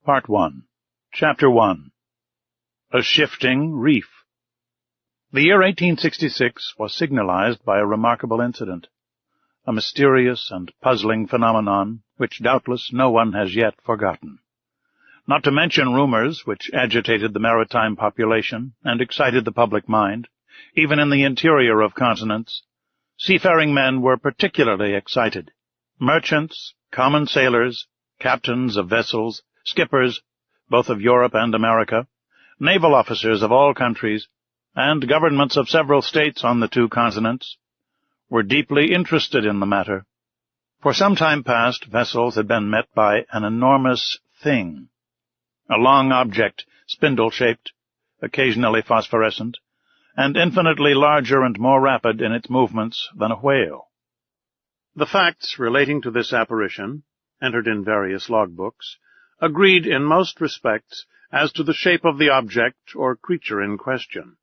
Part 1. Chapter 1. A Shifting Reef. The year 1866 was signalized by a remarkable incident, a mysterious and puzzling phenomenon which doubtless no one has yet forgotten. Not to mention rumors which agitated the maritime population and excited the public mind, even in the interior of continents, seafaring men were particularly excited. Merchants, common sailors, captains of vessels, skippers, both of Europe and America, naval officers of all countries, and governments of several states on the two continents, were deeply interested in the matter. For some time past, vessels had been met by an enormous thing, a long object, spindle-shaped, occasionally phosphorescent, and infinitely larger and more rapid in its movements than a whale. The facts relating to this apparition, entered in various logbooks, agreed in most respects as to the shape of the object or creature in question,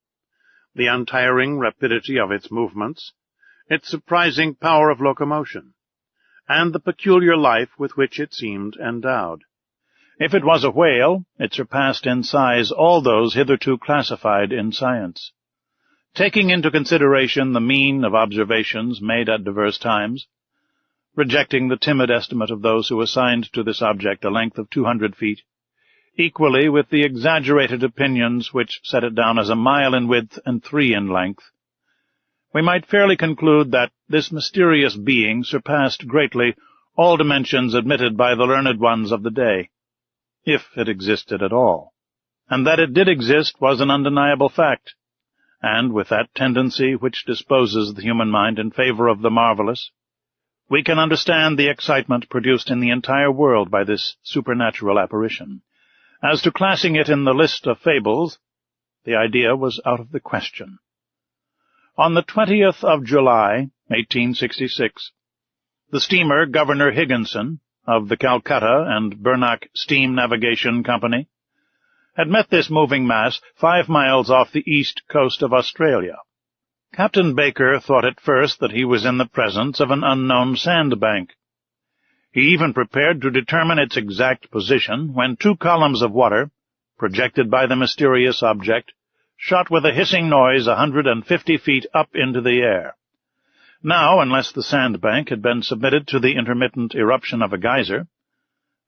the untiring rapidity of its movements, its surprising power of locomotion, and the peculiar life with which it seemed endowed. If it was a whale, it surpassed in size all those hitherto classified in science. Taking into consideration the mean of observations made at diverse times, rejecting the timid estimate of those who assigned to this object a length of 200 feet, equally with the exaggerated opinions which set it down as a mile in width and 3 in length, we might fairly conclude that this mysterious being surpassed greatly all dimensions admitted by the learned ones of the day, if it existed at all. And that it did exist was an undeniable fact, and with that tendency which disposes the human mind in favor of the marvelous, we can understand the excitement produced in the entire world by this supernatural apparition. As to classing it in the list of fables, the idea was out of the question. On the 20th of July, 1866, the steamer Governor Higginson, of the Calcutta and Bernac Steam Navigation Company, had met this moving mass 5 miles off the east coast of Australia. Captain Baker thought at first that he was in the presence of an unknown sandbank. He even prepared to determine its exact position when 2 columns of water, projected by the mysterious object, shot with a hissing noise 150 feet up into the air. Now, unless the sandbank had been submitted to the intermittent eruption of a geyser,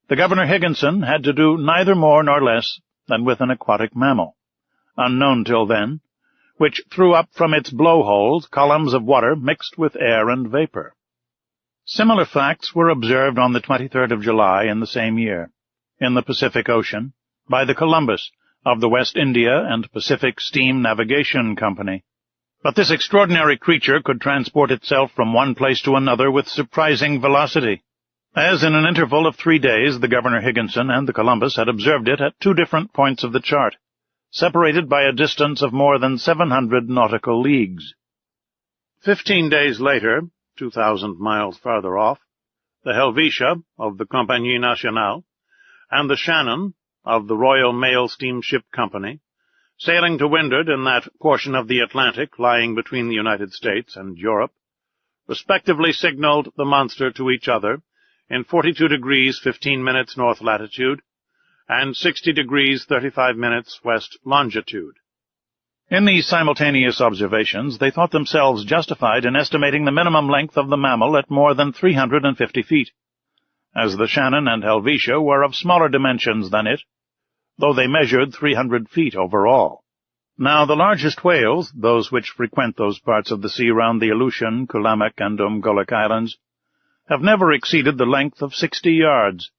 the Governor Higginson had to do neither more nor less than with an aquatic mammal, unknown till then, which threw up from its blowholes columns of water mixed with air and vapor. Similar facts were observed on the 23rd of July in the same year, in the Pacific Ocean, by the Columbus of the West India and Pacific Steam Navigation Company. But this extraordinary creature could transport itself from one place to another with surprising velocity, as in an interval of 3 days the Governor Higginson and the Columbus had observed it at 2 different points of the chart, separated by a distance of more than 700 nautical leagues. 15 days later, 2,000 miles farther off, the Helvetia of the Compagnie Nationale and the Shannon of the Royal Mail Steamship Company, sailing to windward in that portion of the Atlantic lying between the United States and Europe, respectively signaled the monster to each other in 42 degrees 15 minutes north latitude and 60 degrees 35 minutes west longitude. In these simultaneous observations, they thought themselves justified in estimating the minimum length of the mammal at more than 350 feet, as the Shannon and Helvetia were of smaller dimensions than it, though they measured 300 feet overall. Now the largest whales, those which frequent those parts of the sea round the Aleutian, Kulamak, and Umgolok Islands, have never exceeded the length of 60 yards,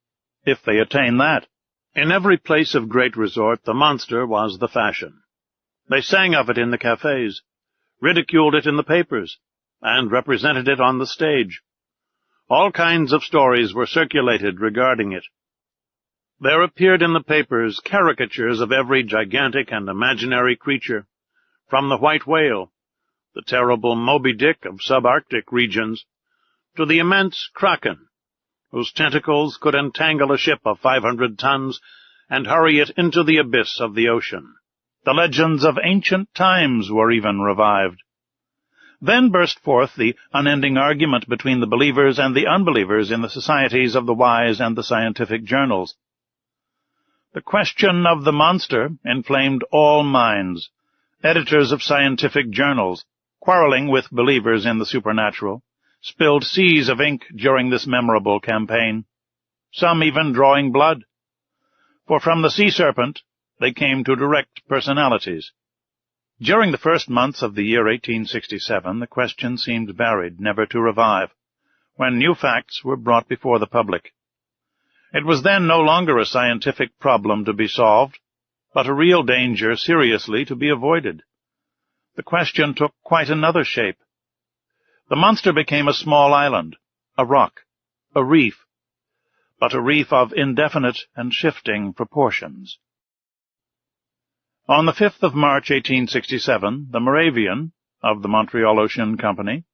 if they attain that. In every place of great resort the monster was the fashion. They sang of it in the cafes, ridiculed it in the papers, and represented it on the stage. All kinds of stories were circulated regarding it. There appeared in the papers caricatures of every gigantic and imaginary creature, from the white whale, the terrible Moby Dick of subarctic regions, to the immense kraken, whose tentacles could entangle a ship of 500 tons and hurry it into the abyss of the ocean. The legends of ancient times were even revived. Then burst forth the unending argument between the believers and the unbelievers in the societies of the wise and the scientific journals. The question of the monster inflamed all minds. Editors of scientific journals, quarreling with believers in the supernatural, spilled seas of ink during this memorable campaign, some even drawing blood. For from the sea serpent they came to direct personalities. During the first months of the year 1867 the question seemed buried, never to revive, when new facts were brought before the public. It was then no longer a scientific problem to be solved, but a real danger seriously to be avoided. The question took quite another shape. The monster became a small island, a rock, a reef, but a reef of indefinite and shifting proportions. On the 5th of March, 1867, the Moravian, of the Montreal Ocean Company,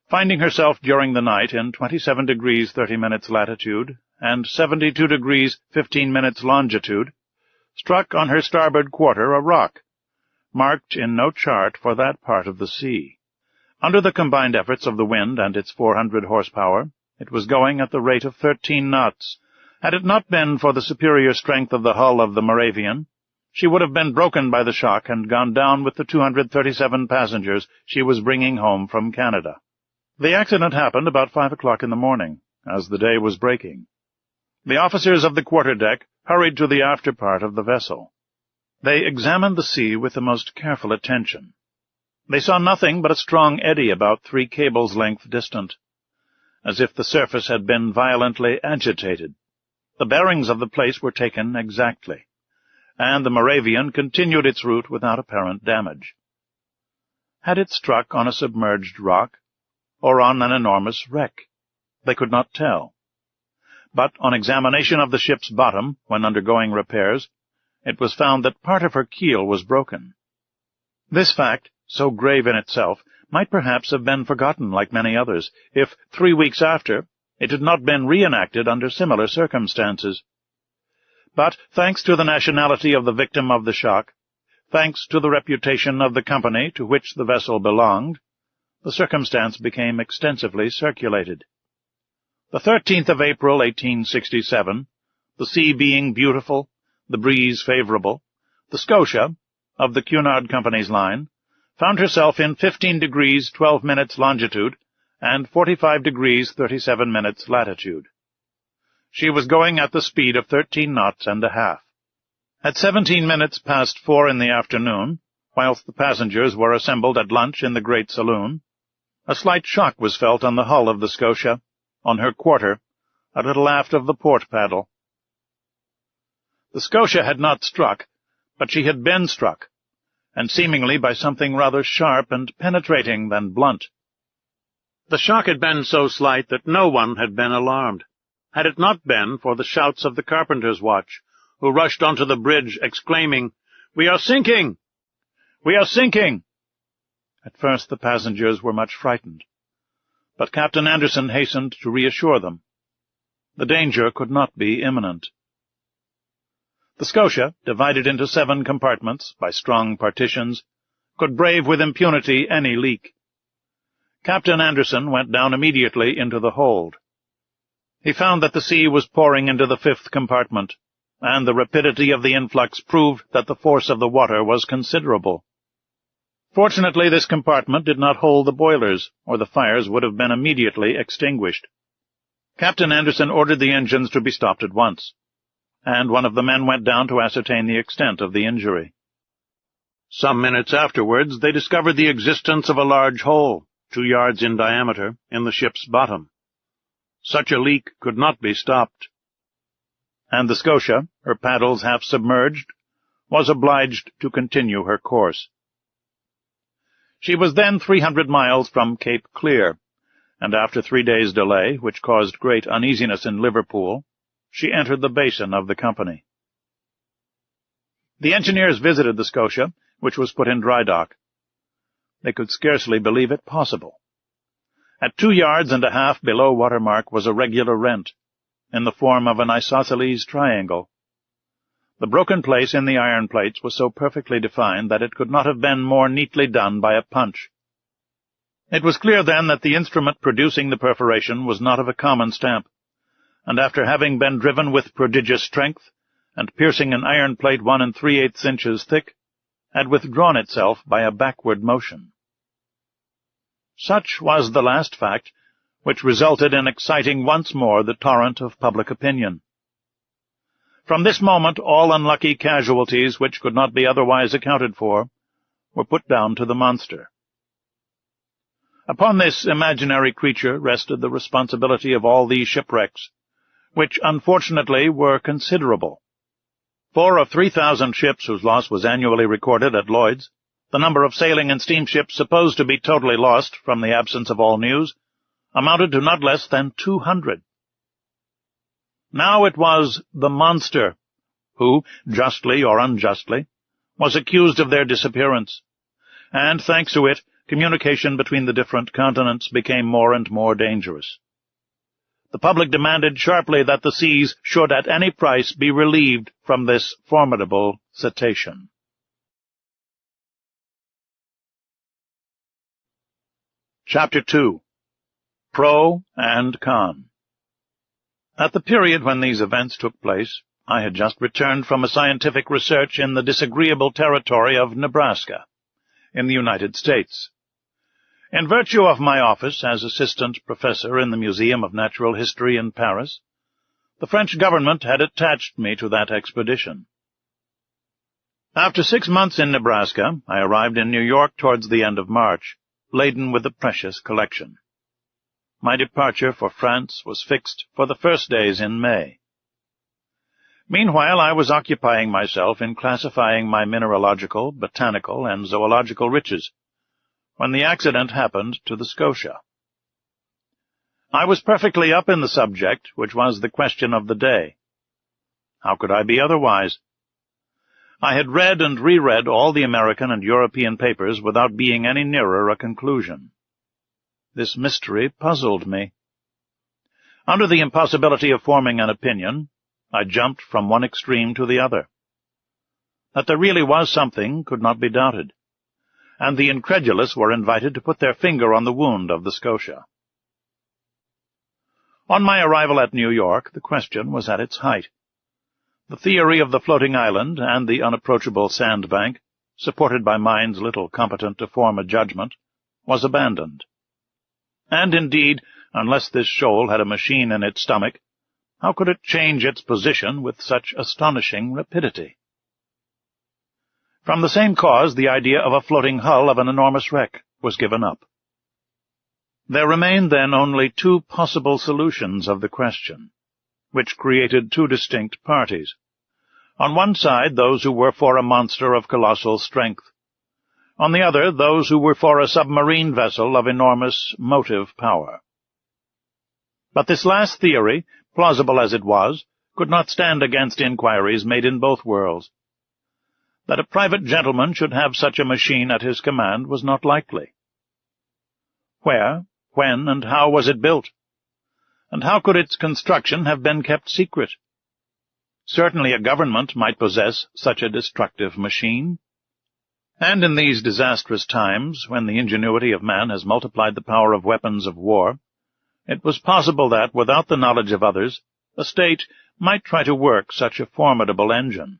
finding herself during the night in 27 degrees 30 minutes latitude and 72 degrees 15 minutes longitude, struck on her starboard quarter a rock, marked in no chart for that part of the sea. Under the combined efforts of the wind and its 400 horsepower, it was going at the rate of 13 knots. Had it not been for the superior strength of the hull of the Moravian, she would have been broken by the shock and gone down with the 237 passengers she was bringing home from Canada. The accident happened about 5 o'clock in the morning, as the day was breaking. The officers of the quarterdeck hurried to the after part of the vessel. They examined the sea with the most careful attention. They saw nothing but a strong eddy about 3 cables' length distant, as if the surface had been violently agitated. The bearings of the place were taken exactly, and the Moravian continued its route without apparent damage. Had it struck on a submerged rock, or on an enormous wreck? They could not tell. But on examination of the ship's bottom, when undergoing repairs, it was found that part of her keel was broken. This fact, so grave in itself, might perhaps have been forgotten like many others, if 3 weeks after it had not been reenacted under similar circumstances. But, thanks to the nationality of the victim of the shock, thanks to the reputation of the company to which the vessel belonged, the circumstance became extensively circulated. The 13th of April, 1867, the sea being beautiful, the breeze favorable, the Scotia, of the Cunard Company's line, found herself in 15 degrees 12 minutes longitude and 45 degrees 37 minutes latitude. She was going at the speed of 13 knots and a half. At 17 minutes past 4 in the afternoon, whilst the passengers were assembled at lunch in the great saloon, a slight shock was felt on the hull of the Scotia, on her quarter, a little aft of the port paddle. The Scotia had not struck, but she had been struck, and seemingly by something rather sharp and penetrating than blunt. The shock had been so slight that no one had been alarmed, had it not been for the shouts of the carpenter's watch, who rushed onto the bridge, exclaiming, "We are sinking! We are sinking!" At first the passengers were much frightened, but Captain Anderson hastened to reassure them. The danger could not be imminent. The Scotia, divided into 7 compartments by strong partitions, could brave with impunity any leak. Captain Anderson went down immediately into the hold. He found that the sea was pouring into the 5th compartment, and the rapidity of the influx proved that the force of the water was considerable. Fortunately, this compartment did not hold the boilers, or the fires would have been immediately extinguished. Captain Anderson ordered the engines to be stopped at once, and one of the men went down to ascertain the extent of the injury. Some minutes afterwards they discovered the existence of a large hole, 2 yards in diameter, in the ship's bottom. Such a leak could not be stopped, and the Scotia, her paddles half submerged, was obliged to continue her course. She was then 300 miles from Cape Clear, and after 3 days' delay, which caused great uneasiness in Liverpool, she entered the basin of the company. The engineers visited the Scotia, which was put in dry dock. They could scarcely believe it possible. At 2 yards and a half below water mark was a regular rent, in the form of an isosceles triangle. The broken place in the iron plates was so perfectly defined that it could not have been more neatly done by a punch. It was clear then that the instrument producing the perforation was not of a common stamp, and after having been driven with prodigious strength, and piercing an iron plate 1 3/8 inches thick, had withdrawn itself by a backward motion. Such was the last fact which resulted in exciting once more the torrent of public opinion. From this moment all unlucky casualties which could not be otherwise accounted for were put down to the monster. Upon this imaginary creature rested the responsibility of all these shipwrecks, which unfortunately were considerable. For of 3,000 ships whose loss was annually recorded at Lloyd's, the number of sailing and steamships supposed to be totally lost from the absence of all news amounted to not less than 200. Now it was the monster who, justly or unjustly, was accused of their disappearance, and, thanks to it, communication between the different continents became more and more dangerous. The public demanded sharply that the seas should at any price be relieved from this formidable cetacean. Chapter 2. Pro and Con. At the period when these events took place, I had just returned from a scientific research in the disagreeable territory of Nebraska, in the United States. In virtue of my office as assistant professor in the Museum of Natural History in Paris, the French government had attached me to that expedition. After 6 months in Nebraska, I arrived in New York towards the end of March, laden with a precious collection. My departure for France was fixed for the first days in May. Meanwhile, I was occupying myself in classifying my mineralogical, botanical, and zoological riches, when the accident happened to the Scotia. I was perfectly up in the subject, which was the question of the day. How could I be otherwise? I had read and reread all the American and European papers without being any nearer a conclusion. This mystery puzzled me. Under the impossibility of forming an opinion, I jumped from one extreme to the other. That there really was something could not be doubted, and the incredulous were invited to put their finger on the wound of the Scotia. On my arrival at New York, the question was at its height. The theory of the floating island and the unapproachable sandbank, supported by minds little competent to form a judgment, was abandoned. And indeed, unless this shoal had a machine in its stomach, how could it change its position with such astonishing rapidity? From the same cause, the idea of a floating hull of an enormous wreck was given up. There remained then only 2 possible solutions of the question, which created 2 distinct parties. On one side, those who were for a monster of colossal strength. On the other, those who were for a submarine vessel of enormous motive power. But this last theory, plausible as it was, could not stand against inquiries made in both worlds. That a private gentleman should have such a machine at his command was not likely. Where, when, and how was it built? And how could its construction have been kept secret? Certainly a government might possess such a destructive machine. And in these disastrous times, when the ingenuity of man has multiplied the power of weapons of war, it was possible that, without the knowledge of others, a state might try to work such a formidable engine.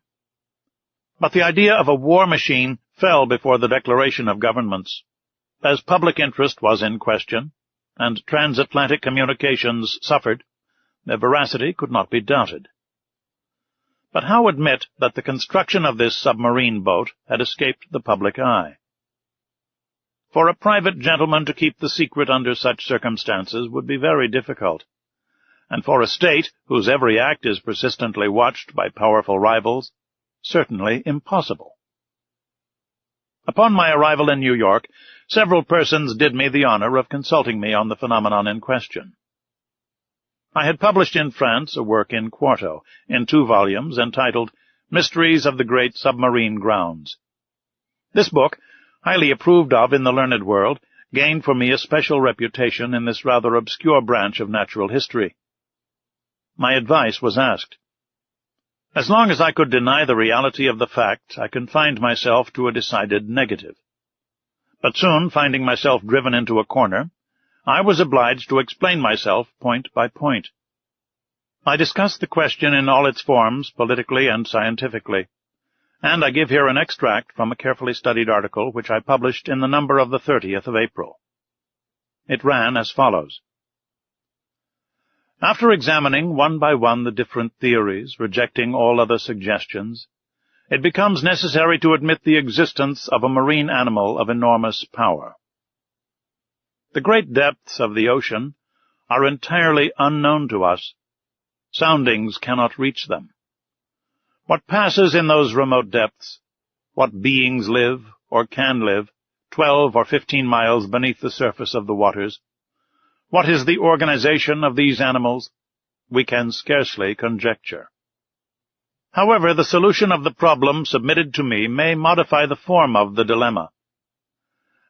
But the idea of a war machine fell before the declaration of governments. As public interest was in question, and transatlantic communications suffered, their veracity could not be doubted. But how admit that the construction of this submarine boat had escaped the public eye? For a private gentleman to keep the secret under such circumstances would be very difficult, and for a state whose every act is persistently watched by powerful rivals, certainly impossible. Upon my arrival in New York, several persons did me the honor of consulting me on the phenomenon in question. I had published in France a work in quarto, in 2 volumes, entitled Mysteries of the Great Submarine Grounds. This book, highly approved of in the learned world, gained for me a special reputation in this rather obscure branch of natural history. My advice was asked. As long as I could deny the reality of the fact, I confined myself to a decided negative. But soon, finding myself driven into a corner, I was obliged to explain myself point by point. I discuss the question in all its forms, politically and scientifically, and I give here an extract from a carefully studied article which I published in the number of the 30th of April. It ran as follows. After examining one by one the different theories, rejecting all other suggestions, it becomes necessary to admit the existence of a marine animal of enormous power. The great depths of the ocean are entirely unknown to us. Soundings cannot reach them. What passes in those remote depths, what beings live, or can live, 12 or 15 miles beneath the surface of the waters, what is the organization of these animals, we can scarcely conjecture. However, the solution of the problem submitted to me may modify the form of the dilemma.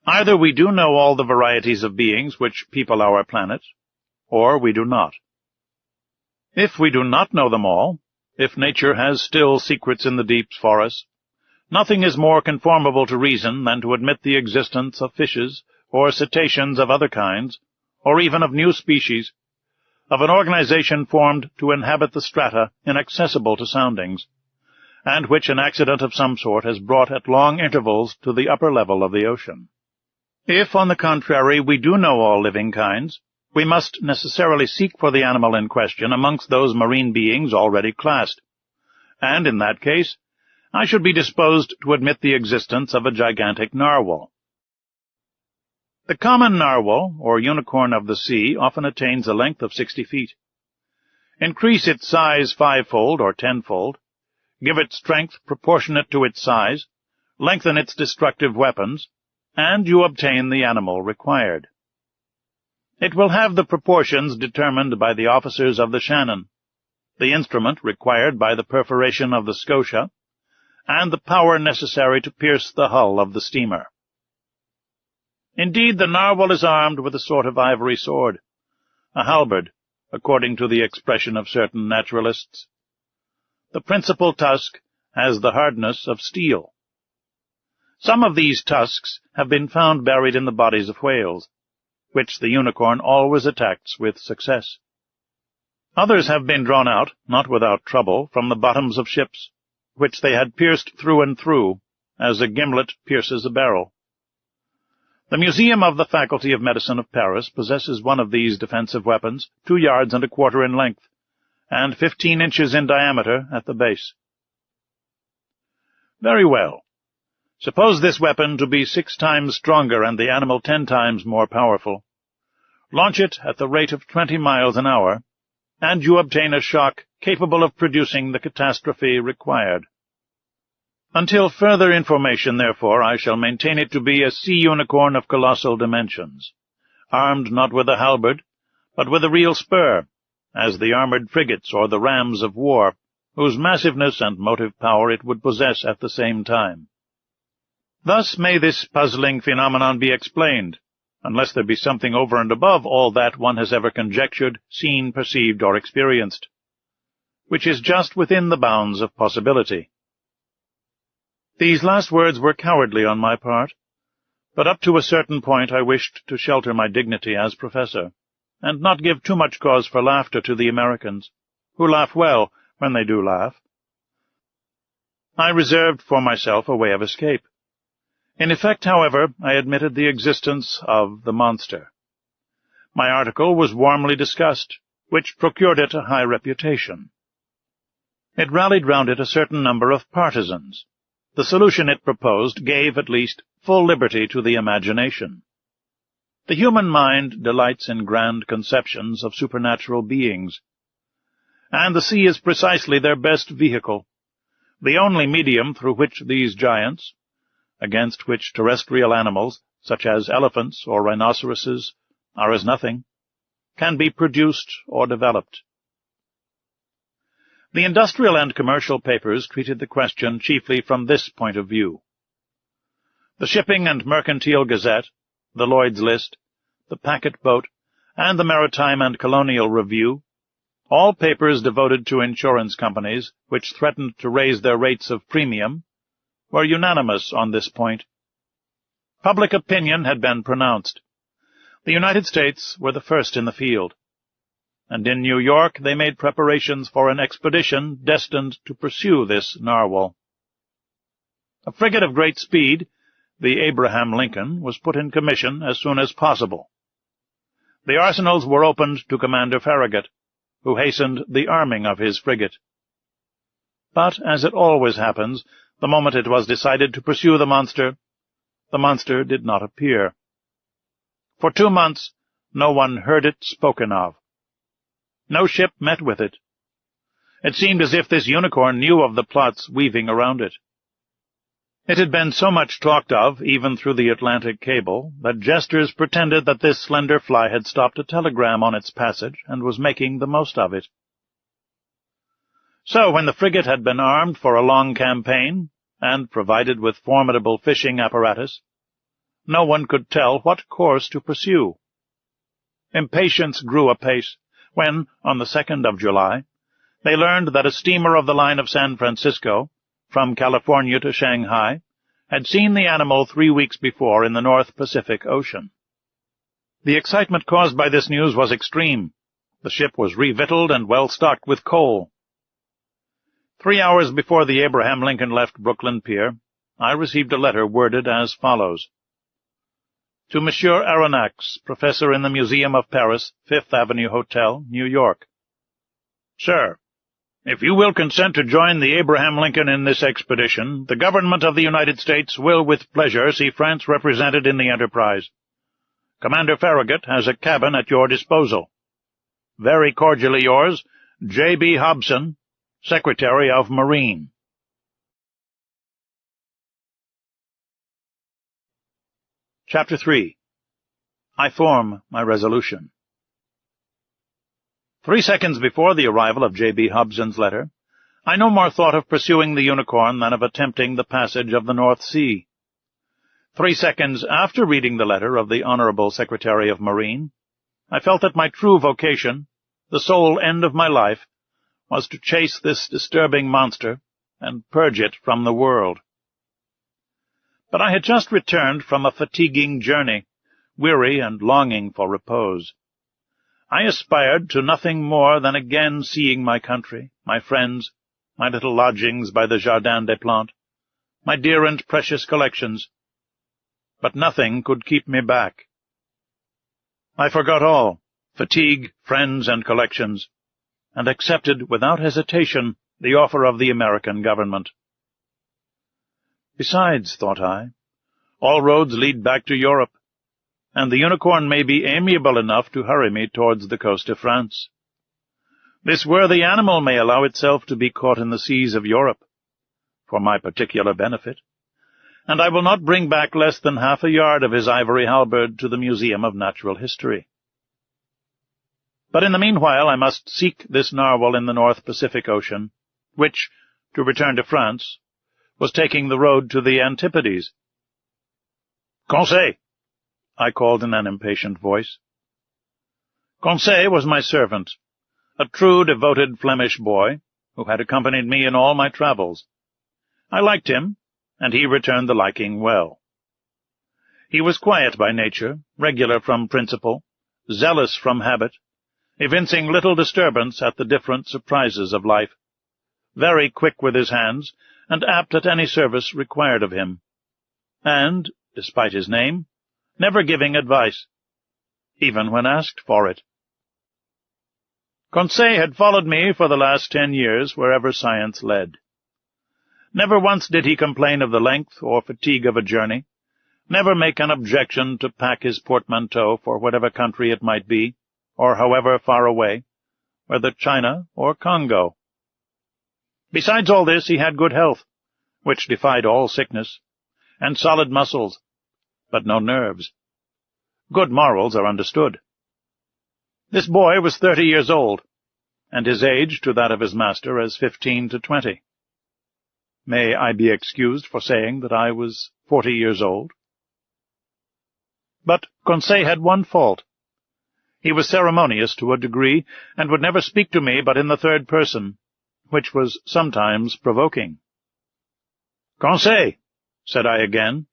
Either we do know all the varieties of beings which people our planet, or we do not. If we do not know them all, if nature has still secrets in the deeps for us, nothing is more conformable to reason than to admit the existence of fishes, or cetaceans of other kinds, or even of new species, of an organization formed to inhabit the strata inaccessible to soundings, and which an accident of some sort has brought at long intervals to the upper level of the ocean. If, on the contrary, we do know all living kinds, we must necessarily seek for the animal in question amongst those marine beings already classed, and in that case I should be disposed to admit the existence of a gigantic narwhal. The common narwhal, or unicorn of the sea, often attains a length of 60 feet. Increase its size 5-fold or 10-fold, give it strength proportionate to its size, lengthen its destructive weapons, and you obtain the animal required. It will have the proportions determined by the officers of the Shannon, the instrument required by the perforation of the Scotia, and the power necessary to pierce the hull of the steamer. Indeed, the narwhal is armed with a sort of ivory sword, a halberd, according to the expression of certain naturalists. The principal tusk has the hardness of steel. Some of these tusks have been found buried in the bodies of whales, which the unicorn always attacks with success. Others have been drawn out, not without trouble, from the bottoms of ships, which they had pierced through and through, as a gimlet pierces a barrel. The Museum of the Faculty of Medicine of Paris possesses one of these defensive weapons, 2 yards and a quarter in length, and 15 inches in diameter at the base. Very well. Suppose this weapon to be 6 times stronger and the animal 10 times more powerful. Launch it at the rate of 20 miles an hour, and you obtain a shock capable of producing the catastrophe required. Until further information, therefore, I shall maintain it to be a sea unicorn of colossal dimensions, armed not with a halberd, but with a real spur, as the armored frigates or the rams of war, whose massiveness and motive power it would possess at the same time. Thus may this puzzling phenomenon be explained, unless there be something over and above all that one has ever conjectured, seen, perceived, or experienced, which is just within the bounds of possibility. These last words were cowardly on my part, but up to a certain point I wished to shelter my dignity as professor, and not give too much cause for laughter to the Americans, who laugh well when they do laugh. I reserved for myself a way of escape. In effect, however, I admitted the existence of the monster. My article was warmly discussed, which procured it a high reputation. It rallied round it a certain number of partisans. The solution it proposed gave, at least, full liberty to the imagination. The human mind delights in grand conceptions of supernatural beings, and the sea is precisely their best vehicle, the only medium through which these giants, against which terrestrial animals, such as elephants or rhinoceroses, are as nothing, can be produced or developed. The industrial and commercial papers treated the question chiefly from this point of view. The Shipping and Mercantile Gazette, the Lloyd's List, the Packet Boat, and the Maritime and Colonial Review, all papers devoted to insurance companies which threatened to raise their rates of premium, were unanimous on this point. Public opinion had been pronounced. The United States were the first in the field. and in New York they made preparations for an expedition destined to pursue this narwhal. A frigate of great speed, the Abraham Lincoln, was put in commission as soon as possible. The arsenals were opened to Commander Farragut, who hastened the arming of his frigate. But, as it always happens, the moment it was decided to pursue the monster did not appear. For 2 months no one heard it spoken of. No ship met with it. It seemed as if this unicorn knew of the plots weaving around it. It had been so much talked of, even through the Atlantic cable, that jesters pretended that this slender fly had stopped a telegram on its passage and was making the most of it. So, when the frigate had been armed for a long campaign, and provided with formidable fishing apparatus, no one could tell what course to pursue. Impatience grew apace when, on the 2nd of July, they learned that a steamer of the line of San Francisco, from California to Shanghai, had seen the animal 3 weeks before in the North Pacific Ocean. The excitement caused by this news was extreme. The ship was revictualled and well stocked with coal. 3 hours before the Abraham Lincoln left Brooklyn Pier, I received a letter worded as follows. To Monsieur Aronnax, Professor in the Museum of Paris, Fifth Avenue Hotel, New York. Sir, if you will consent to join the Abraham Lincoln in this expedition, the government of the United States will with pleasure see France represented in the enterprise. Commander Farragut has a cabin at your disposal. Very cordially yours, J.B. Hobson, Secretary of Marine. Chapter 3. I form my resolution. 3 seconds before the arrival of J.B. Hobson's letter, I no more thought of pursuing the unicorn than of attempting the passage of the North Sea. 3 seconds after reading the letter of the Honorable Secretary of Marine, I felt that my true vocation, the sole end of my life, was to chase this disturbing monster and purge it from the world. But I had just returned from a fatiguing journey, weary and longing for repose. I aspired to nothing more than again seeing my country, my friends, my little lodgings by the Jardin des Plantes, my dear and precious collections. But nothing could keep me back. I forgot all, fatigue, friends, and collections, and accepted without hesitation the offer of the American government. Besides, thought I, all roads lead back to Europe, and the unicorn may be amiable enough to hurry me towards the coast of France. This worthy animal may allow itself to be caught in the seas of Europe, for my particular benefit, and I will not bring back less than half a yard of his ivory halberd to the Museum of Natural History. But in the meanwhile I must seek this narwhal in the North Pacific Ocean, which, to return to France, was taking the road to the Antipodes. Conseil! I called in an impatient voice. Conseil was my servant, a true, devoted Flemish boy, who had accompanied me in all my travels. I liked him, and he returned the liking well. He was quiet by nature, regular from principle, zealous from habit, evincing little disturbance at the different surprises of life, very quick with his hands, and apt at any service required of him, and, despite his name, never giving advice, even when asked for it. Conseil had followed me for the last 10 years wherever science led. Never once did he complain of the length or fatigue of a journey, never make an objection to pack his portmanteau for whatever country it might be, or however far away, whether China or Congo. Besides all this, he had good health, which defied all sickness, and solid muscles, but no nerves. Good morals are understood. This boy was 30 years old, and his age to that of his master as 15 to 20. May I be excused for saying that I was 40 years old? But Conseil had one fault. He was ceremonious to a degree, and would never speak to me but in the third person, which was sometimes provoking. Conseil, said I again,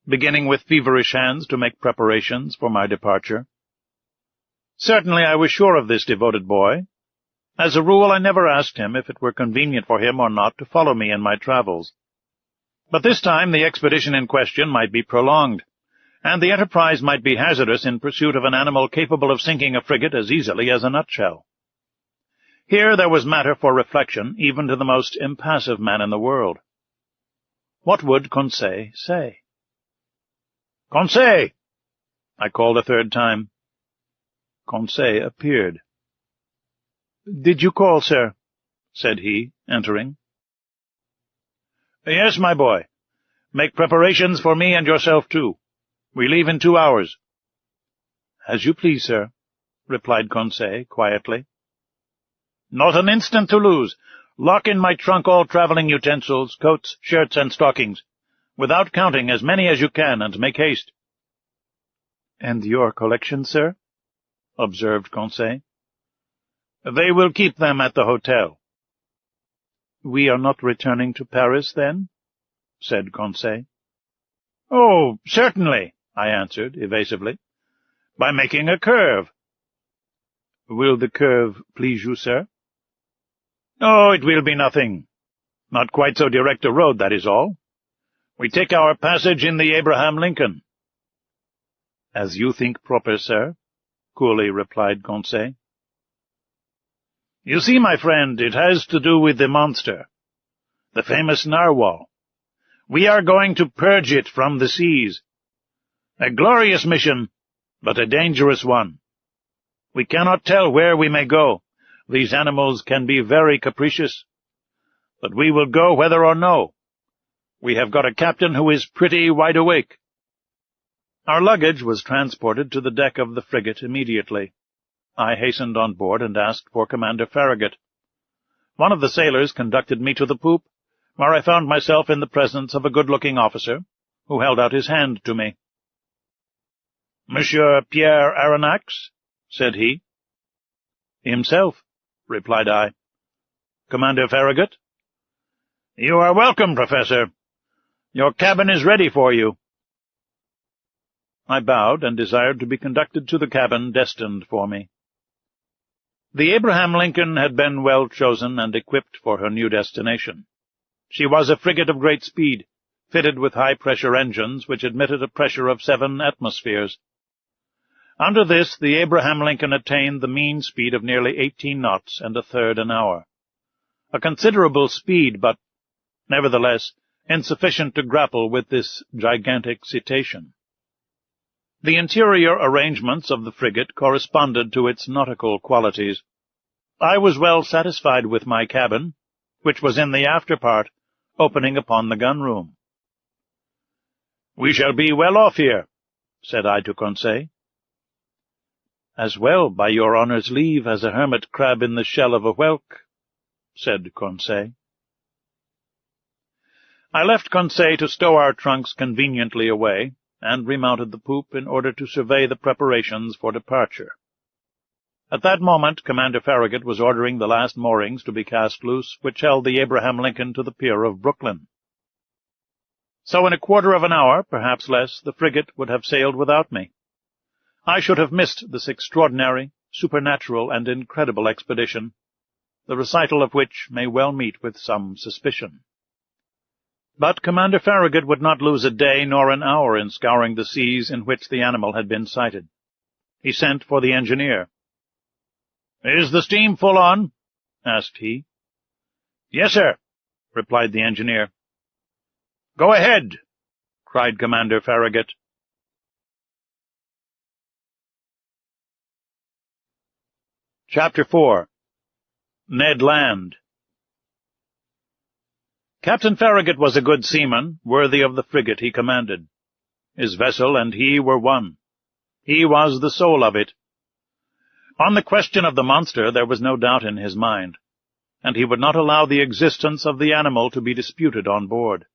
beginning with feverish hands to make preparations for my departure. Certainly I was sure of this devoted boy. As a rule, I never asked him if it were convenient for him or not to follow me in my travels. But this time the expedition in question might be prolonged, and the enterprise might be hazardous in pursuit of an animal capable of sinking a frigate as easily as a nutshell. Here there was matter for reflection, even to the most impassive man in the world. What would Conseil say? "Conseil!" I called a third time. Conseil appeared. "Did you call, sir?" said he, entering. "Yes, my boy. Make preparations for me and yourself, too. We leave in 2 hours. "As you please, sir," replied Conseil quietly. "Not an instant to lose. Lock in my trunk all traveling utensils, coats, shirts, and stockings, without counting, as many as you can, and make haste." "And your collection, sir?" observed Conseil. "They will keep them at the hotel." "We are not returning to Paris, then?" said Conseil. "Oh, certainly," I answered evasively, "by making a curve." "Will the curve please you, sir?" "Oh, it will be nothing. Not quite so direct a road, that is all. We take our passage in the Abraham Lincoln." "As you think proper, sir," coolly replied Conseil. "You see, my friend, it has to do with the monster, the famous narwhal. We are going to purge it from the seas. A glorious mission, but a dangerous one. We cannot tell where we may go. These animals can be very capricious. But we will go whether or no. We have got a captain who is pretty wide awake." Our luggage was transported to the deck of the frigate immediately. I hastened on board and asked for Commander Farragut. One of the sailors conducted me to the poop, where I found myself in the presence of a good-looking officer, who held out his hand to me. "Monsieur Pierre Aronnax?" said he. "Himself," replied I. "Commander Farragut?" "You are welcome, Professor. Your cabin is ready for you." I bowed and desired to be conducted to the cabin destined for me. The Abraham Lincoln had been well chosen and equipped for her new destination. She was a frigate of great speed, fitted with high-pressure engines which admitted a pressure of 7 atmospheres. Under this, the Abraham Lincoln attained the mean speed of nearly 18 knots and a third an hour. A considerable speed, but, nevertheless, insufficient to grapple with this gigantic cetacean. The interior arrangements of the frigate corresponded to its nautical qualities. I was well satisfied with my cabin, which was in the after part, opening upon the gun-room. "We shall be well off here," said I to Conseil. "As well, by your honour's leave, as a hermit crab in the shell of a whelk," said Conseil. I left Conseil to stow our trunks conveniently away, and remounted the poop in order to survey the preparations for departure. At that moment Commander Farragut was ordering the last moorings to be cast loose, which held the Abraham Lincoln to the pier of Brooklyn. So in a quarter of an hour, perhaps less, the frigate would have sailed without me. I should have missed this extraordinary, supernatural, and incredible expedition, the recital of which may well meet with some suspicion. But Commander Farragut would not lose a day nor an hour in scouring the seas in which the animal had been sighted. He sent for the engineer. "Is the steam full on?" asked he. "Yes, sir," replied the engineer. "Go ahead," cried Commander Farragut. Chapter 4. Ned Land. Captain Farragut was a good seaman, worthy of the frigate he commanded. His vessel and he were one. He was the soul of it. On the question of the monster there was no doubt in his mind, and he would not allow the existence of the animal to be disputed on board.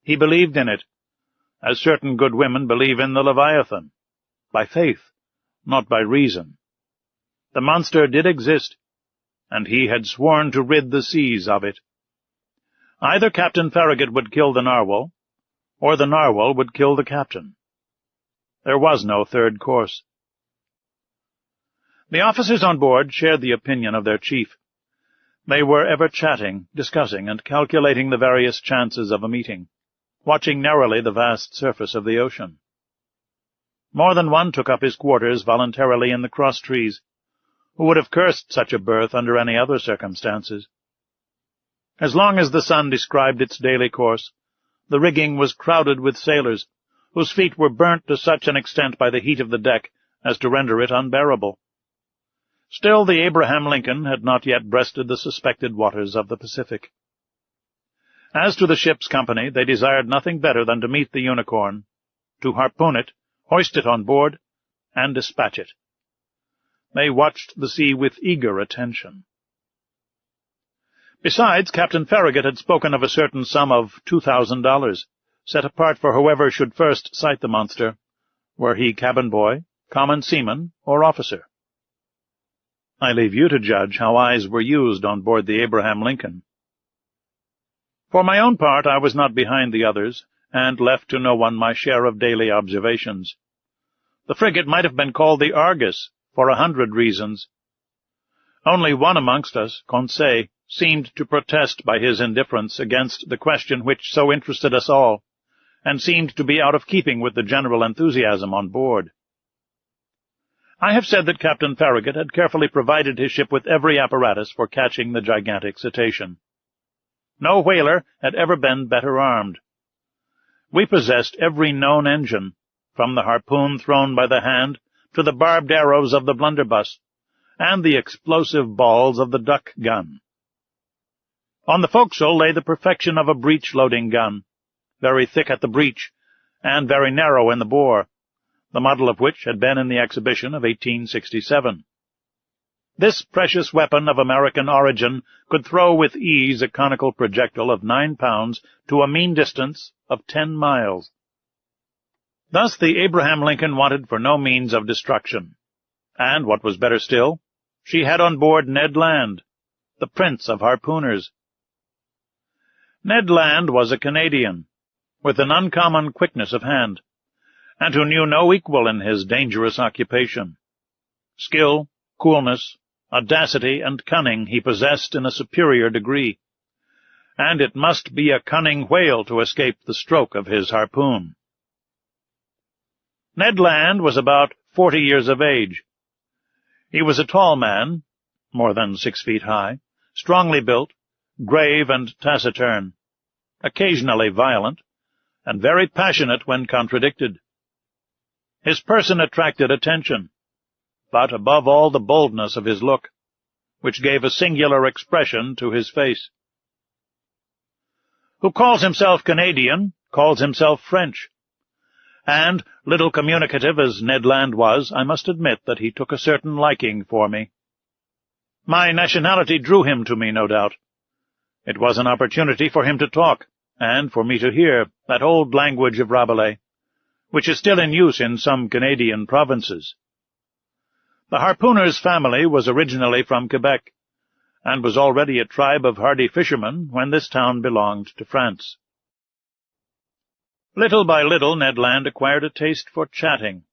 He believed in it, as certain good women believe in the Leviathan, by faith, not by reason. The monster did exist, and he had sworn to rid the seas of it. Either Captain Farragut would kill the narwhal, or the narwhal would kill the captain. There was no third course. The officers on board shared the opinion of their chief. They were ever chatting, discussing, and calculating the various chances of a meeting, watching narrowly the vast surface of the ocean. More than one took up his quarters voluntarily in the cross-trees, who would have cursed such a berth under any other circumstances. As long as the sun described its daily course, the rigging was crowded with sailors, whose feet were burnt to such an extent by the heat of the deck as to render it unbearable. Still, the Abraham Lincoln had not yet breasted the suspected waters of the Pacific. As to the ship's company, they desired nothing better than to meet the Unicorn, to harpoon it, hoist it on board, and dispatch it. They watched the sea with eager attention. Besides, Captain Farragut had spoken of a certain sum of $2,000, set apart for whoever should first sight the monster, were he cabin boy, common seaman, or officer. I leave you to judge how eyes were used on board the Abraham Lincoln. For my own part, I was not behind the others, and left to no one my share of daily observations. The frigate might have been called the Argus, for 100 reasons. Only one amongst us, Conseil, seemed to protest by his indifference against the question which so interested us all, and seemed to be out of keeping with the general enthusiasm on board. I have said that Captain Farragut had carefully provided his ship with every apparatus for catching the gigantic cetacean. No whaler had ever been better armed. We possessed every known engine, from the harpoon thrown by the hand to the barbed arrows of the blunderbuss, and the explosive balls of the duck gun. On the forecastle lay the perfection of a breech-loading gun, very thick at the breech, and very narrow in the bore, the model of which had been in the exhibition of 1867. This precious weapon of American origin could throw with ease a conical projectile of 9 pounds to a mean distance of 10 miles. Thus the Abraham Lincoln wanted for no means of destruction, and, what was better still, she had on board Ned Land, the prince of harpooners. Ned Land was a Canadian, with an uncommon quickness of hand, and who knew no equal in his dangerous occupation. Skill, coolness, audacity, and cunning he possessed in a superior degree, and it must be a cunning whale to escape the stroke of his harpoon. Ned Land was about 40 years of age. He was a tall man, more than 6 feet high, strongly built, grave and taciturn, occasionally violent, and very passionate when contradicted. His person attracted attention, but above all the boldness of his look, which gave a singular expression to his face. Who calls himself Canadian, calls himself French, and, little communicative as Ned Land was, I must admit that he took a certain liking for me. My nationality drew him to me, no doubt. It was an opportunity for him to talk, and for me to hear that old language of Rabelais, which is still in use in some Canadian provinces. The harpooner's family was originally from Quebec, and was already a tribe of hardy fishermen when this town belonged to France. Little by little Ned Land acquired a taste for chatting,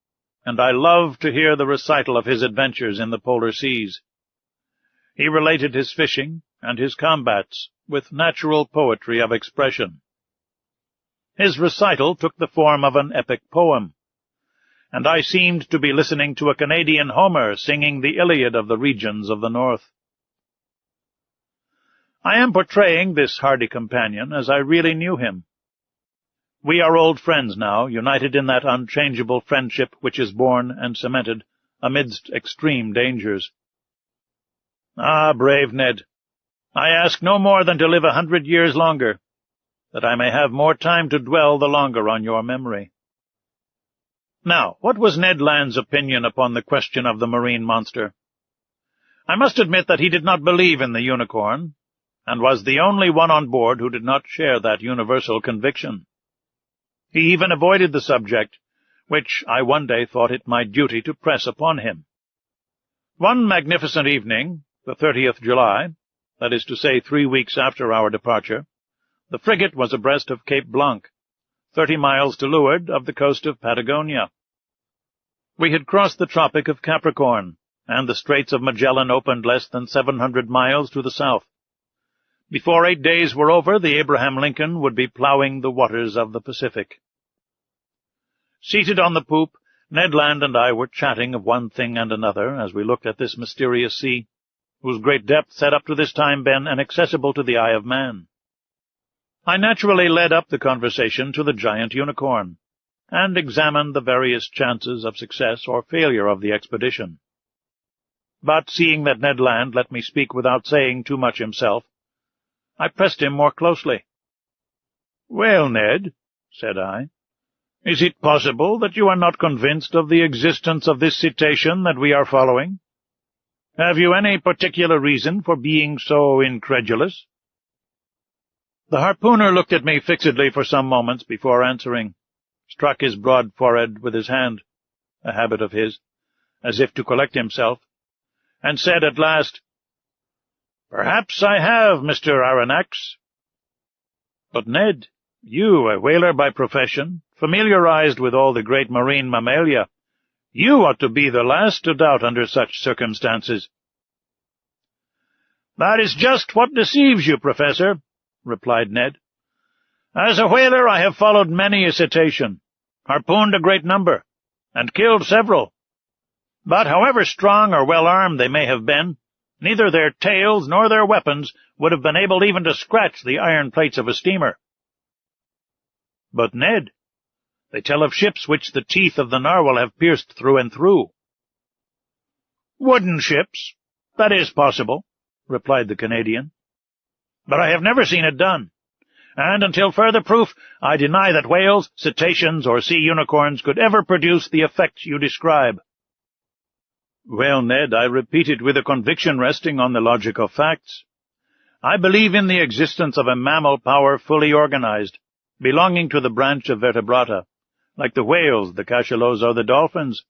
and I loved to hear the recital of his adventures in the polar seas. He related his fishing and his combats with natural poetry of expression. His recital took the form of an epic poem, and I seemed to be listening to a Canadian Homer singing the Iliad of the regions of the north. I am portraying this hardy companion as I really knew him. We are old friends now, united in that unchangeable friendship which is born and cemented amidst extreme dangers. Ah, brave Ned, I ask no more than to live 100 years longer, that I may have more time to dwell the longer on your memory. Now, what was Ned Land's opinion upon the question of the marine monster? I must admit that he did not believe in the unicorn, and was the only one on board who did not share that universal conviction. He even avoided the subject, which I one day thought it my duty to press upon him. One magnificent evening, the 30th July, that is to say 3 weeks after our departure, the frigate was abreast of Cape Blanc, 30 miles to leeward of the coast of Patagonia. We had crossed the Tropic of Capricorn, and the Straits of Magellan opened less than 700 miles to the south. Before 8 days were over, the Abraham Lincoln would be ploughing the waters of the Pacific. Seated on the poop, Ned Land and I were chatting of one thing and another as we looked at this mysterious sea, whose great depths had up to this time been inaccessible to the eye of man. I naturally led up the conversation to the giant unicorn, and examined the various chances of success or failure of the expedition. But seeing that Ned Land let me speak without saying too much himself, I pressed him more closely. "Well, Ned," said I, "is it possible that you are not convinced of the existence of this cetacean that we are following? Have you any particular reason for being so incredulous?" The harpooner looked at me fixedly for some moments before answering, struck his broad forehead with his hand, a habit of his, as if to collect himself, and said at last, "Perhaps I have, Mr. Aronnax. But, Ned, you, a whaler by profession, familiarized with all the great marine mammalia, you ought to be the last to doubt under such circumstances." "That is just what deceives you, Professor," replied Ned. "As a whaler I have followed many a cetacean, harpooned a great number, and killed several. But however strong or well-armed they may have been, neither their tails nor their weapons would have been able even to scratch the iron plates of a steamer." "But, Ned, they tell of ships which the teeth of the narwhal have pierced through and through." "Wooden ships. That is possible," replied the Canadian. "But I have never seen it done, and until further proof I deny that whales, cetaceans, or sea unicorns could ever produce the effect you describe." "Well, Ned, I repeat it with a conviction resting on the logic of facts. I believe in the existence of a mammal power fully organized, belonging to the branch of vertebrata, like the whales, the cachalots, or the dolphins,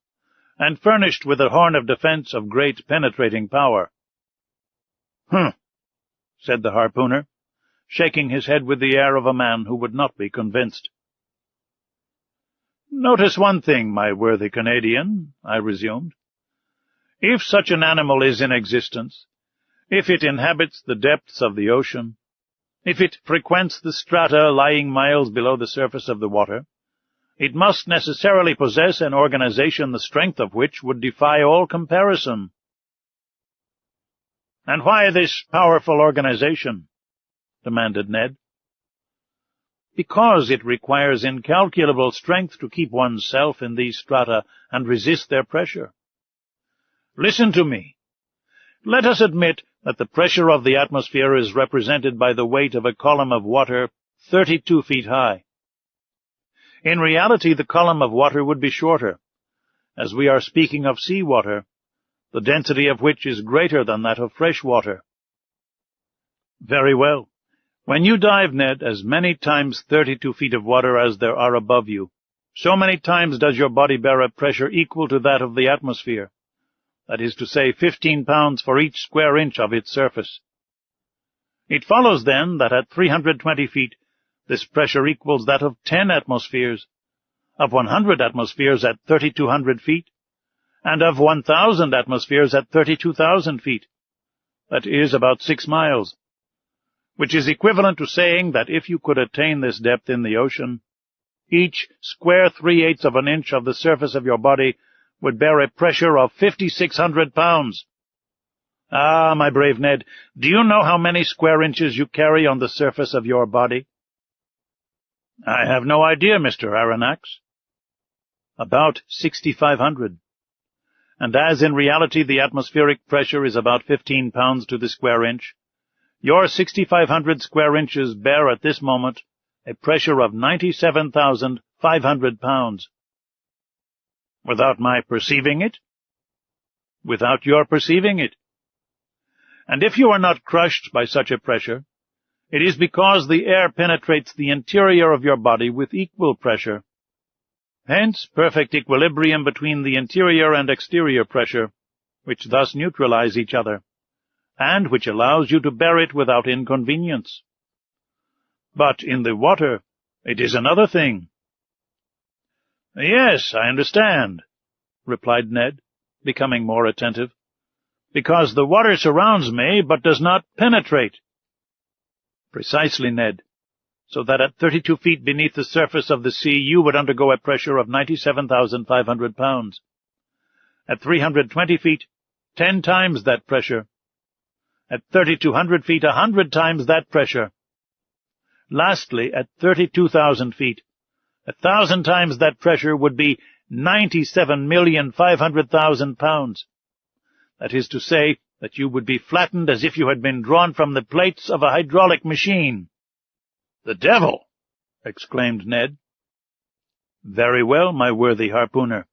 and furnished with a horn of defense of great penetrating power." "Humph," said the harpooner, shaking his head with the air of a man who would not be convinced. "Notice one thing, my worthy Canadian," I resumed. "If such an animal is in existence, if it inhabits the depths of the ocean, if it frequents the strata lying miles below the surface of the water, it must necessarily possess an organization the strength of which would defy all comparison." "And why this powerful organization?" demanded Ned. "Because it requires incalculable strength to keep one's self in these strata and resist their pressure. Listen to me. Let us admit that the pressure of the atmosphere is represented by the weight of a column of water 32 feet high. In reality, the column of water would be shorter, as we are speaking of sea water, the density of which is greater than that of fresh water. Very well. When you dive, Ned, as many times 32 feet of water as there are above you, so many times does your body bear a pressure equal to that of the atmosphere. That is to say, 15 pounds for each square inch of its surface. It follows, then, that at 320 feet, this pressure equals that of 10 atmospheres, of 100 atmospheres at 3,200 feet, and of 1,000 atmospheres at 32,000 feet. That is about 6 miles, which is equivalent to saying that if you could attain this depth in the ocean, each square 3/8 of an inch of the surface of your body would bear a pressure of 5,600 pounds. Ah, my brave Ned, do you know how many square inches you carry on the surface of your body?" "I have no idea, Mr. Aronnax." "About 6,500. And as in reality the atmospheric pressure is about 15 pounds to the square inch, your 6,500 square inches bear at this moment a pressure of 97,500 pounds. "Without my perceiving it?" "Without your perceiving it. And if you are not crushed by such a pressure, it is because the air penetrates the interior of your body with equal pressure. Hence perfect equilibrium between the interior and exterior pressure, which thus neutralize each other, and which allows you to bear it without inconvenience. But in the water it is another thing." "Yes, I understand," replied Ned, becoming more attentive, Because the water surrounds me, but does not penetrate. Precisely, Ned. So that at 32 feet beneath the surface of the sea you would undergo a pressure of 97,500 pounds. At 320 feet, 10 times that pressure. At 3,200 feet, 100 times that pressure. Lastly, at 32,000 feet, 1,000 times that pressure would be 97,500,000 pounds. That is to say, that you would be flattened as if you had been drawn from the plates of a hydraulic machine. "The devil!" exclaimed Ned. "Very well, my worthy harpooner.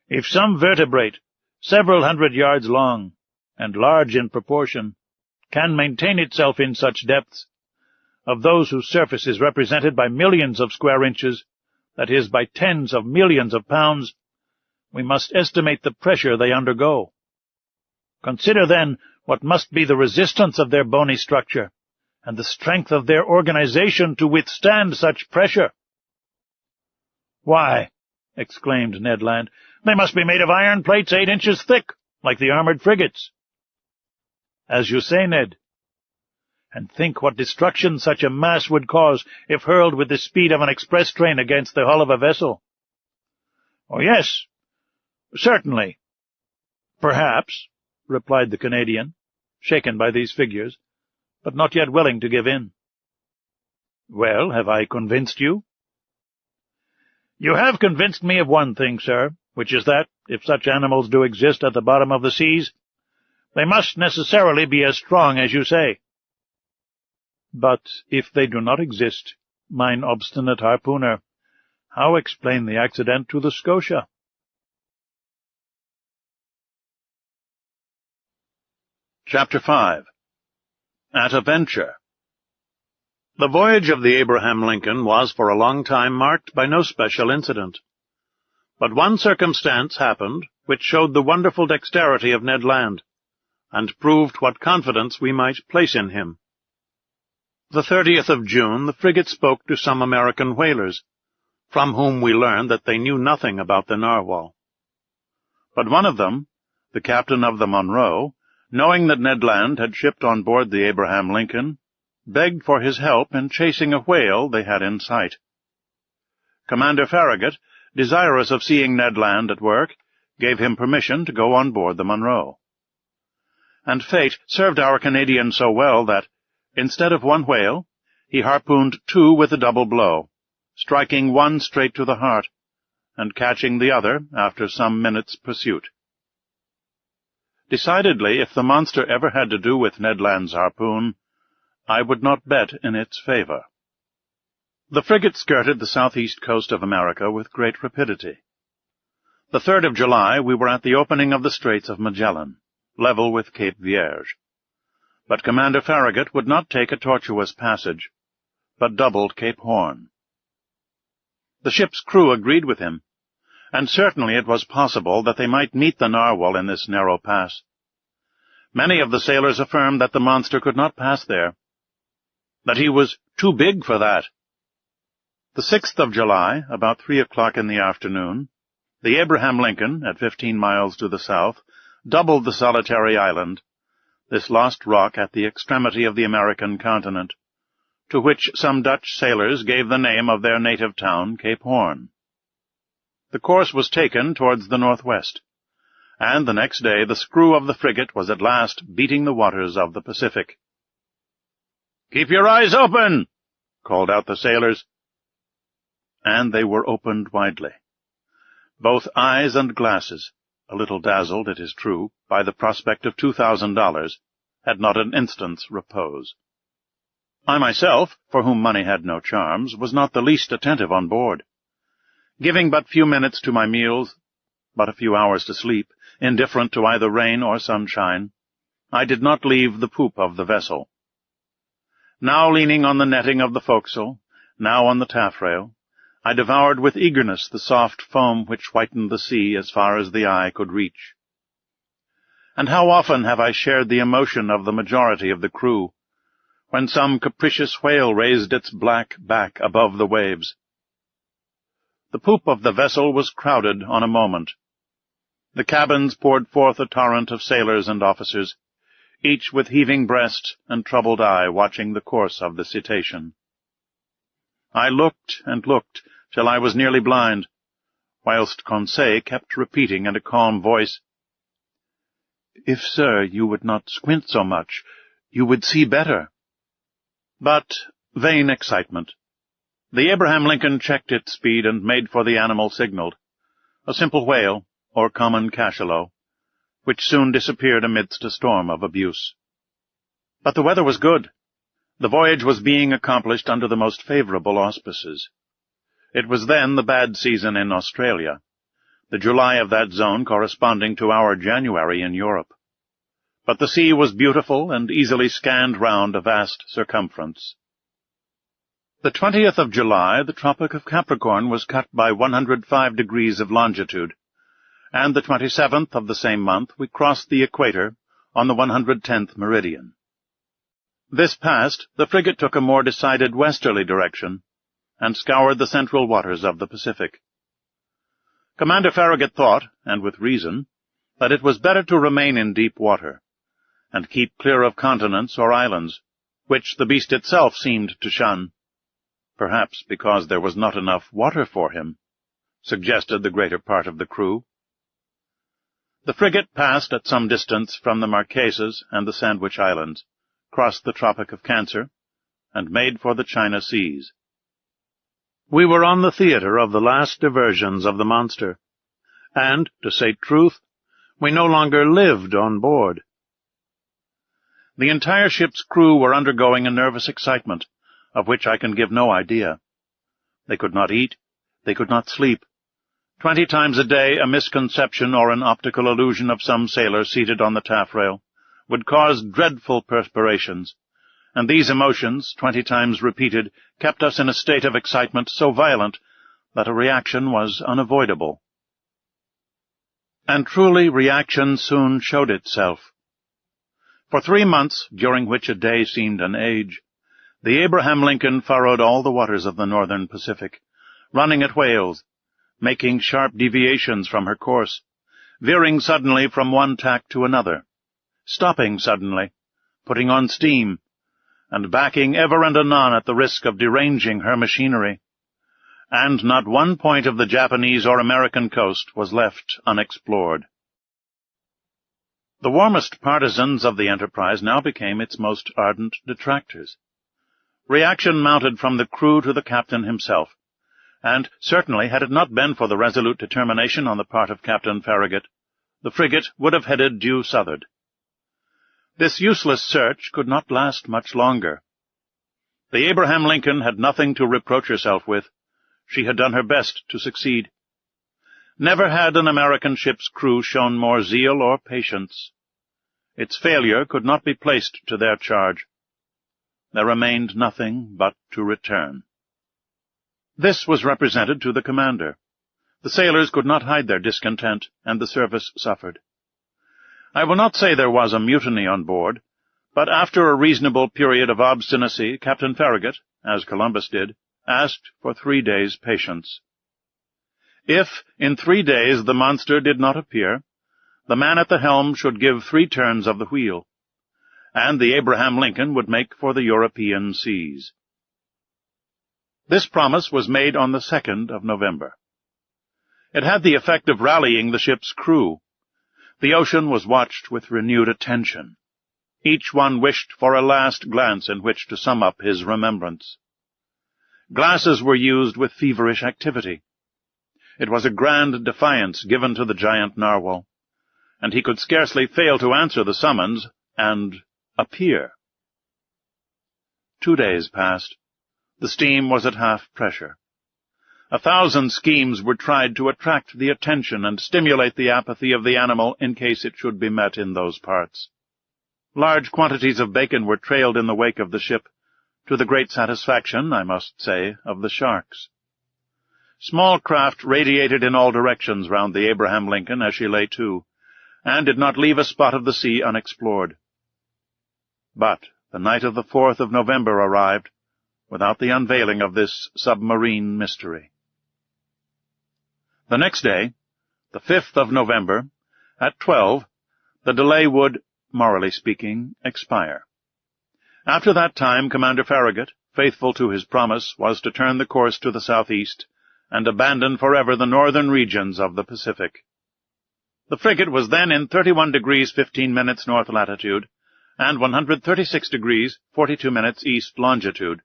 If some vertebrate, several hundred yards long, and large in proportion, can maintain itself in such depths, of those whose surface is represented by millions of square inches, that is, by tens of millions of pounds, we must estimate the pressure they undergo. Consider, then, what must be the resistance of their bony structure, and the strength of their organization to withstand such pressure." "Why," exclaimed Ned Land, "they must be made of iron plates 8 inches thick, like the armored frigates." "As you say, Ned. And think what destruction such a mass would cause if hurled with the speed of an express train against the hull of a vessel." "Oh, yes, certainly." "Perhaps," replied the Canadian, shaken by these figures, but not yet willing to give in. "Well, have I convinced you?" "You have convinced me of one thing, sir, which is that, if such animals do exist at the bottom of the seas, they must necessarily be as strong as you say." "But if they do not exist, mine obstinate harpooner, how explain the accident to the Scotia?" Chapter 5. At a Venture. The voyage of the Abraham Lincoln was for a long time marked by no special incident. But one circumstance happened which showed the wonderful dexterity of Ned Land, and proved what confidence we might place in him. The 30th of June the frigate spoke to some American whalers, from whom we learned that they knew nothing about the narwhal. But one of them, the captain of the Monroe, knowing that Ned Land had shipped on board the Abraham Lincoln, begged for his help in chasing a whale they had in sight. Commander Farragut, desirous of seeing Ned Land at work, gave him permission to go on board the Monroe. And fate served our Canadian so well that, instead of one whale, he harpooned 2 with a double blow, striking one straight to the heart, and catching the other after some minutes' pursuit. Decidedly, if the monster ever had to do with Ned Land's harpoon, I would not bet in its favor. The frigate skirted the southeast coast of America with great rapidity. The 3rd of July we were at the opening of the Straits of Magellan, level with Cape Vierge. But Commander Farragut would not take a tortuous passage, but doubled Cape Horn. The ship's crew agreed with him, and certainly it was possible that they might meet the narwhal in this narrow pass. Many of the sailors affirmed that the monster could not pass there, that he was too big for that. The 6th of July, about 3 o'clock in the afternoon, the Abraham Lincoln, at 15 miles to the south, doubled the solitary island, this lost rock at the extremity of the American continent, to which some Dutch sailors gave the name of their native town, Cape Horn. The course was taken towards the northwest, and the next day the screw of the frigate was at last beating the waters of the Pacific. "Keep your eyes open!" called out the sailors. And they were opened widely. Both eyes and glasses, a little dazzled, it is true, by the prospect of $2,000, had not an instant's repose. I myself, for whom money had no charms, was not the least attentive on board. Giving but few minutes to my meals, but a few hours to sleep, indifferent to either rain or sunshine, I did not leave the poop of the vessel. Now leaning on the netting of the forecastle, now on the taffrail, I devoured with eagerness the soft foam which whitened the sea as far as the eye could reach. And how often have I shared the emotion of the majority of the crew, when some capricious whale raised its black back above the waves. The poop of the vessel was crowded on a moment. The cabins poured forth a torrent of sailors and officers, each with heaving breast and troubled eye watching the course of the cetacean. I looked and looked till I was nearly blind, whilst Conseil kept repeating in a calm voice, "If, sir, you would not squint so much, you would see better." But vain excitement. The Abraham Lincoln checked its speed and made for the animal signaled, a simple whale, or common cachalot, which soon disappeared amidst a storm of abuse. But the weather was good. The voyage was being accomplished under the most favourable auspices. It was then the bad season in Australia, the July of that zone corresponding to our January in Europe. But the sea was beautiful and easily scanned round a vast circumference. The 20th of July, the Tropic of Capricorn was cut by 105 degrees of longitude, and the 27th of the same month we crossed the equator on the 110th meridian. This passed, the frigate took a more decided westerly direction, and scoured the central waters of the Pacific. Commander Farragut thought, and with reason, that it was better to remain in deep water, and keep clear of continents or islands, which the beast itself seemed to shun, perhaps because there was not enough water for him, suggested the greater part of the crew. The frigate passed at some distance from the Marquesas and the Sandwich Islands, crossed the Tropic of Cancer, and made for the China Seas. We were on the theatre of the last diversions of the monster, and, to say truth, we no longer lived on board. The entire ship's crew were undergoing a nervous excitement, of which I can give no idea. They could not eat, they could not sleep. 20 times a day a misconception or an optical illusion of some sailor seated on the taffrail would cause dreadful perspirations, and these emotions, 20 times repeated, kept us in a state of excitement so violent that a reaction was unavoidable. And truly reaction soon showed itself. For 3 months, during which a day seemed an age, the Abraham Lincoln furrowed all the waters of the northern Pacific, running at whales, making sharp deviations from her course, veering suddenly from one tack to another, stopping suddenly, putting on steam, and backing ever and anon at the risk of deranging her machinery. And not one point of the Japanese or American coast was left unexplored. The warmest partisans of the enterprise now became its most ardent detractors. Reaction mounted from the crew to the captain himself, and certainly had it not been for the resolute determination on the part of Captain Farragut, the frigate would have headed due southward. This useless search could not last much longer. The Abraham Lincoln had nothing to reproach herself with. She had done her best to succeed. Never had an American ship's crew shown more zeal or patience. Its failure could not be placed to their charge. There remained nothing but to return. This was represented to the commander. The sailors could not hide their discontent, and the service suffered. I will not say there was a mutiny on board, but after a reasonable period of obstinacy, Captain Farragut, as Columbus did, asked for 3 days' patience. If, in 3 days, the monster did not appear, the man at the helm should give 3 turns of the wheel, and the Abraham Lincoln would make for the European seas. This promise was made on the 2nd of November. It had the effect of rallying the ship's crew. The ocean was watched with renewed attention. Each one wished for a last glance in which to sum up his remembrance. Glasses were used with feverish activity. It was a grand defiance given to the giant narwhal, and he could scarcely fail to answer the summons and appear. 2 days passed. The steam was at half pressure. 1,000 schemes were tried to attract the attention and stimulate the apathy of the animal in case it should be met in those parts. Large quantities of bacon were trailed in the wake of the ship, to the great satisfaction, I must say, of the sharks. Small craft radiated in all directions round the Abraham Lincoln as she lay to, and did not leave a spot of the sea unexplored. But the night of the 4th of November arrived, without the unveiling of this submarine mystery. The next day, the 5th of November, At 12, the delay would, morally speaking, expire. After that time, Commander Farragut, faithful to his promise, was to turn the course to the southeast and abandon forever the northern regions of the Pacific. The frigate was then in 31 degrees 15 minutes north latitude and 136 degrees 42 minutes east longitude.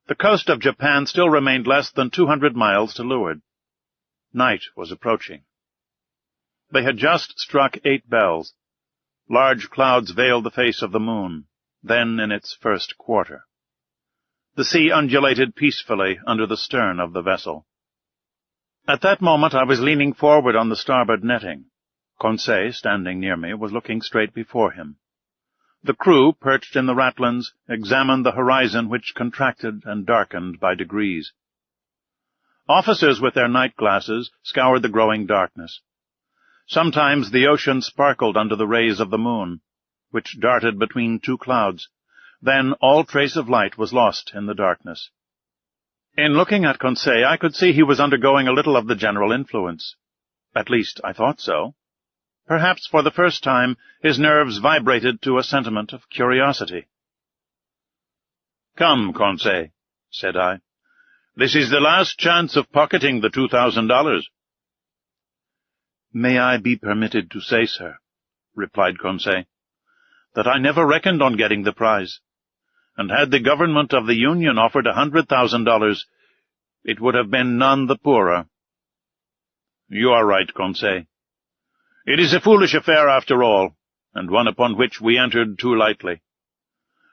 The coast of Japan still remained less than 200 miles to leeward. Night was approaching. They had just struck 8 bells. Large clouds veiled the face of the moon, then in its first quarter. The sea undulated peacefully under the stern of the vessel. At that moment I was leaning forward on the starboard netting. Conseil, standing near me, was looking straight before him. The crew, perched in the ratlins, examined the horizon, which contracted and darkened by degrees. Officers with their night-glasses scoured the growing darkness. Sometimes the ocean sparkled under the rays of the moon, which darted between 2 clouds. Then all trace of light was lost in the darkness. In looking at Conseil, I could see he was undergoing a little of the general influence. At least, I thought so. Perhaps for the first time his nerves vibrated to a sentiment of curiosity. "Come, Conseil," said I. "This is the last chance of pocketing the $2,000. "May I be permitted to say, sir," replied Conseil, "that I never reckoned on getting the prize, and had the government of the Union offered $100,000, it would have been none the poorer." "You are right, Conseil. It is a foolish affair after all, and one upon which we entered too lightly.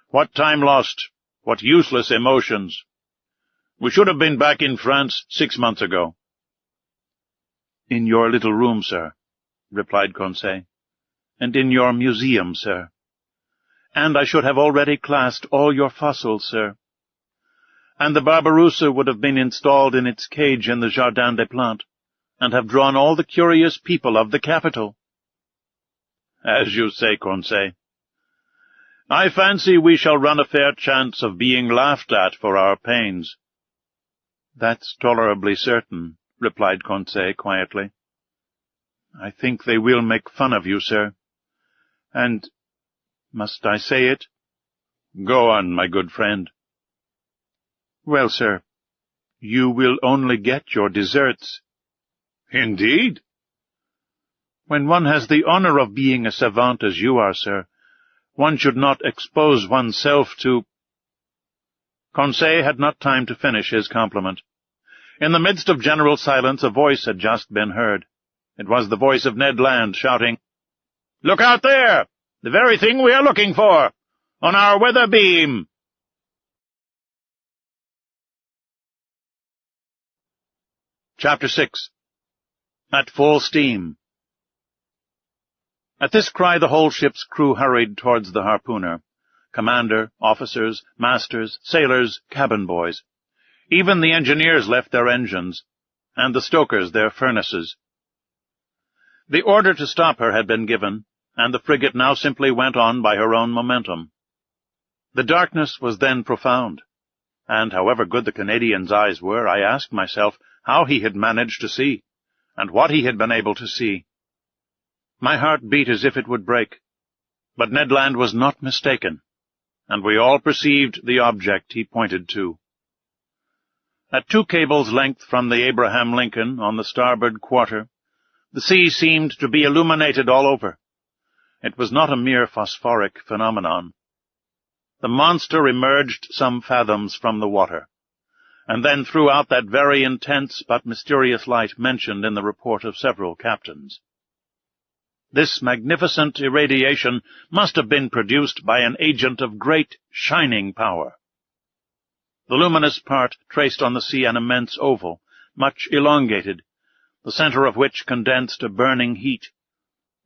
What time lost, what useless emotions. We should have been back in France 6 months ago." "In your little room, sir," replied Conseil, "and in your museum, sir. And I should have already classed all your fossils, sir. And the Barbarousse would have been installed in its cage in the Jardin des Plantes, and have drawn all the curious people of the capital." "As you say, Conseil. I fancy we shall run a fair chance of being laughed at for our pains." "That's tolerably certain," replied Conseil quietly. "I think they will make fun of you, sir. And, must I say it?" "Go on, my good friend." "Well, sir, you will only get your deserts." "Indeed?" "When one has the honor of being a savant as you are, sir, one should not expose oneself to—" Conseil had not time to finish his compliment. In the midst of general silence a voice had just been heard. It was the voice of Ned Land, shouting, "Look out there! The very thing we are looking for! On our weather beam!" Chapter 6. At Full Steam. At this cry the whole ship's crew hurried towards the harpooner. Commander, officers, masters, sailors, cabin boys. Even the engineers left their engines, and the stokers their furnaces. The order to stop her had been given, and the frigate now simply went on by her own momentum. The darkness was then profound, and however good the Canadian's eyes were, I asked myself how he had managed to see, and what he had been able to see. My heart beat as if it would break, but Ned Land was not mistaken, and we all perceived the object he pointed to. At 2 cables' length from the Abraham Lincoln on the starboard quarter, the sea seemed to be illuminated all over. It was not a mere phosphoric phenomenon. The monster emerged some fathoms from the water, and then threw out that very intense but mysterious light mentioned in the report of several captains. This magnificent irradiation must have been produced by an agent of great shining power. The luminous part traced on the sea an immense oval, much elongated, the center of which condensed a burning heat,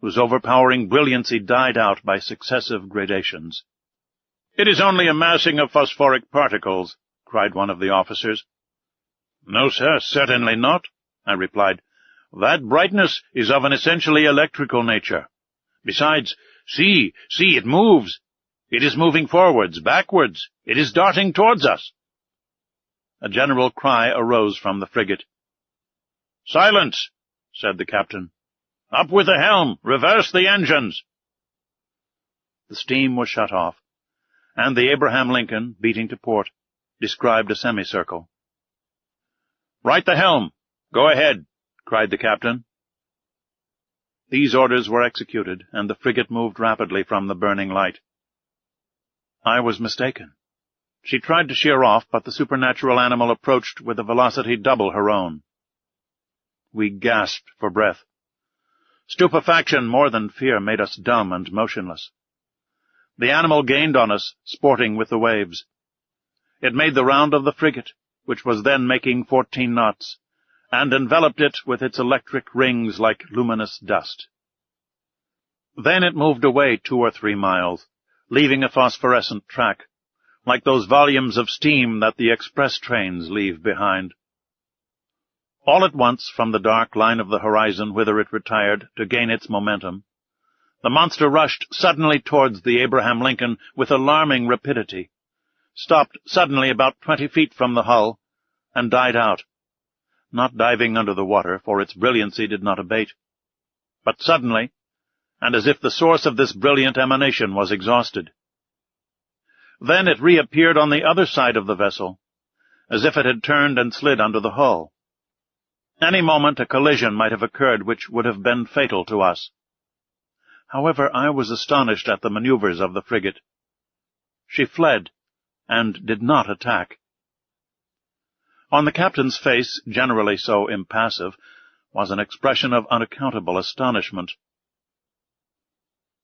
whose overpowering brilliancy died out by successive gradations. "It is only a massing of phosphoric particles," cried one of the officers. "No, sir, certainly not," I replied. "That brightness is of an essentially electrical nature. Besides, see, it moves. It is moving forwards, backwards. It is darting towards us." A general cry arose from the frigate. "Silence!" said the captain. "Up with the helm! Reverse the engines!" The steam was shut off, and the Abraham Lincoln, beating to port, described a semicircle. "Right the helm! Go ahead!" cried the captain. These orders were executed, and the frigate moved rapidly from the burning light. I was mistaken. She tried to sheer off, but the supernatural animal approached with a velocity double her own. We gasped for breath. Stupefaction more than fear made us dumb and motionless. The animal gained on us, sporting with the waves. It made the round of the frigate, which was then making 14 knots, and enveloped it with its electric rings like luminous dust. Then it moved away 2 or 3 miles, leaving a phosphorescent track, like those volumes of steam that the express trains leave behind. All at once, from the dark line of the horizon whither it retired to gain its momentum, the monster rushed suddenly towards the Abraham Lincoln with alarming rapidity, stopped suddenly about 20 feet from the hull, and died out, not diving under the water, for its brilliancy did not abate, but suddenly, and as if the source of this brilliant emanation was exhausted. Then it reappeared on the other side of the vessel, as if it had turned and slid under the hull. Any moment a collision might have occurred which would have been fatal to us. However, I was astonished at the maneuvers of the frigate. She fled, and did not attack. On the captain's face, generally so impassive, was an expression of unaccountable astonishment.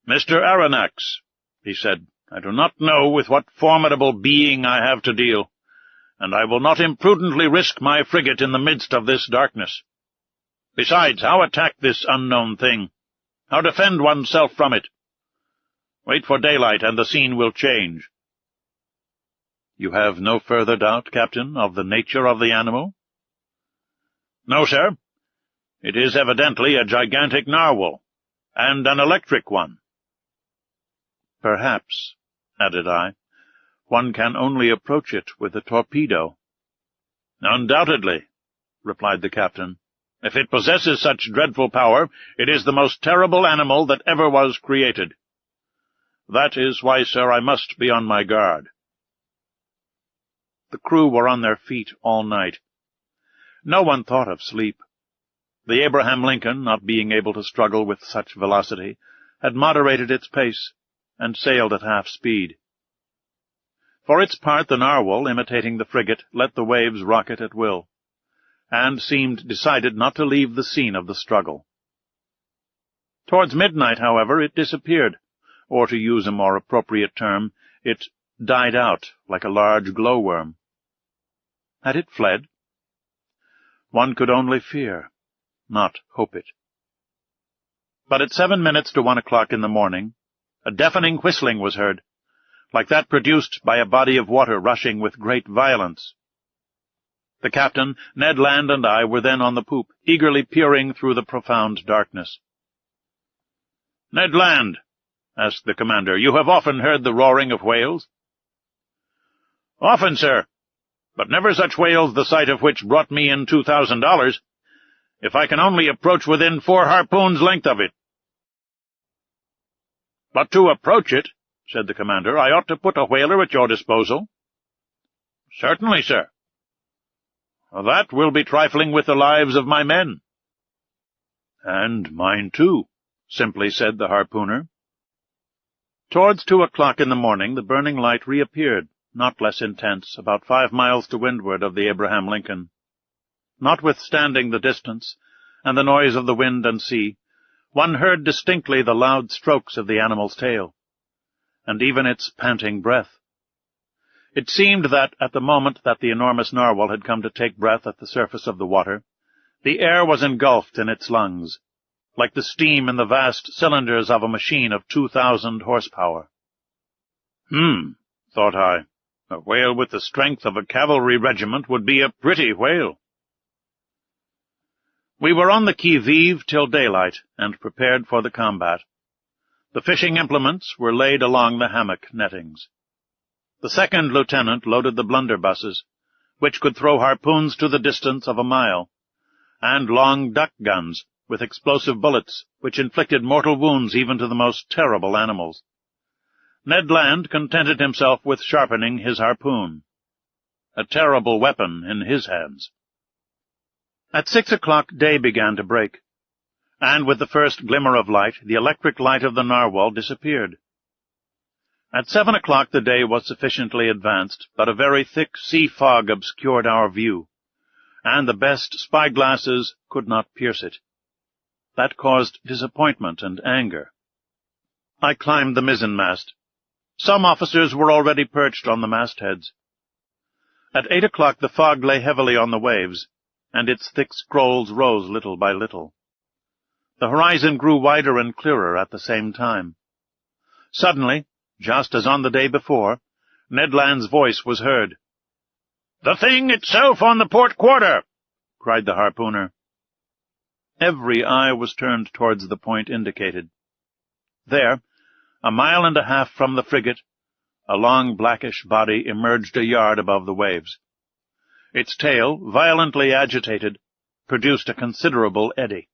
"Mr. Aronnax," he said, "I do not know with what formidable being I have to deal, and I will not imprudently risk my frigate in the midst of this darkness. Besides, how attack this unknown thing? How defend oneself from it? Wait for daylight, and the scene will change." "You have no further doubt, Captain, of the nature of the animal?" "No, sir. It is evidently a gigantic narwhal, and an electric one." "Perhaps," added I, "one can only approach it with a torpedo." "Undoubtedly," replied the captain. "If it possesses such dreadful power, it is the most terrible animal that ever was created. That is why, sir, I must be on my guard." The crew were on their feet all night. No one thought of sleep. The Abraham Lincoln, not being able to struggle with such velocity, had moderated its pace, and sailed at half speed. For its part, the narwhal, imitating the frigate, let the waves rock it at will, and seemed decided not to leave the scene of the struggle. Towards midnight, however, it disappeared, or, to use a more appropriate term, it died out like a large glowworm. Had it fled? One could only fear, not hope it. But at 7 minutes to 1 o'clock in the morning, a deafening whistling was heard, like that produced by a body of water rushing with great violence. The captain, Ned Land, and I were then on the poop, eagerly peering through the profound darkness. "Ned Land," asked the commander, "you have often heard the roaring of whales?" "Often, sir, but never such whales the sight of which brought me in $2,000, if I can only approach within 4 harpoons' length of it." "But to approach it," said the commander, "I ought to put a whaler at your disposal." "Certainly, sir." "That will be trifling with the lives of my men." "And mine, too," simply said the harpooner. Towards 2 o'clock in the morning the burning light reappeared, not less intense, about 5 miles to windward of the Abraham Lincoln. Notwithstanding the distance, and the noise of the wind and sea, one heard distinctly the loud strokes of the animal's tail, and even its panting breath. It seemed that, at the moment that the enormous narwhal had come to take breath at the surface of the water, the air was engulfed in its lungs, like the steam in the vast cylinders of a machine of 2,000 horsepower. Thought I, a whale with the strength of a cavalry regiment would be a pretty whale. We were on the qui-vive till daylight, and prepared for the combat. The fishing implements were laid along the hammock nettings. The second lieutenant loaded the blunderbusses, which could throw harpoons to the distance of a mile, and long duck guns, with explosive bullets which inflicted mortal wounds even to the most terrible animals. Ned Land contented himself with sharpening his harpoon, a terrible weapon in his hands. At 6 o'clock day began to break, and with the first glimmer of light the electric light of the narwhal disappeared. At 7 o'clock the day was sufficiently advanced, but a very thick sea fog obscured our view, and the best spy-glasses could not pierce it. That caused disappointment and anger. I climbed the mizzenmast. Some officers were already perched on the mastheads. At 8 o'clock the fog lay heavily on the waves, and its thick scrolls rose little by little. The horizon grew wider and clearer at the same time. Suddenly, just as on the day before, Ned Land's voice was heard. "The thing itself on the port quarter!" cried the harpooner. Every eye was turned towards the point indicated. There, a mile and a half from the frigate, a long blackish body emerged a yard above the waves. Its tail, violently agitated, produced a considerable eddy.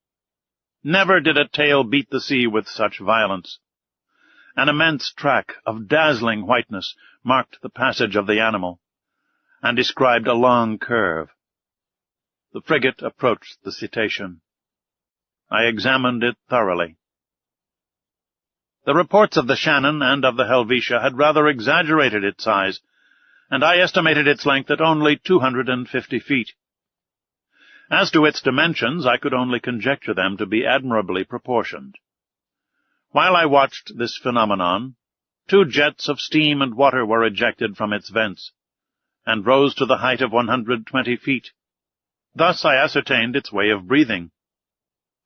Never did a tail beat the sea with such violence. An immense track of dazzling whiteness marked the passage of the animal, and described a long curve. The frigate approached the cetacean. I examined it thoroughly. The reports of the Shannon and of the Helvetia had rather exaggerated its size, and I estimated its length at only 250 feet. As to its dimensions, I could only conjecture them to be admirably proportioned. While I watched this phenomenon, 2 jets of steam and water were ejected from its vents, and rose to the height of 120 feet. Thus I ascertained its way of breathing.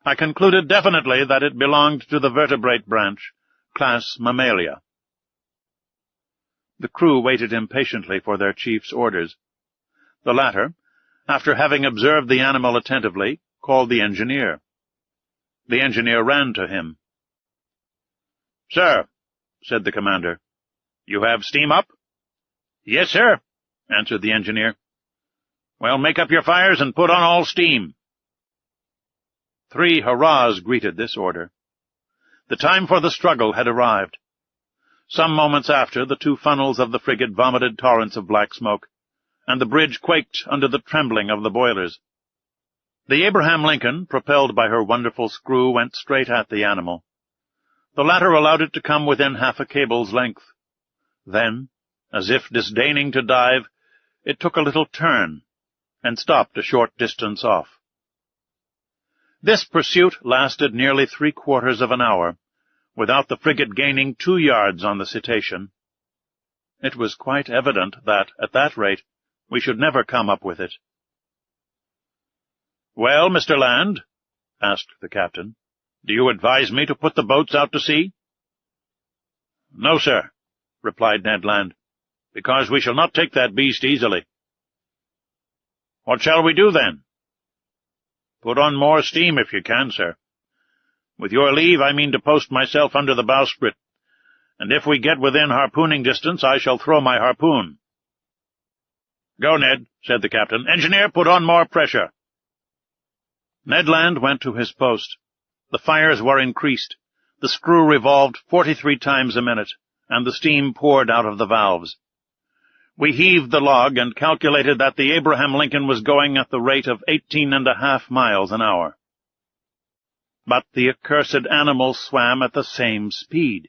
I concluded definitely that it belonged to the vertebrate branch, class Mammalia. The crew waited impatiently for their chief's orders. The latter, after having observed the animal attentively, called the engineer. The engineer ran to him. "Sir," said the commander, "you have steam up?" "Yes, sir," answered the engineer. "Well, make up your fires and put on all steam." 3 hurrahs greeted this order. The time for the struggle had arrived. Some moments after, the 2 funnels of the frigate vomited torrents of black smoke, and the bridge quaked under the trembling of the boilers. The Abraham Lincoln, propelled by her wonderful screw, went straight at the animal. The latter allowed it to come within half a cable's length. Then, as if disdaining to dive, it took a little turn, and stopped a short distance off. This pursuit lasted nearly 3/4 of an hour, without the frigate gaining 2 yards on the cetacean. It was quite evident that, at that rate, we should never come up with it. "Well, Mr. Land," asked the captain, "do you advise me to put the boats out to sea?" "No, sir," replied Ned Land, "because we shall not take that beast easily." "What shall we do, then?" "Put on more steam if you can, sir. With your leave, I mean to post myself under the bowsprit, and if we get within harpooning distance, I shall throw my harpoon." "Go, Ned," said the captain. "Engineer, put on more pressure." Ned Land went to his post. The fires were increased. The screw revolved 43 times a minute, and the steam poured out of the valves. We heaved the log and calculated that the Abraham Lincoln was going at the rate of 18½ miles an hour. But the accursed animal swam at the same speed.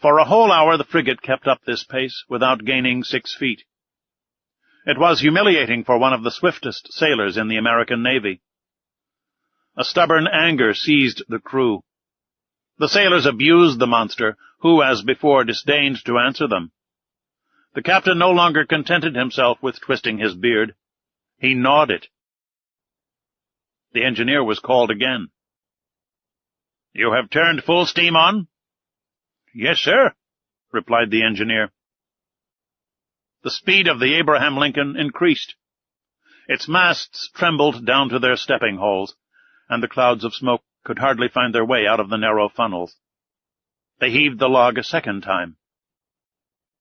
For a whole hour the frigate kept up this pace without gaining 6 feet. It was humiliating for one of the swiftest sailors in the American Navy. A stubborn anger seized the crew. The sailors abused the monster, who, as before, disdained to answer them. The captain no longer contented himself with twisting his beard. He gnawed it. The engineer was called again. "You have turned full steam on?" "Yes, sir," replied the engineer. The speed of the Abraham Lincoln increased. Its masts trembled down to their stepping holes, and the clouds of smoke could hardly find their way out of the narrow funnels. They heaved the log a second time.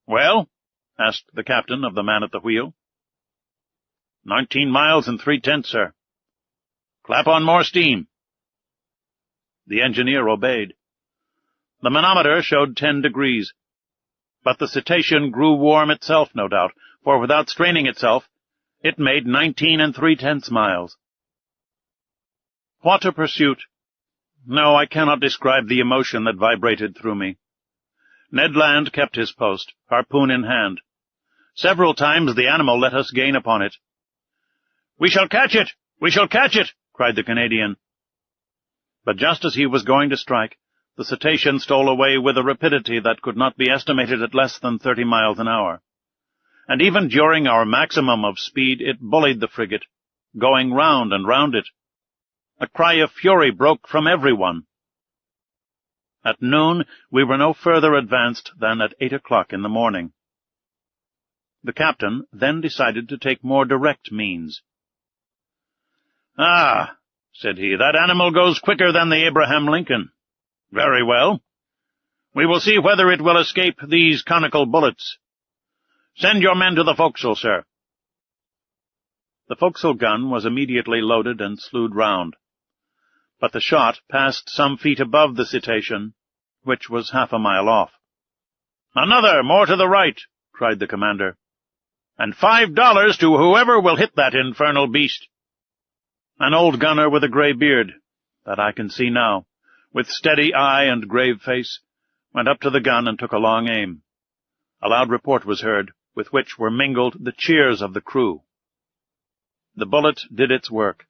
"Well?" asked the captain of the man at the wheel. 19 miles and 3/10, sir." Clap on more steam." The engineer obeyed. The manometer showed 10 degrees. But the cetacean grew warm itself, no doubt, for without straining itself, it made 19 3/10 miles. What a pursuit! No, I cannot describe the emotion that vibrated through me. Ned Land kept his post, harpoon in hand. Several times the animal let us gain upon it. "We shall catch it! We shall catch it!" cried the Canadian. But just as he was going to strike, the cetacean stole away with a rapidity that could not be estimated at less than 30 miles an hour. And even during our maximum of speed it bullied the frigate, going round and round it. A cry of fury broke from everyone. At noon we were no further advanced than at 8 o'clock in the morning. The captain then decided to take more direct means. "Ah," said he, "that animal goes quicker than the Abraham Lincoln. Very well. We will see whether it will escape these conical bullets. Send your men to the forecastle, sir." The forecastle gun was immediately loaded and slewed round. But the shot passed some feet above the cetacean, which was half a mile off. "Another, more to the right," cried the commander. "And $5 to whoever will hit that infernal beast." An old gunner with a grey beard, that I can see now, with steady eye and grave face, went up to the gun and took a long aim. A loud report was heard, with which were mingled the cheers of the crew. The bullet did its work.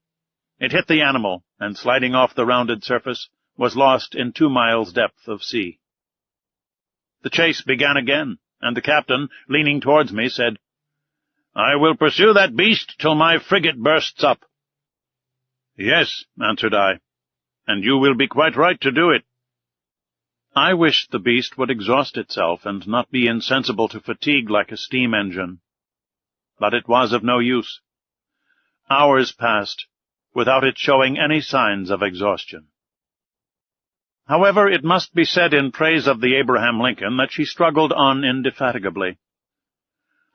It hit the animal, and sliding off the rounded surface, was lost in 2 miles' depth of sea. The chase began again, and the captain, leaning towards me, said, "I will pursue that beast till my frigate bursts up." "Yes," answered I, "and you will be quite right to do it." I wished the beast would exhaust itself and not be insensible to fatigue like a steam engine. But it was of no use. Hours passed without it showing any signs of exhaustion. However, it must be said in praise of the Abraham Lincoln that she struggled on indefatigably.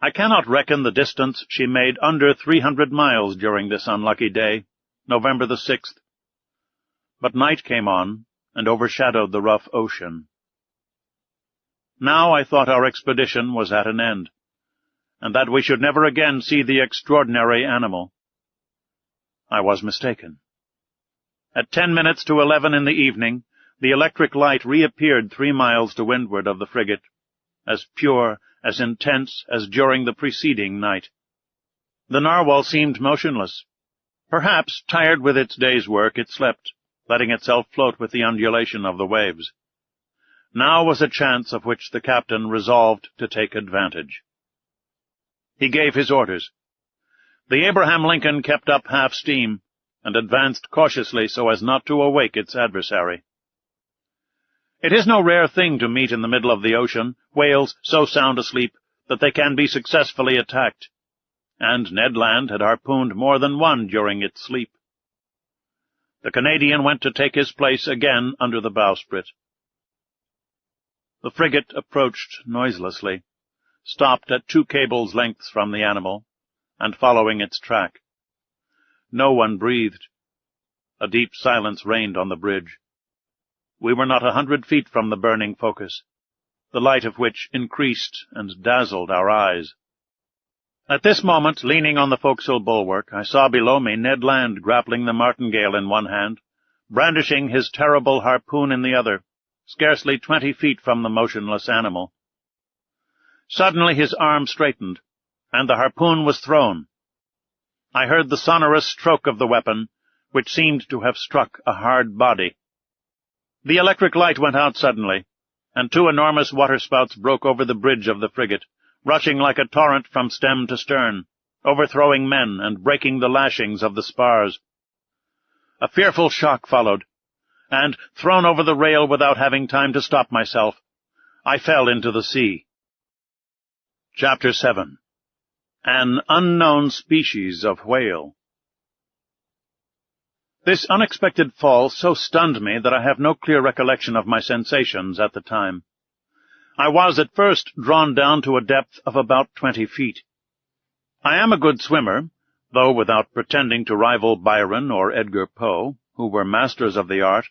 I cannot reckon the distance she made under 300 miles during this unlucky day, November the 6th. But night came on and overshadowed the rough ocean. Now I thought our expedition was at an end, and that we should never again see the extraordinary animal. I was mistaken. At 10 minutes to 11 in the evening, the electric light reappeared 3 miles to windward of the frigate, as pure, as intense as during the preceding night. The narwhal seemed motionless. Perhaps, tired with its day's work, it slept, letting itself float with the undulation of the waves. Now was a chance of which the captain resolved to take advantage. He gave his orders. The Abraham Lincoln kept up half steam, and advanced cautiously so as not to awake its adversary. It is no rare thing to meet in the middle of the ocean whales so sound asleep that they can be successfully attacked, and Ned Land had harpooned more than one during its sleep. The Canadian went to take his place again under the bowsprit. The frigate approached noiselessly, stopped at 2 cables' lengths from the animal, and following its track. No one breathed. A deep silence reigned on the bridge. We were not 100 feet from the burning focus, the light of which increased and dazzled our eyes. At this moment, leaning on the forecastle bulwark, I saw below me Ned Land grappling the martingale in one hand, brandishing his terrible harpoon in the other, scarcely 20 feet from the motionless animal. Suddenly his arm straightened, and the harpoon was thrown. I heard the sonorous stroke of the weapon, which seemed to have struck a hard body. The electric light went out suddenly, and 2 enormous waterspouts broke over the bridge of the frigate, rushing like a torrent from stem to stern, overthrowing men and breaking the lashings of the spars. A fearful shock followed, and, thrown over the rail without having time to stop myself, I fell into the sea. Chapter 7. An Unknown Species of Whale. This unexpected fall so stunned me that I have no clear recollection of my sensations at the time. I was at first drawn down to a depth of about 20 feet. I am a good swimmer, though without pretending to rival Byron or Edgar Poe, who were masters of the art,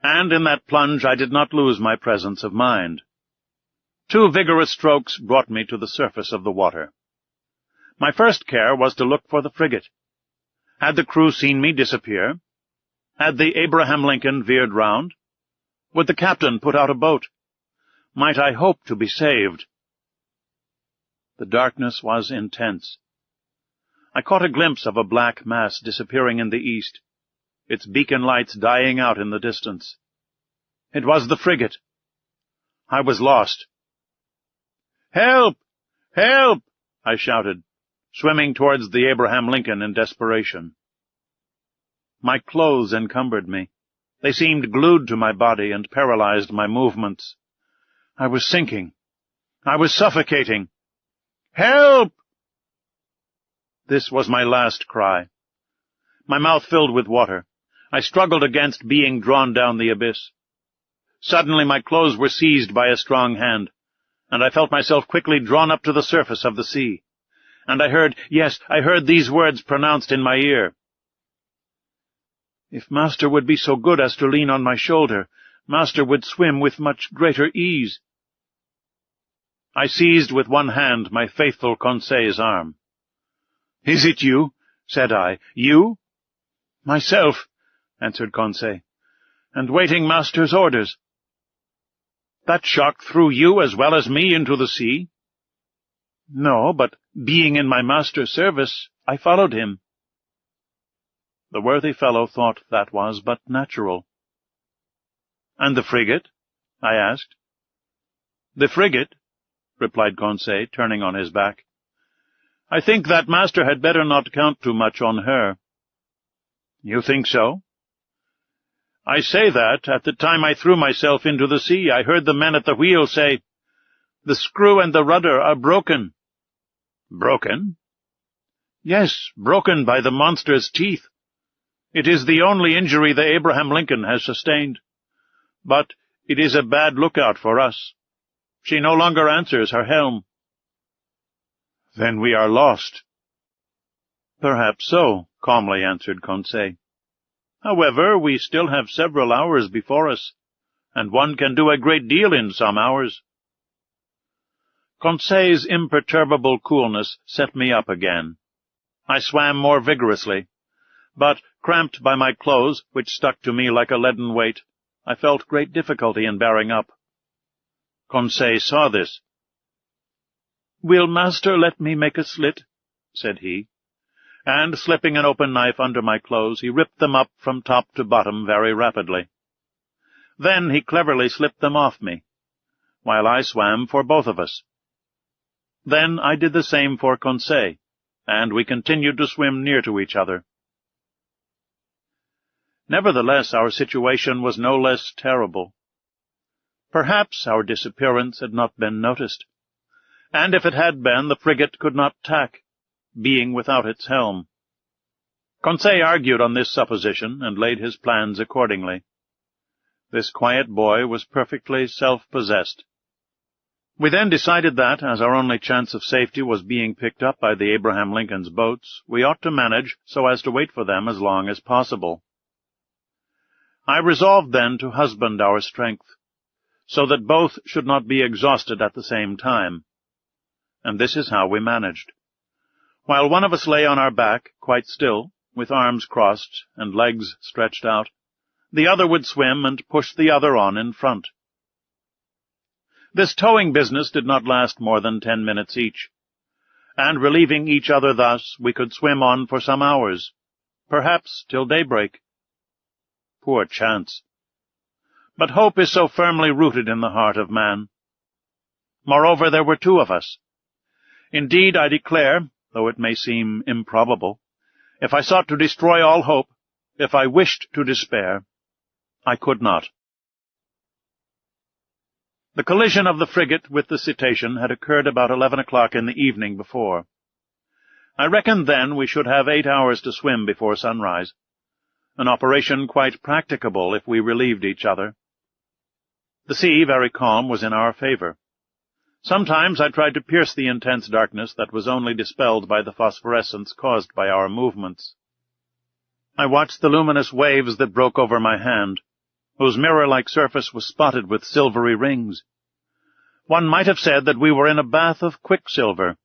and in that plunge I did not lose my presence of mind. 2 vigorous strokes brought me to the surface of the water. My first care was to look for the frigate. Had the crew seen me disappear? Had the Abraham Lincoln veered round? Would the captain put out a boat? Might I hope to be saved? The darkness was intense. I caught a glimpse of a black mass disappearing in the east, its beacon lights dying out in the distance. It was the frigate. I was lost. "Help! Help!" I shouted, swimming towards the Abraham Lincoln in desperation. My clothes encumbered me. They seemed glued to my body and paralyzed my movements. I was sinking. I was suffocating. "Help!" This was my last cry. My mouth filled with water. I struggled against being drawn down the abyss. Suddenly my clothes were seized by a strong hand, and I felt myself quickly drawn up to the surface of the sea. And I heard these words pronounced in my ear. "If master would be so good as to lean on my shoulder, master would swim with much greater ease." I seized with one hand my faithful Conseil's arm. "Is it you?" said I. "You?" "Myself," answered Conseil, "and waiting master's orders." "That shock threw you as well as me into the sea?" "No, but being in my master's service, I followed him." The worthy fellow thought that was but natural. "And the frigate?" I asked. "The frigate?" replied Conseil, turning on his back. "I think that master had better not count too much on her." "You think so?" "I say that, at the time I threw myself into the sea, I heard the men at the wheel say, 'The screw and the rudder are broken.'" "Broken?" "Yes, broken by the monster's teeth. It is the only injury the Abraham Lincoln has sustained. But it is a bad lookout for us. She no longer answers her helm." "Then we are lost." "Perhaps so," calmly answered Conseil. "However, we still have several hours before us, and one can do a great deal in some hours." Conseil's imperturbable coolness set me up again. I swam more vigorously, but, cramped by my clothes, which stuck to me like a leaden weight, I felt great difficulty in bearing up. Conseil saw this. "Will master let me make a slit?" said he, and, slipping an open knife under my clothes, he ripped them up from top to bottom very rapidly. Then he cleverly slipped them off me, while I swam for both of us. Then I did the same for Conseil, and we continued to swim near to each other. Nevertheless, our situation was no less terrible. Perhaps our disappearance had not been noticed, and if it had been, the frigate could not tack, being without its helm. Conseil argued on this supposition, and laid his plans accordingly. This quiet boy was perfectly self-possessed. We then decided that, as our only chance of safety was being picked up by the Abraham Lincoln's boats, we ought to manage so as to wait for them as long as possible. I resolved then to husband our strength, so that both should not be exhausted at the same time. And this is how we managed. While one of us lay on our back, quite still, with arms crossed and legs stretched out, the other would swim and push the other on in front. This towing business did not last more than 10 minutes each, and relieving each other thus, we could swim on for some hours, perhaps till daybreak. Poor chance! But hope is so firmly rooted in the heart of man. Moreover, there were 2 of us. Indeed, I declare, though it may seem improbable, if I sought to destroy all hope, if I wished to despair, I could not. The collision of the frigate with the cetacean had occurred about 11 o'clock in the evening before. I reckoned then we should have 8 hours to swim before sunrise, an operation quite practicable if we relieved each other. The sea, very calm, was in our favor. Sometimes I tried to pierce the intense darkness that was only dispelled by the phosphorescence caused by our movements. I watched the luminous waves that broke over my hand, whose mirror-like surface was spotted with silvery rings. One might have said that we were in a bath of quicksilver.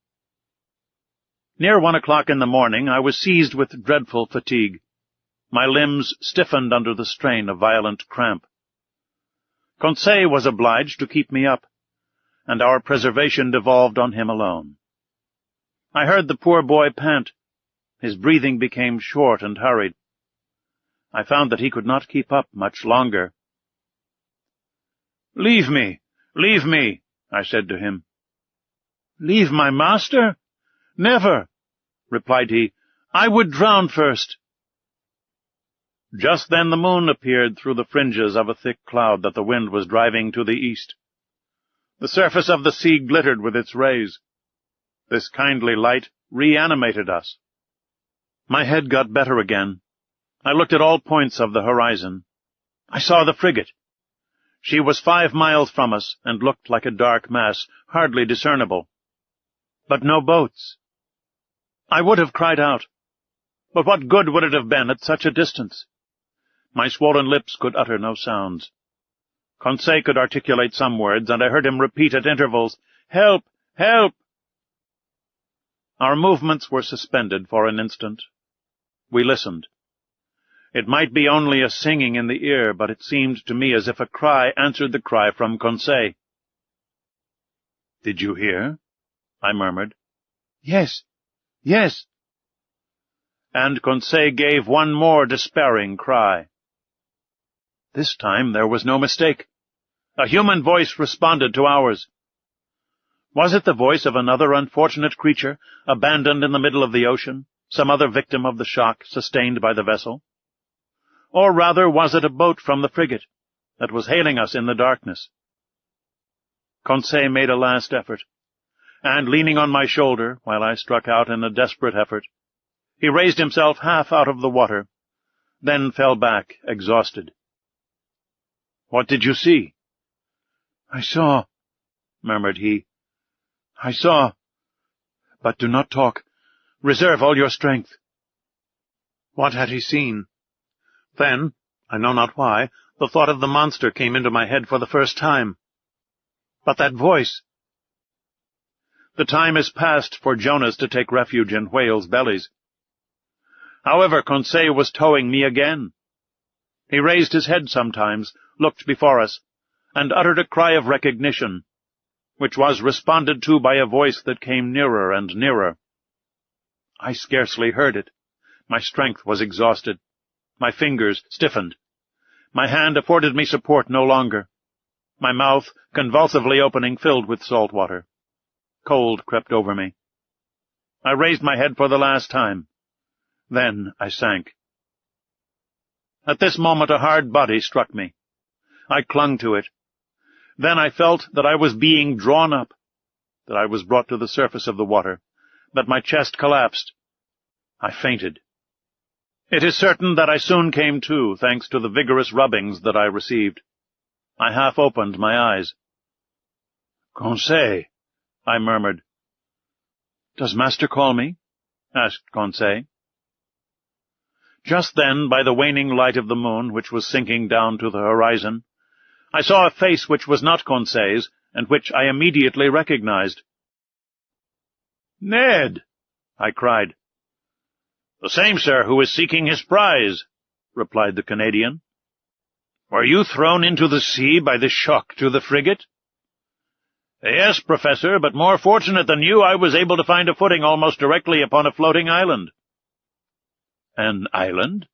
Near 1 o'clock in the morning I was seized with dreadful fatigue. My limbs stiffened under the strain of violent cramp. Conseil was obliged to keep me up, and our preservation devolved on him alone. I heard the poor boy pant. His breathing became short and hurried. I found that he could not keep up much longer. "Leave me, I said to him. "Leave my master? Never," replied he. "I would drown first." Just then the moon appeared through the fringes of a thick cloud that the wind was driving to the east. The surface of the sea glittered with its rays. This kindly light reanimated us. My head got better again. I looked at all points of the horizon. I saw the frigate. She was 5 miles from us, and looked like a dark mass, hardly discernible. But no boats. I would have cried out, but what good would it have been at such a distance? My swollen lips could utter no sounds. Conseil could articulate some words, and I heard him repeat at intervals, "Help! Help!" Our movements were suspended for an instant. We listened. It might be only a singing in the ear, but it seemed to me as if a cry answered the cry from Conseil. "Did you hear?" I murmured. "Yes, yes." And Conseil gave one more despairing cry. This time there was no mistake. A human voice responded to ours. Was it the voice of another unfortunate creature, abandoned in the middle of the ocean, some other victim of the shock sustained by the vessel? Or rather was it a boat from the frigate that was hailing us in the darkness? Conseil made a last effort, and, leaning on my shoulder while I struck out in a desperate effort, he raised himself half out of the water, then fell back, exhausted. "What did you see?" "I saw," murmured he. "I saw. But do not talk. Reserve all your strength." What had he seen? Then, I know not why, the thought of the monster came into my head for the first time. But that voice! The time is past for Jonahs to take refuge in whales' bellies. However, Conseil was towing me again. He raised his head sometimes, looked before us, and uttered a cry of recognition, which was responded to by a voice that came nearer and nearer. I scarcely heard it. My strength was exhausted. My fingers stiffened. My hand afforded me support no longer. My mouth, convulsively opening, filled with salt water. Cold crept over me. I raised my head for the last time. Then I sank. At this moment a hard body struck me. I clung to it. Then I felt that I was being drawn up, that I was brought to the surface of the water, that my chest collapsed. I fainted. It is certain that I soon came to, thanks to the vigorous rubbings that I received. I half opened my eyes. "Conseil," I murmured. "Does master call me?" asked Conseil. Just then, by the waning light of the moon, which was sinking down to the horizon, I saw a face which was not Conseil's, and which I immediately recognized. "Ned!" I cried. "The same, sir, who is seeking his prize," replied the Canadian. "Were you thrown into the sea by the shock to the frigate?" "Yes, Professor, but more fortunate than you, I was able to find a footing almost directly upon a floating island." "An island?"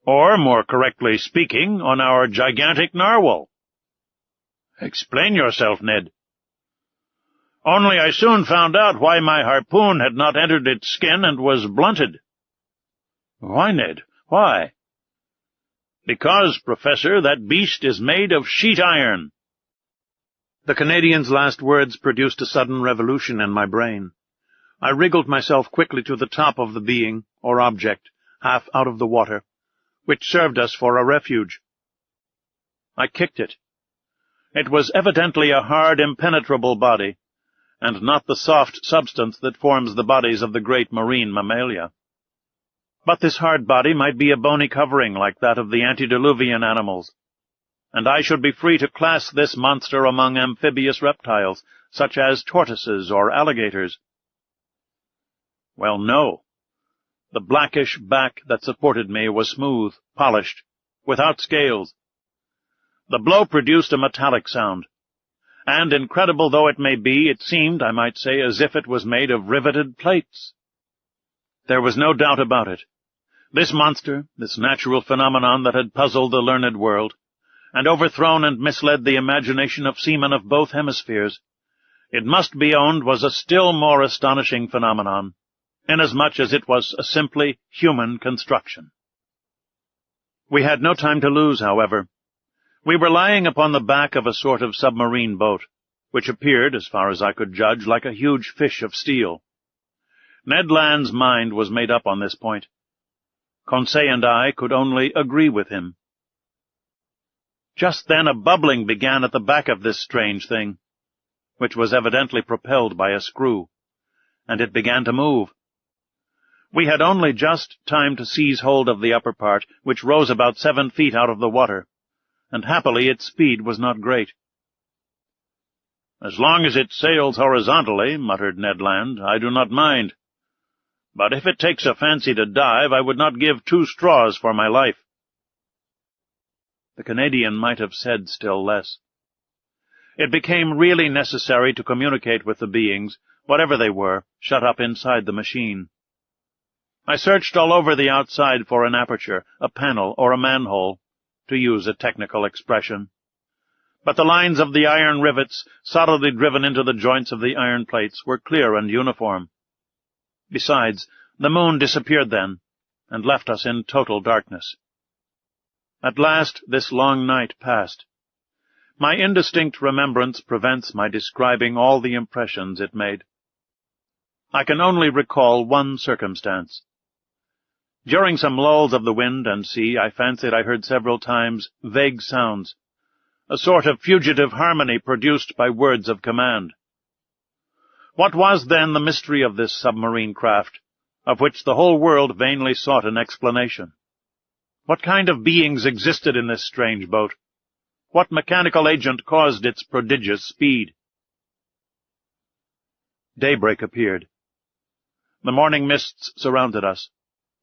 "Or, more correctly speaking, on our gigantic narwhal." "Explain yourself, Ned." "Only I soon found out why my harpoon had not entered its skin and was blunted." "Why, Ned? Why?" "Because, Professor, that beast is made of sheet iron." The Canadian's last words produced a sudden revolution in my brain. I wriggled myself quickly to the top of the being, or object, half out of the water, which served us for a refuge. I kicked it. It was evidently a hard, impenetrable body, and not the soft substance that forms the bodies of the great marine mammalia. But this hard body might be a bony covering like that of the antediluvian animals, and I should be free to class this monster among amphibious reptiles, such as tortoises or alligators. Well, no. The blackish back that supported me was smooth, polished, without scales. The blow produced a metallic sound, and, incredible though it may be, it seemed, I might say, as if it was made of riveted plates. There was no doubt about it. This monster, this natural phenomenon that had puzzled the learned world, and overthrown and misled the imagination of seamen of both hemispheres, it must be owned was a still more astonishing phenomenon, inasmuch as it was a simply human construction. We had no time to lose, however. We were lying upon the back of a sort of submarine boat, which appeared, as far as I could judge, like a huge fish of steel. Ned Land's mind was made up on this point. Conseil and I could only agree with him. Just then a bubbling began at the back of this strange thing, which was evidently propelled by a screw, and it began to move. We had only just time to seize hold of the upper part, which rose about 7 feet out of the water, and happily its speed was not great. "As long as it sails horizontally," muttered Ned Land, "I do not mind. But if it takes a fancy to dive, I would not give 2 straws for my life." The Canadian might have said still less. It became really necessary to communicate with the beings, whatever they were, shut up inside the machine. I searched all over the outside for an aperture, a panel, or a manhole, to use a technical expression. But the lines of the iron rivets, solidly driven into the joints of the iron plates, were clear and uniform. Besides, the moon disappeared then, and left us in total darkness. At last this long night passed. My indistinct remembrance prevents my describing all the impressions it made. I can only recall one circumstance. During some lulls of the wind and sea, I fancied I heard several times vague sounds, a sort of fugitive harmony produced by words of command. What was then the mystery of this submarine craft, of which the whole world vainly sought an explanation? What kind of beings existed in this strange boat? What mechanical agent caused its prodigious speed? Daybreak appeared. The morning mists surrounded us,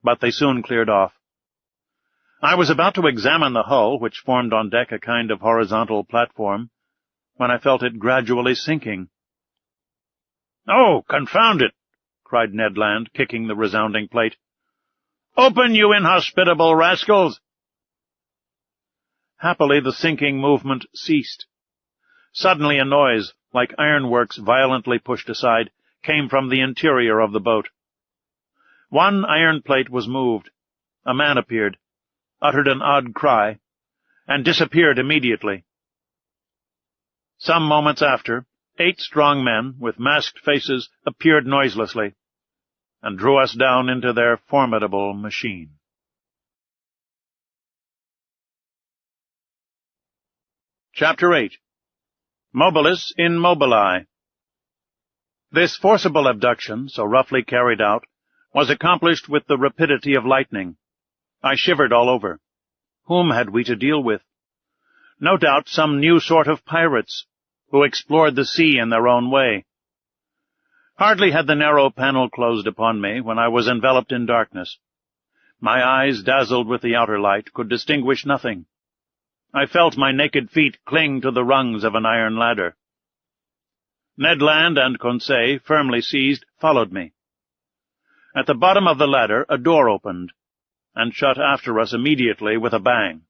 but they soon cleared off. I was about to examine the hull, which formed on deck a kind of horizontal platform, when I felt it gradually sinking. "Oh, confound it!" cried Ned Land, kicking the resounding plate. "Open, you inhospitable rascals!" Happily the sinking movement ceased. Suddenly a noise, like ironworks violently pushed aside, came from the interior of the boat. One iron plate was moved. A man appeared, uttered an odd cry, and disappeared immediately. Some moments after, 8 strong men, with masked faces, appeared noiselessly, and drew us down into their formidable machine. Chapter 8. Mobilis in Mobili. This forcible abduction, so roughly carried out, was accomplished with the rapidity of lightning. I shivered all over. Whom had we to deal with? No doubt some new sort of pirates, who explored the sea in their own way. Hardly had the narrow panel closed upon me when I was enveloped in darkness. My eyes, dazzled with the outer light, could distinguish nothing. I felt my naked feet cling to the rungs of an iron ladder. Ned Land and Conseil, firmly seized, followed me. At the bottom of the ladder a door opened, and shut after us immediately with a bang.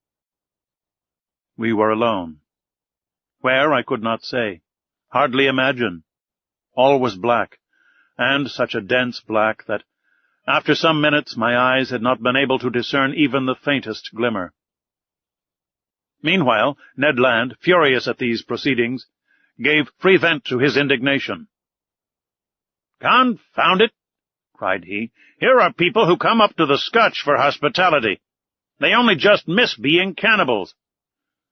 We were alone. Where, I could not say, hardly imagine. All was black, and such a dense black that, after some minutes, my eyes had not been able to discern even the faintest glimmer. Meanwhile, Ned Land, furious at these proceedings, gave free vent to his indignation. "Confound it!" cried he. "Here are people who come up to the Scotch for hospitality. They only just miss being cannibals.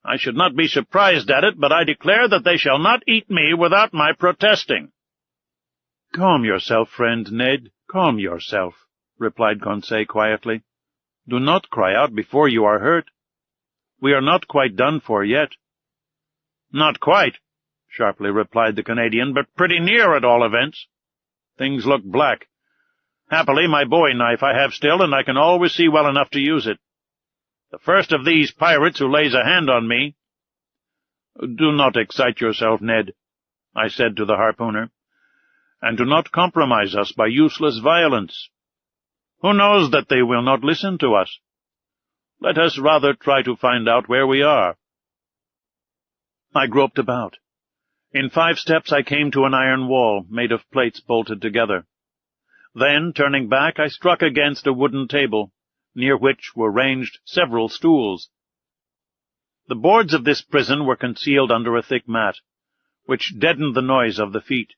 I should not be surprised at it, but I declare that they shall not eat me without my protesting." "Calm yourself, friend Ned, calm yourself," replied Conseil quietly. "Do not cry out before you are hurt. We are not quite done for yet." "Not quite," sharply replied the Canadian, "but pretty near at all events. Things look black. Happily, my bowie knife I have still, and I can always see well enough to use it. The first of these pirates who lays a hand on me—" "Do not excite yourself, Ned," I said to the harpooner, "and do not compromise us by useless violence. Who knows that they will not listen to us? Let us rather try to find out where we are." I groped about. In 5 steps I came to an iron wall made of plates bolted together. Then, turning back, I struck against a wooden table, near which were ranged several stools. The boards of this prison were concealed under a thick mat, which deadened the noise of the feet.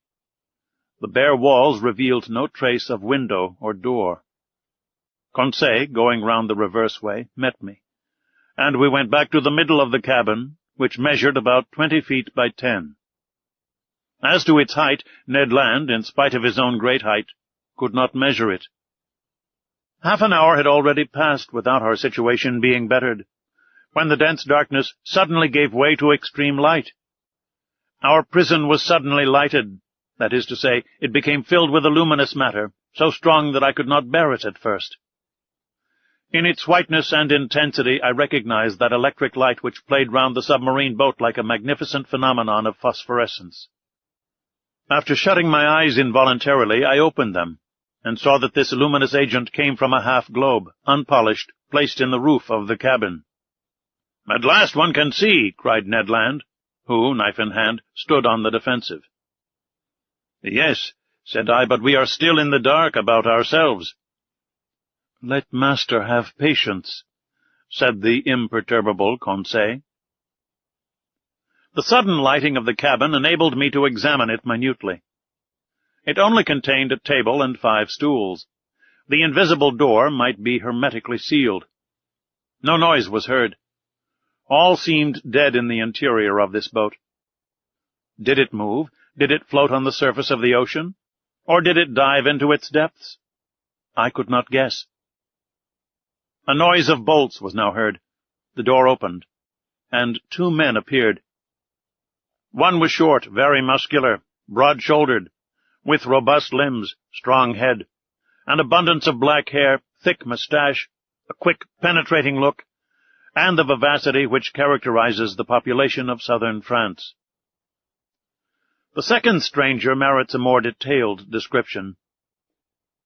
The bare walls revealed no trace of window or door. Conseil, going round the reverse way, met me, and we went back to the middle of the cabin, which measured about 20 feet by 10. As to its height, Ned Land, in spite of his own great height, could not measure it. Half an hour had already passed without our situation being bettered, when the dense darkness suddenly gave way to extreme light. Our prison was suddenly lighted. That is to say, it became filled with a luminous matter, so strong that I could not bear it at first. In its whiteness and intensity I recognized that electric light which played round the submarine boat like a magnificent phenomenon of phosphorescence. After shutting my eyes involuntarily, I opened them, and saw that this luminous agent came from a half-globe, unpolished, placed in the roof of the cabin. "At last one can see," cried Ned Land, who, knife in hand, stood on the defensive. "Yes," said I, "but we are still in the dark about ourselves." "Let master have patience," said the imperturbable Conseil. The sudden lighting of the cabin enabled me to examine it minutely. It only contained a table and 5 stools. The invisible door might be hermetically sealed. No noise was heard. All seemed dead in the interior of this boat. Did it move? Did it float on the surface of the ocean? Or did it dive into its depths? I could not guess. A noise of bolts was now heard. The door opened, and 2 men appeared. One was short, very muscular, broad-shouldered, with robust limbs, strong head, an abundance of black hair, thick moustache, a quick, penetrating look, and the vivacity which characterizes the population of southern France. The second stranger merits a more detailed description.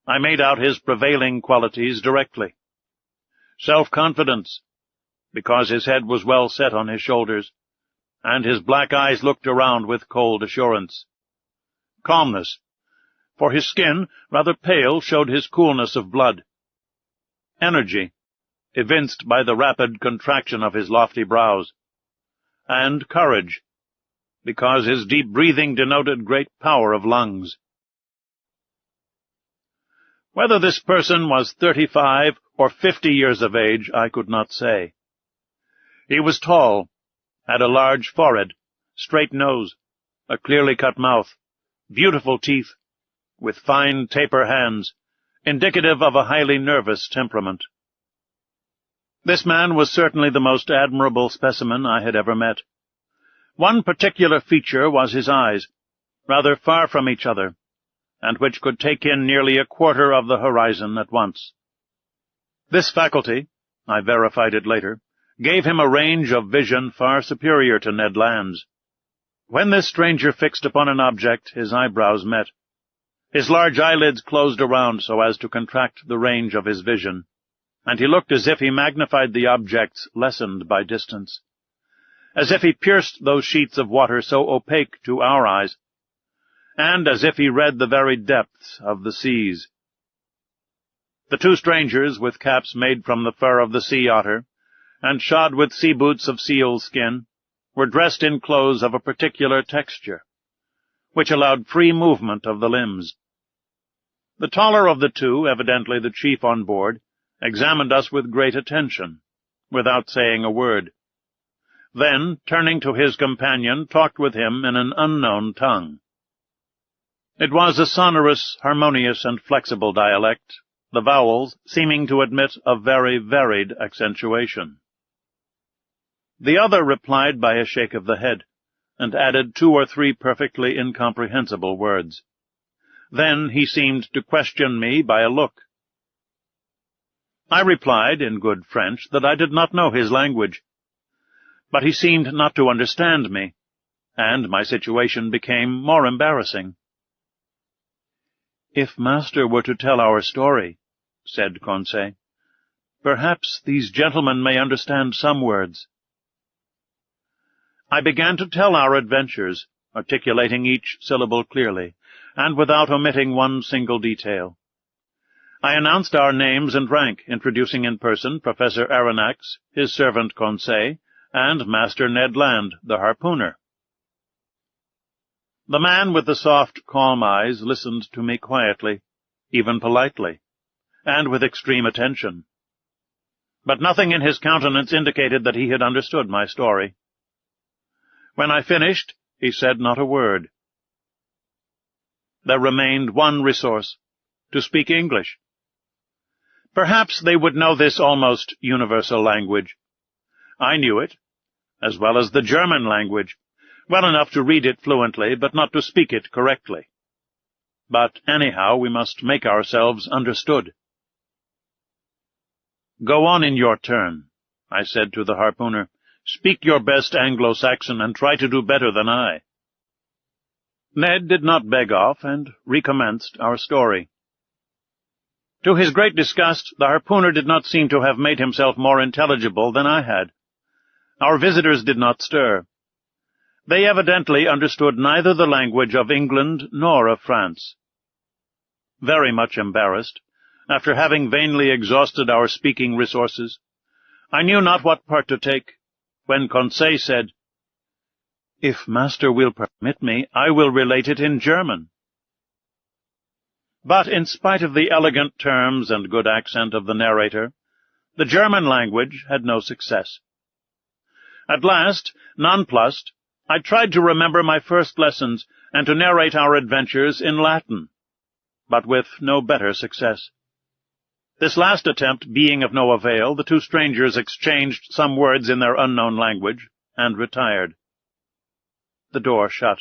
I made out his prevailing qualities directly. Self-confidence, because his head was well set on his shoulders, and his black eyes looked around with cold assurance. Calmness, for his skin, rather pale, showed his coolness of blood. Energy, evinced by the rapid contraction of his lofty brows. And courage, because his deep breathing denoted great power of lungs. Whether this person was 35 or 50 years of age, I could not say. He was tall, had a large forehead, straight nose, a clearly cut mouth, beautiful teeth, with fine taper hands, indicative of a highly nervous temperament. This man was certainly the most admirable specimen I had ever met. One particular feature was his eyes, rather far from each other, and which could take in nearly a quarter of the horizon at once. This faculty, I verified it later, gave him a range of vision far superior to Ned Land's. When this stranger fixed upon an object, his eyebrows met. His large eyelids closed around so as to contract the range of his vision, and he looked as if he magnified the objects lessened by distance, as if he pierced those sheets of water so opaque to our eyes, and as if he read the very depths of the seas. The 2 strangers, with caps made from the fur of the sea otter, and shod with sea boots of seal's skin, were dressed in clothes of a particular texture, which allowed free movement of the limbs. The taller of the 2, evidently the chief on board, examined us with great attention, without saying a word. then, turning to his companion, talked with him in an unknown tongue. It was a sonorous, harmonious, and flexible dialect, the vowels seeming to admit of very varied accentuation. The other replied by a shake of the head, and added 2 or 3 perfectly incomprehensible words. Then he seemed to question me by a look. I replied, in good French, that I did not know his language, but he seemed not to understand me, and my situation became more embarrassing. "If master were to tell our story," said Conseil, "perhaps these gentlemen may understand some words." I began to tell our adventures, articulating each syllable clearly, and without omitting one single detail. I announced our names and rank, introducing in person Professor Aronnax, his servant Conseil, and Master Ned Land, the harpooner. The man with the soft, calm eyes listened to me quietly, even politely, and with extreme attention. But nothing in his countenance indicated that he had understood my story. When I finished, he said not a word. There remained one resource, to speak English. Perhaps they would know this almost universal language. I knew it, as well as the German language, well enough to read it fluently, but not to speak it correctly. But anyhow we must make ourselves understood. "Go on in your turn," I said to the harpooner. "Speak your best Anglo-Saxon, and try to do better than I." Ned did not beg off, and recommenced our story. To his great disgust, the harpooner did not seem to have made himself more intelligible than I had. Our visitors did not stir. They evidently understood neither the language of England nor of France. Very much embarrassed, after having vainly exhausted our speaking resources, I knew not what part to take, when Conseil said, "If master will permit me, I will relate it in German." But in spite of the elegant terms and good accent of the narrator, the German language had no success. At last, nonplussed, I tried to remember my first lessons and to narrate our adventures in Latin, but with no better success. This last attempt being of no avail, the 2 strangers exchanged some words in their unknown language, and retired. The door shut.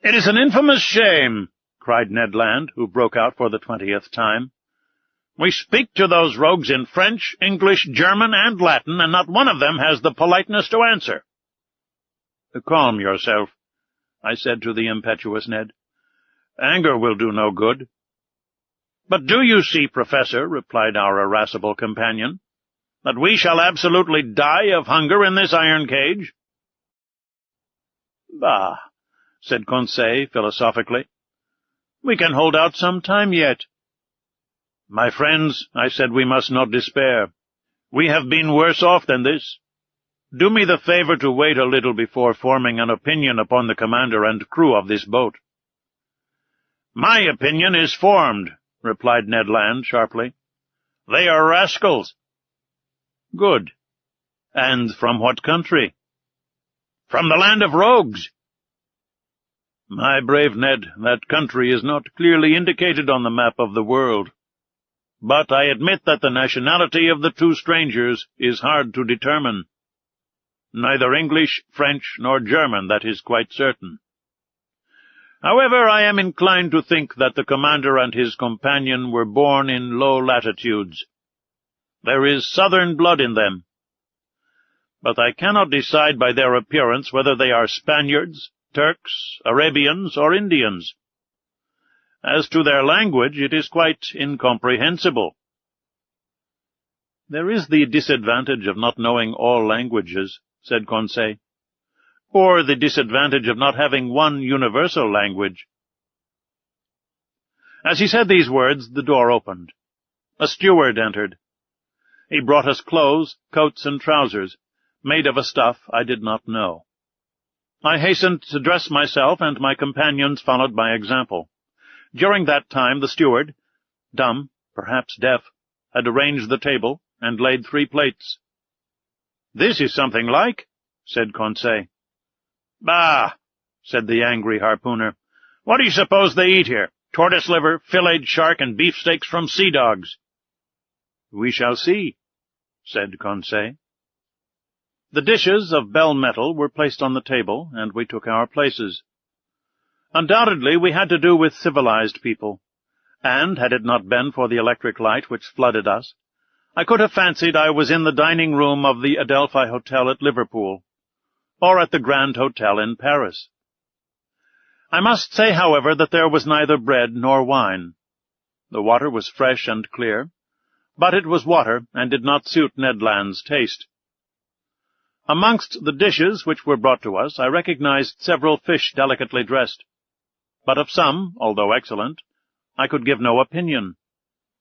"It is an infamous shame," cried Ned Land, who broke out for the 20th time. "We speak to those rogues in French, English, German, and Latin, and not one of them has the politeness to answer." "Calm yourself," I said to the impetuous Ned. "Anger will do no good." "But do you see, Professor," replied our irascible companion, "that we shall absolutely die of hunger in this iron cage?" "Bah," said Conseil philosophically, "we can hold out some time yet." "My friends," I said, "we must not despair. We have been worse off than this. Do me the favor to wait a little before forming an opinion upon the commander and crew of this boat." "My opinion is formed," replied Ned Land sharply. "They are rascals." "Good. And from what country?" "From the land of rogues." "My brave Ned, that country is not clearly indicated on the map of the world. But I admit that the nationality of the 2 strangers is hard to determine. Neither English, French, nor German, that is quite certain. However, I am inclined to think that the commander and his companion were born in low latitudes. There is southern blood in them. But I cannot decide by their appearance whether they are Spaniards, Turks, Arabians, or Indians. As to their language, it is quite incomprehensible." "There is the disadvantage of not knowing all languages," said Conseil, "or the disadvantage of not having one universal language." As he said these words, the door opened. A steward entered. He brought us clothes, coats, and trousers, made of a stuff I did not know. I hastened to dress myself, and my companions followed my example. During that time the steward, dumb, perhaps deaf, had arranged the table and laid 3 plates. "This is something like," said Conseil. "Bah," said the angry harpooner. "What do you suppose they eat here? Tortoise liver, filleted shark, and beefsteaks from sea dogs." "We shall see," said Conseil. The dishes of bell metal were placed on the table, and we took our places. Undoubtedly we had to do with civilized people, and, had it not been for the electric light which flooded us, I could have fancied I was in the dining-room of the Adelphi Hotel at Liverpool, or at the Grand Hotel in Paris. I must say, however, that there was neither bread nor wine. The water was fresh and clear, but it was water and did not suit Ned Land's taste. Amongst the dishes which were brought to us I recognized several fish delicately dressed, but of some, although excellent, I could give no opinion.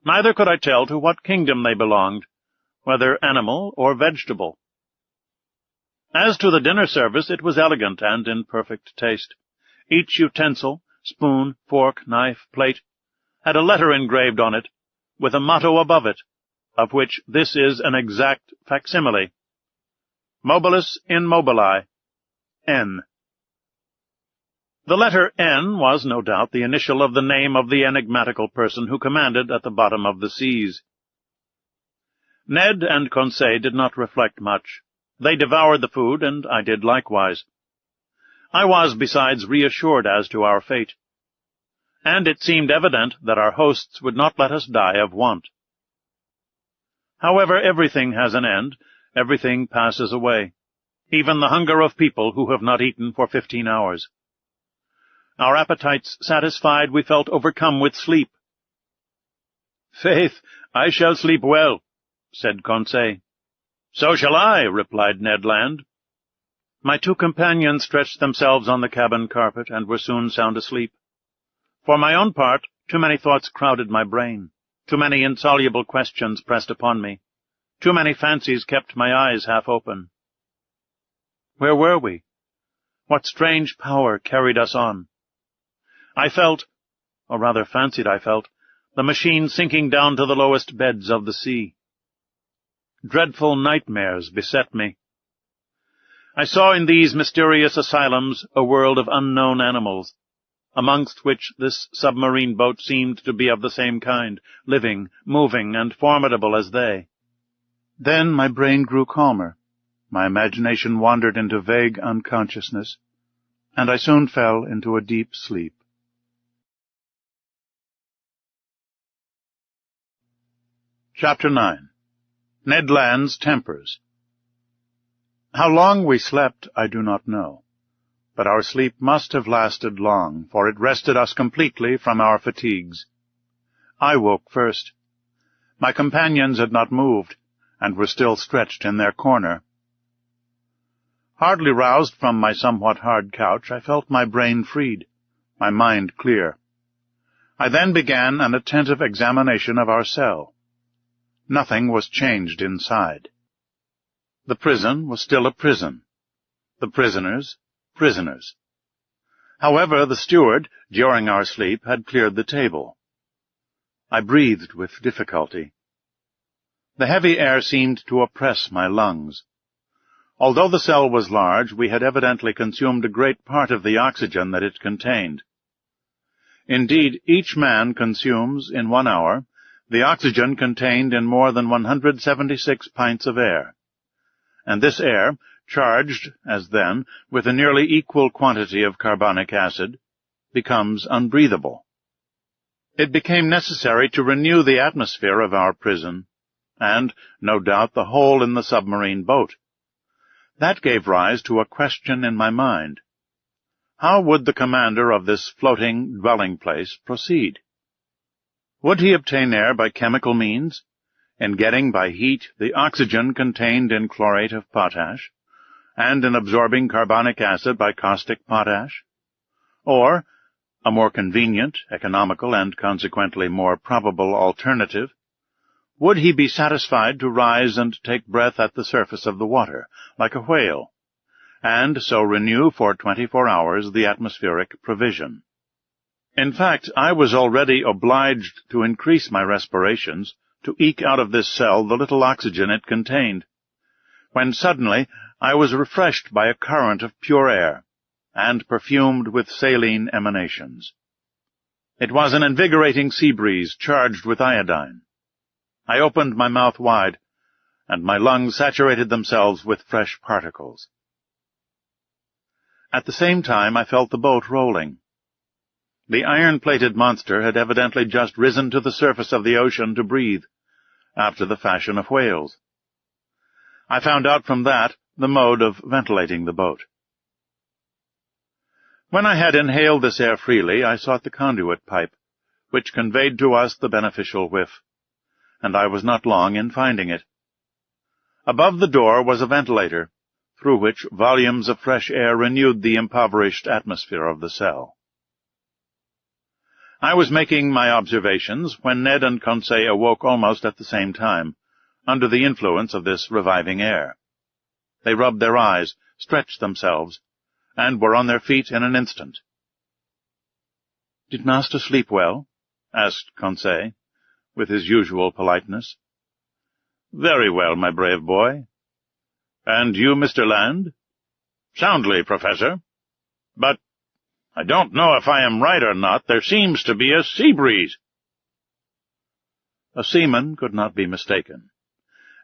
Neither could I tell to what kingdom they belonged, whether animal or vegetable. As to the dinner service, it was elegant and in perfect taste. Each utensil, spoon, fork, knife, plate, had a letter engraved on it, with a motto above it, of which this is an exact facsimile: Mobilis in mobili, N. The letter N was, no doubt, the initial of the name of the enigmatical person who commanded at the bottom of the seas. Ned and Conseil did not reflect much. They devoured the food, and I did likewise. I was, besides, reassured as to our fate, and it seemed evident that our hosts would not let us die of want. However, everything has an end, everything passes away, even the hunger of people who have not eaten for 15 hours. Our appetites satisfied, we felt overcome with sleep. "Faith, I shall sleep well," said Conseil. "So shall I," replied Ned Land. My two companions stretched themselves on the cabin carpet and were soon sound asleep. For my own part, too many thoughts crowded my brain, too many insoluble questions pressed upon me, too many fancies kept my eyes half open. Where were we? What strange power carried us on? I felt, or rather fancied I felt, the machine sinking down to the lowest beds of the sea. Dreadful nightmares beset me. I saw in these mysterious asylums a world of unknown animals, amongst which this submarine boat seemed to be of the same kind, living, moving, and formidable as they. Then my brain grew calmer, my imagination wandered into vague unconsciousness, and I soon fell into a deep sleep. Chapter 9. Ned Land's Tempers. How long we slept I do not know, but our sleep must have lasted long, for it rested us completely from our fatigues. I woke first. My companions had not moved, and were still stretched in their corner. Hardly roused from my somewhat hard couch, I felt my brain freed, my mind clear. I then began an attentive examination of our cell. Nothing was changed inside. The prison was still a prison. The prisoners, prisoners. However, the steward, during our sleep, had cleared the table. I breathed with difficulty. The heavy air seemed to oppress my lungs. Although the cell was large, we had evidently consumed a great part of the oxygen that it contained. Indeed, each man consumes, in 1 hour, the oxygen contained in more than 176 pints of air, and this air, charged, as then, with a nearly equal quantity of carbonic acid, becomes unbreathable. It became necessary to renew the atmosphere of our prison, and, no doubt, the hole in the submarine boat. That gave rise to a question in my mind. How would the commander of this floating dwelling-place proceed? Would he obtain air by chemical means, in getting by heat the oxygen contained in chlorate of potash, and in absorbing carbonic acid by caustic potash? Or, a more convenient, economical, and consequently more probable alternative, would he be satisfied to rise and take breath at the surface of the water, like a whale, and so renew for 24 hours the atmospheric provision? In fact, I was already obliged to increase my respirations to eke out of this cell the little oxygen it contained, when suddenly I was refreshed by a current of pure air, and perfumed with saline emanations. It was an invigorating sea breeze charged with iodine. I opened my mouth wide, and my lungs saturated themselves with fresh particles. At the same time I felt the boat rolling. The iron-plated monster had evidently just risen to the surface of the ocean to breathe, after the fashion of whales. I found out from that the mode of ventilating the boat. When I had inhaled this air freely, I sought the conduit pipe, which conveyed to us the beneficial whiff, and I was not long in finding it. Above the door was a ventilator, through which volumes of fresh air renewed the impoverished atmosphere of the cell. I was making my observations when Ned and Conseil awoke almost at the same time, under the influence of this reviving air. They rubbed their eyes, stretched themselves, and were on their feet in an instant. "Did master sleep well?" asked Conseil, with his usual politeness. "Very well, my brave boy. And you, Mr. Land?" "Soundly, Professor. But I don't know if I am right or not. There seems to be a sea breeze." A seaman could not be mistaken,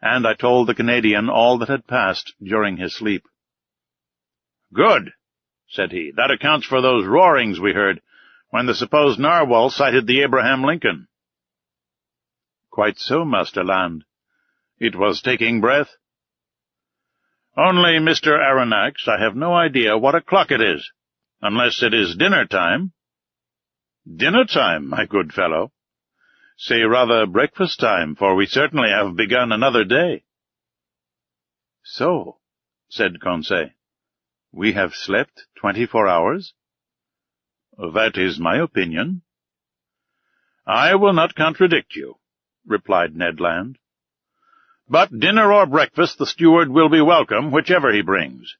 and I told the Canadian all that had passed during his sleep. "Good," said he. "That accounts for those roarings we heard when the supposed narwhal sighted the Abraham Lincoln." "Quite so, Master Land. It was taking breath." "Only, Mr. Aronnax, I have no idea what o'clock it is, unless it is dinner-time." "Dinner-time, my good fellow? Say rather breakfast-time, for we certainly have begun another day." "So," said Conseil, "we have slept 24 hours? "That is my opinion." "I will not contradict you," replied Ned Land. "But dinner or breakfast, the steward will be welcome, whichever he brings."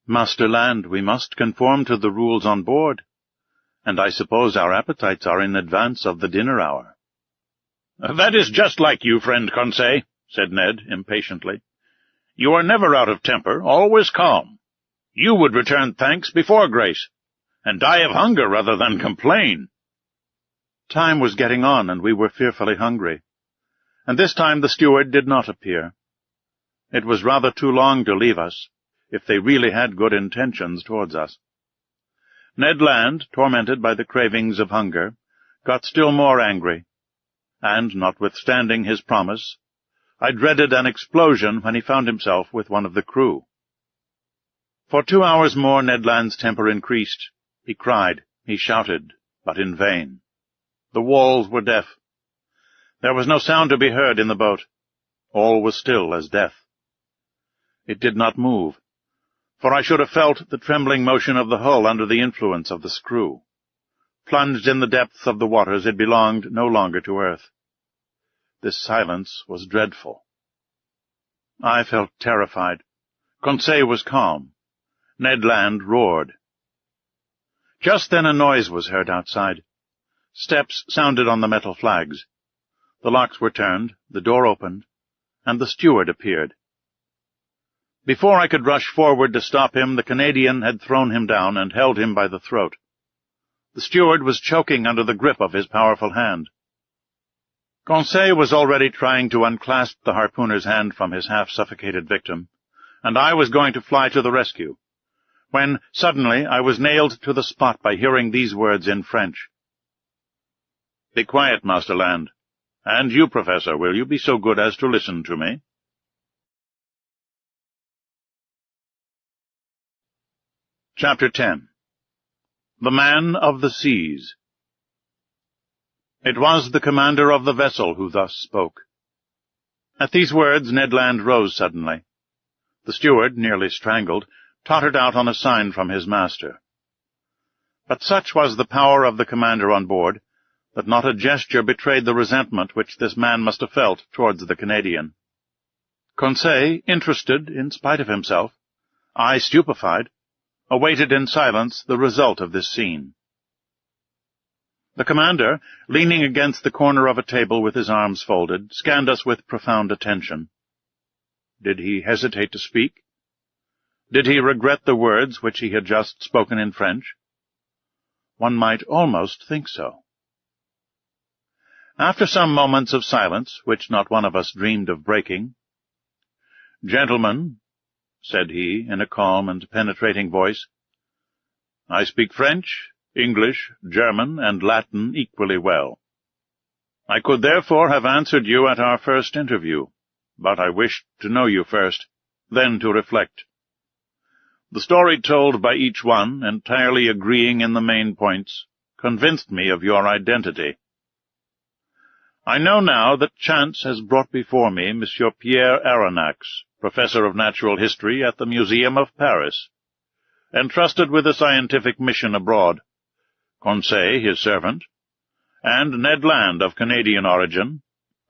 "Master Land, we must conform to the rules on board, and I suppose our appetites are in advance of the dinner hour." "That is just like you, friend Conseil," said Ned impatiently. "You are never out of temper, always calm. You would return thanks before grace, and die of hunger rather than complain." Time was getting on, and we were fearfully hungry, and this time the steward did not appear. It was rather too long to leave us, if they really had good intentions towards us. Ned Land, tormented by the cravings of hunger, got still more angry, and, notwithstanding his promise, I dreaded an explosion when he found himself with one of the crew. For 2 hours more Ned Land's temper increased. He cried, he shouted, but in vain. The walls were deaf. There was no sound to be heard in the boat. All was still as death. It did not move, for I should have felt the trembling motion of the hull under the influence of the screw. Plunged in the depths of the waters, it belonged no longer to earth. This silence was dreadful. I felt terrified. Conseil was calm. Ned Land roared. Just then a noise was heard outside. Steps sounded on the metal flags. The locks were turned, the door opened, and the steward appeared. Before I could rush forward to stop him, the Canadian had thrown him down and held him by the throat. The steward was choking under the grip of his powerful hand. Conseil was already trying to unclasp the harpooner's hand from his half-suffocated victim, and I was going to fly to the rescue, when suddenly I was nailed to the spot by hearing these words in French. "Be quiet, Master Land. And you, Professor, will you be so good as to listen to me?" Chapter 10. The Man of the Seas. It was the commander of the vessel who thus spoke. At these words Ned Land rose suddenly. The steward, nearly strangled, tottered out on a sign from his master. But such was the power of the commander on board, that not a gesture betrayed the resentment which this man must have felt towards the Canadian. Conseil, interested in spite of himself, I stupefied, awaited in silence the result of this scene. The commander, leaning against the corner of a table with his arms folded, scanned us with profound attention. Did he hesitate to speak? Did he regret the words which he had just spoken in French? One might almost think so. After some moments of silence, which not one of us dreamed of breaking, "Gentlemen," said he, in a calm and penetrating voice, "I speak French, English, German, and Latin equally well. I could therefore have answered you at our first interview, but I wished to know you first, then to reflect. The story told by each one, entirely agreeing in the main points, convinced me of your identity. I know now that chance has brought before me Monsieur Pierre Aronnax, Professor of Natural History at the Museum of Paris, entrusted with a scientific mission abroad, Conseil, his servant, and Ned Land, of Canadian origin,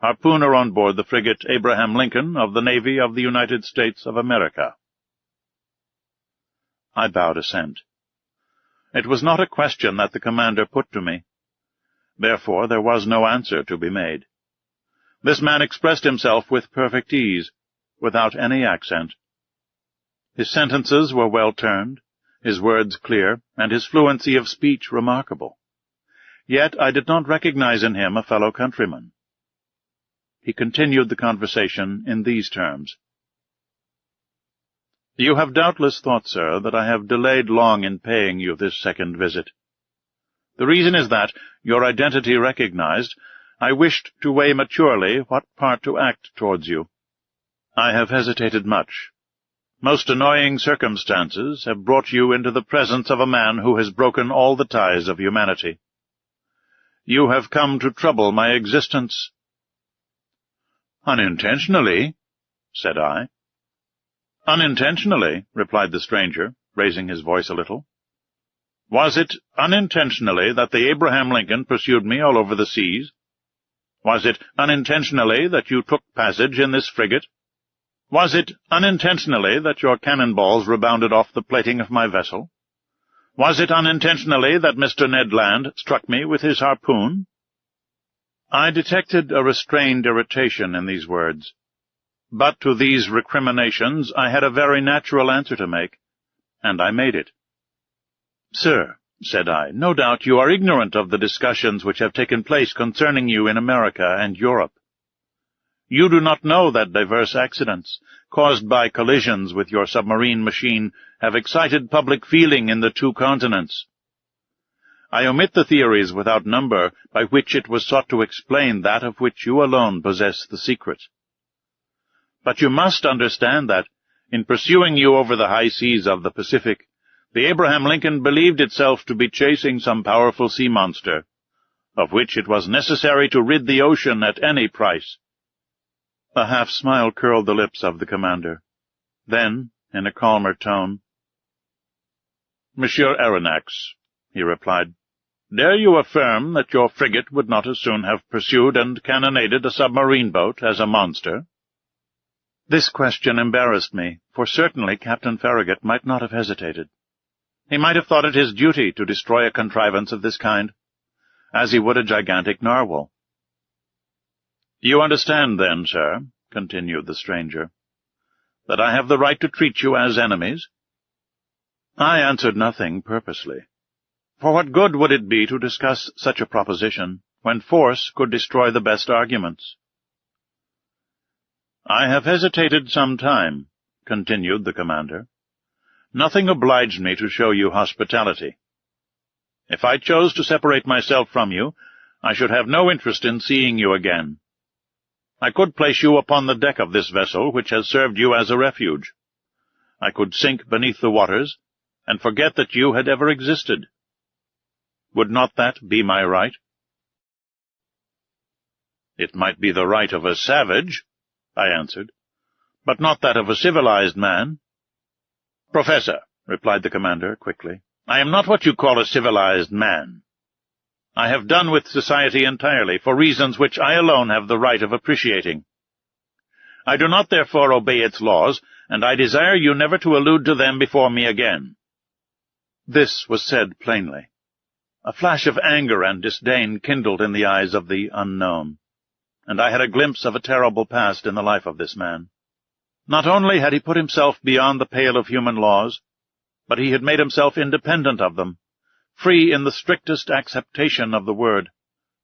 harpooner on board the frigate Abraham Lincoln of the Navy of the United States of America." I bowed assent. It was not a question that the commander put to me. Therefore there was no answer to be made. This man expressed himself with perfect ease, without any accent. His sentences were well turned, his words clear, and his fluency of speech remarkable. Yet I did not recognize in him a fellow countryman. He continued the conversation in these terms. "You have doubtless thought, sir, that I have delayed long in paying you this second visit. The reason is that, your identity recognized, I wished to weigh maturely what part to act towards you. I have hesitated much. Most annoying circumstances have brought you into the presence of a man who has broken all the ties of humanity. You have come to trouble my existence." "Unintentionally," said I. "Unintentionally," replied the stranger, raising his voice a little. "Was it unintentionally that the Abraham Lincoln pursued me all over the seas? Was it unintentionally that you took passage in this frigate? Was it unintentionally that your cannon-balls rebounded off the plating of my vessel? Was it unintentionally that Mr. Ned Land struck me with his harpoon?" I detected a restrained irritation in these words. But to these recriminations I had a very natural answer to make, and I made it. "Sir," said I, "no doubt you are ignorant of the discussions which have taken place concerning you in America and Europe. You do not know that diverse accidents, caused by collisions with your submarine machine, have excited public feeling in the two continents. I omit the theories without number by which it was sought to explain that of which you alone possess the secret. But you must understand that, in pursuing you over the high seas of the Pacific, the Abraham Lincoln believed itself to be chasing some powerful sea monster, of which it was necessary to rid the ocean at any price." A half-smile curled the lips of the commander. Then, in a calmer tone, "Monsieur Aronnax," he replied, "dare you affirm that your frigate would not as soon have pursued and cannonaded a submarine boat as a monster?" This question embarrassed me, for certainly Captain Farragut might not have hesitated. He might have thought it his duty to destroy a contrivance of this kind, as he would a gigantic narwhal. "You understand, then, sir," continued the stranger, "that I have the right to treat you as enemies?" I answered nothing purposely. For what good would it be to discuss such a proposition, when force could destroy the best arguments? "I have hesitated some time," continued the commander. "Nothing obliged me to show you hospitality. If I chose to separate myself from you, I should have no interest in seeing you again. I could place you upon the deck of this vessel which has served you as a refuge. I could sink beneath the waters, and forget that you had ever existed. Would not that be my right?" "It might be the right of a savage," I answered, "but not that of a civilized man." "Professor," replied the commander quickly, "I am not what you call a civilized man. I have done with society entirely, for reasons which I alone have the right of appreciating. I do not therefore obey its laws, and I desire you never to allude to them before me again." This was said plainly. A flash of anger and disdain kindled in the eyes of the unknown, and I had a glimpse of a terrible past in the life of this man. Not only had he put himself beyond the pale of human laws, but he had made himself independent of them, free in the strictest acceptation of the word,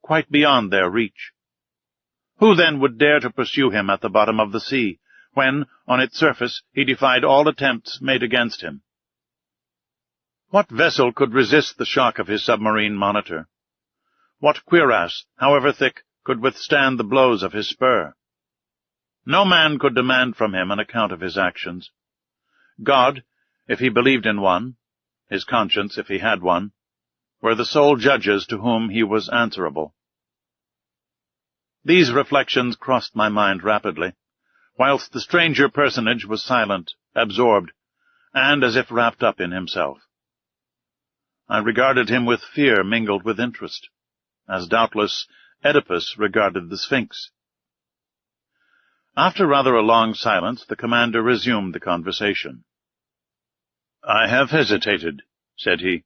quite beyond their reach. Who then would dare to pursue him at the bottom of the sea, when, on its surface, he defied all attempts made against him? What vessel could resist the shock of his submarine monitor? What cuirass, however thick, could withstand the blows of his spur? No man could demand from him an account of his actions. God, if he believed in one, his conscience, if he had one, were the sole judges to whom he was answerable. These reflections crossed my mind rapidly, whilst the stranger personage was silent, absorbed, and as if wrapped up in himself. I regarded him with fear mingled with interest, as doubtless Oedipus regarded the Sphinx. After rather a long silence, the commander resumed the conversation. "I have hesitated," said he,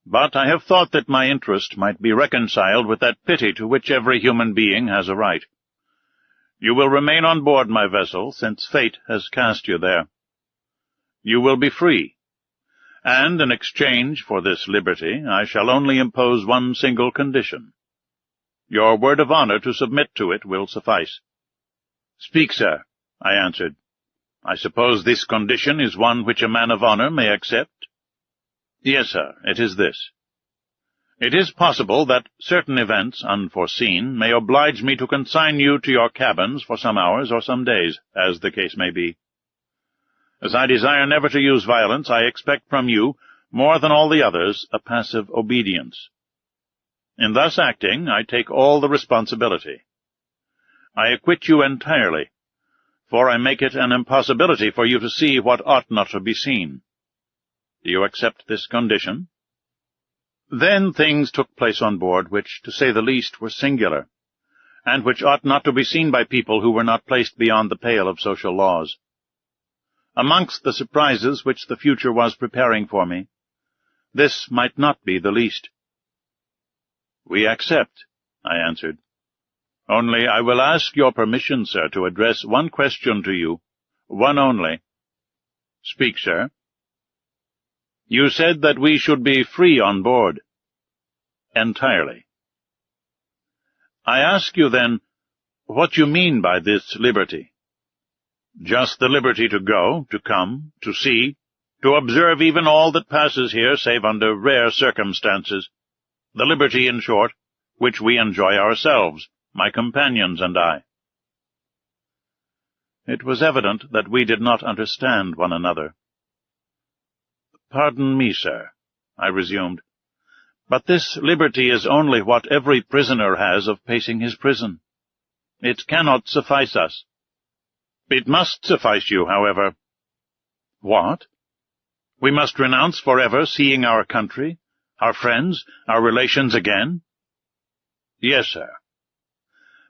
"but I have thought that my interest might be reconciled with that pity to which every human being has a right. You will remain on board my vessel, since fate has cast you there. You will be free, and in exchange for this liberty I shall only impose one single condition. Your word of honor to submit to it will suffice." "Speak, sir," I answered. "I suppose this condition is one which a man of honor may accept?" "Yes, sir, it is this. It is possible that certain events, unforeseen, may oblige me to consign you to your cabins for some hours or some days, as the case may be. As I desire never to use violence, I expect from you, more than all the others, a passive obedience. In thus acting, I take all the responsibility. I acquit you entirely, for I make it an impossibility for you to see what ought not to be seen. Do you accept this condition?" Then things took place on board which, to say the least, were singular, and which ought not to be seen by people who were not placed beyond the pale of social laws. Amongst the surprises which the future was preparing for me, this might not be the least. "We accept," I answered. "Only I will ask your permission, sir, to address one question to you, one only." "Speak, sir." "You said that we should be free on board." "Entirely." "I ask you, then, what you mean by this liberty?" "Just the liberty to go, to come, to see, to observe even all that passes here, save under rare circumstances. The liberty, in short, which we enjoy ourselves, my companions and I." It was evident that we did not understand one another. "Pardon me, sir," I resumed, "but this liberty is only what every prisoner has of pacing his prison. It cannot suffice us." "It must suffice you, however." "What? We must renounce forever seeing our country, our friends, our relations again?" "Yes, sir.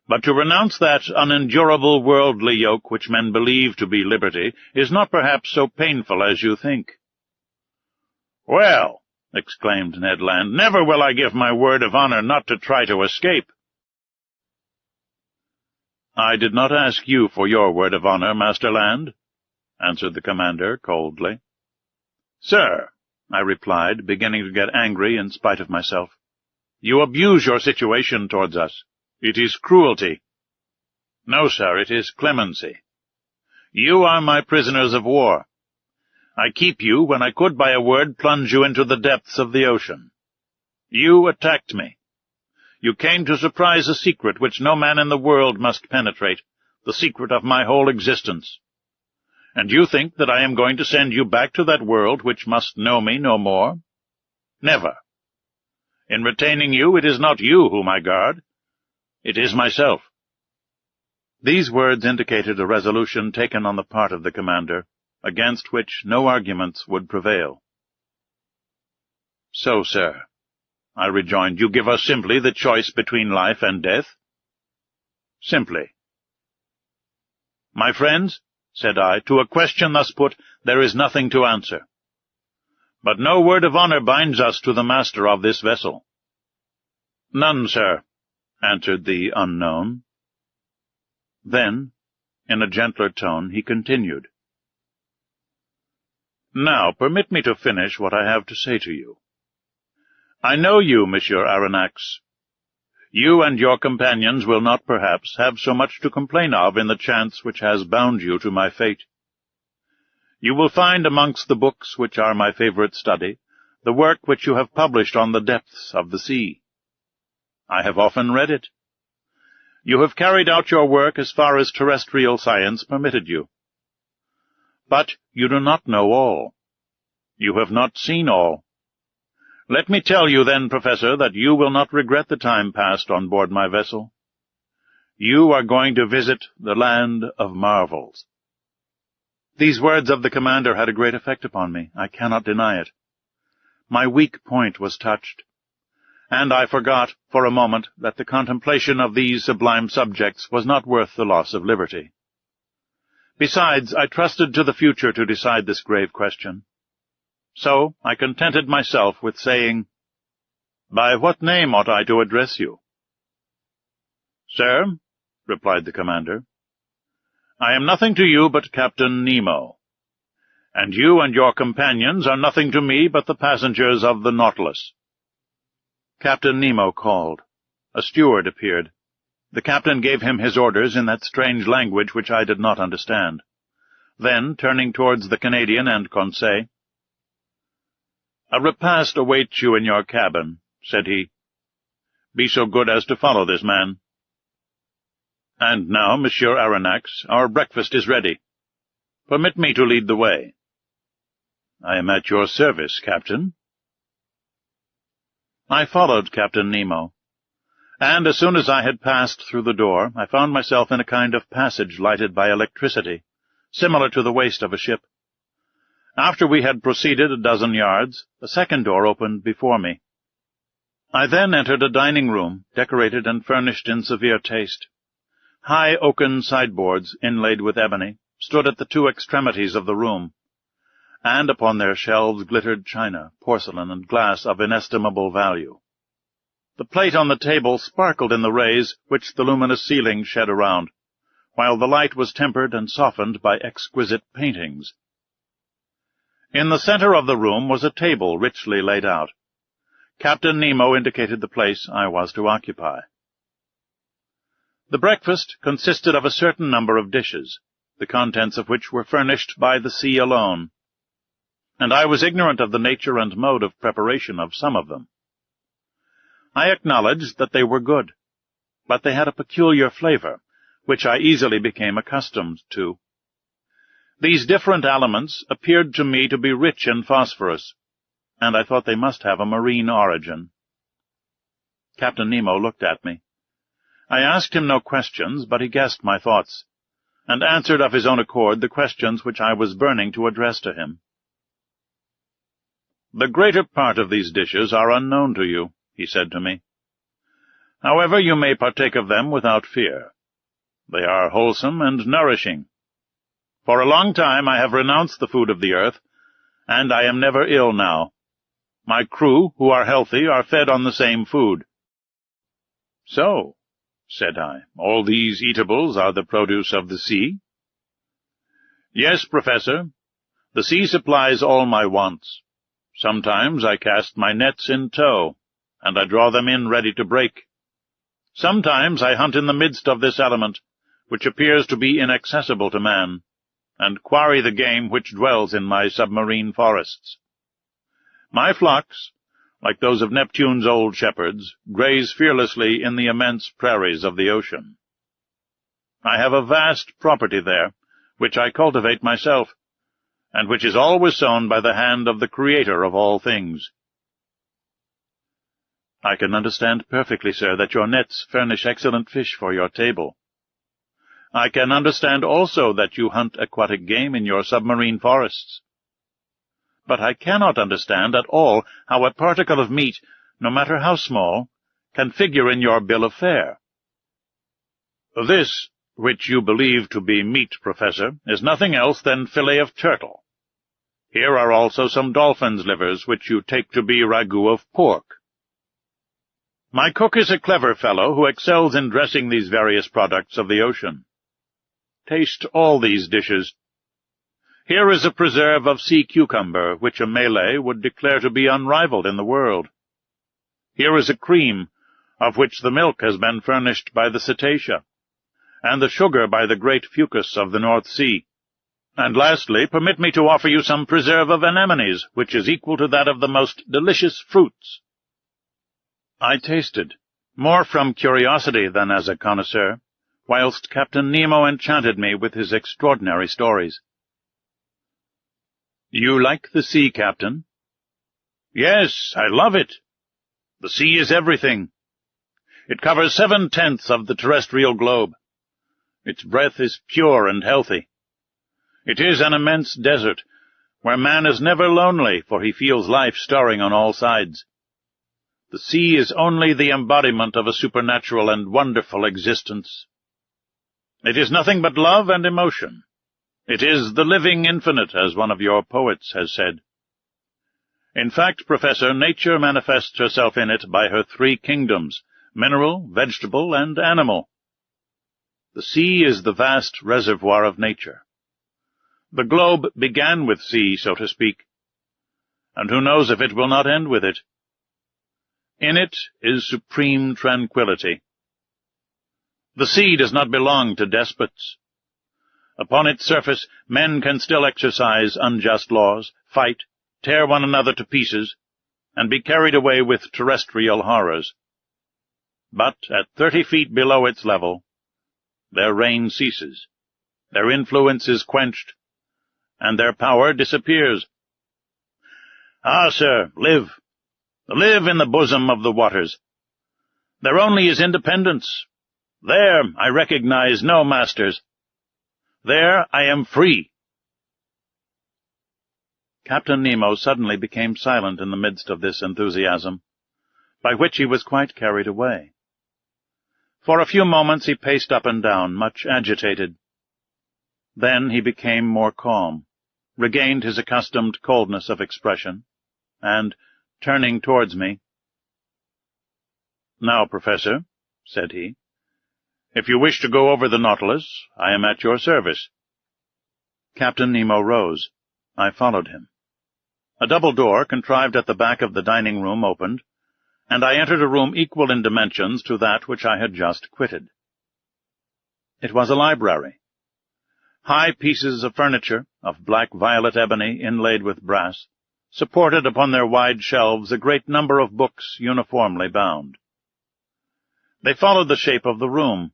But to renounce that unendurable worldly yoke which men believe to be liberty is not perhaps so painful as you think." "Well," exclaimed Ned Land, "never will I give my word of honor not to try to escape." "I did not ask you for your word of honor, Master Land," answered the commander coldly. "Sir," I replied, beginning to get angry in spite of myself, "you abuse your situation towards us. It is cruelty." "No, sir, it is clemency. You are my prisoners of war. I keep you when I could by a word plunge you into the depths of the ocean. You attacked me. You came to surprise a secret which no man in the world must penetrate, the secret of my whole existence. And you think that I am going to send you back to that world which must know me no more? Never. In retaining you, it is not you whom I guard. It is myself." These words indicated a resolution taken on the part of the commander, against which no arguments would prevail. "So, sir," I rejoined, "you give us simply the choice between life and death?" "Simply." "My friends," said I, "to a question thus put there is nothing to answer. But no word of honor binds us to the master of this vessel." "None, sir," answered the unknown. Then, In a gentler tone, he continued, "Now, permit me to finish what I have to say to you. I know you, Monsieur Aronnax. You and your companions will not, perhaps, have so much to complain of in the chance which has bound you to my fate. You will find amongst the books which are my favorite study the work which you have published on the depths of the sea. I have often read it. You have carried out your work as far as terrestrial science permitted you. But you do not know all. You have not seen all. Let me tell you then, Professor, that you will not regret the time passed on board my vessel. You are going to visit the land of marvels." These words of the commander had a great effect upon me. I cannot deny it. My weak point was touched, and I forgot for a moment that the contemplation of these sublime subjects was not worth the loss of liberty. Besides, I trusted to the future to decide this grave question. So I contented myself with saying, "By what name ought I to address you?" "Sir," replied the commander, "I am nothing to you but Captain Nemo, and you and your companions are nothing to me but the passengers of the Nautilus." Captain Nemo called. A steward appeared. The captain gave him his orders in that strange language which I did not understand. Then, turning towards the Canadian and Conseil, "A repast awaits you in your cabin," said he. "Be so good as to follow this man. And now, Monsieur Aronnax, our breakfast is ready. Permit me to lead the way." "I am at your service, Captain." I followed Captain Nemo, and as soon as I had passed through the door, I found myself in a kind of passage lighted by electricity, similar to the waist of a ship. After we had proceeded a dozen yards, a second door opened before me. I then entered a dining-room, decorated and furnished in severe taste. High oaken sideboards, inlaid with ebony, stood at the two extremities of the room, and upon their shelves glittered china, porcelain, and glass of inestimable value. The plate on the table sparkled in the rays which the luminous ceiling shed around, while the light was tempered and softened by exquisite paintings. In the center of the room was a table richly laid out. Captain Nemo indicated the place I was to occupy. The breakfast consisted of a certain number of dishes, the contents of which were furnished by the sea alone, and I was ignorant of the nature and mode of preparation of some of them. I acknowledged that they were good, but they had a peculiar flavor, which I easily became accustomed to. These different aliments appeared to me to be rich in phosphorus, and I thought they must have a marine origin. Captain Nemo looked at me. I asked him no questions, but he guessed my thoughts, and answered of his own accord the questions which I was burning to address to him. "The greater part of these dishes are unknown to you," he said to me. "However, you may partake of them without fear. They are wholesome and nourishing. For a long time I have renounced the food of the earth, and I am never ill now. My crew, who are healthy, are fed on the same food." "So," said I, "all these eatables are the produce of the sea?" "Yes, Professor. The sea supplies all my wants. Sometimes I cast my nets in tow, and I draw them in ready to break. Sometimes I hunt in the midst of this element, which appears to be inaccessible to man, and quarry the game which dwells in my submarine forests. My flocks, like those of Neptune's old shepherds, graze fearlessly in the immense prairies of the ocean. I have a vast property there, which I cultivate myself, and which is always sown by the hand of the Creator of all things." "I can understand perfectly, sir, that your nets furnish excellent fish for your table. I can understand also that you hunt aquatic game in your submarine forests. But I cannot understand at all how a particle of meat, no matter how small, can figure in your bill of fare." "This, which you believe to be meat, Professor, is nothing else than fillet of turtle. Here are also some dolphin's livers, which you take to be ragout of pork. My cook is a clever fellow who excels in dressing these various products of the ocean. Taste all these dishes. Here is a preserve of sea cucumber, which a Malay would declare to be unrivaled in the world. Here is a cream, of which the milk has been furnished by the cetacea, and the sugar by the great fucus of the North Sea. And lastly, permit me to offer you some preserve of anemones, which is equal to that of the most delicious fruits. I tasted, more from curiosity than as a connoisseur, whilst Captain Nemo enchanted me with his extraordinary stories. "You like the sea, Captain?" "Yes, I love it. The sea is everything. It covers 7/10 of the terrestrial globe. Its breath is pure and healthy. It is an immense desert, where man is never lonely, for he feels life stirring on all sides. The sea is only the embodiment of a supernatural and wonderful existence. It is nothing but love and emotion. It is the living infinite, as one of your poets has said. In fact, Professor, nature manifests herself in it by her 3 kingdoms, mineral, vegetable, and animal. The sea is the vast reservoir of nature. The globe began with sea, so to speak, and who knows if it will not end with it. In it is supreme tranquility. The sea does not belong to despots. Upon its surface, men can still exercise unjust laws, fight, tear one another to pieces, and be carried away with terrestrial horrors. But at 30 feet below its level, their reign ceases, their influence is quenched, and their power disappears. Ah, sir, live in the bosom of the waters. There only is independence. There I recognize no masters. There I am free." Captain Nemo suddenly became silent in the midst of this enthusiasm, by which he was quite carried away. For a few moments he paced up and down, much agitated. Then he became more calm, regained his accustomed coldness of expression, and, turning towards me, "Now, Professor," said he, "if you wish to go over the Nautilus, I am at your service." Captain Nemo rose. I followed him. A double door, contrived at the back of the dining-room, opened, and I entered a room equal in dimensions to that which I had just quitted. It was a library. High pieces of furniture, of black-violet ebony inlaid with brass, supported upon their wide shelves a great number of books uniformly bound. They followed the shape of the room,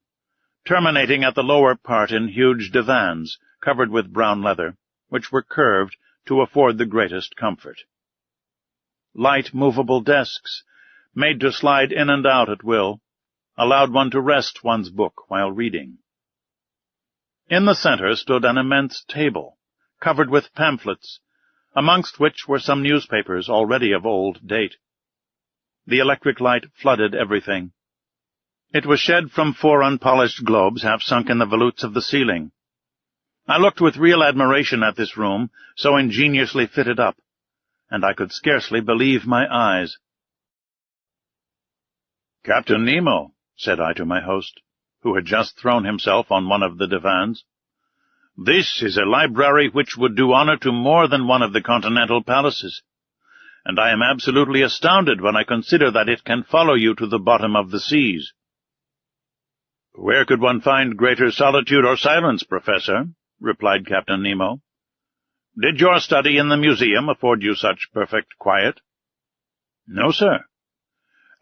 terminating at the lower part in huge divans covered with brown leather, which were curved to afford the greatest comfort. Light movable desks, made to slide in and out at will, allowed one to rest one's book while reading. In the center stood an immense table, covered with pamphlets, amongst which were some newspapers already of old date. The electric light flooded everything. It was shed from 4 unpolished globes half sunk in the volutes of the ceiling. I looked with real admiration at this room, so ingeniously fitted up, and I could scarcely believe my eyes. "Captain Nemo," said I to my host, who had just thrown himself on one of the divans, "this is a library which would do honor to more than one of the continental palaces, and I am absolutely astounded when I consider that it can follow you to the bottom of the seas." "Where could one find greater solitude or silence, Professor?" replied Captain Nemo. "Did your study in the museum afford you such perfect quiet?" "No, sir.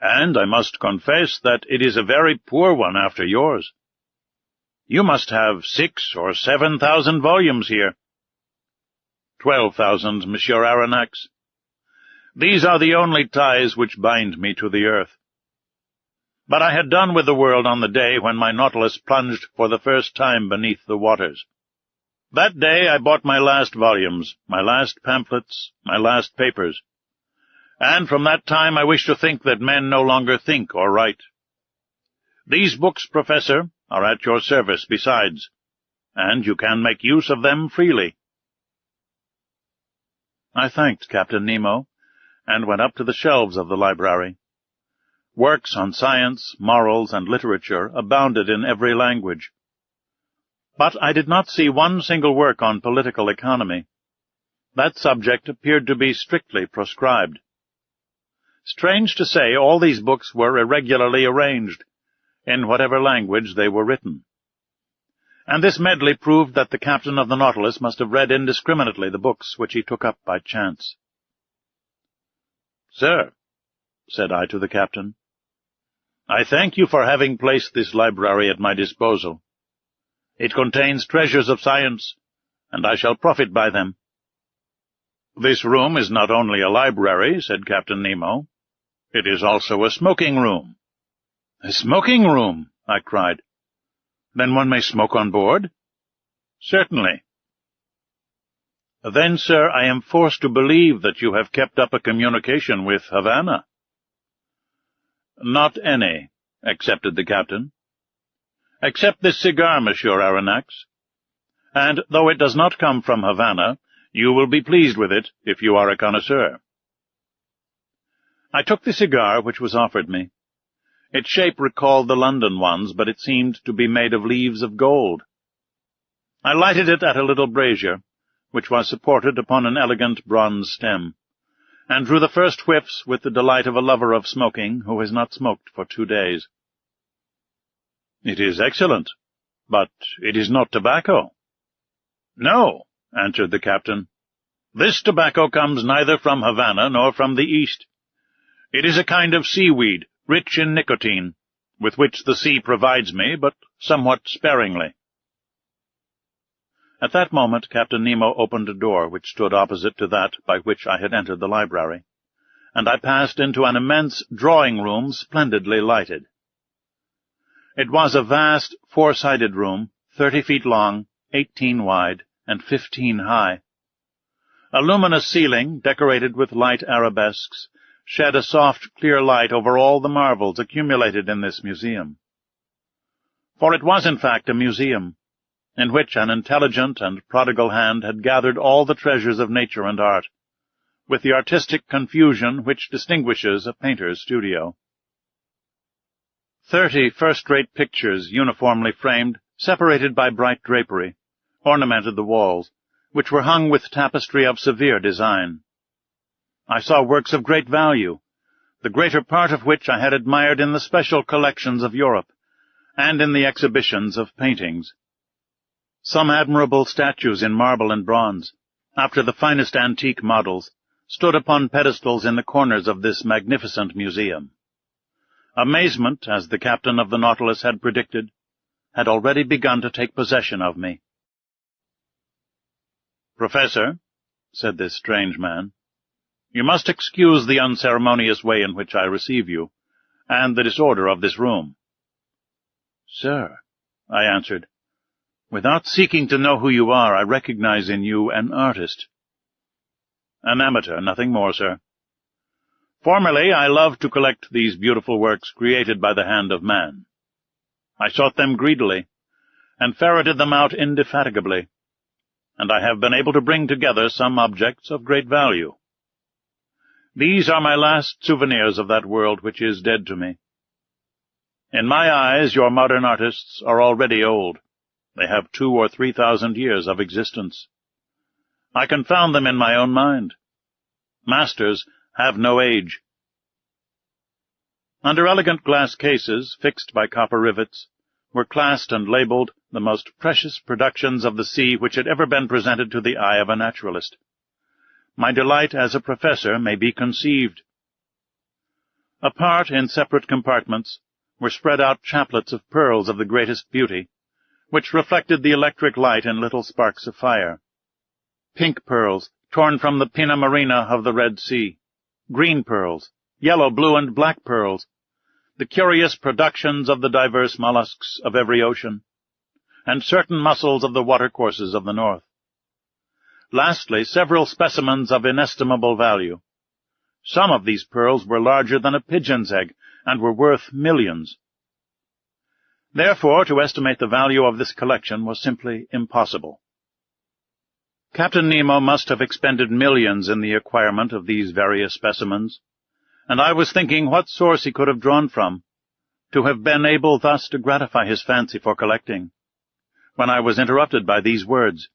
And I must confess that it is a very poor one after yours. You must have 6,000 or 7,000 volumes here." 12,000, Monsieur Aronnax. "These are the only ties which bind me to the earth. But I had done with the world on the day when my Nautilus plunged for the first time beneath the waters. That day I bought my last volumes, my last pamphlets, my last papers. And from that time I wish to think that men no longer think or write. These books, Professor, are at your service besides, and you can make use of them freely." I thanked Captain Nemo, and went up to the shelves of the library. Works on science, morals, and literature abounded in every language. But I did not see one single work on political economy. That subject appeared to be strictly proscribed. Strange to say, all these books were irregularly arranged, in whatever language they were written. And this medley proved that the captain of the Nautilus must have read indiscriminately the books which he took up by chance. "Sir," said I to the captain, "I thank you for having placed this library at my disposal. It contains treasures of science, and I shall profit by them." "This room is not only a library," said Captain Nemo. "It is also a smoking room." "A smoking room!" I cried. "Then one may smoke on board?" "Certainly." "Then, sir, I am forced to believe that you have kept up a communication with Havana." "Not any," accepted the captain. "Except this cigar, Monsieur Aronnax. And, though it does not come from Havana, you will be pleased with it if you are a connoisseur." I took the cigar which was offered me. Its shape recalled the London ones, but it seemed to be made of leaves of gold. I lighted it at a little brazier, which was supported upon an elegant bronze stem, and drew the first whiffs with the delight of a lover of smoking who has not smoked for 2 days. "It is excellent, but it is not tobacco." "No," answered the captain. "This tobacco comes neither from Havana nor from the East. It is a kind of seaweed, rich in nicotine, with which the sea provides me, but somewhat sparingly." At that moment Captain Nemo opened a door which stood opposite to that by which I had entered the library, and I passed into an immense drawing-room splendidly lighted. It was a vast, four-sided room, 30 feet long, 18 wide, and 15 high. A luminous ceiling, decorated with light arabesques, shed a soft, clear light over all the marvels accumulated in this museum. For it was, in fact, a museum, in which an intelligent and prodigal hand had gathered all the treasures of nature and art, with the artistic confusion which distinguishes a painter's studio. 30 first-rate pictures, uniformly framed, separated by bright drapery, ornamented the walls, which were hung with tapestry of severe design. I saw works of great value, the greater part of which I had admired in the special collections of Europe, and in the exhibitions of paintings. Some admirable statues in marble and bronze, after the finest antique models, stood upon pedestals in the corners of this magnificent museum. Amazement, as the captain of the Nautilus had predicted, had already begun to take possession of me. "Professor," said this strange man, "you must excuse the unceremonious way in which I receive you, and the disorder of this room." "Sir," I answered, "without seeking to know who you are, I recognize in you an artist." "An amateur, nothing more, sir. Formerly I loved to collect these beautiful works created by the hand of man. I sought them greedily, and ferreted them out indefatigably, and I have been able to bring together some objects of great value. These are my last souvenirs of that world which is dead to me. In my eyes your modern artists are already old. They have 2,000 or 3,000 years of existence. I confound them in my own mind. Masters have no age." Under elegant glass cases, fixed by copper rivets, were classed and labelled the most precious productions of the sea which had ever been presented to the eye of a naturalist. My delight as a professor may be conceived. Apart, in separate compartments, were spread out chaplets of pearls of the greatest beauty, which reflected the electric light in little sparks of fire. Pink pearls, torn from the pinna marina of the Red Sea, green pearls, yellow, blue, and black pearls, the curious productions of the diverse mollusks of every ocean, and certain mussels of the watercourses of the north. Lastly, several specimens of inestimable value. Some of these pearls were larger than a pigeon's egg, and were worth millions. Therefore, to estimate the value of this collection was simply impossible. Captain Nemo must have expended millions in the acquirement of these various specimens, and I was thinking what source he could have drawn from, to have been able thus to gratify his fancy for collecting, when I was interrupted by these words.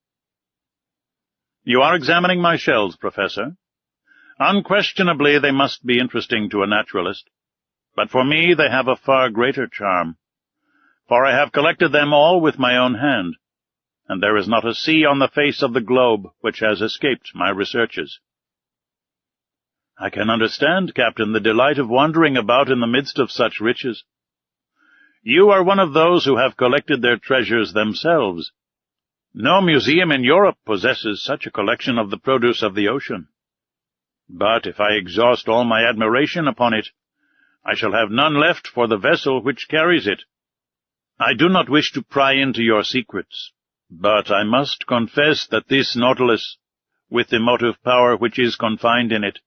"You are examining my shells, Professor. Unquestionably they must be interesting to a naturalist, but for me they have a far greater charm, for I have collected them all with my own hand, and there is not a sea on the face of the globe which has escaped my researches." "I can understand, Captain, the delight of wandering about in the midst of such riches. You are one of those who have collected their treasures themselves. No museum in Europe possesses such a collection of the produce of the ocean. But if I exhaust all my admiration upon it, I shall have none left for the vessel which carries it. I do not wish to pry into your secrets, but I must confess that this Nautilus, with the motive power which is confined in it,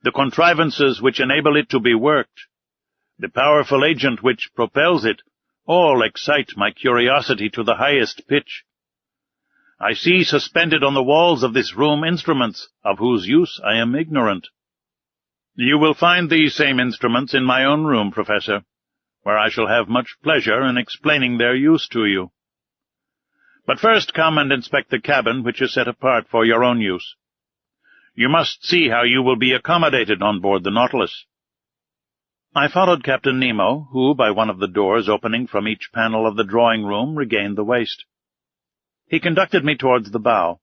the contrivances which enable it to be worked, the powerful agent which propels it, all excite my curiosity to the highest pitch. I see suspended on the walls of this room instruments of whose use I am ignorant. You will find these same instruments in my own room, Professor, where I shall have much pleasure in explaining their use to you. But first come and inspect the cabin which is set apart for your own use. You must see how you will be accommodated on board the Nautilus." I followed Captain Nemo, who, by one of the doors opening from each panel of the drawing-room, regained the waist. He conducted me towards the bow,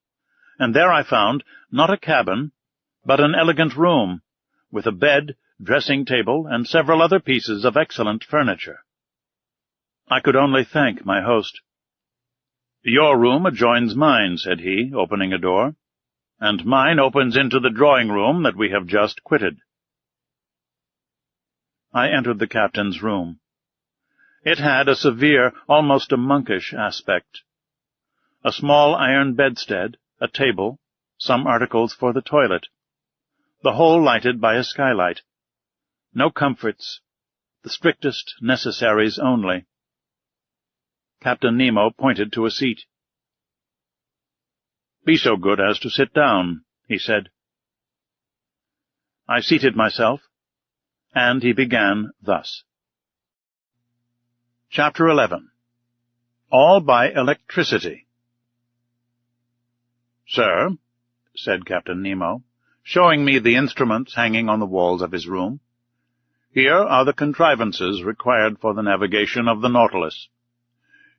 and there I found, not a cabin, but an elegant room, with a bed, dressing-table, and several other pieces of excellent furniture. I could only thank my host. "Your room adjoins mine," said he, opening a door, "and mine opens into the drawing-room that we have just quitted." I entered the captain's room. It had a severe, almost a monkish aspect. A small iron bedstead, a table, some articles for the toilet, the whole lighted by a skylight. No comforts, the strictest necessaries only. Captain Nemo pointed to a seat. "Be so good as to sit down," he said. I seated myself, and he began thus. Chapter 11. All by Electricity. "Sir," said Captain Nemo, showing me the instruments hanging on the walls of his room, "here are the contrivances required for the navigation of the Nautilus.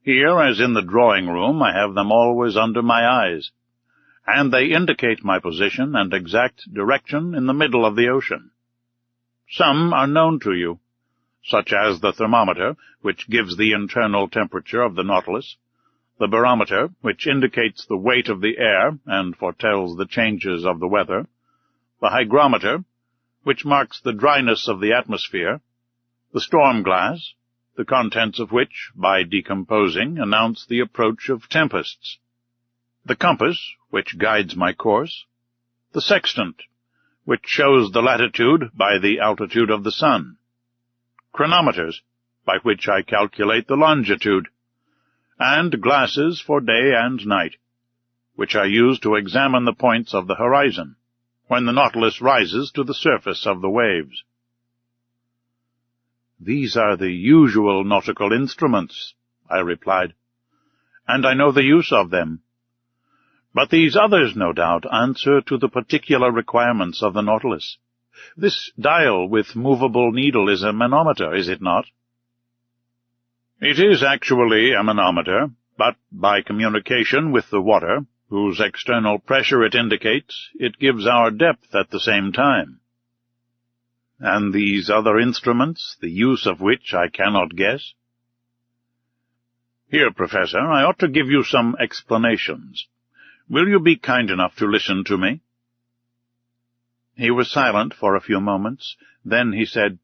Here, as in the drawing-room, I have them always under my eyes, and they indicate my position and exact direction in the middle of the ocean. Some are known to you, such as the thermometer, which gives the internal temperature of the Nautilus, the barometer, which indicates the weight of the air and foretells the changes of the weather, the hygrometer, which marks the dryness of the atmosphere, the storm-glass, the contents of which, by decomposing, announce the approach of tempests, the compass, which guides my course, the sextant, which shows the latitude by the altitude of the sun, chronometers, by which I calculate the longitude, and glasses for day and night, which I use to examine the points of the horizon, when the Nautilus rises to the surface of the waves." "These are the usual nautical instruments," I replied, "and I know the use of them. But these others, no doubt, answer to the particular requirements of the Nautilus. This dial with movable needle is a manometer, is it not?" "It is actually a manometer, but by communication with the water, whose external pressure it indicates, it gives our depth at the same time." "And these other instruments, the use of which I cannot guess?" "Here, Professor, I ought to give you some explanations. Will you be kind enough to listen to me?" He was silent for a few moments. Then he said,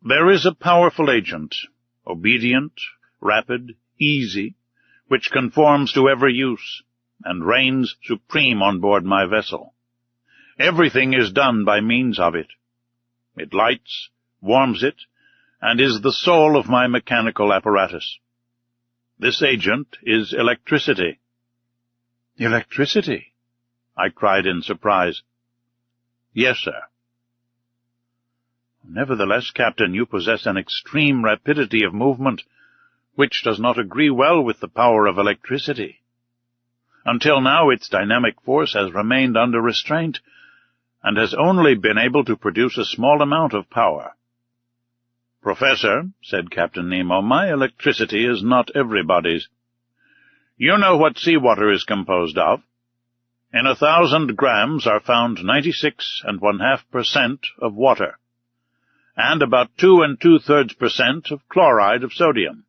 "There is a powerful agent, obedient, rapid, easy, which conforms to every use, and reigns supreme on board my vessel. Everything is done by means of it. It lights, warms it, and is the soul of my mechanical apparatus. This agent is electricity." "Electricity?" I cried in surprise. "Yes, sir." "Nevertheless, Captain, you possess an extreme rapidity of movement, which does not agree well with the power of electricity. Until now its dynamic force has remained under restraint, and has only been able to produce a small amount of power. "Professor," said Captain Nemo, "my electricity is not everybody's. You know what seawater is composed of. In 1,000 grams are found 96½ % of water, and about 2 2/3% of chloride of sodium.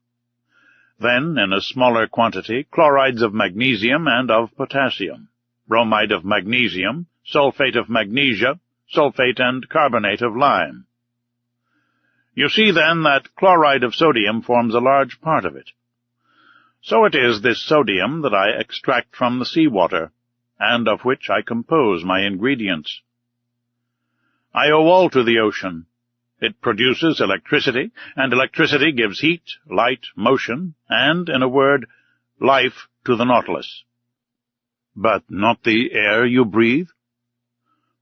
Then, in a smaller quantity, chlorides of magnesium and of potassium, bromide of magnesium, sulfate of magnesia, sulfate and carbonate of lime. You see, then, that chloride of sodium forms a large part of it. So it is this sodium that I extract from the seawater, and of which I compose my ingredients. I owe all to the ocean. It produces electricity, and electricity gives heat, light, motion, and, in a word, life to the Nautilus." "But not the air you breathe?"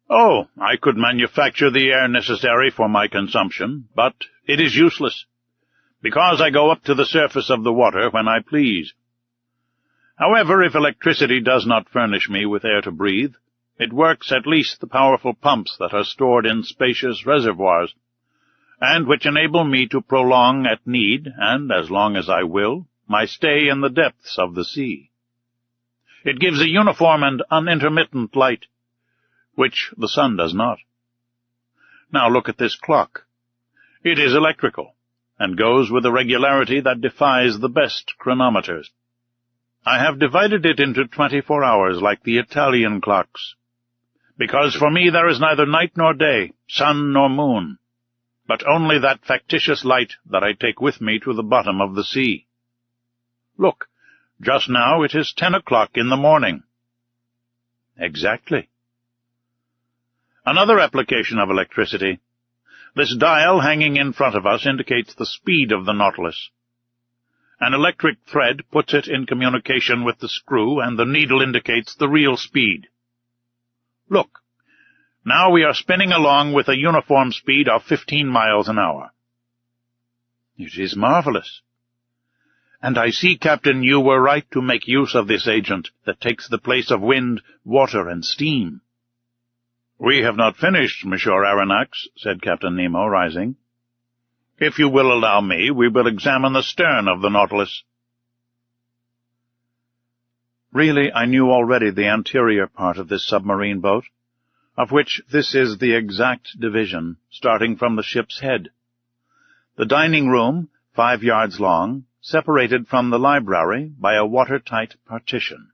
"Oh, I could manufacture the air necessary for my consumption, but it is useless, because I go up to the surface of the water when I please. However, if electricity does not furnish me with air to breathe, it works at least the powerful pumps that are stored in spacious reservoirs, and which enable me to prolong at need, and as long as I will, my stay in the depths of the sea. It gives a uniform and unintermittent light, which the sun does not. Now look at this clock. It is electrical, and goes with a regularity that defies the best chronometers. I have divided it into 24 hours like the Italian clocks, because for me there is neither night nor day, sun nor moon, but only that factitious light that I take with me to the bottom of the sea. Look, just now it is 10 o'clock in the morning." "Exactly." Another application of electricity. This dial hanging in front of us indicates the speed of the Nautilus. An electric thread puts it in communication with the screw, and the needle indicates the real speed. Look, now we are spinning along with a uniform speed of 15 miles an hour. "It is marvelous. And I see, Captain, you were right to make use of this agent that takes the place of wind, water, and steam." "We have not finished, Monsieur Aronnax," said Captain Nemo, rising. "If you will allow me, we will examine the stern of the Nautilus." Really, I knew already the anterior part of this submarine boat, of which this is the exact division, starting from the ship's head. The dining-room, 5 yards long, separated from the library by a watertight partition.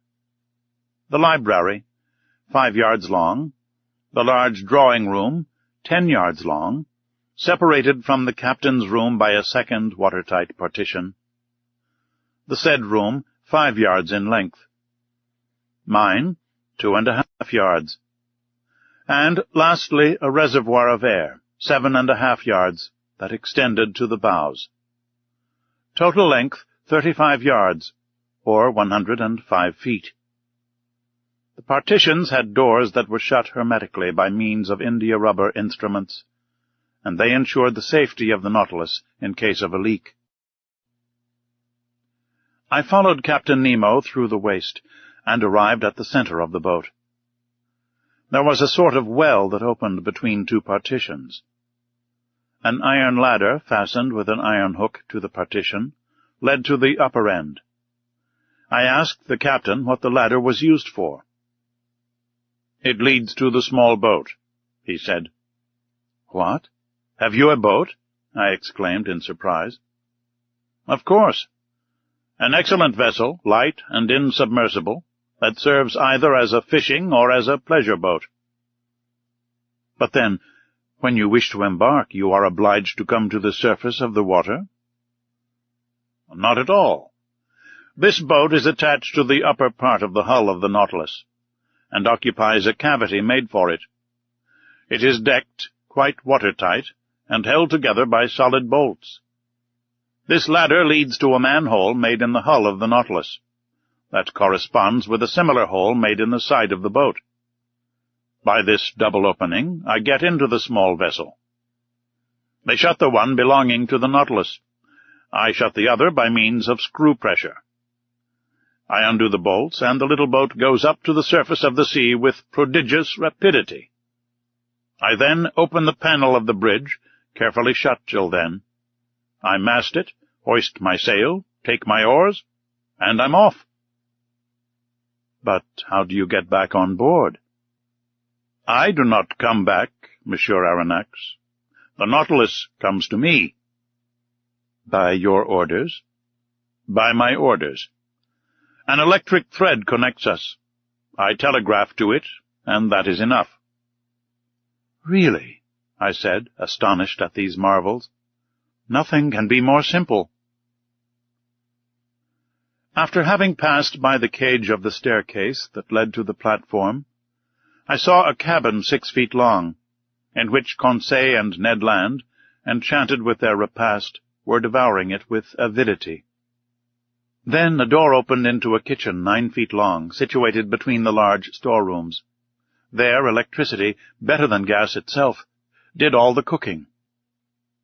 The library, 5 yards long, the large drawing-room, 10 yards long, separated from the captain's room by a second watertight partition. The said room, 5 yards in length. Mine, 2½ yards. And, lastly, a reservoir of air, 7½ yards, that extended to the bows. Total length, 35 yards, or 105 feet. The partitions had doors that were shut hermetically by means of india-rubber instruments, and they ensured the safety of the Nautilus in case of a leak. I followed Captain Nemo through the waist, and arrived at the center of the boat. There was a sort of well that opened between 2 partitions. An iron ladder, fastened with an iron hook to the partition, led to the upper end. I asked the captain what the ladder was used for. "It leads to the small boat," he said. "What? Have you a boat?" I exclaimed in surprise. "Of course. An excellent vessel, light and insubmersible, that serves either as a fishing or as a pleasure boat." "But then, when you wish to embark, you are obliged to come to the surface of the water?" "Not at all. This boat is attached to the upper part of the hull of the Nautilus, and occupies a cavity made for it. It is decked, quite watertight, and held together by solid bolts. This ladder leads to a manhole made in the hull of the Nautilus, that corresponds with a similar hole made in the side of the boat. By this double opening I get into the small vessel. They shut the one belonging to the Nautilus. I shut the other by means of screw pressure. I undo the bolts, and the little boat goes up to the surface of the sea with prodigious rapidity. I then open the panel of the bridge, carefully shut till then. I mast it, hoist my sail, take my oars, and I'm off. But how do you get back on board? I do not come back, Monsieur Aronnax. The Nautilus comes to me. By your orders? By my orders. An electric thread connects us. I telegraph to it, and that is enough. Really? I said, astonished at these marvels. Nothing can be more simple. After having passed by the cage of the staircase that led to the platform, I saw a cabin 6 feet long, in which Conseil and Ned Land, enchanted with their repast, were devouring it with avidity. Then a door opened into a kitchen 9 feet long, situated between the large storerooms. There electricity, better than gas itself, did all the cooking.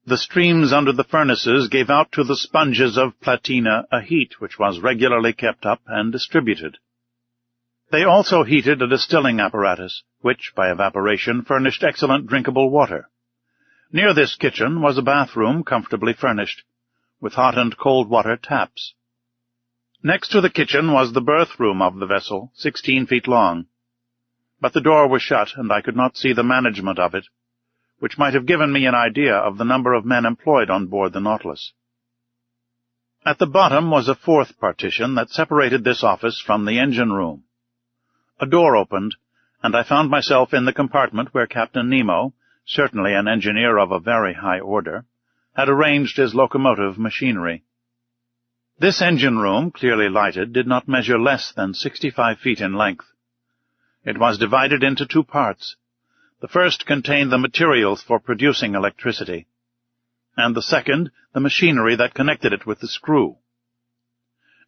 The streams under the furnaces gave out to the sponges of platina a heat which was regularly kept up and distributed. They also heated a distilling apparatus, which, by evaporation, furnished excellent drinkable water. Near this kitchen was a bathroom comfortably furnished, with hot and cold water taps. Next to the kitchen was the berth-room of the vessel, 16 feet long. But the door was shut, and I could not see the management of it, which might have given me an idea of the number of men employed on board the Nautilus. At the bottom was a fourth partition that separated this office from the engine-room. A door opened, and I found myself in the compartment where Captain Nemo, certainly an engineer of a very high order, had arranged his locomotive machinery. This engine-room, clearly lighted, did not measure less than 65 feet in length. It was divided into 2 parts. The first contained the materials for producing electricity, and the second the machinery that connected it with the screw.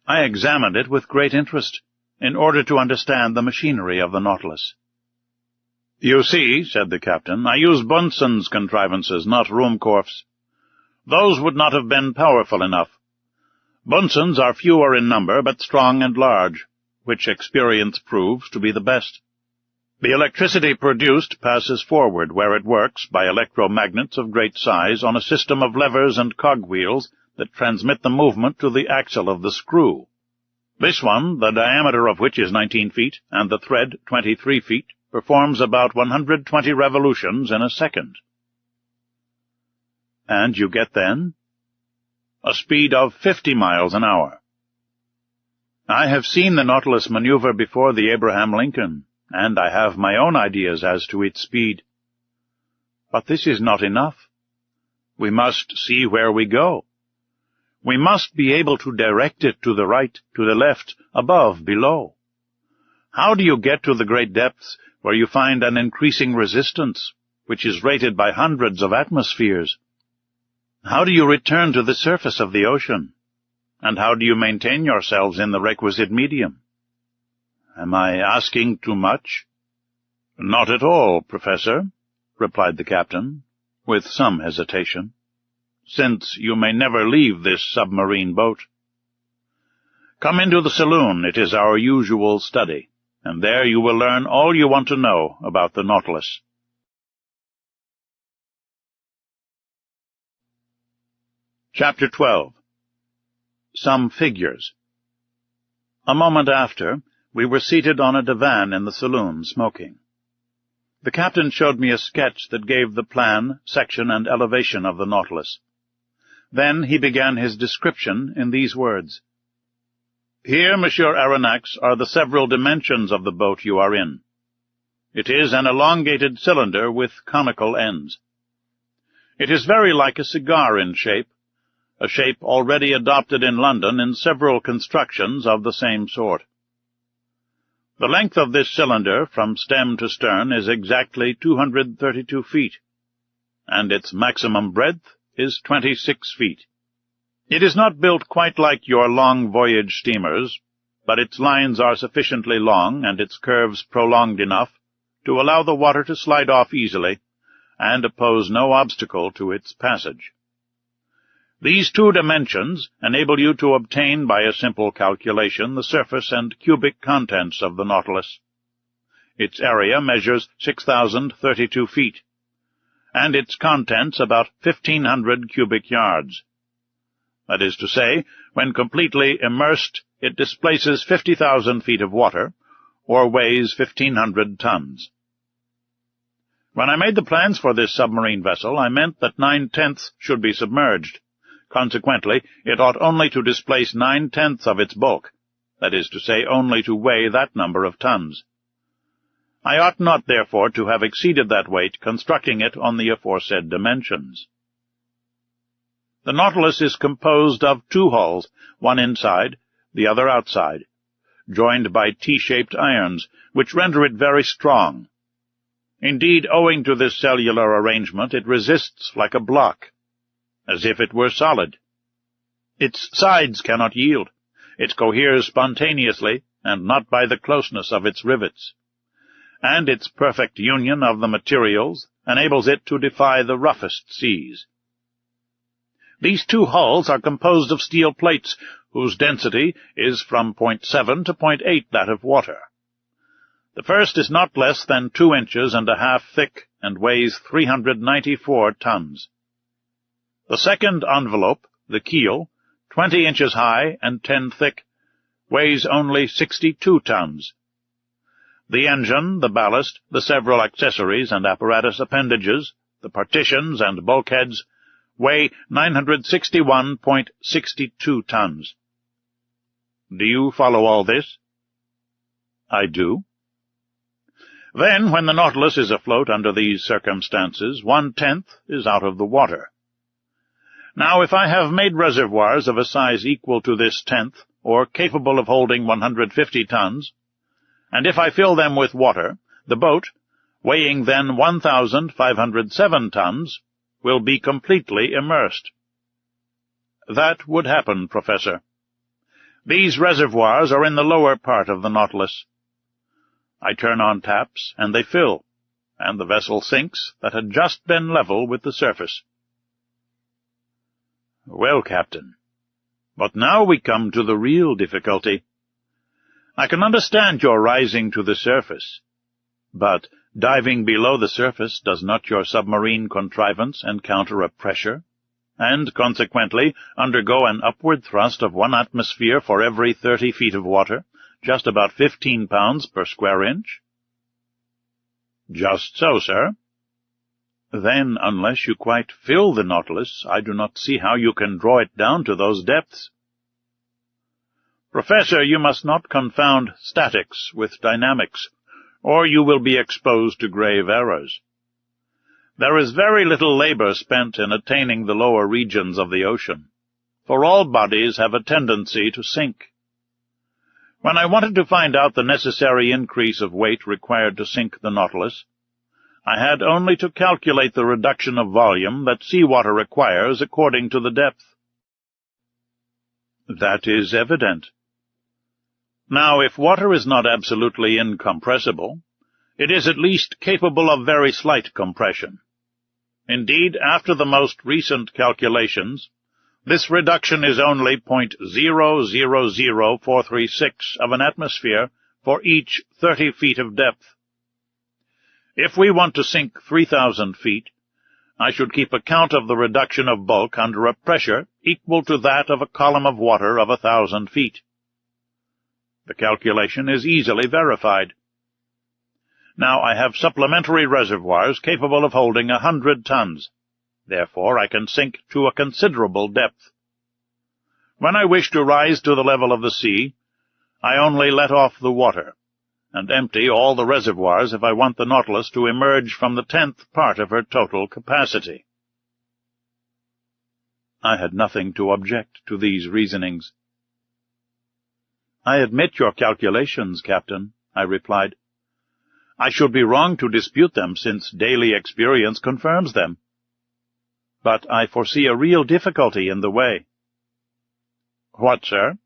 I examined it with great interest, in order to understand the machinery of the Nautilus. "You see," said the captain, "I use Bunsen's contrivances, not Ruhmkorff's. Those would not have been powerful enough. Bunsen's are fewer in number, but strong and large, which experience proves to be the best. The electricity produced passes forward where it works by electromagnets of great size on a system of levers and cogwheels that transmit the movement to the axle of the screw. This one, the diameter of which is 19 feet, and the thread 23 feet, performs about 120 revolutions in a second." "And you get then?" "A speed of 50 miles an hour. I have seen the Nautilus maneuver before the Abraham Lincoln, and I have my own ideas as to its speed. But this is not enough. We must see where we go. We must be able to direct it to the right, to the left, above, below. How do you get to the great depths where you find an increasing resistance, which is rated by hundreds of atmospheres? How do you return to the surface of the ocean? And how do you maintain yourselves in the requisite medium? Am I asking too much?" "Not at all, Professor," replied the captain, with some hesitation, "since you may never leave this submarine boat. Come into the saloon. It is our usual study, and there you will learn all you want to know about the Nautilus." Chapter 12. Some Figures. A moment after, we were seated on a divan in the saloon, smoking. The captain showed me a sketch that gave the plan, section, and elevation of the Nautilus. Then he began his description in these words: "Here, Monsieur Aronnax, are the several dimensions of the boat you are in. It is an elongated cylinder with conical ends. It is very like a cigar in shape, a shape already adopted in London in several constructions of the same sort. The length of this cylinder, from stem to stern, is exactly 232 feet, and its maximum breadth is 26 feet. It is not built quite like your long-voyage steamers, but its lines are sufficiently long and its curves prolonged enough to allow the water to slide off easily and oppose no obstacle to its passage. These two dimensions enable you to obtain by a simple calculation the surface and cubic contents of the Nautilus. Its area measures 6,032 feet, and its contents about 1,500 cubic yards. That is to say, when completely immersed, it displaces 50,000 feet of water, or weighs 1,500 tons. When I made the plans for this submarine vessel, I meant that 9/10 should be submerged. Consequently, it ought only to displace 9/10 of its bulk, that is to say, only to weigh that number of tons. I ought not, therefore, to have exceeded that weight, constructing it on the aforesaid dimensions. The Nautilus is composed of two hulls, one inside, the other outside, joined by T-shaped irons, which render it very strong. Indeed, owing to this cellular arrangement, it resists like a block, as if it were solid. Its sides cannot yield. It coheres spontaneously, and not by the closeness of its rivets. And its perfect union of the materials enables it to defy the roughest seas. These two hulls are composed of steel plates, whose density is from 0.7 to 0.8 that of water. The first is not less than 2 inches and a half thick, and weighs 394 tons. The second envelope, the keel, 20 inches high and 10 thick, weighs only 62 tons. The engine, the ballast, the several accessories and apparatus appendages, the partitions and bulkheads, weigh 961.62 tons. Do you follow all this? I do. Then, when the Nautilus is afloat under these circumstances, 1/10 is out of the water. Now, if I have made reservoirs of a size equal to this 10th, or capable of holding 150 tons, and if I fill them with water, the boat, weighing then 1,507 tons, will be completely immersed. That would happen, Professor. These reservoirs are in the lower part of the Nautilus. I turn on taps, and they fill, and the vessel sinks that had just been level with the surface. Well, Captain, but now we come to the real difficulty. I can understand your rising to the surface, but diving below the surface, does not your submarine contrivance encounter a pressure, and, consequently, undergo an upward thrust of 1 atmosphere for every 30 feet of water, just about 15 pounds per square inch? Just so, sir. Then, unless you quite fill the Nautilus, I do not see how you can draw it down to those depths. Professor, you must not confound statics with dynamics, or you will be exposed to grave errors. There is very little labor spent in attaining the lower regions of the ocean, for all bodies have a tendency to sink. When I wanted to find out the necessary increase of weight required to sink the Nautilus, I had only to calculate the reduction of volume that sea-water requires according to the depth. That is evident. Now, if water is not absolutely incompressible, it is at least capable of very slight compression. Indeed, after the most recent calculations, this reduction is only 0.000436 of an atmosphere for each 30 feet of depth. If we want to sink 3,000 feet, I should keep account of the reduction of bulk under a pressure equal to that of a column of water of 1,000 feet. The calculation is easily verified. Now I have supplementary reservoirs capable of holding 100 tons. Therefore I can sink to a considerable depth. When I wish to rise to the level of the sea, I only let off the water, and empty all the reservoirs if I want the Nautilus to emerge from the 10th part of her total capacity. I had nothing to object to these reasonings. I admit your calculations, Captain, I replied. I should be wrong to dispute them, since daily experience confirms them. But I foresee a real difficulty in the way. What, sir?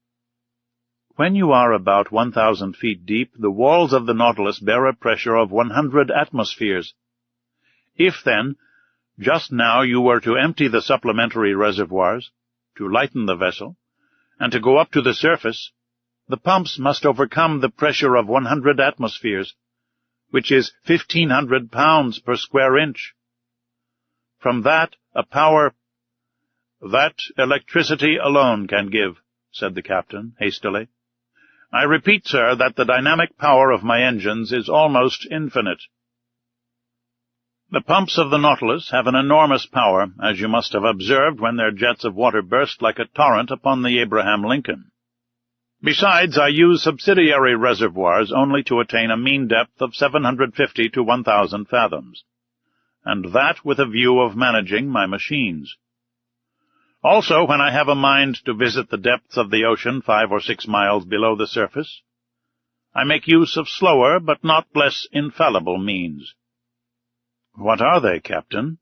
When you are about 1,000 feet deep, the walls of the Nautilus bear a pressure of 100 atmospheres. If, then, just now you were to empty the supplementary reservoirs, to lighten the vessel, and to go up to the surface, the pumps must overcome the pressure of 100 atmospheres, which is 1,500 pounds per square inch. From that, a power that electricity alone can give, said the captain, hastily. I repeat, sir, that the dynamic power of my engines is almost infinite. The pumps of the Nautilus have an enormous power, as you must have observed when their jets of water burst like a torrent upon the Abraham Lincoln. Besides, I use subsidiary reservoirs only to attain a mean depth of 750 to 1,000 fathoms, and that with a view of managing my machines. Also, when I have a mind to visit the depths of the ocean 5 or 6 miles below the surface, I make use of slower but not less infallible means. What are they, Captain?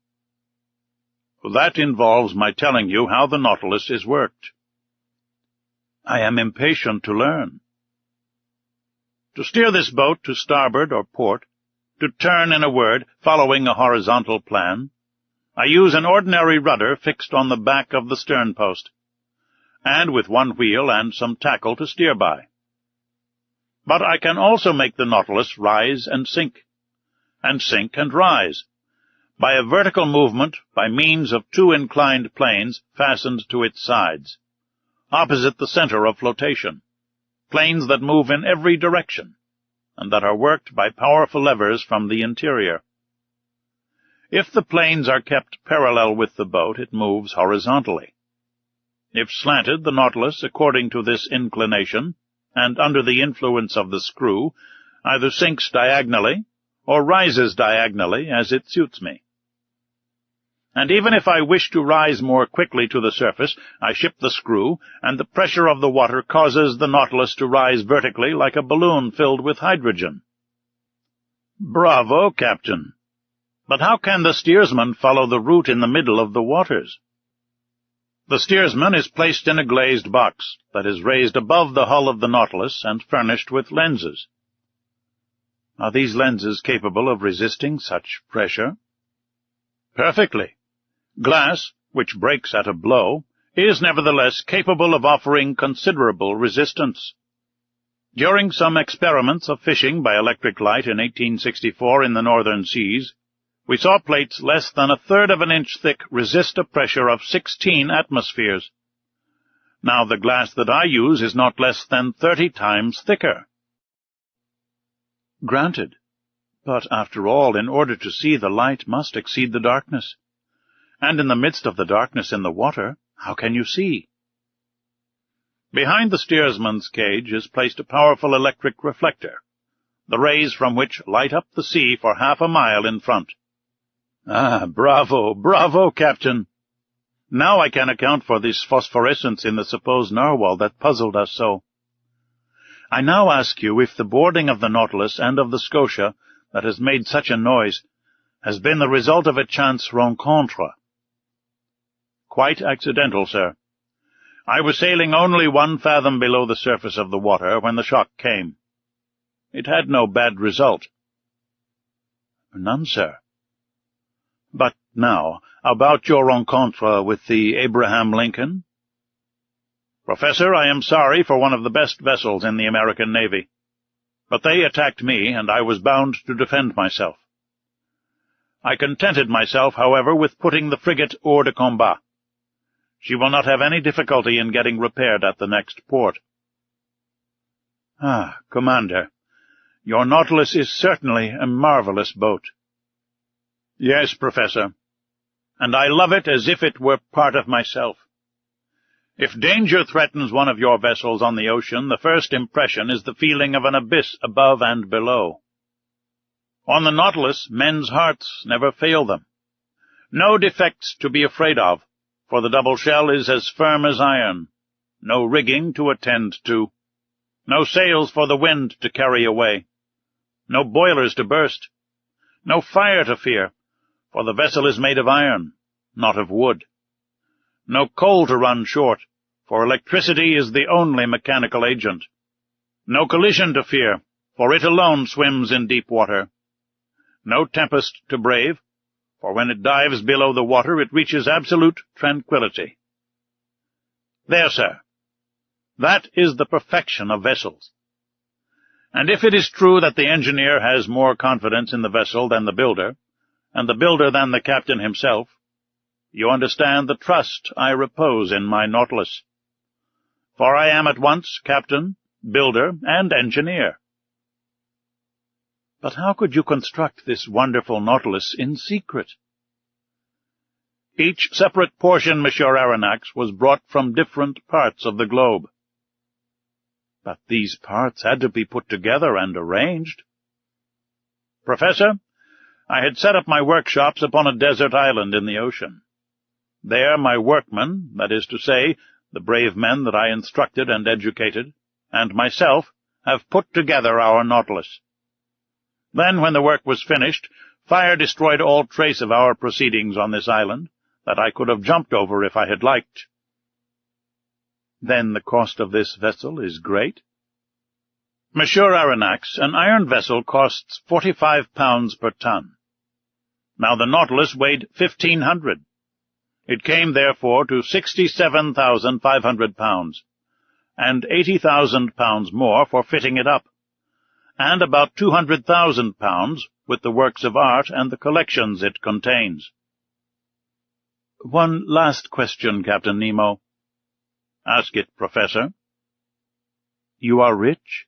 That involves my telling you how the Nautilus is worked. I am impatient to learn. To steer this boat to starboard or port, to turn, in a word, following a horizontal plan, I use an ordinary rudder fixed on the back of the sternpost, and with one wheel and some tackle to steer by. But I can also make the Nautilus rise and sink and rise, by a vertical movement by means of 2 inclined planes fastened to its sides, opposite the center of flotation, planes that move in every direction, and that are worked by powerful levers from the interior. If the planes are kept parallel with the boat, it moves horizontally. If slanted, the Nautilus, according to this inclination, and under the influence of the screw, either sinks diagonally or rises diagonally as it suits me. And even if I wish to rise more quickly to the surface, I ship the screw, and the pressure of the water causes the Nautilus to rise vertically like a balloon filled with hydrogen. Bravo, Captain! But how can the steersman follow the route in the middle of the waters? The steersman is placed in a glazed box that is raised above the hull of the Nautilus and furnished with lenses. Are these lenses capable of resisting such pressure? Perfectly. Glass, which breaks at a blow, is nevertheless capable of offering considerable resistance. During some experiments of fishing by electric light in 1864 in the northern seas, we saw plates less than 1/3 of an inch thick resist a pressure of 16 atmospheres. Now the glass that I use is not less than 30 times thicker. Granted. But after all, in order to see, the light must exceed the darkness. And in the midst of the darkness in the water, how can you see? Behind the steersman's cage is placed a powerful electric reflector, the rays from which light up the sea for half a mile in front. Ah, bravo, bravo, Captain! Now I can account for this phosphorescence in the supposed narwhal that puzzled us so. I now ask you if the boarding of the Nautilus and of the Scotia that has made such a noise has been the result of a chance rencontre. Quite accidental, sir. I was sailing only 1 fathom below the surface of the water when the shock came. It had no bad result. None, sir. But now, about your rencontre with the Abraham Lincoln? Professor, I am sorry for one of the best vessels in the American Navy, but they attacked me, and I was bound to defend myself. I contented myself, however, with putting the frigate hors de combat. She will not have any difficulty in getting repaired at the next port. Ah, Commander, your Nautilus is certainly a marvelous boat. Yes, Professor, and I love it as if it were part of myself. If danger threatens one of your vessels on the ocean, the first impression is the feeling of an abyss above and below. On the Nautilus, men's hearts never fail them. No defects to be afraid of, for the double shell is as firm as iron. No rigging to attend to. No sails for the wind to carry away. No boilers to burst. No fire to fear, for the vessel is made of iron, not of wood. No coal to run short, for electricity is the only mechanical agent. No collision to fear, for it alone swims in deep water. No tempest to brave, for when it dives below the water it reaches absolute tranquillity. There, sir. That is the perfection of vessels. And if it is true that the engineer has more confidence in the vessel than the builder, and the builder than the captain himself, you understand the trust I repose in my Nautilus. For I am at once captain, builder, and engineer. But how could you construct this wonderful Nautilus in secret? Each separate portion, Monsieur Aronnax, was brought from different parts of the globe. But these parts had to be put together and arranged. Professor, I had set up my workshops upon a desert island in the ocean. There my workmen, that is to say, the brave men that I instructed and educated, and myself, have put together our Nautilus. Then, when the work was finished, fire destroyed all trace of our proceedings on this island, that I could have jumped over if I had liked. Then the cost of this vessel is great? Monsieur Aronnax, an iron vessel costs 45 pounds per ton. Now the Nautilus weighed 1,500. It came, therefore, to 67,500 pounds, and 80,000 pounds more for fitting it up, and about 200,000 pounds with the works of art and the collections it contains. One last question, Captain Nemo. Ask it, Professor. You are rich?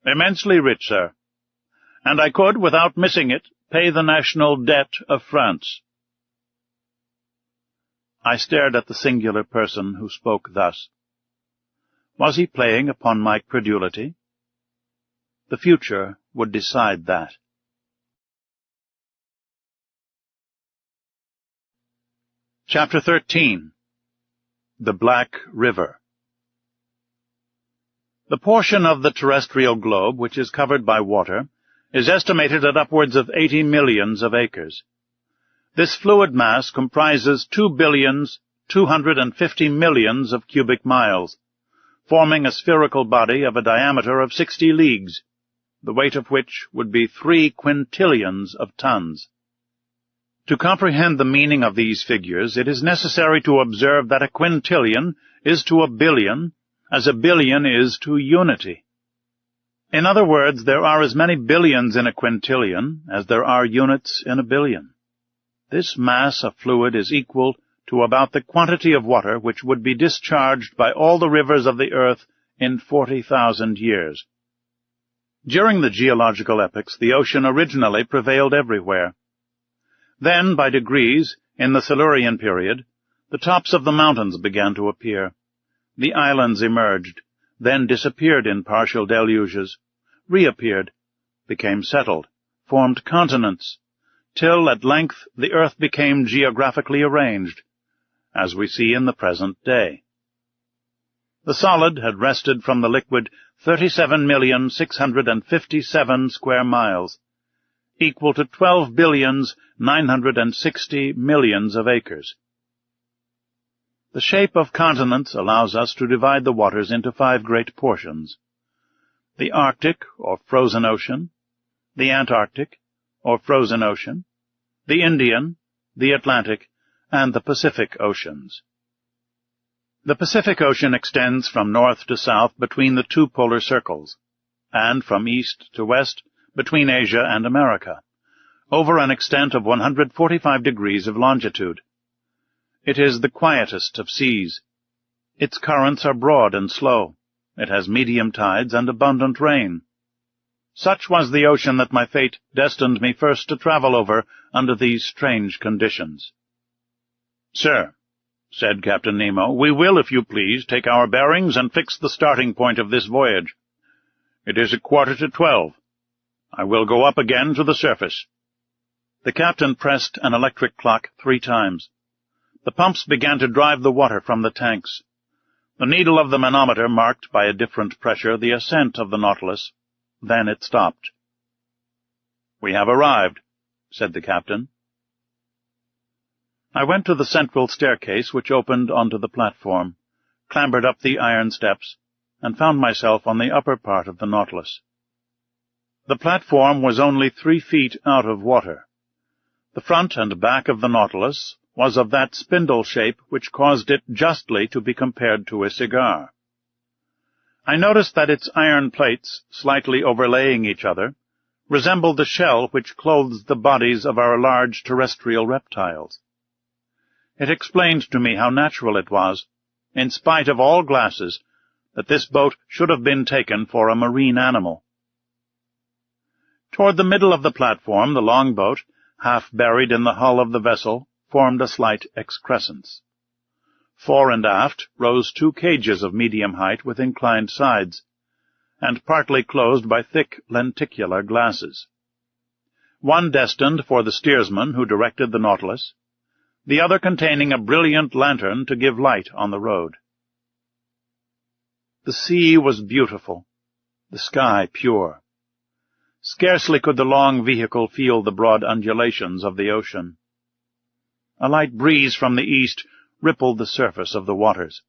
Immensely rich, sir. And I could, without missing it, pay the national debt of France. I stared at the singular person who spoke thus. Was he playing upon my credulity? The future would decide that. Chapter 13. The Black River. The portion of the terrestrial globe which is covered by water is estimated at upwards of 80 millions of acres. This fluid mass comprises 2,250 millions of cubic miles, forming a spherical body of a diameter of 60 leagues, the weight of which would be 3 quintillions of tons. To comprehend the meaning of these figures, it is necessary to observe that a quintillion is to a billion as a billion is to unity. In other words, there are as many billions in a quintillion as there are units in a billion. This mass of fluid is equal to about the quantity of water which would be discharged by all the rivers of the earth in 40,000 years. During the geological epochs, the ocean originally prevailed everywhere. Then, by degrees, in the Silurian period, the tops of the mountains began to appear. The islands emerged, then disappeared in partial deluges, reappeared, became settled, formed continents, till at length the earth became geographically arranged, as we see in the present day. The solid had wrested from the liquid 37,657 square miles, equal to 12,960 millions of acres. The shape of continents allows us to divide the waters into 5 great portions: the Arctic, or frozen ocean, the Antarctic, or frozen ocean, the Indian, the Atlantic, and the Pacific Oceans. The Pacific Ocean extends from north to south between the 2 polar circles, and from east to west between Asia and America, over an extent of 145 degrees of longitude. It is the quietest of seas. Its currents are broad and slow. It has medium tides and abundant rain. Such was the ocean that my fate destined me first to travel over under these strange conditions. "Sir," said Captain Nemo, "we will, if you please, take our bearings and fix the starting point of this voyage. It is 11:45. I will go up again to the surface." The captain pressed an electric clock 3 times. The pumps began to drive the water from the tanks. The needle of the manometer marked by a different pressure the ascent of the Nautilus. Then it stopped. "We have arrived," said the captain. I went to the central staircase which opened onto the platform, clambered up the iron steps, and found myself on the upper part of the Nautilus. The platform was only 3 feet out of water. The front and back of the Nautilus was of that spindle shape which caused it justly to be compared to a cigar. I noticed that its iron plates, slightly overlaying each other, resembled the shell which clothes the bodies of our large terrestrial reptiles. It explained to me how natural it was, in spite of all glasses, that this boat should have been taken for a marine animal. Toward the middle of the platform, the longboat, half buried in the hull of the vessel, formed a slight excrescence. Fore and aft rose 2 cages of medium height with inclined sides, and partly closed by thick lenticular glasses. One destined for the steersman who directed the Nautilus, the other containing a brilliant lantern to give light on the road. The sea was beautiful, the sky pure. Scarcely could the long vehicle feel the broad undulations of the ocean. A light breeze from the east rippled the surface of the waters.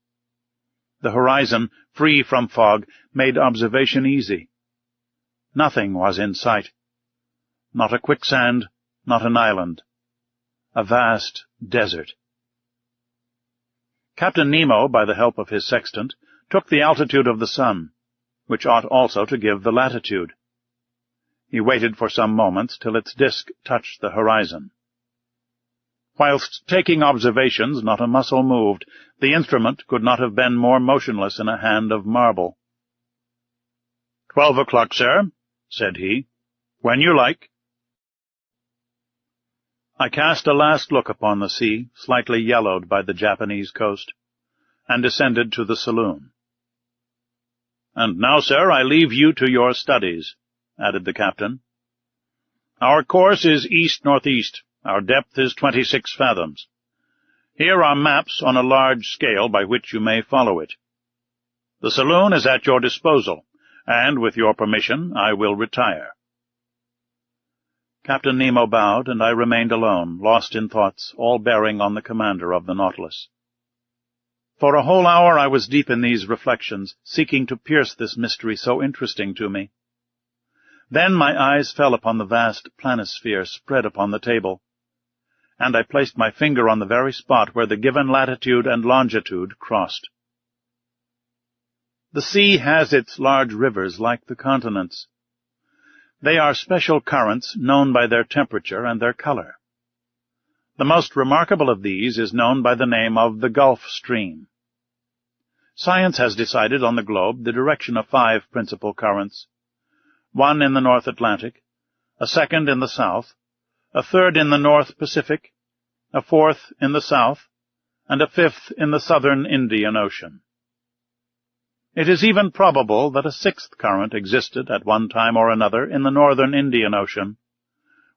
The horizon, free from fog, made observation easy. Nothing was in sight. Not a quicksand, not an island. A vast desert. Captain Nemo, by the help of his sextant, took the altitude of the sun, which ought also to give the latitude. He waited for some moments till its disk touched the horizon. Whilst taking observations, not a muscle moved. The instrument could not have been more motionless in a hand of marble. 12 o'clock, sir, said he. When you like. I cast a last look upon the sea, slightly yellowed by the Japanese coast, and descended to the saloon. And now, sir, I leave you to your studies, added the captain. Our course is east-northeast. Our depth is 26 fathoms. Here are maps on a large scale by which you may follow it. The saloon is at your disposal, and, with your permission, I will retire. Captain Nemo bowed, and I remained alone, lost in thoughts, all bearing on the commander of the Nautilus. For a whole hour I was deep in these reflections, seeking to pierce this mystery so interesting to me. Then my eyes fell upon the vast planisphere spread upon the table, and I placed my finger on the very spot where the given latitude and longitude crossed. The sea has its large rivers like the continents. They are special currents known by their temperature and their color. The most remarkable of these is known by the name of the Gulf Stream. Science has decided on the globe the direction of 5 principal currents, one in the North Atlantic, a second in the South, a third in the North Pacific, a fourth in the South, and a fifth in the Southern Indian Ocean. It is even probable that a 6th current existed at one time or another in the Northern Indian Ocean,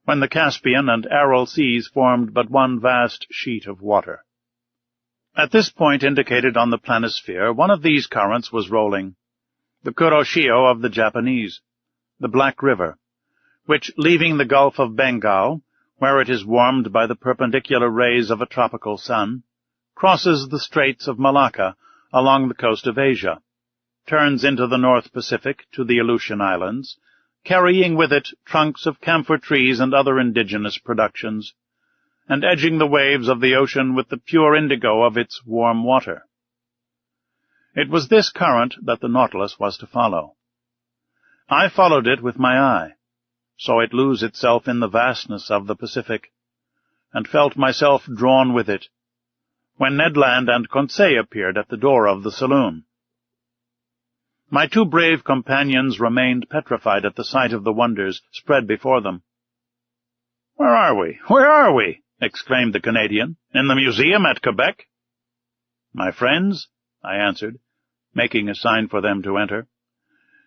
when the Caspian and Aral seas formed but one vast sheet of water. At this point indicated on the planisphere, one of these currents was rolling, the Kuroshio of the Japanese, the Black River, which, leaving the Gulf of Bengal, where it is warmed by the perpendicular rays of a tropical sun, crosses the Straits of Malacca along the coast of Asia, turns into the North Pacific to the Aleutian Islands, carrying with it trunks of camphor trees and other indigenous productions, and edging the waves of the ocean with the pure indigo of its warm water. It was this current that the Nautilus was to follow. I followed it with my eye, saw it lose itself in the vastness of the Pacific, and felt myself drawn with it, when Ned Land and Conseil appeared at the door of the saloon. My 2 brave companions remained petrified at the sight of the wonders spread before them. "Where are we? Where are we?" exclaimed the Canadian. "In the museum at Quebec?" "My friends," I answered, making a sign for them to enter,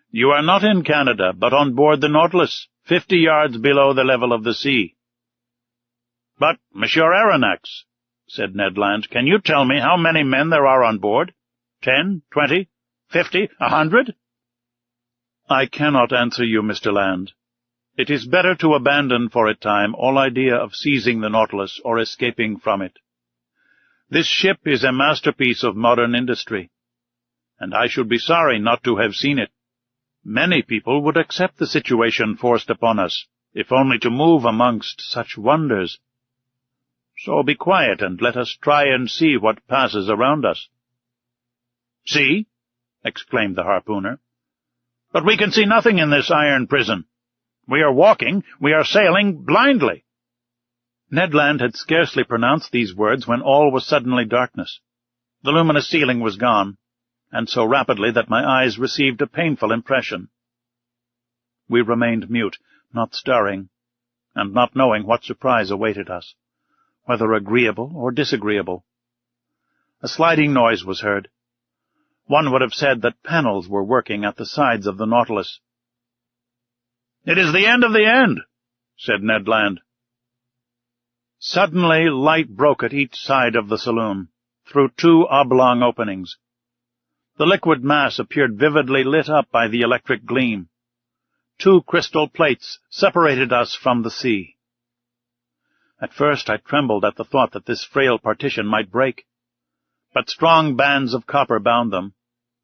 "you are not in Canada, but on board the Nautilus, 50 yards below the level of the sea." "But, Monsieur Aronnax," said Ned Land, "can you tell me how many men there are on board? 10, 20, 50, 100? "I cannot answer you, Mr. Land. It is better to abandon for a time all idea of seizing the Nautilus or escaping from it. This ship is a masterpiece of modern industry, and I should be sorry not to have seen it. Many people would accept the situation forced upon us, if only to move amongst such wonders." So be quiet and let us try and see what passes around us." "See?" exclaimed the harpooner. "But we can see nothing in this iron prison. We are walking, we are sailing blindly." Ned Land had scarcely pronounced these words when all was suddenly darkness. The luminous ceiling was gone, and so rapidly that my eyes received a painful impression. We remained mute, not stirring, and not knowing what surprise awaited us, whether agreeable or disagreeable. A sliding noise was heard. One would have said that panels were working at the sides of the Nautilus. "It is the end of the end," said Ned Land. Suddenly light broke at each side of the saloon, through two oblong openings. The liquid mass appeared vividly lit up by the electric gleam. Two crystal plates separated us from the sea. At first I trembled at the thought that this frail partition might break, but strong bands of copper bound them,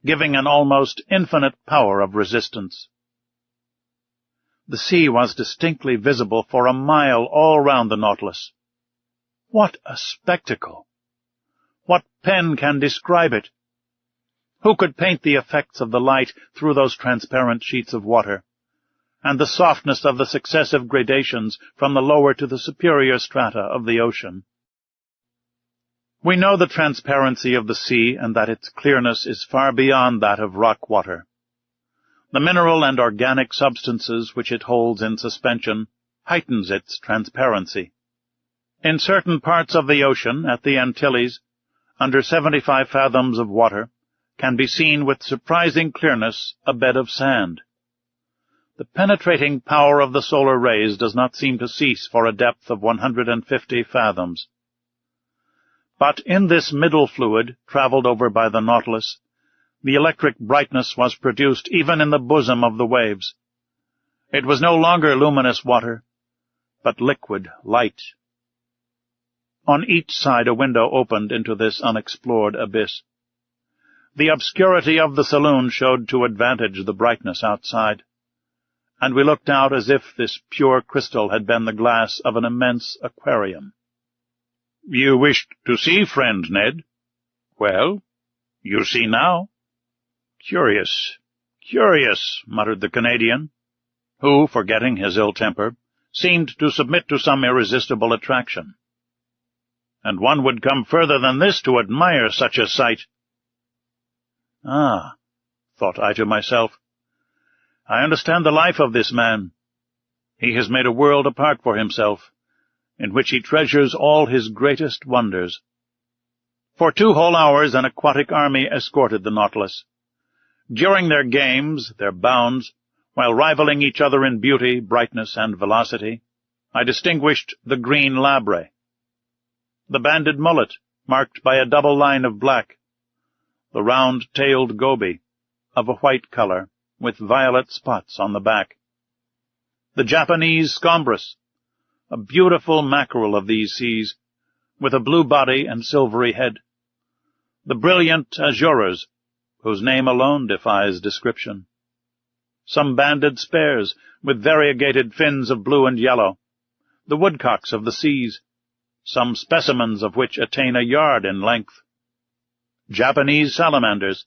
giving an almost infinite power of resistance. The sea was distinctly visible for a mile all round the Nautilus. What a spectacle! What pen can describe it? Who could paint the effects of the light through those transparent sheets of water, and the softness of the successive gradations from the lower to the superior strata of the ocean? We know the transparency of the sea and that its clearness is far beyond that of rock water. The mineral and organic substances which it holds in suspension heightens its transparency. In certain parts of the ocean, at the Antilles, under 75 fathoms of water, can be seen with surprising clearness a bed of sand. The penetrating power of the solar rays does not seem to cease for a depth of 150 fathoms. But in this middle fluid, travelled over by the Nautilus, the electric brightness was produced even in the bosom of the waves. It was no longer luminous water, but liquid light. On each side a window opened into this unexplored abyss. The obscurity of the saloon showed to advantage the brightness outside, and we looked out as if this pure crystal had been the glass of an immense aquarium. "You wished to see, friend Ned? Well, you see now." "Curious, curious," muttered the Canadian, who, forgetting his ill temper, seemed to submit to some irresistible attraction. "And one would come further than this to admire such a sight." "Ah," thought I to myself, "I understand the life of this man. He has made a world apart for himself, in which he treasures all his greatest wonders." For 2 whole hours an aquatic army escorted the Nautilus. During their games, their bounds, while rivaling each other in beauty, brightness, and velocity, I distinguished the green labre, the banded mullet, marked by a double line of black, the round-tailed goby, of a white color, with violet spots on the back, the Japanese scombrus, a beautiful mackerel of these seas, with a blue body and silvery head, the brilliant azurers, whose name alone defies description, some banded spares, with variegated fins of blue and yellow, the woodcocks of the seas, some specimens of which attain a yard in length, Japanese salamanders,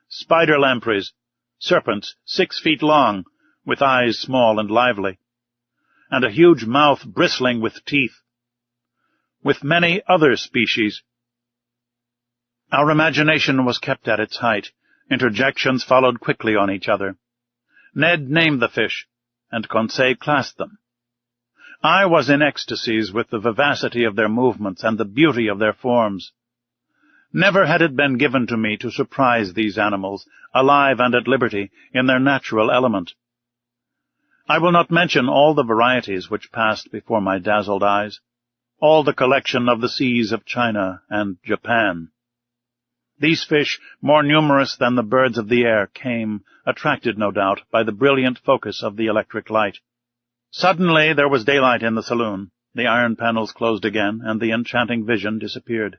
spider lampreys, serpents 6 feet long, with eyes small and lively, and a huge mouth bristling with teeth, with many other species. Our imagination was kept at its height. Interjections followed quickly on each other. Ned named the fish, and Conseil classed them. I was in ecstasies with the vivacity of their movements and the beauty of their forms. Never had it been given to me to surprise these animals, alive and at liberty, in their natural element. I will not mention all the varieties which passed before my dazzled eyes, all the collection of the seas of China and Japan. These fish, more numerous than the birds of the air, came, attracted, no doubt, by the brilliant focus of the electric light. Suddenly there was daylight in the saloon, the iron panels closed again, and the enchanting vision disappeared.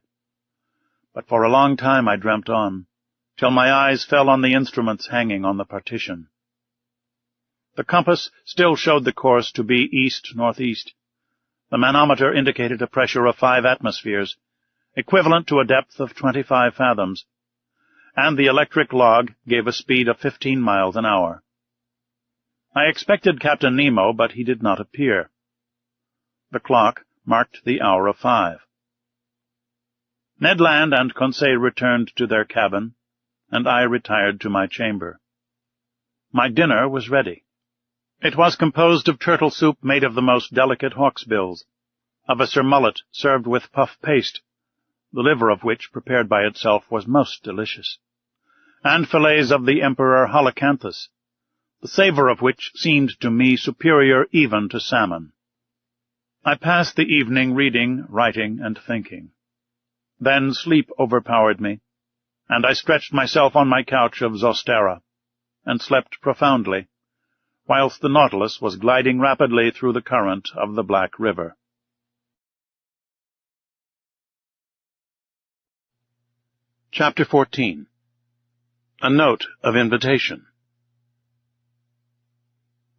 But for a long time I dreamt on, till my eyes fell on the instruments hanging on the partition. The compass still showed the course to be east-northeast, The manometer indicated a pressure of 5 atmospheres, equivalent to a depth of 25 fathoms, and the electric log gave a speed of 15 miles an hour. I expected Captain Nemo, but he did not appear. The clock marked the hour of 5. Ned Land and Conseil returned to their cabin, and I retired to my chamber. My dinner was ready. It was composed of turtle soup made of the most delicate hawksbills, of a surmullet served with puff paste, the liver of which, prepared by itself, was most delicious, and fillets of the emperor holocanthus, the savour of which seemed to me superior even to salmon. I passed the evening reading, writing, and thinking. Then sleep overpowered me, and I stretched myself on my couch of Zostera, and slept profoundly, whilst the Nautilus was gliding rapidly through the current of the Black River. Chapter 14. A Note of Invitation.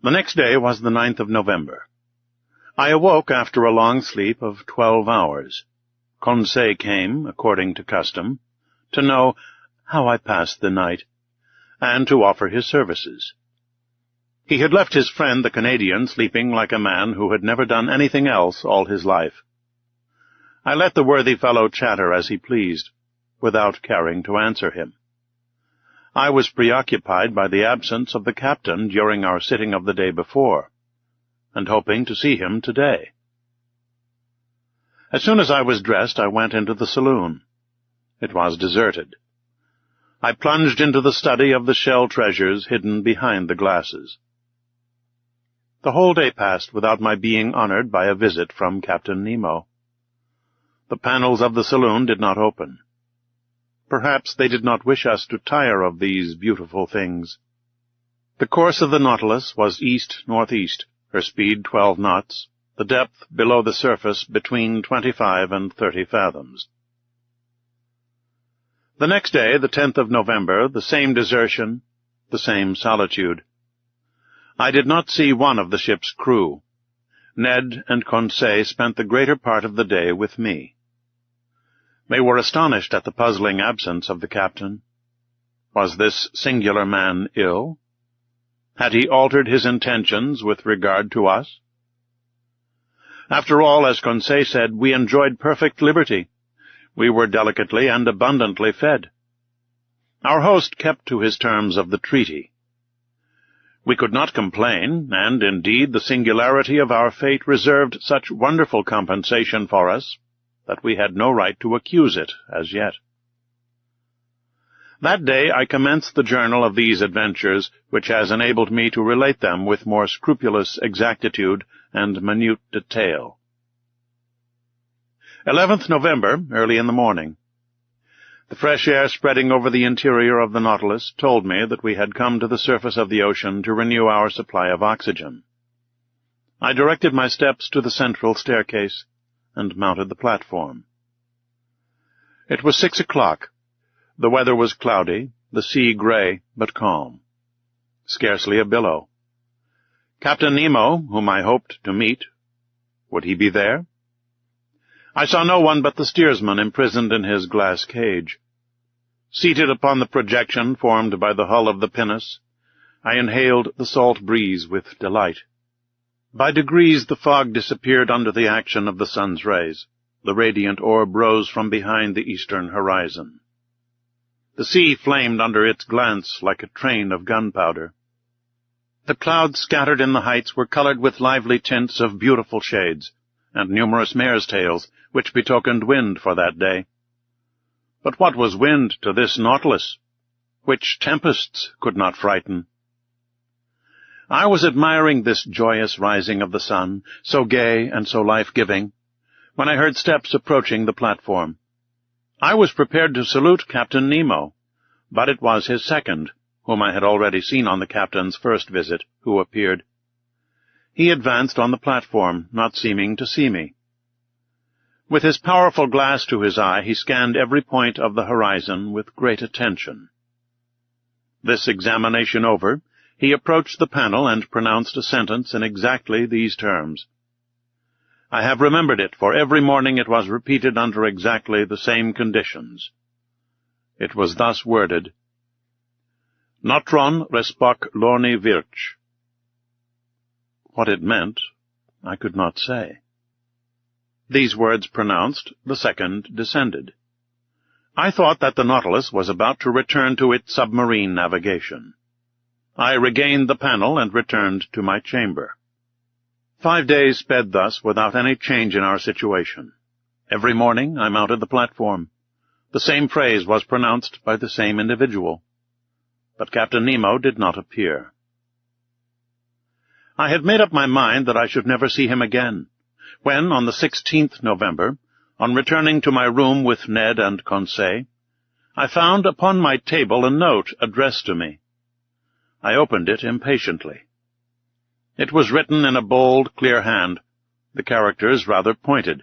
The next day was the 9th of November. I awoke after a long sleep of 12 hours. Conseil came, according to custom, to know how I passed the night, and to offer his services. He had left his friend the Canadian sleeping like a man who had never done anything else all his life. I let the worthy fellow chatter as he pleased, without caring to answer him. I was preoccupied by the absence of the captain during our sitting of the day before, and hoping to see him today. As soon as I was dressed, I went into the saloon. It was deserted. I plunged into the study of the shell treasures hidden behind the glasses. The whole day passed without my being honored by a visit from Captain Nemo. The panels of the saloon did not open. Perhaps they did not wish us to tire of these beautiful things. The course of the Nautilus was east-northeast, her speed 12 knots, the depth below the surface between 25 and 30 fathoms. The next day, the 10th of November, the same desertion, the same solitude. I did not see one of the ship's crew. Ned and Conseil spent the greater part of the day with me. They were astonished at the puzzling absence of the captain. Was this singular man ill? Had he altered his intentions with regard to us? After all, as Conseil said, we enjoyed perfect liberty. We were delicately and abundantly fed. Our host kept to his terms of the treaty. We could not complain, and indeed the singularity of our fate reserved such wonderful compensation for us that we had no right to accuse it as yet. That day I commenced the journal of these adventures, which has enabled me to relate them with more scrupulous exactitude and minute detail. 11th November, early in the morning. The fresh air spreading over the interior of the Nautilus told me that we had come to the surface of the ocean to renew our supply of oxygen. I directed my steps to the central staircase and mounted the platform. It was 6 o'clock. The weather was cloudy, the sea gray but calm. Scarcely a billow. Captain Nemo, whom I hoped to meet, would he be there? I saw no one but the steersman imprisoned in his glass cage. Seated upon the projection formed by the hull of the pinnace, I inhaled the salt breeze with delight. By degrees the fog disappeared under the action of the sun's rays. The radiant orb rose from behind the eastern horizon. The sea flamed under its glance like a train of gunpowder. The clouds scattered in the heights were colored with lively tints of beautiful shades, and numerous mare's tails, which betokened wind for that day. But what was wind to this Nautilus, which tempests could not frighten? I was admiring this joyous rising of the sun, so gay and so life-giving, when I heard steps approaching the platform. I was prepared to salute Captain Nemo, but it was his second, whom I had already seen on the captain's first visit, who appeared. He advanced on the platform, not seeming to see me. With his powerful glass to his eye, he scanned every point of the horizon with great attention. This examination over, he approached the panel and pronounced a sentence in exactly these terms. I have remembered it, for every morning it was repeated under exactly the same conditions. It was thus worded: Notron respoc lorni virch. What it meant, I could not say. These words pronounced, the second descended. I thought that the Nautilus was about to return to its submarine navigation. I regained the panel and returned to my chamber. 5 days sped thus without any change in our situation. Every morning I mounted the platform. The same phrase was pronounced by the same individual. But Captain Nemo did not appear. I had made up my mind that I should never see him again, when, on the 16th November, on returning to my room with Ned and Conseil, I found upon my table a note addressed to me. I opened it impatiently. It was written in a bold, clear hand, the characters rather pointed,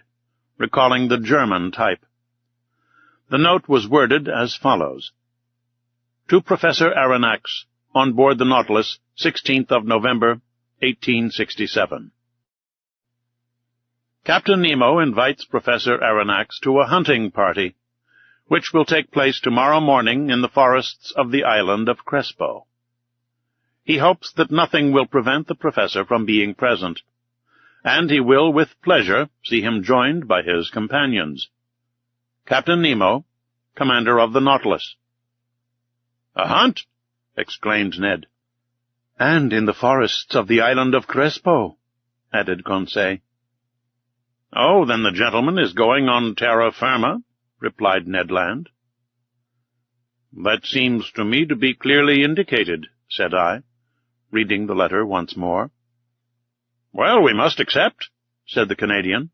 recalling the German type. The note was worded as follows: To Professor Aronnax, on board the Nautilus, 16th of November, 1867. Captain Nemo invites Professor Aronnax to a hunting party, which will take place tomorrow morning in the forests of the island of Crespo. He hopes that nothing will prevent the professor from being present, and he will with pleasure see him joined by his companions. Captain Nemo, commander of the Nautilus. "A hunt?" exclaimed Ned. "And in the forests of the island of Crespo," added Conseil. "Oh, then the gentleman is going on terra firma," replied Ned Land. "That seems to me to be clearly indicated," said I, reading the letter once more. "Well, we must accept," said the Canadian.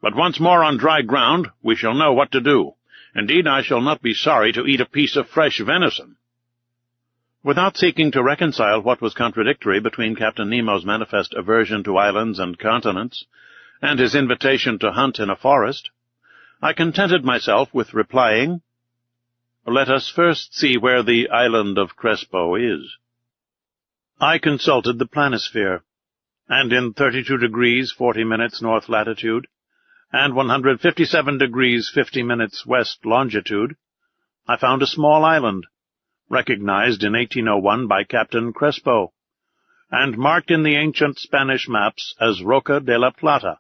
"But once more on dry ground, we shall know what to do. Indeed, I shall not be sorry to eat a piece of fresh venison." Without seeking to reconcile what was contradictory between Captain Nemo's manifest aversion to islands and continents, and his invitation to hunt in a forest, I contented myself with replying, "Let us first see where the island of Crespo is." I consulted the planisphere, and in 32 degrees 40 minutes north latitude, and 157 degrees 50 minutes west longitude, I found a small island, recognized in 1801 by Captain Crespo, and marked in the ancient Spanish maps as Roca de la Plata,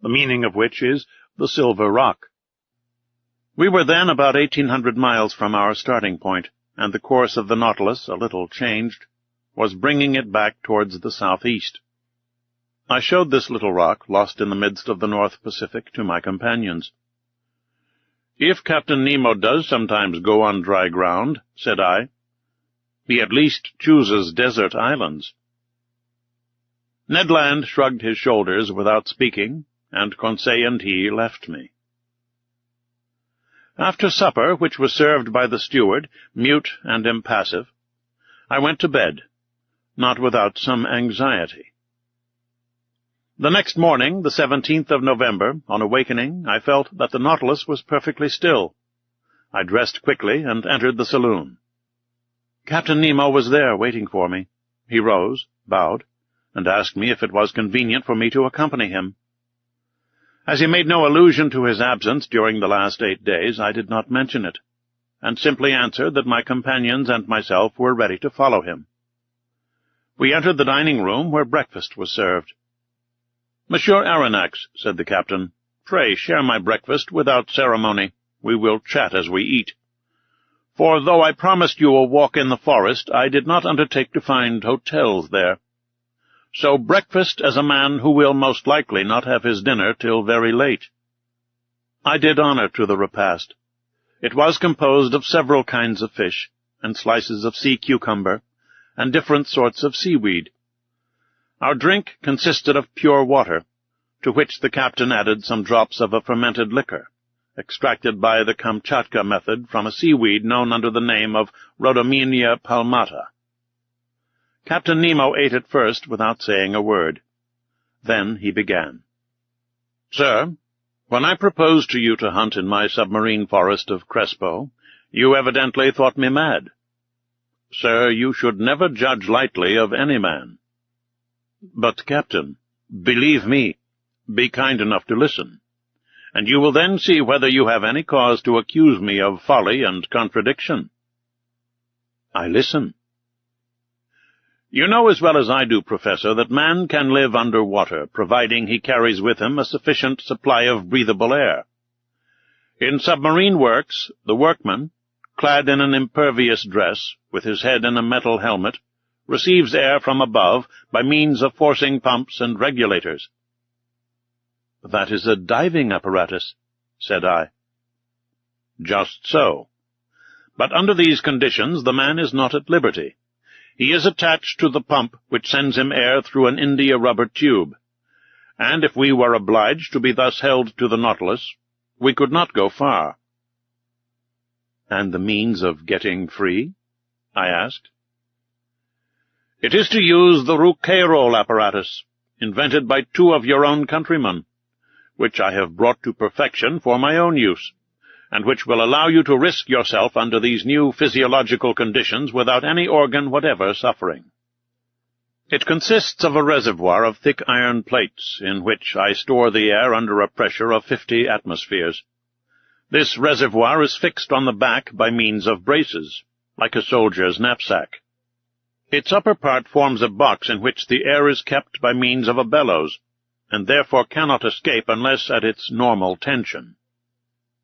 the meaning of which is the Silver Rock. We were then about 1,800 miles from our starting point, and the course of the Nautilus, a little changed, was bringing it back towards the southeast. I showed this little rock, lost in the midst of the North Pacific, to my companions. "If Captain Nemo does sometimes go on dry ground," said I, "he at least chooses desert islands." Ned Land shrugged his shoulders without speaking, and Conseil and he left me. After supper, which was served by the steward, mute and impassive, I went to bed, not without some anxiety. The next morning, the 17th of November, on awakening, I felt that the Nautilus was perfectly still. I dressed quickly and entered the saloon. Captain Nemo was there waiting for me. He rose, bowed, and asked me if it was convenient for me to accompany him. As he made no allusion to his absence during the last 8 days, I did not mention it, and simply answered that my companions and myself were ready to follow him. We entered the dining-room, where breakfast was served. "Monsieur Aronnax," said the captain, "pray share my breakfast without ceremony. We will chat as we eat. For though I promised you a walk in the forest, I did not undertake to find hotels there. So breakfast as a man who will most likely not have his dinner till very late." I did honor to the repast. It was composed of several kinds of fish, and slices of sea cucumber, and different sorts of seaweed. Our drink consisted of pure water, to which the captain added some drops of a fermented liquor, extracted by the Kamchatka method from a seaweed known under the name of Rhodomenia palmata. Captain Nemo ate it first without saying a word. Then he began. "Sir, when I proposed to you to hunt in my submarine forest of Crespo, you evidently thought me mad. Sir, you should never judge lightly of any man." "But, Captain—" "Believe me, Be kind enough to listen, and you will then see whether you have any cause to accuse me of folly and contradiction. I listen. You know as well as I do, Professor, that man can live under water, providing he carries with him a sufficient supply of breathable air. In submarine works, the workman, clad in an impervious dress, with his head in a metal helmet, receives air from above by means of forcing pumps and regulators. That is a diving apparatus, said I. Just so. But under these conditions the man is not at liberty. He is attached to the pump which sends him air through an india-rubber tube, and if we were obliged to be thus held to the Nautilus, we could not go far. And the means of getting free? I asked. It is to use the Rouquayrol apparatus, invented by 2 of your own countrymen, which I have brought to perfection for my own use, and which will allow you to risk yourself under these new physiological conditions without any organ whatever suffering. It consists of a reservoir of thick iron plates, in which I store the air under a pressure of 50 atmospheres. This reservoir is fixed on the back by means of braces, like a soldier's knapsack. Its upper part forms a box in which the air is kept by means of a bellows, and therefore cannot escape unless at its normal tension.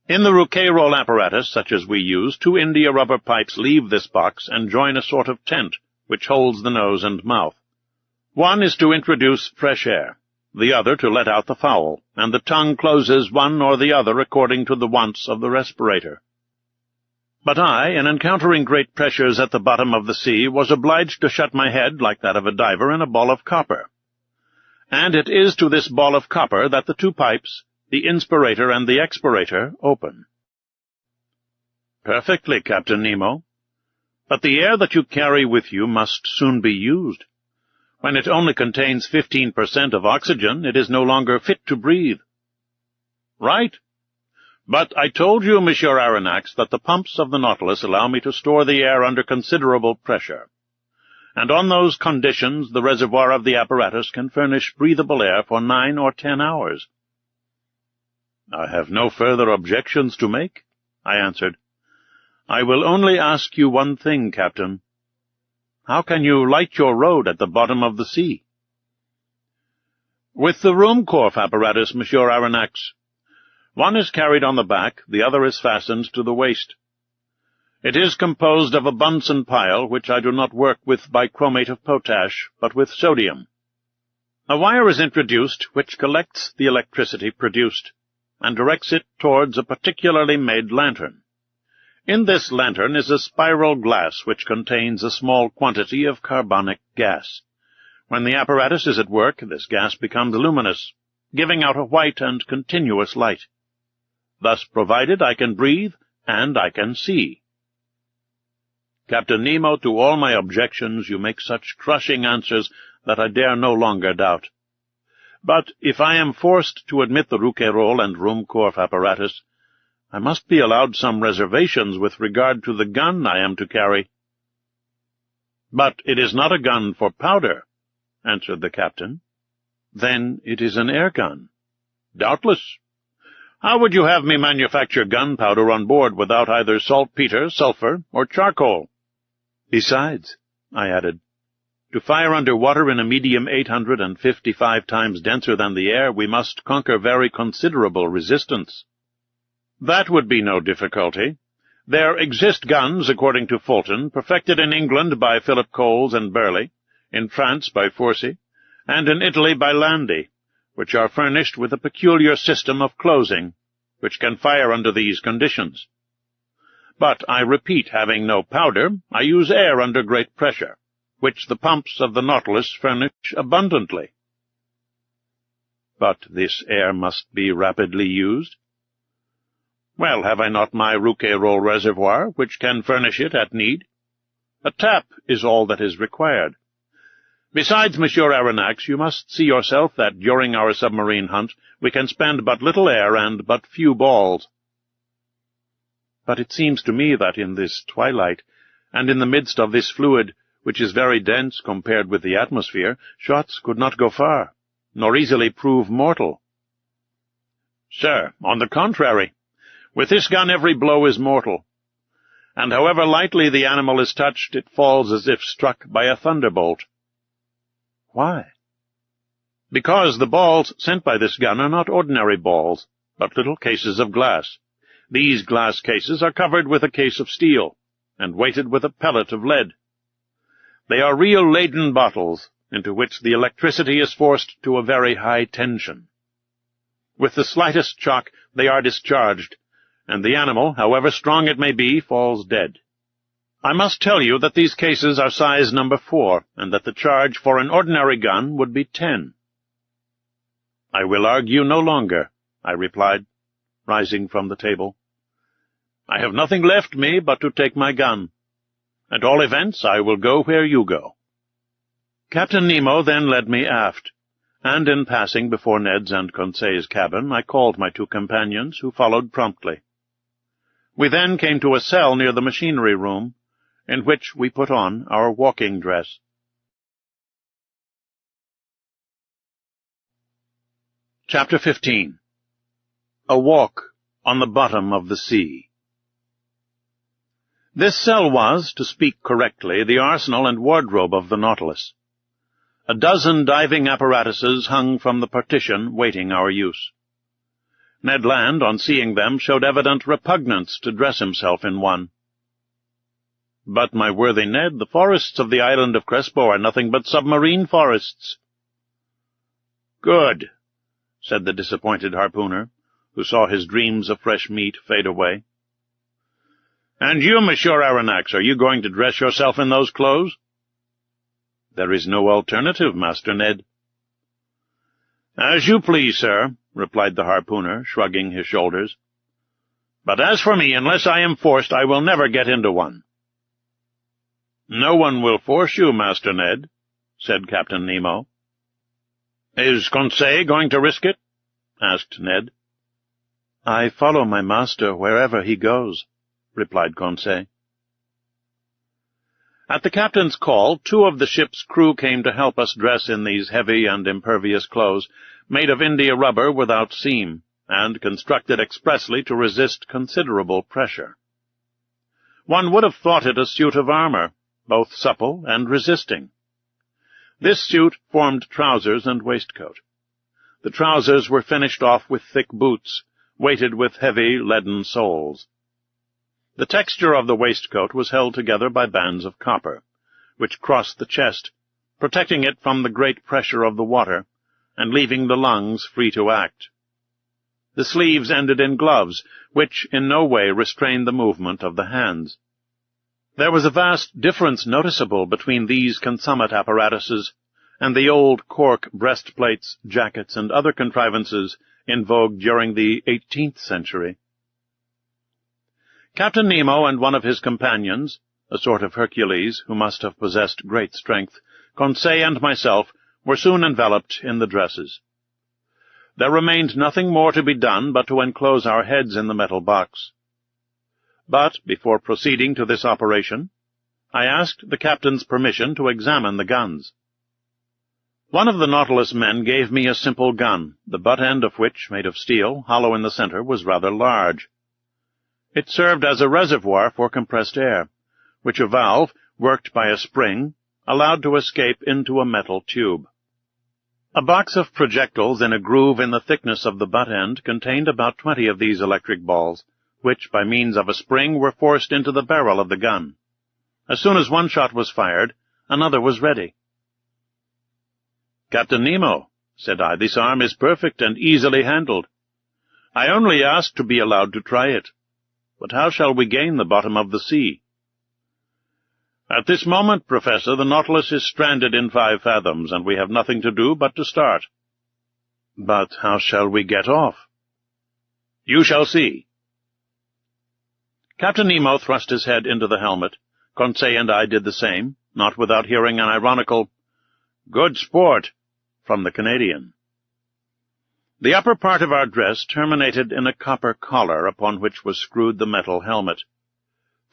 In the Rouquayrol apparatus, such as we use, 2 india-rubber pipes leave this box and join a sort of tent, which holds the nose and mouth. One is to introduce fresh air, the other to let out the foul, and the tongue closes one or the other according to the wants of the respirator. But I, in encountering great pressures at the bottom of the sea, was obliged to shut my head, like that of a diver, in a ball of copper. And it is to this ball of copper that the 2 pipes, the inspirator and the expirator, open. Perfectly, Captain Nemo. But the air that you carry with you must soon be used. When it only contains 15% of oxygen, it is no longer fit to breathe. Right. But I told you, Monsieur Aronnax, that the pumps of the Nautilus allow me to store the air under considerable pressure, and on those conditions the reservoir of the apparatus can furnish breathable air for 9 or 10 hours. I have no further objections to make, I answered. I will only ask you one thing, Captain. How can you light your road at the bottom of the sea? With the Ruhmkorff apparatus, Monsieur Aronnax. One is carried on the back, the other is fastened to the waist. It is composed of a Bunsen pile, which I do not work with bichromate of potash, but with sodium. A wire is introduced which collects the electricity produced, and directs it towards a particularly made lantern. In this lantern is a spiral glass which contains a small quantity of carbonic gas. When the apparatus is at work, this gas becomes luminous, giving out a white and continuous light. Thus provided, I can breathe, and I can see. Captain Nemo, to all my objections you make such crushing answers that I dare no longer doubt. But if I am forced to admit the Rouquayrol and Ruhmkorff apparatus, I must be allowed some reservations with regard to the gun I am to carry. But it is not a gun for powder, answered the captain. Then it is an air gun. Doubtless. How would you have me manufacture gunpowder on board without either saltpeter, sulphur, or charcoal? Besides, I added, to fire under water in a medium 855 times denser than the air, we must conquer very considerable resistance. That would be no difficulty. There exist guns, according to Fulton, perfected in England by Philip Coles and Burley, in France by Forcy, and in Italy by Landi, which are furnished with a peculiar system of closing, which can fire under these conditions. But, I repeat, having no powder, I use air under great pressure, which the pumps of the Nautilus furnish abundantly. But this air must be rapidly used. Well, have I not my Rouquayrol reservoir, which can furnish it at need? A tap is all that is required. Besides, Monsieur Aronnax, you must see yourself that during our submarine hunt we can spend but little air and but few balls. But it seems to me that in this twilight, and in the midst of this fluid, which is very dense compared with the atmosphere, shots could not go far, nor easily prove mortal. "Sir, on the contrary. With this gun every blow is mortal, and however lightly the animal is touched, it falls as if struck by a thunderbolt." "Why?" "Because the balls sent by this gun are not ordinary balls, but little cases of glass. These glass cases are covered with a case of steel, and weighted with a pellet of lead. They are real Leyden bottles, into which the electricity is forced to a very high tension. With the slightest shock they are discharged, and the animal, however strong it may be, falls dead. I must tell you that these cases are size number 4, and that the charge for an ordinary gun would be 10. "I will argue no longer," I replied, rising from the table. "I have nothing left me but to take my gun. At all events, I will go where you go." Captain Nemo then led me aft, and in passing before Ned's and Conseil's cabin, I called my 2 companions, who followed promptly. We then came to a cell near the machinery room, in which we put on our walking dress. Chapter 15. A Walk on the Bottom of the Sea. This cell was, to speak correctly, the arsenal and wardrobe of the Nautilus. A dozen diving apparatuses hung from the partition, waiting our use. Ned Land, on seeing them, showed evident repugnance to dress himself in one. "But, my worthy Ned, the forests of the island of Crespo are nothing but submarine forests." "Good," said the disappointed harpooner, who saw his dreams of fresh meat fade away. "And you, Monsieur Aronnax, are you going to dress yourself in those clothes?" "There is no alternative, Master Ned." "As you please, sir," replied the harpooner, shrugging his shoulders. "But as for me, unless I am forced, I will never get into one." "No one will force you, Master Ned," said Captain Nemo. "Is Conseil going to risk it?" asked Ned. "I follow my master wherever he goes," replied Conseil. At the captain's call, 2 of the ship's crew came to help us dress in these heavy and impervious clothes, made of India rubber without seam, and constructed expressly to resist considerable pressure. One would have thought it a suit of armor, both supple and resisting. This suit formed trousers and waistcoat. The trousers were finished off with thick boots, weighted with heavy leaden soles. The texture of the waistcoat was held together by bands of copper, which crossed the chest, protecting it from the great pressure of the water, and leaving the lungs free to act. The sleeves ended in gloves, which in no way restrained the movement of the hands. There was a vast difference noticeable between these consummate apparatuses and the old cork breastplates, jackets, and other contrivances in vogue during the 18th century. Captain Nemo and one of his companions, a sort of Hercules who must have possessed great strength, Conseil and myself, were soon enveloped in the dresses. There remained nothing more to be done but to enclose our heads in the metal box. But, before proceeding to this operation, I asked the captain's permission to examine the guns. One of the Nautilus men gave me a simple gun, the butt end of which, made of steel, hollow in the center, was rather large. It served as a reservoir for compressed air, which a valve, worked by a spring, allowed to escape into a metal tube. A box of projectiles in a groove in the thickness of the butt end contained about 20 of these electric balls, which, by means of a spring, were forced into the barrel of the gun. As soon as one shot was fired, another was ready. "Captain Nemo," said I, "this arm is perfect and easily handled. I only ask to be allowed to try it. But how shall we gain the bottom of the sea?" "At this moment, Professor, the Nautilus is stranded in 5 fathoms, and we have nothing to do but to start." "But how shall we get off?" "You shall see." Captain Nemo thrust his head into the helmet. Conseil and I did the same, not without hearing an ironical, "Good sport," from the Canadian. The upper part of our dress terminated in a copper collar upon which was screwed the metal helmet.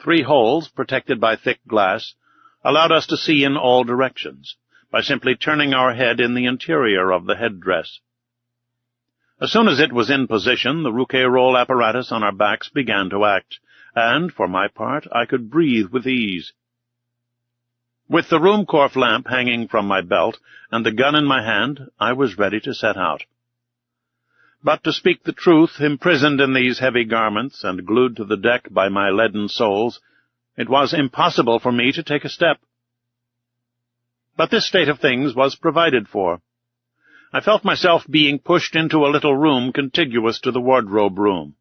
3 holes, protected by thick glass, allowed us to see in all directions, by simply turning our head in the interior of the headdress. As soon as it was in position, the Rouquayrol apparatus on our backs began to act, and, for my part, I could breathe with ease. With the Ruhmkorff lamp hanging from my belt and the gun in my hand, I was ready to set out. But to speak the truth, imprisoned in these heavy garments and glued to the deck by my leaden soles, it was impossible for me to take a step. But this state of things was provided for. I felt myself being pushed into a little room contiguous to the wardrobe room.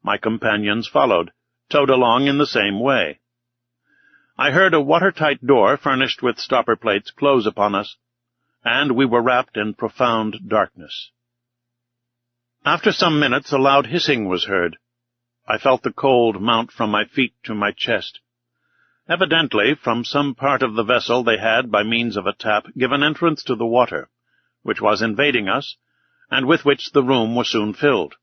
My companions followed, towed along in the same way. I heard a watertight door furnished with stopper plates close upon us, and we were wrapped in profound darkness. After some minutes a loud hissing was heard. I felt the cold mount from my feet to my chest. Evidently, from some part of the vessel they had, by means of a tap, given entrance to the water, which was invading us, and with which the room was soon filled.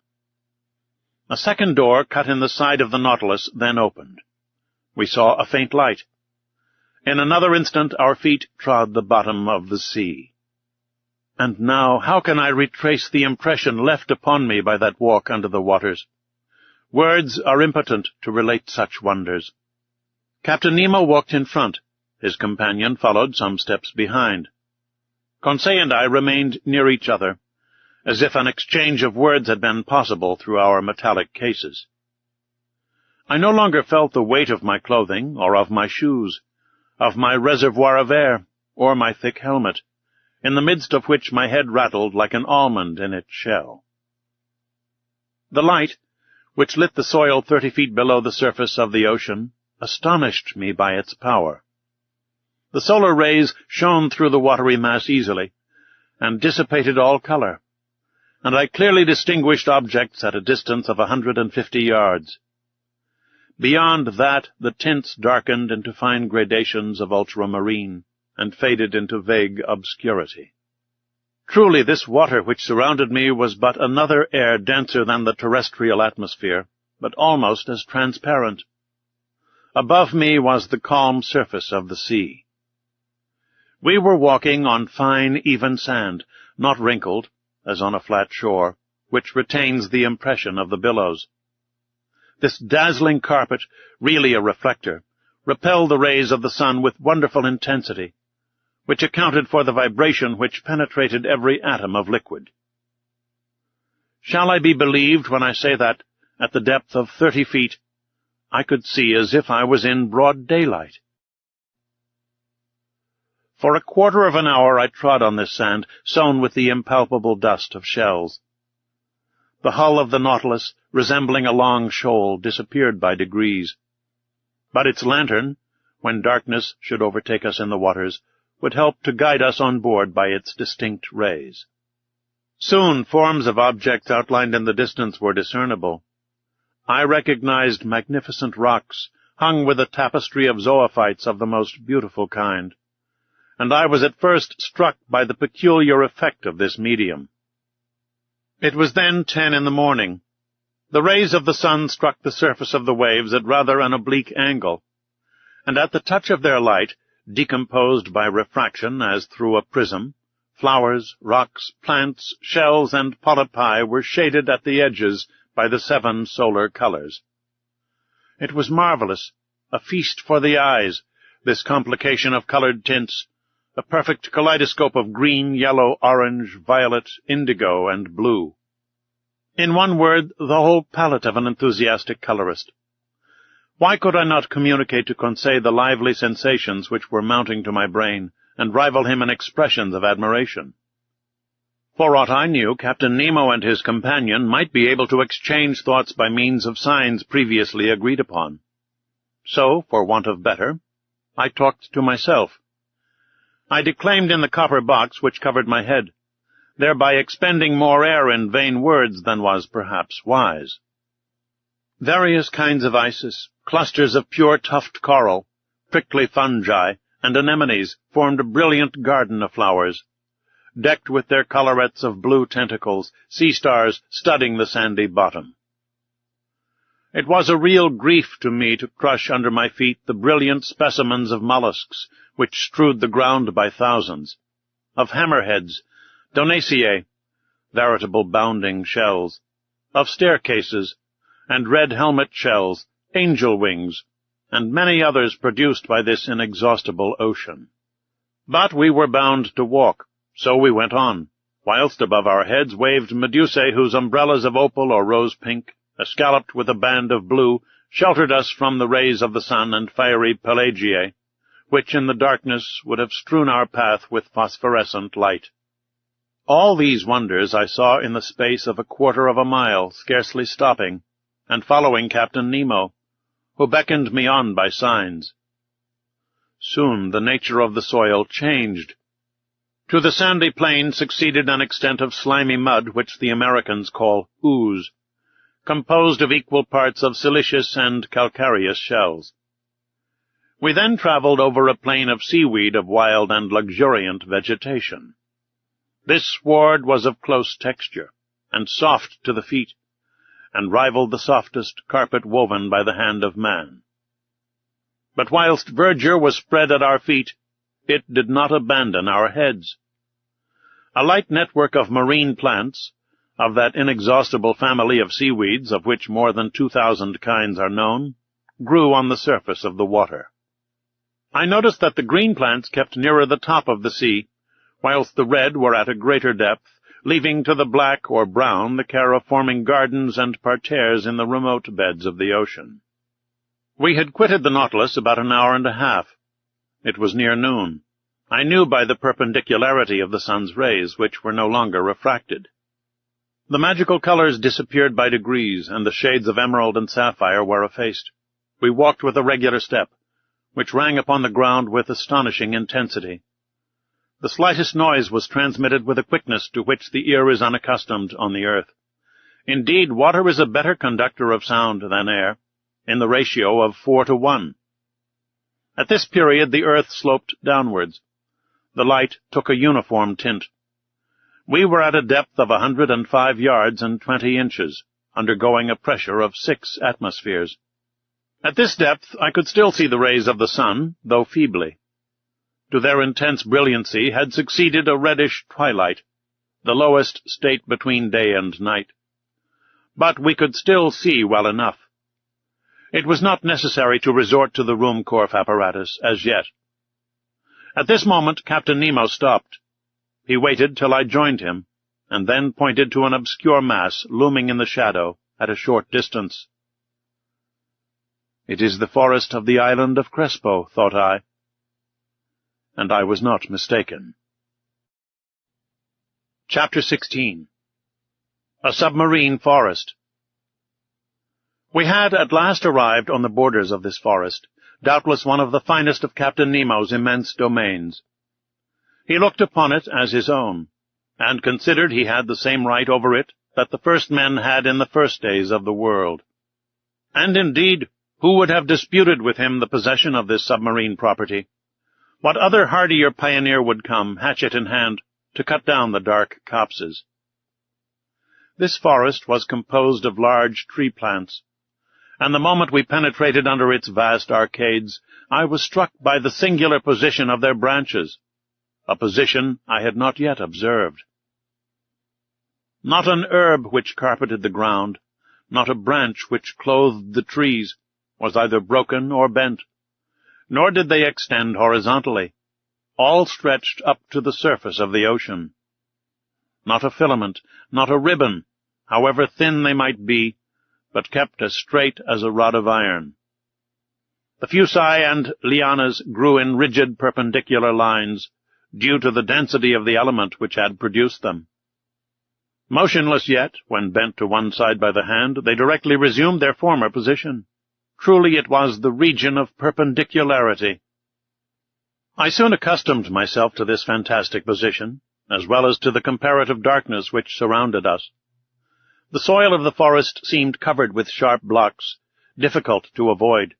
A second door cut in the side of the Nautilus then opened. We saw a faint light. In another instant our feet trod the bottom of the sea. And now how can I retrace the impression left upon me by that walk under the waters? Words are impotent to relate such wonders. Captain Nemo walked in front. His companion followed some steps behind. Conseil and I remained near each other, as if an exchange of words had been possible through our metallic cases. I no longer felt the weight of my clothing, or of my shoes, of my reservoir of air, or my thick helmet, in the midst of which my head rattled like an almond in its shell. The light, which lit the soil 30 feet below the surface of the ocean, astonished me by its power. The solar rays shone through the watery mass easily, and dissipated all color, and I clearly distinguished objects at a distance of 150 yards. Beyond that, the tints darkened into fine gradations of ultramarine, and faded into vague obscurity. Truly, this water which surrounded me was but another air denser than the terrestrial atmosphere, but almost as transparent. Above me was the calm surface of the sea. We were walking on fine, even sand, not wrinkled, as on a flat shore, which retains the impression of the billows. This dazzling carpet, really a reflector, repelled the rays of the sun with wonderful intensity, which accounted for the vibration which penetrated every atom of liquid. Shall I be believed when I say that, at the depth of 30 feet, I could see as if I was in broad daylight? For a quarter of an hour I trod on this sand, sown with the impalpable dust of shells. The hull of the Nautilus, resembling a long shoal, disappeared by degrees. But its lantern, when darkness should overtake us in the waters, would help to guide us on board by its distinct rays. Soon forms of objects outlined in the distance were discernible. I recognized magnificent rocks, hung with a tapestry of zoophytes of the most beautiful kind, and I was at first struck by the peculiar effect of this medium. It was then 10 in the morning. The rays of the sun struck the surface of the waves at rather an oblique angle, and at the touch of their light, decomposed by refraction as through a prism, flowers, rocks, plants, shells, and polypi were shaded at the edges by the 7 solar colors. It was marvelous, a feast for the eyes, this complication of colored tints, a perfect kaleidoscope of green, yellow, orange, violet, indigo, and blue. In one word, the whole palette of an enthusiastic colorist. Why could I not communicate to Conseil the lively sensations which were mounting to my brain, and rival him in expressions of admiration? For aught I knew, Captain Nemo and his companion might be able to exchange thoughts by means of signs previously agreed upon. So, for want of better, I talked to myself. I declaimed in the copper box which covered my head, thereby expending more air in vain words than was perhaps wise. Various kinds of isis, clusters of pure tuft coral, prickly fungi, and anemones formed a brilliant garden of flowers, decked with their collarets of blue tentacles, sea stars studding the sandy bottom. It was a real grief to me to crush under my feet the brilliant specimens of mollusks which strewed the ground by thousands, of hammerheads, donaceae, veritable bounding shells, of staircases, and red helmet shells, angel wings, and many others produced by this inexhaustible ocean. But we were bound to walk, so we went on, whilst above our heads waved medusae whose umbrellas of opal or rose-pink, escalloped with a band of blue, sheltered us from the rays of the sun, and fiery pelagiae, which in the darkness would have strewn our path with phosphorescent light. All these wonders I saw in the space of 1/4 of a mile, scarcely stopping, and following Captain Nemo, who beckoned me on by signs. Soon the nature of the soil changed. To the sandy plain succeeded an extent of slimy mud which the Americans call ooze, composed of equal parts of silicious and calcareous shells. We then travelled over a plain of seaweed of wild and luxuriant vegetation. This sward was of close texture, and soft to the feet, and rivaled the softest carpet woven by the hand of man. But whilst verdure was spread at our feet, it did not abandon our heads. A light network of marine plants, of that inexhaustible family of seaweeds of which more than 2,000 kinds are known, grew on the surface of the water. I noticed that the green plants kept nearer the top of the sea, whilst the red were at a greater depth, leaving to the black or brown the care of forming gardens and parterres in the remote beds of the ocean. We had quitted the Nautilus about an hour and a half. It was near noon. I knew by the perpendicularity of the sun's rays, which were no longer refracted. The magical colors disappeared by degrees, and the shades of emerald and sapphire were effaced. We walked with a regular step, which rang upon the ground with astonishing intensity. The slightest noise was transmitted with a quickness to which the ear is unaccustomed on the earth. Indeed, water is a better conductor of sound than air, in the ratio of 4 to 1. At this period the earth sloped downwards. The light took a uniform tint. We were at a depth of 105 yards and 20 inches, undergoing a pressure of 6 atmospheres. At this depth I could still see the rays of the sun, though feebly. To their intense brilliancy had succeeded a reddish twilight, the lowest state between day and night. But we could still see well enough. It was not necessary to resort to the Ruhmkorff apparatus as yet. At this moment Captain Nemo stopped. He waited till I joined him, and then pointed to an obscure mass looming in the shadow at a short distance. "It is the forest of the island of Crespo," thought I. And I was not mistaken. Chapter 16. A Submarine Forest. We had at last arrived on the borders of this forest, doubtless one of the finest of Captain Nemo's immense domains. He looked upon it as his own, and considered he had the same right over it that the first men had in the first days of the world. And indeed, who would have disputed with him the possession of this submarine property? What other hardier pioneer would come, hatchet in hand, to cut down the dark copses? This forest was composed of large tree plants, and the moment we penetrated under its vast arcades, I was struck by the singular position of their branches, a position I had not yet observed. Not an herb which carpeted the ground, not a branch which clothed the trees, was either broken or bent, nor did they extend horizontally. All stretched up to the surface of the ocean. Not a filament, not a ribbon, however thin they might be, but kept as straight as a rod of iron. The fuci and lianas grew in rigid perpendicular lines, due to the density of the element which had produced them. Motionless yet, when bent to one side by the hand, they directly resumed their former position. Truly it was the region of perpendicularity. I soon accustomed myself to this fantastic position, as well as to the comparative darkness which surrounded us. The soil of the forest seemed covered with sharp blocks, difficult to avoid.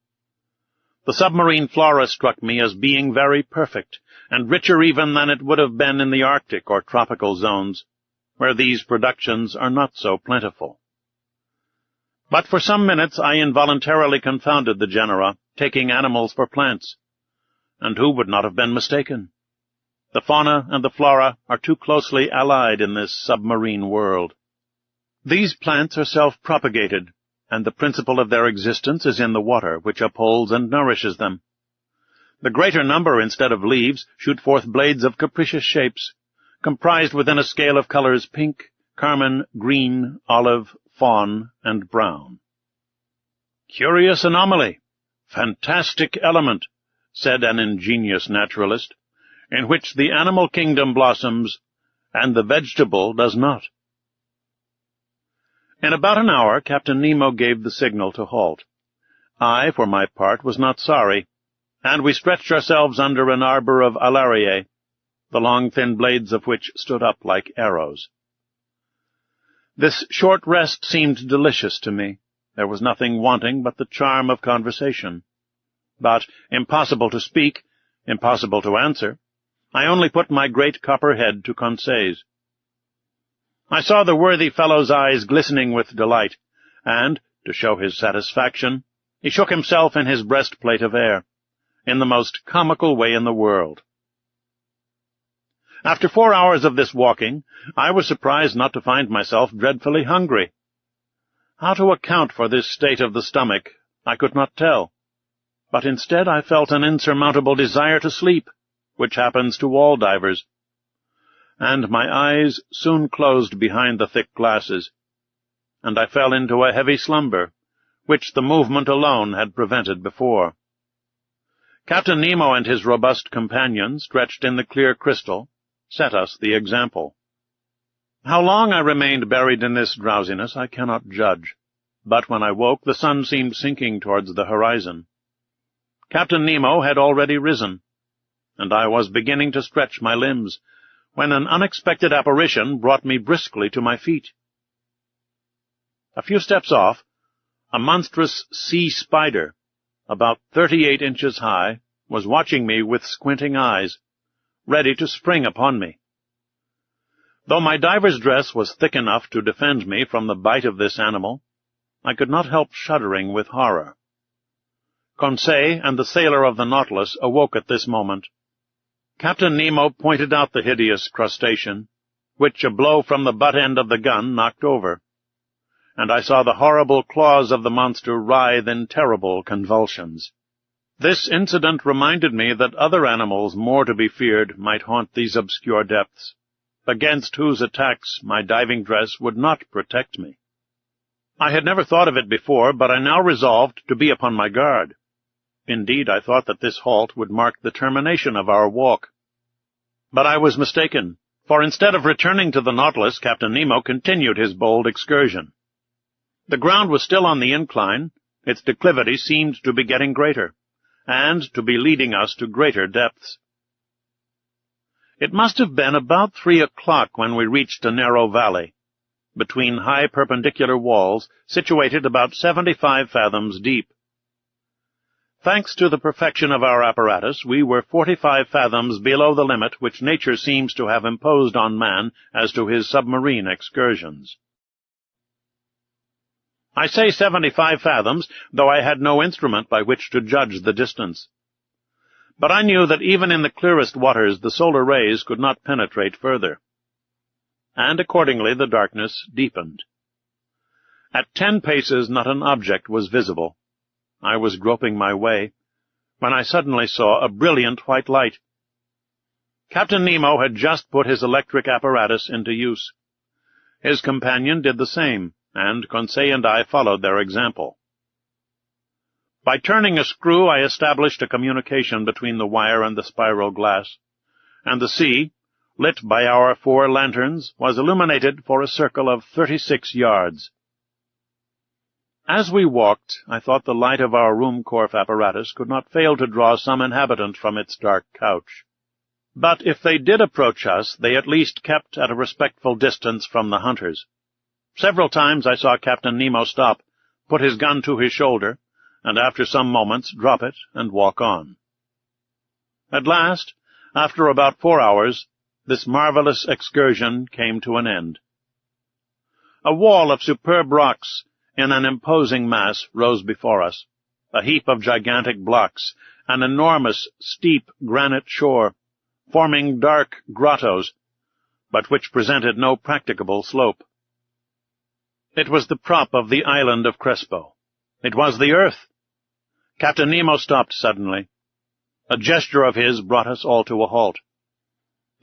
The submarine flora struck me as being very perfect, and richer even than it would have been in the Arctic or tropical zones, where these productions are not so plentiful. But for some minutes I involuntarily confounded the genera, taking animals for plants. And who would not have been mistaken? The fauna and the flora are too closely allied in this submarine world. These plants are self-propagated, and the principle of their existence is in the water, which upholds and nourishes them. The greater number, instead of leaves, shoot forth blades of capricious shapes, comprised within a scale of colors pink, carmine, green, olive, fawn, and brown. "Curious anomaly! Fantastic element," said an ingenious naturalist, "in which the animal kingdom blossoms, and the vegetable does not." In about an hour Captain Nemo gave the signal to halt. I, for my part, was not sorry, and we stretched ourselves under an arbor of alariae, the long thin blades of which stood up like arrows. This short rest seemed delicious to me. There was nothing wanting but the charm of conversation. But impossible to speak, impossible to answer. I only put my great copper head to Conseil's. I saw the worthy fellow's eyes glistening with delight, and, to show his satisfaction, he shook himself in his breastplate of air, in the most comical way in the world. After 4 hours of this walking, I was surprised not to find myself dreadfully hungry. How to account for this state of the stomach, I could not tell, but instead I felt an insurmountable desire to sleep, which happens to all divers, and my eyes soon closed behind the thick glasses, and I fell into a heavy slumber, which the movement alone had prevented before. Captain Nemo and his robust companion, stretched in the clear crystal, set us the example. How long I remained buried in this drowsiness I cannot judge, but when I woke the sun seemed sinking towards the horizon. Captain Nemo had already risen, and I was beginning to stretch my limbs, when an unexpected apparition brought me briskly to my feet. A few steps off, a monstrous sea spider, about 38 inches high, was watching me with squinting eyes, ready to spring upon me. Though my diver's dress was thick enough to defend me from the bite of this animal, I could not help shuddering with horror. Conseil and the sailor of the Nautilus awoke at this moment. Captain Nemo pointed out the hideous crustacean, which a blow from the butt end of the gun knocked over, and I saw the horrible claws of the monster writhe in terrible convulsions. This incident reminded me that other animals more to be feared might haunt these obscure depths, against whose attacks my diving dress would not protect me. I had never thought of it before, but I now resolved to be upon my guard. Indeed, I thought that this halt would mark the termination of our walk. But I was mistaken, for instead of returning to the Nautilus, Captain Nemo continued his bold excursion. The ground was still on the incline, its declivity seemed to be getting greater, and to be leading us to greater depths. It must have been about 3 o'clock when we reached a narrow valley, between high perpendicular walls, situated about 75 fathoms deep. Thanks to the perfection of our apparatus, we were 45 fathoms below the limit which nature seems to have imposed on man as to his submarine excursions. I say 75 fathoms, though I had no instrument by which to judge the distance. But I knew that even in the clearest waters the solar rays could not penetrate further, and accordingly the darkness deepened. At 10 paces not an object was visible. I was groping my way, when I suddenly saw a brilliant white light. Captain Nemo had just put his electric apparatus into use. His companion did the same, and Conseil and I followed their example. By turning a screw I established a communication between the wire and the spiral glass, and the sea, lit by our 4 lanterns, was illuminated for a circle of 36 yards. As we walked, I thought the light of our Ruhmkorff apparatus could not fail to draw some inhabitant from its dark couch. But if they did approach us, they at least kept at a respectful distance from the hunters. Several times I saw Captain Nemo stop, put his gun to his shoulder, and after some moments drop it and walk on. At last, after about 4 hours, this marvelous excursion came to an end. A wall of superb rocks in an imposing mass rose before us, a heap of gigantic blocks, an enormous, steep granite shore, forming dark grottos, but which presented no practicable slope. It was the prop of the island of Crespo. It was the earth. Captain Nemo stopped suddenly. A gesture of his brought us all to a halt.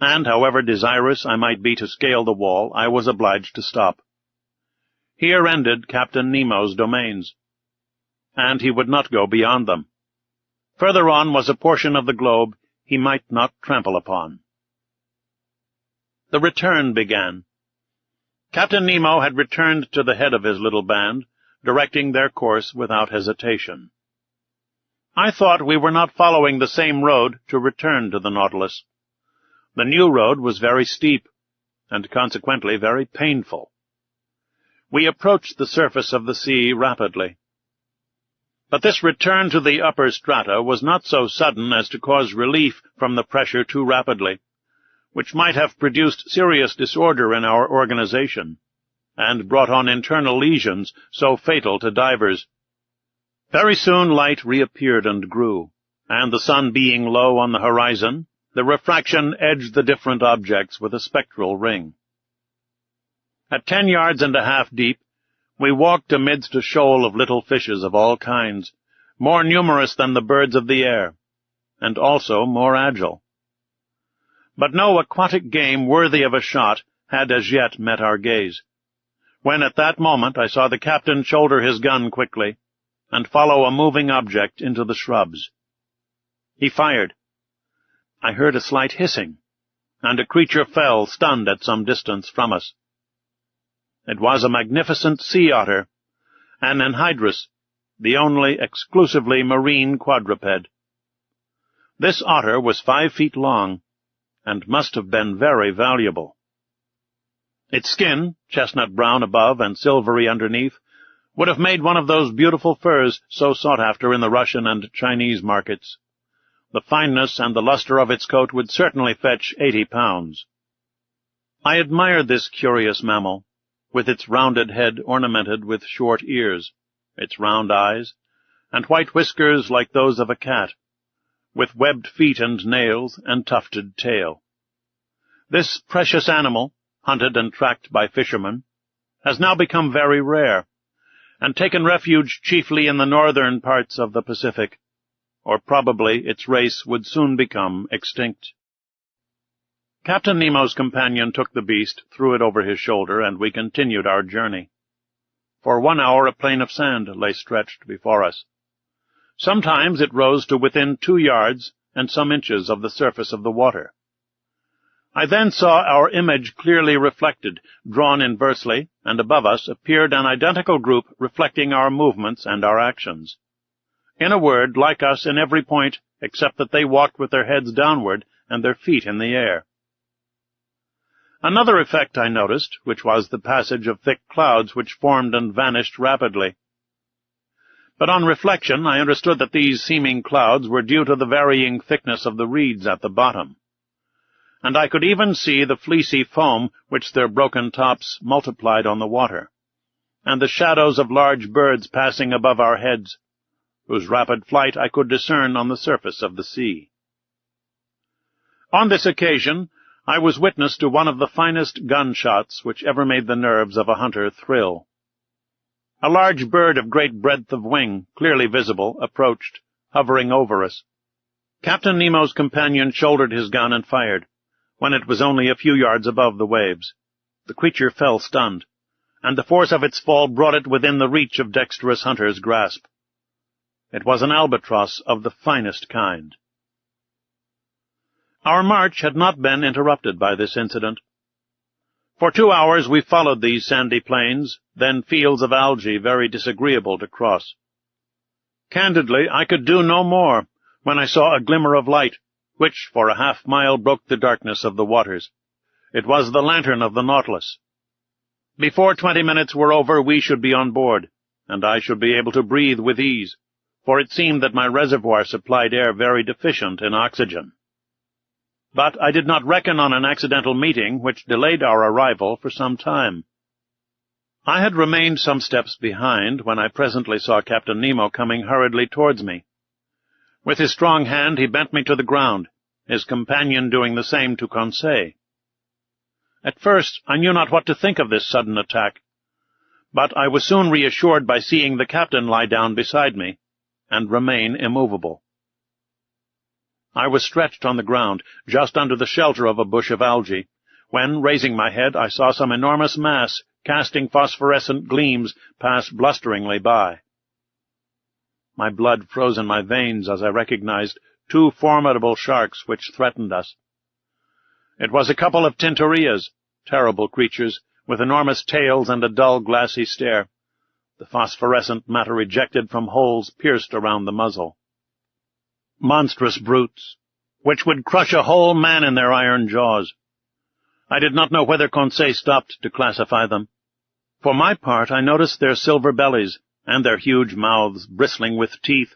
And, however desirous I might be to scale the wall, I was obliged to stop. Here ended Captain Nemo's domains, and he would not go beyond them. Further on was a portion of the globe he might not trample upon. The return began. Captain Nemo had returned to the head of his little band, directing their course without hesitation. I thought we were not following the same road to return to the Nautilus. The new road was very steep, and consequently very painful. We approached the surface of the sea rapidly. But this return to the upper strata was not so sudden as to cause relief from the pressure too rapidly, which might have produced serious disorder in our organization, and brought on internal lesions so fatal to divers. Very soon light reappeared and grew, and the sun being low on the horizon, the refraction edged the different objects with a spectral ring. At 10 yards and a half deep, we walked amidst a shoal of little fishes of all kinds, more numerous than the birds of the air, and also more agile. But no aquatic game worthy of a shot had as yet met our gaze, when at that moment I saw the captain shoulder his gun quickly, and follow a moving object into the shrubs. He fired. I heard a slight hissing, and a creature fell, stunned at some distance from us. It was a magnificent sea otter, an anhydrus, the only exclusively marine quadruped. This otter was 5 feet long, and must have been very valuable. Its skin, chestnut brown above and silvery underneath, would have made one of those beautiful furs so sought after in the Russian and Chinese markets. The fineness and the luster of its coat would certainly fetch 80 pounds. I admired this curious mammal, with its rounded head ornamented with short ears, its round eyes, and white whiskers like those of a cat, with webbed feet and nails and tufted tail. This precious animal, hunted and tracked by fishermen, has now become very rare, and taken refuge chiefly in the northern parts of the Pacific, or probably its race would soon become extinct. Captain Nemo's companion took the beast, threw it over his shoulder, and we continued our journey. For 1 hour a plain of sand lay stretched before us. Sometimes it rose to within 2 yards and some inches of the surface of the water. I then saw our image clearly reflected, drawn inversely, and above us appeared an identical group reflecting our movements and our actions. In a word, like us in every point, except that they walked with their heads downward and their feet in the air. Another effect I noticed, which was the passage of thick clouds which formed and vanished rapidly. But on reflection I understood that these seeming clouds were due to the varying thickness of the reeds at the bottom, and I could even see the fleecy foam which their broken tops multiplied on the water, and the shadows of large birds passing above our heads, whose rapid flight I could discern on the surface of the sea. On this occasion I was witness to one of the finest gunshots which ever made the nerves of a hunter thrill. A large bird of great breadth of wing, clearly visible, approached, hovering over us. Captain Nemo's companion shouldered his gun and fired, when it was only a few yards above the waves. The creature fell stunned, and the force of its fall brought it within the reach of dexterous hunter's grasp. It was an albatross of the finest kind. Our march had not been interrupted by this incident. For 2 hours we followed these sandy plains, then fields of algae very disagreeable to cross. Candidly, I could do no more, when I saw a glimmer of light, which for a half-mile broke the darkness of the waters. It was the lantern of the Nautilus. Before 20 minutes were over we should be on board, and I should be able to breathe with ease, for it seemed that my reservoir supplied air very deficient in oxygen. But I did not reckon on an accidental meeting which delayed our arrival for some time. I had remained some steps behind when I presently saw Captain Nemo coming hurriedly towards me. With his strong hand he bent me to the ground, his companion doing the same to Conseil. At first I knew not what to think of this sudden attack, but I was soon reassured by seeing the captain lie down beside me and remain immovable. I was stretched on the ground, just under the shelter of a bush of algae, when, raising my head, I saw some enormous mass casting phosphorescent gleams pass blusteringly by. My blood froze in my veins as I recognized two formidable sharks which threatened us. It was a couple of tintorias, terrible creatures, with enormous tails and a dull, glassy stare, the phosphorescent matter ejected from holes pierced around the muzzle. Monstrous brutes, which would crush a whole man in their iron jaws. I did not know whether Conseil stopped to classify them. For my part, I noticed their silver bellies and their huge mouths bristling with teeth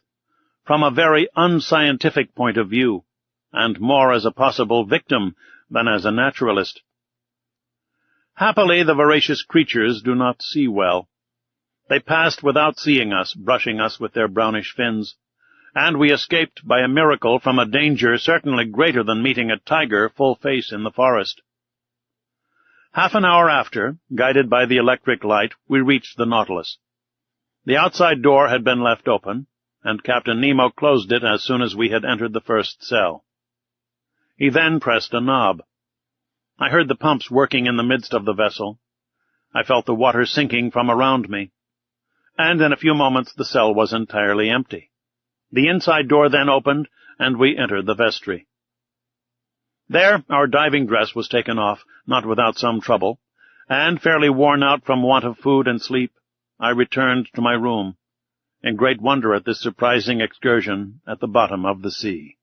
from a very unscientific point of view, and more as a possible victim than as a naturalist. Happily, the voracious creatures do not see well. They passed without seeing us, brushing us with their brownish fins, and we escaped by a miracle from a danger certainly greater than meeting a tiger full face in the forest. Half an hour after, guided by the electric light, we reached the Nautilus. The outside door had been left open, and Captain Nemo closed it as soon as we had entered the first cell. He then pressed a knob. I heard the pumps working in the midst of the vessel. I felt the water sinking from around me, and in a few moments the cell was entirely empty. The inside door then opened, and we entered the vestry. There our diving dress was taken off, not without some trouble, and, fairly worn out from want of food and sleep, I returned to my room, in great wonder at this surprising excursion at the bottom of the sea.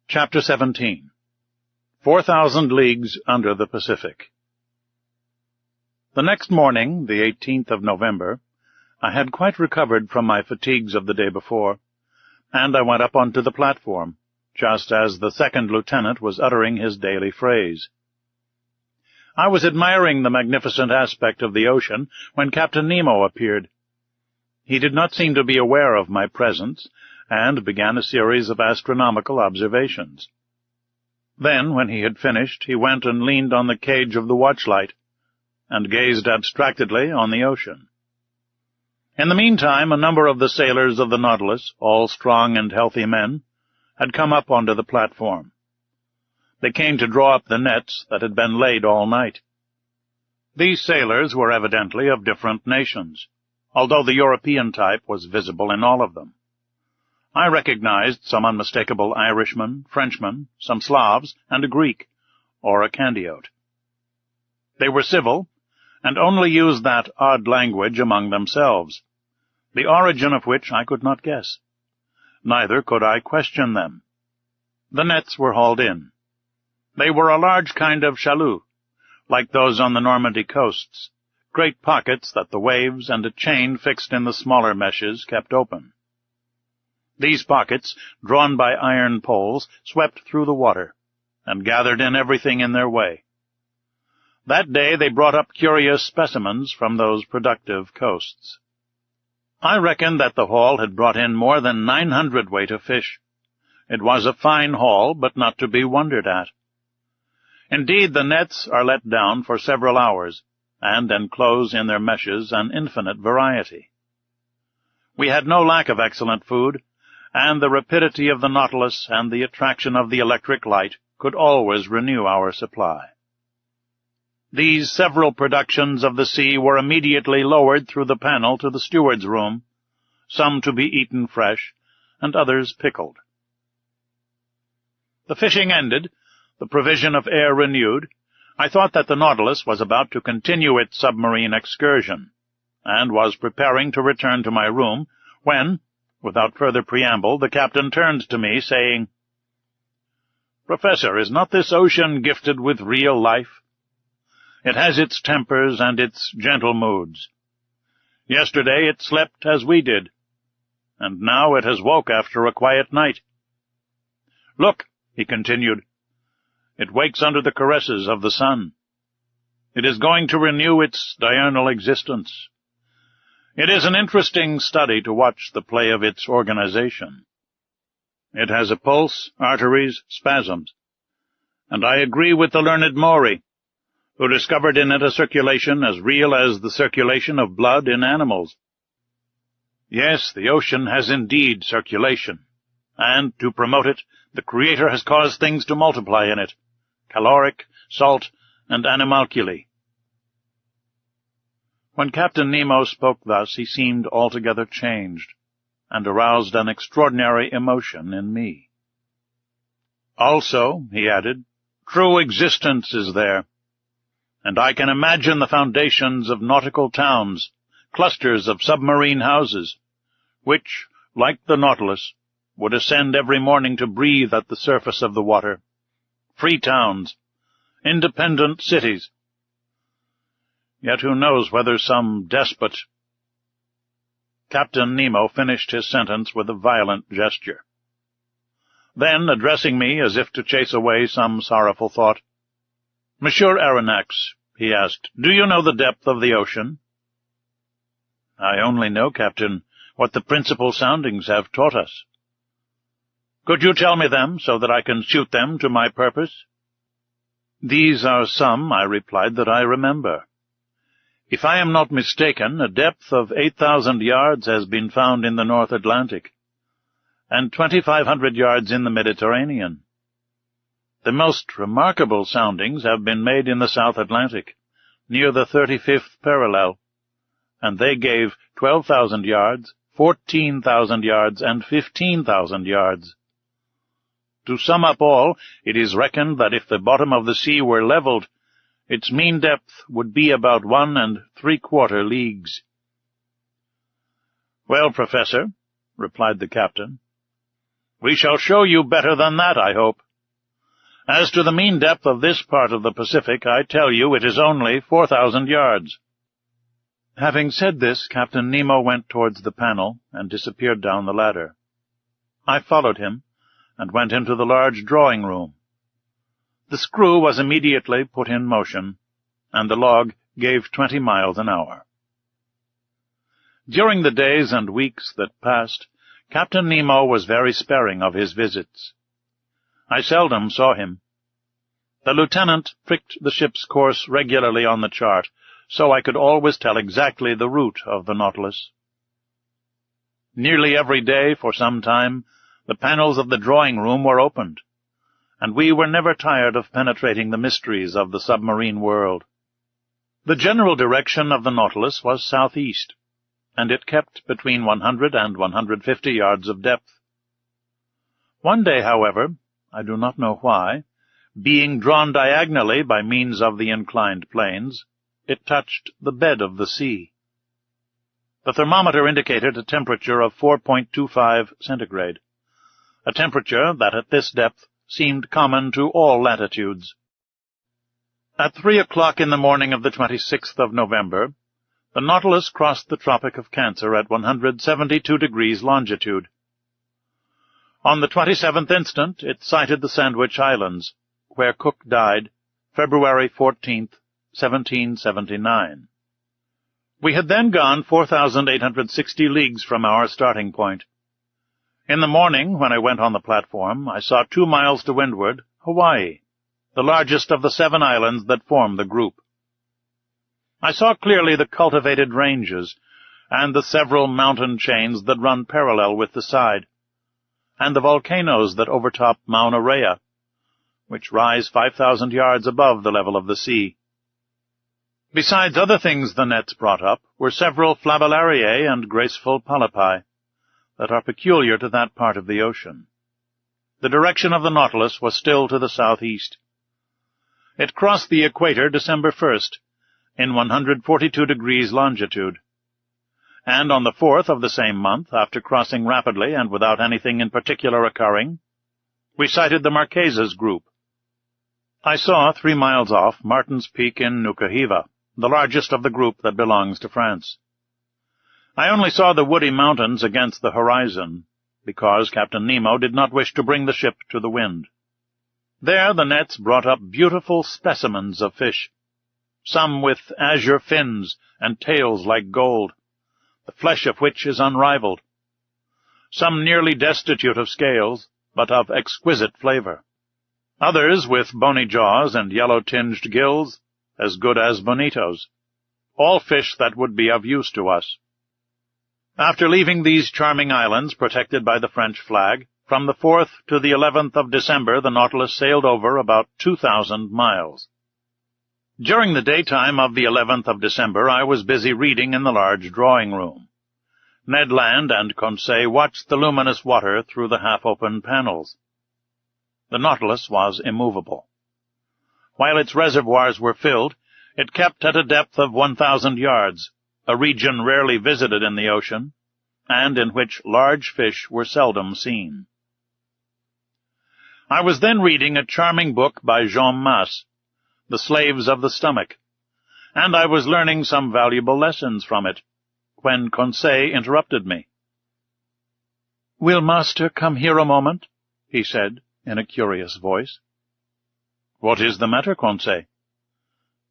Chapter 17. 4,000 Leagues Under the Pacific. The next morning, the 18th of November, I had quite recovered from my fatigues of the day before, and I went up onto the platform, just as the second lieutenant was uttering his daily phrase. I was admiring the magnificent aspect of the ocean when Captain Nemo appeared. He did not seem to be aware of my presence, and began a series of astronomical observations. Then, when he had finished, he went and leaned on the cage of the watchlight, and gazed abstractedly on the ocean. In the meantime, a number of the sailors of the Nautilus, all strong and healthy men, had come up onto the platform. They came to draw up the nets that had been laid all night. These sailors were evidently of different nations, although the European type was visible in all of them. I recognized some unmistakable Irishmen, Frenchmen, some Slavs, and a Greek, or a Candiote. They were civil, and only used that odd language among themselves, the origin of which I could not guess. Neither could I question them. The nets were hauled in. They were a large kind of chalut, like those on the Normandy coasts, great pockets that the waves and a chain fixed in the smaller meshes kept open. These pockets, drawn by iron poles, swept through the water, and gathered in everything in their way. That day they brought up curious specimens from those productive coasts. I reckon that the haul had brought in more than 900 weight of fish. It was a fine haul, but not to be wondered at. Indeed, the nets are let down for several hours, and enclose in their meshes an infinite variety. We had no lack of excellent food, and the rapidity of the Nautilus and the attraction of the electric light could always renew our supply. These several productions of the sea were immediately lowered through the panel to the steward's room, some to be eaten fresh, and others pickled. The fishing ended, the provision of air renewed, I thought that the Nautilus was about to continue its submarine excursion, and was preparing to return to my room, when, without further preamble, the captain turned to me, saying, "Professor, is not this ocean gifted with real life? It has its tempers and its gentle moods. Yesterday it slept as we did, and now it has woke after a quiet night. Look," he continued, "it wakes under the caresses of the sun. It is going to renew its diurnal existence. It is an interesting study to watch the play of its organization. It has a pulse, arteries, spasms, and I agree with the learned Maury, who discovered in it a circulation as real as the circulation of blood in animals. Yes, the ocean has indeed circulation, and, to promote it, the Creator has caused things to multiply in it, caloric, salt, and animalculae. When Captain Nemo spoke thus, he seemed altogether changed, and aroused an extraordinary emotion in me. Also, he added, true existence is there, and I can imagine the foundations of nautical towns, clusters of submarine houses, which, like the Nautilus, would ascend every morning to breathe at the surface of the water, free towns, independent cities. Yet who knows whether some despot— Captain Nemo finished his sentence with a violent gesture. Then, addressing me as if to chase away some sorrowful thought, "Monsieur Aronnax," he asked, "do you know the depth of the ocean?" "I only know, Captain, what the principal soundings have taught us." "Could you tell me them, so that I can suit them to my purpose?" "These are some," I replied, "that I remember. If I am not mistaken, a depth of 8,000 yards has been found in the North Atlantic, and 2,500 yards in the Mediterranean. The most remarkable soundings have been made in the South Atlantic, near the 35th parallel, and they gave 12,000 yards, 14,000 yards, and 15,000 yards. To sum up all, it is reckoned that if the bottom of the sea were leveled, its mean depth would be about 1 3/4 leagues. "Well, Professor," replied the captain, "we shall show you better than that, I hope. As to the mean depth of this part of the Pacific, I tell you it is only 4,000 yards. Having said this, Captain Nemo went towards the panel and disappeared down the ladder. I followed him, and went into the large drawing-room. The screw was immediately put in motion, and the log gave 20 miles an hour. During the days and weeks that passed, Captain Nemo was very sparing of his visits. I seldom saw him. The lieutenant pricked the ship's course regularly on the chart, so I could always tell exactly the route of the Nautilus. Nearly every day, for some time, the panels of the drawing-room were opened, and we were never tired of penetrating the mysteries of the submarine world. The general direction of the Nautilus was southeast, and it kept between 100 and 150 yards of depth. One day, however, I do not know why, being drawn diagonally by means of the inclined planes, it touched the bed of the sea. The thermometer indicated a temperature of 4.25 centigrade, a temperature that at this depth seemed common to all latitudes. At 3 o'clock in the morning of the 26th of November, the Nautilus crossed the Tropic of Cancer at 172 degrees longitude. On the 27th instant, it sighted the Sandwich Islands, where Cook died, February 14th, 1779. We had then gone 4,860 leagues from our starting point. In the morning, when I went on the platform, I saw 2 miles to windward Hawaii, the largest of the 7 islands that form the group. I saw clearly the cultivated ranges, and the several mountain chains that run parallel with the side, and the volcanoes that overtop Mauna Rea, which rise 5,000 yards above the level of the sea. Besides other things the nets brought up were several Flavellariae and graceful polypi that are peculiar to that part of the ocean. The direction of the Nautilus was still to the southeast. It crossed the equator December 1st, in 142 degrees longitude, and on the 4th of the same month, after crossing rapidly and without anything in particular occurring, we sighted the Marquesas group. I saw, 3 miles off, Martin's Peak in Nuka-Hiva, the largest of the group that belongs to France. I only saw the woody mountains against the horizon, because Captain Nemo did not wish to bring the ship to the wind. There the nets brought up beautiful specimens of fish, some with azure fins and tails like gold, the flesh of which is unrivaled. Some nearly destitute of scales, but of exquisite flavor. Others with bony jaws and yellow-tinged gills, as good as bonitos. All fish that would be of use to us. After leaving these charming islands protected by the French flag, from the 4th to the 11th of December the Nautilus sailed over about 2,000 miles. During the daytime of the 11th of December I was busy reading in the large drawing-room. Ned Land and Conseil watched the luminous water through the half-open panels. The Nautilus was immovable. While its reservoirs were filled, it kept at a depth of 1,000 yards, a region rarely visited in the ocean, and in which large fish were seldom seen. I was then reading a charming book by Jean Mas, The Slaves of the Stomach, and I was learning some valuable lessons from it, when Conseil interrupted me. "Will master come here a moment?" he said, in a curious voice. "What is the matter, Conseil?"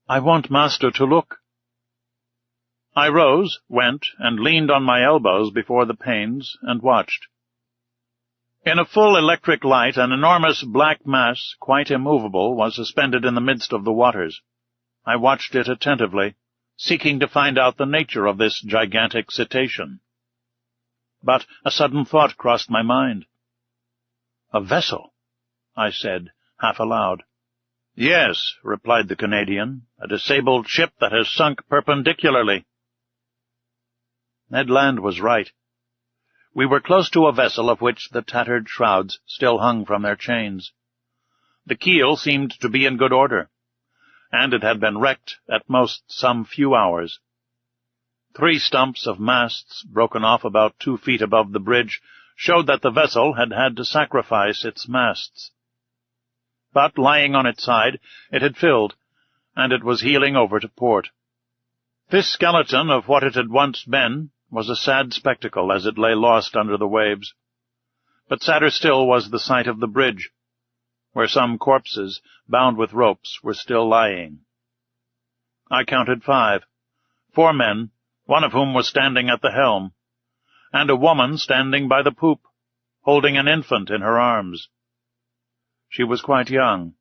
"I want master to look." I rose, went, and leaned on my elbows before the panes, and watched. In a full electric light, an enormous black mass, quite immovable, was suspended in the midst of the waters. I watched it attentively, seeking to find out the nature of this gigantic cetacean. But a sudden thought crossed my mind. "A vessel," I said, half aloud. "Yes," replied the Canadian, "a disabled ship that has sunk perpendicularly." Ned Land was right. We were close to a vessel of which the tattered shrouds still hung from their chains. The keel seemed to be in good order, and it had been wrecked at most some few hours. 3 stumps of masts, broken off about 2 feet above the bridge, showed that the vessel had had to sacrifice its masts. But, lying on its side, it had filled, and it was heeling over to port. This skeleton of what it had once been was a sad spectacle as it lay lost under the waves. But sadder still was the sight of the bridge, where some corpses, bound with ropes, were still lying. I counted 5, 4 men, one of whom was standing at the helm, and a woman standing by the poop, holding an infant in her arms. She was quite young.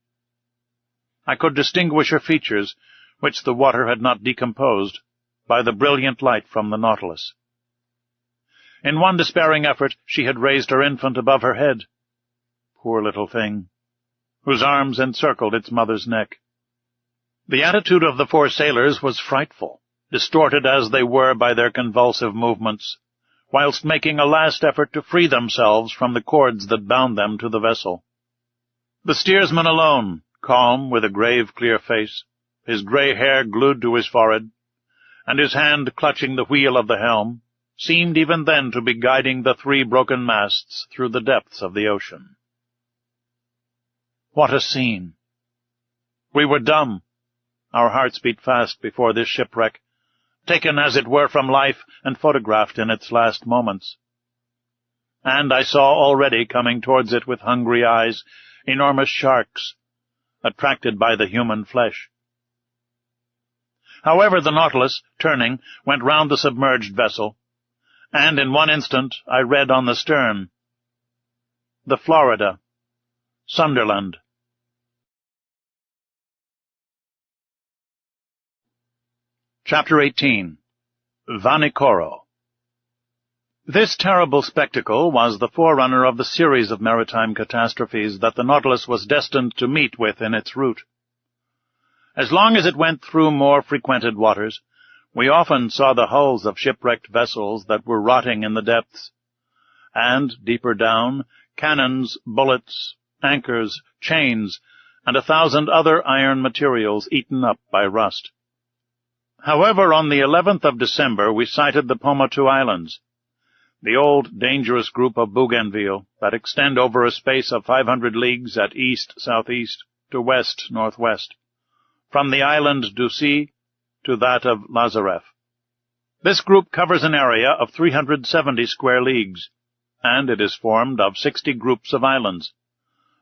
I could distinguish her features, which the water had not decomposed, by the brilliant light from the Nautilus. In one despairing effort she had raised her infant above her head, poor little thing, whose arms encircled its mother's neck. The attitude of the 4 sailors was frightful, distorted as they were by their convulsive movements, whilst making a last effort to free themselves from the cords that bound them to the vessel. The steersman alone, calm, with a grave, clear face, his grey hair glued to his forehead, and his hand clutching the wheel of the helm, seemed even then to be guiding the 3 broken masts through the depths of the ocean. What a scene! We were dumb. Our hearts beat fast before this shipwreck, taken as it were from life and photographed in its last moments. And I saw already coming towards it with hungry eyes enormous sharks, attracted by the human flesh. However, the Nautilus, turning, went round the submerged vessel, and in one instant I read on the stern, "The Florida, Sunderland." Chapter 18. Vanikoro. This terrible spectacle was the forerunner of the series of maritime catastrophes that the Nautilus was destined to meet with in its route. As long as it went through more frequented waters, we often saw the hulls of shipwrecked vessels that were rotting in the depths, and, deeper down, cannons, bullets, anchors, chains, and 1,000 other iron materials eaten up by rust. However, on the 11th of December we sighted the Pomotou Islands, the old dangerous group of Bougainville that extend over a space of 500 leagues at east-southeast to west-northwest, from the island d'Ussy to that of Lazareff. This group covers an area of 370 square leagues, and it is formed of 60 groups of islands,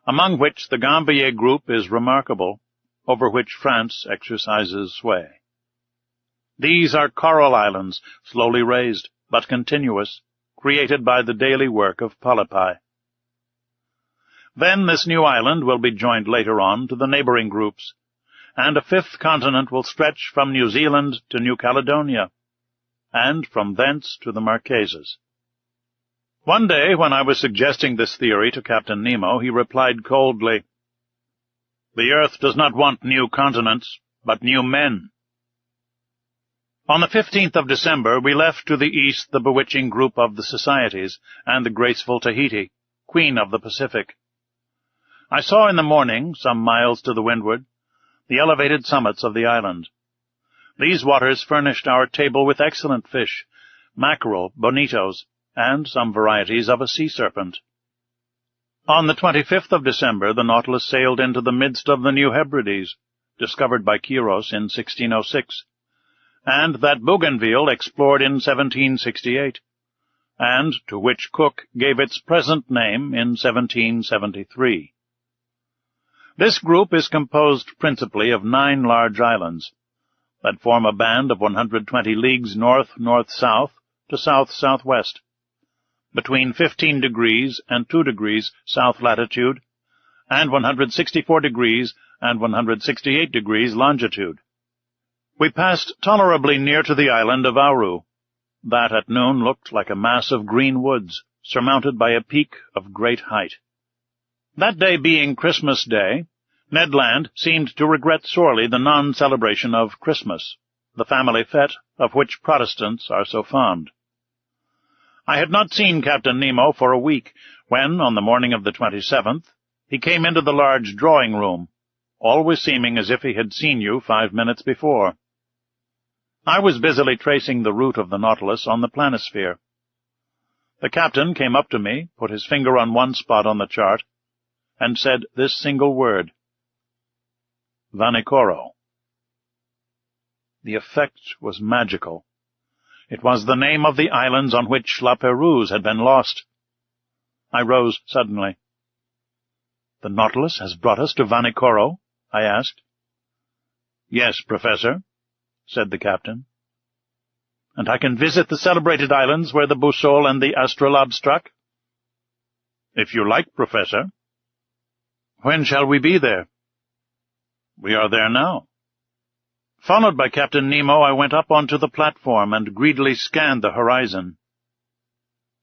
among which the Gambier group is remarkable, over which France exercises sway. These are coral islands, slowly raised, but continuous, created by the daily work of polypi. Then this new island will be joined later on to the neighboring groups, and a fifth continent will stretch from New Zealand to New Caledonia, and from thence to the Marquesas. One day, when I was suggesting this theory to Captain Nemo, he replied coldly, "The Earth does not want new continents, but new men." On the 15th of December, we left to the east the bewitching group of the Societies and the graceful Tahiti, Queen of the Pacific. I saw in the morning, some miles to the windward, the elevated summits of the island. These waters furnished our table with excellent fish, mackerel, bonitos, and some varieties of a sea serpent. On the 25th of December, the Nautilus sailed into the midst of the New Hebrides, discovered by Quiros in 1606, and that Bougainville explored in 1768, and to which Cook gave its present name in 1773. This group is composed principally of 9 large islands that form a band of 120 leagues north-north-south to south-southwest, between 15 degrees and 2 degrees south latitude, and 164 degrees and 168 degrees longitude. We passed tolerably near to the island of Aru, that at noon looked like a mass of green woods, surmounted by a peak of great height. That day being Christmas Day, Ned Land seemed to regret sorely the non-celebration of Christmas, the family fete of which Protestants are so fond. I had not seen Captain Nemo for a week, when, on the morning of the 27th, he came into the large drawing-room, always seeming as if he had seen you 5 minutes before. I was busily tracing the route of the Nautilus on the planisphere. The captain came up to me, put his finger on one spot on the chart, and said this single word, "Vanikoro." The effect was magical. It was the name of the islands on which La Pérouse had been lost. I rose suddenly. "The Nautilus has brought us to Vanikoro?" I asked. "Yes, Professor," said the captain. "And I can visit the celebrated islands where the Boussole and the Astrolabe struck?" "If you like, Professor." "When shall we be there?" "We are there now." Followed by Captain Nemo, I went up onto the platform and greedily scanned the horizon.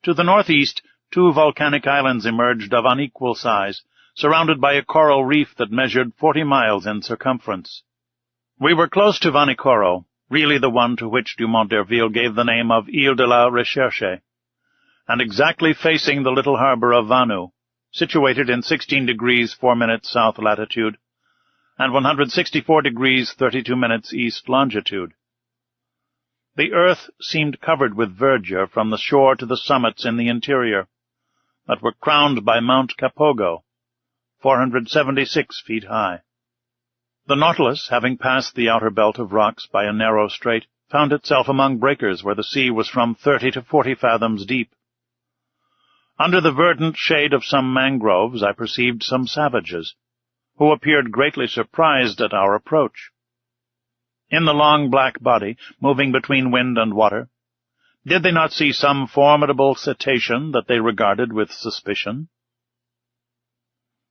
To the northeast, 2 volcanic islands emerged of unequal size, surrounded by a coral reef that measured 40 miles in circumference. We were close to Vanikoro, really the one to which Dumont d'Urville gave the name of Ile de la Recherche, and exactly facing the little harbor of Vanu, situated in 16 degrees 4 minutes south latitude, and 164 degrees 32 minutes east longitude. The earth seemed covered with verdure from the shore to the summits in the interior, that were crowned by Mount Capogo, 476 feet high. The Nautilus, having passed the outer belt of rocks by a narrow strait, found itself among breakers where the sea was from 30 to 40 fathoms deep. Under the verdant shade of some mangroves I perceived some savages, who appeared greatly surprised at our approach. In the long black body, moving between wind and water, did they not see some formidable cetacean that they regarded with suspicion?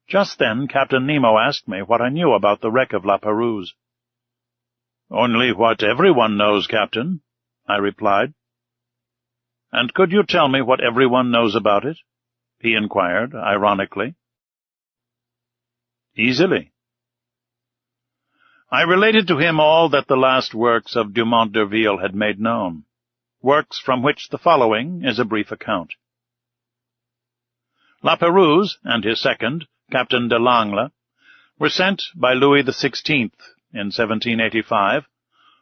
Just then Captain Nemo asked me what I knew about the wreck of La Pérouse. "Only what everyone knows, Captain," I replied. "And could you tell me what everyone knows about it?" he inquired, ironically. "Easily." I related to him all that the last works of Dumont d'Urville had made known, works from which the following is a brief account. La Pérouse and his second, Captain de Langle, were sent by Louis XVI in 1785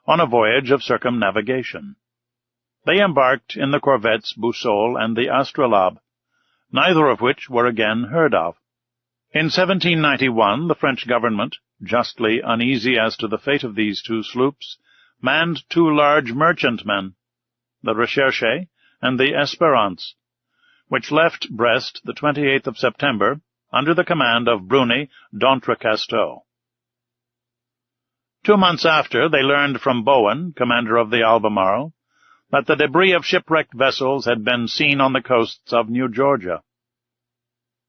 on a voyage of circumnavigation. They embarked in the corvettes Boussole and the Astrolabe, neither of which were again heard of. In 1791 the French government, justly uneasy as to the fate of these 2 sloops, manned 2 large merchantmen, the Recherche and the Espérance, which left Brest the 28th of September under the command of Bruni d'Entrecasteaux. 2 months after, they learned from Bowen, commander of the Albemarle, that the debris of shipwrecked vessels had been seen on the coasts of New Georgia.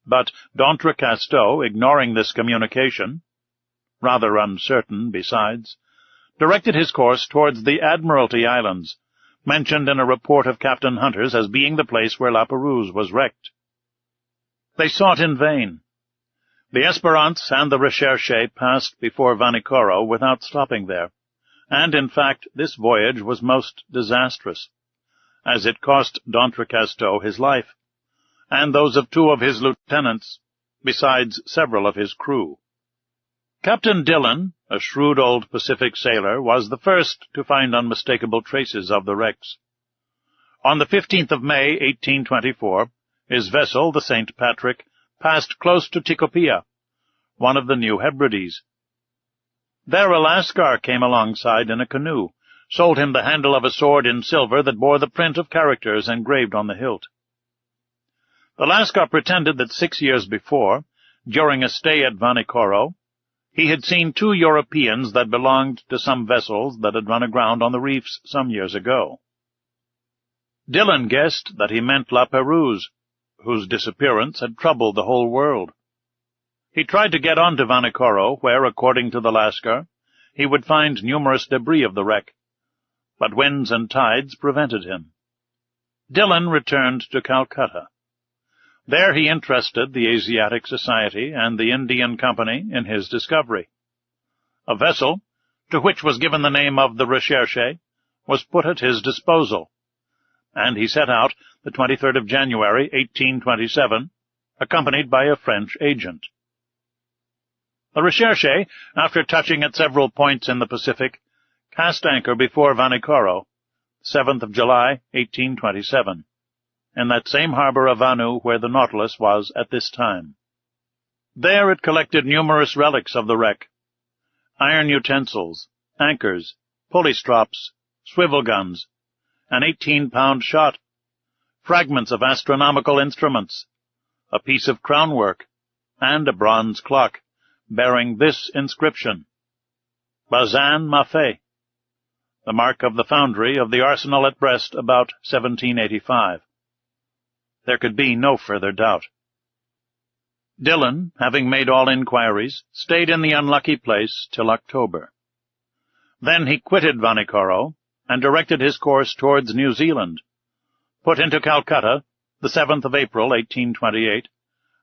But D'Entrecasteaux, ignoring this communication, rather uncertain besides, directed his course towards the Admiralty Islands, mentioned in a report of Captain Hunter's as being the place where La Pérouse was wrecked. They sought in vain. The Espérance and the Recherche passed before Vanikoro without stopping there, and in fact this voyage was most disastrous, as it cost D'Entrecasteaux his life, and those of 2 of his lieutenants, besides several of his crew. Captain Dillon, a shrewd old Pacific sailor, was the first to find unmistakable traces of the wrecks. On the 15th of May, 1824, his vessel, the St. Patrick, passed close to Tikopia, one of the New Hebrides. There a Lascar came alongside in a canoe, sold him the handle of a sword in silver that bore the print of characters engraved on the hilt. The Lascar pretended that 6 years before, during a stay at Vanikoro, he had seen 2 Europeans that belonged to some vessels that had run aground on the reefs some years ago. Dillon guessed that he meant La Pérouse, whose disappearance had troubled the whole world. He tried to get on to Vanikoro, where, according to the Lascar, he would find numerous debris of the wreck, but winds and tides prevented him. Dillon returned to Calcutta. There he interested the Asiatic Society and the Indian Company in his discovery. A vessel, to which was given the name of the Recherche, was put at his disposal, and he set out the 23rd of January, 1827, accompanied by a French agent. The Recherche, after touching at several points in the Pacific, cast anchor before Vanikoro, 7th of July, 1827. In that same harbor of Vanu where the Nautilus was at this time. There it collected numerous relics of the wreck: iron utensils, anchors, pulley strops, swivel guns, an 18-pound shot, fragments of astronomical instruments, a piece of crownwork, and a bronze clock, bearing this inscription: Bazin Maffei, the mark of the foundry of the arsenal at Brest about 1785. There could be no further doubt. Dillon, having made all inquiries, stayed in the unlucky place till October. Then he quitted Vanikoro and directed his course towards New Zealand, put into Calcutta the 7th of April, 1828,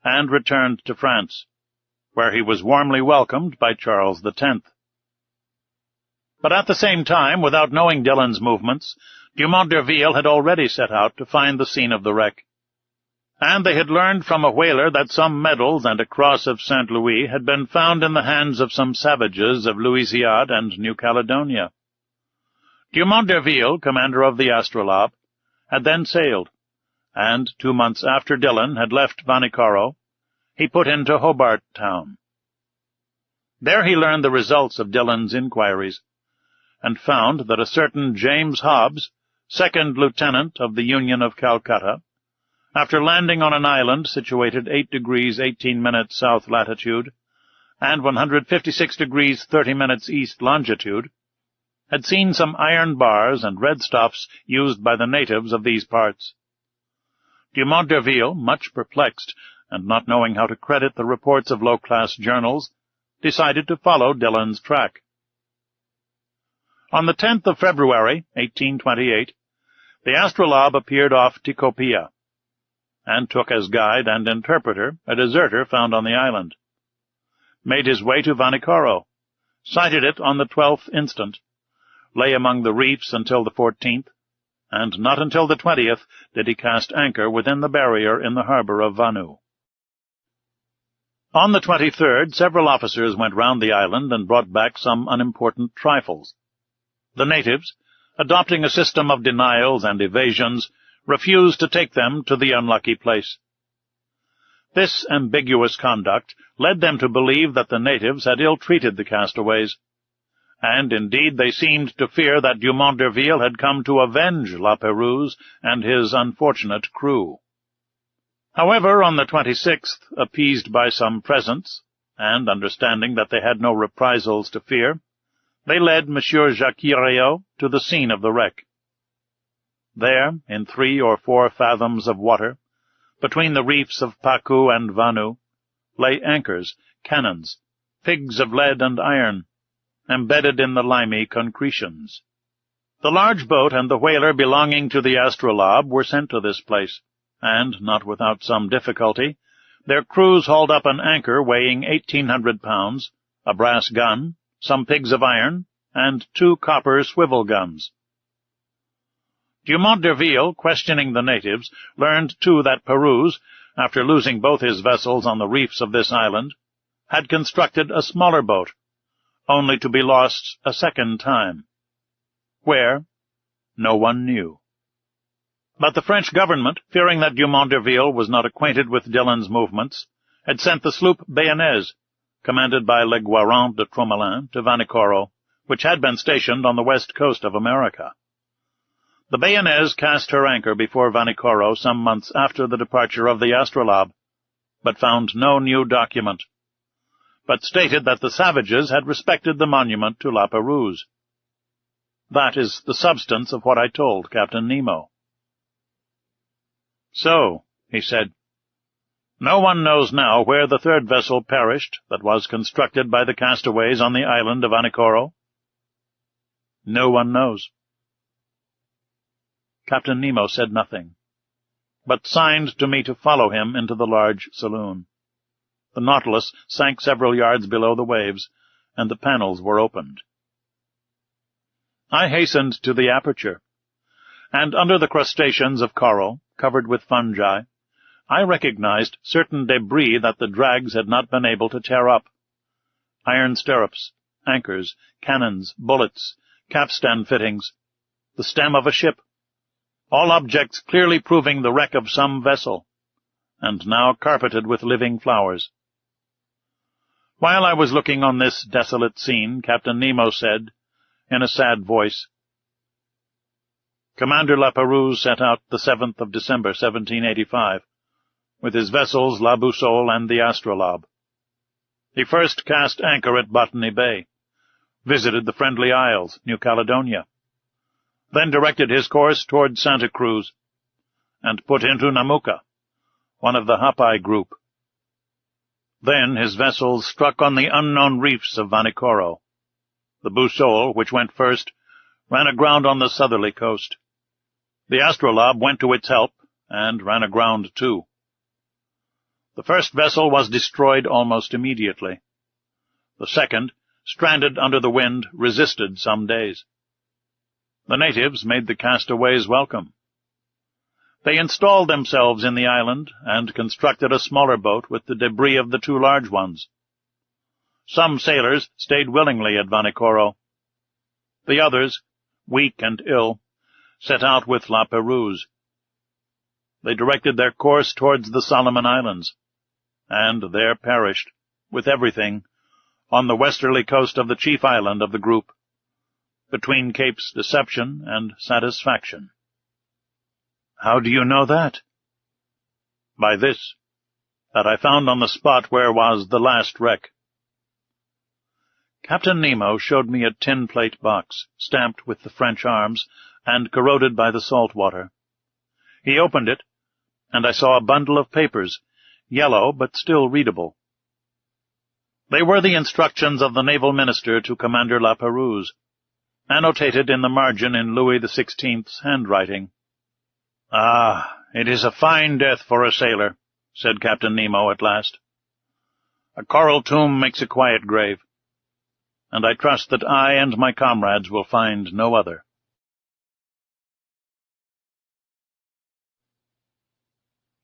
and returned to France, where he was warmly welcomed by Charles X. But at the same time, without knowing Dillon's movements, Dumont d'Urville had already set out to find the scene of the wreck, and they had learned from a whaler that some medals and a cross of St. Louis had been found in the hands of some savages of Louisiade and New Caledonia. Dumont d'Urville, commander of the Astrolabe, had then sailed, and 2 months after Dillon had left Vanikoro, he put into Hobart Town. There he learned the results of Dillon's inquiries, and found that a certain James Hobbs, 2nd lieutenant of the Union of Calcutta, after landing on an island situated 8 degrees 18 minutes south latitude and 156 degrees 30 minutes east longitude, had seen some iron bars and red stuffs used by the natives of these parts. Dumont d'Urville, much perplexed, and not knowing how to credit the reports of low-class journals, decided to follow Dillon's track. On the 10th of February, 1828, the Astrolabe appeared off Tikopia, and took as guide and interpreter a deserter found on the island, made his way to Vanikoro, sighted it on the 12th instant, lay among the reefs until the 14th, and not until the 20th did he cast anchor within the barrier in the harbor of Vanu. On the 23rd, several officers went round the island and brought back some unimportant trifles. The natives, adopting a system of denials and evasions, refused to take them to the unlucky place. This ambiguous conduct led them to believe that the natives had ill-treated the castaways, and indeed they seemed to fear that Dumont d'Urville had come to avenge La Pérouse and his unfortunate crew. However, on the 26th, appeased by some presents, and understanding that they had no reprisals to fear, they led Monsieur Jacques Réau to the scene of the wreck. There, in 3 or 4 fathoms of water, between the reefs of Pacu and Vanu, lay anchors, cannons, pigs of lead and iron, embedded in the limy concretions. The large boat and the whaler belonging to the Astrolabe were sent to this place, and, not without some difficulty, their crews hauled up an anchor weighing 1,800 pounds, a brass gun, some pigs of iron, and 2 copper swivel guns. Dumont d'Urville, questioning the natives, learned, too, that Pérouse, after losing both his vessels on the reefs of this island, had constructed a smaller boat, only to be lost a second time. Where? No one knew. But the French government, fearing that Dumont d'Urville was not acquainted with Dillon's movements, had sent the sloop Bayonnaise, commanded by Le Guarant de Tromelin, to Vanikoro, which had been stationed on the west coast of America. The Bayonnaise cast her anchor before Vanikoro some months after the departure of the Astrolabe, but found no new document, but stated that the savages had respected the monument to La Pérouse. That is the substance of what I told Captain Nemo. "So," he said, "no one knows now where the 3rd vessel perished that was constructed by the castaways on the island of Vanikoro?" "No one knows." Captain Nemo said nothing, but signed to me to follow him into the large saloon. The Nautilus sank several yards below the waves, and the panels were opened. I hastened to the aperture, and under the crustaceans of coral, covered with fungi, I recognized certain debris that the drags had not been able to tear up. Iron stirrups, anchors, cannons, bullets, capstan fittings, the stem of a ship, all objects clearly proving the wreck of some vessel, and now carpeted with living flowers. While I was looking on this desolate scene, Captain Nemo said, in a sad voice, "Commander La Pérouse set out the 7th of December, 1785, with his vessels La Boussole and the Astrolabe. He first cast anchor at Botany Bay, visited the Friendly Isles, New Caledonia, then directed his course toward Santa Cruz, and put into Namuka, one of the Hapai group. Then his vessels struck on the unknown reefs of Vanikoro. The Boussole, which went first, ran aground on the southerly coast. The Astrolabe went to its help, and ran aground too. The first vessel was destroyed almost immediately. The second, stranded under the wind, resisted some days. The natives made the castaways welcome. They installed themselves in the island and constructed a smaller boat with the debris of the 2 large ones. Some sailors stayed willingly at Vanikoro. The others, weak and ill, set out with La Pérouse. They directed their course towards the Solomon Islands, and there perished, with everything, on the westerly coast of the chief island of the group, between Capes Deception and Satisfaction." "How do you know that?" "By this, that I found on the spot where was the last wreck." Captain Nemo showed me a tin plate box, stamped with the French arms, and corroded by the salt water. He opened it, and I saw a bundle of papers, yellow but still readable. They were the instructions of the naval minister to Commander La Pérouse, annotated in the margin in Louis XVI's handwriting. "Ah, it is a fine death for a sailor," said Captain Nemo at last. "A coral tomb makes a quiet grave, and I trust that I and my comrades will find no other."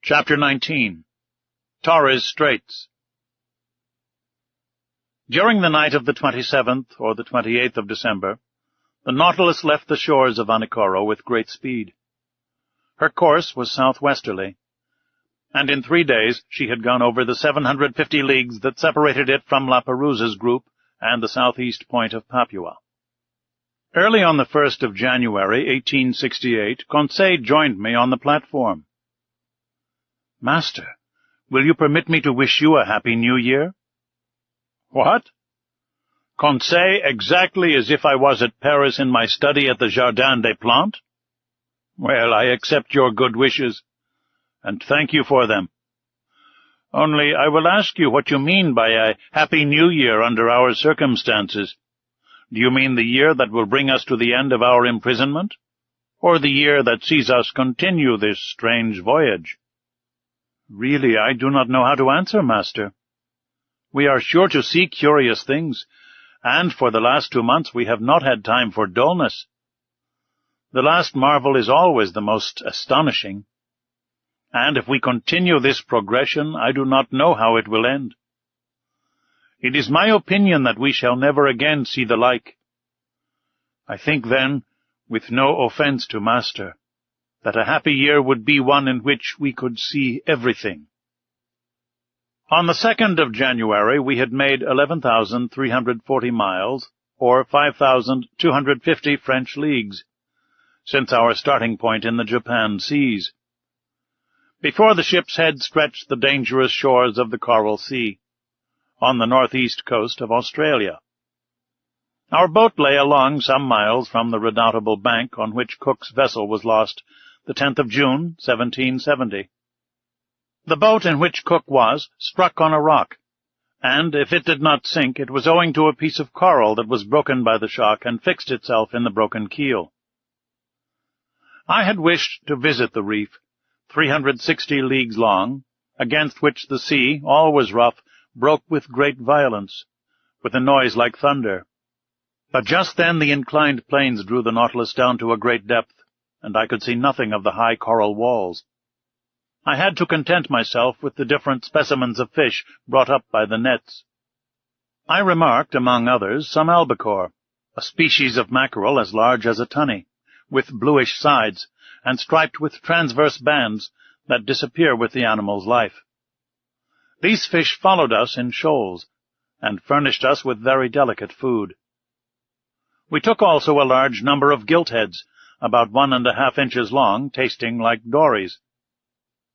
Chapter 19. Torres Straits. During the night of the 27th or the 28th of December, the Nautilus left the shores of Vanikoro with great speed. Her course was southwesterly, and in 3 days she had gone over the 750 leagues that separated it from La Pérouse's group and the southeast point of Papua. Early on the 1st of January, 1868, Conseil joined me on the platform. "Master, will you permit me to wish you a Happy New Year?" "What?" "Conseil, exactly as if I was at Paris in my study at the Jardin des Plantes." Well, I accept your good wishes, and thank you for them. Only I will ask you what you mean by a Happy New Year under our circumstances. Do you mean the year that will bring us to the end of our imprisonment, or the year that sees us continue this strange voyage? Really, I do not know how to answer, Master. We are sure to see curious things, and for the last 2 months we have not had time for dullness. The last marvel is always the most astonishing, and if we continue this progression, I do not know how it will end. It is my opinion that we shall never again see the like. I think, then, with no offence to Master, that a happy year would be one in which we could see everything. On the 2nd of January we had made 11,340 miles, or 5,250 French leagues, since our starting point in the Japan seas. Before the ship's head stretched the dangerous shores of the Coral Sea, on the northeast coast of Australia. Our boat lay along some miles from the redoubtable bank on which Cook's vessel was lost, the 10th of June, 1770. The boat in which Cook was struck on a rock, and if it did not sink, it was owing to a piece of coral that was broken by the shock and fixed itself in the broken keel. I had wished to visit the reef, 360 leagues long, against which the sea, always rough, broke with great violence, with a noise like thunder. But just then the inclined planes drew the Nautilus down to a great depth, and I could see nothing of the high coral walls. I had to content myself with the different specimens of fish brought up by the nets. I remarked, among others, some albacore, a species of mackerel as large as a tunny, with bluish sides, and striped with transverse bands that disappear with the animal's life. These fish followed us in shoals, and furnished us with very delicate food. We took also a large number of giltheads, about 1½ inches long, tasting like dories,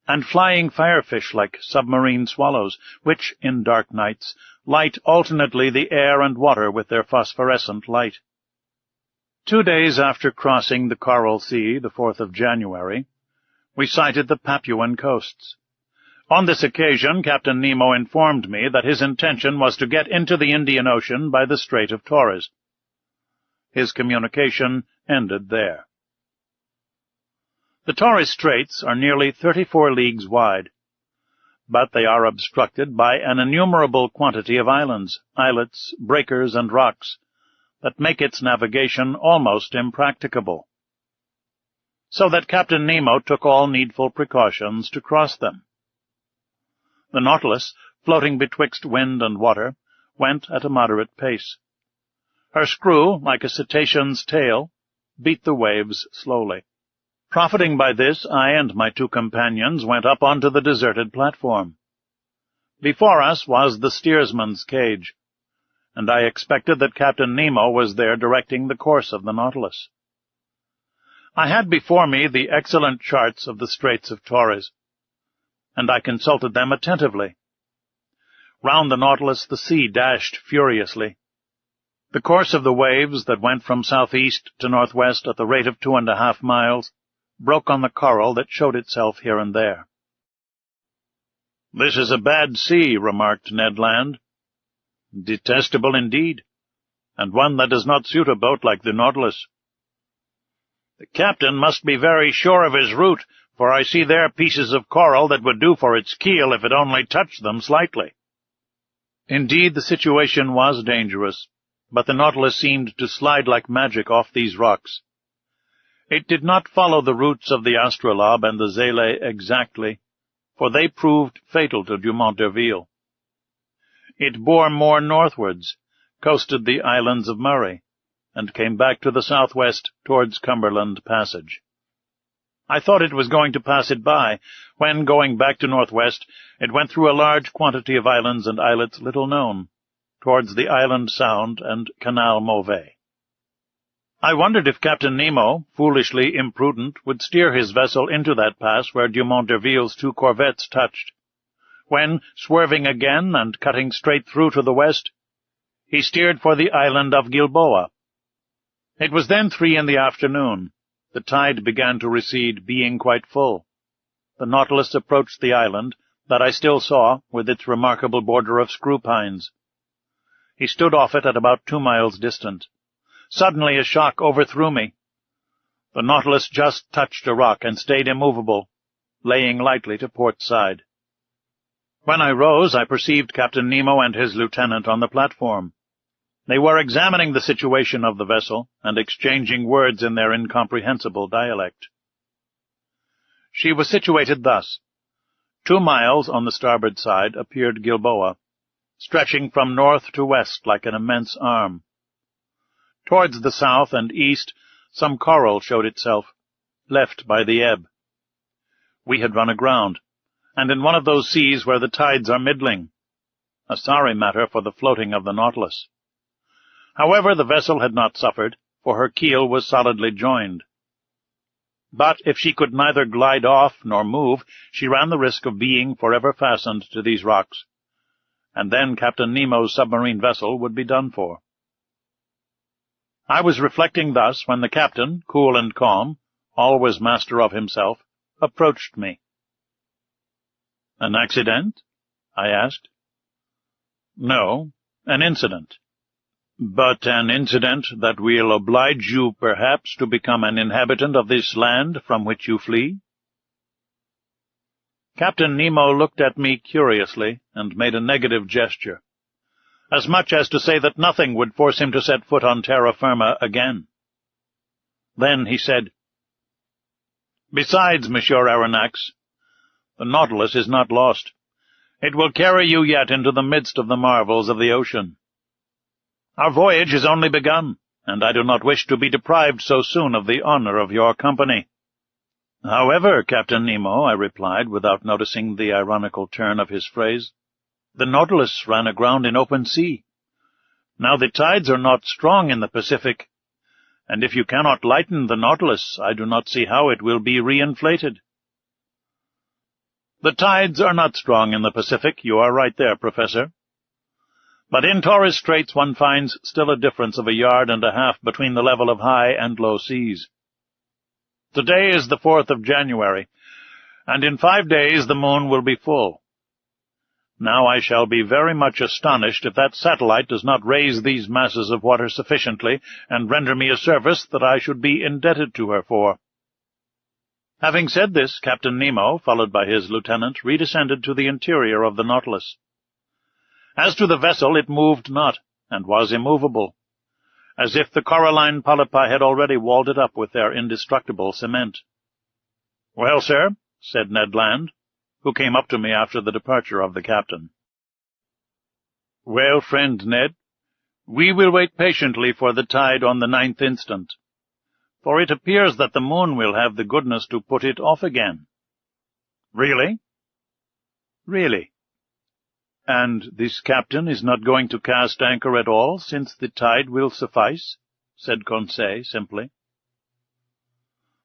and flying firefish like submarine swallows, which, in dark nights, light alternately the air and water with their phosphorescent light. 2 days after crossing the Coral Sea, the 4th of January, we sighted the Papuan coasts. On this occasion, Captain Nemo informed me that his intention was to get into the Indian Ocean by the Strait of Torres. His communication ended there. The Torres Straits are nearly 34 leagues wide, but they are obstructed by an innumerable quantity of islands, islets, breakers, and rocks, that make its navigation almost impracticable, so that Captain Nemo took all needful precautions to cross them. The Nautilus, floating betwixt wind and water, went at a moderate pace. Her screw, like a cetacean's tail, beat the waves slowly. Profiting by this, I and my 2 companions went up onto the deserted platform. Before us was the steersman's cage, and I expected that Captain Nemo was there directing the course of the Nautilus. I had before me the excellent charts of the Straits of Torres, and I consulted them attentively. Round the Nautilus the sea dashed furiously. The course of the waves that went from southeast to northwest at the rate of 2½ miles broke on the coral that showed itself here and there. "This is a bad sea," remarked Ned Land. "Detestable indeed, and one that does not suit a boat like the Nautilus." "The captain must be very sure of his route, for I see there pieces of coral that would do for its keel if it only touched them slightly." Indeed, the situation was dangerous, but the Nautilus seemed to slide like magic off these rocks. It did not follow the routes of the Astrolabe and the Zélé exactly, for they proved fatal to Dumont d'Urville. It bore more northwards, coasted the islands of Murray, and came back to the southwest towards Cumberland Passage. I thought it was going to pass it by, when, going back to northwest, it went through a large quantity of islands and islets little known, towards the Island Sound and Canal Mauvais. I wondered if Captain Nemo, foolishly imprudent, would steer his vessel into that pass where Dumont d'Urville's 2 corvettes touched, when, swerving again and cutting straight through to the west, he steered for the island of Gilboa. It was then 3 in the afternoon, The tide began to recede, being quite full. The Nautilus approached the island that I still saw, with its remarkable border of screw pines. He stood off it at about 2 miles distant. Suddenly a shock overthrew me. The Nautilus just touched a rock and stayed immovable, laying lightly to port side. When I rose, I perceived Captain Nemo and his lieutenant on the platform. They were examining the situation of the vessel and exchanging words in their incomprehensible dialect. She was situated thus. 2 miles on the starboard side appeared Gilboa, stretching from north to west like an immense arm. Towards the south and east some coral showed itself, left by the ebb. We had run aground, and in one of those seas where the tides are middling, a sorry matter for the floating of the Nautilus. However, the vessel had not suffered, for her keel was solidly joined. But if she could neither glide off nor move, she ran the risk of being forever fastened to these rocks, and then Captain Nemo's submarine vessel would be done for. I was reflecting thus when the captain, cool and calm, always master of himself, approached me. "An accident?" I asked. "No, an incident. But an incident that will oblige you, perhaps, to become an inhabitant of this land from which you flee?" Captain Nemo looked at me curiously and made a negative gesture, as much as to say that nothing would force him to set foot on terra firma again. Then he said, "Besides, Monsieur Aronnax, the Nautilus is not lost. It will carry you yet into the midst of the marvels of the ocean. Our voyage is only begun, and I do not wish to be deprived so soon of the honor of your company." "However, Captain Nemo," I replied, without noticing the ironical turn of his phrase, "the Nautilus ran aground in open sea. Now the tides are not strong in the Pacific, and if you cannot lighten the Nautilus, I do not see how it will be reinflated." "The tides are not strong in the Pacific, you are right there, Professor. But in Torres Straits one finds still a difference of 1.5 yards between the level of high and low seas. Today is the 4th of January, and in 5 days the moon will be full. Now I shall be very much astonished if that satellite does not raise these masses of water sufficiently and render me a service that I should be indebted to her for." Having said this, Captain Nemo, followed by his lieutenant, redescended to the interior of the Nautilus. As to the vessel, it moved not, and was immovable, as if the coralline polypi had already walled it up with their indestructible cement. "Well, sir," said Ned Land, who came up to me after the departure of the captain. "Well, friend Ned, we will wait patiently for the tide on the 9th instant, for it appears that the moon will have the goodness to put it off again." "Really?" "Really. And this captain is not going to cast anchor at all, since the tide will suffice?" said Conseil simply.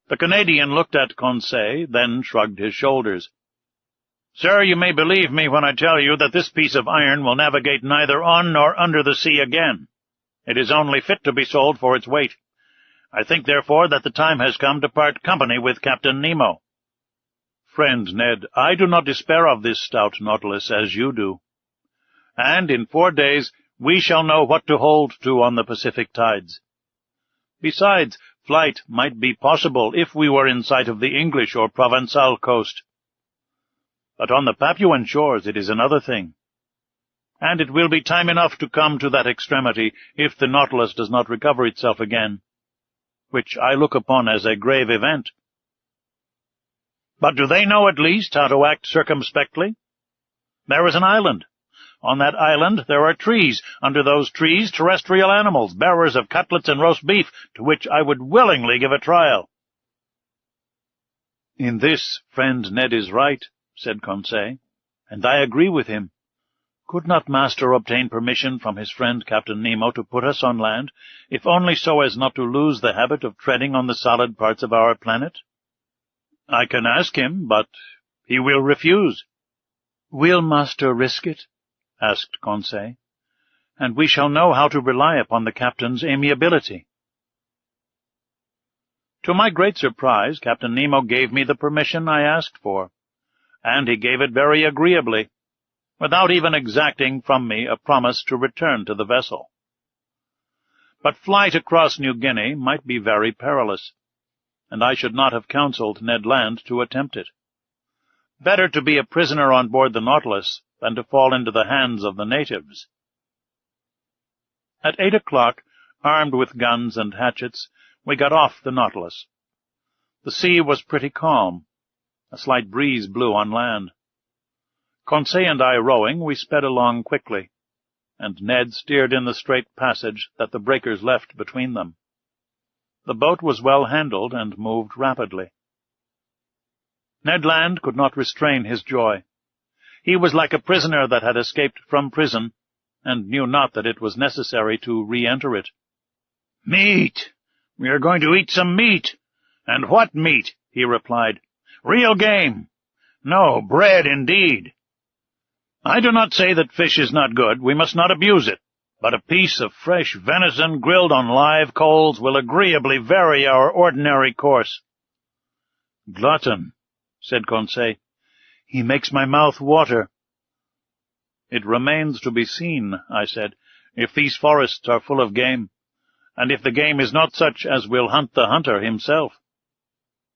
The Canadian looked at Conseil, then shrugged his shoulders. "Sir, you may believe me when I tell you that this piece of iron will navigate neither on nor under the sea again. It is only fit to be sold for its weight. I think, therefore, that the time has come to part company with Captain Nemo." "Friend Ned, I do not despair of this stout Nautilus as you do. And in 4 days we shall know what to hold to on the Pacific tides. Besides, flight might be possible if we were in sight of the English or Provençal coast. But on the Papuan shores it is another thing. And it will be time enough to come to that extremity if the Nautilus does not recover itself again, which I look upon as a grave event." "But do they know at least how to act circumspectly? There is an island. On that island there are trees. Under those trees terrestrial animals, bearers of cutlets and roast beef, to which I would willingly give a trial." "In this friend Ned is right," said Conseil, "and I agree with him. Could not master obtain permission from his friend Captain Nemo to put us on land, if only so as not to lose the habit of treading on the solid parts of our planet?" "I can ask him, but he will refuse." "Will master risk it?" asked Conseil, "and we shall know how to rely upon the captain's amiability." To my great surprise, Captain Nemo gave me the permission I asked for, and he gave it very agreeably, without even exacting from me a promise to return to the vessel. But flight across New Guinea might be very perilous, and I should not have counseled Ned Land to attempt it. Better to be a prisoner on board the Nautilus than to fall into the hands of the natives. At 8 o'clock, armed with guns and hatchets, we got off the Nautilus. The sea was pretty calm. A slight breeze blew on land. Conseil and I rowing, we sped along quickly, and Ned steered in the straight passage that the breakers left between them. The boat was well handled and moved rapidly. Ned Land could not restrain his joy. He was like a prisoner that had escaped from prison, and knew not that it was necessary to re-enter it. "Meat! We are going to eat some meat!" "And what meat?" he replied. "Real game! No, bread indeed! I do not say that fish is not good, we must not abuse it, but a piece of fresh venison grilled on live coals will agreeably vary our ordinary course." "Glutton," said Conseil. "He makes my mouth water." "It remains to be seen," I said, "if these forests are full of game, and if the game is not such as will hunt the hunter himself."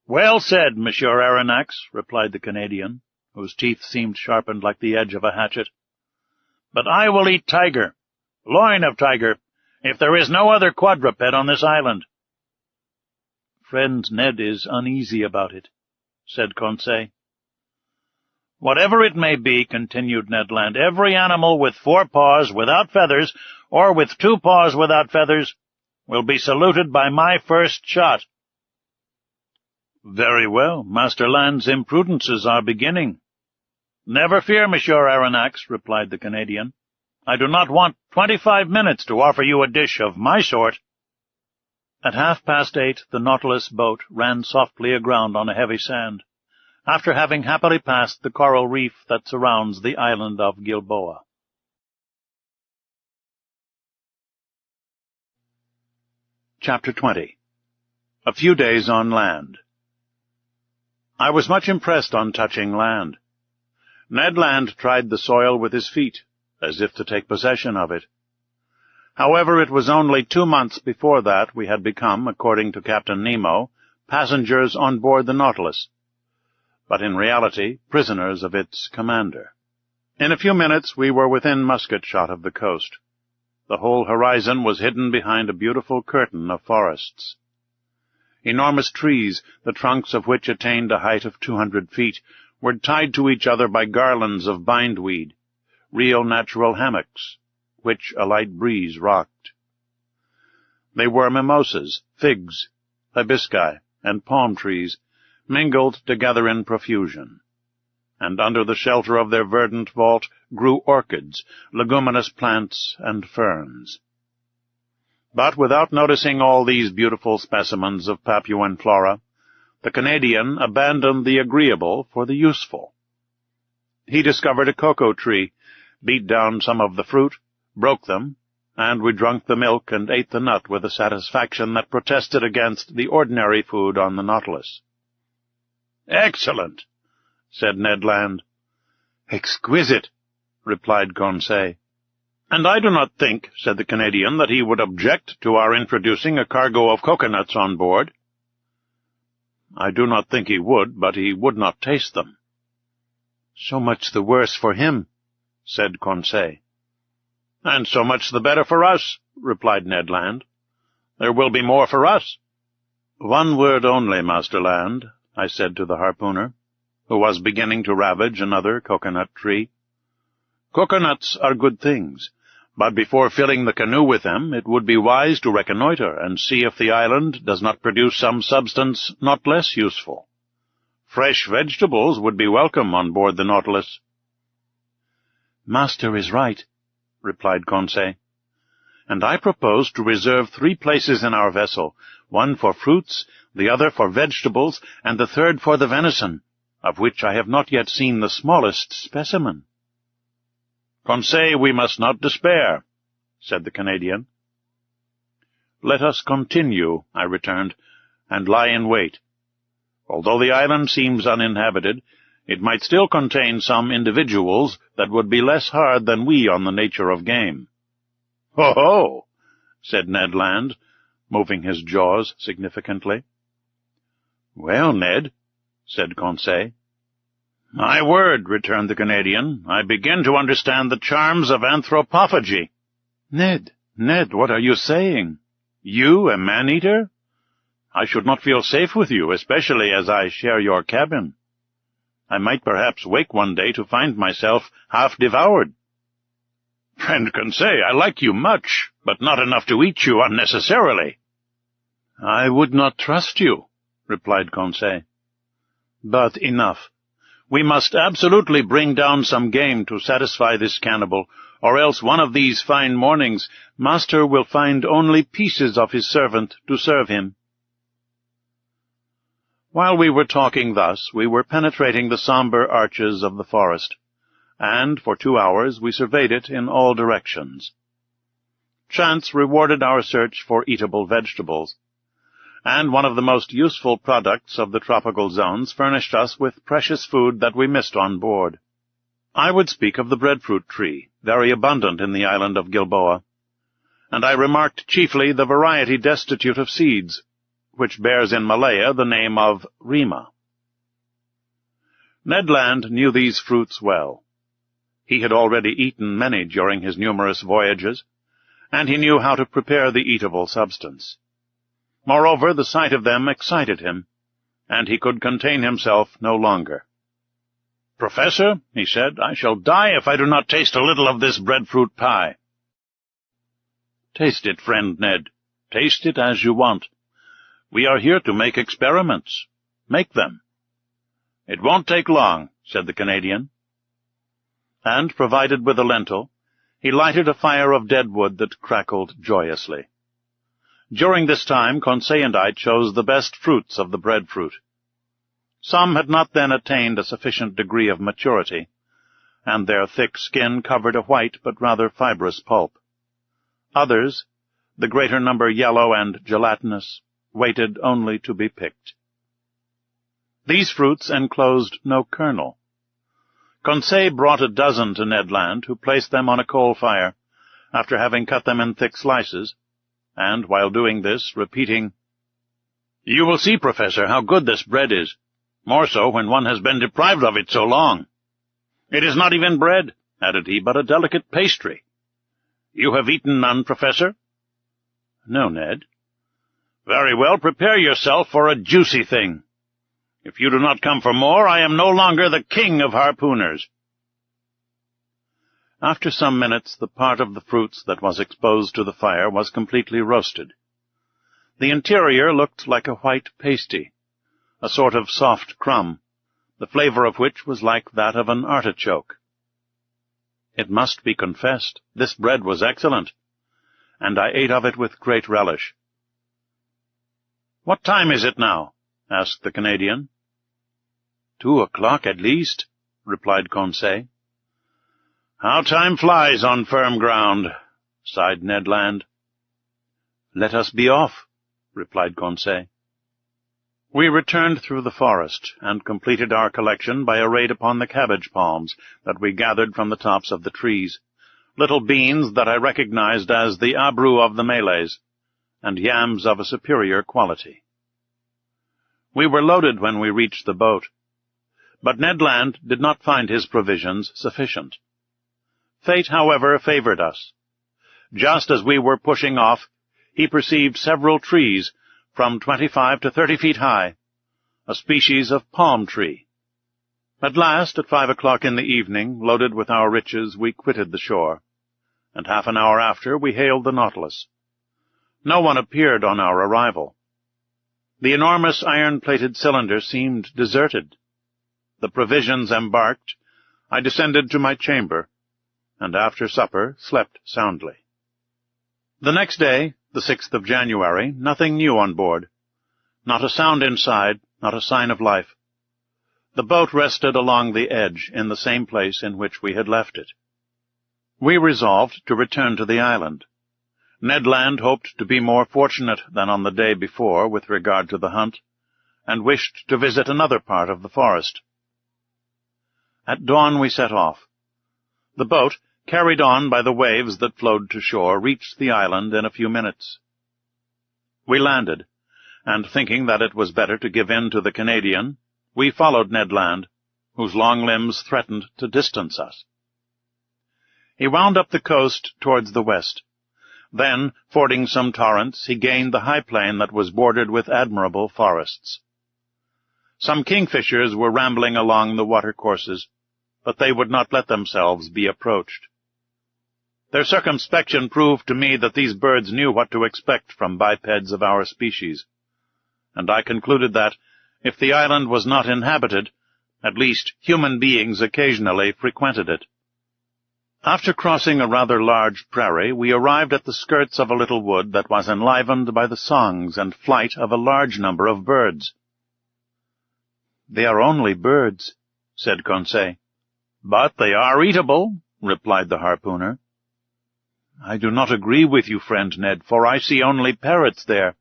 "Well said, Monsieur Aronnax," replied the Canadian, whose teeth seemed sharpened like the edge of a hatchet. "But I will eat tiger, loin of tiger, if there is no other quadruped on this island." "Friend Ned is uneasy about it," said Conseil. "Whatever it may be," continued Ned Land, "every animal with 4 paws without feathers, or with 2 paws without feathers, will be saluted by my first shot." "Very well, Master Land's imprudences are beginning." "Never fear, Monsieur Aronnax," replied the Canadian. "I do not want 25 minutes to offer you a dish of my sort." At 8:30, the Nautilus boat ran softly aground on a heavy sand, after having happily passed the coral reef that surrounds the island of Gilboa. Chapter 20. A few days on land. I was much impressed on touching land. Ned Land tried the soil with his feet, as if to take possession of it. However, it was only 2 months before that we had become, according to Captain Nemo, passengers on board the Nautilus, but in reality prisoners of its commander. In a few minutes we were within musket shot of the coast. The whole horizon was hidden behind a beautiful curtain of forests. Enormous trees, the trunks of which attained a height of 200 feet, were tied to each other by garlands of bindweed, real natural hammocks, which a light breeze rocked. They were mimosas, figs, hibiscus, and palm trees, mingled together in profusion, and under the shelter of their verdant vault grew orchids, leguminous plants, and ferns. But without noticing all these beautiful specimens of Papuan flora, the Canadian abandoned the agreeable for the useful. He discovered a cocoa tree, beat down some of the fruit, broke them, and we drank the milk and ate the nut with a satisfaction that protested against the ordinary food on the Nautilus. "Excellent," said Ned Land. "Exquisite," replied Conseil. "And I do not think," said the Canadian, "that he would object to our introducing a cargo of coconuts on board." "I do not think he would, but he would not taste them." "So much the worse for him," said Conseil. "And so much the better for us," replied Ned Land. "There will be more for us." "One word only, Master Land," I said to the harpooner, who was beginning to ravage another coconut tree. "Coconuts are good things, but before filling the canoe with them, it would be wise to reconnoitre and see if the island does not produce some substance not less useful. Fresh vegetables would be welcome on board the Nautilus." "Master is right," replied Conseil, "and I propose to reserve 3 places in our vessel, one for fruits, the other for vegetables, and the third for the venison, of which I have not yet seen the smallest specimen." "Conseil, we must not despair," said the Canadian. "Let us continue," I returned. and lie in wait. Although the island seems uninhabited, it might still contain some individuals that would be less hard than we on the nature of game." "Ho, ho!" said Ned Land, moving his jaws significantly. "Well, Ned," said Conseil. "My word," returned the Canadian, "I begin to understand the charms of anthropophagy." "Ned, what are you saying? You, a man-eater? I should not feel safe with you, especially as I share your cabin. I might perhaps wake one day to find myself half devoured." "Friend Conseil, I like you much, but not enough to eat you unnecessarily." "I would not trust you," replied Conseil. "But enough. We must absolutely bring down some game to satisfy this cannibal, or else one of these fine mornings master will find only pieces of his servant to serve him." While we were talking thus, we were penetrating the sombre arches of the forest, and for 2 hours we surveyed it in all directions. Chance rewarded our search for eatable vegetables, and one of the most useful products of the tropical zones furnished us with precious food that we missed on board. I would speak of the breadfruit tree, very abundant in the island of Gilboa, and I remarked chiefly the variety destitute of seeds, which bears in Malaya the name of rima. Ned Land knew these fruits well. He had already eaten many during his numerous voyages, and he knew how to prepare the eatable substance. Moreover, the sight of them excited him, and he could contain himself no longer. "Professor," he said, "I shall die if I do not taste a little of this breadfruit pie." "Taste it, friend Ned. Taste it as you want. We are here to make experiments. Make them." "It won't take long," said the Canadian. And, provided with a lentil, he lighted a fire of dead wood that crackled joyously. During this time, Conseil and I chose the best fruits of the breadfruit. Some had not then attained a sufficient degree of maturity, and their thick skin covered a white but rather fibrous pulp. Others, the greater number yellow and gelatinous, waited only to be picked. These fruits enclosed no kernel. Conseil brought a dozen to Ned Land, who placed them on a coal fire, after having cut them in thick slices, and, while doing this, repeating, "You will see, Professor, how good this bread is, more so when one has been deprived of it so long. It is not even bread," added he, "but a delicate pastry. You have eaten none, Professor?" "No, Ned." "Very well, prepare yourself for a juicy thing. If you do not come for more, I am no longer the king of harpooners." After some minutes, the part of the fruits that was exposed to the fire was completely roasted. The interior looked like a white pasty, a sort of soft crumb, the flavor of which was like that of an artichoke. It must be confessed, this bread was excellent, and I ate of it with great relish. "What time is it now?" asked the Canadian. 2 o'clock at least," replied Conseil. "How time flies on firm ground," sighed Ned Land. "Let us be off," replied Conseil. We returned through the forest, and completed our collection by a raid upon the cabbage palms that we gathered from the tops of the trees, little beans that I recognized as the abru of the Malays, and yams of a superior quality. We were loaded when we reached the boat, but Ned Land did not find his provisions sufficient. Fate, however, favored us. Just as we were pushing off, he perceived several trees from 25 to 30 feet high, a species of palm tree. At last, at 5 o'clock in the evening, loaded with our riches, we quitted the shore, and half an hour after we hailed the Nautilus. No one appeared on our arrival. The enormous iron-plated cylinder seemed deserted. The provisions embarked, I descended to my chamber, and after supper slept soundly. The next day, the 6th of January, nothing new on board. Not a sound inside, not a sign of life. The boat rested along the edge, in the same place in which we had left it. We resolved to return to the island, Ned Land hoped to be more fortunate than on the day before with regard to the hunt, and wished to visit another part of the forest. At dawn we set off. The boat, carried on by the waves that flowed to shore, reached the island in a few minutes. We landed, and thinking that it was better to give in to the Canadian, we followed Ned Land, whose long limbs threatened to distance us. He wound up the coast towards the west. Then, fording some torrents, he gained the high plain that was bordered with admirable forests. Some kingfishers were rambling along the watercourses, but they would not let themselves be approached. Their circumspection proved to me that these birds knew what to expect from bipeds of our species, and I concluded that, if the island was not inhabited, at least human beings occasionally frequented it. After crossing a rather large prairie, we arrived at the skirts of a little wood that was enlivened by the songs and flight of a large number of birds. "They are only birds," said Conseil. "But they are eatable," replied the harpooner. "I do not agree with you, friend Ned, for I see only parrots there."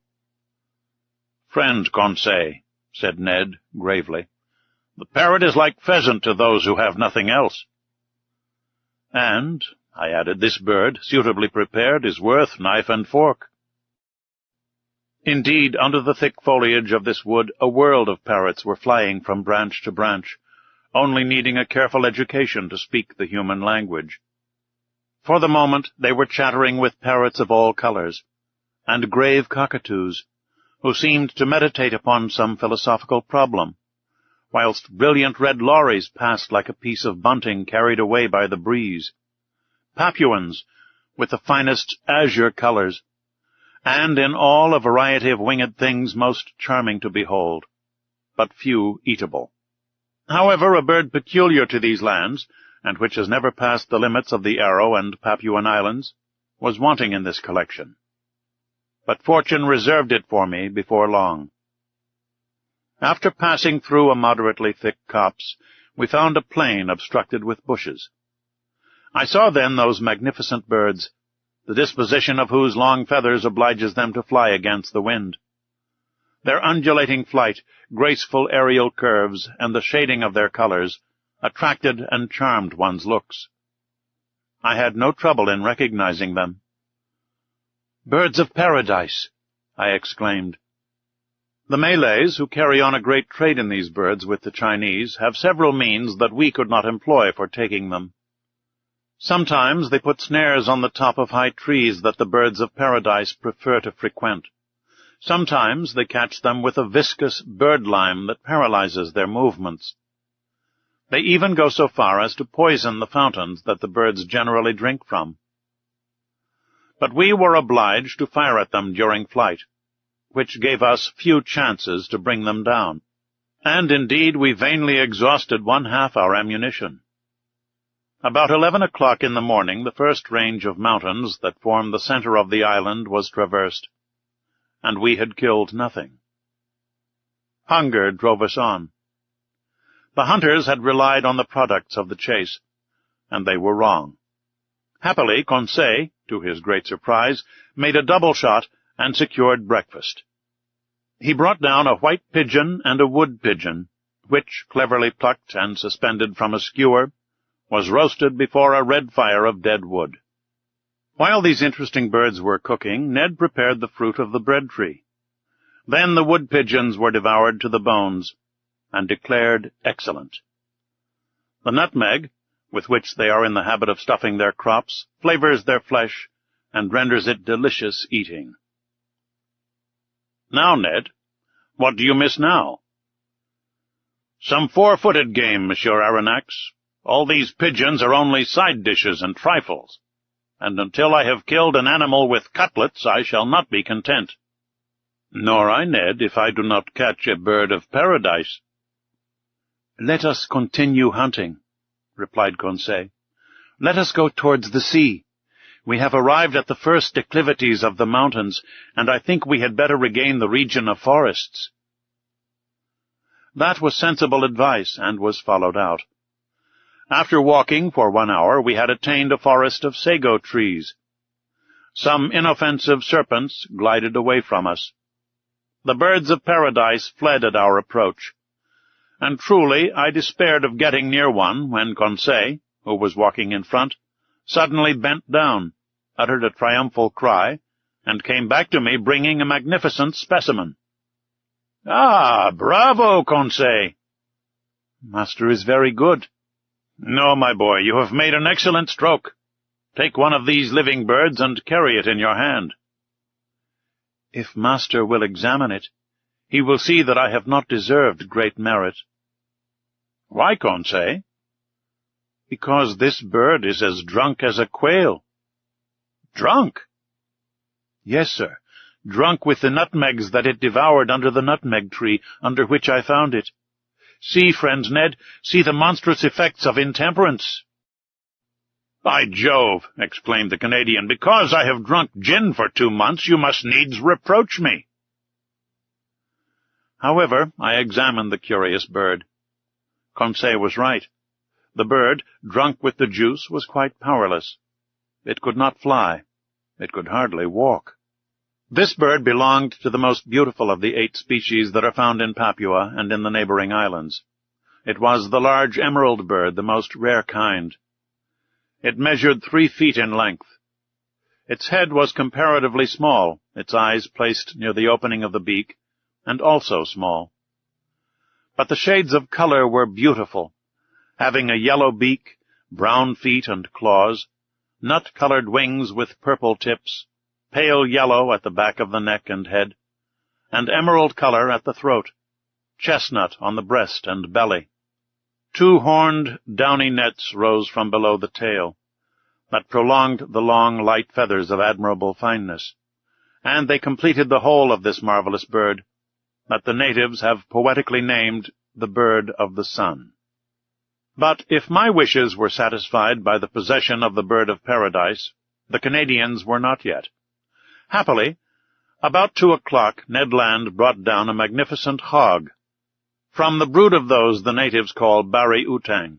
"Friend Conseil," said Ned gravely, "the parrot is like pheasant to those who have nothing else." "And," I added, "this bird, suitably prepared, is worth knife and fork." Indeed, under the thick foliage of this wood, a world of parrots were flying from branch to branch, only needing a careful education to speak the human language. For the moment they were chattering with parrots of all colors, and grave cockatoos, who seemed to meditate upon some philosophical problem, whilst brilliant red lories passed like a piece of bunting carried away by the breeze, Papuans, with the finest azure colors, and in all a variety of winged things most charming to behold, but few eatable. However, a bird peculiar to these lands, and which has never passed the limits of the Arrow and Papuan Islands, was wanting in this collection. But fortune reserved it for me before long. After passing through a moderately thick copse, we found a plain obstructed with bushes. I saw then those magnificent birds, the disposition of whose long feathers obliges them to fly against the wind. Their undulating flight, graceful aerial curves, and the shading of their colors attracted and charmed one's looks. I had no trouble in recognizing them. "Birds of paradise!" I exclaimed. The Malays, who carry on a great trade in these birds with the Chinese, have several means that we could not employ for taking them. Sometimes they put snares on the top of high trees that the birds of paradise prefer to frequent. Sometimes they catch them with a viscous bird-lime that paralyzes their movements. They even go so far as to poison the fountains that the birds generally drink from. But we were obliged to fire at them during flight, which gave us few chances to bring them down, and indeed we vainly exhausted 1/2 our ammunition. About 11 o'clock in the morning the first range of mountains that formed the center of the island was traversed, and we had killed nothing. Hunger drove us on. The hunters had relied on the products of the chase, and they were wrong. Happily, Conseil, to his great surprise, made a double shot and secured breakfast. He brought down a white pigeon and a wood pigeon, which, cleverly plucked and suspended from a skewer, was roasted before a red fire of dead wood. While these interesting birds were cooking, Ned prepared the fruit of the bread-tree. Then the wood pigeons were devoured to the bones, and declared excellent. The nutmeg, with which they are in the habit of stuffing their crops, flavors their flesh, and renders it delicious eating. Now, Ned, what do you miss now? Some four-footed game, Monsieur Aronnax. All these pigeons are only side dishes and trifles, and until I have killed an animal with cutlets, I shall not be content. Nor I, Ned, if I do not catch a bird of paradise. Let us continue hunting, replied Conseil. Let us go towards the sea. We have arrived at the first declivities of the mountains, and I think we had better regain the region of forests. That was sensible advice, and was followed out. After walking for 1 hour, we had attained a forest of sago trees. Some inoffensive serpents glided away from us. The birds of paradise fled at our approach, and truly I despaired of getting near one when Conseil, who was walking in front, suddenly bent down, uttered a triumphal cry, and came back to me bringing a magnificent specimen. "Ah, bravo, Conseil!" "Master is very good." "No, my boy, you have made an excellent stroke. Take one of these living birds and carry it in your hand." "If master will examine it, he will see that I have not deserved great merit." "Why, Conseil?" "Because this bird is as drunk as a quail." "Drunk?" "Yes, sir, drunk with the nutmegs that it devoured under the nutmeg tree under which I found it. See, friend Ned, see the monstrous effects of intemperance." "By Jove!" exclaimed the Canadian, "because I have drunk gin for 2 months, you must needs reproach me." However, I examined the curious bird. Conseil was right. The bird, drunk with the juice, was quite powerless. It could not fly. It could hardly walk. This bird belonged to the most beautiful of the 8 species that are found in Papua and in the neighboring islands. It was the large emerald bird, the most rare kind. It measured 3 feet in length. Its head was comparatively small, its eyes placed near the opening of the beak, and also small. But the shades of color were beautiful, having a yellow beak, brown feet and claws, nut-colored wings with purple tips, pale yellow at the back of the neck and head, and emerald color at the throat, chestnut on the breast and belly. 2 horned, downy nets rose from below the tail, that prolonged the long, light feathers of admirable fineness, and they completed the whole of this marvelous bird, that the natives have poetically named the bird of the sun. But if my wishes were satisfied by the possession of the bird of paradise, the Canadians were not yet. Happily, about 2 o'clock Ned Land brought down a magnificent hog, from the brood of those the natives call bari-utang.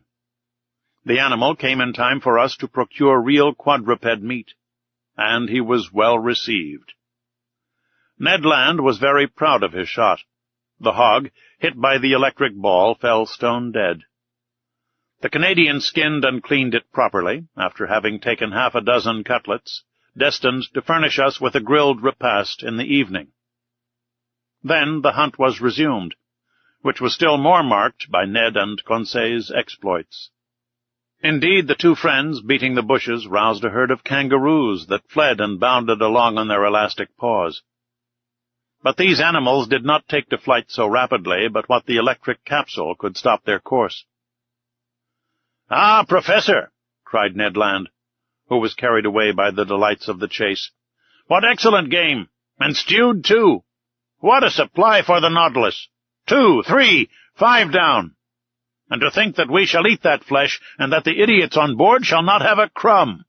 The animal came in time for us to procure real quadruped meat, and he was well received. Ned Land was very proud of his shot. The hog, hit by the electric ball, fell stone dead. The Canadian skinned and cleaned it properly, after having taken 6 cutlets, destined to furnish us with a grilled repast in the evening. Then the hunt was resumed, which was still more marked by Ned and Conseil's exploits. Indeed, the 2 friends, beating the bushes, roused a herd of kangaroos that fled and bounded along on their elastic paws. But these animals did not take to flight so rapidly but what the electric capsule could stop their course. "Ah, Professor!" cried Ned Land, who was carried away by the delights of the chase. "What excellent game! And stewed, too! What a supply for the Nautilus! 2, 3, 5 down! And to think that we shall eat that flesh, and that the idiots on board shall not have a crumb!"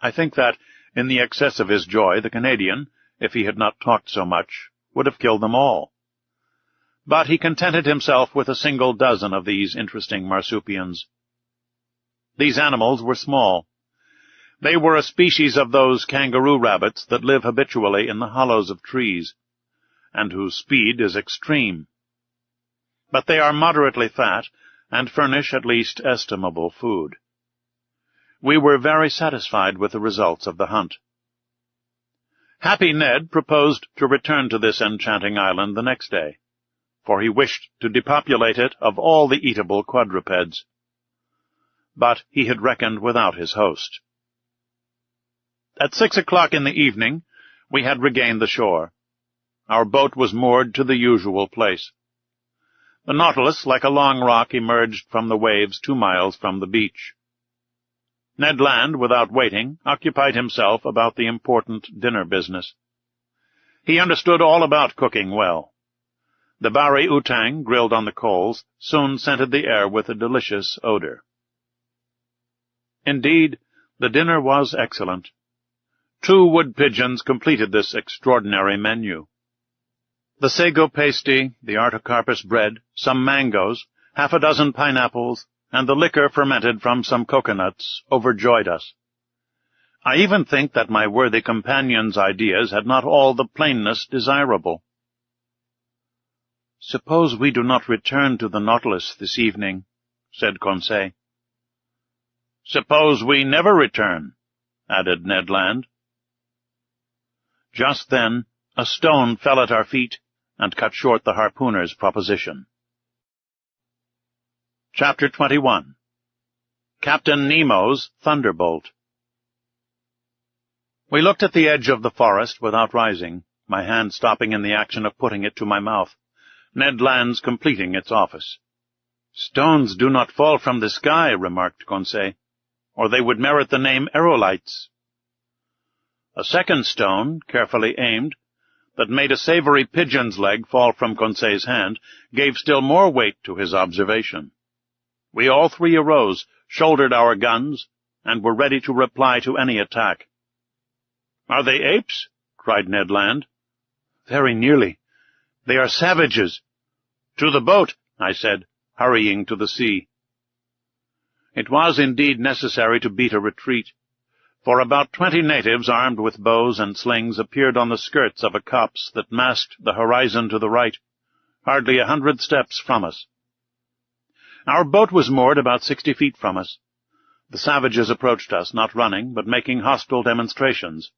I think that, in the excess of his joy, the Canadian, if he had not talked so much, would have killed them all. But he contented himself with a single dozen of these interesting marsupials. These animals were small. They were a species of those kangaroo rabbits that live habitually in the hollows of trees, and whose speed is extreme. But they are moderately fat, and furnish at least estimable food. We were very satisfied with the results of the hunt. Happy Ned proposed to return to this enchanting island the next day, for he wished to depopulate it of all the eatable quadrupeds. But he had reckoned without his host. At 6 o'clock in the evening, we had regained the shore. Our boat was moored to the usual place. The Nautilus, like a long rock, emerged from the waves 2 miles from the beach. Ned Land, without waiting, occupied himself about the important dinner business. He understood all about cooking well. The bari-utang, grilled on the coals, soon scented the air with a delicious odor. Indeed, the dinner was excellent. 2 wood-pigeons completed this extraordinary menu. The sago pasty, the artocarpus bread, some mangoes, 6 pineapples, and the liquor fermented from some coconuts overjoyed us. I even think that my worthy companion's ideas had not all the plainness desirable. "Suppose we do not return to the Nautilus this evening," said Conseil. "Suppose we never return," added Ned Land. Just then a stone fell at our feet and cut short the harpooner's proposition. Chapter 21. Captain Nemo's Thunderbolt. We looked at the edge of the forest without rising, my hand stopping in the action of putting it to my mouth, Ned Land's completing its office. "Stones do not fall from the sky," remarked Conseil, "or they would merit the name aerolites." A second stone, carefully aimed, that made a savory pigeon's leg fall from Conseil's hand, gave still more weight to his observation. We all three arose, shouldered our guns, and were ready to reply to any attack. "Are they apes?" cried Ned Land. "Very nearly. They are savages." "To the boat," I said, hurrying to the sea. It was indeed necessary to beat a retreat, for about 20 natives armed with bows and slings appeared on the skirts of a copse that masked the horizon to the right, hardly 100 steps from us. Our boat was moored about 60 feet from us. The savages approached us, not running, but making hostile demonstrations.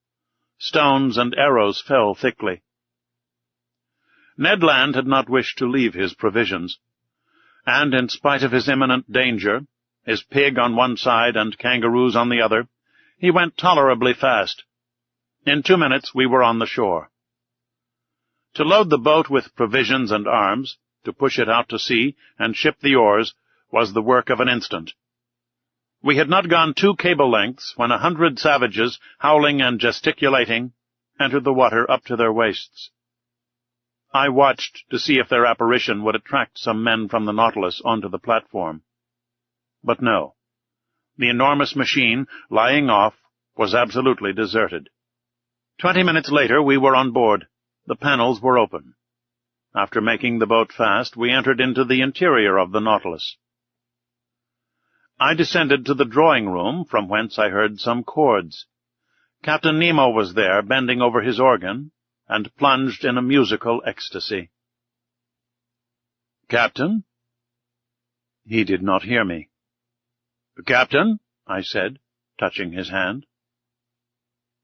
Stones and arrows fell thickly. Ned Land had not wished to leave his provisions, and in spite of his imminent danger, his pig on one side and kangaroos on the other, he went tolerably fast. In 2 minutes we were on the shore. To load the boat with provisions and arms, to push it out to sea and ship the oars, was the work of an instant. We had not gone 2 cable lengths when 100 savages, howling and gesticulating, entered the water up to their waists. I watched to see if their apparition would attract some men from the Nautilus onto the platform. But no. The enormous machine, lying off, was absolutely deserted. 20 minutes later we were on board. The panels were open. After making the boat fast, we entered into the interior of the Nautilus. I descended to the drawing-room, from whence I heard some chords. Captain Nemo was there, bending over his organ, and plunged in a musical ecstasy. "Captain?" He did not hear me. "Captain?" I said, touching his hand.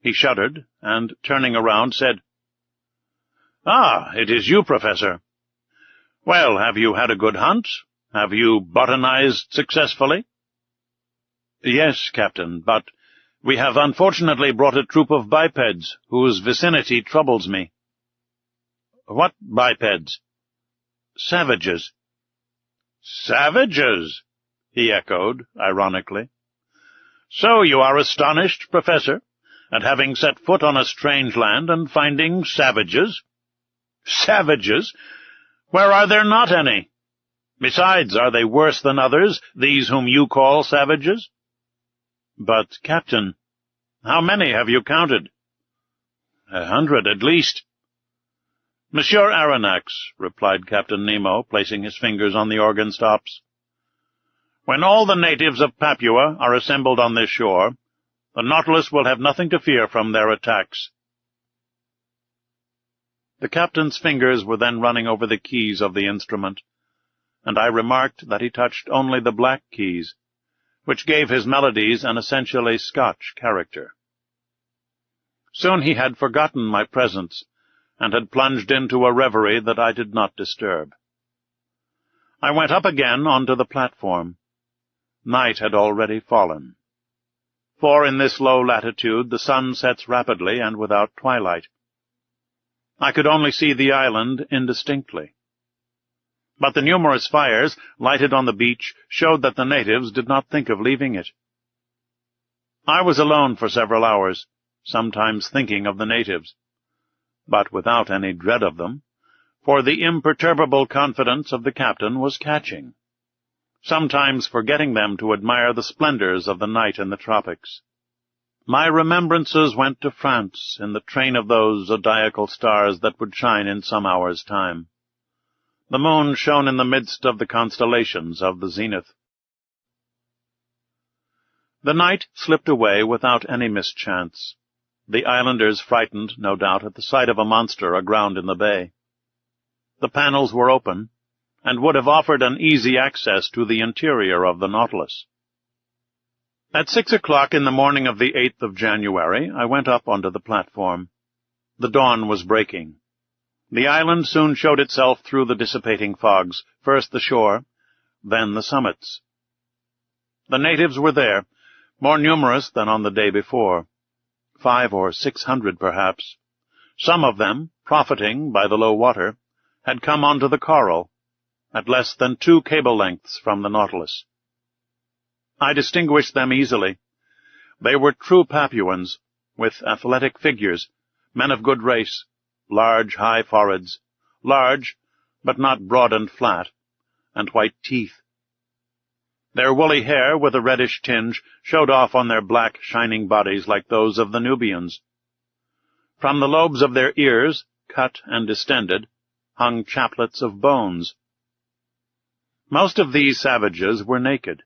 He shuddered, and, turning around, said, "Ah, it is you, Professor. Well, have you had a good hunt? Have you botanized successfully?" "Yes, Captain, but we have unfortunately brought a troop of bipeds, whose vicinity troubles me." "What bipeds?" "Savages." "Savages?" he echoed, ironically. "So you are astonished, Professor, at having set foot on a strange land and finding savages?" "Savages? Where are there not any? Besides, are they worse than others, these whom you call savages?" "But, Captain—" "How many have you counted?" 100 at least." "Monsieur Aronnax," replied Captain Nemo, placing his fingers on the organ stops, "when all the natives of Papua are assembled on this shore, the Nautilus will have nothing to fear from their attacks." The captain's fingers were then running over the keys of the instrument, and I remarked that he touched only the black keys, which gave his melodies an essentially Scotch character. Soon he had forgotten my presence, and had plunged into a reverie that I did not disturb. I went up again onto the platform. Night had already fallen, for in this low latitude the sun sets rapidly and without twilight. I could only see the island indistinctly, but the numerous fires lighted on the beach showed that the natives did not think of leaving it. I was alone for several hours, sometimes thinking of the natives, but without any dread of them, for the imperturbable confidence of the captain was catching, sometimes forgetting them to admire the splendors of the night in the tropics. My remembrances went to France in the train of those zodiacal stars that would shine in some hours' time. The moon shone in the midst of the constellations of the zenith. The night slipped away without any mischance, the islanders frightened, no doubt, at the sight of a monster aground in the bay. The panels were open, and would have offered an easy access to the interior of the Nautilus. At 6 o'clock in the morning of the 8th of January, I went up onto the platform. The dawn was breaking. The island soon showed itself through the dissipating fogs, first the shore, then the summits. The natives were there, more numerous than on the day before, 500 or 600 perhaps. Some of them, profiting by the low water, had come onto the coral, at less than 2 cable lengths from the Nautilus. I distinguished them easily. They were true Papuans, with athletic figures, men of good race, large, high foreheads, large, but not broad and flat, and white teeth. Their woolly hair, with a reddish tinge, showed off on their black, shining bodies like those of the Nubians. From the lobes of their ears, cut and distended, hung chaplets of bones. Most of these savages were naked.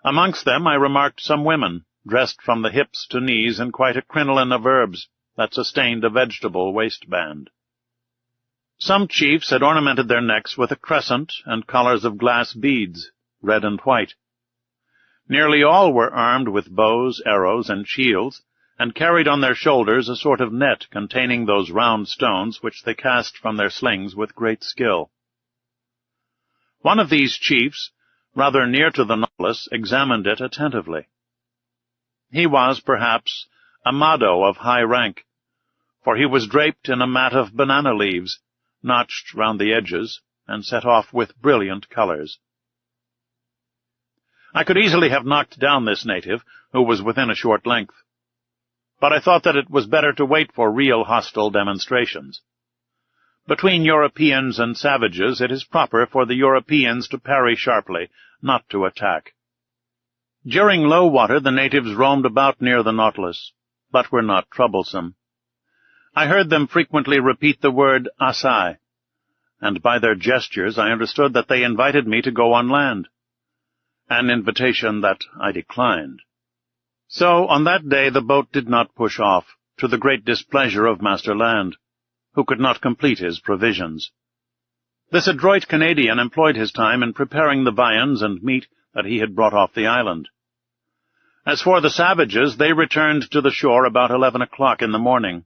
Amongst them I remarked some women, dressed from the hips to knees in quite a crinoline of herbs that sustained a vegetable waistband. Some chiefs had ornamented their necks with a crescent and collars of glass beads, red and white. Nearly all were armed with bows, arrows, and shields, and carried on their shoulders a sort of net containing those round stones which they cast from their slings with great skill. One of these chiefs, rather near to the Nautilus, examined it attentively. He was, perhaps, a Mado of high rank, for he was draped in a mat of banana leaves, notched round the edges, and set off with brilliant colors. I could easily have knocked down this native, who was within a short length, but I thought that it was better to wait for real hostile demonstrations. Between Europeans and savages it is proper for the Europeans to parry sharply, not to attack. During low water the natives roamed about near the Nautilus, but were not troublesome. I heard them frequently repeat the word "Asai," and by their gestures I understood that they invited me to go on land, an invitation that I declined. So on that day the boat did not push off, to the great displeasure of Master Land, who could not complete his provisions. This adroit Canadian employed his time in preparing the viands and meat that he had brought off the island. As for the savages, they returned to the shore about 11 o'clock in the morning,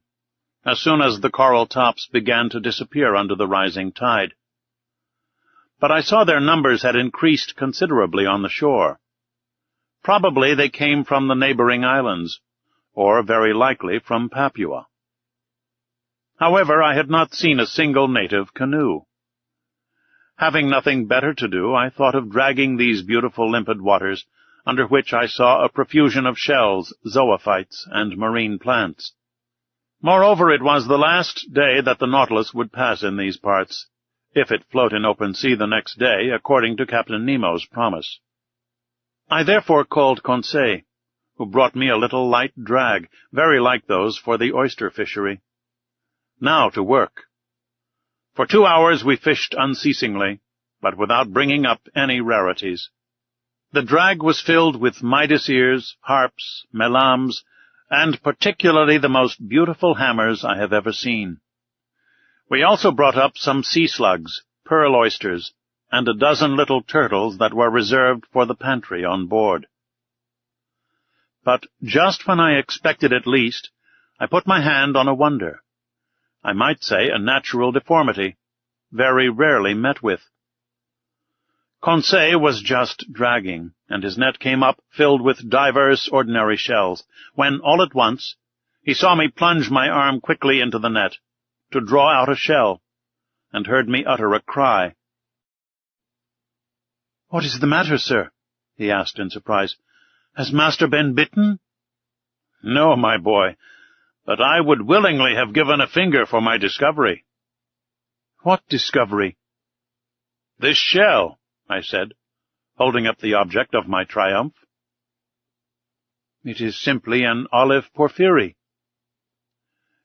as soon as the coral tops began to disappear under the rising tide. But I saw their numbers had increased considerably on the shore. Probably they came from the neighboring islands, or very likely from Papua. However, I had not seen a single native canoe. Having nothing better to do, I thought of dragging these beautiful limpid waters, under which I saw a profusion of shells, zoophytes, and marine plants. Moreover, it was the last day that the Nautilus would pass in these parts, if it float in open sea the next day, according to Captain Nemo's promise. I therefore called Conseil, who brought me a little light drag, very like those for the oyster fishery. Now to work. For 2 hours we fished unceasingly, but without bringing up any rarities. The drag was filled with Midas ears, harps, melams, and particularly the most beautiful hammers I have ever seen. We also brought up some sea slugs, pearl oysters, and a dozen little turtles that were reserved for the pantry on board. But just when I expected it least, I put my hand on a wonder. I might say a natural deformity, very rarely met with. Conseil was just dragging, and his net came up filled with divers ordinary shells, when all at once he saw me plunge my arm quickly into the net, to draw out a shell, and heard me utter a cry. "What is the matter, sir?" he asked in surprise. "Has master been bitten?" "No, my boy, but I would willingly have given a finger for my discovery." "What discovery?" "This shell," I said, holding up the object of my triumph. "It is simply an olive porphyry."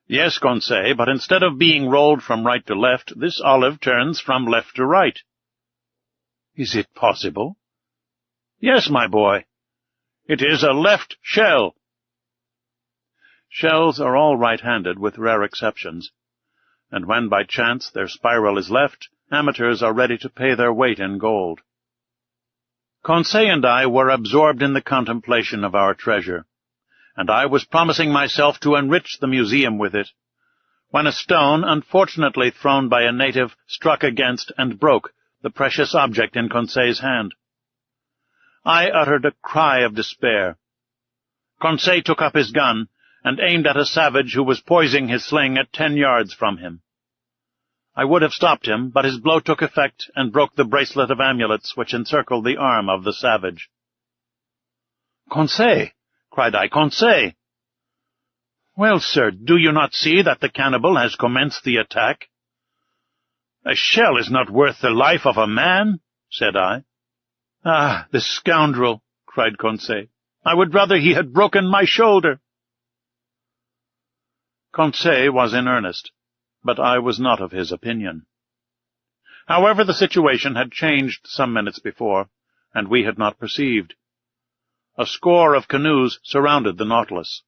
"Yes, Conseil, but instead of being rolled from right to left, this olive turns from left to right." "Is it possible?" "Yes, my boy. It is a left shell." Shells are all right-handed with rare exceptions, and when by chance their spiral is left, amateurs are ready to pay their weight in gold. Conseil and I were absorbed in the contemplation of our treasure, and I was promising myself to enrich the museum with it, when a stone, unfortunately thrown by a native, struck against and broke the precious object in Conseil's hand. I uttered a cry of despair. Conseil took up his gun and aimed at a savage who was poising his sling at 10 yards from him. I would have stopped him, but his blow took effect and broke the bracelet of amulets which encircled the arm of the savage. "Conseil!" cried I. "Conseil!" "Well, sir, do you not see that the cannibal has commenced the attack?" "A shell is not worth the life of a man," said I. "Ah, the scoundrel!" cried Conseil. "I would rather he had broken my shoulder." Conseil was in earnest, but I was not of his opinion. However, the situation had changed some minutes before, and we had not perceived. A score of canoes surrounded the Nautilus.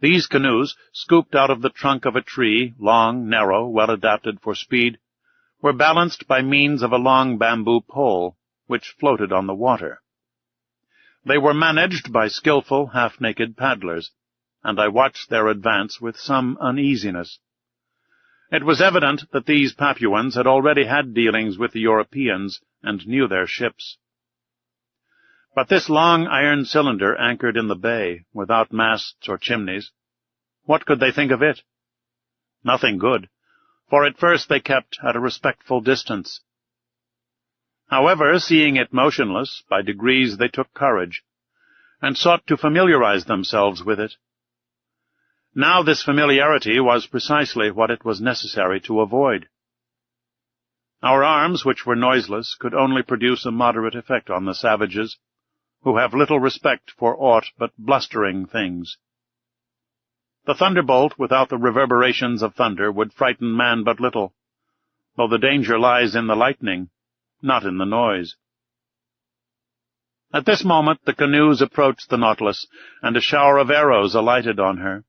These canoes, scooped out of the trunk of a tree, long, narrow, well adapted for speed, were balanced by means of a long bamboo pole, which floated on the water. They were managed by skillful, half-naked paddlers, and I watched their advance with some uneasiness. It was evident that these Papuans had already had dealings with the Europeans and knew their ships. But this long iron cylinder anchored in the bay, without masts or chimneys, what could they think of it? Nothing good, for at first they kept at a respectful distance. However, seeing it motionless, by degrees they took courage, and sought to familiarize themselves with it. Now this familiarity was precisely what it was necessary to avoid. Our arms, which were noiseless, could only produce a moderate effect on the savages, who have little respect for aught but blustering things. The thunderbolt without the reverberations of thunder would frighten man but little, though the danger lies in the lightning, not in the noise. At this moment the canoes approached the Nautilus, and a shower of arrows alighted on her.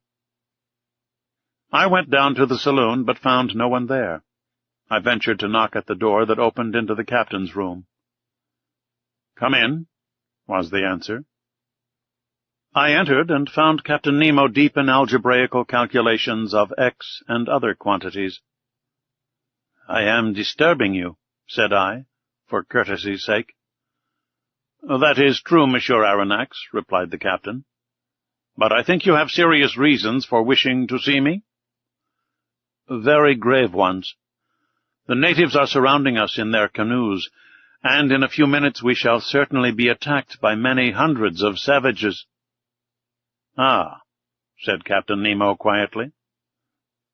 I went down to the saloon, but found no one there. I ventured to knock at the door that opened into the captain's room. "Come in," was the answer. I entered and found Captain Nemo deep in algebraical calculations of x and other quantities. "I am disturbing you," said I, for courtesy's sake. "That is true, Monsieur Aronnax," replied the captain. "But I think you have serious reasons for wishing to see me?" "Very grave ones. The natives are surrounding us in their canoes, and in a few minutes we shall certainly be attacked by many hundreds of savages." "Ah," said Captain Nemo quietly.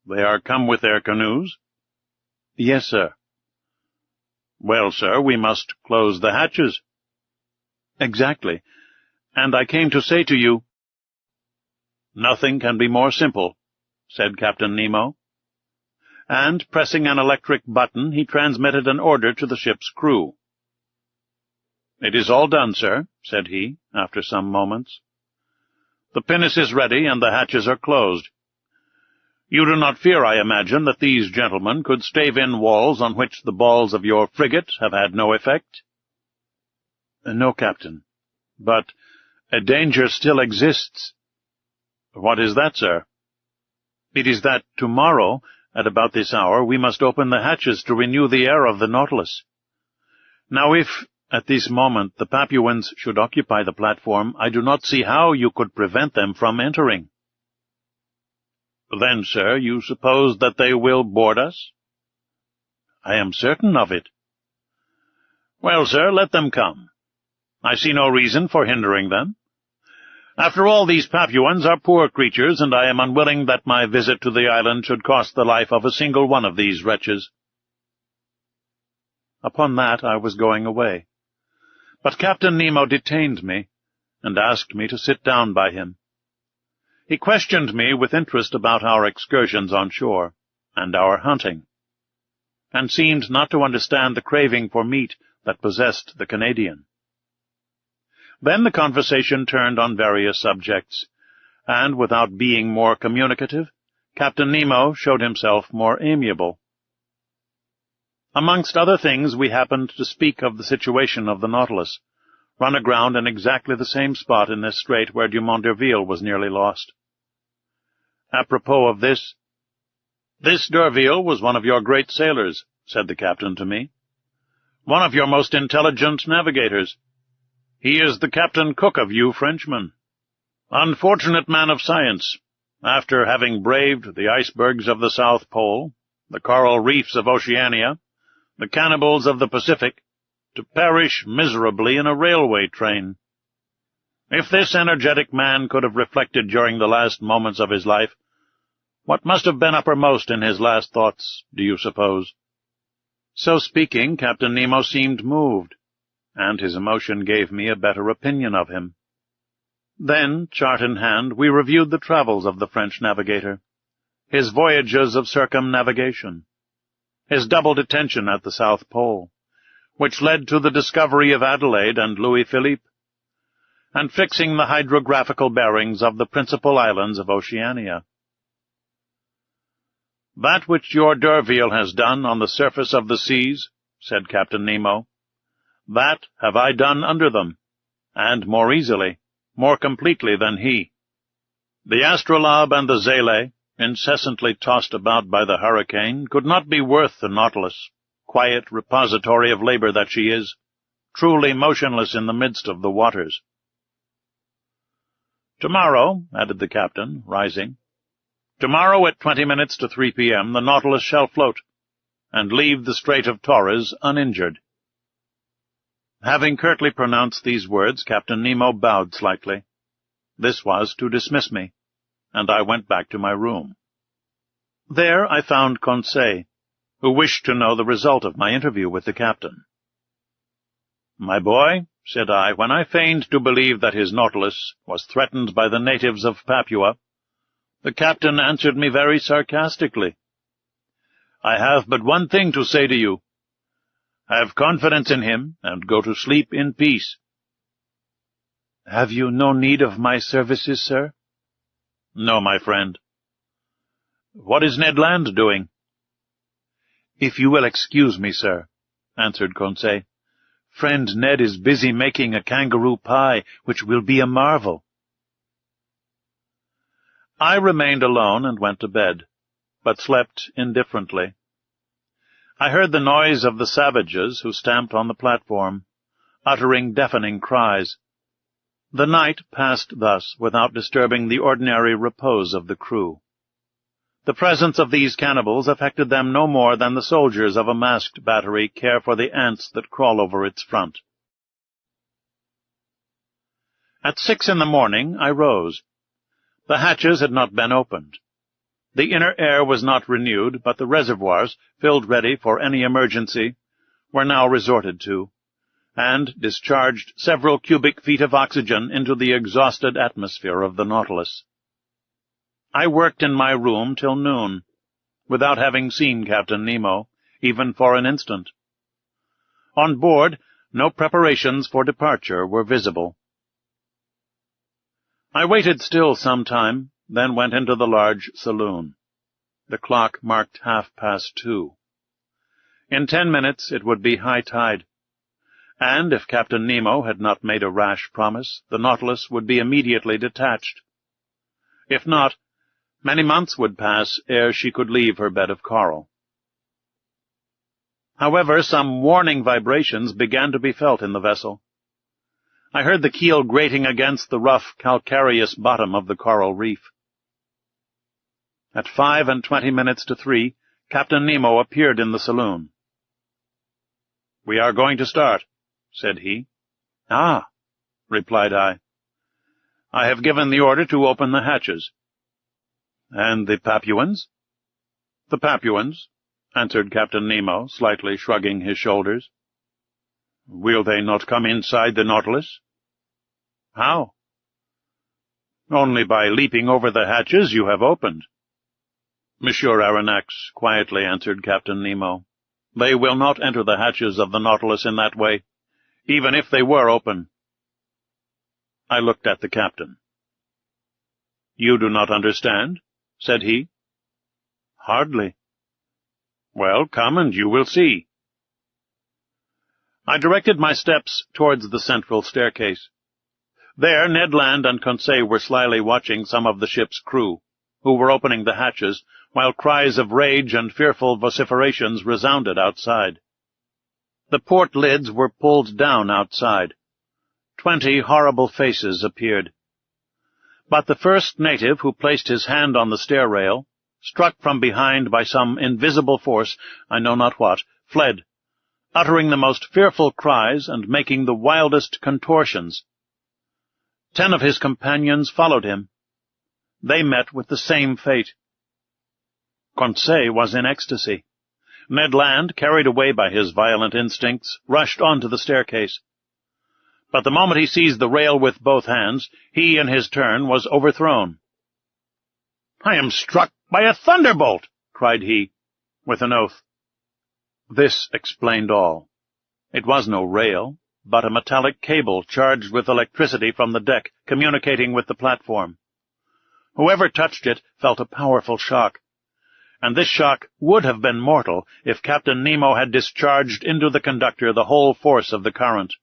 "They are come with their canoes?" "Yes, sir." "Well, sir, we must close the hatches." "Exactly. And I came to say to you—" "Nothing can be more simple," said Captain Nemo. And, pressing an electric button, he transmitted an order to the ship's crew. "It is all done, sir," said he, after some moments. "The pinnace is ready, and the hatches are closed. You do not fear, I imagine, that these gentlemen could stave in walls on which the balls of your frigate have had no effect?" "No, Captain. But a danger still exists." "What is that, sir?" "It is that tomorrow, at about this hour, we must open the hatches to renew the air of the Nautilus. Now if, at this moment, the Papuans should occupy the platform, I do not see how you could prevent them from entering." "Then, sir, you suppose that they will board us?" "I am certain of it." "Well, sir, let them come. I see no reason for hindering them. After all, these Papuans are poor creatures, and I am unwilling that my visit to the island should cost the life of a single one of these wretches." Upon that I was going away, but Captain Nemo detained me, and asked me to sit down by him. He questioned me with interest about our excursions on shore, and our hunting, and seemed not to understand the craving for meat that possessed the Canadian. Then the conversation turned on various subjects, and without being more communicative, Captain Nemo showed himself more amiable. Amongst other things, we happened to speak of the situation of the Nautilus, run aground in exactly the same spot in this strait where Dumont d'Urville was nearly lost. Apropos of this d'Urville was one of your great sailors, said the captain to me. One of your most intelligent navigators. He is the Captain Cook of you Frenchmen. Unfortunate man of science, after having braved the icebergs of the South Pole, the coral reefs of Oceania, the cannibals of the Pacific, to perish miserably in a railway train. If this energetic man could have reflected during the last moments of his life, what must have been uppermost in his last thoughts, do you suppose? So speaking, Captain Nemo seemed moved, and his emotion gave me a better opinion of him. Then, chart in hand, we reviewed the travels of the French navigator, his voyages of circumnavigation, his double detention at the South Pole, which led to the discovery of Adelaide and Louis-Philippe, and fixing the hydrographical bearings of the principal islands of Oceania. That which your d'Urville has done on the surface of the seas, said Captain Nemo, that have I done under them, and more easily, more completely than he. The Astrolabe and the Zélé, incessantly tossed about by the hurricane, could not be worth the Nautilus, quiet repository of labor that she is, truly motionless in the midst of the waters. Tomorrow, added the captain, rising, tomorrow at 20 minutes to 3 p.m. the Nautilus shall float, and leave the Strait of Torres uninjured. Having curtly pronounced these words, Captain Nemo bowed slightly. This was to dismiss me, and I went back to my room. There I found Conseil, who wished to know the result of my interview with the captain. "My boy," said I, "when I feigned to believe that his Nautilus was threatened by the natives of Papua, the captain answered me very sarcastically. I have but one thing to say to you. Have confidence in him, and go to sleep in peace." "Have you no need of my services, sir?" "No, my friend." "What is Ned Land doing?" "If you will excuse me, sir," answered Conseil, "friend Ned is busy making a kangaroo pie, which will be a marvel." I remained alone and went to bed, but slept indifferently. I heard the noise of the savages who stamped on the platform, uttering deafening cries. The night passed thus without disturbing the ordinary repose of the crew. The presence of these cannibals affected them no more than the soldiers of a masked battery care for the ants that crawl over its front. At 6 in the morning I rose. The hatches had not been opened. The inner air was not renewed, but the reservoirs, filled ready for any emergency, were now resorted to, and discharged several cubic feet of oxygen into the exhausted atmosphere of the Nautilus. I worked in my room till noon, without having seen Captain Nemo, even for an instant. On board, no preparations for departure were visible. I waited still some time, then went into the large saloon. The clock marked 2:30. In 10 minutes it would be high tide, and if Captain Nemo had not made a rash promise, the Nautilus would be immediately detached. If not, many months would pass ere she could leave her bed of coral. However, some warning vibrations began to be felt in the vessel. I heard the keel grating against the rough, calcareous bottom of the coral reef. At 25 minutes to 3, Captain Nemo appeared in the saloon. "We are going to start," said he. "Ah," replied I. "I have given the order to open the hatches." "And the Papuans?" "The Papuans," answered Captain Nemo, slightly shrugging his shoulders. "Will they not come inside the Nautilus?" "How?" "Only by leaping over the hatches you have opened." "Monsieur Aronnax," quietly answered Captain Nemo, "they will not enter the hatches of the Nautilus in that way, even if they were open." I looked at the captain. "You do not understand?" said he. "Hardly." "Well, come and you will see." I directed my steps towards the central staircase. There Ned Land and Conseil were slyly watching some of the ship's crew, who were opening the hatches, while cries of rage and fearful vociferations resounded outside. The port lids were pulled down outside. 20 horrible faces appeared. But the first native who placed his hand on the stair rail, struck from behind by some invisible force, I know not what, fled, uttering the most fearful cries and making the wildest contortions. 10 of his companions followed him. They met with the same fate. Conseil was in ecstasy. Ned Land, carried away by his violent instincts, rushed on to the staircase. But the moment he seized the rail with both hands, he, in his turn, was overthrown. "I am struck by a thunderbolt!" cried he, with an oath. This explained all. It was no rail, but a metallic cable charged with electricity from the deck, communicating with the platform. Whoever touched it felt a powerful shock, and this shock would have been mortal if Captain Nemo had discharged into the conductor the whole force of the current.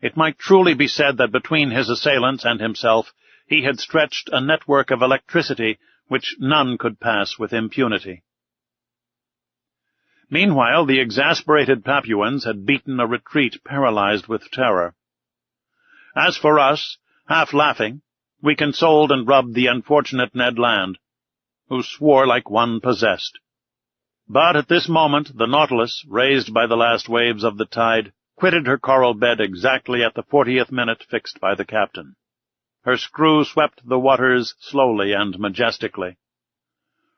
It might truly be said that between his assailants and himself he had stretched a network of electricity which none could pass with impunity. Meanwhile, the exasperated Papuans had beaten a retreat paralyzed with terror. As for us, half laughing, we consoled and rubbed the unfortunate Ned Land, who swore like one possessed. But at this moment the Nautilus, raised by the last waves of the tide, quitted her coral bed exactly at the 40th minute fixed by the captain. Her screw swept the waters slowly and majestically.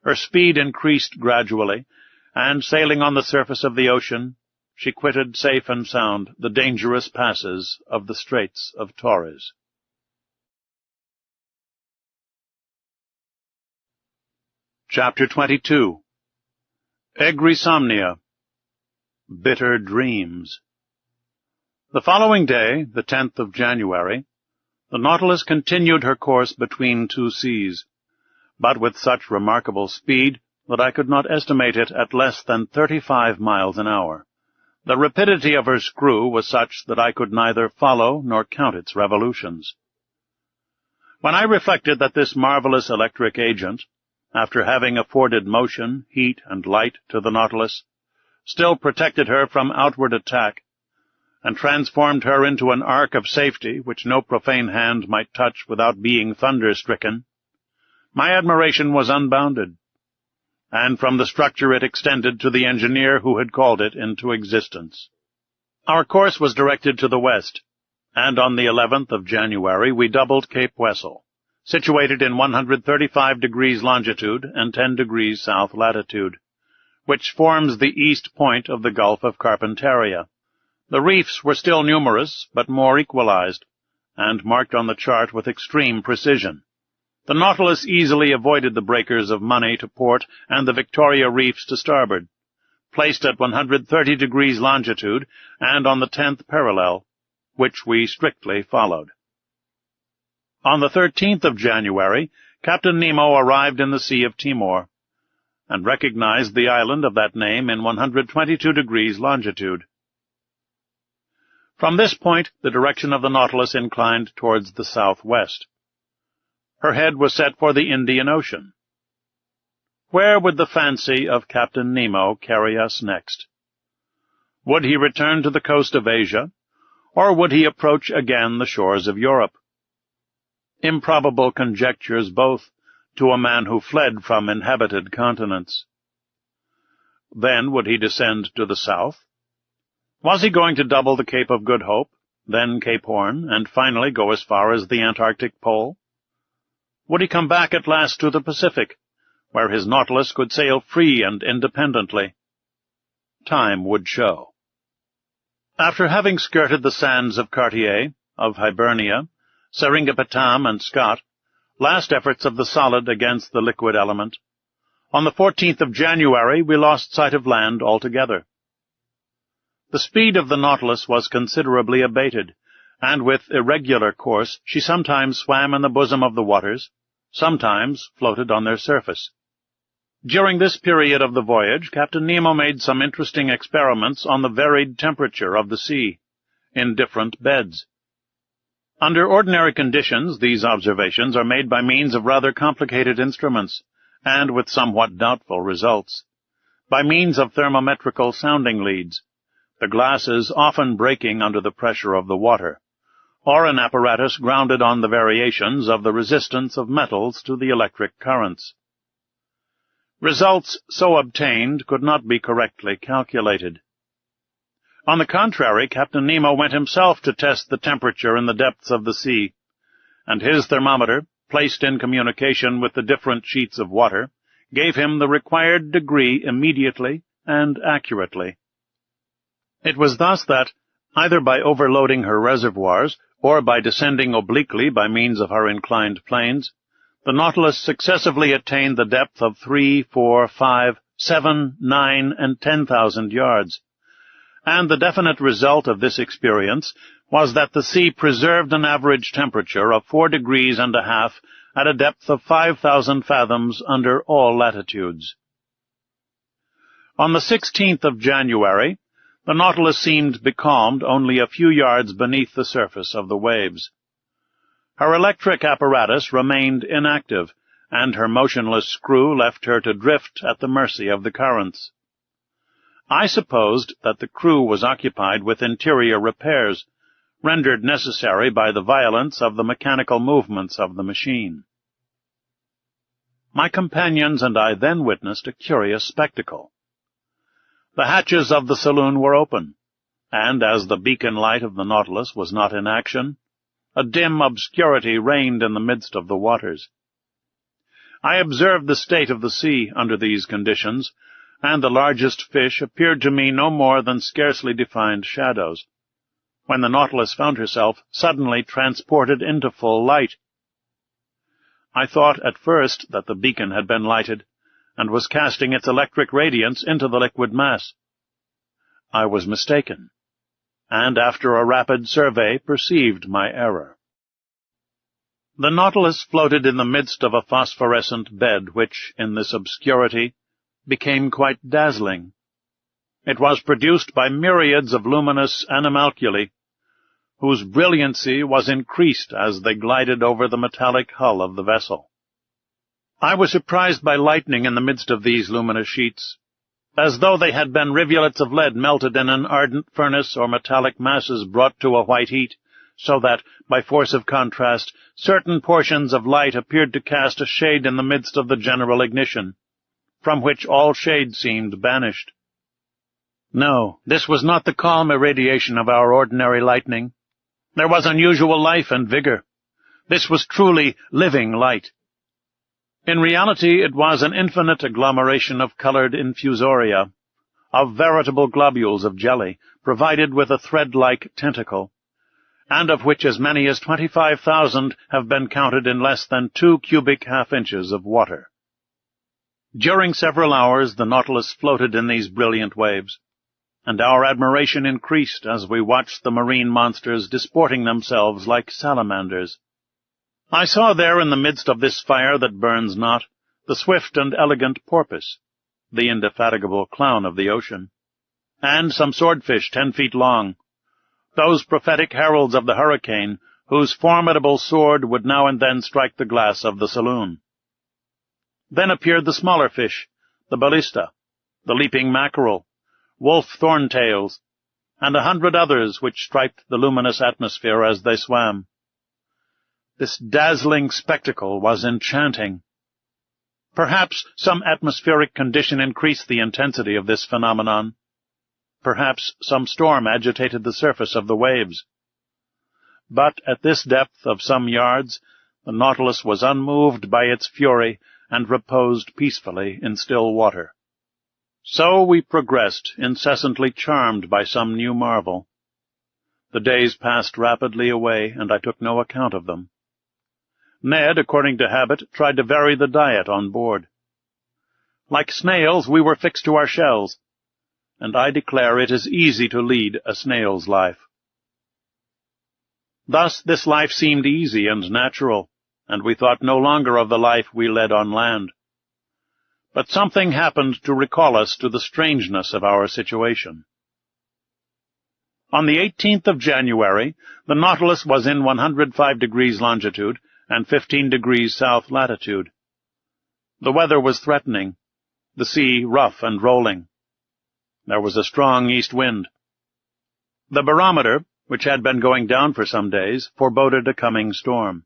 Her speed increased gradually, and, sailing on the surface of the ocean, she quitted safe and sound the dangerous passes of the Straits of Torres. Chapter 22. Egrisomnia. Bitter Dreams. The following day, the 10th of January, the Nautilus continued her course between two seas, but with such remarkable speed that I could not estimate it at less than 35 miles an hour. The rapidity of her screw was such that I could neither follow nor count its revolutions. When I reflected that this marvelous electric agent, after having afforded motion, heat, and light to the Nautilus, still protected her from outward attack, and transformed her into an ark of safety which no profane hand might touch without being thunder-stricken, my admiration was unbounded, and from the structure it extended to the engineer who had called it into existence. Our course was directed to the west, and on the 11th of January we doubled Cape Wessel, situated in 135 degrees longitude and 10 degrees south latitude, which forms the east point of the Gulf of Carpentaria. The reefs were still numerous, but more equalized, and marked on the chart with extreme precision. The Nautilus easily avoided the breakers of Money to port and the Victoria Reefs to starboard, placed at 130 degrees longitude and on the 10th parallel, which we strictly followed. On the 13th of January, Captain Nemo arrived in the Sea of Timor, and recognized the island of that name in 122 degrees longitude. From this point the direction of the Nautilus inclined towards the southwest. Her head was set for the Indian Ocean. Where would the fancy of Captain Nemo carry us next? Would he return to the coast of Asia, or would he approach again the shores of Europe? Improbable conjectures both, to a man who fled from inhabited continents. Then would he descend to the south? Was he going to double the Cape of Good Hope, then Cape Horn, and finally go as far as the Antarctic Pole? Would he come back at last to the Pacific, where his Nautilus could sail free and independently? Time would show. After having skirted the sands of Cartier, of Hibernia, Seringapatam, and Scott, last efforts of the solid against the liquid element, on the 14th of January we lost sight of land altogether. The speed of the Nautilus was considerably abated, and with irregular course she sometimes swam in the bosom of the waters, sometimes floated on their surface. During this period of the voyage, Captain Nemo made some interesting experiments on the varied temperature of the sea, in different beds. Under ordinary conditions, these observations are made by means of rather complicated instruments, and with somewhat doubtful results. By means of thermometrical sounding leads, the glasses often breaking under the pressure of the water, or an apparatus grounded on the variations of the resistance of metals to the electric currents. Results so obtained could not be correctly calculated. On the contrary, Captain Nemo went himself to test the temperature in the depths of the sea, and his thermometer, placed in communication with the different sheets of water, gave him the required degree immediately and accurately. It was thus that, either by overloading her reservoirs, or by descending obliquely by means of her inclined planes, the Nautilus successively attained the depth of 3, 4, 5, 7, 9, and 10,000 yards, and the definite result of this experience was that the sea preserved an average temperature of 4 degrees and a half at a depth of 5,000 fathoms under all latitudes. On the 16th of January, the Nautilus seemed becalmed only a few yards beneath the surface of the waves. Her electric apparatus remained inactive, and her motionless screw left her to drift at the mercy of the currents. I supposed that the crew was occupied with interior repairs, rendered necessary by the violence of the mechanical movements of the machine. My companions and I then witnessed a curious spectacle. The hatches of the saloon were open, and as the beacon light of the Nautilus was not in action, a dim obscurity reigned in the midst of the waters. I observed the state of the sea under these conditions, and the largest fish appeared to me no more than scarcely defined shadows, when the Nautilus found herself suddenly transported into full light. I thought at first that the beacon had been lighted, and was casting its electric radiance into the liquid mass. I was mistaken, and after a rapid survey perceived my error. The Nautilus floated in the midst of a phosphorescent bed which, in this obscurity, became quite dazzling. It was produced by myriads of luminous animalculae, whose brilliancy was increased as they glided over the metallic hull of the vessel. I was surprised by lightning in the midst of these luminous sheets, as though they had been rivulets of lead melted in an ardent furnace or metallic masses brought to a white heat, so that, by force of contrast, certain portions of light appeared to cast a shade in the midst of the general ignition, from which all shade seemed banished. No, this was not the calm irradiation of our ordinary lightning. There was unusual life and vigor. This was truly living light. In reality, it was an infinite agglomeration of colored infusoria, of veritable globules of jelly, provided with a thread-like tentacle, and of which as many as 25,000 have been counted in less than 2 cubic half-inches of water. During several hours the Nautilus floated in these brilliant waves, and our admiration increased as we watched the marine monsters disporting themselves like salamanders. I saw there in the midst of this fire that burns not the swift and elegant porpoise, the indefatigable clown of the ocean, and some swordfish 10 feet long, those prophetic heralds of the hurricane whose formidable sword would now and then strike the glass of the saloon. Then appeared the smaller fish, the ballista, the leaping mackerel, wolf thorntails, and 100 others which striped the luminous atmosphere as they swam. This dazzling spectacle was enchanting. Perhaps some atmospheric condition increased the intensity of this phenomenon. Perhaps some storm agitated the surface of the waves. But at this depth of some yards, the Nautilus was unmoved by its fury and reposed peacefully in still water. So we progressed, incessantly charmed by some new marvel. The days passed rapidly away, and I took no account of them. Ned, according to habit, tried to vary the diet on board. Like snails, we were fixed to our shells, and I declare it is easy to lead a snail's life. Thus this life seemed easy and natural, and we thought no longer of the life we led on land. But something happened to recall us to the strangeness of our situation. On the 18th of January, the Nautilus was in 105 degrees longitude and 15 degrees south latitude. The weather was threatening, the sea rough and rolling. There was a strong east wind. The barometer, which had been going down for some days, foreboded a coming storm.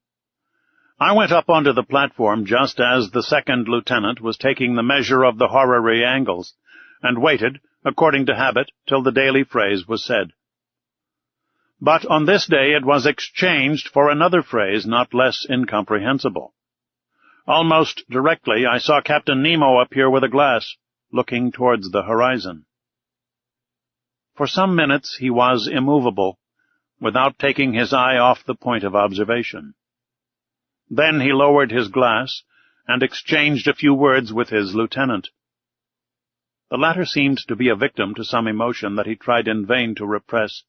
I went up onto the platform just as the second lieutenant was taking the measure of the horary angles, and waited, according to habit, till the daily phrase was said. But on this day it was exchanged for another phrase not less incomprehensible. Almost directly I saw Captain Nemo appear with a glass, looking towards the horizon. For some minutes he was immovable, without taking his eye off the point of observation. Then he lowered his glass and exchanged a few words with his lieutenant. The latter seemed to be a victim to some emotion that he tried in vain to repress.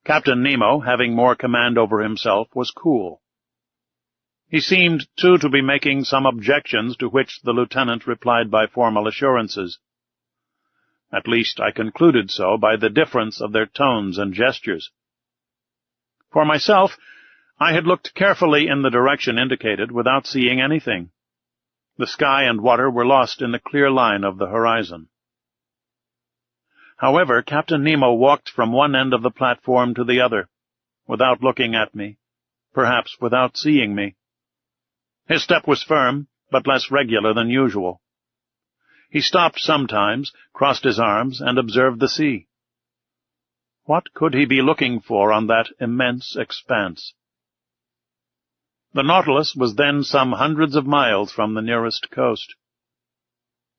Captain Nemo, having more command over himself, was cool. He seemed, too, to be making some objections to which the lieutenant replied by formal assurances. At least I concluded so by the difference of their tones and gestures. For myself, I had looked carefully in the direction indicated without seeing anything. The sky and water were lost in the clear line of the horizon. However, Captain Nemo walked from one end of the platform to the other, without looking at me, perhaps without seeing me. His step was firm, but less regular than usual. He stopped sometimes, crossed his arms, and observed the sea. What could he be looking for on that immense expanse? The Nautilus was then some hundreds of miles from the nearest coast.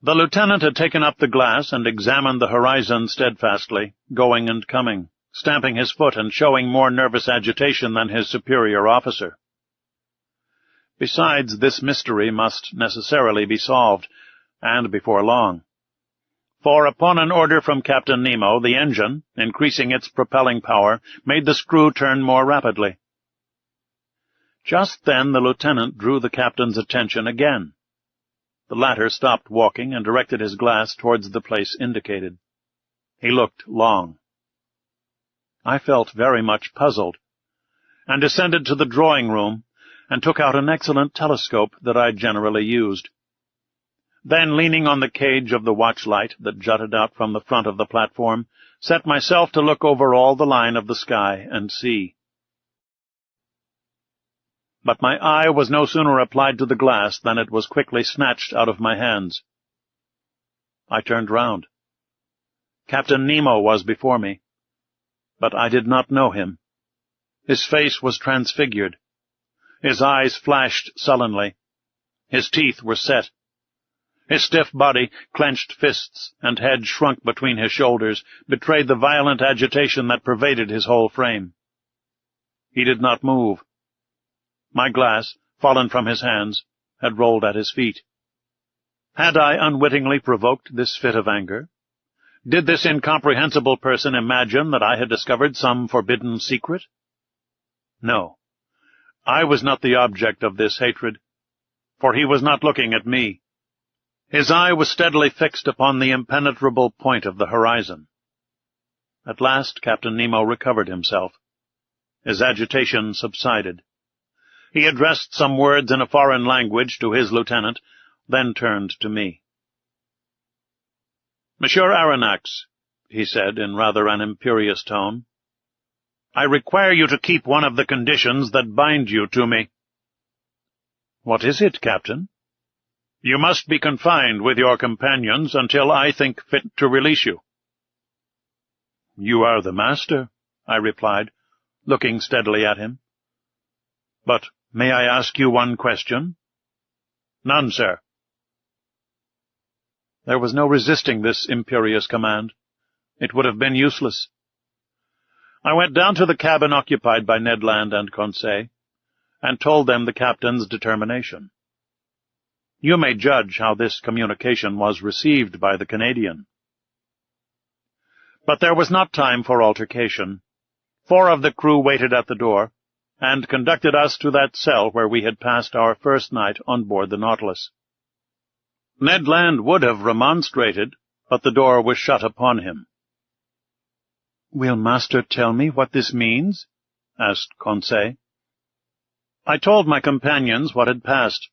The lieutenant had taken up the glass and examined the horizon steadfastly, going and coming, stamping his foot and showing more nervous agitation than his superior officer. Besides, this mystery must necessarily be solved, and before long. For upon an order from Captain Nemo, the engine, increasing its propelling power, made the screw turn more rapidly. Just then the lieutenant drew the captain's attention again. The latter stopped walking and directed his glass towards the place indicated. He looked long. I felt very much puzzled, and descended to the drawing-room, and took out an excellent telescope that I generally used. Then, leaning on the cage of the watchlight that jutted out from the front of the platform, set myself to look over all the line of the sky and sea. But my eye was no sooner applied to the glass than it was quickly snatched out of my hands. I turned round. Captain Nemo was before me, but I did not know him. His face was transfigured. His eyes flashed sullenly. His teeth were set. His stiff body, clenched fists, and head shrunk between his shoulders, betrayed the violent agitation that pervaded his whole frame. He did not move. My glass, fallen from his hands, had rolled at his feet. Had I unwittingly provoked this fit of anger? Did this incomprehensible person imagine that I had discovered some forbidden secret? No. I was not the object of this hatred, for he was not looking at me. His eye was steadily fixed upon the impenetrable point of the horizon. At last Captain Nemo recovered himself. His agitation subsided. He addressed some words in a foreign language to his lieutenant, then turned to me. "Monsieur Aronnax," he said in rather an imperious tone, "I require you to keep one of the conditions that bind you to me." "What is it, Captain?" "You must be confined with your companions until I think fit to release you." "You are the master," I replied, looking steadily at him. "But may I ask you one question?" "None, sir." There was no resisting this imperious command. It would have been useless. I went down to the cabin occupied by Ned Land and Conseil, and told them the captain's determination. You may judge how this communication was received by the Canadian. But there was not time for altercation, 4 of the crew waited at the door, and conducted us to that cell where we had passed our first night on board the Nautilus. Ned Land would have remonstrated, but the door was shut upon him. "Will master tell me what this means?" asked Conseil. I told my companions what had passed.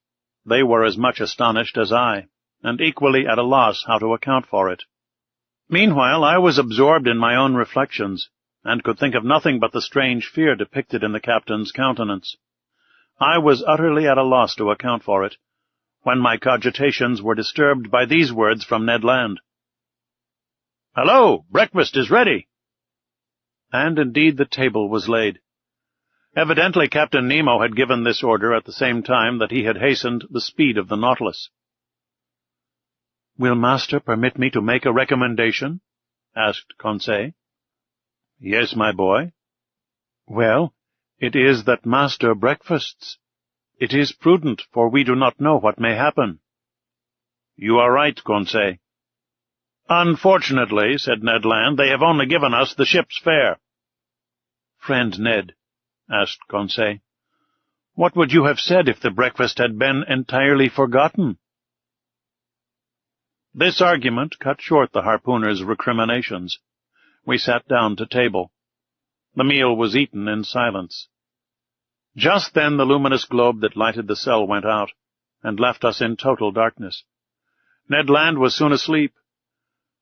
They were as much astonished as I, and equally at a loss how to account for it. Meanwhile, I was absorbed in my own reflections, and could think of nothing but the strange fear depicted in the captain's countenance. I was utterly at a loss to account for it, when my cogitations were disturbed by these words from Ned Land. "Hello! Breakfast is ready!" And indeed the table was laid. Evidently Captain Nemo had given this order at the same time that he had hastened the speed of the Nautilus. "Will master permit me to make a recommendation?" asked Conseil. "Yes, my boy." "Well, it is that master breakfasts. It is prudent, for we do not know what may happen." "You are right, Conseil." "Unfortunately," said Ned Land, "they have only given us the ship's fare." "Friend Ned," asked Conseil, "what would you have said if the breakfast had been entirely forgotten?" This argument cut short the harpooner's recriminations. We sat down to table. The meal was eaten in silence. Just then the luminous globe that lighted the cell went out, and left us in total darkness. Ned Land was soon asleep,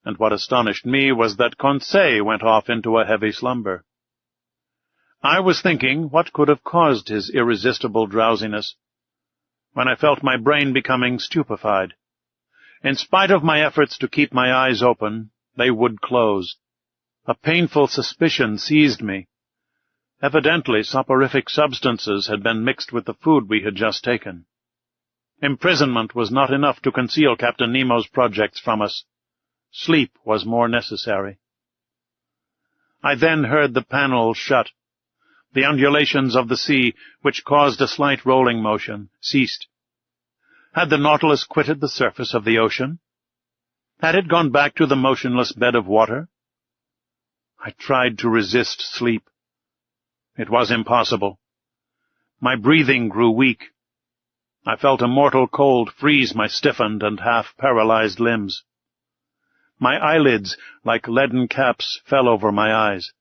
and what astonished me was that Conseil went off into a heavy slumber. I was thinking what could have caused his irresistible drowsiness, when I felt my brain becoming stupefied. In spite of my efforts to keep my eyes open, they would close. A painful suspicion seized me. Evidently soporific substances had been mixed with the food we had just taken. Imprisonment was not enough to conceal Captain Nemo's projects from us. Sleep was more necessary. I then heard the panels shut. The undulations of the sea, which caused a slight rolling motion, ceased. Had the Nautilus quitted the surface of the ocean? Had it gone back to the motionless bed of water? I tried to resist sleep. It was impossible. My breathing grew weak. I felt a mortal cold freeze my stiffened and half-paralyzed limbs. My eyelids, like leaden caps, fell over my eyes.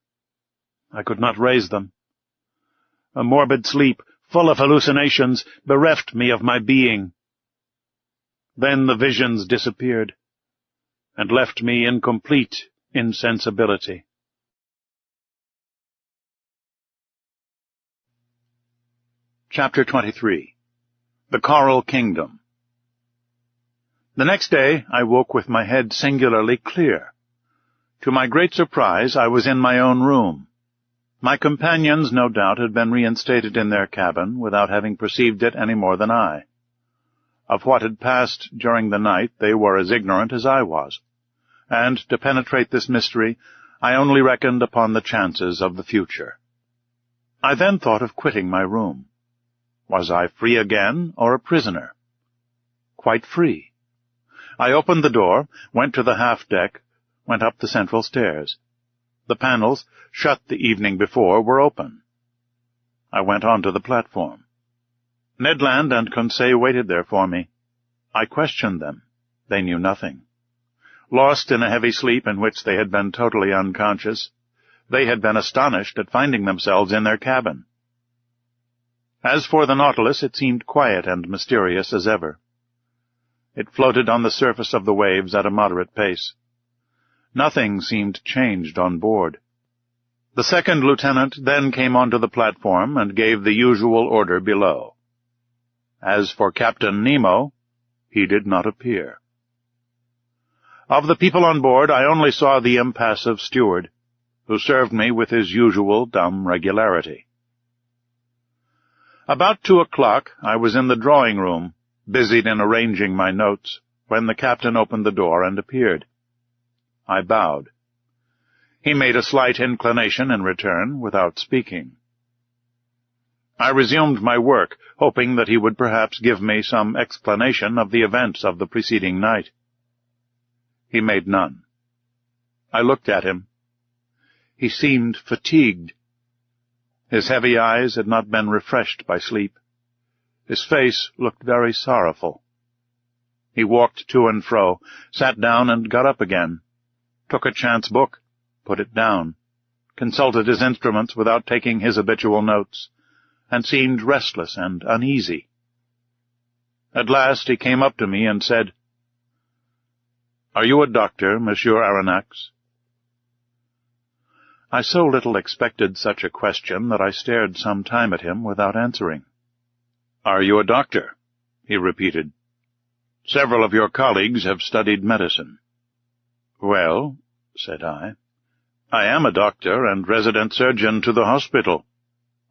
I could not raise them. A morbid sleep, full of hallucinations, bereft me of my being. Then the visions disappeared, and left me in complete insensibility. Chapter 23. The Coral Kingdom. The next day I woke with my head singularly clear. To my great surprise, I was in my own room. My companions, no doubt, had been reinstated in their cabin without having perceived it any more than I. Of what had passed during the night they were as ignorant as I was, and to penetrate this mystery I only reckoned upon the chances of the future. I then thought of quitting my room. Was I free again, or a prisoner? Quite free. I opened the door, went to the half-deck, went up the central stairs. The panels, shut the evening before, were open. I went on to the platform. Ned Land and Conseil waited there for me. I questioned them. They knew nothing. Lost in a heavy sleep in which they had been totally unconscious, they had been astonished at finding themselves in their cabin. As for the Nautilus, it seemed quiet and mysterious as ever. It floated on the surface of the waves at a moderate pace. Nothing seemed changed on board. The second lieutenant then came onto the platform and gave the usual order below. As for Captain Nemo, he did not appear. Of the people on board, I only saw the impassive steward, who served me with his usual dumb regularity. About 2 o'clock I was in the drawing-room, busied in arranging my notes, when the captain opened the door and appeared. I bowed. He made a slight inclination in return, without speaking. I resumed my work, hoping that he would perhaps give me some explanation of the events of the preceding night. He made none. I looked at him. He seemed fatigued, His heavy eyes had not been refreshed by sleep. His face looked very sorrowful. He walked to and fro, sat down and got up again, took a chance book, put it down, consulted his instruments without taking his habitual notes, and seemed restless and uneasy. At last he came up to me and said, "Are you a doctor, Monsieur Aronnax?" I so little expected such a question that I stared some time at him without answering. "Are you a doctor?" he repeated. "Several of your colleagues have studied medicine." "Well," said I am a doctor and resident surgeon to the hospital.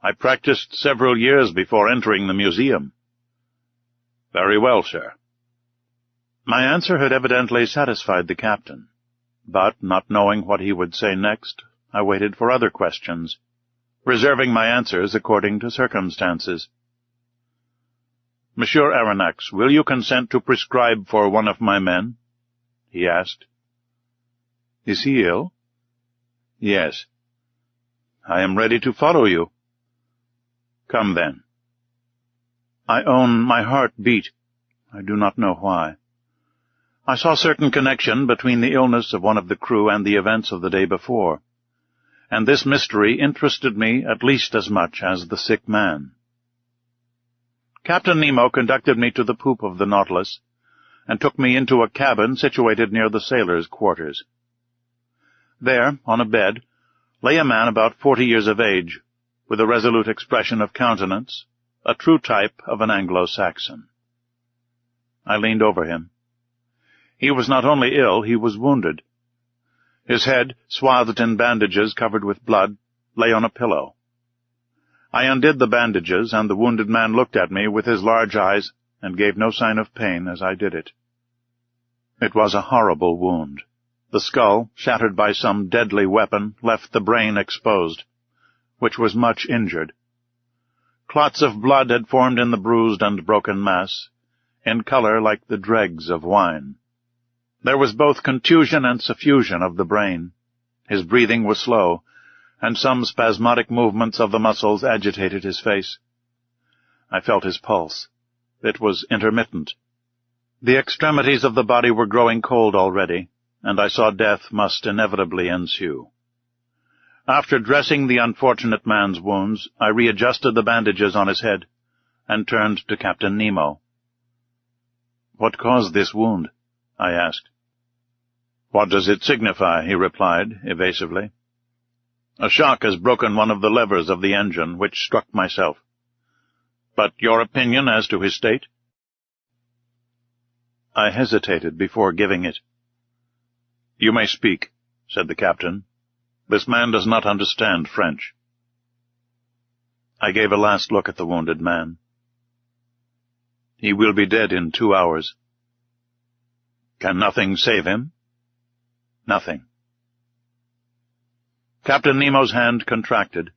I practiced several years before entering the museum." "Very well, sir." My answer had evidently satisfied the captain, but, not knowing what he would say next, I waited for other questions, reserving my answers according to circumstances. "Monsieur Aronnax, will you consent to prescribe for one of my men?" he asked. "Is he ill?" "Yes." "I am ready to follow you." "Come, then." I own my heart beat. I do not know why. I saw certain connection between the illness of one of the crew and the events of the day before, and this mystery interested me at least as much as the sick man. Captain Nemo conducted me to the poop of the Nautilus, and took me into a cabin situated near the sailors' quarters. There, on a bed, lay a man about 40 years of age, with a resolute expression of countenance, a true type of an Anglo-Saxon. I leaned over him. He was not only ill, he was wounded. His head, swathed in bandages covered with blood, lay on a pillow. I undid the bandages, and the wounded man looked at me with his large eyes and gave no sign of pain as I did it. It was a horrible wound. The skull, shattered by some deadly weapon, left the brain exposed, which was much injured. Clots of blood had formed in the bruised and broken mass, in color like the dregs of wine. There was both contusion and suffusion of the brain. His breathing was slow, and some spasmodic movements of the muscles agitated his face. I felt his pulse. It was intermittent. The extremities of the body were growing cold already, and I saw death must inevitably ensue. After dressing the unfortunate man's wounds, I readjusted the bandages on his head, and turned to Captain Nemo. "What caused this wound?" I asked. "What does it signify?" he replied, evasively. "A shock has broken one of the levers of the engine, which struck myself. But your opinion as to his state?" I hesitated before giving it. "You may speak," said the captain. "This man does not understand French." I gave a last look at the wounded man. "He will be dead in 2 hours." "Can nothing save him?" "Nothing." Captain Nemo's hand contracted,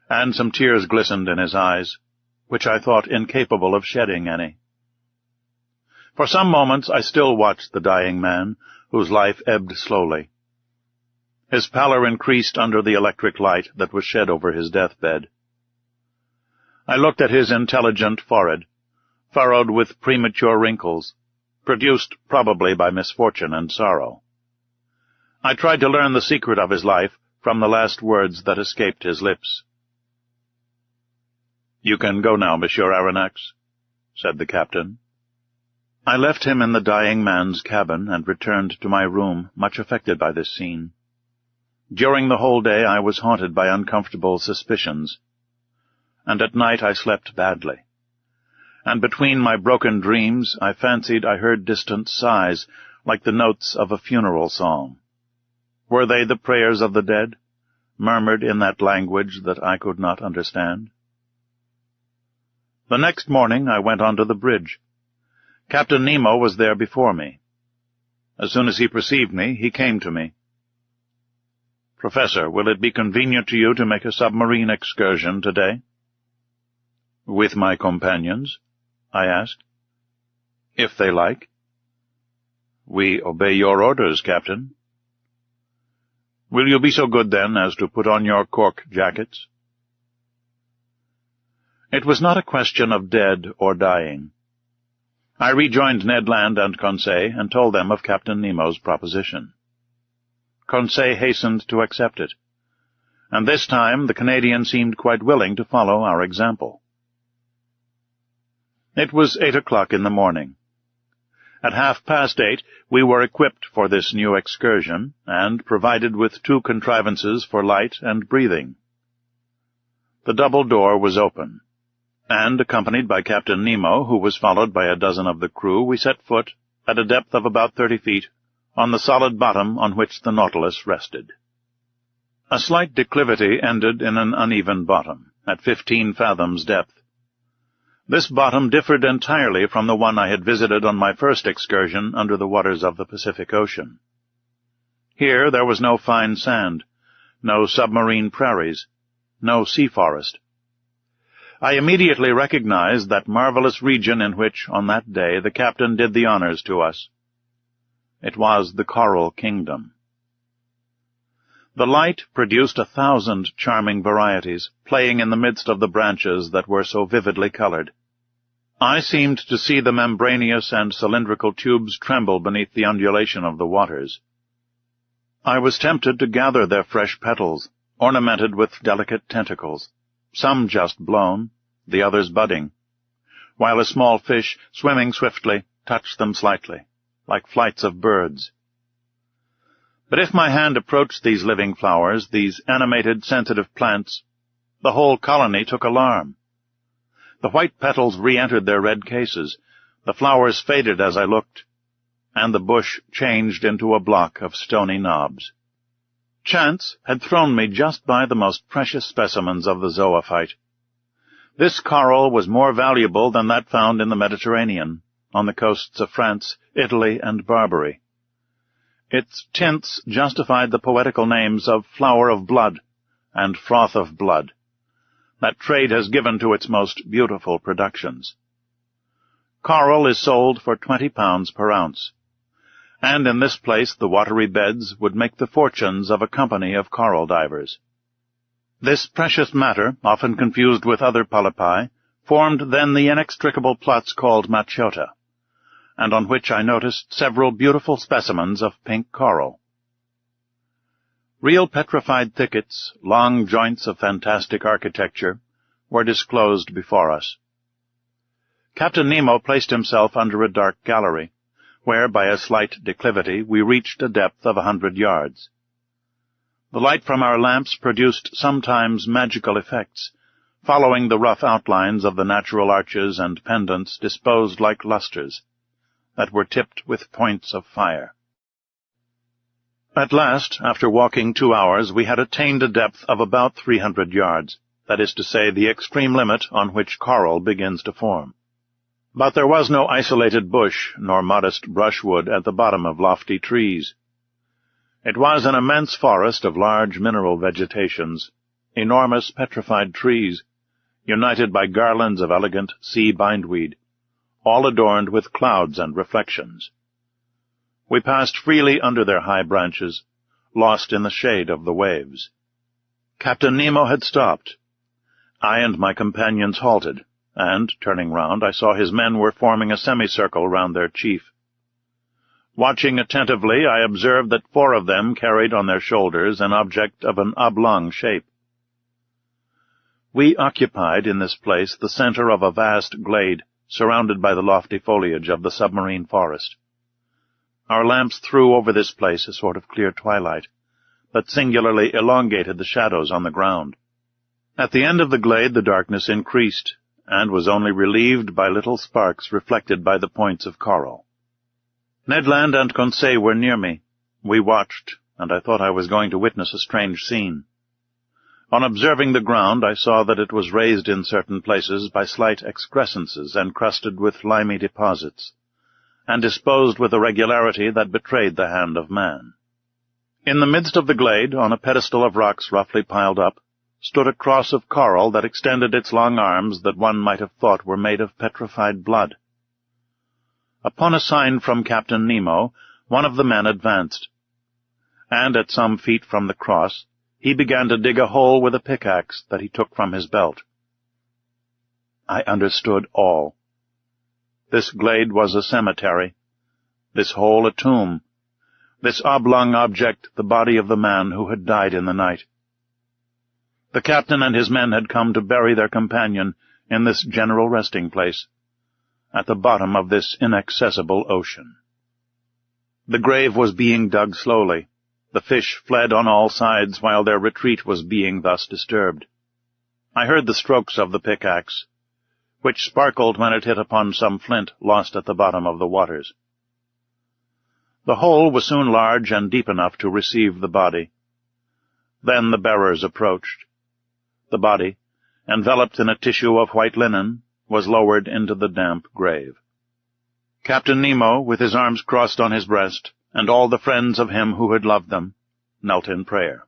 and some tears glistened in his eyes, which I thought incapable of shedding any. For some moments I still watched the dying man, whose life ebbed slowly. His pallor increased under the electric light that was shed over his deathbed. I looked at his intelligent forehead, furrowed with premature wrinkles, produced probably by misfortune and sorrow. I tried to learn the secret of his life from the last words that escaped his lips. "You can go now, Monsieur Aronnax," said the captain. I left him in the dying man's cabin and returned to my room, much affected by this scene. During the whole day I was haunted by uncomfortable suspicions, and at night I slept badly. And between my broken dreams I fancied I heard distant sighs, like the notes of a funeral song. Were they the prayers of the dead, murmured in that language that I could not understand? The next morning I went on to the bridge. Captain Nemo was there before me. As soon as he perceived me, he came to me. "Professor, will it be convenient to you to make a submarine excursion today?" "With my companions?" I asked. "If they like." "We obey your orders, Captain." "Will you be so good, then, as to put on your cork jackets?" It was not a question of dead or dying. I rejoined Ned Land and Conseil and told them of Captain Nemo's proposition. Conseil hastened to accept it, and this time the Canadian seemed quite willing to follow our example. It was 8 o'clock in the morning. At 8:30 we were equipped for this new excursion, and provided with 2 contrivances for light and breathing. The double door was open, and, accompanied by Captain Nemo, who was followed by a dozen of the crew, we set foot, at a depth of about 30 feet, on the solid bottom on which the Nautilus rested. A slight declivity ended in an uneven bottom, at 15 fathoms depth. This bottom differed entirely from the one I had visited on my first excursion under the waters of the Pacific Ocean. Here there was no fine sand, no submarine prairies, no sea forest. I immediately recognized that marvelous region in which, on that day, the captain did the honors to us. It was the Coral Kingdom. The light produced 1,000 charming varieties, playing in the midst of the branches that were so vividly colored. I seemed to see the membranous and cylindrical tubes tremble beneath the undulation of the waters. I was tempted to gather their fresh petals, ornamented with delicate tentacles, some just blown, the others budding, while a small fish, swimming swiftly, touched them slightly, like flights of birds. But if my hand approached these living flowers, these animated, sensitive plants, the whole colony took alarm. The white petals re-entered their red cases, the flowers faded as I looked, and the bush changed into a block of stony knobs. Chance had thrown me just by the most precious specimens of the zoophyte. This coral was more valuable than that found in the Mediterranean, on the coasts of France, Italy, and Barbary. Its tints justified the poetical names of flower of blood and froth of blood that trade has given to its most beautiful productions. Coral is sold for 20 pounds per ounce, and in this place the watery beds would make the fortunes of a company of coral divers. This precious matter, often confused with other polypi, formed then the inextricable plots called machota, and on which I noticed several beautiful specimens of pink coral. Real petrified thickets, long joints of fantastic architecture, were disclosed before us. Captain Nemo placed himself under a dark gallery, where, by a slight declivity, we reached a depth of 100 yards. The light from our lamps produced sometimes magical effects, following the rough outlines of the natural arches and pendants disposed like lustres, that were tipped with points of fire. At last, after walking 2 hours, we had attained a depth of about 300 yards, that is to say, the extreme limit on which coral begins to form. But there was no isolated bush nor modest brushwood at the bottom of lofty trees. It was an immense forest of large mineral vegetations, enormous petrified trees, united by garlands of elegant sea bindweed, all adorned with clouds and reflections. We passed freely under their high branches, lost in the shade of the waves. Captain Nemo had stopped. I and my companions halted, and, turning round, I saw his men were forming a semicircle round their chief. Watching attentively, I observed that 4 of them carried on their shoulders an object of an oblong shape. We occupied in this place the center of a vast glade, surrounded by the lofty foliage of the submarine forest. Our lamps threw over this place a sort of clear twilight, that singularly elongated the shadows on the ground. At the end of the glade the darkness increased, and was only relieved by little sparks reflected by the points of coral. Ned Land and Conseil were near me. We watched, and I thought I was going to witness a strange scene. On observing the ground, I saw that it was raised in certain places by slight excrescences encrusted with limy deposits, and disposed with a regularity that betrayed the hand of man. In the midst of the glade, on a pedestal of rocks roughly piled up, stood a cross of coral that extended its long arms that one might have thought were made of petrified blood. Upon a sign from Captain Nemo, one of the men advanced, and at some feet from the cross, he began to dig a hole with a pickaxe that he took from his belt. I understood all. This glade was a cemetery, this hole a tomb, this oblong object the body of the man who had died in the night. The captain and his men had come to bury their companion in this general resting place, at the bottom of this inaccessible ocean. The grave was being dug slowly. The fish fled on all sides while their retreat was being thus disturbed. I heard the strokes of the pickaxe, which sparkled when it hit upon some flint lost at the bottom of the waters. The hole was soon large and deep enough to receive the body. Then the bearers approached. The body, enveloped in a tissue of white linen, was lowered into the damp grave. Captain Nemo, with his arms crossed on his breast, and all the friends of him who had loved them, knelt in prayer.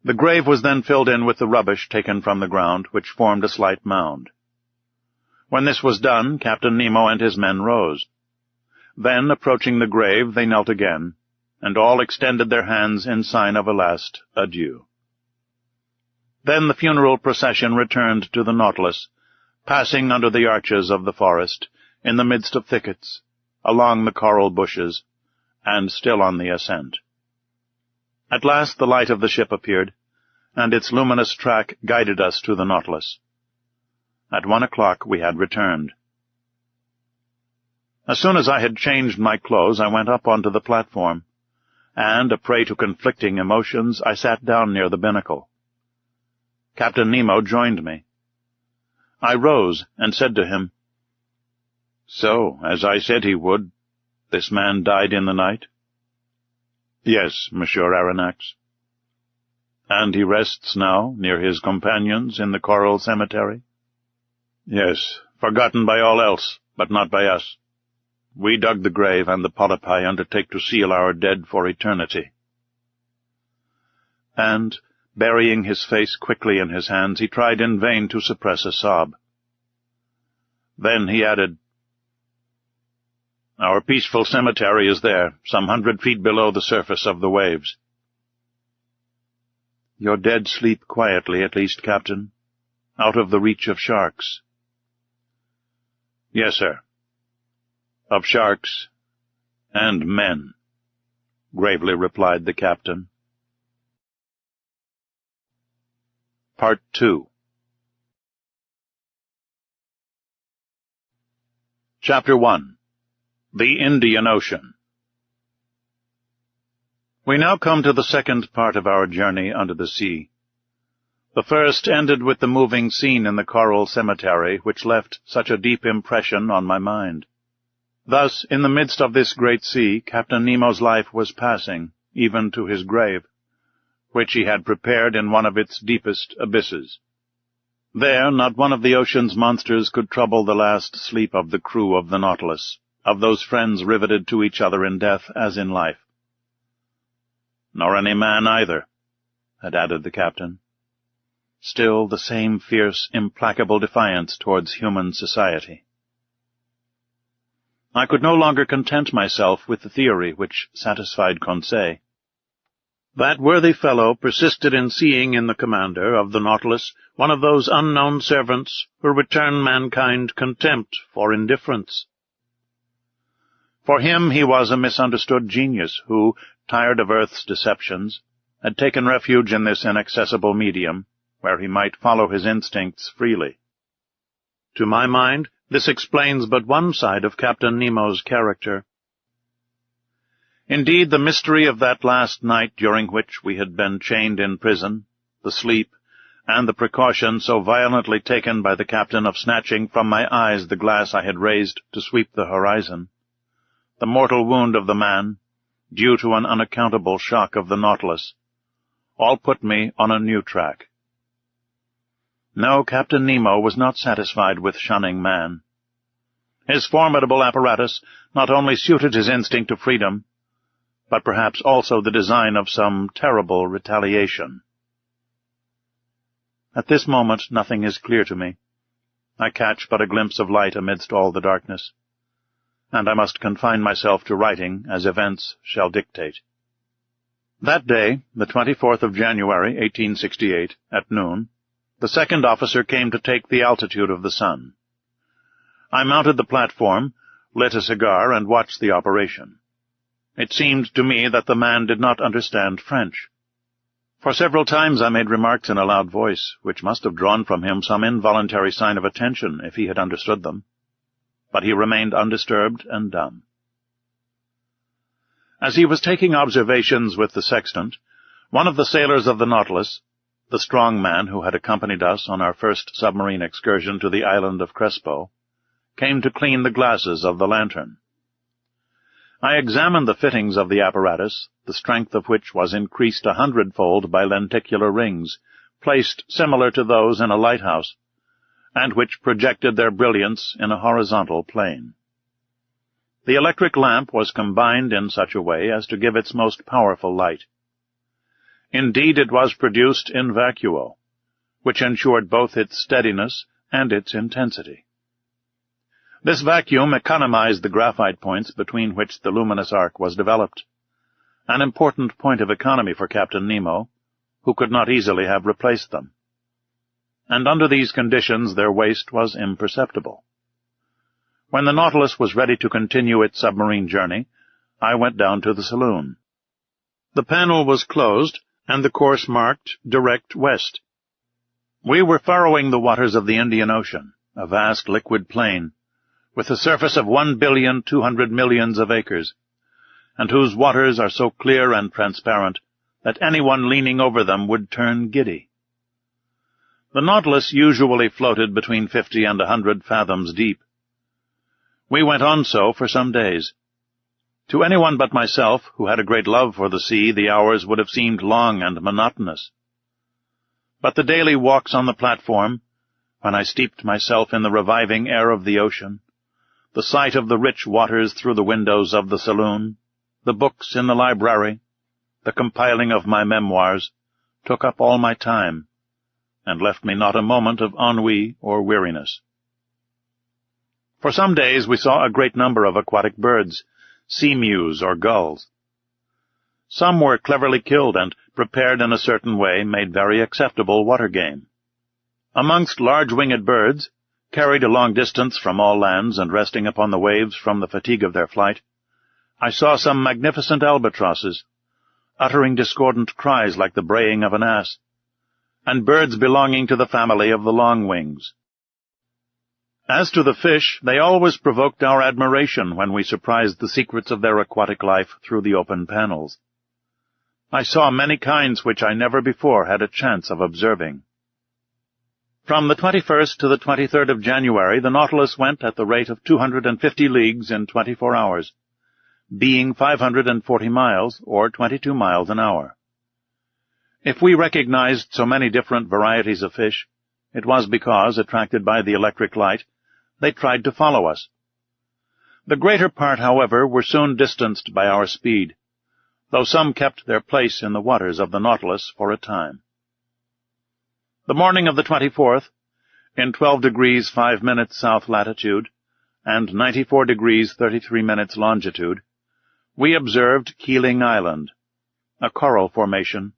The grave was then filled in with the rubbish taken from the ground, which formed a slight mound. When this was done, Captain Nemo and his men rose. Then, approaching the grave, they knelt again, and all extended their hands in sign of a last adieu. Then the funeral procession returned to the Nautilus, passing under the arches of the forest, in the midst of thickets, along the coral bushes, and still on the ascent. At last the light of the ship appeared, and its luminous track guided us to the Nautilus. At 1 o'clock we had returned. As soon as I had changed my clothes, I went up onto the platform, and, a prey to conflicting emotions, I sat down near the binnacle. Captain Nemo joined me. I rose and said to him, "So, as I said he would, this man died in the night?" "Yes, Monsieur Aronnax." "And he rests now near his companions in the coral cemetery?" "Yes, forgotten by all else, but not by us. We dug the grave, and the polypi undertake to seal our dead for eternity." And, burying his face quickly in his hands, he tried in vain to suppress a sob. Then he added, "Our peaceful cemetery is there, some 100 feet below the surface of the waves." "Your dead sleep quietly, at least, Captain, out of the reach of sharks." "Yes, sir. Of sharks and men," gravely replied the captain. Part 2. Chapter 1. The Indian Ocean. We now come to the second part of our journey under the sea. The first ended with the moving scene in the coral cemetery, which left such a deep impression on my mind. Thus, in the midst of this great sea, Captain Nemo's life was passing, even to his grave, which he had prepared in one of its deepest abysses. There, not one of the ocean's monsters could trouble the last sleep of the crew of the Nautilus, of those friends riveted to each other in death as in life. "Nor any man either," had added the captain. Still the same fierce, implacable defiance towards human society. I could no longer content myself with the theory which satisfied Conseil. That worthy fellow persisted in seeing in the commander of the Nautilus one of those unknown servants who return mankind contempt for indifference. For him he was a misunderstood genius who, tired of Earth's deceptions, had taken refuge in this inaccessible medium, where he might follow his instincts freely. To my mind, this explains but one side of Captain Nemo's character. Indeed, the mystery of that last night during which we had been chained in prison, the sleep, and the precaution so violently taken by the captain of snatching from my eyes the glass I had raised to sweep the horizon, the mortal wound of the man, due to an unaccountable shock of the Nautilus, all put me on a new track. No, Captain Nemo was not satisfied with shunning man. His formidable apparatus not only suited his instinct of freedom, but perhaps also the design of some terrible retaliation. At this moment nothing is clear to me. I catch but a glimpse of light amidst all the darkness, and I must confine myself to writing as events shall dictate. That day, the 24th of January, 1868, at noon, The second officer came to take the altitude of the sun. I mounted the platform, lit a cigar, and watched the operation. It seemed to me that the man did not understand French. For several times I made remarks in a loud voice, which must have drawn from him some involuntary sign of attention if he had understood them. But he remained undisturbed and dumb. As he was taking observations with the sextant, one of the sailors of the Nautilus, the strong man who had accompanied us on our first submarine excursion to the island of Crespo, came to clean the glasses of the lantern. I examined the fittings of the apparatus, the strength of which was increased 100-fold by lenticular rings, placed similar to those in a lighthouse, and which projected their brilliance in a horizontal plane. The electric lamp was combined in such a way as to give its most powerful light. Indeed, it was produced in vacuo, which ensured both its steadiness and its intensity. This vacuum economized the graphite points between which the luminous arc was developed, an important point of economy for Captain Nemo, who could not easily have replaced them. And under these conditions their waste was imperceptible. When the Nautilus was ready to continue its submarine journey, I went down to the saloon. The panel was closed, and the course marked direct west. We were furrowing the waters of the Indian Ocean, a vast liquid plain, with a surface of 1,200,000,000 of acres, and whose waters are so clear and transparent that anyone leaning over them would turn giddy. The Nautilus usually floated between 50 and 100 fathoms deep. We went on so for some days. To anyone but myself, who had a great love for the sea, the hours would have seemed long and monotonous. But the daily walks on the platform, when I steeped myself in the reviving air of the ocean, the sight of the rich waters through the windows of the saloon, the books in the library, the compiling of my memoirs, took up all my time, and left me not a moment of ennui or weariness. For some days we saw a great number of aquatic birds, sea-mews or gulls. Some were cleverly killed and, prepared in a certain way, made very acceptable water game. Amongst large-winged birds, carried a long distance from all lands and resting upon the waves from the fatigue of their flight, I saw some magnificent albatrosses, uttering discordant cries like the braying of an ass, and birds belonging to the family of the longwings. As to the fish, they always provoked our admiration when we surprised the secrets of their aquatic life through the open panels. I saw many kinds which I never before had a chance of observing. From the 21st to the 23rd of January, the Nautilus went at the rate of 250 leagues in 24 hours, being 540 miles, or 22 miles an hour. If we recognized so many different varieties of fish, it was because, attracted by the electric light, they tried to follow us. The greater part, however, were soon distanced by our speed, though some kept their place in the waters of the Nautilus for a time. The morning of the 24th, in 12 degrees 5 minutes south latitude, and 94 degrees 33 minutes longitude, we observed Keeling Island, a coral formation,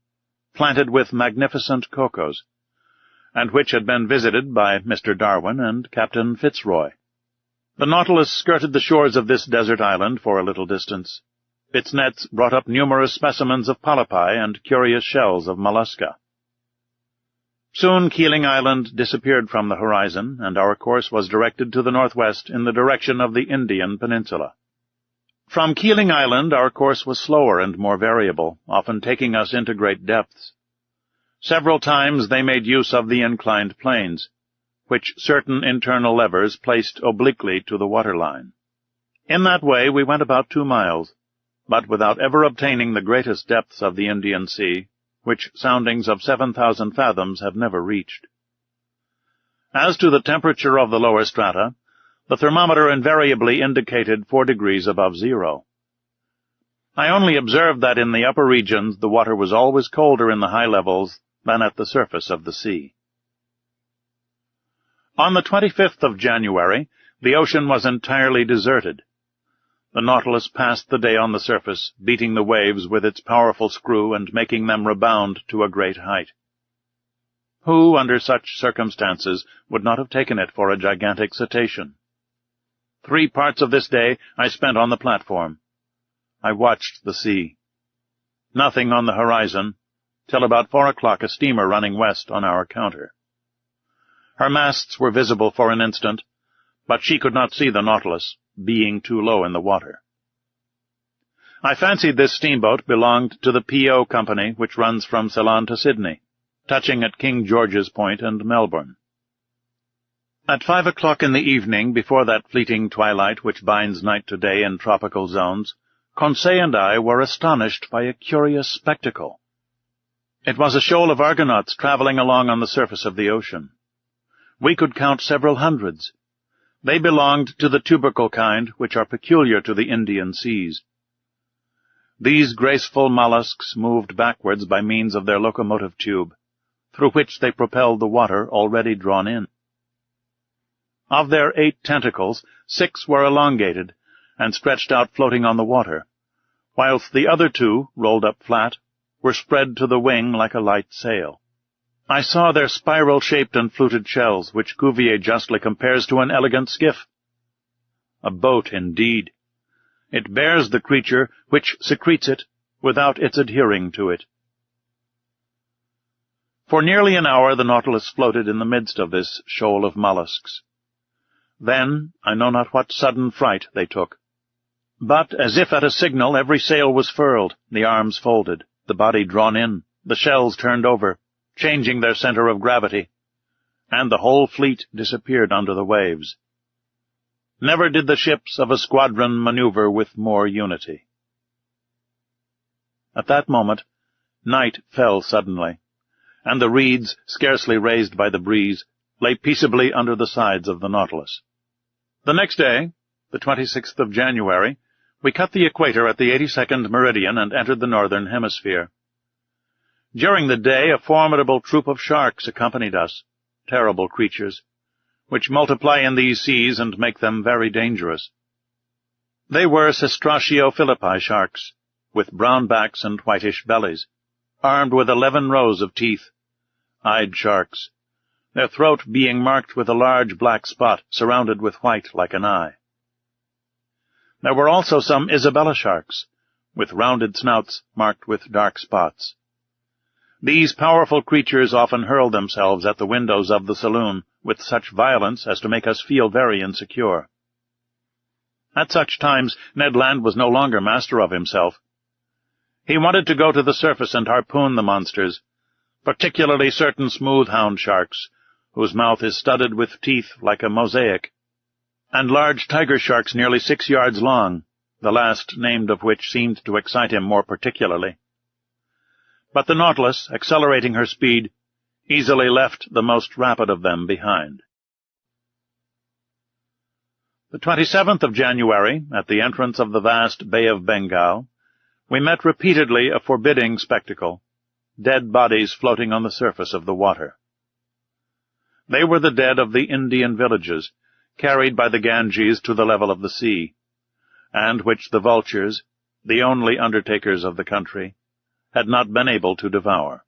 planted with magnificent cocos, and which had been visited by Mr. Darwin and Captain Fitzroy. The Nautilus skirted the shores of this desert island for a little distance. Its nets brought up numerous specimens of polypi and curious shells of mollusca. Soon Keeling Island disappeared from the horizon, and our course was directed to the northwest in the direction of the Indian Peninsula. From Keeling Island our course was slower and more variable, often taking us into great depths. Several times they made use of the inclined planes, which certain internal levers placed obliquely to the waterline. In that way we went about 2 miles, but without ever obtaining the greatest depths of the Indian Sea, which soundings of 7,000 fathoms have never reached. As to the temperature of the lower strata, the thermometer invariably indicated 4 degrees above zero. I only observed that in the upper regions the water was always colder in the high levels than at the surface of the sea. On the 25th of January, the ocean was entirely deserted. The Nautilus passed the day on the surface, beating the waves with its powerful screw and making them rebound to a great height. Who, under such circumstances, would not have taken it for a gigantic cetacean? 3 parts of this day I spent on the platform. I watched the sea. Nothing on the horizon, till about 4 o'clock a steamer running west on our counter. Her masts were visible for an instant, but she could not see the Nautilus, being too low in the water. I fancied this steamboat belonged to the P.O. Company which runs from Ceylon to Sydney, touching at King George's Point and Melbourne. At 5 o'clock in the evening, before that fleeting twilight which binds night to day in tropical zones, Conseil and I were astonished by a curious spectacle. It was a shoal of Argonauts travelling along on the surface of the ocean. We could count several hundreds. They belonged to the tubercle kind, which are peculiar to the Indian seas. These graceful mollusks moved backwards by means of their locomotive tube, through which they propelled the water already drawn in. Of their 8 tentacles, 6 were elongated and stretched out floating on the water, whilst the other 2, rolled up flat, were spread to the wing like a light sail. I saw their spiral-shaped and fluted shells, which Cuvier justly compares to an elegant skiff. A boat, indeed. It bears the creature which secretes it without its adhering to it. For nearly an hour the Nautilus floated in the midst of this shoal of mollusks. Then, I know not what sudden fright they took. But, as if at a signal, every sail was furled, the arms folded, the body drawn in, the shells turned over, changing their center of gravity, and the whole fleet disappeared under the waves. Never did the ships of a squadron maneuver with more unity. At that moment, night fell suddenly, and the reeds, scarcely raised by the breeze, lay peaceably under the sides of the Nautilus. The next day, the 26th of January, we cut the equator at the 82nd meridian and entered the northern hemisphere. During the day, a formidable troop of sharks accompanied us, terrible creatures, which multiply in these seas and make them very dangerous. They were Cestraceo philippi sharks, with brown backs and whitish bellies, armed with 11 rows of teeth, eyed sharks, their throat being marked with a large black spot surrounded with white like an eye. There were also some Isabella sharks, with rounded snouts marked with dark spots. These powerful creatures often hurled themselves at the windows of the saloon with such violence as to make us feel very insecure. At such times Ned Land was no longer master of himself. He wanted to go to the surface and harpoon the monsters, particularly certain smooth-hound sharks, whose mouth is studded with teeth like a mosaic, and large tiger sharks nearly 6 yards long, the last named of which seemed to excite him more particularly. But the Nautilus, accelerating her speed, easily left the most rapid of them behind. The 27th of January, at the entrance of the vast Bay of Bengal, we met repeatedly a forbidding spectacle, dead bodies floating on the surface of the water. They were the dead of the Indian villages, carried by the Ganges to the level of the sea, and which the vultures, the only undertakers of the country, had not been able to devour.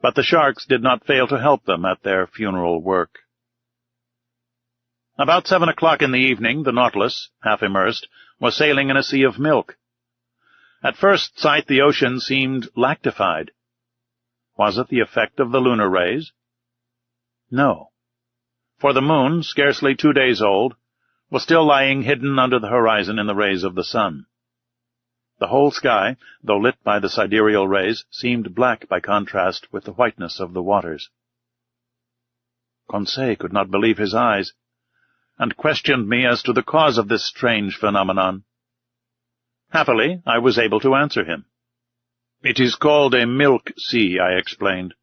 But the sharks did not fail to help them at their funeral work. About 7 o'clock in the evening, the Nautilus, half immersed, was sailing in a sea of milk. At first sight the ocean seemed lactified. Was it the effect of the lunar rays? No, for the moon, scarcely 2 days old, was still lying hidden under the horizon in the rays of the sun. The whole sky, though lit by the sidereal rays, seemed black by contrast with the whiteness of the waters. Conseil could not believe his eyes, and questioned me as to the cause of this strange phenomenon. Happily, I was able to answer him. "It is called a milk sea," I explained.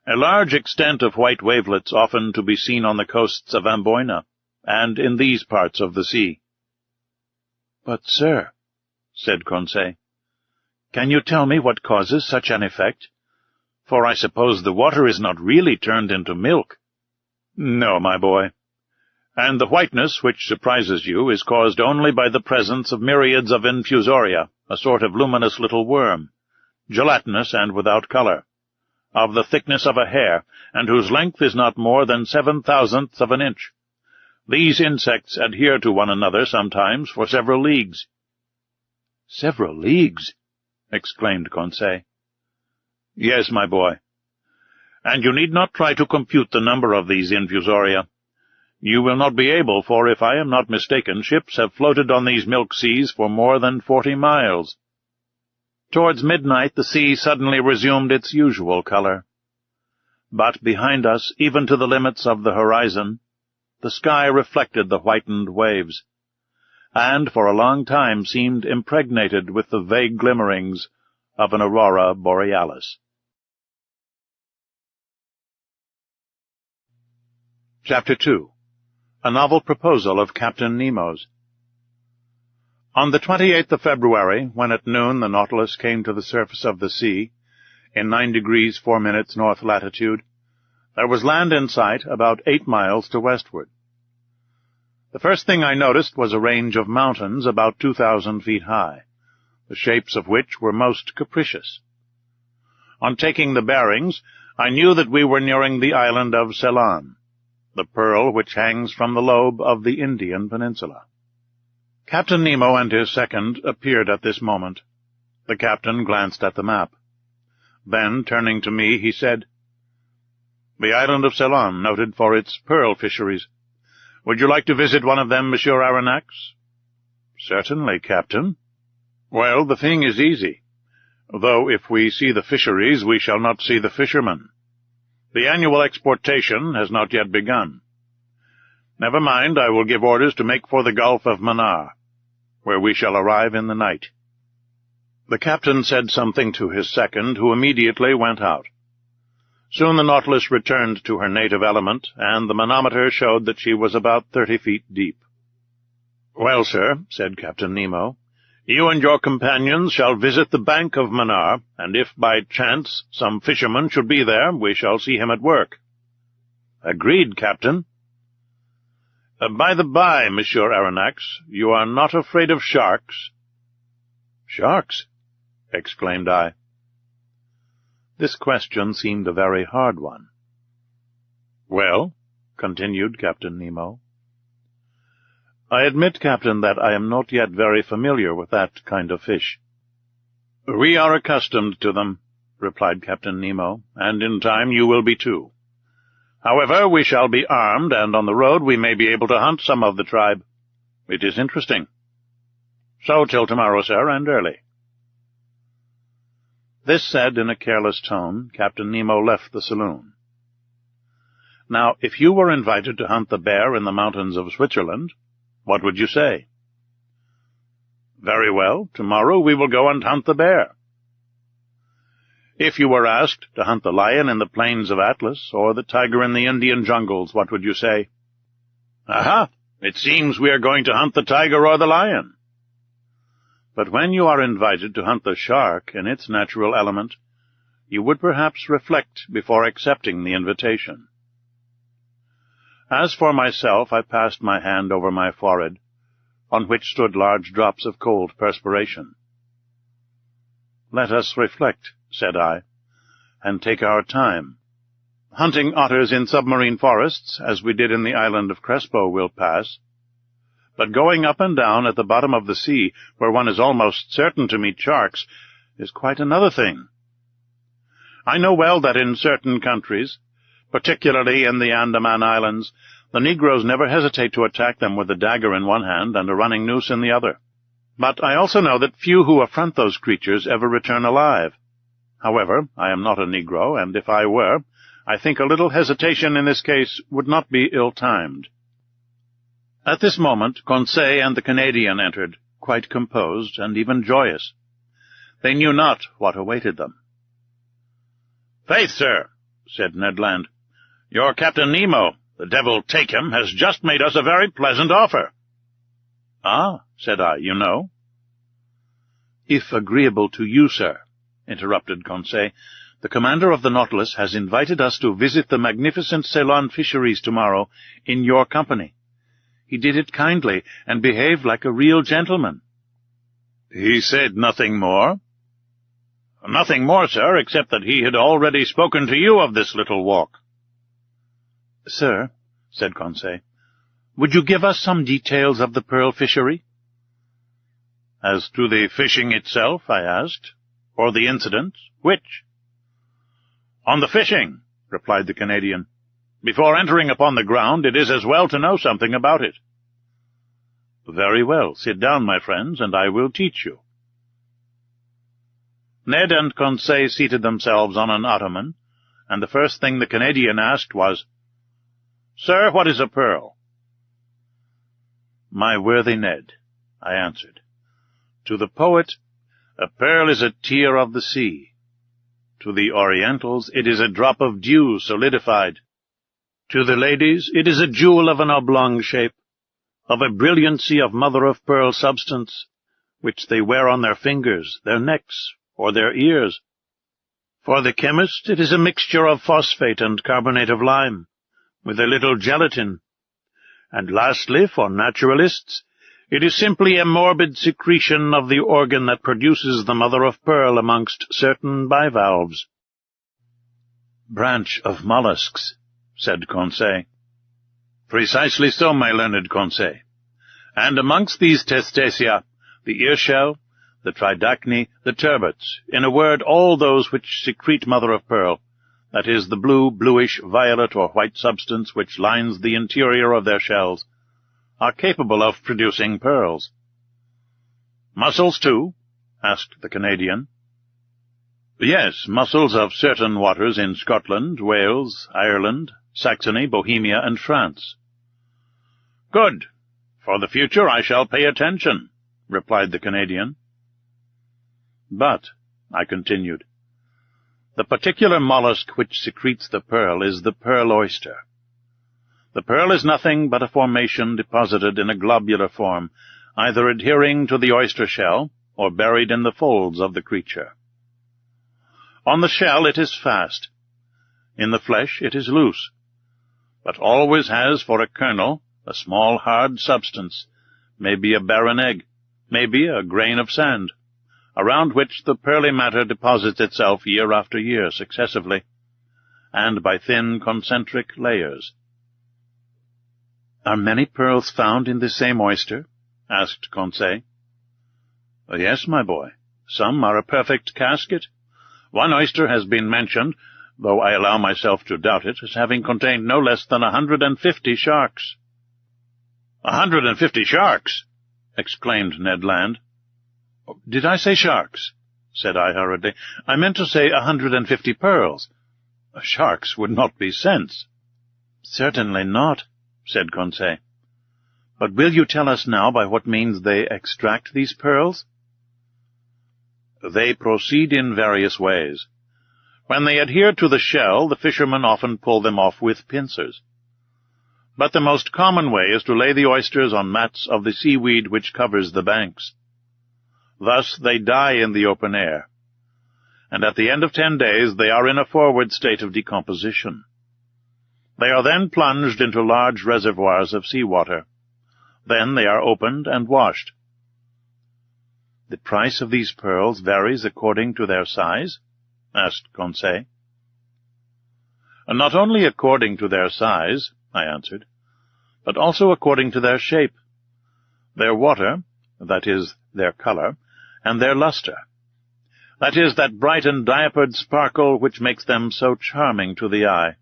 "A large extent of white wavelets often to be seen on the coasts of Amboyna, and in these parts of the sea." "But, sir," said Conseil, "can you tell me what causes such an effect? For I suppose the water is not really turned into milk." "No, my boy. And the whiteness which surprises you is caused only by the presence of myriads of infusoria, a sort of luminous little worm, gelatinous and without color, of the thickness of a hair, and whose length is not more than 7/1000th of an inch. These insects adhere to one another sometimes for several leagues." "Several leagues?" exclaimed Conseil. "Yes, my boy. And you need not try to compute the number of these infusoria. You will not be able, for if I am not mistaken, ships have floated on these milk seas for more than 40 miles. Towards midnight the sea suddenly resumed its usual color. But behind us, even to the limits of the horizon, the sky reflected the whitened waves, and for a long time seemed impregnated with the vague glimmerings of an aurora borealis. Chapter 2. A Novel Proposal of Captain Nemo's. On the 28th of February, when at noon the Nautilus came to the surface of the sea, in 9 degrees 4 minutes north latitude, there was land in sight about 8 miles to westward. The first thing I noticed was a range of mountains about 2,000 feet high, the shapes of which were most capricious. On taking the bearings, I knew that we were nearing the island of Ceylon, the pearl which hangs from the lobe of the Indian peninsula. Captain Nemo and his second appeared at this moment. The captain glanced at the map. Then, turning to me, he said, "The island of Ceylon, noted for its pearl fisheries. Would you like to visit one of them, Monsieur Aronnax?" "Certainly, Captain." "Well, the thing is easy. Though if we see the fisheries, we shall not see the fishermen. The annual exportation has not yet begun. Never mind, I will give orders to make for the Gulf of Mannar, where we shall arrive in the night." The captain said something to his second, who immediately went out. Soon the Nautilus returned to her native element, and the manometer showed that she was about 30 feet deep. "Well, sir," said Captain Nemo, "you and your companions shall visit the bank of Mannar, and if by chance some fisherman should be there, we shall see him at work." "Agreed, Captain." By the by, Monsieur Aronnax, you are not afraid of sharks?" "Sharks?" exclaimed I. This question seemed a very hard one. "Well," continued Captain Nemo, "I admit, Captain, that I am not yet very familiar with that kind of fish." "We are accustomed to them," replied Captain Nemo, "and in time you will be too. However, we shall be armed, and on the road we may be able to hunt some of the tribe. It is interesting. So till tomorrow, sir, and early." This said in a careless tone, Captain Nemo left the saloon. Now, if you were invited to hunt the bear in the mountains of Switzerland, what would you say? "Very well, tomorrow we will go and hunt the bear." If you were asked to hunt the lion in the plains of Atlas, or the tiger in the Indian jungles, what would you say? "Aha! It seems we are going to hunt the tiger or the lion." But when you are invited to hunt the shark in its natural element, you would perhaps reflect before accepting the invitation. As for myself, I passed my hand over my forehead, on which stood large drops of cold perspiration. "Let us reflect," said I, "and take our time. Hunting otters in submarine forests, as we did in the island of Crespo, will pass. But going up and down at the bottom of the sea, where one is almost certain to meet sharks, is quite another thing. I know well that in certain countries, particularly in the Andaman Islands, the Negroes never hesitate to attack them with a dagger in one hand and a running noose in the other. But I also know that few who affront those creatures ever return alive. However, I am not a Negro, and if I were, I think a little hesitation in this case would not be ill-timed." At this moment, Conseil and the Canadian entered, quite composed and even joyous. They knew not what awaited them. "Faith, sir," said Ned Land, "your Captain Nemo, the devil take him, has just made us a very pleasant offer." "Ah," said I, "you know." "If agreeable to you, sir," interrupted Conseil, "the commander of the Nautilus has invited us to visit the magnificent Ceylon fisheries tomorrow in your company. He did it kindly, and behaved like a real gentleman." "He said nothing more?" Nothing more, sir, except that he had already spoken to you of this little walk. Sir, said Conseil, would you give us some details of the pearl fishery? As to the fishing itself, I asked, or the incident, which? On the fishing, replied the Canadian. Before entering upon the ground, it is as well to know something about it. Very well. Sit down, my friends, and I will teach you. Ned and Conseil seated themselves on an ottoman, and the first thing the Canadian asked was, Sir, what is a pearl? My worthy Ned, I answered, to the poet, a pearl is a tear of the sea. To the Orientals, it is a drop of dew solidified. To the ladies, it is a jewel of an oblong shape, of a brilliancy of mother-of-pearl substance, which they wear on their fingers, their necks, or their ears. For the chemist, it is a mixture of phosphate and carbonate of lime, with a little gelatin. And lastly, for naturalists, it is simply a morbid secretion of the organ that produces the mother-of-pearl amongst certain bivalves. Branch of mollusks, said Conseil. Precisely so, my learned Conseil. And amongst these testacea, the earshell, the tridacne, the turbots, in a word, all those which secrete mother-of-pearl, that is, the blue, bluish, violet, or white substance which lines the interior of their shells, are capable of producing pearls. Mussels, too? Asked the Canadian. Yes, mussels of certain waters in Scotland, Wales, Ireland, Saxony, Bohemia, and France. Good. For the future I shall pay attention, replied the Canadian. But, I continued, the particular mollusk which secretes the pearl is the pearl oyster. The pearl is nothing but a formation deposited in a globular form, either adhering to the oyster shell or buried in the folds of the creature. On the shell it is fast. In the flesh it is loose, but always has for a kernel a small hard substance, maybe a barren egg, maybe a grain of sand, around which the pearly matter deposits itself year after year successively, and by thin concentric layers. Are many pearls found in the same oyster? Asked Conseil. Yes, my boy. Some are a perfect casket. One oyster has been mentioned, though I allow myself to doubt it, as having contained no less than 150 sharks. 150 sharks! Exclaimed Ned Land. Did I say sharks? Said I hurriedly. I meant to say 150 pearls. Sharks would not be sense. Certainly not, said Conseil. But will you tell us now by what means they extract these pearls? They proceed in various ways. When they adhere to the shell, the fishermen often pull them off with pincers. But the most common way is to lay the oysters on mats of the seaweed which covers the banks. Thus they die in the open air, and at the end of 10 days they are in a forward state of decomposition. They are then plunged into large reservoirs of sea-water. Then they are opened and washed. The price of these pearls varies according to their size? Asked Conseil. Not only according to their size, I answered, but also according to their shape, their water, that is, their color, and their luster, that is, that bright and diapered sparkle which makes them so charming to the eye.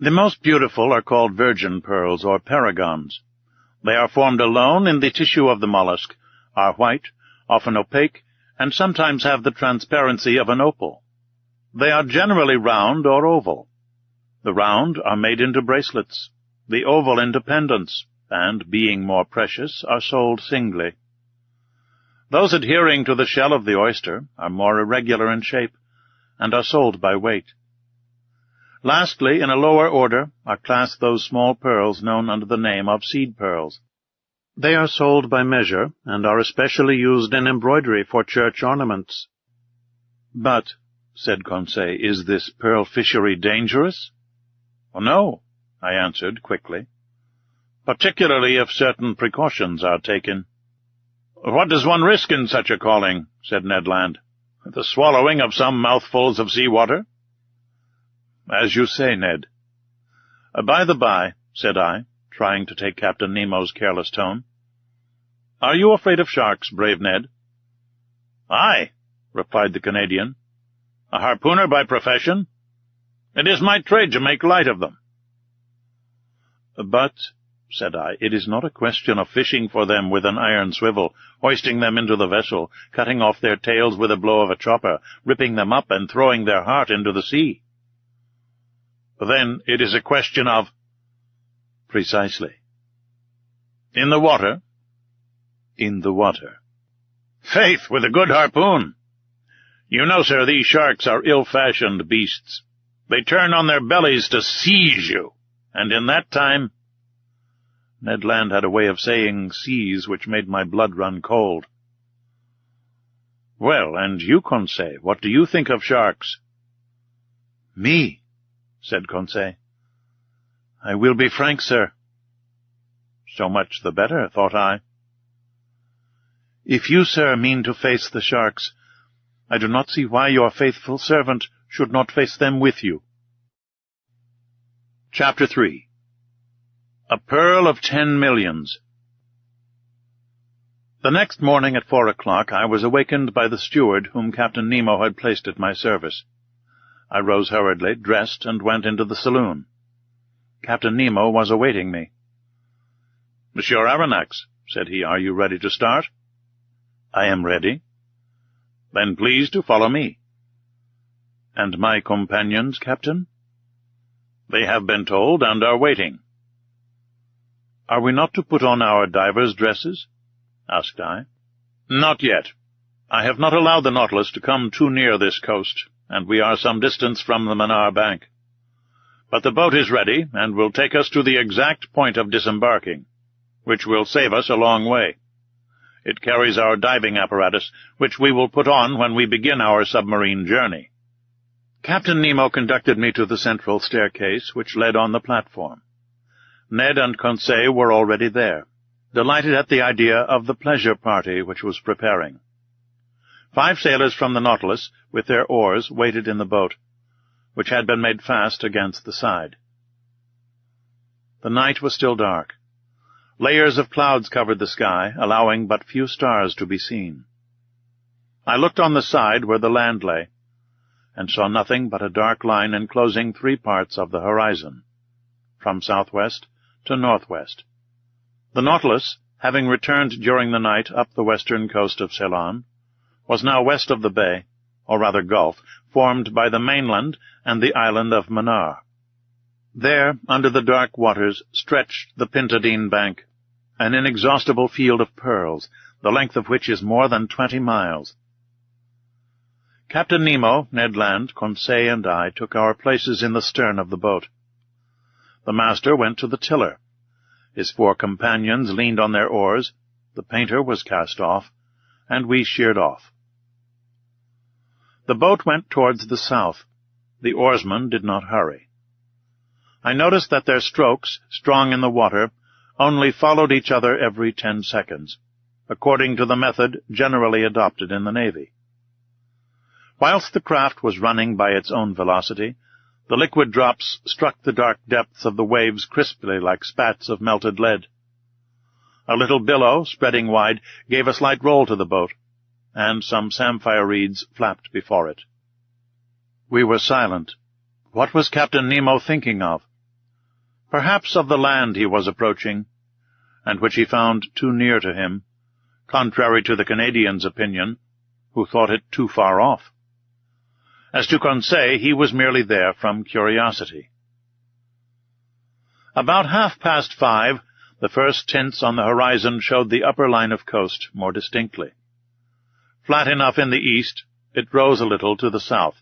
The most beautiful are called virgin pearls, or paragons. They are formed alone in the tissue of the mollusk, are white, often opaque, and sometimes have the transparency of an opal. They are generally round or oval. The round are made into bracelets, the oval into pendants, and, being more precious, are sold singly. Those adhering to the shell of the oyster are more irregular in shape, and are sold by weight. Lastly, in a lower order, are classed those small pearls known under the name of seed pearls. They are sold by measure, and are especially used in embroidery for church ornaments. But, said Conseil, is this pearl fishery dangerous? No, I answered quickly, particularly if certain precautions are taken. What does one risk in such a calling? Said Ned Land. The swallowing of some mouthfuls of sea water? As you say, Ned. By the by, said I, trying to take Captain Nemo's careless tone, are you afraid of sharks, brave Ned? Aye, replied the Canadian. A harpooner by profession? It is my trade to make light of them. But, said I, it is not a question of fishing for them with an iron swivel, hoisting them into the vessel, cutting off their tails with a blow of a chopper, ripping them up and throwing their heart into the sea. Then it is a question of— Precisely. In the water? In the water. Faith, with a good harpoon. You know, sir, these sharks are ill-fashioned beasts. They turn on their bellies to seize you, and in that time— Ned Land had a way of saying seize which made my blood run cold. Well, and you, Conseil, what do you think of sharks? Me, said Conseil. I will be frank, sir. So much the better, thought I. If you, sir, mean to face the sharks, I do not see why your faithful servant should not face them with you. Chapter 3. A Pearl of 10 Millions. The next morning at 4 o'clock I was awakened by the steward whom Captain Nemo had placed at my service. I rose hurriedly, dressed, and went into the saloon. Captain Nemo was awaiting me. "Monsieur Aronnax," said he, "are you ready to start?" "I am ready." "Then please to follow me." "And my companions, Captain?" "They have been told and are waiting." "Are we not to put on our divers' dresses?" asked I. "Not yet. I have not allowed the Nautilus to come too near this coast, and we are some distance from the Manar bank. But the boat is ready, and will take us to the exact point of disembarking, which will save us a long way. It carries our diving apparatus, which we will put on when we begin our submarine journey." Captain Nemo conducted me to the central staircase, which led on the platform. Ned and Conseil were already there, delighted at the idea of the pleasure party which was preparing. 5 sailors from the Nautilus, with their oars, waited in the boat, which had been made fast against the side. The night was still dark. Layers of clouds covered the sky, allowing but few stars to be seen. I looked on the side where the land lay, and saw nothing but a dark line enclosing 3 parts of the horizon, from southwest to northwest. The Nautilus, having returned during the night up the western coast of Ceylon, was now west of the bay, or rather gulf, formed by the mainland and the island of Manar. There, under the dark waters, stretched the Pintadine bank, an inexhaustible field of pearls, the length of which is more than 20 miles. Captain Nemo, Ned Land, Conseil, and I took our places in the stern of the boat. The master went to the tiller. His 4 companions leaned on their oars, the painter was cast off, and we sheered off. The boat went towards the south. The oarsmen did not hurry. I noticed that their strokes, strong in the water, only followed each other every 10 seconds, according to the method generally adopted in the Navy. Whilst the craft was running by its own velocity, the liquid drops struck the dark depths of the waves crisply like spats of melted lead. A little billow, spreading wide, gave a slight roll to the boat, and some samphire reeds flapped before it. We were silent. What was Captain Nemo thinking of? Perhaps of the land he was approaching, and which he found too near to him, contrary to the Canadian's opinion, who thought it too far off. As to Conseil, he was merely there from curiosity. About 5:30, the first tints on the horizon showed the upper line of coast more distinctly. Flat enough in the east, it rose a little to the south.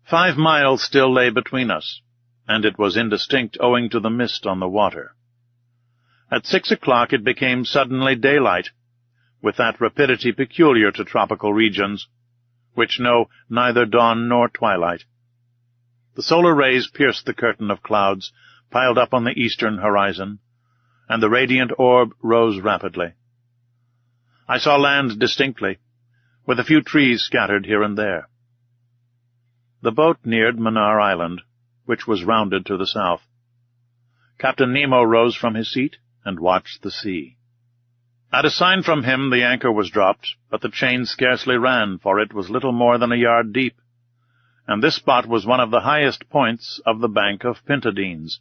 5 miles still lay between us, and it was indistinct owing to the mist on the water. At 6 o'clock it became suddenly daylight, with that rapidity peculiar to tropical regions, which know neither dawn nor twilight. The solar rays pierced the curtain of clouds piled up on the eastern horizon, and the radiant orb rose rapidly. I saw land distinctly, with a few trees scattered here and there. The boat neared Manar Island, which was rounded to the south. Captain Nemo rose from his seat and watched the sea. At a sign from him the anchor was dropped, but the chain scarcely ran, for it was little more than a yard deep, and this spot was one of the highest points of the bank of Pintadines.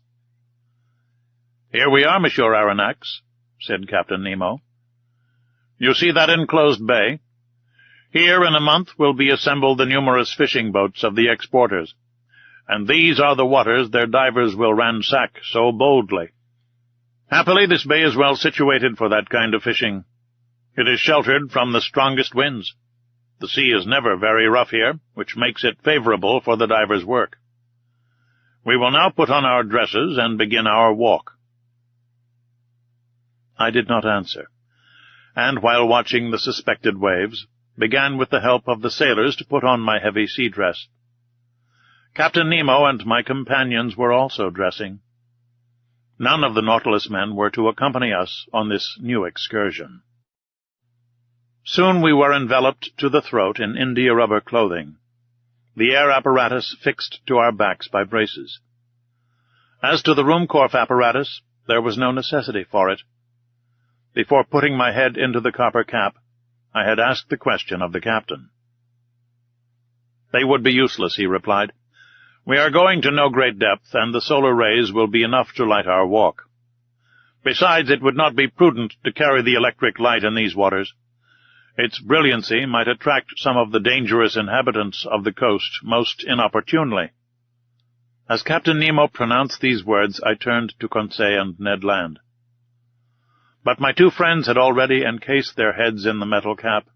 "Here we are, Monsieur Aronnax," said Captain Nemo. "You see that enclosed bay? Here in a month will be assembled the numerous fishing boats of the exporters, and these are the waters their divers will ransack so boldly. Happily this bay is well situated for that kind of fishing. It is sheltered from the strongest winds. The sea is never very rough here, which makes it favorable for the divers' work. We will now put on our dresses and begin our walk." I did not answer, and while watching the suspected waves, began with the help of the sailors to put on my heavy sea dress. Captain Nemo and my companions were also dressing. None of the Nautilus men were to accompany us on this new excursion. Soon we were enveloped to the throat in india-rubber clothing, the air apparatus fixed to our backs by braces. As to the Ruhmkorff apparatus, there was no necessity for it. Before putting my head into the copper cap, I had asked the question of the captain. "They would be useless," he replied. "We are going to no great depth, and the solar rays will be enough to light our walk. Besides, it would not be prudent to carry the electric light in these waters. Its brilliancy might attract some of the dangerous inhabitants of the coast most inopportunely." As Captain Nemo pronounced these words, I turned to Conseil and Ned Land. But my two friends had already encased their heads in the metal cap,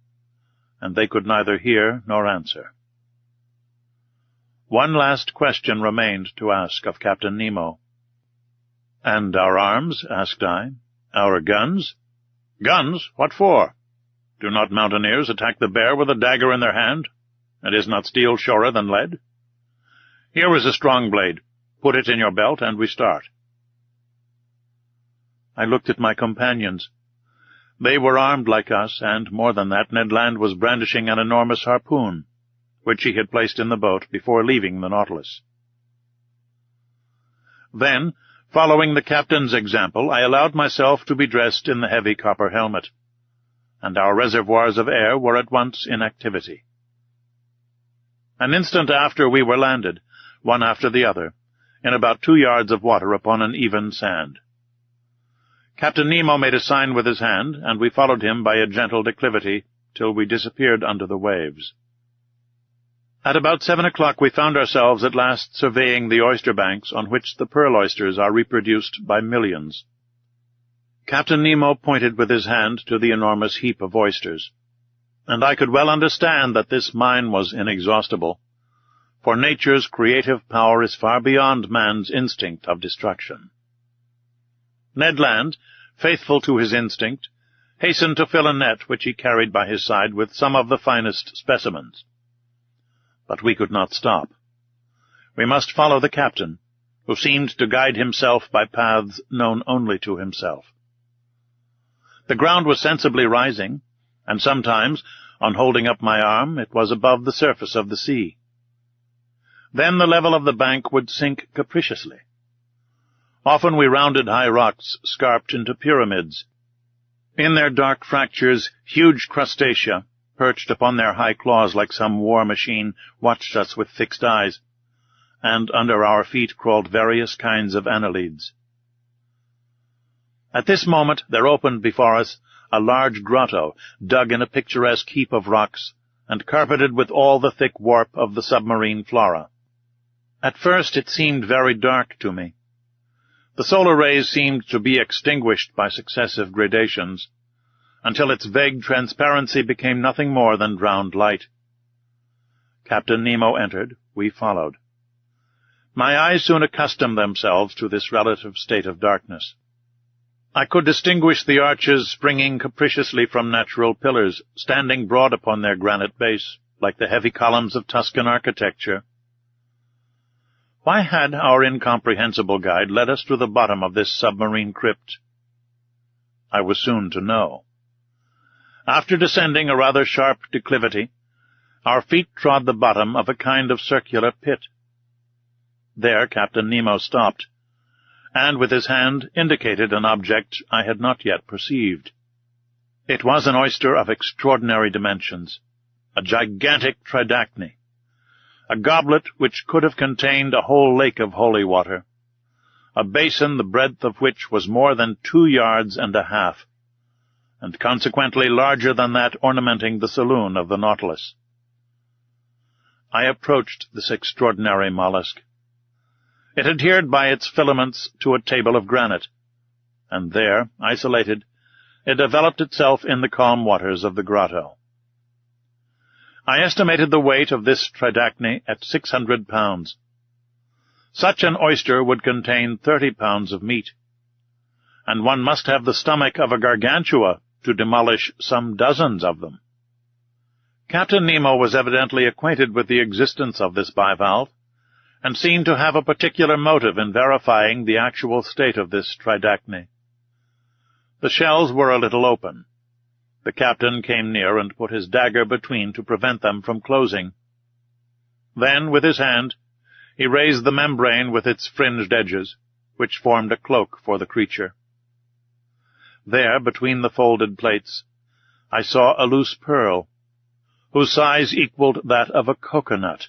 and they could neither hear nor answer. One last question remained to ask of Captain Nemo. "And our arms?" asked I. "Our guns?" "Guns? What for? Do not mountaineers attack the bear with a dagger in their hand? And is not steel surer than lead? Here is a strong blade. Put it in your belt, and we start." I looked at my companions. They were armed like us, and, more than that, Ned Land was brandishing an enormous harpoon, which he had placed in the boat before leaving the Nautilus. Then, following the captain's example, I allowed myself to be dressed in the heavy copper helmet, and our reservoirs of air were at once in activity. An instant after we were landed, one after the other, in about 2 yards of water upon an even sand. Captain Nemo made a sign with his hand, and we followed him by a gentle declivity till we disappeared under the waves. At about 7 o'clock we found ourselves at last surveying the oyster banks on which the pearl oysters are reproduced by millions. Captain Nemo pointed with his hand to the enormous heap of oysters, and I could well understand that this mine was inexhaustible, for nature's creative power is far beyond man's instinct of destruction. Ned Land, faithful to his instinct, hastened to fill a net which he carried by his side with some of the finest specimens. But we could not stop. We must follow the captain, who seemed to guide himself by paths known only to himself. The ground was sensibly rising, and sometimes, on holding up my arm, it was above the surface of the sea. Then the level of the bank would sink capriciously. Often we rounded high rocks scarped into pyramids. In their dark fractures, huge crustacea, perched upon their high claws like some war machine, watched us with fixed eyes, and under our feet crawled various kinds of annelids. At this moment there opened before us a large grotto, dug in a picturesque heap of rocks, and carpeted with all the thick warp of the submarine flora. At first it seemed very dark to me. The solar rays seemed to be extinguished by successive gradations, until its vague transparency became nothing more than drowned light. Captain Nemo entered. We followed. My eyes soon accustomed themselves to this relative state of darkness. I could distinguish the arches springing capriciously from natural pillars, standing broad upon their granite base, like the heavy columns of Tuscan architecture. Why had our incomprehensible guide led us to the bottom of this submarine crypt? I was soon to know. After descending a rather sharp declivity, our feet trod the bottom of a kind of circular pit. There Captain Nemo stopped, and with his hand indicated an object I had not yet perceived. It was an oyster of extraordinary dimensions, a gigantic tridacny, a goblet which could have contained a whole lake of holy water, a basin the breadth of which was more than 2 yards and a half, and consequently larger than that ornamenting the saloon of the Nautilus. I approached this extraordinary mollusk. It adhered by its filaments to a table of granite, and there, isolated, it developed itself in the calm waters of the grotto. I estimated the weight of this tridacny at 600 pounds. Such an oyster would contain 30 pounds of meat, and one must have the stomach of a gargantua to demolish some dozens of them. Captain Nemo was evidently acquainted with the existence of this bivalve, and seemed to have a particular motive in verifying the actual state of this tridacny. The shells were a little open. The captain came near and put his dagger between to prevent them from closing. Then, with his hand, he raised the membrane with its fringed edges, which formed a cloak for the creature. There, between the folded plates, I saw a loose pearl, whose size equaled that of a cocoanut.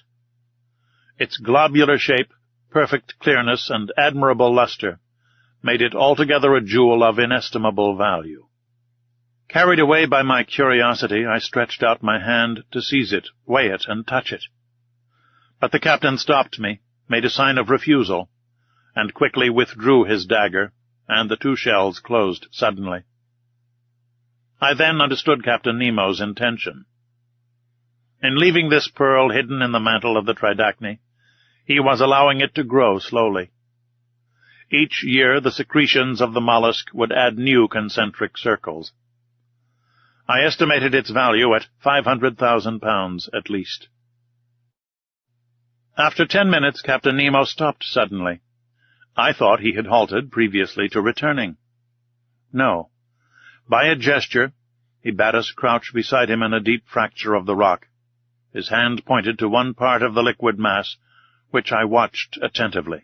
Its globular shape, perfect clearness, and admirable luster made it altogether a jewel of inestimable value. Carried away by my curiosity, I stretched out my hand to seize it, weigh it, and touch it. But the captain stopped me, made a sign of refusal, and quickly withdrew his dagger, and the 2 shells closed suddenly. I then understood Captain Nemo's intention. In leaving this pearl hidden in the mantle of the tridacny, he was allowing it to grow slowly. Each year the secretions of the mollusk would add new concentric circles. I estimated its value at 500,000 pounds at least. After 10 minutes, Captain Nemo stopped suddenly. I thought he had halted previously to returning. No. By a gesture, he bade us crouch beside him in a deep fracture of the rock. His hand pointed to one part of the liquid mass, which I watched attentively.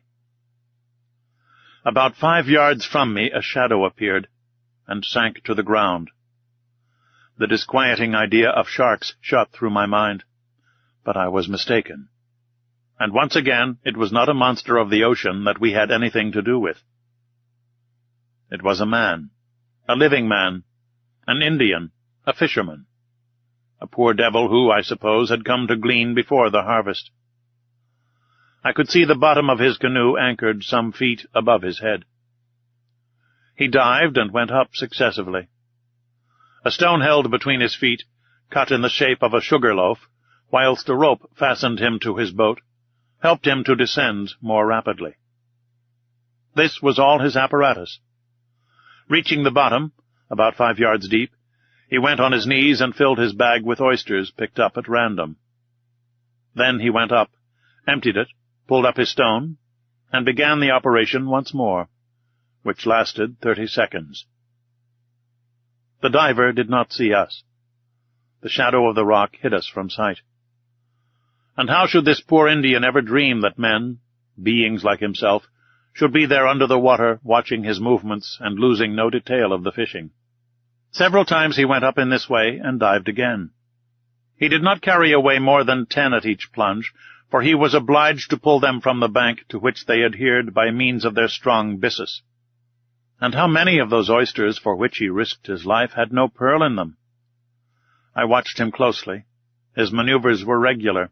About 5 yards from me a shadow appeared, and sank to the ground. The disquieting idea of sharks shot through my mind, but I was mistaken. And once again it was not a monster of the ocean that we had anything to do with. It was a man, a living man, an Indian, a fisherman, a poor devil who, I suppose, had come to glean before the harvest. I could see the bottom of his canoe anchored some feet above his head. He dived and went up successively. A stone held between his feet, cut in the shape of a sugar loaf, whilst a rope fastened him to his boat, helped him to descend more rapidly. This was all his apparatus. Reaching the bottom, about 5 yards deep, he went on his knees and filled his bag with oysters picked up at random. Then he went up, emptied it, pulled up his stone, and began the operation once more, which lasted 30 seconds. The diver did not see us. The shadow of the rock hid us from sight. And how should this poor Indian ever dream that men, beings like himself, should be there under the water, watching his movements and losing no detail of the fishing? Several times he went up in this way and dived again. He did not carry away more than 10 at each plunge, for he was obliged to pull them from the bank to which they adhered by means of their strong byssus. And how many of those oysters for which he risked his life had no pearl in them? I watched him closely. His maneuvers were regular,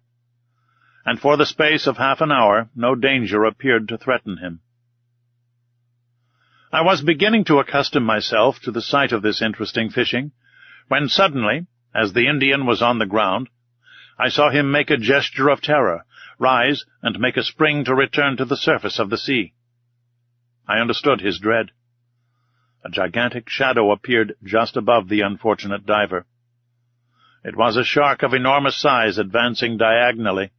and for the space of half an hour no danger appeared to threaten him. I was beginning to accustom myself to the sight of this interesting fishing, when suddenly, as the Indian was on the ground, I saw him make a gesture of terror, rise, and make a spring to return to the surface of the sea. I understood his dread. A gigantic shadow appeared just above the unfortunate diver. It was a shark of enormous size advancing diagonally,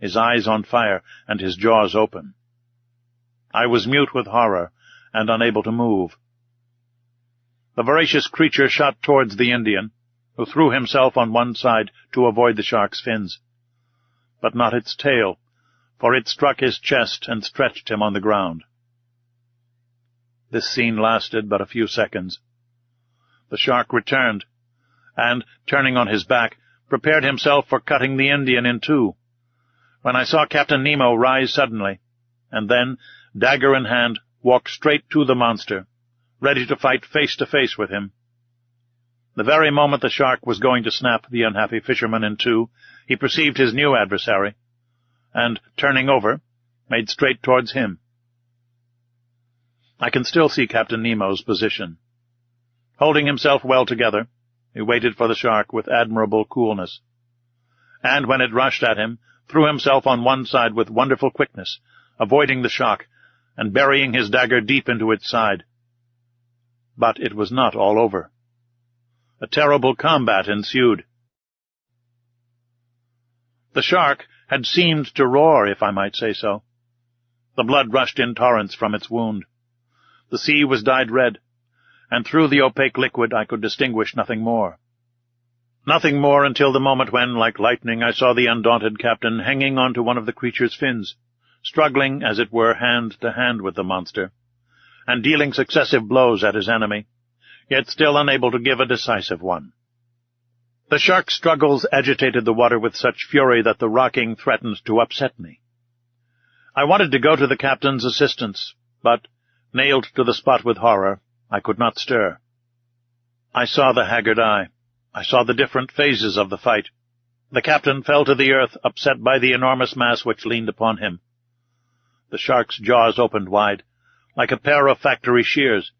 his eyes on fire and his jaws open. I was mute with horror and unable to move. The voracious creature shot towards the Indian, who threw himself on one side to avoid the shark's fins. But not its tail, for it struck his chest and stretched him on the ground. This scene lasted but a few seconds. The shark returned, and, turning on his back, prepared himself for cutting the Indian in two, when I saw Captain Nemo rise suddenly, and then, dagger in hand, walk straight to the monster, ready to fight face to face with him. The very moment the shark was going to snap the unhappy fisherman in two, he perceived his new adversary, and, turning over, made straight towards him. I can still see Captain Nemo's position. Holding himself well together, he waited for the shark with admirable coolness, and when it rushed at him, threw himself on one side with wonderful quickness, avoiding the shock, and burying his dagger deep into its side. But it was not all over. A terrible combat ensued. The shark had seemed to roar, if I might say so. The blood rushed in torrents from its wound. The sea was dyed red, and through the opaque liquid I could distinguish nothing more. Nothing more until the moment when, like lightning, I saw the undaunted captain hanging on to one of the creature's fins, struggling, as it were, hand to hand with the monster, and dealing successive blows at his enemy, yet still unable to give a decisive one. The shark's struggles agitated the water with such fury that the rocking threatened to upset me. I wanted to go to the captain's assistance, but, nailed to the spot with horror, I could not stir. I saw the haggard eye. I saw the different phases of the fight. The captain fell to the earth, upset by the enormous mass which leaned upon him. The shark's jaws opened wide, like a pair of factory shears,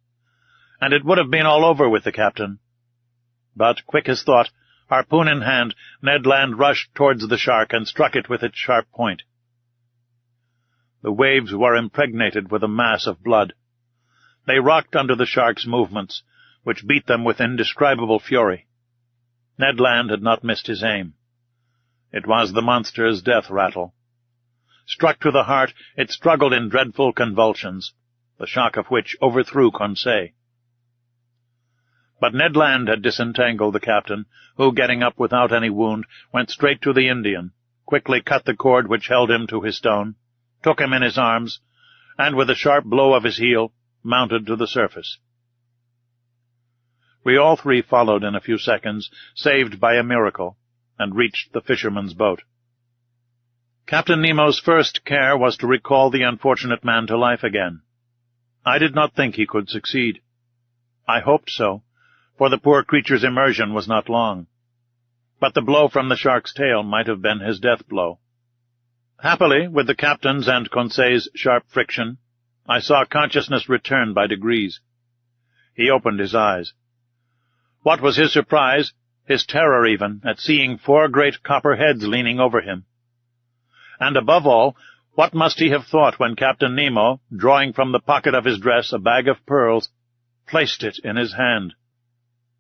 and it would have been all over with the captain. But, quick as thought, harpoon in hand, Ned Land rushed towards the shark and struck it with its sharp point. The waves were impregnated with a mass of blood. They rocked under the shark's movements, which beat them with indescribable fury. Ned Land had not missed his aim. It was the monster's death rattle. Struck to the heart, it struggled in dreadful convulsions, the shock of which overthrew Conseil. But Ned Land had disentangled the captain, who, getting up without any wound, went straight to the Indian, quickly cut the cord which held him to his stone, took him in his arms, and with a sharp blow of his heel, mounted to the surface. We all three followed in a few seconds, saved by a miracle, and reached the fisherman's boat. Captain Nemo's first care was to recall the unfortunate man to life again. I did not think he could succeed. I hoped so, for the poor creature's immersion was not long. But the blow from the shark's tail might have been his death blow. Happily, with the captain's and Conseil's sharp friction, I saw consciousness return by degrees. He opened his eyes. What was his surprise, his terror even, at seeing 4 great copper heads leaning over him? And above all, what must he have thought when Captain Nemo, drawing from the pocket of his dress a bag of pearls, placed it in his hand?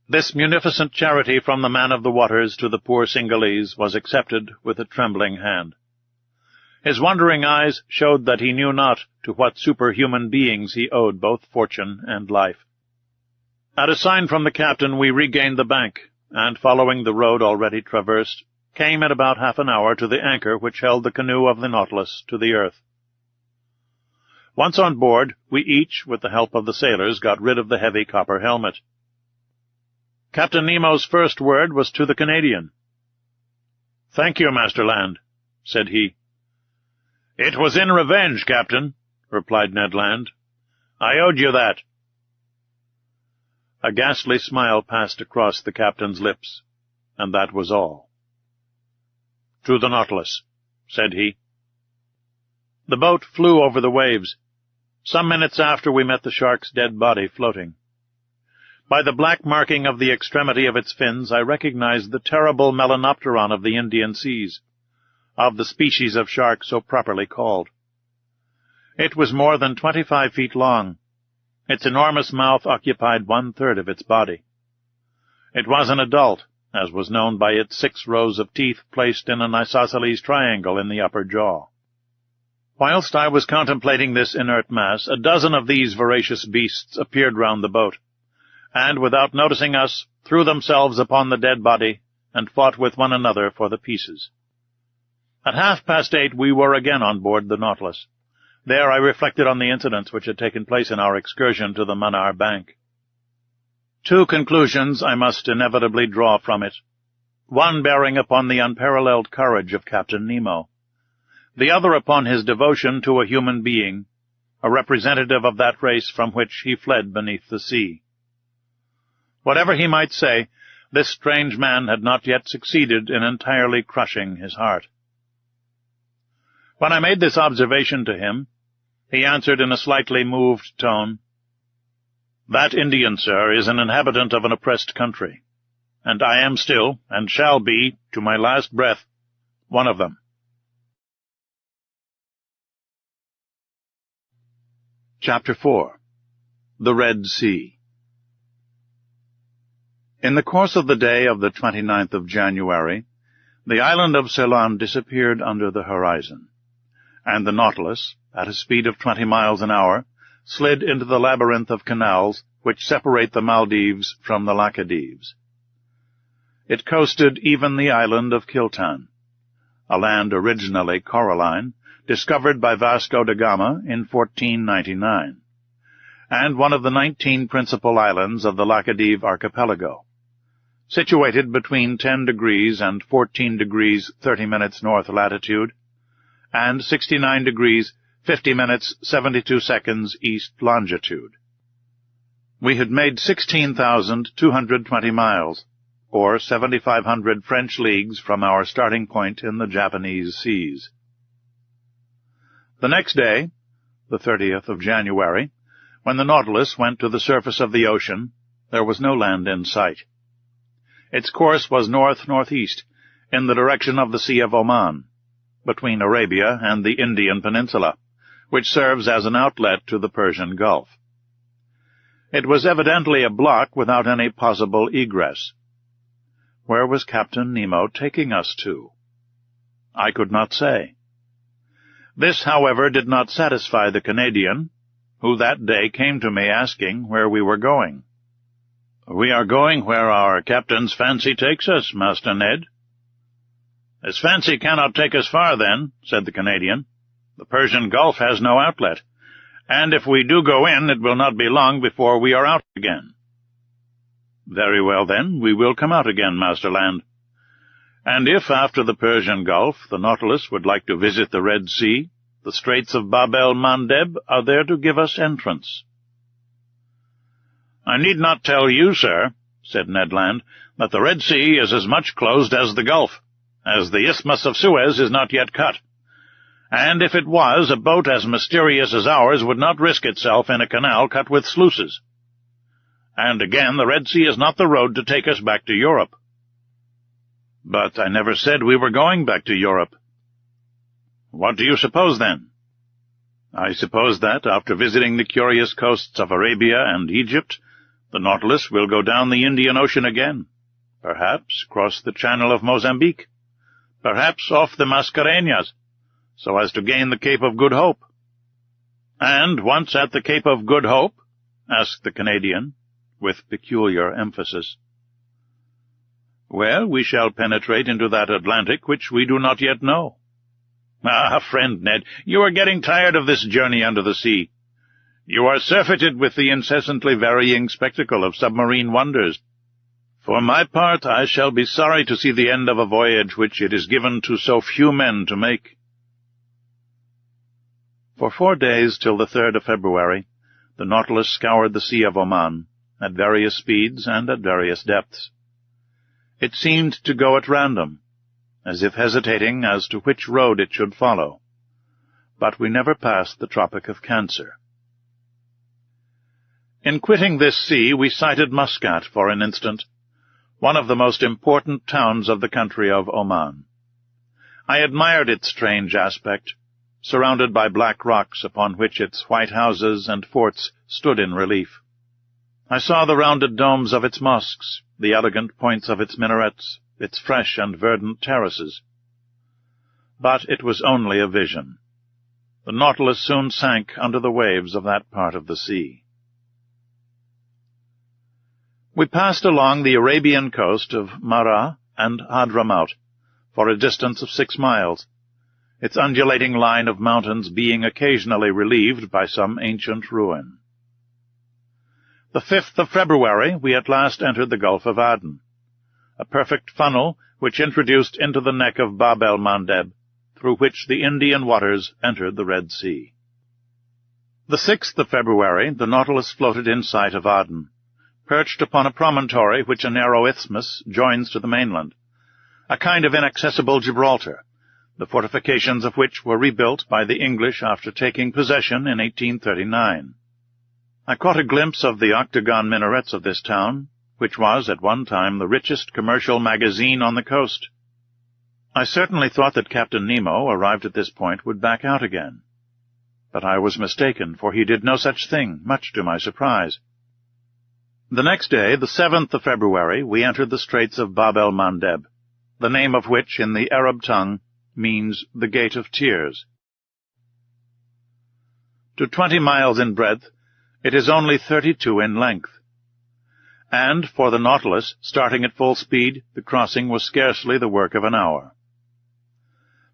This munificent charity from the man of the waters to the poor Singhalese was accepted with a trembling hand. His wondering eyes showed that he knew not to what superhuman beings he owed both fortune and life. At a sign from the captain we regained the bank, and, following the road already traversed, came in about half an hour to the anchor which held the canoe of the Nautilus to the earth. Once on board, we each, with the help of the sailors, got rid of the heavy copper helmet. Captain Nemo's first word was to the Canadian. "Thank you, Master Land," said he. "It was in revenge, Captain," replied Ned Land. "I owed you that." A ghastly smile passed across the captain's lips, and that was all. "To the Nautilus," said he. The boat flew over the waves. Some minutes after we met the shark's dead body floating. By the black marking of the extremity of its fins I recognized the terrible melanopteron of the Indian seas, of the species of shark so properly called. It was more than 25 feet long. Its enormous mouth occupied 1/3 of its body. It was an adult, as was known by its 6 rows of teeth placed in an isosceles triangle in the upper jaw. Whilst I was contemplating this inert mass, a dozen of these voracious beasts appeared round the boat, and, without noticing us, threw themselves upon the dead body, and fought with one another for the pieces. At 8:30 we were again on board the Nautilus. There I reflected on the incidents which had taken place in our excursion to the Manar Bank. 2 conclusions I must inevitably draw from it, one bearing upon the unparalleled courage of Captain Nemo, the other upon his devotion to a human being, a representative of that race from which he fled beneath the sea. Whatever he might say, this strange man had not yet succeeded in entirely crushing his heart. When I made this observation to him, he answered in a slightly moved tone, "That Indian, sir, is an inhabitant of an oppressed country, and I am still, and shall be, to my last breath, one of them." Chapter 4. The Red Sea. In the course of the day of the 29th of January, the island of Ceylon disappeared under the horizon, and the Nautilus, at a speed of 20 miles an hour, slid into the labyrinth of canals which separate the Maldives from the Laccadives. It coasted even the island of Kiltan, a land originally coralline, discovered by Vasco da Gama in 1499, and one of the 19 principal islands of the Laccadive archipelago, situated between 10 degrees and 14 degrees 30 minutes north latitude, and 69 degrees 50 minutes 72 seconds east longitude. We had made 16,220 miles, or 7,500 French leagues from our starting point in the Japanese seas. The next day, the 30th of January, when the Nautilus went to the surface of the ocean, there was no land in sight. Its course was north-northeast, in the direction of the Sea of Oman, between Arabia and the Indian Peninsula, which serves as an outlet to the Persian Gulf. It was evidently a block without any possible egress. Where was Captain Nemo taking us to? I could not say. This, however, did not satisfy the Canadian, who that day came to me asking where we were going. "We are going where our captain's fancy takes us, Master Ned." "His fancy cannot take us far, then," said the Canadian. "The Persian Gulf has no outlet, and if we do go in, it will not be long before we are out again." "Very well, then, we will come out again, Master Land. And if, after the Persian Gulf, the Nautilus would like to visit the Red Sea, the Straits of Bab el-Mandeb are there to give us entrance." "I need not tell you, sir," said Ned Land, "that the Red Sea is as much closed as the Gulf, as the Isthmus of Suez is not yet cut. And if it was, a boat as mysterious as ours would not risk itself in a canal cut with sluices. And again, the Red Sea is not the road to take us back to Europe." "But I never said we were going back to Europe." "What do you suppose, then?" "I suppose that, after visiting the curious coasts of Arabia and Egypt, the Nautilus will go down the Indian Ocean again, perhaps cross the Channel of Mozambique, perhaps off the Mascareñas, so as to gain the Cape of Good Hope." "And once at the Cape of Good Hope?" asked the Canadian, with peculiar emphasis. "Well, we shall penetrate into that Atlantic which we do not yet know." "Ah, friend Ned, you are getting tired of this journey under the sea. You are surfeited with the incessantly varying spectacle of submarine wonders. For my part, I shall be sorry to see the end of a voyage which it is given to so few men to make." For 4 days, till the 3rd of February, the Nautilus scoured the Sea of Oman, at various speeds and at various depths. It seemed to go at random, as if hesitating as to which road it should follow, but we never passed the Tropic of Cancer. In quitting this sea, we sighted Muscat for an instant, one of the most important towns of the country of Oman. I admired its strange aspect, surrounded by black rocks upon which its white houses and forts stood in relief. I saw the rounded domes of its mosques, the elegant points of its minarets, its fresh and verdant terraces. But it was only a vision. The Nautilus soon sank under the waves of that part of the sea. We passed along the Arabian coast of Marah and Hadramaut for a distance of 6 miles, its undulating line of mountains being occasionally relieved by some ancient ruin. The 5th of February we at last entered the Gulf of Aden, a perfect funnel which introduced into the neck of Bab el-Mandeb, through which the Indian waters entered the Red Sea. The 6th of February the Nautilus floated in sight of Aden, perched upon a promontory which a narrow isthmus joins to the mainland, a kind of inaccessible Gibraltar, the fortifications of which were rebuilt by the English after taking possession in 1839. I caught a glimpse of the octagon minarets of this town, which was at one time the richest commercial magazine on the coast. I certainly thought that Captain Nemo, arrived at this point, would back out again. But I was mistaken, for he did no such thing, much to my surprise. The next day, the 7th of February, we entered the Straits of Bab el-Mandeb, the name of which in the Arab tongue means the Gate of Tears. To 20 miles in breadth, it is only 32 in length. And, for the Nautilus, starting at full speed, the crossing was scarcely the work of an hour.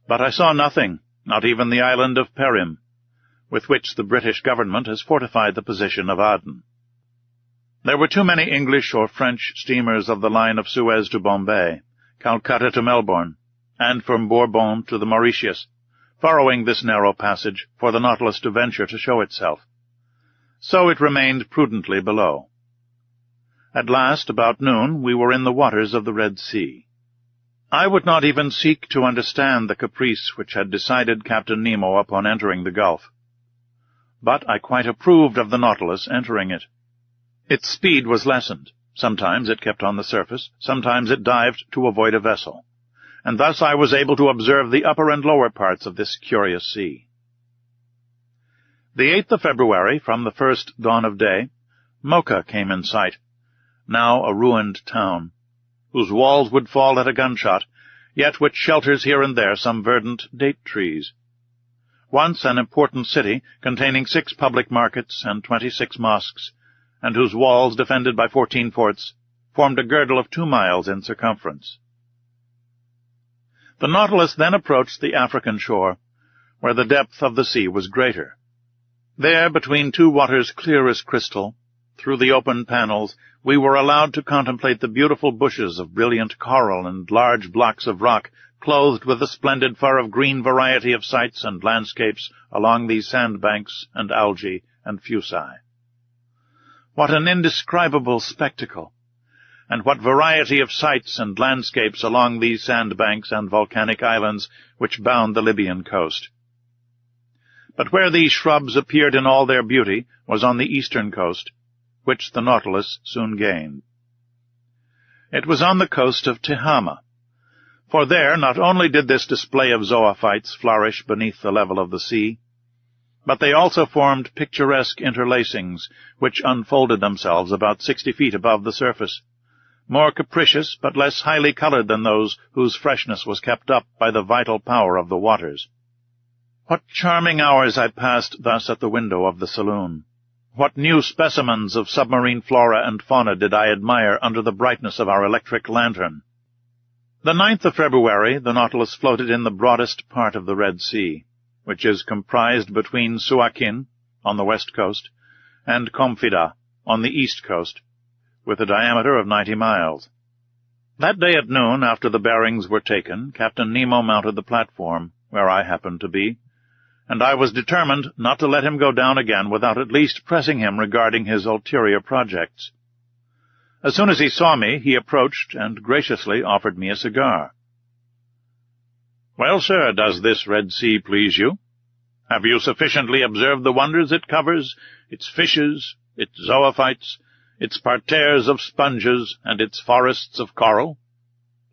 But I saw nothing, not even the island of Perim, with which the British government has fortified the position of Aden. There were too many English or French steamers of the line of Suez to Bombay, Calcutta to Melbourne, and from Bourbon to the Mauritius, furrowing this narrow passage for the Nautilus to venture to show itself. So it remained prudently below. At last, about noon, we were in the waters of the Red Sea. I would not even seek to understand the caprice which had decided Captain Nemo upon entering the Gulf. But I quite approved of the Nautilus entering it. Its speed was lessened. Sometimes it kept on the surface, sometimes it dived to avoid a vessel, and thus I was able to observe the upper and lower parts of this curious sea. The 8th of February, from the first dawn of day, Mocha came in sight, now a ruined town, whose walls would fall at a gunshot, yet which shelters here and there some verdant date trees. Once an important city, containing 6 public markets and 26 mosques, and whose walls, defended by 14 forts, formed a girdle of 2 miles in circumference. The Nautilus then approached the African shore, where the depth of the sea was greater. There, between 2 waters clear as crystal, through the open panels, we were allowed to contemplate the beautiful bushes of brilliant coral and large blocks of rock, clothed with a splendid fur of green variety of sights and landscapes along these sandbanks and algae and fuci. What an indescribable spectacle! And what variety of sights and landscapes along these sandbanks and volcanic islands which bound the Libyan coast! But where these shrubs appeared in all their beauty was on the eastern coast, which the Nautilus soon gained. It was on the coast of Tehama, for there not only did this display of zoophytes flourish beneath the level of the sea, but they also formed picturesque interlacings which unfolded themselves about 60 feet above the surface, more capricious but less highly colored than those whose freshness was kept up by the vital power of the waters. What charming hours I passed thus at the window of the saloon! What new specimens of submarine flora and fauna did I admire under the brightness of our electric lantern! The 9th of February the Nautilus floated in the broadest part of the Red Sea, which is comprised between Suakin, on the west coast, and Komfida, on the east coast, with a diameter of 90 miles. That day at noon, after the bearings were taken, Captain Nemo mounted the platform, where I happened to be, and I was determined not to let him go down again without at least pressing him regarding his ulterior projects. As soon as he saw me, he approached and graciously offered me a cigar. "Well, sir, does this Red Sea please you? Have you sufficiently observed the wonders it covers, its fishes, its zoophytes, its parterres of sponges, and its forests of coral?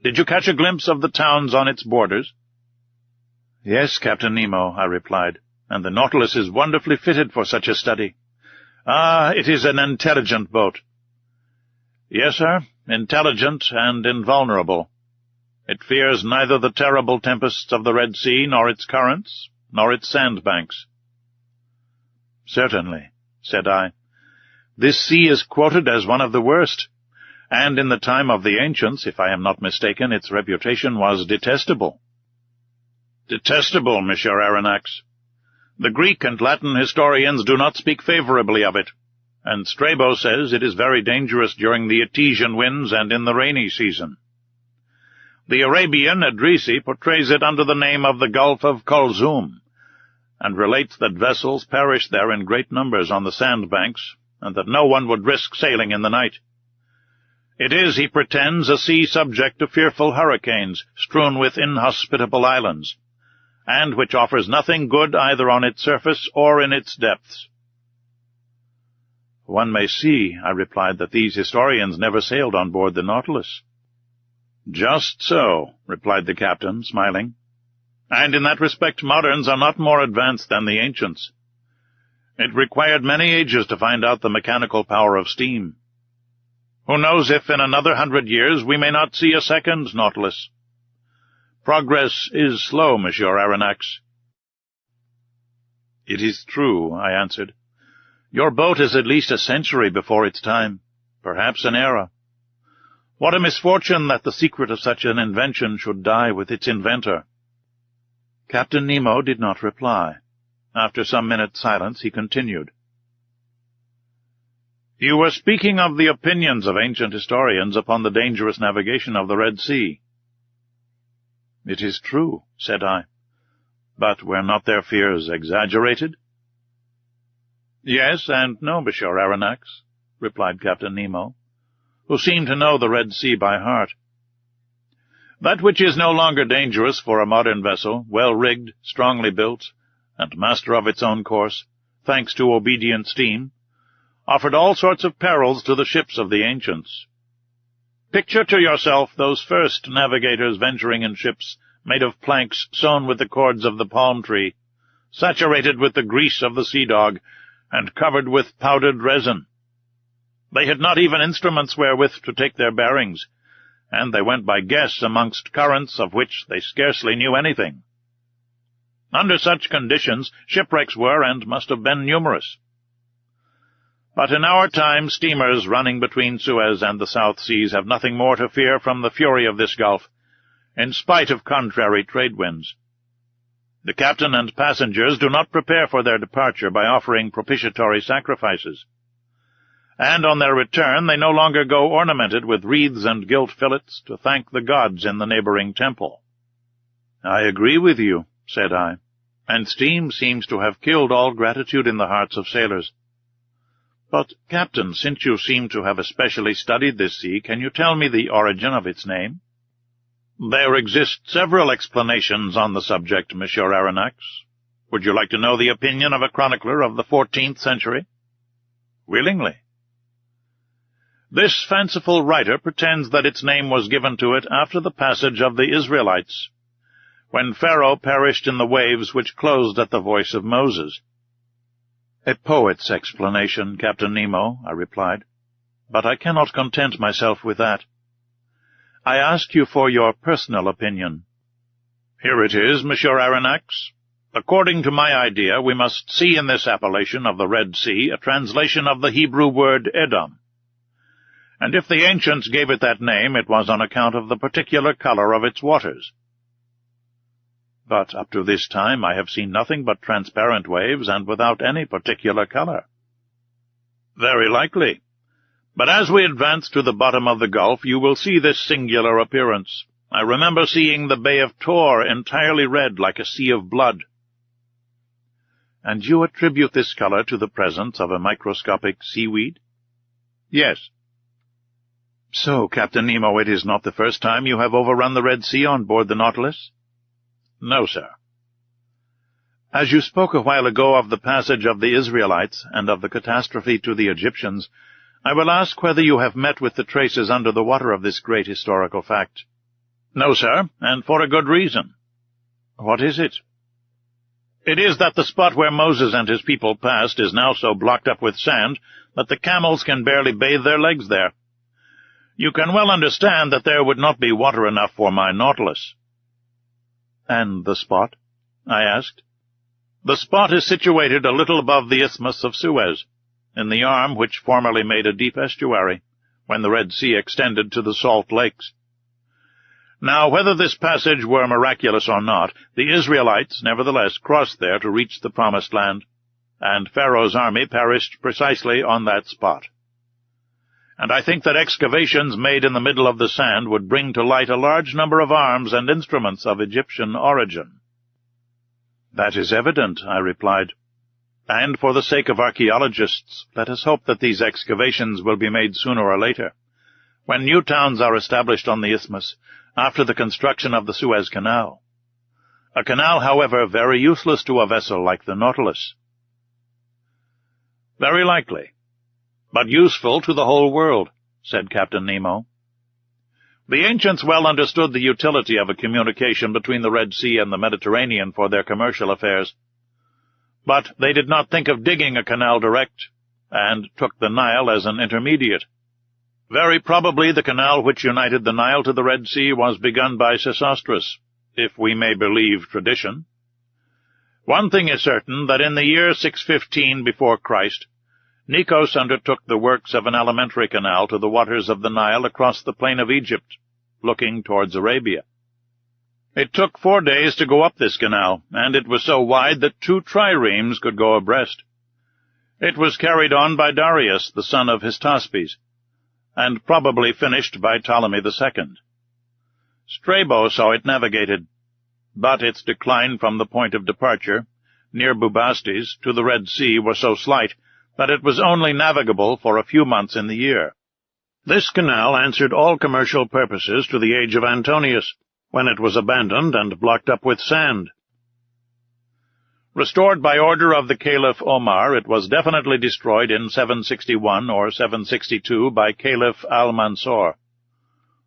Did you catch a glimpse of the towns on its borders?" "Yes, Captain Nemo," I replied, "and the Nautilus is wonderfully fitted for such a study." "Ah, it is an intelligent boat." "Yes, sir, intelligent and invulnerable. It fears neither the terrible tempests of the Red Sea, nor its currents, nor its sandbanks." "Certainly," said I. "This sea is quoted as one of the worst, and in the time of the ancients, if I am not mistaken, its reputation was detestable. Detestable, Monsieur Aronnax. The Greek and Latin historians do not speak favorably of it, and Strabo says it is very dangerous during the Etesian winds and in the rainy season. The Arabian Idrisi portrays it under the name of the Gulf of Kulzum, and relates that vessels perished there in great numbers on the sandbanks, and that no one would risk sailing in the night. It is, he pretends, a sea subject to fearful hurricanes, strewn with inhospitable islands, and which offers nothing good either on its surface or in its depths. One may see, I replied, that these historians never sailed on board the Nautilus. Just so, replied the captain, smiling. And in that respect moderns are not more advanced than the ancients. It required many ages to find out the mechanical power of steam. Who knows if in another 100 years we may not see a second Nautilus? Progress is slow, Monsieur Aronnax. It is true, I answered. Your boat is at least a century before its time, perhaps an era. What a misfortune that the secret of such an invention should die with its inventor. Captain Nemo did not reply. After some minutes' silence, he continued. You were speaking of the opinions of ancient historians upon the dangerous navigation of the Red Sea. It is true, said I. But were not their fears exaggerated? Yes and no, Monsieur Aronnax, replied Captain Nemo, who seemed to know the Red Sea by heart. That which is no longer dangerous for a modern vessel, well-rigged, strongly built, and master of its own course, thanks to obedient steam, offered all sorts of perils to the ships of the ancients. Picture to yourself those first navigators venturing in ships made of planks sewn with the cords of the palm tree, saturated with the grease of the sea-dog, and covered with powdered resin. They had not even instruments wherewith to take their bearings, and they went by guess amongst currents of which they scarcely knew anything. Under such conditions, shipwrecks were and must have been numerous. But in our time, steamers running between Suez and the South Seas have nothing more to fear from the fury of this gulf, in spite of contrary trade winds. The captain and passengers do not prepare for their departure by offering propitiatory sacrifices, and on their return they no longer go ornamented with wreaths and gilt fillets to thank the gods in the neighboring temple. I agree with you, said I, and steam seems to have killed all gratitude in the hearts of sailors. But, Captain, since you seem to have especially studied this sea, can you tell me the origin of its name? There exist several explanations on the subject, Monsieur Aronnax. Would you like to know the opinion of a chronicler of the 14th century? Willingly. This fanciful writer pretends that its name was given to it after the passage of the Israelites, when Pharaoh perished in the waves which closed at the voice of Moses. A poet's explanation, Captain Nemo, I replied, but I cannot content myself with that. I ask you for your personal opinion. Here it is, Monsieur Aronnax. According to my idea, we must see in this appellation of the Red Sea a translation of the Hebrew word Edom. And if the ancients gave it that name, it was on account of the particular color of its waters. But up to this time I have seen nothing but transparent waves and without any particular color. Very likely. But as we advance to the bottom of the gulf, you will see this singular appearance. I remember seeing the Bay of Tor entirely red like a sea of blood. And you attribute this color to the presence of a microscopic seaweed? Yes. So, Captain Nemo, it is not the first time you have overrun the Red Sea on board the Nautilus? No, sir. As you spoke a while ago of the passage of the Israelites and of the catastrophe to the Egyptians, I will ask whether you have met with the traces under the water of this great historical fact. No, sir, and for a good reason. What is it? It is that the spot where Moses and his people passed is now so blocked up with sand that the camels can barely bathe their legs there. You can well understand that there would not be water enough for my Nautilus. And the spot? I asked. The spot is situated a little above the Isthmus of Suez, in the arm which formerly made a deep estuary, when the Red Sea extended to the salt lakes. Now, whether this passage were miraculous or not, the Israelites nevertheless crossed there to reach the Promised Land, and Pharaoh's army perished precisely on that spot. And I think that excavations made in the middle of the sand would bring to light a large number of arms and instruments of Egyptian origin. That is evident, I replied. And for the sake of archaeologists, let us hope that these excavations will be made sooner or later, when new towns are established on the isthmus, after the construction of the Suez Canal. A canal, however, very useless to a vessel like the Nautilus. Very likely, but useful to the whole world, said Captain Nemo. The ancients well understood the utility of a communication between the Red Sea and the Mediterranean for their commercial affairs, but they did not think of digging a canal direct, and took the Nile as an intermediate. Very probably the canal which united the Nile to the Red Sea was begun by Sesostris, if we may believe tradition. One thing is certain, that in the year 615 before Christ, Nikos undertook the works of an alimentary canal to the waters of the Nile across the plain of Egypt, looking towards Arabia. It took 4 days to go up this canal, and it was so wide that 2 triremes could go abreast. It was carried on by Darius, the son of Hystaspes, and probably finished by Ptolemy II. Strabo saw it navigated, but its decline from the point of departure, near Bubastes, to the Red Sea was so slight that it was only navigable for a few months in the year. This canal answered all commercial purposes to the age of Antonius, when it was abandoned and blocked up with sand. Restored by order of the Caliph Omar, it was definitely destroyed in 761 or 762 by Caliph al-Mansur,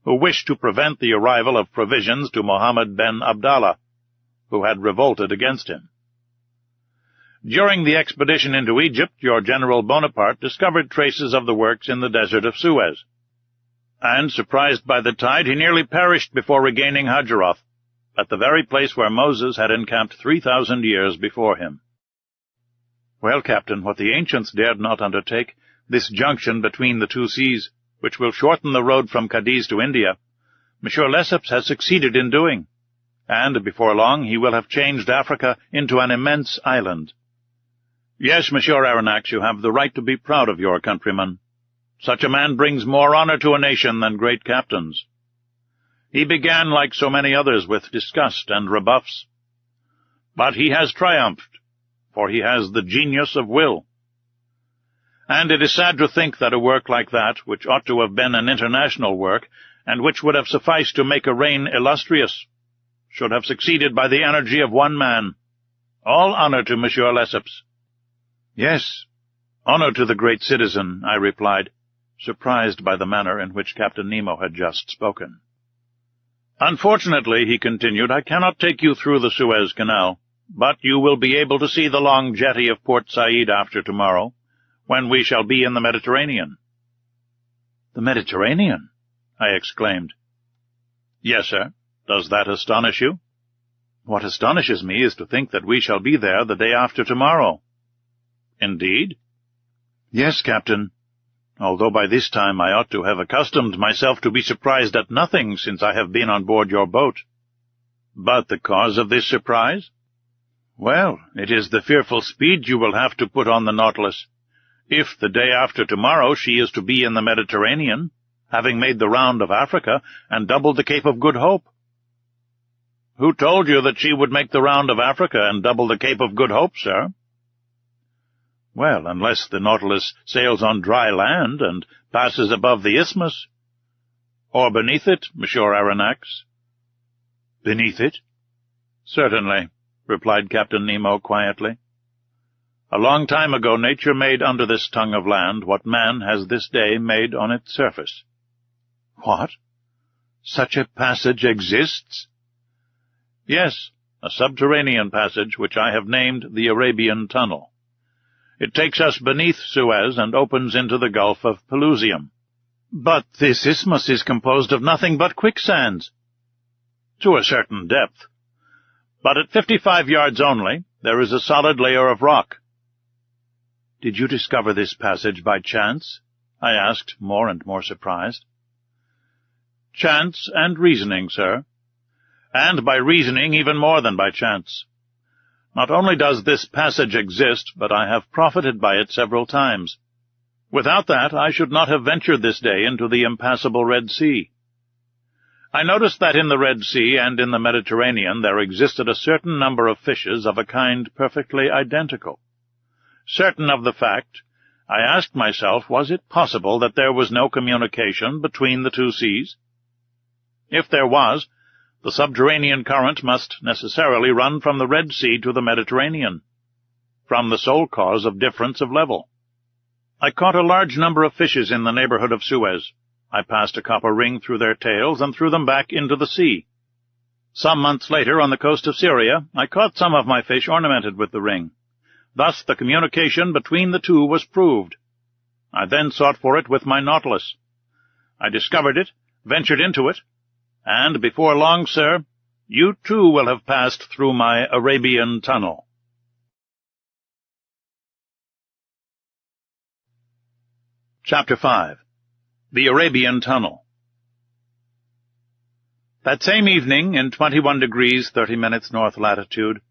who wished to prevent the arrival of provisions to Mohammed ben Abdallah, who had revolted against him. During the expedition into Egypt, your General Bonaparte discovered traces of the works in the desert of Suez, and, surprised by the tide, he nearly perished before regaining Hajaroth, at the very place where Moses had encamped 3,000 years before him. Well, Captain, what the ancients dared not undertake, this junction between the 2 seas, which will shorten the road from Cadiz to India, Monsieur Lesseps has succeeded in doing, and before long he will have changed Africa into an immense island. Yes, Monsieur Aronnax, you have the right to be proud of your countryman. Such a man brings more honor to a nation than great captains. He began, like so many others, with disgust and rebuffs. But he has triumphed, for he has the genius of will. And it is sad to think that a work like that, which ought to have been an international work, and which would have sufficed to make a reign illustrious, should have succeeded by the energy of one man. All honor to Monsieur Lesseps. Yes, honor to the great citizen, I replied, surprised by the manner in which Captain Nemo had just spoken. Unfortunately, he continued, I cannot take you through the Suez Canal, but you will be able to see the long jetty of Port Said after tomorrow, when we shall be in the Mediterranean. The Mediterranean? I exclaimed. Yes, sir. Does that astonish you? What astonishes me is to think that we shall be there the day after tomorrow. Indeed? Yes, Captain, although by this time I ought to have accustomed myself to be surprised at nothing since I have been on board your boat. But the cause of this surprise? Well, it is the fearful speed you will have to put on the Nautilus, if the day after tomorrow she is to be in the Mediterranean, having made the round of Africa and doubled the Cape of Good Hope. Who told you that she would make the round of Africa and double the Cape of Good Hope, sir? Well, unless the Nautilus sails on dry land and passes above the isthmus. Or beneath it, Monsieur Aronnax. Beneath it? Certainly, replied Captain Nemo quietly. A long time ago nature made under this tongue of land what man has this day made on its surface. What? Such a passage exists? Yes, a subterranean passage which I have named the Arabian Tunnel. It takes us beneath Suez and opens into the Gulf of Pelusium. But this isthmus is composed of nothing but quicksands. To a certain depth. But at 55 yards only, there is a solid layer of rock. Did you discover this passage by chance? I asked, more and more surprised. "Chance and reasoning, sir. And by reasoning even more than by chance. Not only does this passage exist, but I have profited by it several times. Without that, I should not have ventured this day into the impassable Red Sea. I noticed that in the Red Sea and in the Mediterranean there existed a certain number of fishes of a kind perfectly identical. Certain of the fact, I asked myself, was it possible that there was no communication between the two seas? If there was, the subterranean current must necessarily run from the Red Sea to the Mediterranean, from the sole cause of difference of level. I caught a large number of fishes in the neighborhood of Suez. I passed a copper ring through their tails and threw them back into the sea. Some months later, on the coast of Syria, I caught some of my fish ornamented with the ring. Thus the communication between the two was proved. I then sought for it with my Nautilus. I discovered it, ventured into it, and before long, sir, you too will have passed through my Arabian tunnel." Chapter 5. The Arabian Tunnel. That same evening, in 21 degrees 30 minutes north latitude,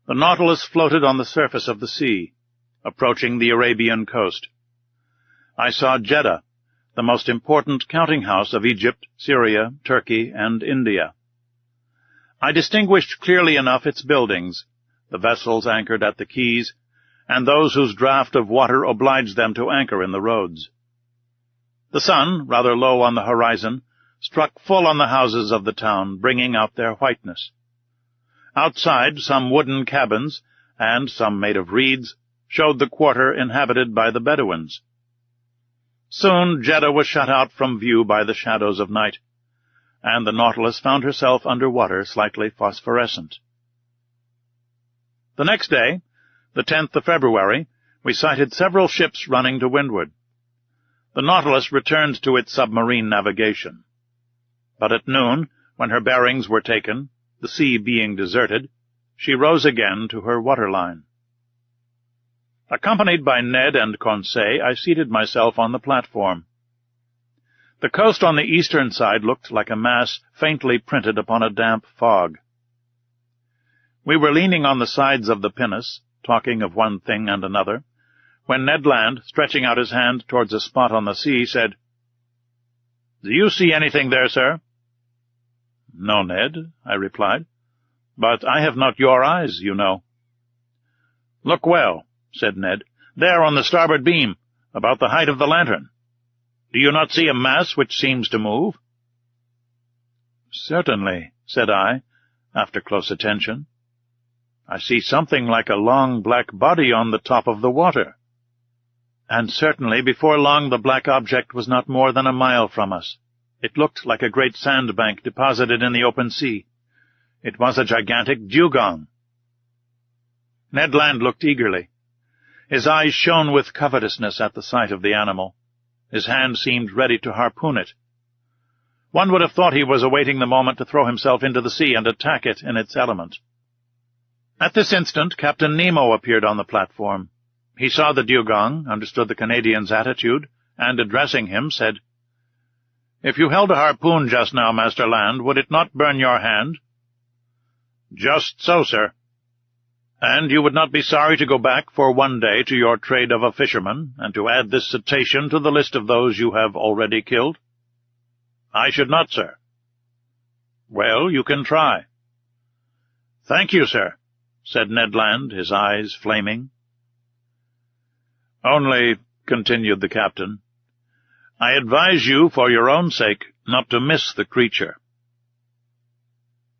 the Nautilus floated on the surface of the sea, approaching the Arabian coast. I saw Jeddah, the most important counting-house of Egypt, Syria, Turkey, and India. I distinguished clearly enough its buildings, the vessels anchored at the quays, and those whose draught of water obliged them to anchor in the roads. The sun, rather low on the horizon, struck full on the houses of the town, bringing out their whiteness. Outside, some wooden cabins, and some made of reeds, showed the quarter inhabited by the Bedouins. Soon Jeddah was shut out from view by the shadows of night, and the Nautilus found herself under water slightly phosphorescent. The next day, the 10th of February, we sighted several ships running to windward. The Nautilus returned to its submarine navigation. But at noon, when her bearings were taken, the sea being deserted, she rose again to her waterline. Accompanied by Ned and Conseil, I seated myself on the platform. The coast on the eastern side looked like a mass faintly printed upon a damp fog. We were leaning on the sides of the pinnace, talking of one thing and another, when Ned Land, stretching out his hand towards a spot on the sea, said, "Do you see anything there, sir?" "No, Ned," I replied, "but I have not your eyes, you know." "Look well," said Ned, "there on the starboard beam, about the height of the lantern. Do you not see a mass which seems to move?" "Certainly," said I, after close attention. "I see something like a long black body on the top of the water." And certainly before long the black object was not more than a mile from us. It looked like a great sandbank deposited in the open sea. It was a gigantic dugong. Ned Land looked eagerly. His eyes shone with covetousness at the sight of the animal. His hand seemed ready to harpoon it. One would have thought he was awaiting the moment to throw himself into the sea and attack it in its element. At this instant Captain Nemo appeared on the platform. He saw the dugong, understood the Canadian's attitude, and, addressing him, said, "If you held a harpoon just now, Master Land, would it not burn your hand?" "Just so, sir." "And you would not be sorry to go back for one day to your trade of a fisherman, and to add this cetacean to the list of those you have already killed?" "I should not, sir." "Well, you can try." "Thank you, sir," said Ned Land, his eyes flaming. "Only," continued the captain, "I advise you, for your own sake, not to miss the creature."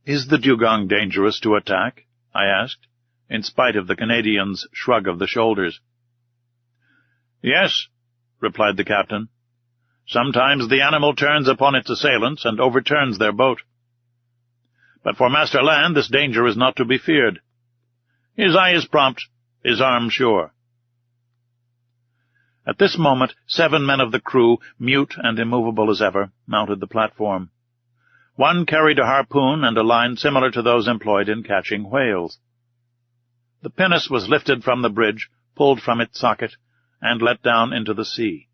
"Is the dugong dangerous to attack?" I asked, in spite of the Canadian's shrug of the shoulders. "Yes," replied the captain. "Sometimes the animal turns upon its assailants and overturns their boat. But for Master Land this danger is not to be feared. His eye is prompt, his arm sure." At this moment 7 men of the crew, mute and immovable as ever, mounted the platform. One carried a harpoon and a line similar to those employed in catching whales. The pinnace was lifted from the bridge, pulled from its socket, and let down into the sea.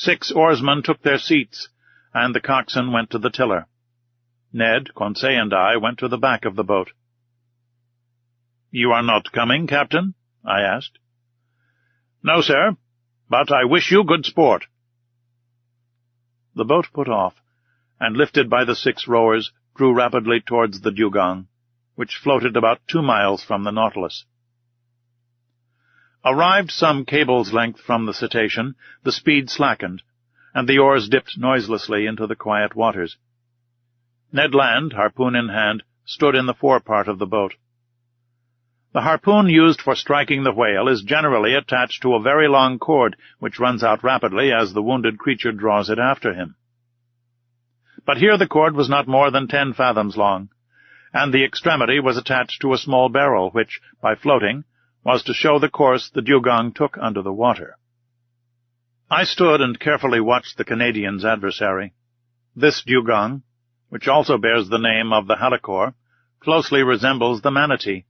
6 oarsmen took their seats, and the coxswain went to the tiller. Ned, Conseil, and I went to the back of the boat. "You are not coming, Captain?" I asked. "No, sir, but I wish you good sport." The boat put off, and, lifted by the 6 rowers, drew rapidly towards the dugong, which floated about 2 miles from the Nautilus. Arrived some cable's length from the cetacean, the speed slackened, and the oars dipped noiselessly into the quiet waters. Ned Land, harpoon in hand, stood in the forepart of the boat. The harpoon used for striking the whale is generally attached to a very long cord, which runs out rapidly as the wounded creature draws it after him. But here the cord was not more than 10 fathoms long, and the extremity was attached to a small barrel, which, by floating, was to show the course the dugong took under the water. I stood and carefully watched the Canadian's adversary. This dugong, which also bears the name of the halicore, closely resembles the manatee.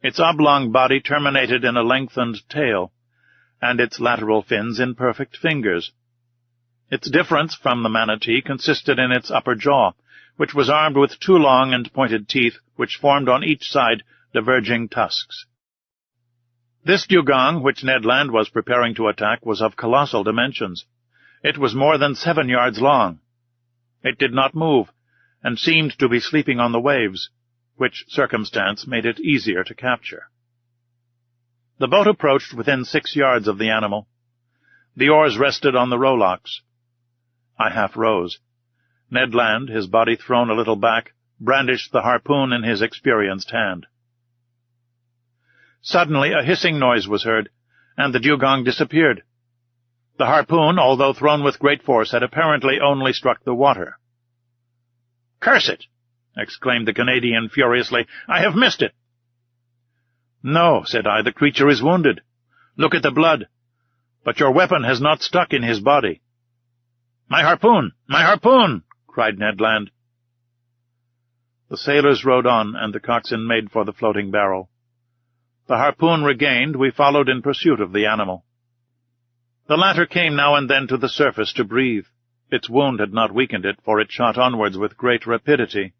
Its oblong body terminated in a lengthened tail, and its lateral fins in perfect fingers. Its difference from the manatee consisted in its upper jaw, which was armed with 2 long and pointed teeth, which formed on each side diverging tusks. This dugong, which Ned Land was preparing to attack, was of colossal dimensions. It was more than 7 yards long. It did not move, and seemed to be sleeping on the waves, which circumstance made it easier to capture. The boat approached within 6 yards of the animal. The oars rested on the rowlocks. I half rose. Ned Land, his body thrown a little back, brandished the harpoon in his experienced hand. Suddenly a hissing noise was heard, and the dugong disappeared. The harpoon, although thrown with great force, had apparently only struck the water. "Curse it!" exclaimed the Canadian furiously. "I have missed it." "No," said I, "the creature is wounded. Look at the blood. But your weapon has not stuck in his body." "My harpoon! My harpoon!" cried Ned Land. The sailors rowed on, and the coxswain made for the floating barrel. The harpoon regained, we followed in pursuit of the animal. The latter came now and then to the surface to breathe. Its wound had not weakened it, for it shot onwards with great rapidity.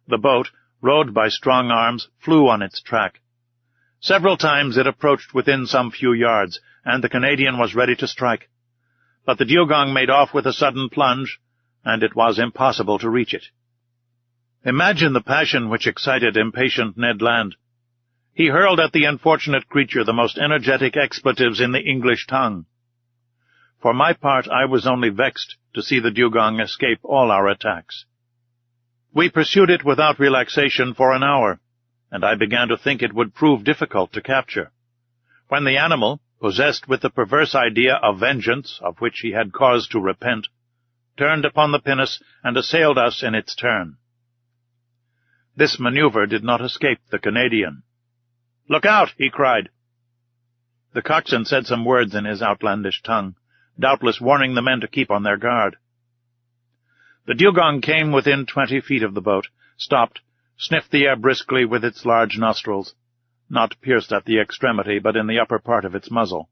The boat, rowed by strong arms, flew on its track. Several times it approached within some few yards, and the Canadian was ready to strike. But the dugong made off with a sudden plunge, and it was impossible to reach it. Imagine the passion which excited impatient Ned Land. He hurled at the unfortunate creature the most energetic expletives in the English tongue. For my part, I was only vexed to see the dugong escape all our attacks. We pursued it without relaxation for an hour, and I began to think it would prove difficult to capture, when the animal, possessed with the perverse idea of vengeance of which he had cause to repent, turned upon the pinnace and assailed us in its turn. This maneuver did not escape the Canadian. "Look out!" he cried. The coxswain said some words in his outlandish tongue, doubtless warning the men to keep on their guard. The dugong came within 20 feet of the boat, stopped, sniffed the air briskly with its large nostrils, not pierced at the extremity, but in the upper part of its muzzle.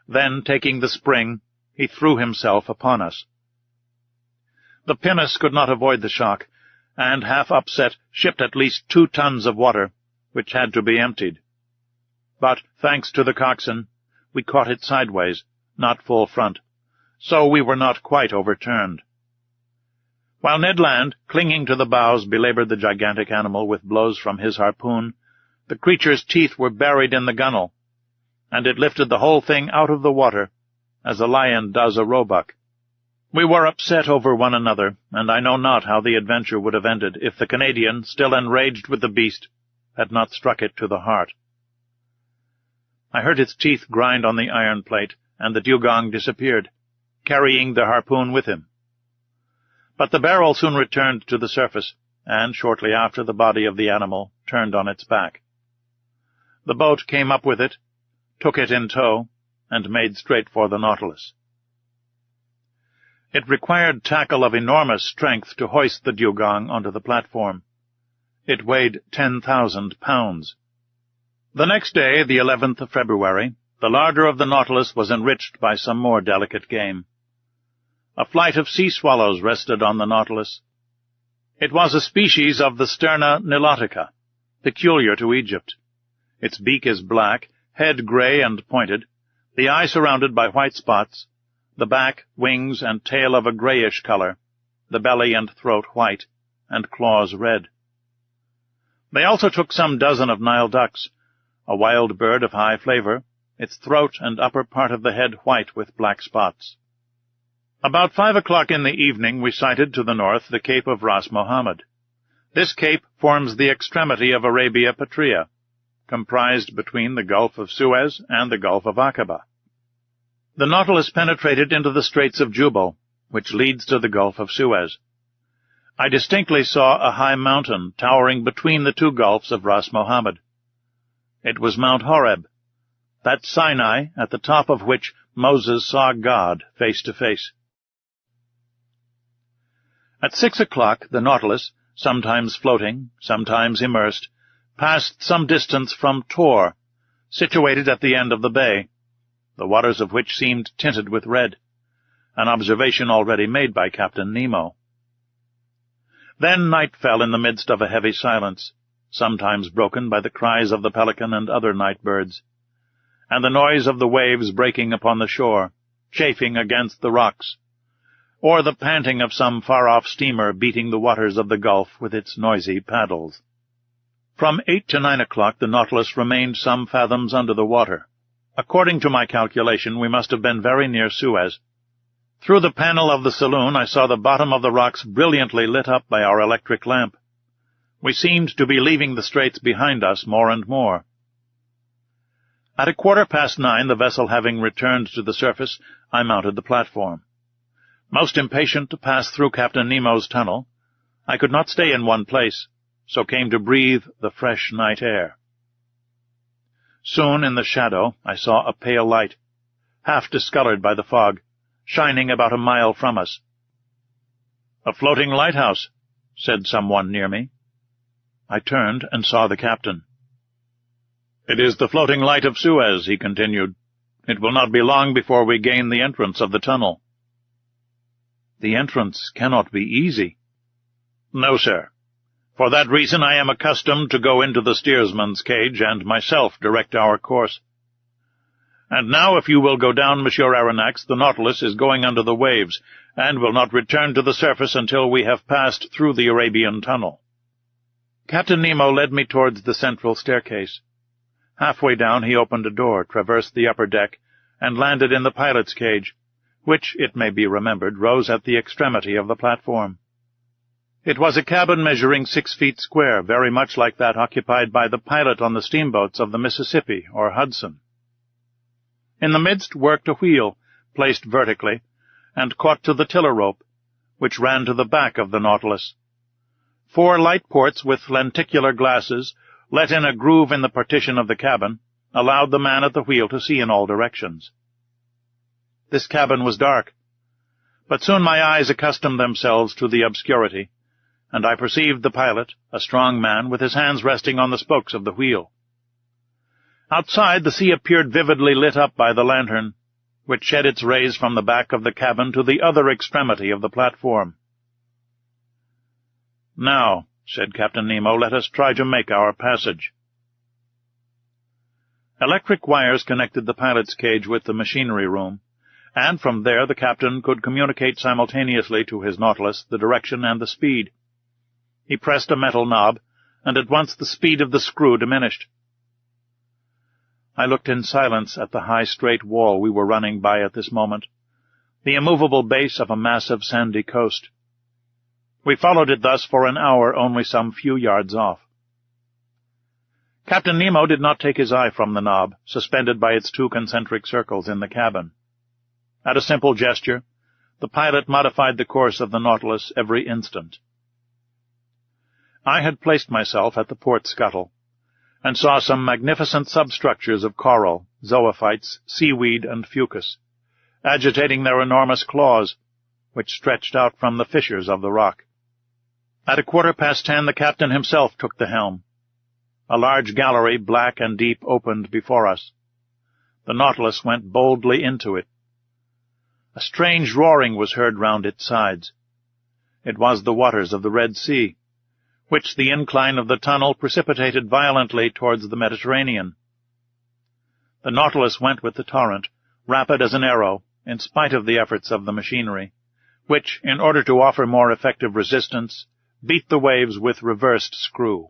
Then, taking the spring, he threw himself upon us. The pinnace could not avoid the shock, and, half upset, shipped at least 2 tons of water, which had to be emptied. But, thanks to the coxswain, we caught it sideways, not full front, so we were not quite overturned. While Ned Land, clinging to the bows, belaboured the gigantic animal with blows from his harpoon, the creature's teeth were buried in the gunwale, and it lifted the whole thing out of the water, as a lion does a roebuck. We were upset over one another, and I know not how the adventure would have ended if the Canadian, still enraged with the beast, had not struck it to the heart. I heard its teeth grind on the iron plate, and the dugong disappeared, carrying the harpoon with him. But the barrel soon returned to the surface, and shortly after the body of the animal turned on its back. The boat came up with it, took it in tow, and made straight for the Nautilus. It required tackle of enormous strength to hoist the dugong onto the platform. It weighed 10,000 pounds. The next day, the 11th of February, The larder of the Nautilus was enriched by some more delicate game. A flight of sea swallows rested on the Nautilus. It was a species of the Sterna nilotica, peculiar to Egypt. Its beak is black, head gray and pointed, the eye surrounded by white spots, the back, wings, and tail of a grayish color, the belly and throat white, and claws red. They also took some dozen of Nile ducks, a wild bird of high flavor, its throat and upper part of the head white with black spots. About 5 o'clock in the evening we sighted to the north the Cape of Ras Mohammed. This cape forms the extremity of Arabia Petrea, comprised between the Gulf of Suez and the Gulf of Aqaba. The Nautilus penetrated into the Straits of Jubal, which leads to the Gulf of Suez. I distinctly saw a high mountain towering between the two gulfs of Ras Mohammed. It was Mount Horeb, that Sinai at the top of which Moses saw God face to face. At 6 o'clock the Nautilus, sometimes floating, sometimes immersed, passed some distance from Tor, situated at the end of the bay, the waters of which seemed tinted with red, an observation already made by Captain Nemo. Then night fell in the midst of a heavy silence, sometimes broken by the cries of the pelican and other night birds, and the noise of the waves breaking upon the shore, chafing against the rocks, or the panting of some far-off steamer beating the waters of the Gulf with its noisy paddles. From 8 to 9 o'clock the Nautilus remained some fathoms under the water. According to my calculation, we must have been very near Suez. Through the panel of the saloon I saw the bottom of the rocks brilliantly lit up by our electric lamp. We seemed to be leaving the straits behind us more and more. At 9:15, the vessel having returned to the surface, I mounted the platform. Most impatient to pass through Captain Nemo's tunnel, I could not stay in one place, so came to breathe the fresh night air. Soon in the shadow I saw a pale light, half discolored by the fog, shining about a mile from us. "A floating lighthouse," said someone near me. I turned and saw the captain. "It is the floating light of Suez," he continued. "It will not be long before we gain the entrance of the tunnel." "The entrance cannot be easy." "No, sir. For that reason I am accustomed to go into the steersman's cage and myself direct our course. And now, if you will go down, Monsieur Aronnax, the Nautilus is going under the waves, and will not return to the surface until we have passed through the Arabian tunnel." Captain Nemo led me towards the central staircase. Halfway down he opened a door, traversed the upper deck, and landed in the pilot's cage, which, it may be remembered, rose at the extremity of the platform. It was a cabin measuring 6 feet square, very much like that occupied by the pilot on the steamboats of the Mississippi or Hudson. In the midst worked a wheel, placed vertically, and caught to the tiller rope, which ran to the back of the Nautilus. 4 light ports with lenticular glasses, let in a groove in the partition of the cabin, allowed the man at the wheel to see in all directions. This cabin was dark, but soon my eyes accustomed themselves to the obscurity, and I perceived the pilot, a strong man, with his hands resting on the spokes of the wheel. Outside the sea appeared vividly lit up by the lantern, which shed its rays from the back of the cabin to the other extremity of the platform. "Now," said Captain Nemo, "let us try to make our passage." Electric wires connected the pilot's cage with the machinery room, and from there the captain could communicate simultaneously to his Nautilus the direction and the speed. He pressed a metal knob, and at once the speed of the screw diminished. I looked in silence at the high straight wall we were running by at this moment, the immovable base of a massive sandy coast. We followed it thus for an hour only some few yards off. Captain Nemo did not take his eye from the knob, suspended by its 2 concentric circles in the cabin. At a simple gesture, the pilot modified the course of the Nautilus every instant. I had placed myself at the port scuttle, and saw some magnificent substructures of coral, zoophytes, seaweed, and fucus, agitating their enormous claws, which stretched out from the fissures of the rock. At 10:15 the captain himself took the helm. A large gallery, black and deep, opened before us. The Nautilus went boldly into it. A strange roaring was heard round its sides. It was the waters of the Red Sea, which the incline of the tunnel precipitated violently towards the Mediterranean. The Nautilus went with the torrent, rapid as an arrow, in spite of the efforts of the machinery, which, in order to offer more effective resistance, beat the waves with reversed screw.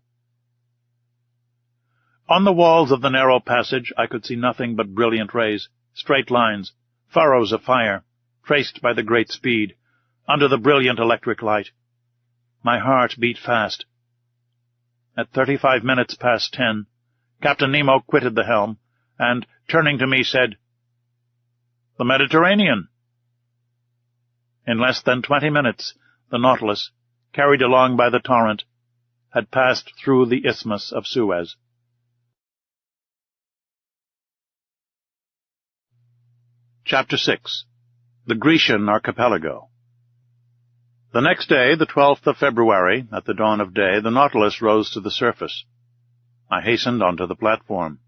On the walls of the narrow passage I could see nothing but brilliant rays, straight lines, furrows of fire, traced by the great speed, under the brilliant electric light. My heart beat fast. At 35 minutes past 10, Captain Nemo quitted the helm, and, turning to me, said, "The Mediterranean." In less than 20 minutes, the Nautilus, carried along by the torrent, had passed through the Isthmus of Suez. Chapter 6. The Grecian Archipelago. The next day, the 12th of February, at the dawn of day, the Nautilus rose to the surface. I hastened onto the platform.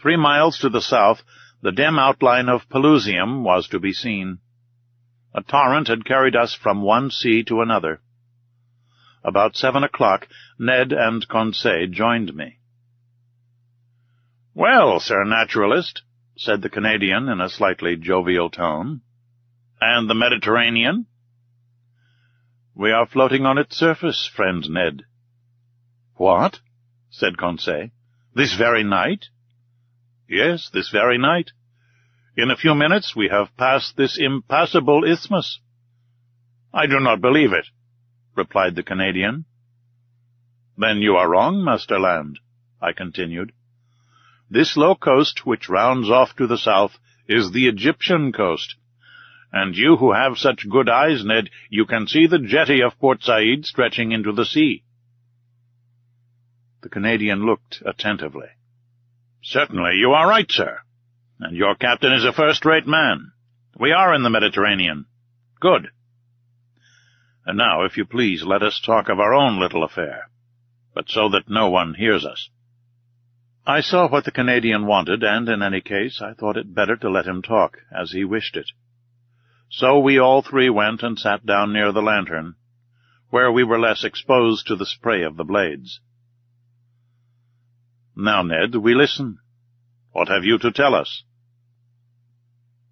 3 miles to the south, the dim outline of Pelusium was to be seen. A torrent had carried us from one sea to another. About 7 o'clock, Ned and Conseil joined me. "Well, Sir Naturalist," said the Canadian in a slightly jovial tone, "and the Mediterranean?" "We are floating on its surface, friend Ned." "What?" said Conseil. "This very night?" "Yes, this very night. In a few minutes we have passed this impassable isthmus." "I do not believe it," replied the Canadian. "Then you are wrong, Master Land," I continued. "This low coast, which rounds off to the south, is the Egyptian coast. And you who have such good eyes, Ned, you can see the jetty of Port Said stretching into the sea." The Canadian looked attentively. "Certainly you are right, sir. And your captain is a first-rate man. We are in the Mediterranean. Good. And now, if you please, let us talk of our own little affair, but so that no one hears us." I saw what the Canadian wanted, and, in any case, I thought it better to let him talk, as he wished it. So we all three went and sat down near the lantern, where we were less exposed to the spray of the blades. "Now, Ned, we listen. What have you to tell us?"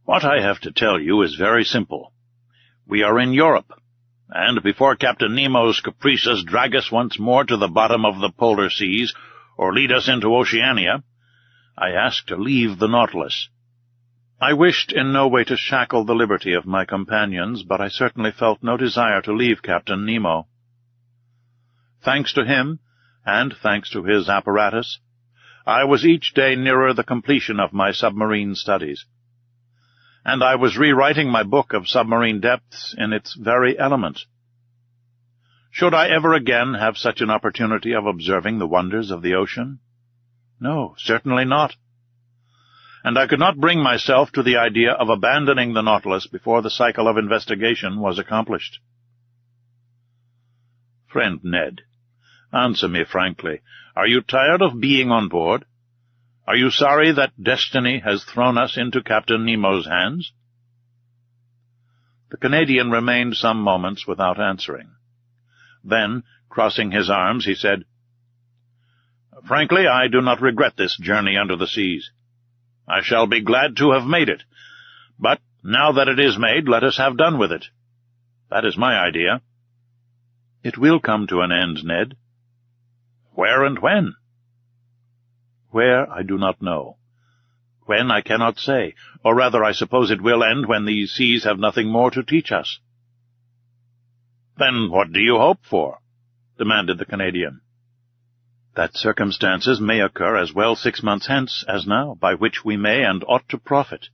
"What I have to tell you is very simple. We are in Europe, and before Captain Nemo's caprices drag us once more to the bottom of the polar seas, or lead us into Oceania, I ask to leave the Nautilus." I wished in no way to shackle the liberty of my companions, but I certainly felt no desire to leave Captain Nemo. Thanks to him, and thanks to his apparatus, I was each day nearer the completion of my submarine studies, and I was rewriting my book of submarine depths in its very element. Should I ever again have such an opportunity of observing the wonders of the ocean? No, certainly not. And I could not bring myself to the idea of abandoning the Nautilus before the cycle of investigation was accomplished. Friend Ned, answer me frankly. Are you tired of being on board? Are you sorry that destiny has thrown us into Captain Nemo's hands? The Canadian remained some moments without answering. Then, crossing his arms, he said, "Frankly, I do not regret this journey under the seas. I shall be glad to have made it, but now that it is made, let us have done with it. That is my idea." "It will come to an end, Ned." "Where and when?" "Where, I do not know. When, I cannot say, or rather I suppose it will end when these seas have nothing more to teach us." "Then what do you hope for?" demanded the Canadian. "That circumstances may occur as well 6 months hence as now, by which we may and ought to profit."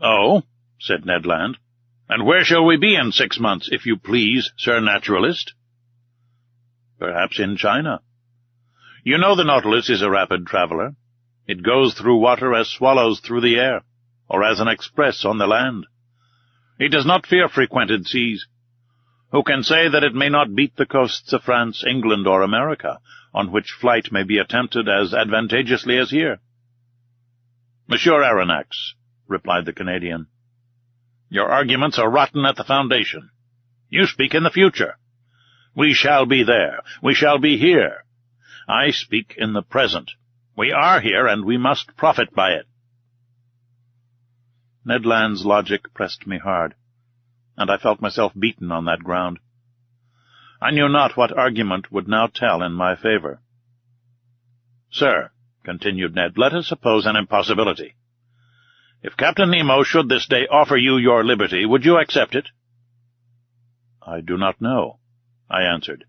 "Oh," said Ned Land, "and where shall we be in 6 months, if you please, Sir Naturalist?" "Perhaps in China. You know the Nautilus is a rapid traveler. It goes through water as swallows through the air, or as an express on the land. It does not fear frequented seas. Who can say that it may not beat the coasts of France, England, or America, on which flight may be attempted as advantageously as here? "Monsieur Aronnax," replied the Canadian, "your arguments are rotten at the foundation. You speak in the future. We shall be there. We shall be here. I speak in the present. We are here, and we must profit by it." Ned Land's logic pressed me hard, and I felt myself beaten on that ground. I knew not what argument would now tell in my favor. "Sir," continued Ned, "let us suppose an impossibility. If Captain Nemo should this day offer you your liberty, would you accept it?" "I do not know," I answered.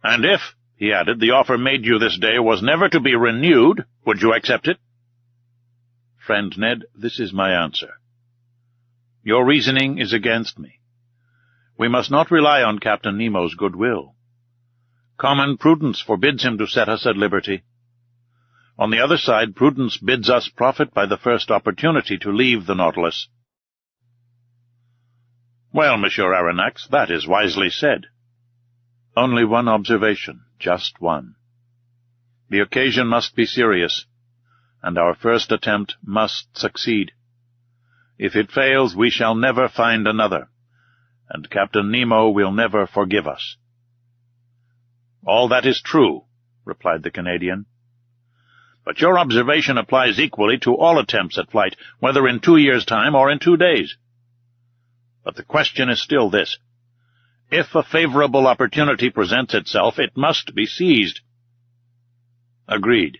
"And if," he added, "the offer made you this day was never to be renewed, would you accept it?" "Friend Ned, this is my answer. Your reasoning is against me. We must not rely on Captain Nemo's goodwill. Common prudence forbids him to set us at liberty. On the other side, prudence bids us profit by the first opportunity to leave the Nautilus." "Well, Monsieur Aronnax, that is wisely said." "Only one observation, just one. The occasion must be serious, and our first attempt must succeed. If it fails, we shall never find another, and Captain Nemo will never forgive us." "All that is true," replied the Canadian. "But your observation applies equally to all attempts at flight, whether in 2 years' time or in 2 days. But the question is still this. If a favorable opportunity presents itself, it must be seized." "Agreed.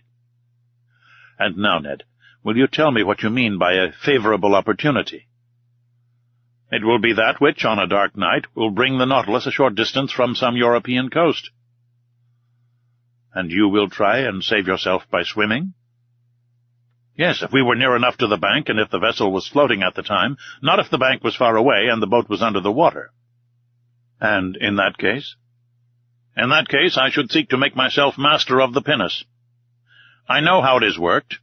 And now, Ned, will you tell me what you mean by a favorable opportunity?" "It will be that which, on a dark night, will bring the Nautilus a short distance from some European coast." "And you will try and save yourself by swimming?" "Yes, if we were near enough to the bank, and if the vessel was floating at the time, not if the bank was far away and the boat was under the water." "And in that case?" "In that case, I should seek to make myself master of the pinnace. I know how it is worked.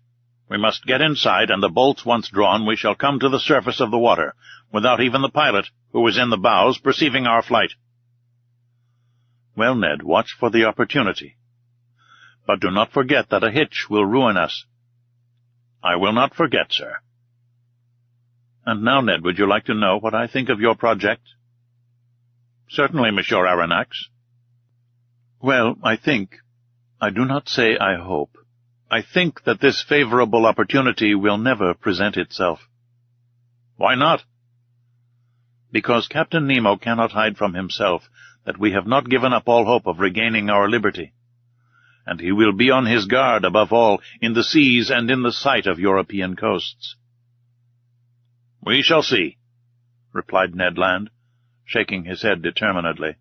We must get inside, and the bolts once drawn, we shall come to the surface of the water, without even the pilot, who is in the bows, perceiving our flight." "Well, Ned, watch for the opportunity. But do not forget that a hitch will ruin us." "I will not forget, sir." "And now, Ned, would you like to know what I think of your project?" "Certainly, Monsieur Aronnax." "Well, I do not say I hope, I think that this favorable opportunity will never present itself." "Why not?" "Because Captain Nemo cannot hide from himself that we have not given up all hope of regaining our liberty, and he will be on his guard, above all, in the seas and in the sight of European coasts." "We shall see," replied Ned Land, shaking his head determinedly.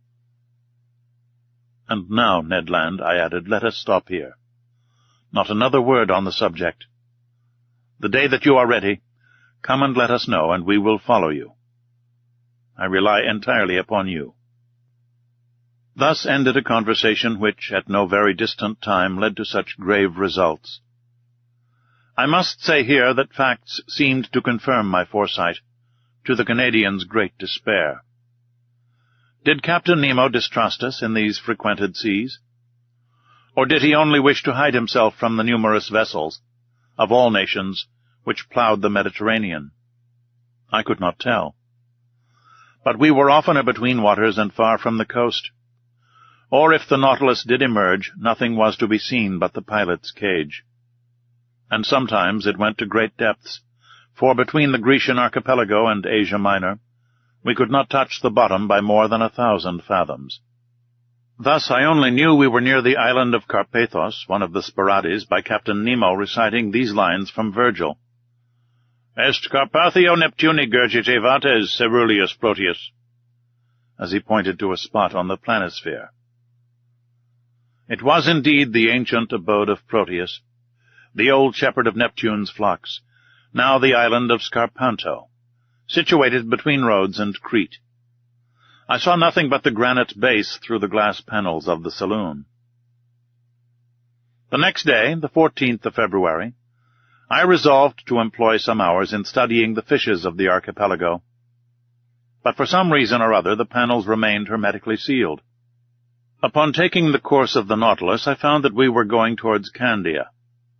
"And now, Ned Land," I added, "let us stop here. Not another word on the subject. The day that you are ready, come and let us know, and we will follow you. I rely entirely upon you." Thus ended a conversation which, at no very distant time, led to such grave results. I must say here that facts seemed to confirm my foresight, to the Canadian's great despair. Did Captain Nemo distrust us in these frequented seas? Or did he only wish to hide himself from the numerous vessels, of all nations, which ploughed the Mediterranean? I could not tell. But we were oftener between waters and far from the coast. Or if the Nautilus did emerge, nothing was to be seen but the pilot's cage. And sometimes it went to great depths, for between the Grecian archipelago and Asia Minor, we could not touch the bottom by more than 1,000 fathoms. Thus I only knew we were near the island of Carpathos, one of the Sporades, by Captain Nemo reciting these lines from Virgil: "Est Carpathio Neptuni gurgite vates ceruleus Proteus," as he pointed to a spot on the planisphere. It was indeed the ancient abode of Proteus, the old shepherd of Neptune's flocks, now the island of Scarpanto, situated between Rhodes and Crete. I saw nothing but the granite base through the glass panels of the saloon. The next day, the 14th of February, I resolved to employ some hours in studying the fishes of the archipelago. But for some reason or other the panels remained hermetically sealed. Upon taking the course of the Nautilus, I found that we were going towards Candia,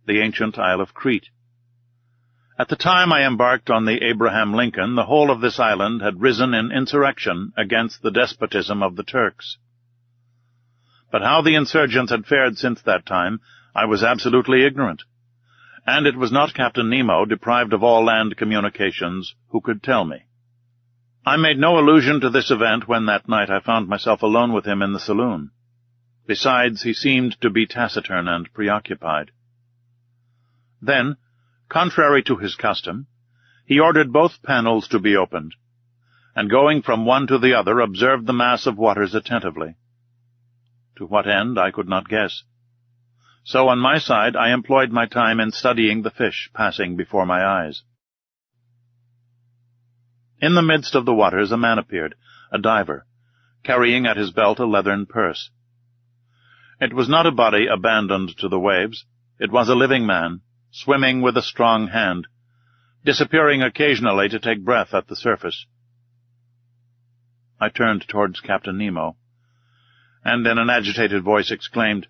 the ancient Isle of Crete. At the time I embarked on the Abraham Lincoln, the whole of this island had risen in insurrection against the despotism of the Turks. But how the insurgents had fared since that time, I was absolutely ignorant, and it was not Captain Nemo, deprived of all land communications, who could tell me. I made no allusion to this event when that night I found myself alone with him in the saloon. Besides, he seemed to be taciturn and preoccupied. Then, contrary to his custom, he ordered both panels to be opened, and going from one to the other observed the mass of waters attentively. To what end I could not guess. So on my side I employed my time in studying the fish passing before my eyes. In the midst of the waters a man appeared, a diver, carrying at his belt a leathern purse. It was not a body abandoned to the waves. It was a living man, swimming with a strong hand, disappearing occasionally to take breath at the surface. I turned towards Captain Nemo, and in an agitated voice exclaimed,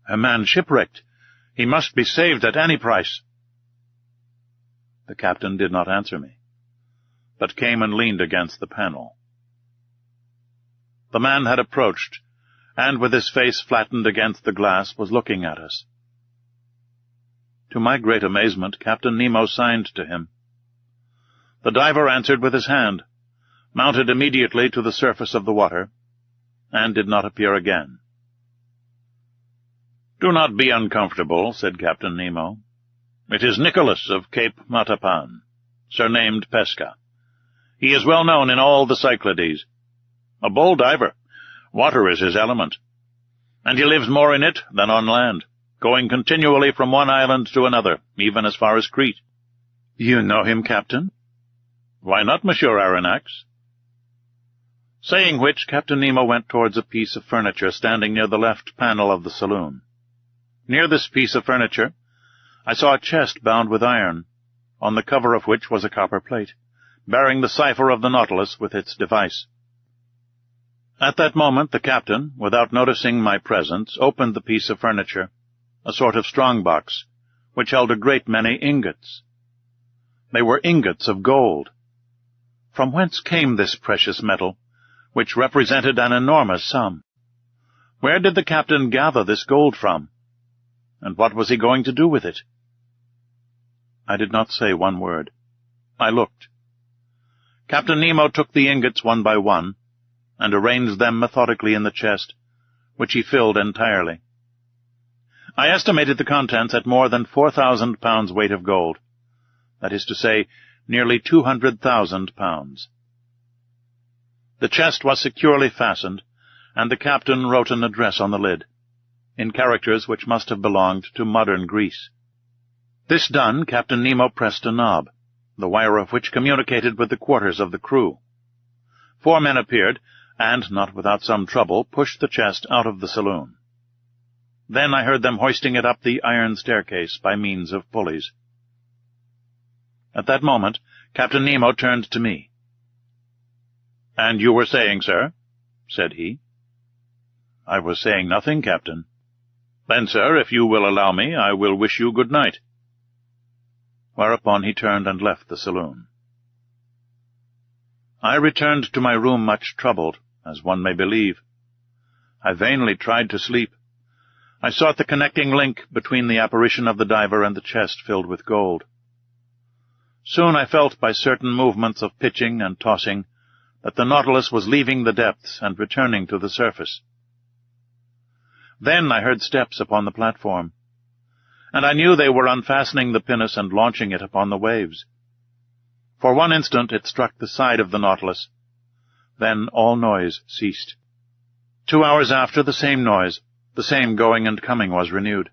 "A man shipwrecked! He must be saved at any price!" The captain did not answer me, but came and leaned against the panel. The man had approached, and with his face flattened against the glass was looking at us. To my great amazement, Captain Nemo signed to him. The diver answered with his hand, mounted immediately to the surface of the water, and did not appear again. "Do not be uncomfortable," said Captain Nemo. "It is Nicholas of Cape Matapan, surnamed Pesca. He is well known in all the Cyclades. A bold diver. Water is his element, and he lives more in it than on land, going continually from one island to another, even as far as Crete." "You know him, Captain?" "Why not, Monsieur Aronnax?" Saying which, Captain Nemo went towards a piece of furniture standing near the left panel of the saloon. Near this piece of furniture I saw a chest bound with iron, on the cover of which was a copper plate, bearing the cipher of the Nautilus with its device. At that moment the captain, without noticing my presence, opened the piece of furniture, a sort of strong-box, which held a great many ingots. They were ingots of gold. From whence came this precious metal, which represented an enormous sum? Where did the captain gather this gold from? And what was he going to do with it? I did not say one word. I looked. Captain Nemo took the ingots one by one, and arranged them methodically in the chest, which he filled entirely. I estimated the contents at more than 4,000 pounds weight of gold, that is to say, nearly 200,000 pounds. The chest was securely fastened, and the captain wrote an address on the lid, in characters which must have belonged to modern Greece. This done, Captain Nemo pressed a knob, the wire of which communicated with the quarters of the crew. 4 men appeared, and, not without some trouble, pushed the chest out of the saloon. Then I heard them hoisting it up the iron staircase by means of pulleys. At that moment, Captain Nemo turned to me. "And you were saying, sir?" said he. "I was saying nothing, Captain." "Then, sir, if you will allow me, I will wish you good night." Whereupon he turned and left the saloon. I returned to my room much troubled, as one may believe. I vainly tried to sleep. I sought the connecting link between the apparition of the diver and the chest filled with gold. Soon I felt by certain movements of pitching and tossing that the Nautilus was leaving the depths and returning to the surface. Then I heard steps upon the platform, and I knew they were unfastening the pinnace and launching it upon the waves. For one instant it struck the side of the Nautilus. Then all noise ceased. 2 hours after, the same noise, the same going and coming was renewed.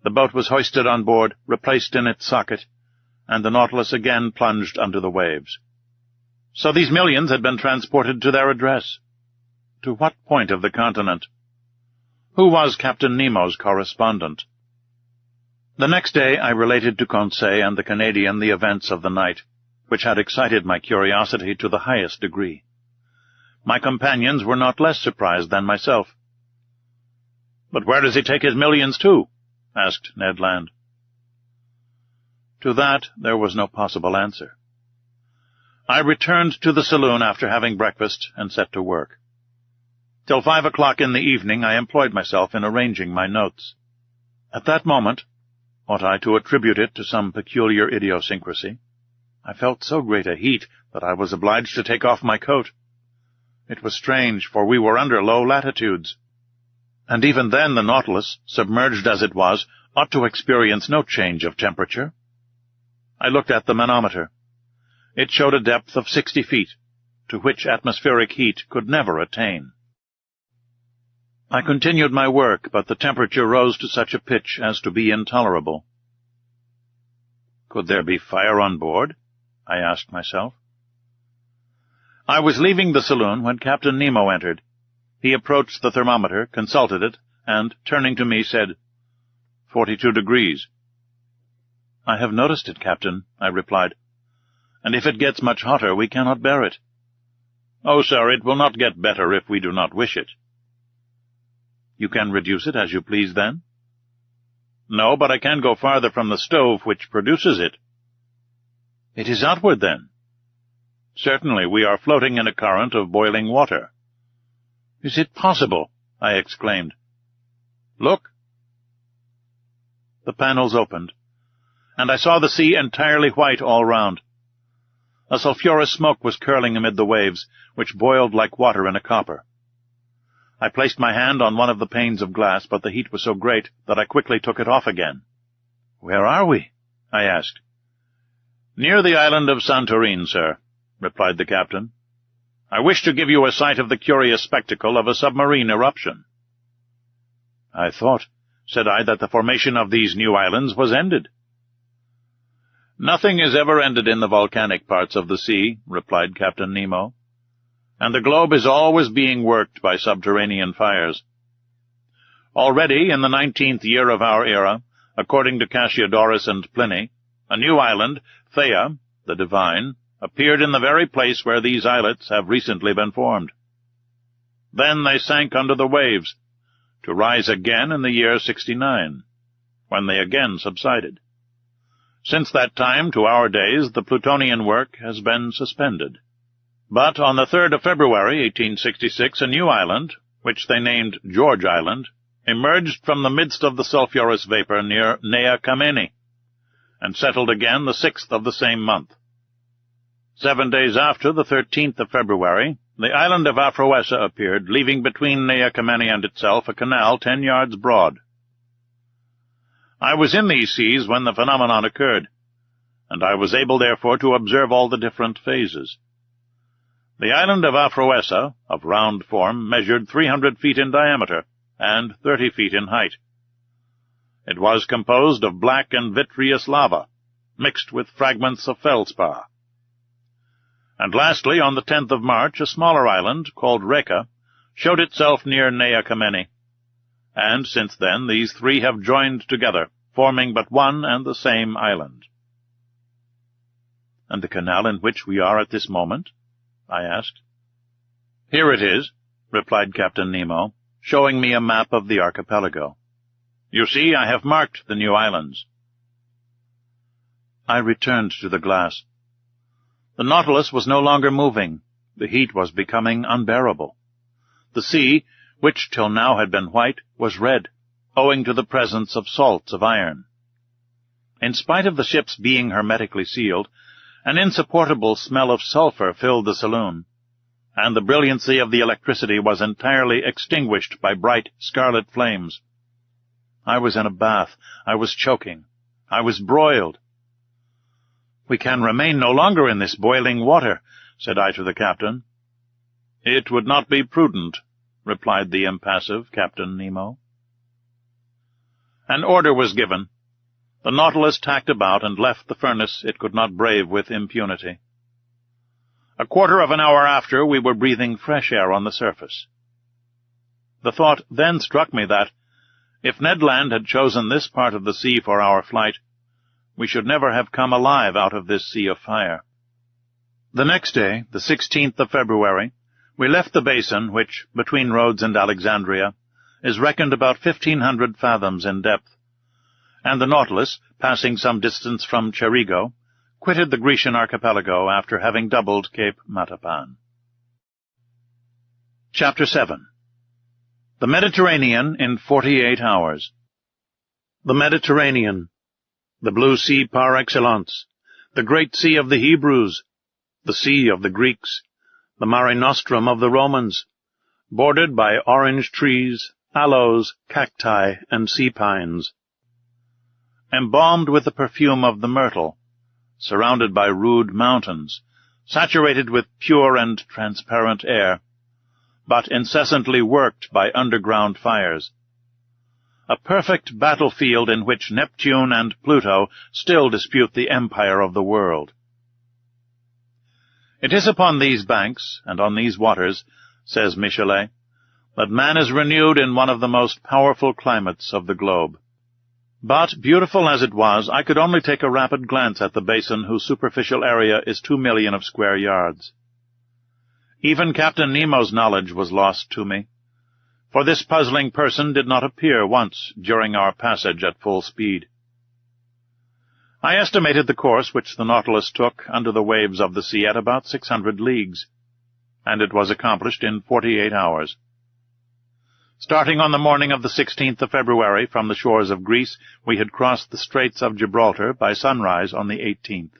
The boat was hoisted on board, replaced in its socket, and the Nautilus again plunged under the waves. So these millions had been transported to their address. To what point of the continent? Who was Captain Nemo's correspondent? The next day I related to Conseil and the Canadian the events of the night, which had excited my curiosity to the highest degree. My companions were not less surprised than myself. "But where does he take his millions to?" asked Ned Land. To that there was no possible answer. I returned to the saloon after having breakfast and set to work. Till 5 o'clock in the evening I employed myself in arranging my notes. At that moment, ought I to attribute it to some peculiar idiosyncrasy, I felt so great a heat that I was obliged to take off my coat. It was strange, for we were under low latitudes, and even then the Nautilus, submerged as it was, ought to experience no change of temperature. I looked at the manometer. It showed a depth of 60 feet, to which atmospheric heat could never attain. I continued my work, but the temperature rose to such a pitch as to be intolerable. Could there be fire on board? I asked myself. I was leaving the saloon when Captain Nemo entered. He approached the thermometer, consulted it, and, turning to me, said, 42 degrees. I have noticed it, Captain, I replied, and if it gets much hotter, we cannot bear it. Oh, sir, it will not get better if we do not wish it. You can reduce it as you please, then? No, but I can go farther from the stove which produces it. It is outward, then? Certainly, we are floating in a current of boiling water. Is it possible? I exclaimed. Look. The panels opened, and I saw the sea entirely white all round. A sulphurous smoke was curling amid the waves, which boiled like water in a copper. I placed my hand on one of the panes of glass, but the heat was so great that I quickly took it off again. Where are we? I asked. Near the island of Santorin, sir, replied the captain. I wish to give you a sight of the curious spectacle of a submarine eruption. I thought, said I, that the formation of these new islands was ended. Nothing is ever ended in the volcanic parts of the sea, replied Captain Nemo, and the globe is always being worked by subterranean fires. Already, in the 19th year of our era, according to Cassiodorus and Pliny, a new island, Theia, the Divine, appeared in the very place where these islets have recently been formed. Then they sank under the waves, to rise again in the year 69, when they again subsided. Since that time to our days, the Plutonian work has been suspended. But on the 3rd of February, 1866, a new island, which they named George Island, emerged from the midst of the sulphurous vapor near Nea Kamenni, and settled again the 6th of the same month. 7 days after, the 13th of February, the island of Aphroessa appeared, leaving between Nea Kamenni and itself a canal 10 yards broad. I was in these seas when the phenomenon occurred, and I was able, therefore, to observe all the different phases. The island of Aphroessa, of round form, measured 300 feet in diameter and 30 feet in height. It was composed of black and vitreous lava, mixed with fragments of feldspar. And lastly, on the 10th of March, a smaller island, called Reka, showed itself near Nea Kamenni, and since then these three have joined together, forming but one and the same island. And the canal in which we are at this moment? I asked. Here it is, replied Captain Nemo, showing me a map of the archipelago. You see, I have marked the new islands. I returned to the glass. The Nautilus was no longer moving. The heat was becoming unbearable. The sea, which till now had been white, was red, owing to the presence of salts of iron. In spite of the ships being hermetically sealed, an insupportable smell of sulphur filled the saloon, and the brilliancy of the electricity was entirely extinguished by bright scarlet flames. I was in a bath. I was choking. I was broiled. We can remain no longer in this boiling water, said I to the captain. It would not be prudent, replied the impassive Captain Nemo. An order was given. The Nautilus tacked about and left the furnace it could not brave with impunity. A quarter of an hour after, we were breathing fresh air on the surface. The thought then struck me that, if Ned Land had chosen this part of the sea for our flight, we should never have come alive out of this sea of fire. The next day, the 16th of February, we left the basin which, between Rhodes and Alexandria, is reckoned about 1,500 fathoms in depth, and the Nautilus, passing some distance from Cerigo, quitted the Grecian archipelago after having doubled Cape Matapan. Chapter 7. The Mediterranean in 48 Hours. The Mediterranean, the blue sea par excellence, the great sea of the Hebrews, the sea of the Greeks, the Mare Nostrum of the Romans, bordered by orange trees, aloes, cacti, and sea pines, embalmed with the perfume of the myrtle, surrounded by rude mountains, saturated with pure and transparent air, but incessantly worked by underground fires. A perfect battlefield in which Neptune and Pluto still dispute the empire of the world. It is upon these banks, and on these waters, says Michelet, that man is renewed in one of the most powerful climates of the globe. But, beautiful as it was, I could only take a rapid glance at the basin whose superficial area is 2 million of square yards. Even Captain Nemo's knowledge was lost to me, for this puzzling person did not appear once during our passage at full speed. I estimated the course which the Nautilus took under the waves of the sea at about 600 leagues, and it was accomplished in 48 hours. Starting on the morning of the 16th of February from the shores of Greece, we had crossed the Straits of Gibraltar by sunrise on the 18th.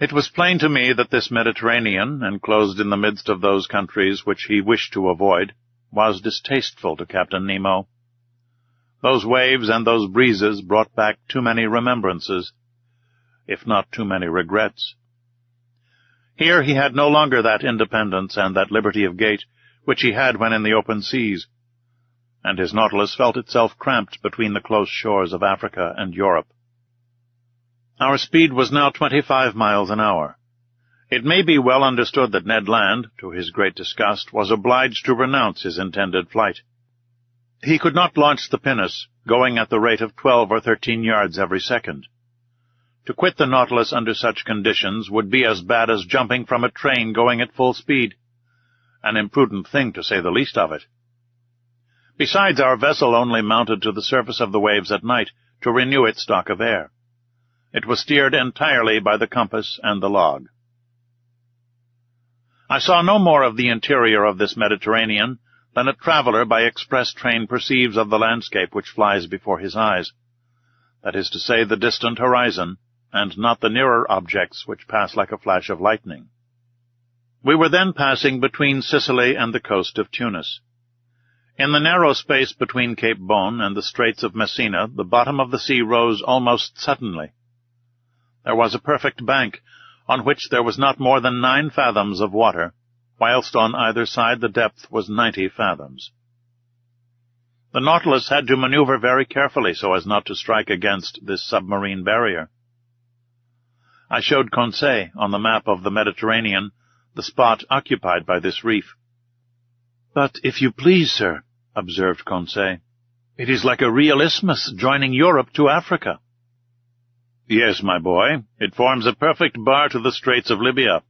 It was plain to me that this Mediterranean, enclosed in the midst of those countries which he wished to avoid, was distasteful to Captain Nemo. Those waves and those breezes brought back too many remembrances, if not too many regrets. Here he had no longer that independence and that liberty of gait which he had when in the open seas, and his Nautilus felt itself cramped between the close shores of Africa and Europe. Our speed was now 25 miles an hour. It may be well understood that Ned Land, to his great disgust, was obliged to renounce his intended flight. He could not launch the pinnace, going at the rate of 12 or 13 yards every second. To quit the Nautilus under such conditions would be as bad as jumping from a train going at full speed, an imprudent thing to say the least of it. Besides, our vessel only mounted to the surface of the waves at night to renew its stock of air. It was steered entirely by the compass and the log. I saw no more of the interior of this Mediterranean than a traveler by express train perceives of the landscape which flies before his eyes, that is to say, the distant horizon, and not the nearer objects which pass like a flash of lightning. We were then passing between Sicily and the coast of Tunis. In the narrow space between Cape Bon and the Straits of Messina, the bottom of the sea rose almost suddenly. There was a perfect bank, on which there was not more than 9 fathoms of water, whilst on either side the depth was 90 fathoms. The Nautilus had to maneuver very carefully so as not to strike against this submarine barrier. I showed Conseil, on the map of the Mediterranean, the spot occupied by this reef. "But if you please, sir," observed Conseil, "it is like a real isthmus joining Europe to Africa." "Yes, my boy, it forms a perfect bar to the Straits of Libya,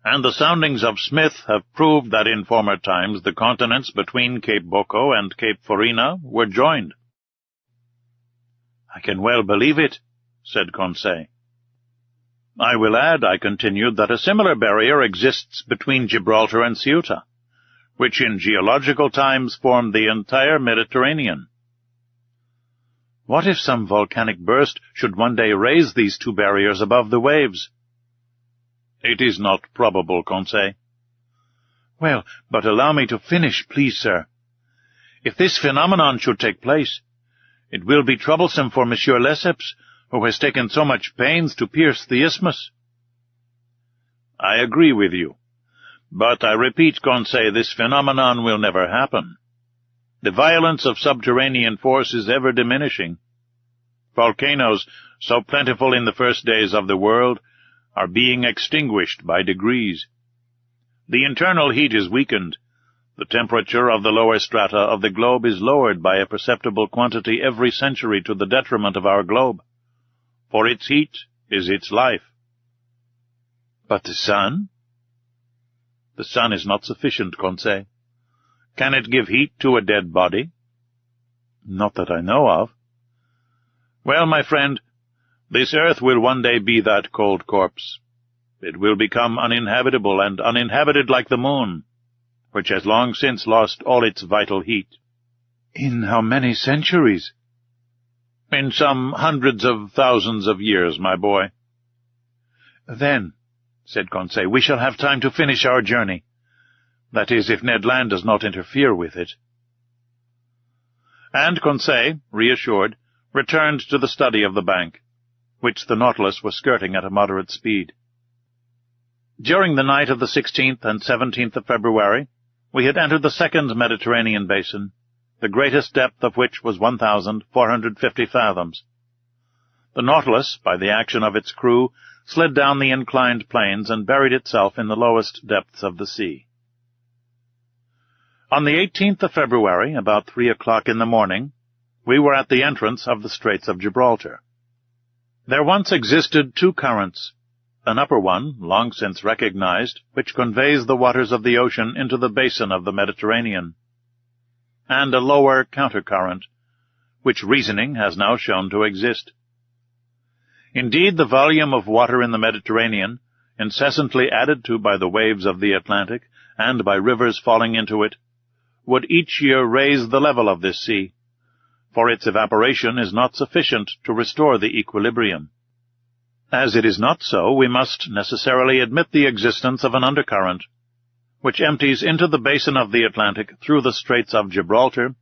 and the soundings of Smith have proved that in former times the continents between Cape Bocco and Cape Farina were joined." "I can well believe it," said Conseil. "I will add," I continued, "that a similar barrier exists between Gibraltar and Ceuta, which in geological times formed the entire Mediterranean." "What if some volcanic burst should one day raise these 2 barriers above the waves?" "It is not probable, Conseil." "Well, but allow me to finish, please, sir. If this phenomenon should take place, it will be troublesome for Monsieur Lesseps, who has taken so much pains to pierce the isthmus." "I agree with you. But I repeat, Conseil, this phenomenon will never happen. The violence of subterranean force is ever diminishing. Volcanoes, so plentiful in the first days of the world, are being extinguished by degrees. The internal heat is weakened. The temperature of the lower strata of the globe is lowered by a perceptible quantity every century to the detriment of our globe, for its heat is its life." "But the sun?" "The sun is not sufficient, Conseil. Can it give heat to a dead body?" "Not that I know of." Well, my friend, this earth will one day be that cold corpse. It will become uninhabitable and uninhabited like the moon, which has long since lost all its vital heat. In how many centuries? In some hundreds of thousands of years, my boy. Then, said Conseil, we shall have time to finish our journey. That is, if Ned Land does not interfere with it. And Conseil, reassured, returned to the study of the bank, which the Nautilus was skirting at a moderate speed. During the night of the 16th and 17th of February, we had entered the second Mediterranean basin, the greatest depth of which was 1,450 fathoms. The Nautilus, by the action of its crew, slid down the inclined planes and buried itself in the lowest depths of the sea. On the 18th of February, about 3 o'clock in the morning, we were at the entrance of the Straits of Gibraltar. There once existed two currents, an upper one, long since recognized, which conveys the waters of the ocean into the basin of the Mediterranean, and a lower countercurrent, which reasoning has now shown to exist. Indeed, the volume of water in the Mediterranean, incessantly added to by the waves of the Atlantic and by rivers falling into it, would each year raise the level of this sea, for its evaporation is not sufficient to restore the equilibrium. As it is not so, we must necessarily admit the existence of an undercurrent, which empties into the basin of the Atlantic through the Straits of Gibraltar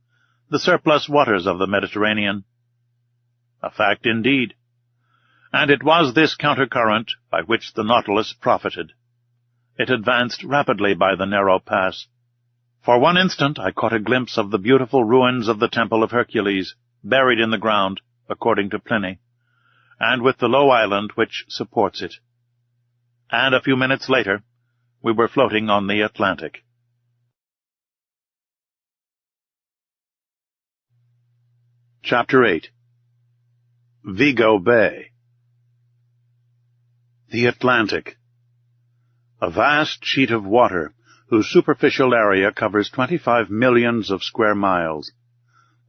the surplus waters of the Mediterranean. A fact indeed. And it was this countercurrent by which the Nautilus profited. It advanced rapidly by the narrow pass. For one instant I caught a glimpse of the beautiful ruins of the Temple of Hercules, buried in the ground, according to Pliny, and with the low island which supports it. And a few minutes later, we were floating on the Atlantic. Chapter 8. Vigo Bay. The Atlantic. A vast sheet of water, whose superficial area covers 25 millions of square miles,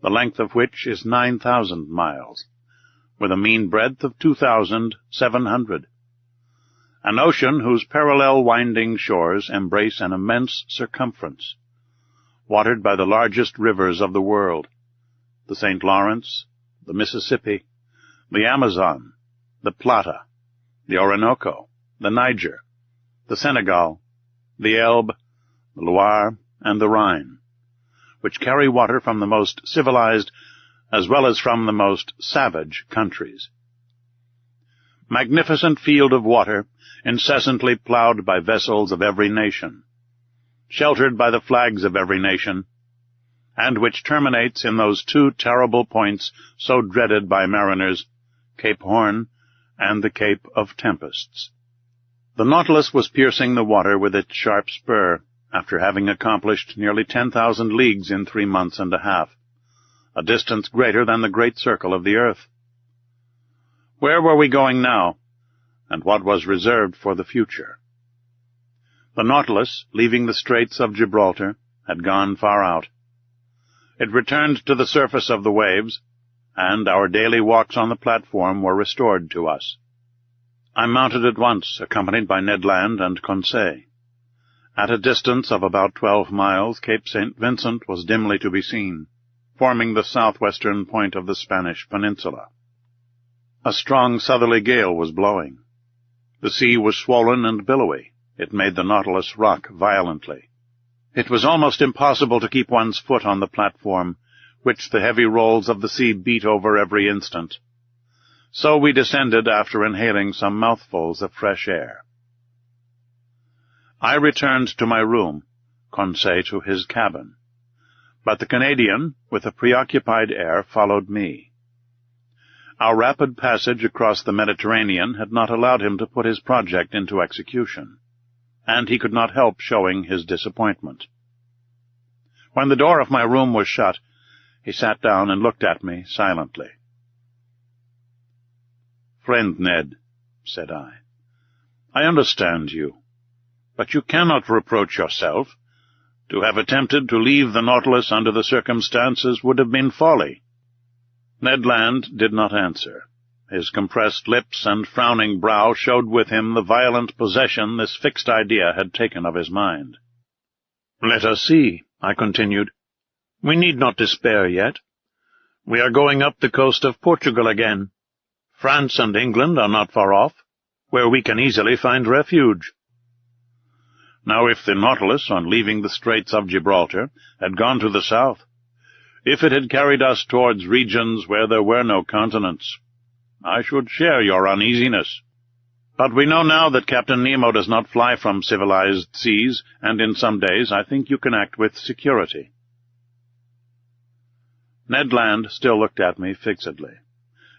the length of which is 9,000 miles, with a mean breadth of 2,700. An ocean whose parallel winding shores embrace an immense circumference, watered by the largest rivers of the world, the St. Lawrence, the Mississippi, the Amazon, the Plata, the Orinoco, the Niger, the Senegal, the Elbe, the Loire, and the Rhine, which carry water from the most civilized as well as from the most savage countries. Magnificent field of water, incessantly plowed by vessels of every nation, sheltered by the flags of every nation, and which terminates in those two terrible points so dreaded by mariners, Cape Horn and the Cape of Tempests. The Nautilus was piercing the water with its sharp spur, after having accomplished nearly 10,000 leagues in 3 months and a half, a distance greater than the great circle of the earth. Where were we going now, and what was reserved for the future? The Nautilus, leaving the Straits of Gibraltar, had gone far out. It returned to the surface of the waves, and our daily walks on the platform were restored to us. I mounted at once, accompanied by Ned Land and Conseil. At a distance of about 12 miles, Cape St. Vincent was dimly to be seen, forming the southwestern point of the Spanish peninsula. A strong southerly gale was blowing. The sea was swollen and billowy. It made the Nautilus rock violently. It was almost impossible to keep one's foot on the platform, which the heavy rolls of the sea beat over every instant. So we descended after inhaling some mouthfuls of fresh air. I returned to my room, Conseil to his cabin, but the Canadian, with a preoccupied air, followed me. Our rapid passage across the Mediterranean had not allowed him to put his project into execution, and he could not help showing his disappointment. When the door of my room was shut, he sat down and looked at me silently. "Friend Ned," said I understand you, but you cannot reproach yourself. To have attempted to leave the Nautilus under the circumstances would have been folly. Ned Land did not answer. His compressed lips and frowning brow showed with him the violent possession this fixed idea had taken of his mind. "Let us see," I continued. "We need not despair yet. We are going up the coast of Portugal again. France and England are not far off, where we can easily find refuge. Now if the Nautilus, on leaving the Straits of Gibraltar, had gone to the south, if it had carried us towards regions where there were no continents, I should share your uneasiness. But we know now that Captain Nemo does not fly from civilized seas, and in some days I think you can act with security." Ned Land still looked at me fixedly.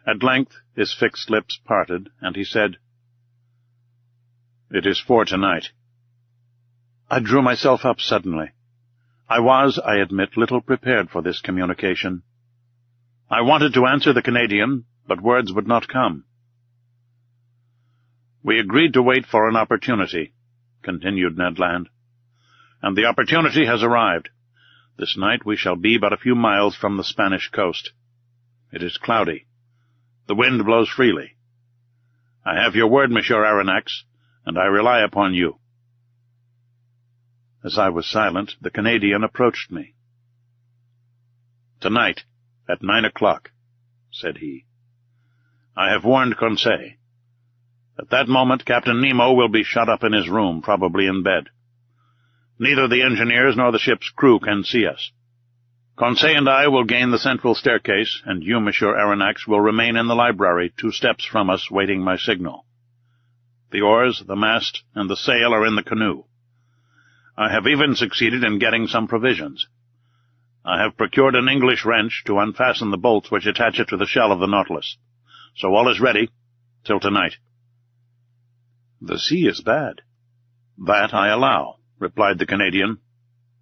At length his fixed lips parted, and he said, "It is for tonight." I drew myself up suddenly. I was, I admit, little prepared for this communication. I wanted to answer the Canadian, but words would not come. "We agreed to wait for an opportunity," continued Ned Land, "and the opportunity has arrived. This night we shall be but a few miles from the Spanish coast. It is cloudy. The wind blows freely. I have your word, Monsieur Aronnax, and I rely upon you." As I was silent, the Canadian approached me. "Tonight, at 9 o'clock, said he. "I have warned Conseil. At that moment Captain Nemo will be shut up in his room, probably in bed. Neither the engineers nor the ship's crew can see us. Conseil and I will gain the central staircase, and you, Monsieur Aronnax, will remain in the library 2 steps from us, waiting my signal. The oars, the mast, and the sail are in the canoe. I have even succeeded in getting some provisions. I have procured an English wrench to unfasten the bolts which attach it to the shell of the Nautilus. So all is ready, till tonight." "The sea is bad." "That I allow," replied the Canadian,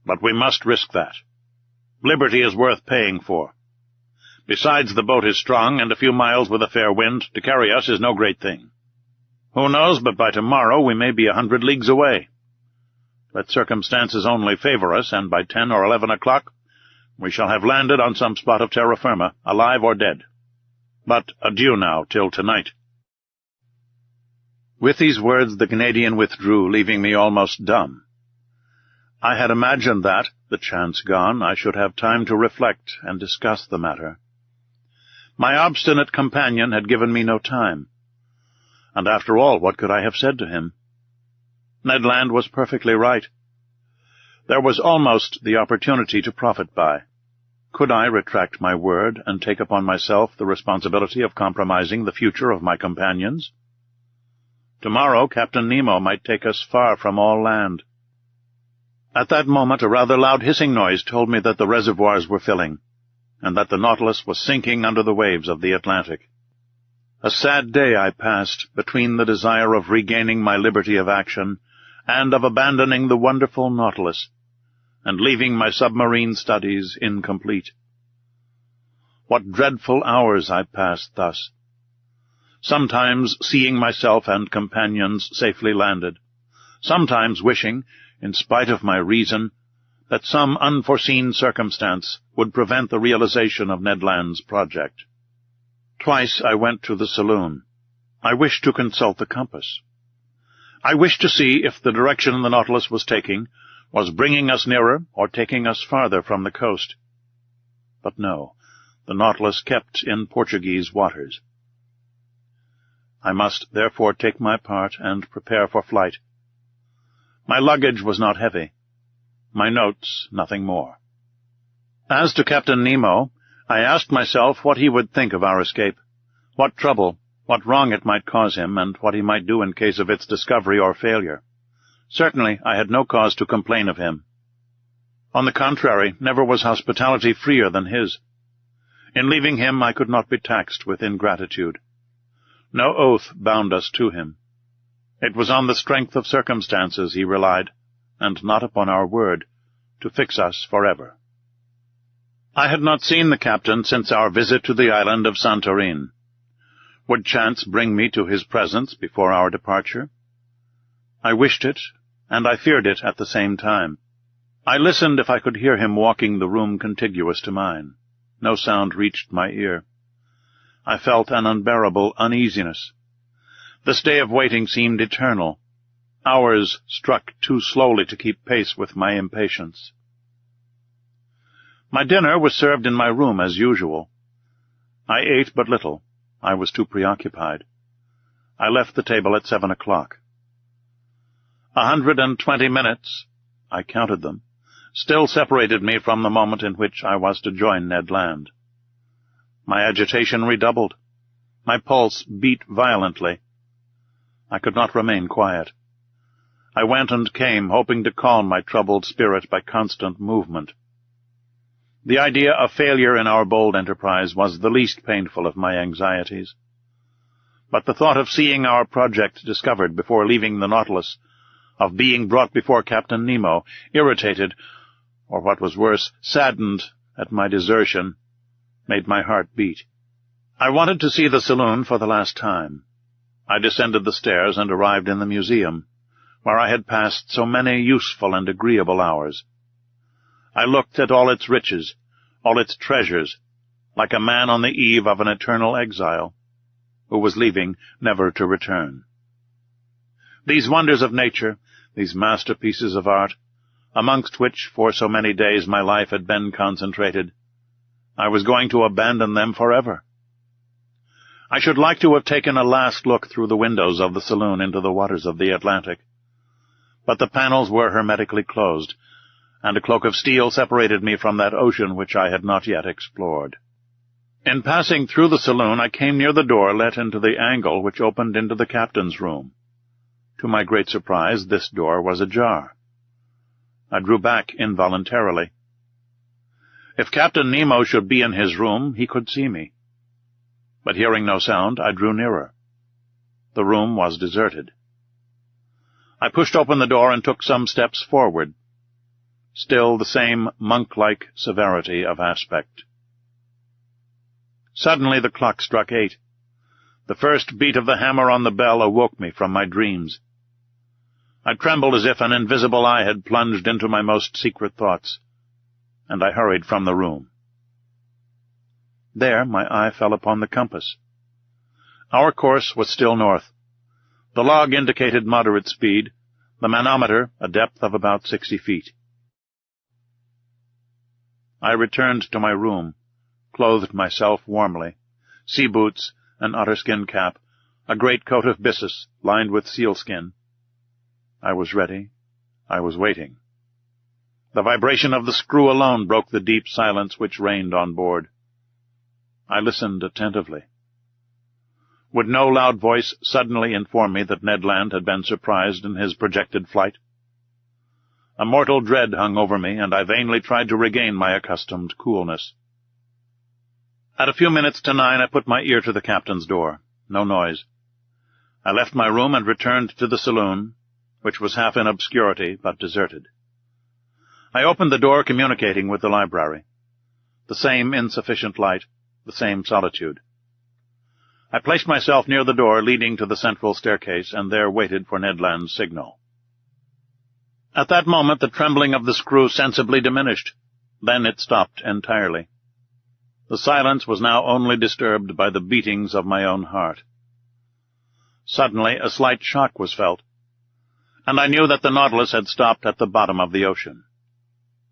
"but we must risk that. Liberty is worth paying for. Besides, the boat is strong, and a few miles with a fair wind to carry us is no great thing. Who knows but by tomorrow we may be 100 leagues away. Let circumstances only favor us, and by 10 or 11 o'clock we shall have landed on some spot of terra firma, alive or dead. But adieu now till tonight." With these words the Canadian withdrew, leaving me almost dumb. I had imagined that, the chance gone, I should have time to reflect and discuss the matter. My obstinate companion had given me no time. And after all, what could I have said to him? Ned Land was perfectly right. There was almost the opportunity to profit by. Could I retract my word and take upon myself the responsibility of compromising the future of my companions? Tomorrow Captain Nemo might take us far from all land. At that moment a rather loud hissing noise told me that the reservoirs were filling, and that the Nautilus was sinking under the waves of the Atlantic. A sad day I passed between the desire of regaining my liberty of action and of abandoning the wonderful Nautilus, and leaving my submarine studies incomplete. What dreadful hours I passed thus, sometimes seeing myself and companions safely landed, sometimes wishing, in spite of my reason, that some unforeseen circumstance would prevent the realization of Ned Land's project. Twice I went to the saloon. I wished to consult the compass. I wished to see if the direction the Nautilus was taking was bringing us nearer or taking us farther from the coast. But no, the Nautilus kept in Portuguese waters. I must therefore take my part and prepare for flight. My luggage was not heavy, my notes nothing more. As to Captain Nemo, I asked myself what he would think of our escape, what trouble, what wrong it might cause him, and what he might do in case of its discovery or failure. Certainly I had no cause to complain of him. On the contrary, never was hospitality freer than his. In leaving him I could not be taxed with ingratitude. No oath bound us to him. It was on the strength of circumstances he relied, and not upon our word, to fix us forever. I had not seen the captain since our visit to the island of Santorin. Would chance bring me to his presence before our departure? I wished it, and I feared it at the same time. I listened if I could hear him walking the room contiguous to mine. No sound reached my ear. I felt an unbearable uneasiness. This day of waiting seemed eternal. Hours struck too slowly to keep pace with my impatience. My dinner was served in my room as usual. I ate but little. I was too preoccupied. I left the table at 7 o'clock. 120 minutes, I counted them, still separated me from the moment in which I was to join Ned Land. My agitation redoubled. My pulse beat violently. I could not remain quiet. I went and came, hoping to calm my troubled spirit by constant movement. The idea of failure in our bold enterprise was the least painful of my anxieties. But the thought of seeing our project discovered before leaving the Nautilus, of being brought before Captain Nemo, irritated, or what was worse, saddened at my desertion, made my heart beat. I wanted to see the saloon for the last time. I descended the stairs and arrived in the museum, where I had passed so many useful and agreeable hours. I looked at all its riches, all its treasures, like a man on the eve of an eternal exile, who was leaving never to return. These wonders of nature, these masterpieces of art, amongst which for so many days my life had been concentrated, I was going to abandon them forever. I should like to have taken a last look through the windows of the saloon into the waters of the Atlantic, but the panels were hermetically closed, and a cloak of steel separated me from that ocean which I had not yet explored. In passing through the saloon, I came near the door let into the angle which opened into the captain's room. To my great surprise, this door was ajar. I drew back involuntarily. If Captain Nemo should be in his room, he could see me. But hearing no sound, I drew nearer. The room was deserted. I pushed open the door and took some steps forward. Still the same monk-like severity of aspect. Suddenly the clock struck 8. The first beat of the hammer on the bell awoke me from my dreams. I trembled as if an invisible eye had plunged into my most secret thoughts, and I hurried from the room. There my eye fell upon the compass. Our course was still north. The log indicated moderate speed, the manometer a depth of about 60 feet. I returned to my room, clothed myself warmly, sea boots, an otterskin cap, a great coat of byssus lined with sealskin. I was ready. I was waiting. The vibration of the screw alone broke the deep silence which reigned on board. I listened attentively. Would no loud voice suddenly inform me that Ned Land had been surprised in his projected flight? A mortal dread hung over me, and I vainly tried to regain my accustomed coolness. At a few minutes to 9, I put my ear to the captain's door. No noise. I left my room and returned to the saloon, which was half in obscurity but deserted. I opened the door communicating with the library. The same insufficient light, the same solitude. I placed myself near the door leading to the central staircase, and there waited for Ned Land's signal. At that moment the trembling of the screw sensibly diminished. Then it stopped entirely. The silence was now only disturbed by the beatings of my own heart. Suddenly a slight shock was felt, and I knew that the Nautilus had stopped at the bottom of the ocean.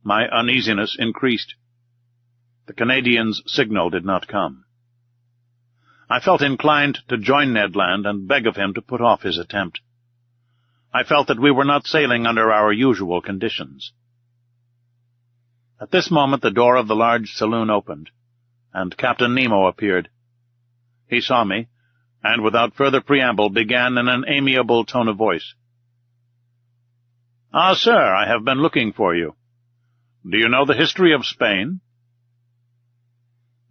My uneasiness increased. The Canadian's signal did not come. I felt inclined to join Ned Land and beg of him to put off his attempt. I felt that we were not sailing under our usual conditions. At this moment the door of the large saloon opened, and Captain Nemo appeared. He saw me, and without further preamble began in an amiable tone of voice. "Ah, sir, I have been looking for you. Do you know the history of Spain?"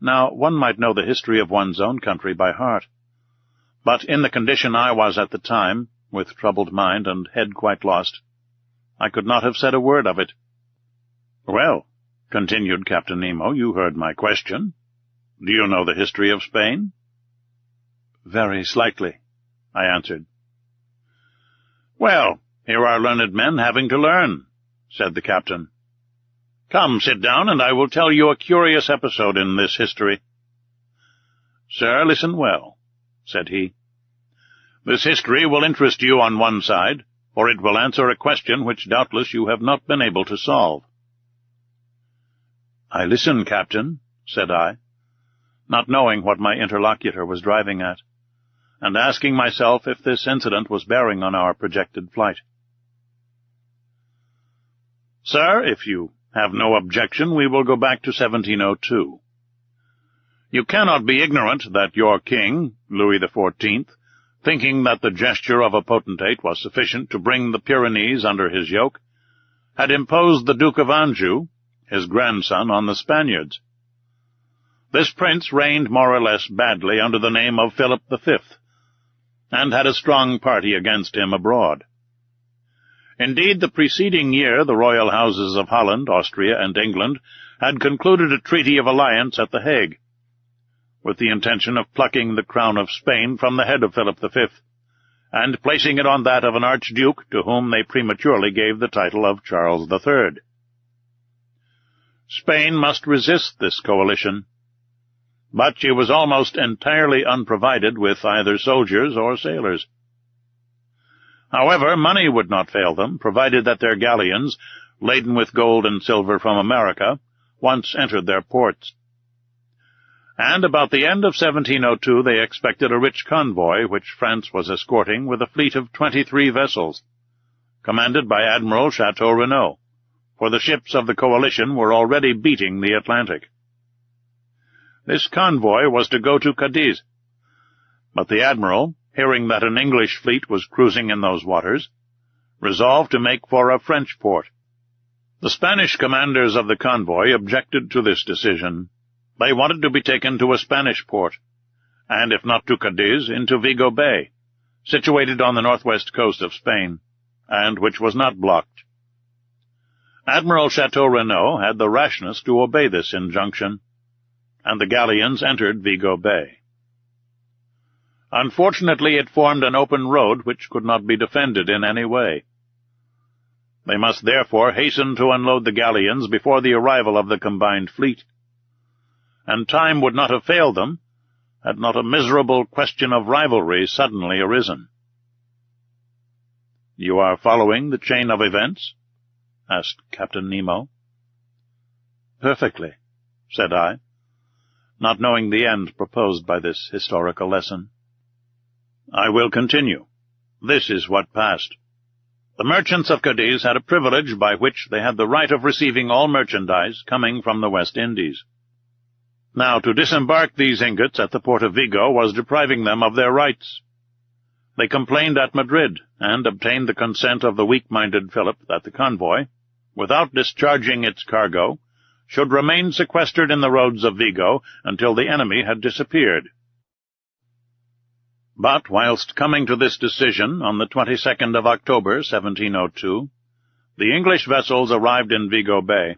Now, one might know the history of one's own country by heart, but in the condition I was at the time, with troubled mind and head quite lost, I could not have said a word of it. "Well," continued Captain Nemo, "you heard my question. Do you know the history of Spain?" "Very slightly," I answered. "Well, here are learned men having to learn," said the captain. "Come, sit down, and I will tell you a curious episode in this history." "Sir, listen well," said he. "This history will interest you on one side, for it will answer a question which doubtless you have not been able to solve." "I listen, Captain," said I, not knowing what my interlocutor was driving at, and asking myself if this incident was bearing on our projected flight. "Sir, if you have no objection, we will go back to 1702. You cannot be ignorant that your king, Louis XIV., thinking that the gesture of a potentate was sufficient to bring the Pyrenees under his yoke, had imposed the Duke of Anjou, his grandson, on the Spaniards. This prince reigned more or less badly under the name of Philip V, and had a strong party against him abroad. Indeed, the preceding year the royal houses of Holland, Austria, and England had concluded a treaty of alliance at The Hague, with the intention of plucking the crown of Spain from the head of Philip V, and placing it on that of an archduke to whom they prematurely gave the title of Charles III. Spain must resist this coalition, but she was almost entirely unprovided with either soldiers or sailors. However, money would not fail them, provided that their galleons, laden with gold and silver from America, once entered their ports. And about the end of 1702 they expected a rich convoy which France was escorting with a fleet of 23 vessels, commanded by Admiral Chateau-Renaud, for the ships of the coalition were already beating the Atlantic. This convoy was to go to Cadiz, but the admiral, hearing that an English fleet was cruising in those waters, resolved to make for a French port. The Spanish commanders of the convoy objected to this decision. They wanted to be taken to a Spanish port, and if not to Cadiz, into Vigo Bay, situated on the northwest coast of Spain, and which was not blocked. Admiral Chateau-Renaud had the rashness to obey this injunction, and the galleons entered Vigo Bay. Unfortunately, it formed an open road which could not be defended in any way. They must therefore hasten to unload the galleons before the arrival of the combined fleet, and time would not have failed them had not a miserable question of rivalry suddenly arisen. "You are following the chain of events?" asked Captain Nemo. "Perfectly," said I, not knowing the end proposed by this historical lesson. "I will continue. This is what passed. The merchants of Cadiz had a privilege by which they had the right of receiving all merchandise coming from the West Indies. Now, to disembark these ingots at the port of Vigo was depriving them of their rights. They complained at Madrid, and obtained the consent of the weak-minded Philip that the convoy, without discharging its cargo, should remain sequestered in the roads of Vigo until the enemy had disappeared. But whilst coming to this decision on the 22nd of October, 1702, the English vessels arrived in Vigo Bay,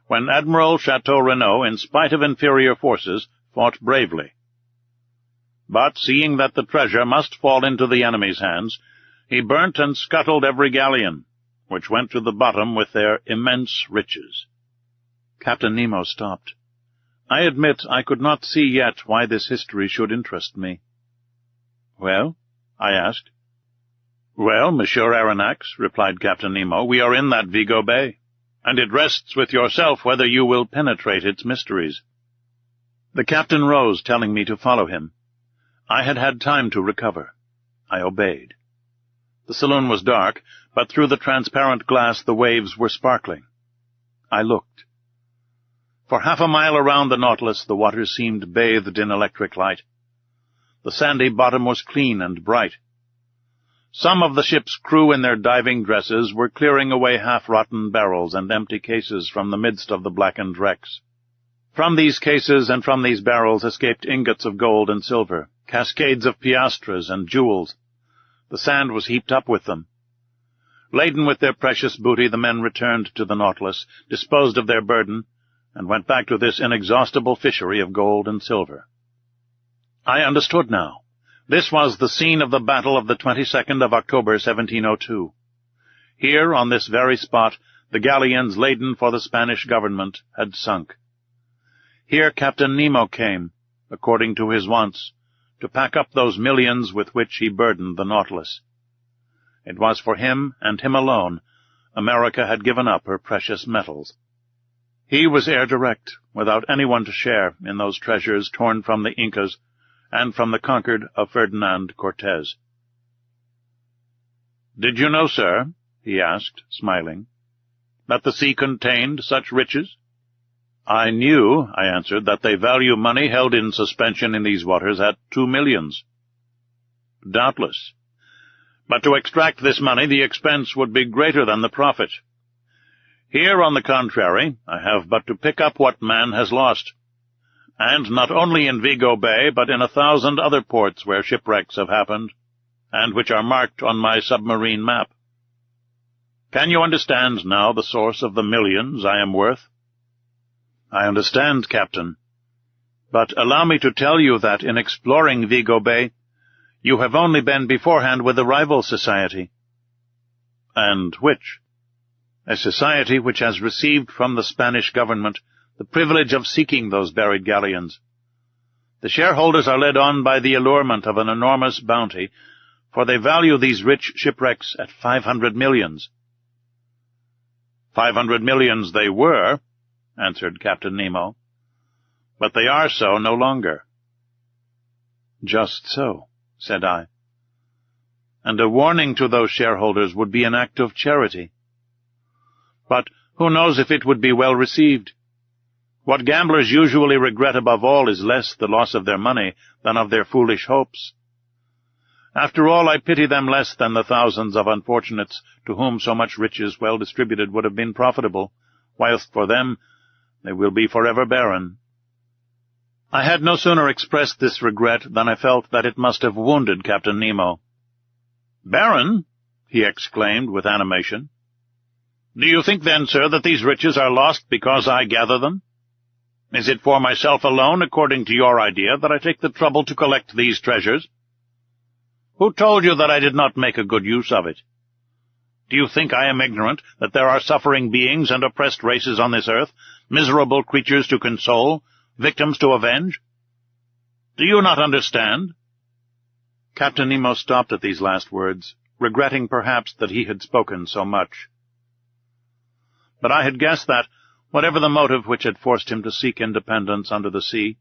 when Admiral Chateau-Renaud, in spite of inferior forces, fought bravely. But, seeing that the treasure must fall into the enemy's hands, he burnt and scuttled every galleon, which went to the bottom with their immense riches. Captain Nemo stopped. I admit I could not see yet why this history should interest me. "Well?" I asked. "Well, Monsieur Aronnax," replied Captain Nemo, "we are in that Vigo Bay, and it rests with yourself whether you will penetrate its mysteries." The captain rose, telling me to follow him. I had had time to recover. I obeyed. The saloon was dark, but through the transparent glass the waves were sparkling. I looked. For half a mile around the Nautilus the water seemed bathed in electric light. The sandy bottom was clean and bright. Some of the ship's crew in their diving dresses were clearing away half-rotten barrels and empty cases from the midst of the blackened wrecks. From these cases and from these barrels escaped ingots of gold and silver, cascades of piastres and jewels. The sand was heaped up with them. Laden with their precious booty, the men returned to the Nautilus, disposed of their burden, and went back to this inexhaustible fishery of gold and silver. I understood now. This was the scene of the battle of the 22nd of October, 1702. Here, on this very spot, the galleons laden for the Spanish government had sunk. Here Captain Nemo came, according to his wants, to pack up those millions with which he burdened the Nautilus. It was for him, and him alone, America had given up her precious metals. He was heir direct, without anyone to share in those treasures torn from the Incas and from the conquered of Ferdinand Cortez. "Did you know, sir," he asked, smiling, "that the sea contained such riches?" "I knew," I answered, "that they value money held in suspension in these waters at 2 millions. "Doubtless. But to extract this money the expense would be greater than the profit. Here, on the contrary, I have but to pick up what man has lost, and not only in Vigo Bay, but in 1,000 other ports where shipwrecks have happened, and which are marked on my submarine map. Can you understand now the source of the millions I am worth?" "I understand, Captain. But allow me to tell you that in exploring Vigo Bay, you have only been beforehand with a rival society." "And which?" "A society which has received from the Spanish government the privilege of seeking those buried galleons. The shareholders are led on by the allurement of an enormous bounty, for they value these rich shipwrecks at 500 millions. 500 millions they were," answered Captain Nemo, "but they are so no longer." "Just so," said I. "And a warning to those shareholders would be an act of charity. But who knows if it would be well received? What gamblers usually regret above all is less the loss of their money than of their foolish hopes. After all, I pity them less than the thousands of unfortunates to whom so much riches well distributed would have been profitable, whilst for them they will be forever barren." I had no sooner expressed this regret than I felt that it must have wounded Captain Nemo. "Barren?" he exclaimed with animation. "Do you think then, sir, that these riches are lost because I gather them? Is it for myself alone, according to your idea, that I take the trouble to collect these treasures? Who told you that I did not make a good use of it? Do you think I am ignorant that there are suffering beings and oppressed races on this earth, miserable creatures to console, victims to avenge? Do you not understand?" Captain Nemo stopped at these last words, regretting perhaps that he had spoken so much. But I had guessed that, whatever the motive which had forced him to seek independence under the sea,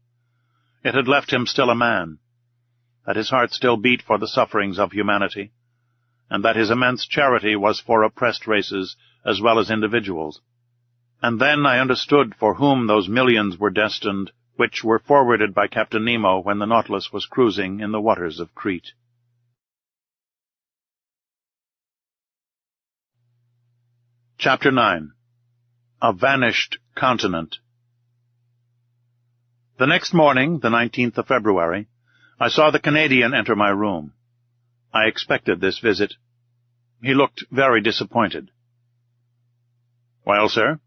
it had left him still a man, that his heart still beat for the sufferings of humanity, and that his immense charity was for oppressed races as well as individuals. And then I understood for whom those millions were destined, which were forwarded by Captain Nemo when the Nautilus was cruising in the waters of Crete. Chapter 9. A Vanished Continent. The next morning, the 19th of February, I saw the Canadian enter my room. I expected this visit. He looked very disappointed. "Well, sir?"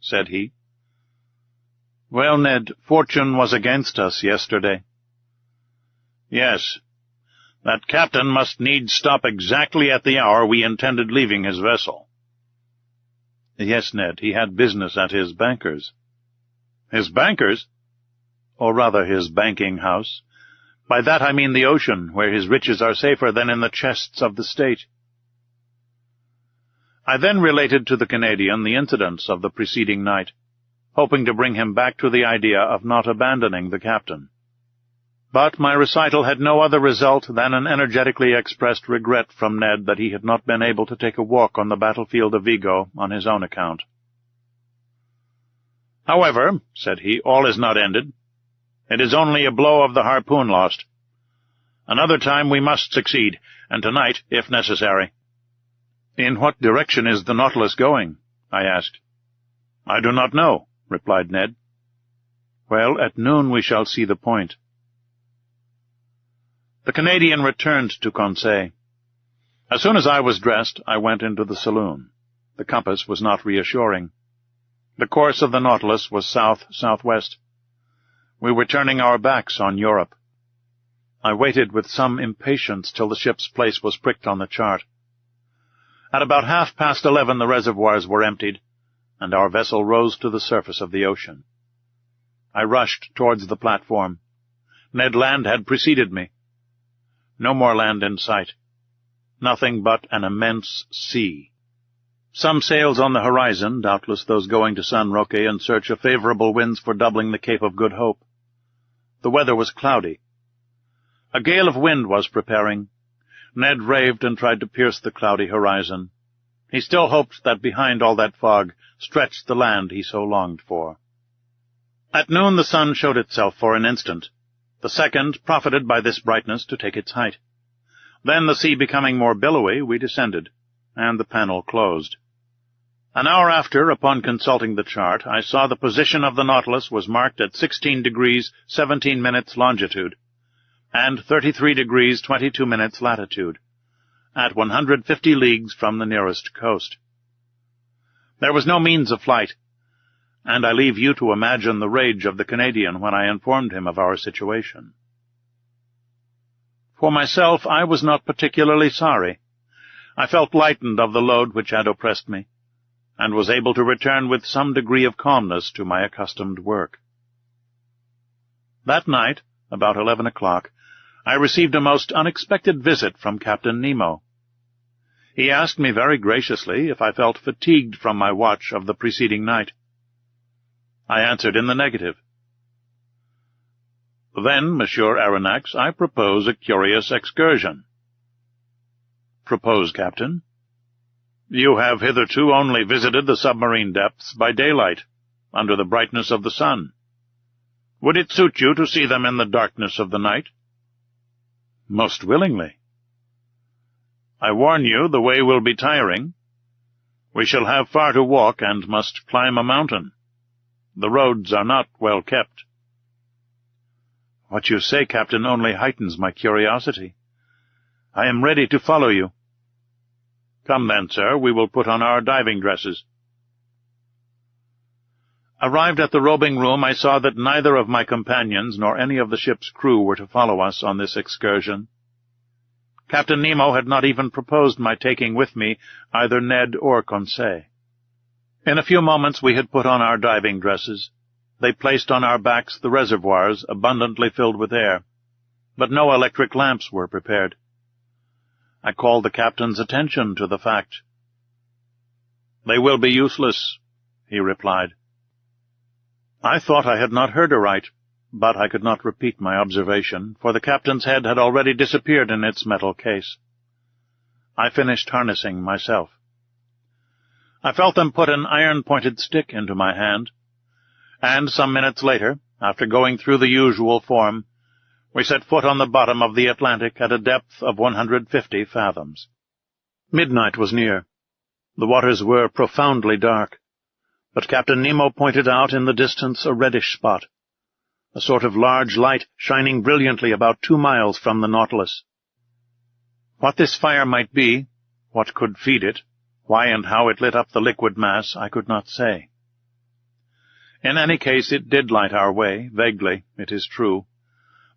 said he. "Well, Ned, fortune was against us yesterday." "Yes. That captain must needs stop exactly at the hour we intended leaving his vessel." "Yes, Ned, he had business at his banker's." "His banker's?" "Or rather his banking house. By that I mean the ocean, where his riches are safer than in the chests of the state." I then related to the Canadian the incidents of the preceding night, hoping to bring him back to the idea of not abandoning the captain. But my recital had no other result than an energetically expressed regret from Ned that he had not been able to take a walk on the battlefield of Vigo on his own account. "However," said he, "all is not ended. It is only a blow of the harpoon lost. Another time we must succeed, and tonight, if necessary." "In what direction is the Nautilus going?" I asked. "I do not know," replied Ned. "Well, at noon we shall see the point." The Canadian returned to Conseil. As soon as I was dressed, I went into the saloon. The compass was not reassuring. The course of the Nautilus was south-southwest. We were turning our backs on Europe. I waited with some impatience till the ship's place was pricked on the chart. At about 11:30 the reservoirs were emptied, and our vessel rose to the surface of the ocean. I rushed towards the platform. Ned Land had preceded me. No more land in sight. Nothing but an immense sea. Some sails on the horizon, doubtless those going to San Roque in search of favorable winds for doubling the Cape of Good Hope. The weather was cloudy. A gale of wind was preparing. Ned raved and tried to pierce the cloudy horizon. He still hoped that behind all that fog stretched the land he so longed for. At noon the sun showed itself for an instant. The second profited by this brightness to take its height. Then, the sea becoming more billowy, we descended, and the panel closed. An hour after, upon consulting the chart, I saw the position of the Nautilus was marked at 16 degrees 17 minutes longitude, and 33 degrees 22 minutes latitude, at 150 leagues from the nearest coast. There was no means of flight, and I leave you to imagine the rage of the Canadian when I informed him of our situation. For myself, I was not particularly sorry. I felt lightened of the load which had oppressed me, and was able to return with some degree of calmness to my accustomed work. That night, about 11 o'clock, I received a most unexpected visit from Captain Nemo. He asked me very graciously if I felt fatigued from my watch of the preceding night. I answered in the negative. Then, Monsieur Aronnax, I propose a curious excursion. Propose, Captain. You have hitherto only visited the submarine depths by daylight, under the brightness of the sun. Would it suit you to see them in the darkness of the night? Most willingly. I warn you, the way will be tiring. We shall have far to walk and must climb a mountain. The roads are not well kept. What you say, Captain, only heightens my curiosity. I am ready to follow you. Come then, sir, we will put on our diving dresses. Arrived at the robing room, I saw that neither of my companions nor any of the ship's crew were to follow us on this excursion. Captain Nemo had not even proposed my taking with me either Ned or Conseil. In a few moments we had put on our diving dresses. They placed on our backs the reservoirs, abundantly filled with air, but no electric lamps were prepared. I called the captain's attention to the fact. "They will be useless," he replied. I thought I had not heard aright, but I could not repeat my observation, for the captain's head had already disappeared in its metal case. I finished harnessing myself. I felt them put an iron-pointed stick into my hand, and some minutes later, after going through the usual form, we set foot on the bottom of the Atlantic at a depth of 150 fathoms. Midnight was near. The waters were profoundly dark, but Captain Nemo pointed out in the distance a reddish spot, a sort of large light shining brilliantly about 2 miles from the Nautilus. What this fire might be, what could feed it, why and how it lit up the liquid mass, I could not say. In any case, it did light our way, vaguely, it is true,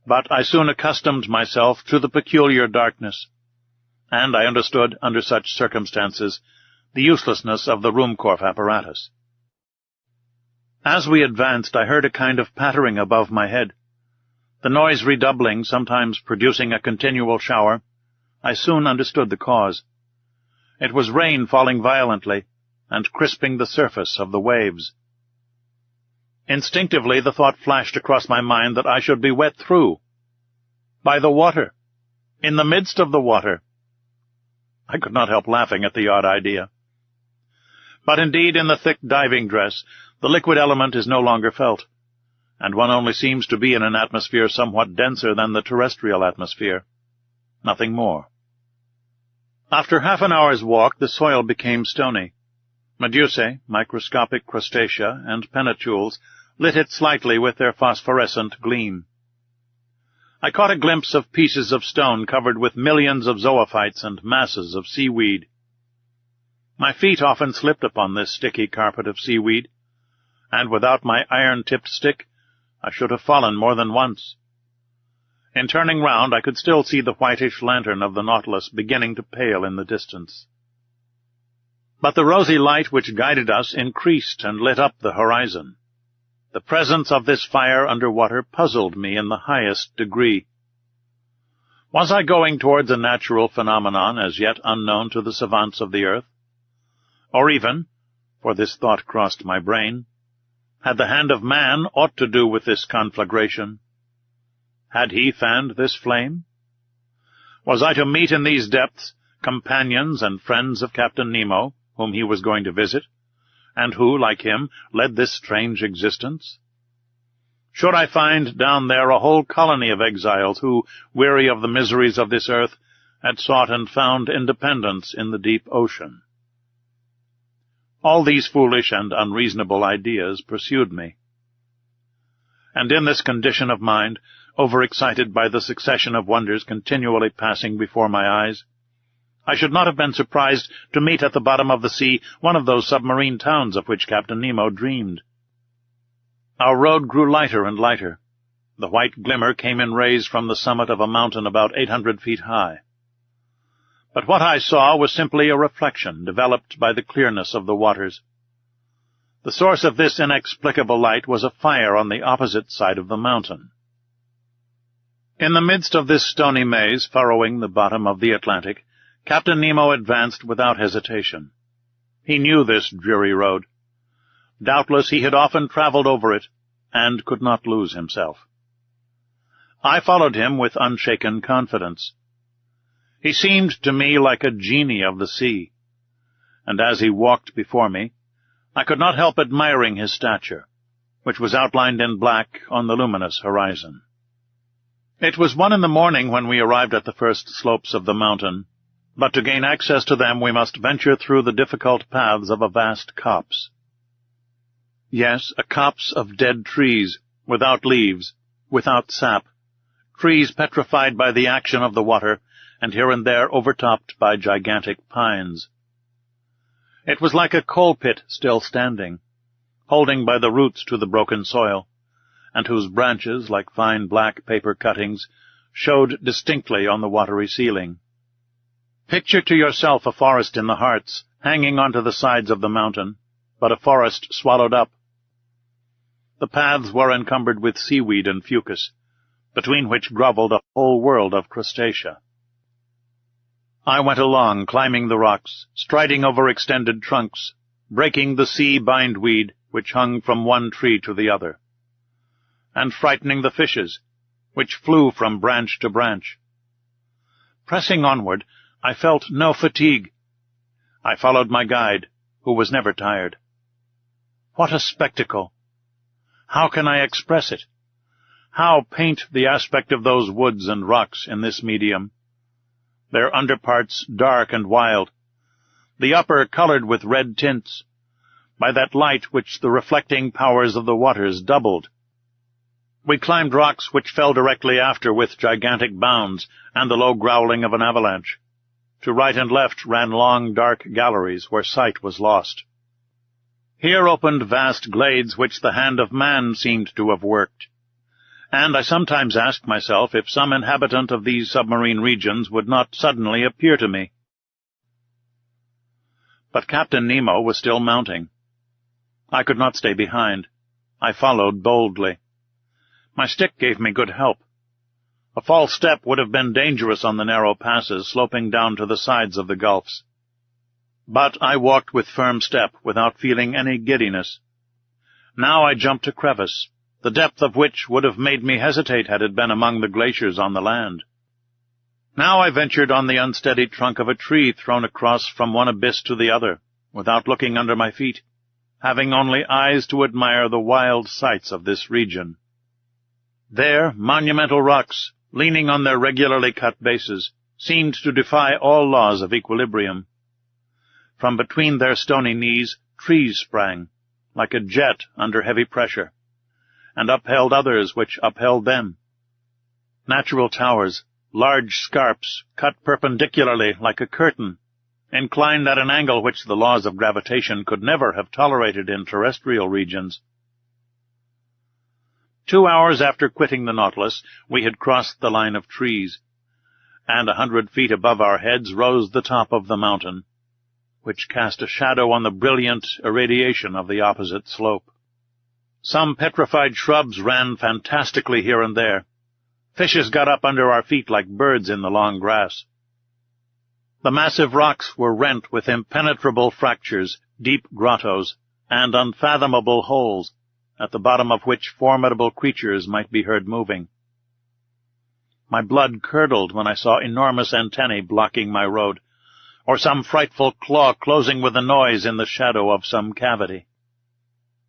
but I soon accustomed myself to the peculiar darkness, and I understood, under such circumstances, the uselessness of the Ruhmkorff apparatus. As we advanced, I heard a kind of pattering above my head. The noise redoubling, sometimes producing a continual shower, I soon understood the cause. It was rain falling violently, and crisping the surface of the waves. Instinctively the thought flashed across my mind that I should be wet through. By the water. In the midst of the water. I could not help laughing at the odd idea. But indeed, in the thick diving dress, the liquid element is no longer felt, and one only seems to be in an atmosphere somewhat denser than the terrestrial atmosphere. Nothing more. After half an hour's walk, the soil became stony. Medusae, microscopic crustacea, and pennachules lit it slightly with their phosphorescent gleam. I caught a glimpse of pieces of stone covered with millions of zoophytes and masses of seaweed. My feet often slipped upon this sticky carpet of seaweed, and without my iron-tipped stick I should have fallen more than once. In turning round, I could still see the whitish lantern of the Nautilus beginning to pale in the distance. But the rosy light which guided us increased and lit up the horizon. The presence of this fire underwater puzzled me in the highest degree. Was I going towards a natural phenomenon as yet unknown to the savants of the earth? Or even, for this thought crossed my brain, had the hand of man aught to do with this conflagration? Had he fanned this flame? Was I to meet in these depths companions and friends of Captain Nemo, whom he was going to visit, and who, like him, led this strange existence? Should I find down there a whole colony of exiles who, weary of the miseries of this earth, had sought and found independence in the deep ocean? All these foolish and unreasonable ideas pursued me. And in this condition of mind, overexcited by the succession of wonders continually passing before my eyes, I should not have been surprised to meet at the bottom of the sea one of those submarine towns of which Captain Nemo dreamed. Our road grew lighter and lighter. The white glimmer came in rays from the summit of a mountain about 800 feet high. But what I saw was simply a reflection developed by the clearness of the waters. The source of this inexplicable light was a fire on the opposite side of the mountain. In the midst of this stony maze furrowing the bottom of the Atlantic, Captain Nemo advanced without hesitation. He knew this dreary road. Doubtless he had often traveled over it, and could not lose himself. I followed him with unshaken confidence. He seemed to me like a genie of the sea, and as he walked before me, I could not help admiring his stature, which was outlined in black on the luminous horizon. It was 1 in the morning when we arrived at the first slopes of the mountain, but to gain access to them we must venture through the difficult paths of a vast copse. Yes, a copse of dead trees, without leaves, without sap, trees petrified by the action of the water, and here and there overtopped by gigantic pines. It was like a coal-pit still standing, holding by the roots to the broken soil, and whose branches, like fine black paper cuttings, showed distinctly on the watery ceiling. Picture to yourself a forest in the Hartz, hanging onto the sides of the mountain, but a forest swallowed up. The paths were encumbered with seaweed and fucus, between which grovelled a whole world of crustacea. I went along, climbing the rocks, striding over extended trunks, breaking the sea bindweed which hung from one tree to the other, and frightening the fishes, which flew from branch to branch. Pressing onward, I felt no fatigue. I followed my guide, who was never tired. What a spectacle! How can I express it? How paint the aspect of those woods and rocks in this medium? Their underparts dark and wild, the upper colored with red tints, by that light which the reflecting powers of the waters doubled. We climbed rocks which fell directly after with gigantic bounds and the low growling of an avalanche. To right and left ran long, dark galleries where sight was lost. Here opened vast glades which the hand of man seemed to have worked, and I sometimes asked myself if some inhabitant of these submarine regions would not suddenly appear to me. But Captain Nemo was still mounting. I could not stay behind. I followed boldly. My stick gave me good help. A false step would have been dangerous on the narrow passes sloping down to the sides of the gulfs. But I walked with firm step, without feeling any giddiness. Now I jumped a crevice, the depth of which would have made me hesitate had it been among the glaciers on the land. Now I ventured on the unsteady trunk of a tree thrown across from one abyss to the other, without looking under my feet, having only eyes to admire the wild sights of this region. There, monumental rocks, leaning on their regularly cut bases, seemed to defy all laws of equilibrium. From between their stony knees trees sprang, like a jet under heavy pressure, and upheld others which upheld them. Natural towers, large scarps, cut perpendicularly like a curtain, inclined at an angle which the laws of gravitation could never have tolerated in terrestrial regions. 2 hours after quitting the Nautilus, we had crossed the line of trees, and 100 feet above our heads rose the top of the mountain, which cast a shadow on the brilliant irradiation of the opposite slope. Some petrified shrubs ran fantastically here and there. Fishes got up under our feet like birds in the long grass. The massive rocks were rent with impenetrable fractures, deep grottos, and unfathomable holes, at the bottom of which formidable creatures might be heard moving. My blood curdled when I saw enormous antennae blocking my road, or some frightful claw closing with a noise in the shadow of some cavity.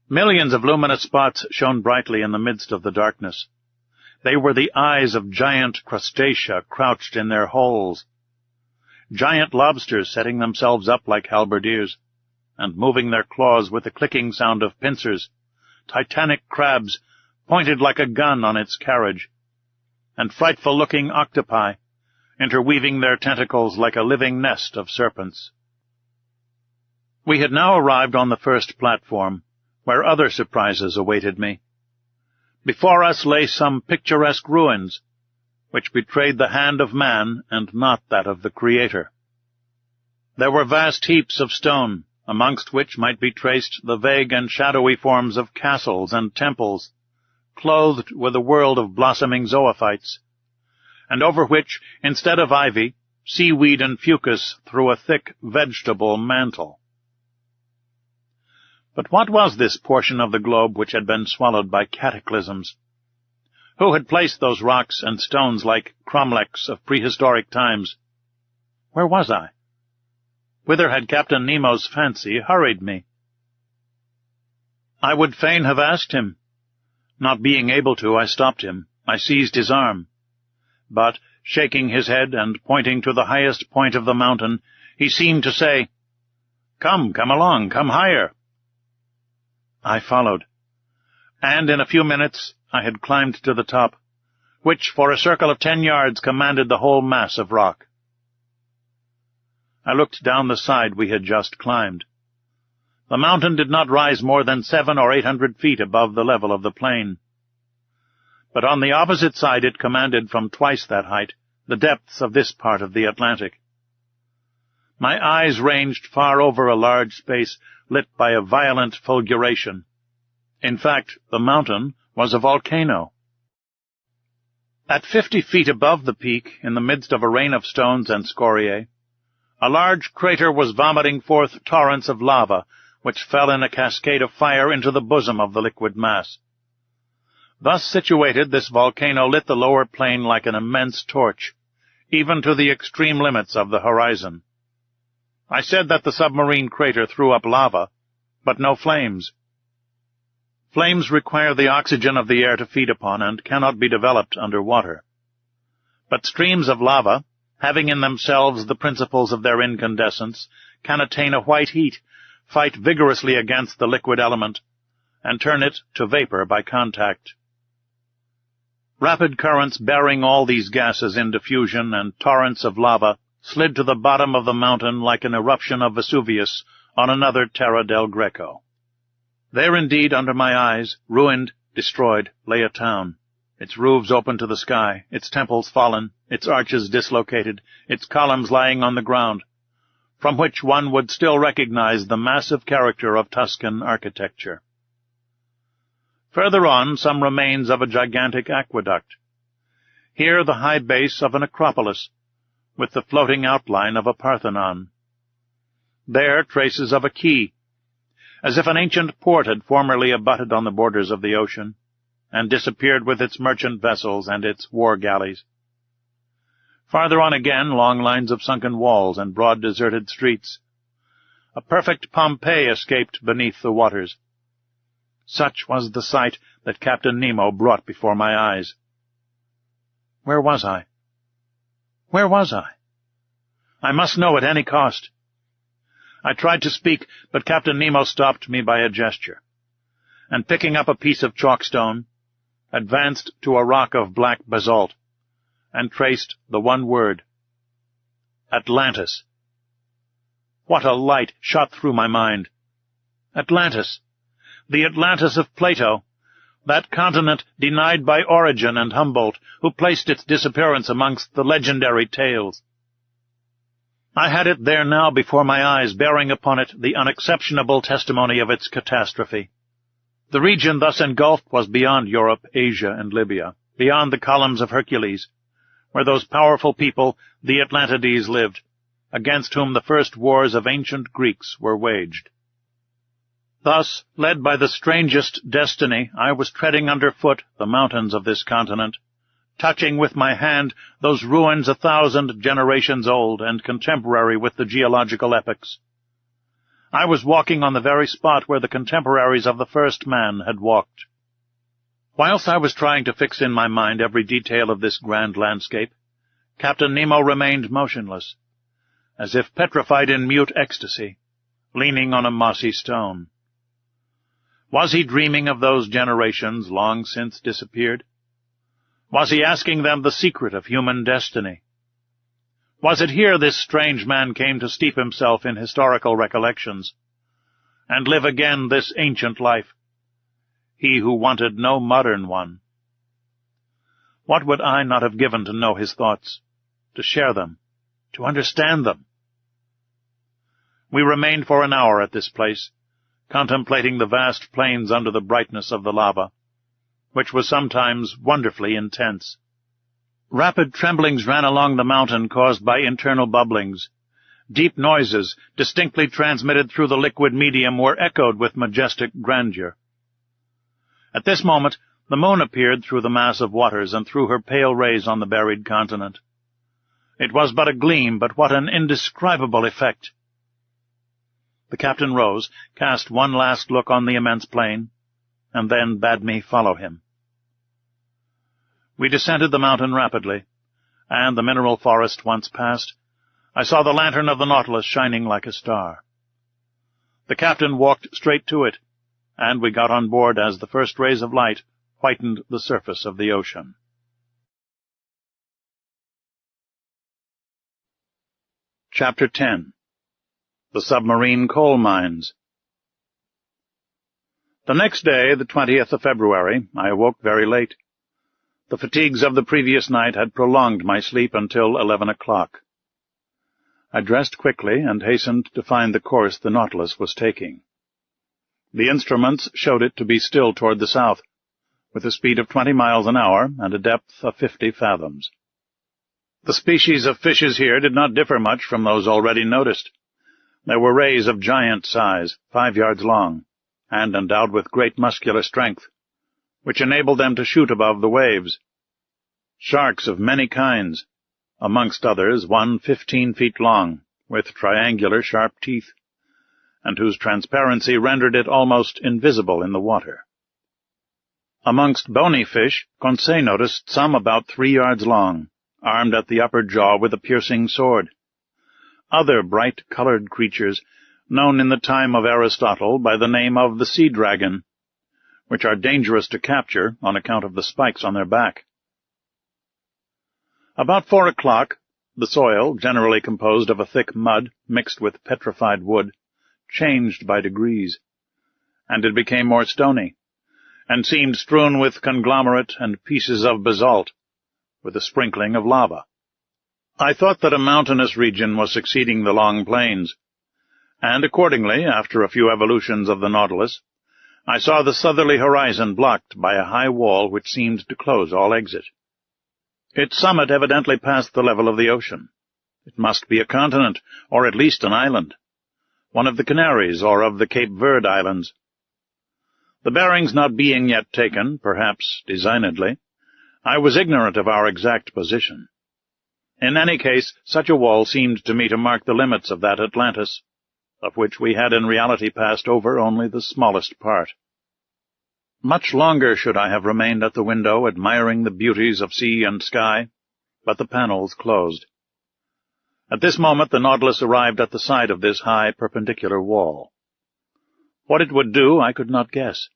Millions of luminous spots shone brightly in the midst of the darkness. They were the eyes of giant crustacea crouched in their holes, giant lobsters setting themselves up like halberdiers, and moving their claws with the clicking sound of pincers, titanic crabs pointed like a gun on its carriage, and frightful-looking octopi, interweaving their tentacles like a living nest of serpents. We had now arrived on the first platform, where other surprises awaited me. Before us lay some picturesque ruins, which betrayed the hand of man and not that of the Creator. There were vast heaps of stone, amongst which might be traced the vague and shadowy forms of castles and temples, clothed with a world of blossoming zoophytes, and over which, instead of ivy, seaweed and fucus threw a thick vegetable mantle. But what was this portion of the globe which had been swallowed by cataclysms? Who had placed those rocks and stones like cromlechs of prehistoric times? Where was I? Whither had Captain Nemo's fancy hurried me? I would fain have asked him. Not being able to, I stopped him. I seized his arm. But, shaking his head and pointing to the highest point of the mountain, he seemed to say, "Come along, come higher." I followed, and in a few minutes I had climbed to the top, which for a circle of 10 yards commanded the whole mass of rock. I looked down the side we had just climbed. The mountain did not rise more than 700 or 800 feet above the level of the plain. But on the opposite side it commanded from twice that height the depths of this part of the Atlantic. My eyes ranged far over a large space lit by a violent fulguration. In fact, the mountain was a volcano. At 50 feet above the peak, in the midst of a rain of stones and scoriae, a large crater was vomiting forth torrents of lava, which fell in a cascade of fire into the bosom of the liquid mass. Thus situated, this volcano lit the lower plain like an immense torch, even to the extreme limits of the horizon. I said that the submarine crater threw up lava, but no flames. Flames require the oxygen of the air to feed upon and cannot be developed under water. But streams of lava, having in themselves the principles of their incandescence, can attain a white heat, fight vigorously against the liquid element, and turn it to vapor by contact. Rapid currents bearing all these gases in diffusion and torrents of lava slid to the bottom of the mountain like an eruption of Vesuvius on another Terra del Greco. There indeed, under my eyes, ruined, destroyed, lay a town, its roofs open to the sky, its temples fallen, its arches dislocated, its columns lying on the ground, from which one would still recognize the massive character of Tuscan architecture. Further on, some remains of a gigantic aqueduct. Here the high base of an acropolis, with the floating outline of a Parthenon. There traces of a quay, as if an ancient port had formerly abutted on the borders of the ocean, and disappeared with its merchant vessels and its war galleys. Farther on again, long lines of sunken walls and broad deserted streets. A perfect Pompeii escaped beneath the waters. Such was the sight that Captain Nemo brought before my eyes. Where was I? Where was I? I must know at any cost. I tried to speak, but Captain Nemo stopped me by a gesture, and picking up a piece of chalkstone, advanced to a rock of black basalt, and traced the one word, Atlantis. What a light shot through my mind! Atlantis! The Atlantis of Plato, that continent denied by Origen and Humboldt, who placed its disappearance amongst the legendary tales. I had it there now before my eyes, bearing upon it the unexceptionable testimony of its catastrophe. The region thus engulfed was beyond Europe, Asia, and Libya, beyond the columns of Hercules, where those powerful people, the Atlantides, lived, against whom the first wars of ancient Greeks were waged. Thus, led by the strangest destiny, I was treading underfoot the mountains of this continent, touching with my hand those ruins 1,000 generations old and contemporary with the geological epochs. I was walking on the very spot where the contemporaries of the first man had walked. Whilst I was trying to fix in my mind every detail of this grand landscape, Captain Nemo remained motionless, as if petrified in mute ecstasy, leaning on a mossy stone. Was he dreaming of those generations long since disappeared? Was he asking them the secret of human destiny? Was it here this strange man came to steep himself in historical recollections, and live again this ancient life, he who wanted no modern one? What would I not have given to know his thoughts, to share them, to understand them? We remained for an hour at this place, contemplating the vast plains under the brightness of the lava, which was sometimes wonderfully intense. Rapid tremblings ran along the mountain caused by internal bubblings. Deep noises, distinctly transmitted through the liquid medium, were echoed with majestic grandeur. At this moment, the moon appeared through the mass of waters and threw her pale rays on the buried continent. It was but a gleam, but what an indescribable effect! The captain rose, cast one last look on the immense plain, and then bade me follow him. We descended the mountain rapidly, and the mineral forest once past, I saw the lantern of the Nautilus shining like a star. The captain walked straight to it, and we got on board as the first rays of light whitened the surface of the ocean. Chapter 10. The Submarine Coal Mines. The next day, the 20th of February, I awoke very late. The fatigues of the previous night had prolonged my sleep until 11 o'clock. I dressed quickly and hastened to find the course the Nautilus was taking. The instruments showed it to be still toward the south, with a speed of 20 miles an hour and a depth of 50 fathoms. The species of fishes here did not differ much from those already noticed. There were rays of giant size, 5 yards long, and endowed with great muscular strength, which enabled them to shoot above the waves. Sharks of many kinds, amongst others one 15 feet long, with triangular sharp teeth, and whose transparency rendered it almost invisible in the water. Amongst bony fish, Conseil noticed some about 3 yards long, armed at the upper jaw with a piercing sword. Other bright-colored creatures, known in the time of Aristotle by the name of the sea dragon, which are dangerous to capture on account of the spikes on their back. About 4 o'clock, the soil, generally composed of a thick mud mixed with petrified wood, changed by degrees, and it became more stony, and seemed strewn with conglomerate and pieces of basalt, with a sprinkling of lava. I thought that a mountainous region was succeeding the long plains, and accordingly, after a few evolutions of the Nautilus, I saw the southerly horizon blocked by a high wall which seemed to close all exit. Its summit evidently passed the level of the ocean. It must be a continent, or at least an island, one of the Canaries or of the Cape Verde Islands. The bearings not being yet taken, perhaps designedly, I was ignorant of our exact position. In any case, such a wall seemed to me to mark the limits of that Atlantis, of which we had in reality passed over only the smallest part. Much longer should I have remained at the window, admiring the beauties of sea and sky, but the panels closed. At this moment the Nautilus arrived at the side of this high perpendicular wall. What it would do I could not guess.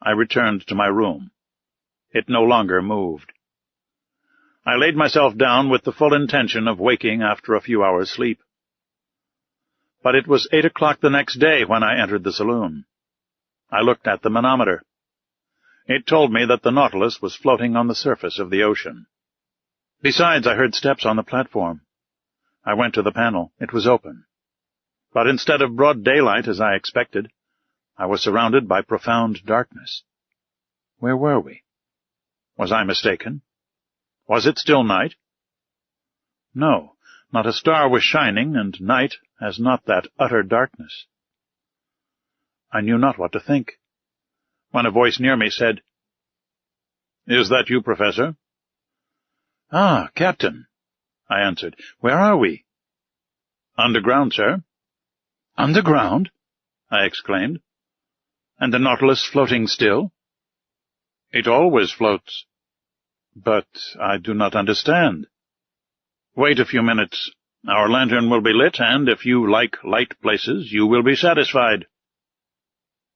I returned to my room. It no longer moved. I laid myself down with the full intention of waking after a few hours' sleep. But it was 8 o'clock the next day when I entered the saloon. I looked at the manometer. It told me that the Nautilus was floating on the surface of the ocean. Besides, I heard steps on the platform. I went to the panel. It was open. But instead of broad daylight, as I expected, I was surrounded by profound darkness. Where were we? Was I mistaken? Was it still night? No, not a star was shining, and night has not that utter darkness. I knew not what to think, when a voice near me said, "Is that you, Professor?" "Ah, Captain," I answered. "Where are we?" "Underground, sir." "Underground?" I exclaimed. "And the Nautilus floating still?" "It always floats." "But I do not understand." "Wait a few minutes. Our lantern will be lit, and if you like light places, you will be satisfied."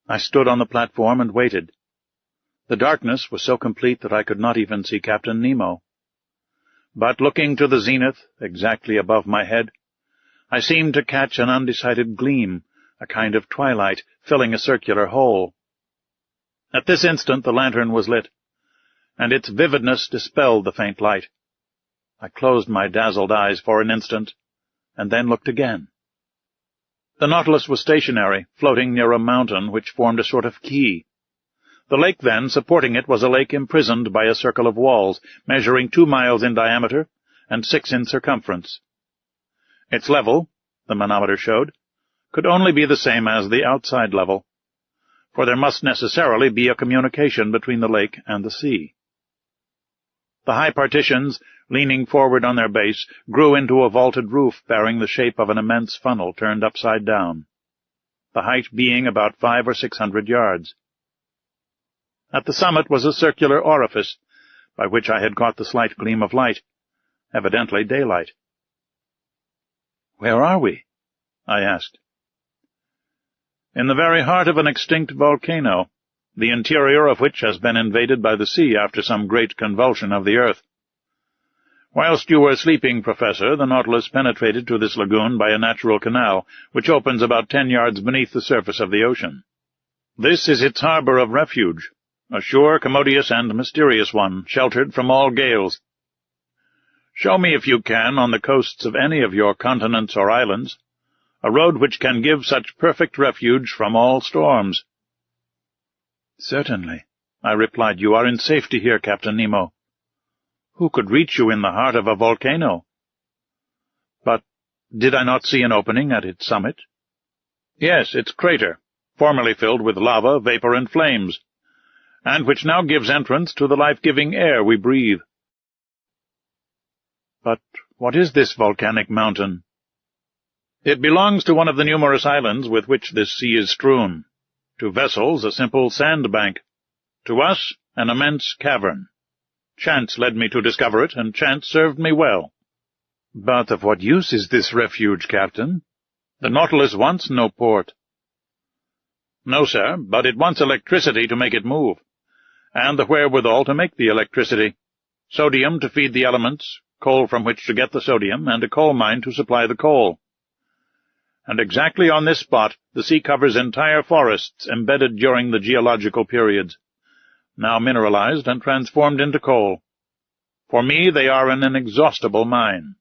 I stood on the platform and waited. The darkness was so complete that I could not even see Captain Nemo. But looking to the zenith, exactly above my head, I seemed to catch an undecided gleam, a kind of twilight, filling a circular hole. At this instant the lantern was lit, and its vividness dispelled the faint light. I closed my dazzled eyes for an instant, and then looked again. The Nautilus was stationary, floating near a mountain which formed a sort of quay. The lake, then, supporting it, was a lake imprisoned by a circle of walls, measuring 2 miles in diameter and 6 in circumference. Its level, the manometer showed, could only be the same as the outside level, for there must necessarily be a communication between the lake and the sea. The high partitions, leaning forward on their base, grew into a vaulted roof bearing the shape of an immense funnel turned upside down, the height being about 500 or 600 yards. At the summit was a circular orifice, by which I had caught the slight gleam of light, evidently daylight. "Where are we?" I asked. "In the very heart of an extinct volcano, the interior of which has been invaded by the sea after some great convulsion of the earth. Whilst you were sleeping, Professor, the Nautilus penetrated to this lagoon by a natural canal, which opens about 10 yards beneath the surface of the ocean. This is its harbour of refuge, a sure, commodious, and mysterious one, sheltered from all gales. Show me, if you can, on the coasts of any of your continents or islands, a road which can give such perfect refuge from all storms." "Certainly," I replied. "You are in safety here, Captain Nemo. Who could reach you in the heart of a volcano?" "But did I not see an opening at its summit?" "Yes, its crater, formerly filled with lava, vapor, and flames, and which now gives entrance to the life-giving air we breathe." "But what is this volcanic mountain?" "It belongs to one of the numerous islands with which this sea is strewn. To vessels, a simple sandbank. To us, an immense cavern. Chance led me to discover it, and chance served me well." "But of what use is this refuge, Captain? The Nautilus wants no port." "No, sir, but it wants electricity to make it move, and the wherewithal to make the electricity, sodium to feed the elements, coal from which to get the sodium, and a coal mine to supply the coal. And exactly on this spot the sea covers entire forests embedded during the geological periods, now mineralized and transformed into coal. For me they are an inexhaustible mine."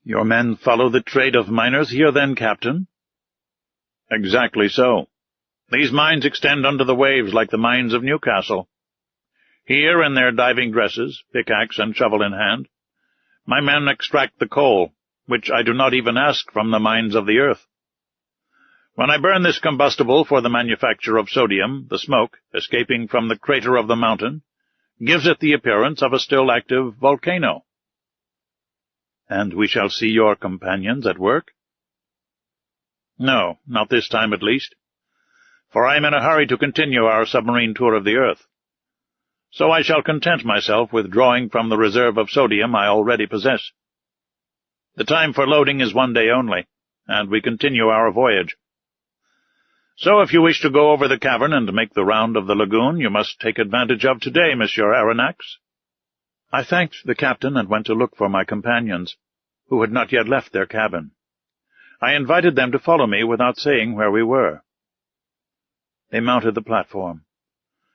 "Your men follow the trade of miners here, then, Captain?" "Exactly so. These mines extend under the waves like the mines of Newcastle. Here, in their diving dresses, pickaxe and shovel in hand, my men extract the coal, which I do not even ask from the mines of the earth. When I burn this combustible for the manufacture of sodium, the smoke, escaping from the crater of the mountain, gives it the appearance of a still active volcano." "And we shall see your companions at work?" "No, not this time at least, for I am in a hurry to continue our submarine tour of the earth. So I shall content myself with drawing from the reserve of sodium I already possess. The time for loading is 1 day only, and we continue our voyage. So if you wish to go over the cavern and make the round of the lagoon, you must take advantage of today, Monsieur Aronnax." I thanked the captain and went to look for my companions, who had not yet left their cabin. I invited them to follow me without saying where we were. They mounted the platform.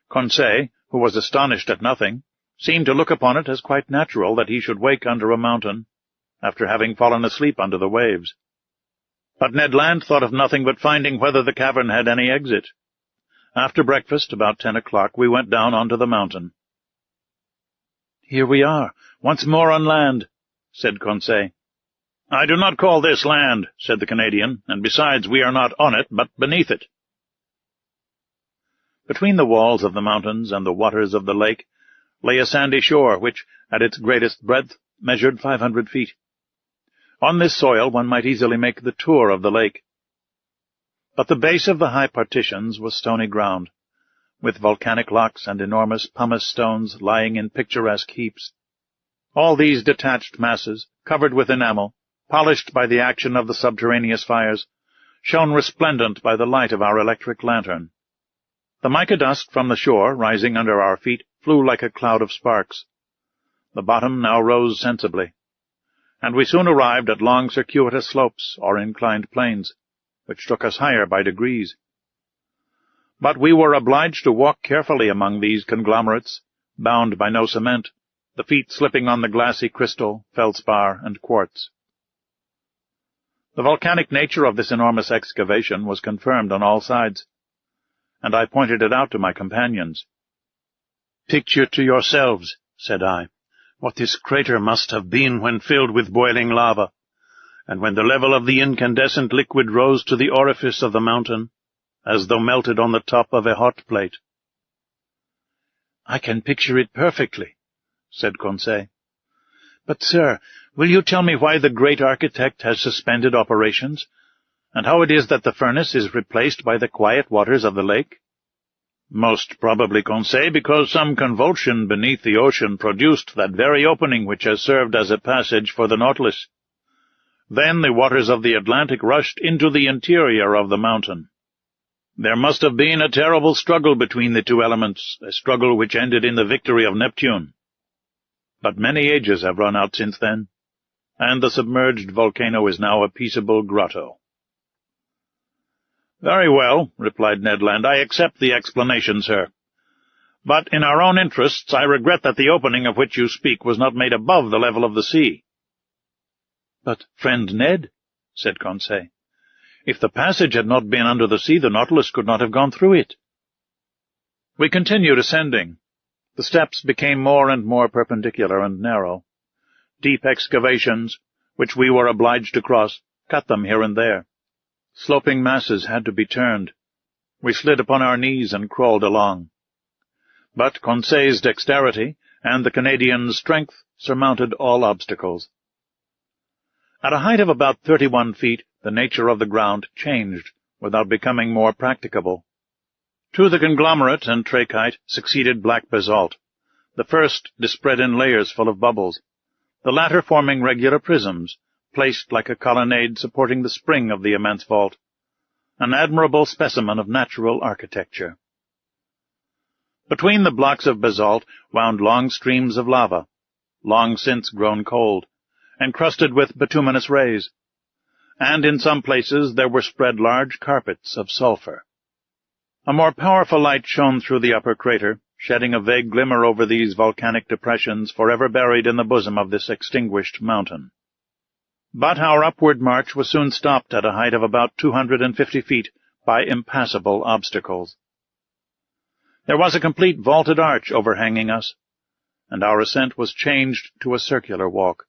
Conseil, who was astonished at nothing, seemed to look upon it as quite natural that he should wake under a mountain, after having fallen asleep under the waves. But Ned Land thought of nothing but finding whether the cavern had any exit, After breakfast, about 10 o'clock, we went down onto the mountain. "Here we are, once more on land," said Conseil. "I do not call this land," said the Canadian, "and besides we are not on it, but beneath it." Between the walls of the mountains and the waters of the lake lay a sandy shore, which, at its greatest breadth, measured 500 feet. On this soil one might easily make the tour of the lake. But the base of the high partitions was stony ground, with volcanic locks and enormous pumice stones lying in picturesque heaps. All these detached masses, covered with enamel, polished by the action of the subterraneous fires, shone resplendent by the light of our electric lantern. The mica dust from the shore, rising under our feet, flew like a cloud of sparks. The bottom now rose sensibly, and we soon arrived at long circuitous slopes or inclined planes, which took us higher by degrees. But we were obliged to walk carefully among these conglomerates, bound by no cement, the feet slipping on the glassy crystal, feldspar, and quartz. The volcanic nature of this enormous excavation was confirmed on all sides, and I pointed it out to my companions. "Picture to yourselves," said I, "what this crater must have been when filled with boiling lava, and when the level of the incandescent liquid rose to the orifice of the mountain, as though melted on the top of a hot plate." "I can picture it perfectly," said Conseil. "But, sir, will you tell me why the great architect has suspended operations, and how it is that the furnace is replaced by the quiet waters of the lake?" "Most probably, Conseil, because some convulsion beneath the ocean produced that very opening which has served as a passage for the Nautilus. Then the waters of the Atlantic rushed into the interior of the mountain. There must have been a terrible struggle between the two elements, a struggle which ended in the victory of Neptune. But many ages have run out since then, and the submerged volcano is now a peaceable grotto." "Very well," replied Ned Land. "I accept the explanation, sir. But in our own interests I regret that the opening of which you speak was not made above the level of the sea." "But, friend Ned," said Conseil, "if the passage had not been under the sea, the Nautilus could not have gone through it." We continued ascending. The steps became more and more perpendicular and narrow. Deep excavations, which we were obliged to cross, cut them here and there. Sloping masses had to be turned. We slid upon our knees and crawled along. But Conseil's dexterity and the Canadian's strength surmounted all obstacles. At a height of about 31 feet, the nature of the ground changed without becoming more practicable. To the conglomerate and trachyte succeeded black basalt, the first dispread in layers full of bubbles, the latter forming regular prisms, placed like a colonnade supporting the spring of the immense vault, an admirable specimen of natural architecture. Between the blocks of basalt wound long streams of lava, long since grown cold, encrusted with bituminous rays, and in some places there were spread large carpets of sulphur. A more powerful light shone through the upper crater, shedding a vague glimmer over these volcanic depressions forever buried in the bosom of this extinguished mountain. But our upward march was soon stopped at a height of about 250 feet by impassable obstacles. There was a complete vaulted arch overhanging us, and our ascent was changed to a circular walk.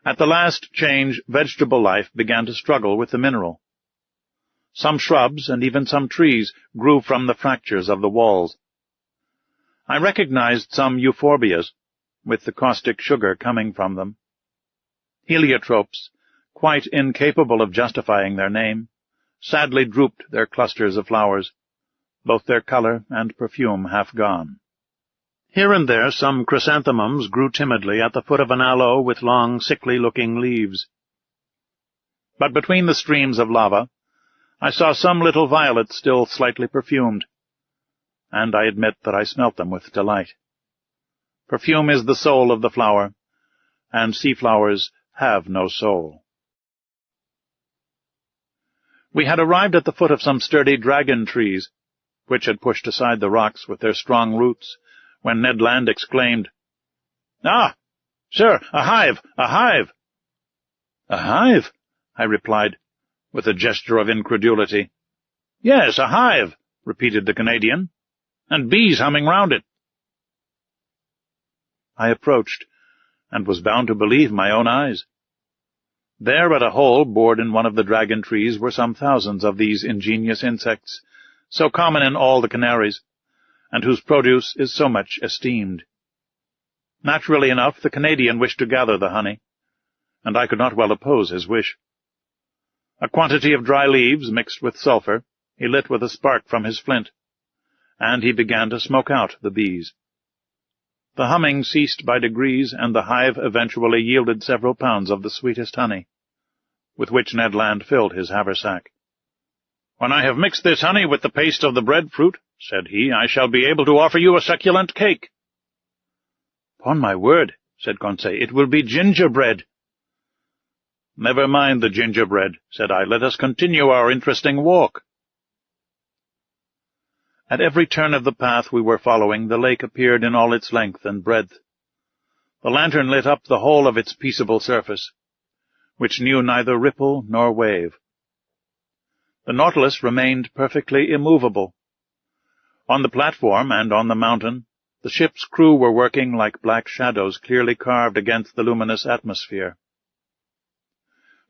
At the last change, vegetable life began to struggle with the mineral. Some shrubs and even some trees grew from the fractures of the walls. I recognized some euphorbias, with the caustic sugar coming from them. Heliotropes, quite incapable of justifying their name, sadly drooped their clusters of flowers, both their color and perfume half gone. Here and there some chrysanthemums grew timidly at the foot of an aloe with long, sickly-looking leaves. But between the streams of lava, I saw some little violets still slightly perfumed, and I admit that I smelt them with delight. Perfume is the soul of the flower, and sea flowers have no soul. We had arrived at the foot of some sturdy dragon trees, which had pushed aside the rocks with their strong roots, when Ned Land exclaimed, "Ah, sir, a hive, a hive!" "A hive?" I replied, with a gesture of incredulity. "Yes, a hive," repeated the Canadian, "and bees humming round it." I approached, and was bound to believe my own eyes. There at a hole bored in one of the dragon trees were some thousands of these ingenious insects, so common in all the Canaries, and whose produce is so much esteemed. Naturally enough, the Canadian wished to gather the honey, and I could not well oppose his wish. A quantity of dry leaves mixed with sulphur he lit with a spark from his flint, and he began to smoke out the bees. The humming ceased by degrees, and the hive eventually yielded several pounds of the sweetest honey, with which Ned Land filled his haversack. "When I have mixed this honey with the paste of the breadfruit," said he, "I shall be able to offer you a succulent cake." "Upon my word," said Conseil, "it will be gingerbread." "Never mind the gingerbread," said I. "Let us continue our interesting walk." At every turn of the path we were following, the lake appeared in all its length and breadth. The lantern lit up the whole of its peaceable surface, which knew neither ripple nor wave. The Nautilus remained perfectly immovable. On the platform and on the mountain, the ship's crew were working like black shadows clearly carved against the luminous atmosphere.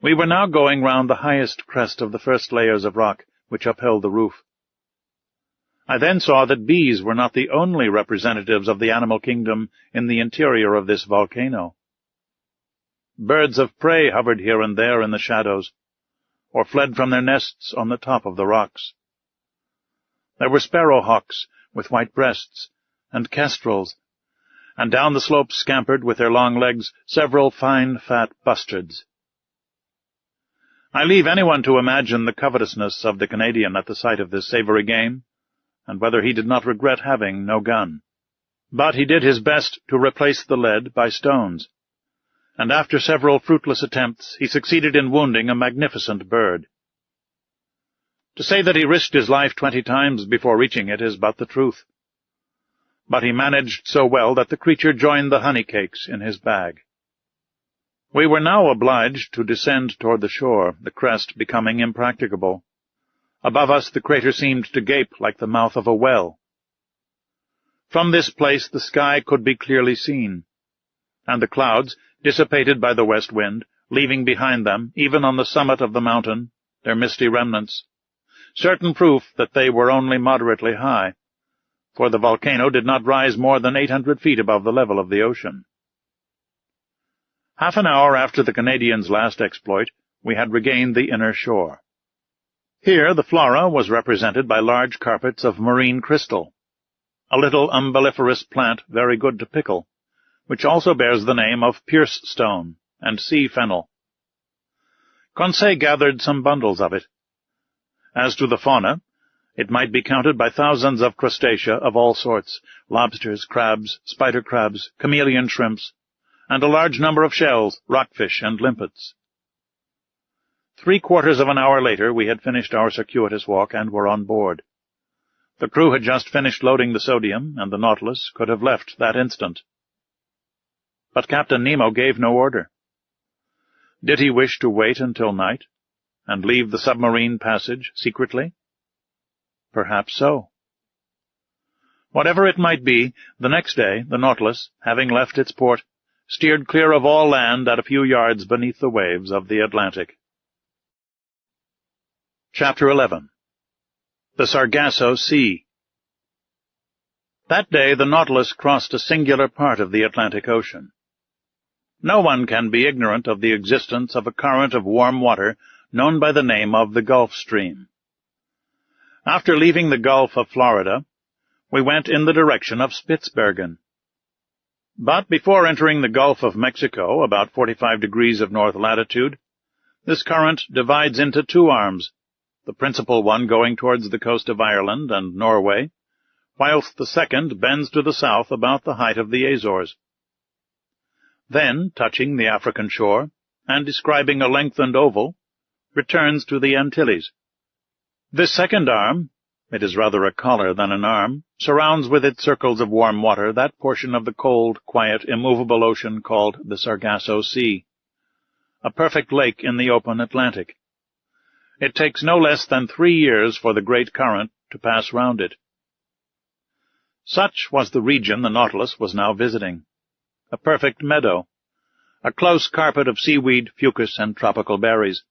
We were now going round the highest crest of the first layers of rock which upheld the roof. I then saw that bees were not the only representatives of the animal kingdom in the interior of this volcano. Birds of prey hovered here and there in the shadows, or fled from their nests on the top of the rocks. There were sparrowhawks with white breasts, and kestrels, and down the slopes scampered with their long legs several fine fat bustards. I leave anyone to imagine the covetousness of the Canadian at the sight of this savoury game, and whether he did not regret having no gun. But he did his best to replace the lead by stones, and after several fruitless attempts he succeeded in wounding a magnificent bird. To say that he risked his life 20 times before reaching it is but the truth. But he managed so well that the creature joined the honey cakes in his bag. We were now obliged to descend toward the shore, the crest becoming impracticable. Above us the crater seemed to gape like the mouth of a well. From this place the sky could be clearly seen, and the clouds, dissipated by the west wind, leaving behind them, even on the summit of the mountain, their misty remnants, certain proof that they were only moderately high, for the volcano did not rise more than 800 feet above the level of the ocean. Half an hour after the Canadian's last exploit, we had regained the inner shore. Here the flora was represented by large carpets of marine crystal, a little umbelliferous plant very good to pickle, which also bears the name of pierce stone and sea fennel. Conseil gathered some bundles of it. As to the fauna, it might be counted by thousands of crustacea of all sorts, lobsters, crabs, spider crabs, chameleon shrimps, and a large number of shells, rockfish, and limpets. 3/4 of an hour later we had finished our circuitous walk and were on board. The crew had just finished loading the sodium, and the Nautilus could have left that instant. But Captain Nemo gave no order. Did he wish to wait until night, and leave the submarine passage secretly? Perhaps so. Whatever it might be, the next day the Nautilus, having left its port, steered clear of all land at a few yards beneath the waves of the Atlantic. Chapter 11. The Sargasso Sea. That day the Nautilus crossed a singular part of the Atlantic Ocean. No one can be ignorant of the existence of a current of warm water known by the name of the Gulf Stream. After leaving the Gulf of Florida, we went in the direction of Spitzbergen. But before entering the Gulf of Mexico, about 45 degrees of north latitude, this current divides into 2 arms, the principal one going towards the coast of Ireland and Norway, whilst the second bends to the south about the height of the Azores. Then, touching the African shore, and describing a lengthened oval, returns to the Antilles. This second arm, it is rather a collar than an arm, surrounds with its circles of warm water that portion of the cold, quiet, immovable ocean called the Sargasso Sea, a perfect lake in the open Atlantic. It takes no less than 3 years for the great current to pass round it. Such was the region the Nautilus was now visiting. A perfect meadow, a close carpet of seaweed, fucus, and tropical berries,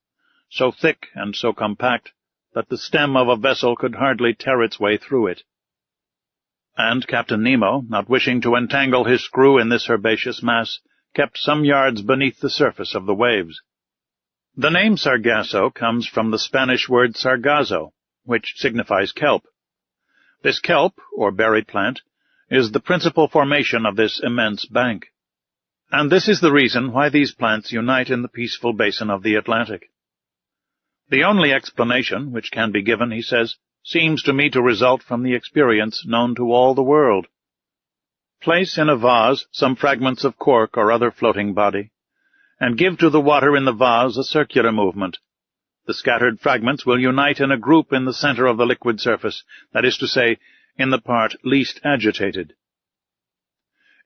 so thick and so compact that the stem of a vessel could hardly tear its way through it. And Captain Nemo, not wishing to entangle his screw in this herbaceous mass, kept some yards beneath the surface of the waves. The name Sargasso comes from the Spanish word sargazo, which signifies kelp. This kelp, or berry plant, is the principal formation of this immense bank. And this is the reason why these plants unite in the peaceful basin of the Atlantic. The only explanation which can be given, he says, seems to me to result from the experience known to all the world. Place in a vase some fragments of cork or other floating body, and give to the water in the vase a circular movement. The scattered fragments will unite in a group in the center of the liquid surface, that is to say, in the part least agitated.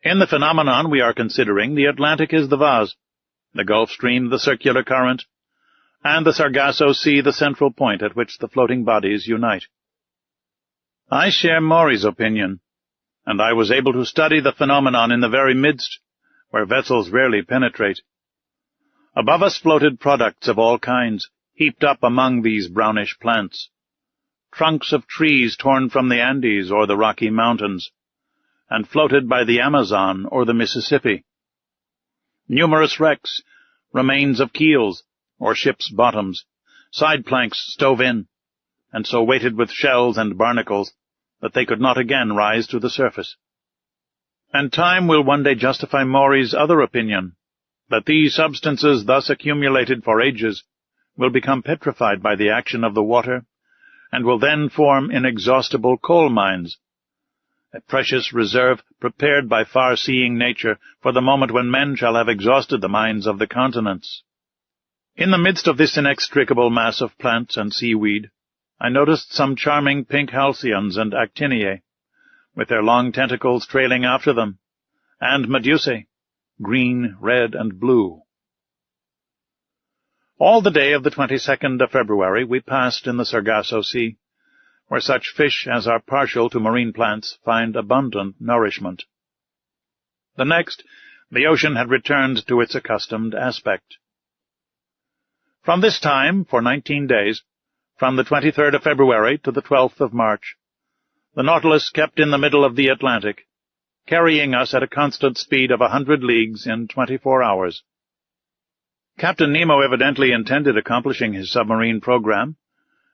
In the phenomenon we are considering, the Atlantic is the vase, the Gulf Stream the circular current, and the Sargasso Sea the central point at which the floating bodies unite. I share Maury's opinion, and I was able to study the phenomenon in the very midst, where vessels rarely penetrate. Above us floated products of all kinds, heaped up among these brownish plants. Trunks of trees torn from the Andes or the Rocky Mountains, and floated by the Amazon or the Mississippi. Numerous wrecks, remains of keels, or ships' bottoms, side planks stove in, and so weighted with shells and barnacles that they could not again rise to the surface. And time will one day justify Maury's other opinion, that these substances thus accumulated for ages will become petrified by the action of the water, and will then form inexhaustible coal mines, a precious reserve prepared by far-seeing nature for the moment when men shall have exhausted the mines of the continents. In the midst of this inextricable mass of plants and seaweed, I noticed some charming pink halcyons and actiniae, with their long tentacles trailing after them, and medusae, green, red, and blue. All the day of the 22nd of February we passed in the Sargasso Sea, where such fish as are partial to marine plants find abundant nourishment. The next, the ocean had returned to its accustomed aspect. From this time, for 19 days, from the 23rd of February to the 12th of March, the Nautilus kept in the middle of the Atlantic, carrying us at a constant speed of 100 leagues in 24 hours. Captain Nemo evidently intended accomplishing his submarine program,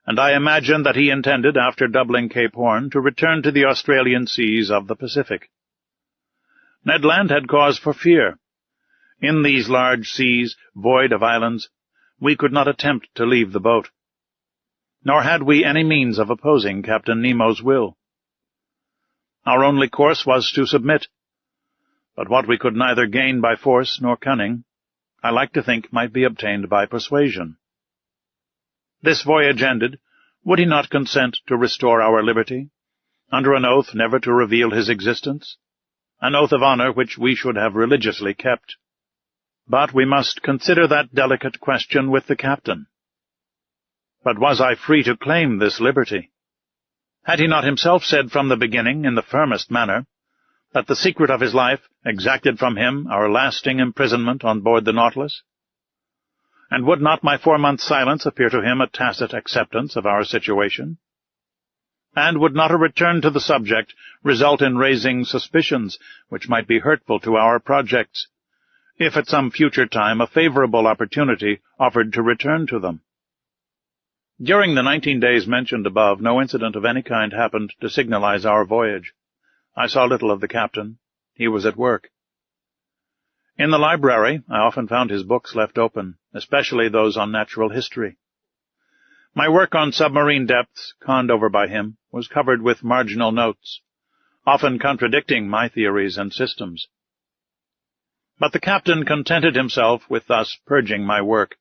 and I imagine that he intended, after doubling Cape Horn, to return to the Australian seas of the Pacific. Ned Land had cause for fear. In these large seas, void of islands, we could not attempt to leave the boat, nor had we any means of opposing Captain Nemo's will. Our only course was to submit, but what we could neither gain by force nor cunning, I like to think might be obtained by persuasion. This voyage ended, would he not consent to restore our liberty, under an oath never to reveal his existence, an oath of honor which we should have religiously kept? But we must consider that delicate question with the captain. But was I free to claim this liberty? Had he not himself said from the beginning, in the firmest manner, that the secret of his life exacted from him our lasting imprisonment on board the Nautilus? And would not my 4-month silence appear to him a tacit acceptance of our situation? And would not a return to the subject result in raising suspicions which might be hurtful to our projects, if at some future time a favorable opportunity offered to return to them? During the 19 days mentioned above, no incident of any kind happened to signalize our voyage. I saw little of the captain. He was at work. In the library, I often found his books left open, especially those on natural history. My work on submarine depths, conned over by him, was covered with marginal notes, often contradicting my theories and systems. But the captain contented himself with thus purging my work.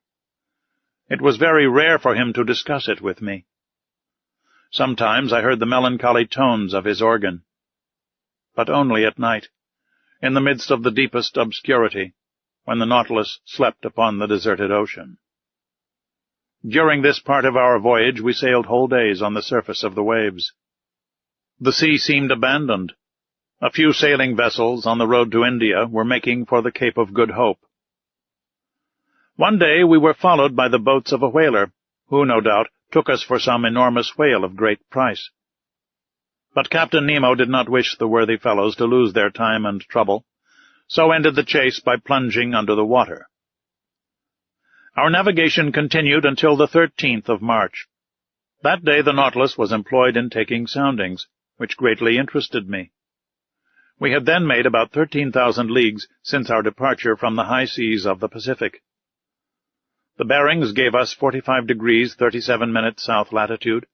It was very rare for him to discuss it with me. Sometimes I heard the melancholy tones of his organ, but only at night, in the midst of the deepest obscurity, when the Nautilus slept upon the deserted ocean. During this part of our voyage we sailed whole days on the surface of the waves. The sea seemed abandoned. A few sailing vessels on the road to India were making for the Cape of Good Hope. One day we were followed by the boats of a whaler, who, no doubt, took us for some enormous whale of great price. But Captain Nemo did not wish the worthy fellows to lose their time and trouble, so ended the chase by plunging under the water. Our navigation continued until the 13th of March. That day the Nautilus was employed in taking soundings, which greatly interested me. We had then made about 13,000 leagues since our departure from the high seas of the Pacific. The bearings gave us 45 degrees 37 minutes south latitude,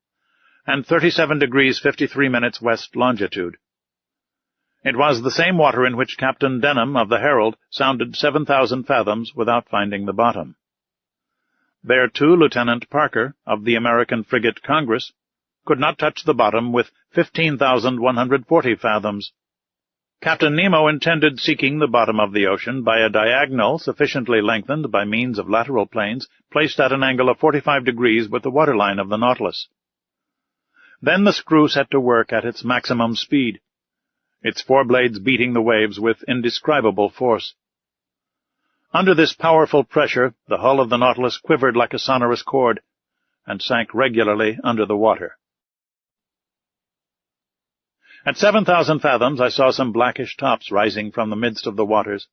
and 37 degrees 53 minutes west longitude. It was the same water in which Captain Denham of the Herald sounded 7,000 fathoms without finding the bottom. There, too, Lieutenant Parker, of the American frigate Congress, could not touch the bottom with 15,140 fathoms. Captain Nemo intended seeking the bottom of the ocean by a diagonal sufficiently lengthened by means of lateral planes placed at an angle of 45 degrees with the waterline of the Nautilus. Then the screw set to work at its maximum speed, its foreblades beating the waves with indescribable force. Under this powerful pressure, the hull of the Nautilus quivered like a sonorous cord, and sank regularly under the water. At 7,000 fathoms I saw some blackish tops rising from the midst of the waters,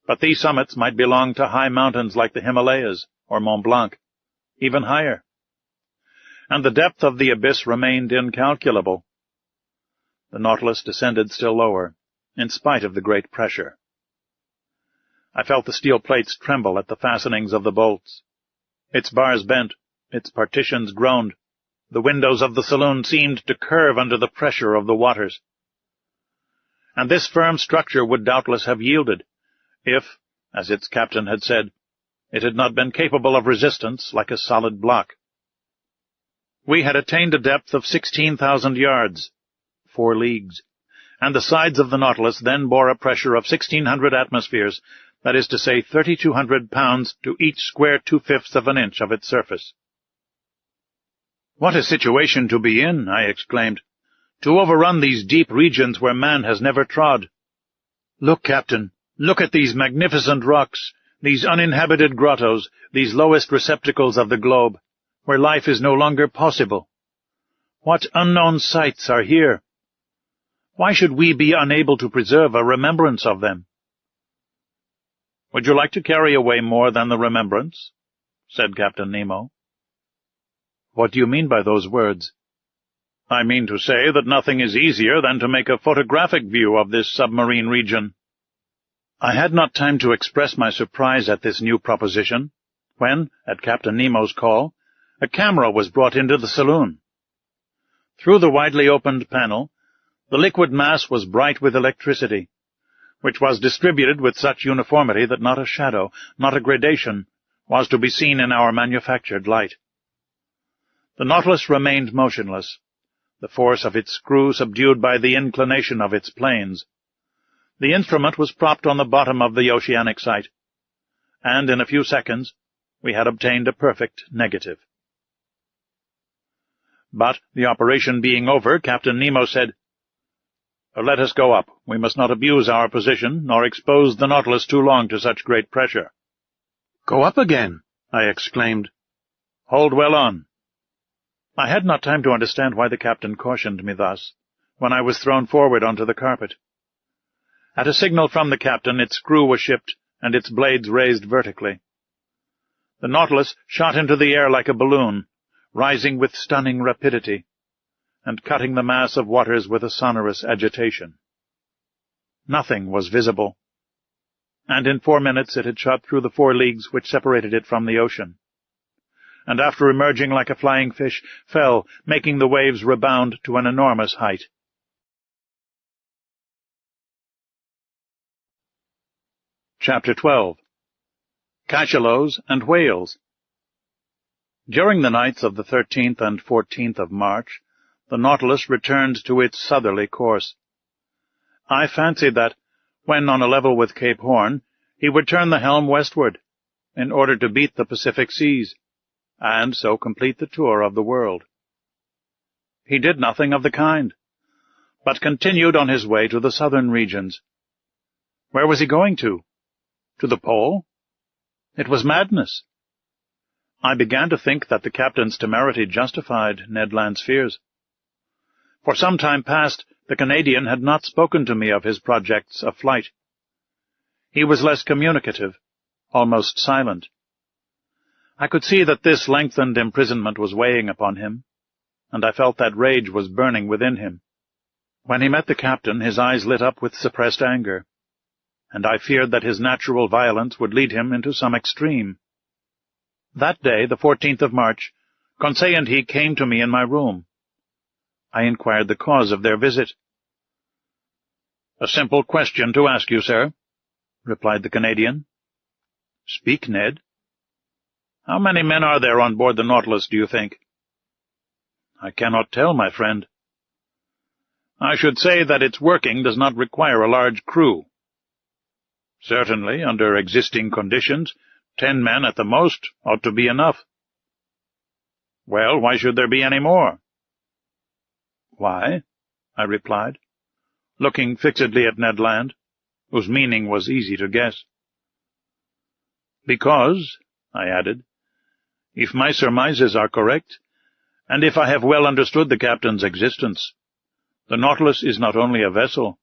but these summits might belong to high mountains like the Himalayas or Mont Blanc, even higher, and the depth of the abyss remained incalculable. The Nautilus descended still lower, in spite of the great pressure. I felt the steel plates tremble at the fastenings of the bolts. Its bars bent, its partitions groaned. The windows of the saloon seemed to curve under the pressure of the waters. And this firm structure would doubtless have yielded, if, as its captain had said, it had not been capable of resistance like a solid block. We had attained a depth of 16,000 yards, 4 leagues, and the sides of the Nautilus then bore a pressure of 1,600 atmospheres, that is to say 3,200 pounds to each square 2/5 of an inch of its surface. "What a situation to be in," I exclaimed, "to overrun these deep regions where man has never trod. Look, Captain, look at these magnificent rocks, these uninhabited grottos, these lowest receptacles of the globe, where life is no longer possible. What unknown sights are here? Why should we be unable to preserve a remembrance of them?" "Would you like to carry away more than the remembrance?" said Captain Nemo. "What do you mean by those words?" "I mean to say that nothing is easier than to make a photographic view of this submarine region." I had not time to express my surprise at this new proposition, when, at Captain Nemo's call, a camera was brought into the saloon. Through the widely opened panel, the liquid mass was bright with electricity, which was distributed with such uniformity that not a shadow, not a gradation, was to be seen in our manufactured light. The Nautilus remained motionless, the force of its screw subdued by the inclination of its planes. The instrument was propped on the bottom of the oceanic sight, and in a few seconds we had obtained a perfect negative. But, the operation being over, Captain Nemo said, "Let us go up. We must not abuse our position, nor expose the Nautilus too long to such great pressure." "Go up again," I exclaimed. "Hold well on." I had not time to understand why the captain cautioned me thus, when I was thrown forward onto the carpet. At a signal from the captain, its screw was shipped, and its blades raised vertically. The Nautilus shot into the air like a balloon, rising with stunning rapidity, and cutting the mass of waters with a sonorous agitation. Nothing was visible, and in 4 minutes it had shot through the 4 leagues which separated it from the ocean, and after emerging like a flying fish, fell, making the waves rebound to an enormous height. Chapter 12. Cachalots and Whales. During the nights of the 13th and 14th of March, the Nautilus returned to its southerly course. I fancied that, when on a level with Cape Horn, he would turn the helm westward, in order to beat the Pacific seas, and so complete the tour of the world. He did nothing of the kind, but continued on his way to the southern regions. Where was he going to? To the pole? It was madness. I began to think that the captain's temerity justified Ned Land's fears. For some time past, the Canadian had not spoken to me of his projects of flight. He was less communicative, almost silent. I could see that this lengthened imprisonment was weighing upon him, and I felt that rage was burning within him. When he met the captain, his eyes lit up with suppressed anger, and I feared that his natural violence would lead him into some extreme. That day, the 14th of March, Conseil and he came to me in my room. I inquired the cause of their visit. "A simple question to ask you, sir," replied the Canadian. "Speak, Ned." "How many men are there on board the Nautilus, do you think?" "I cannot tell, my friend." "I should say that its working does not require a large crew." "Certainly, under existing conditions, 10 men at the most ought to be enough." "Well, why should there be any more?" "Why?" I replied, looking fixedly at Ned Land, whose meaning was easy to guess. "Because," I added, "if my surmises are correct, and if I have well understood the captain's existence, the Nautilus is not only a vessel,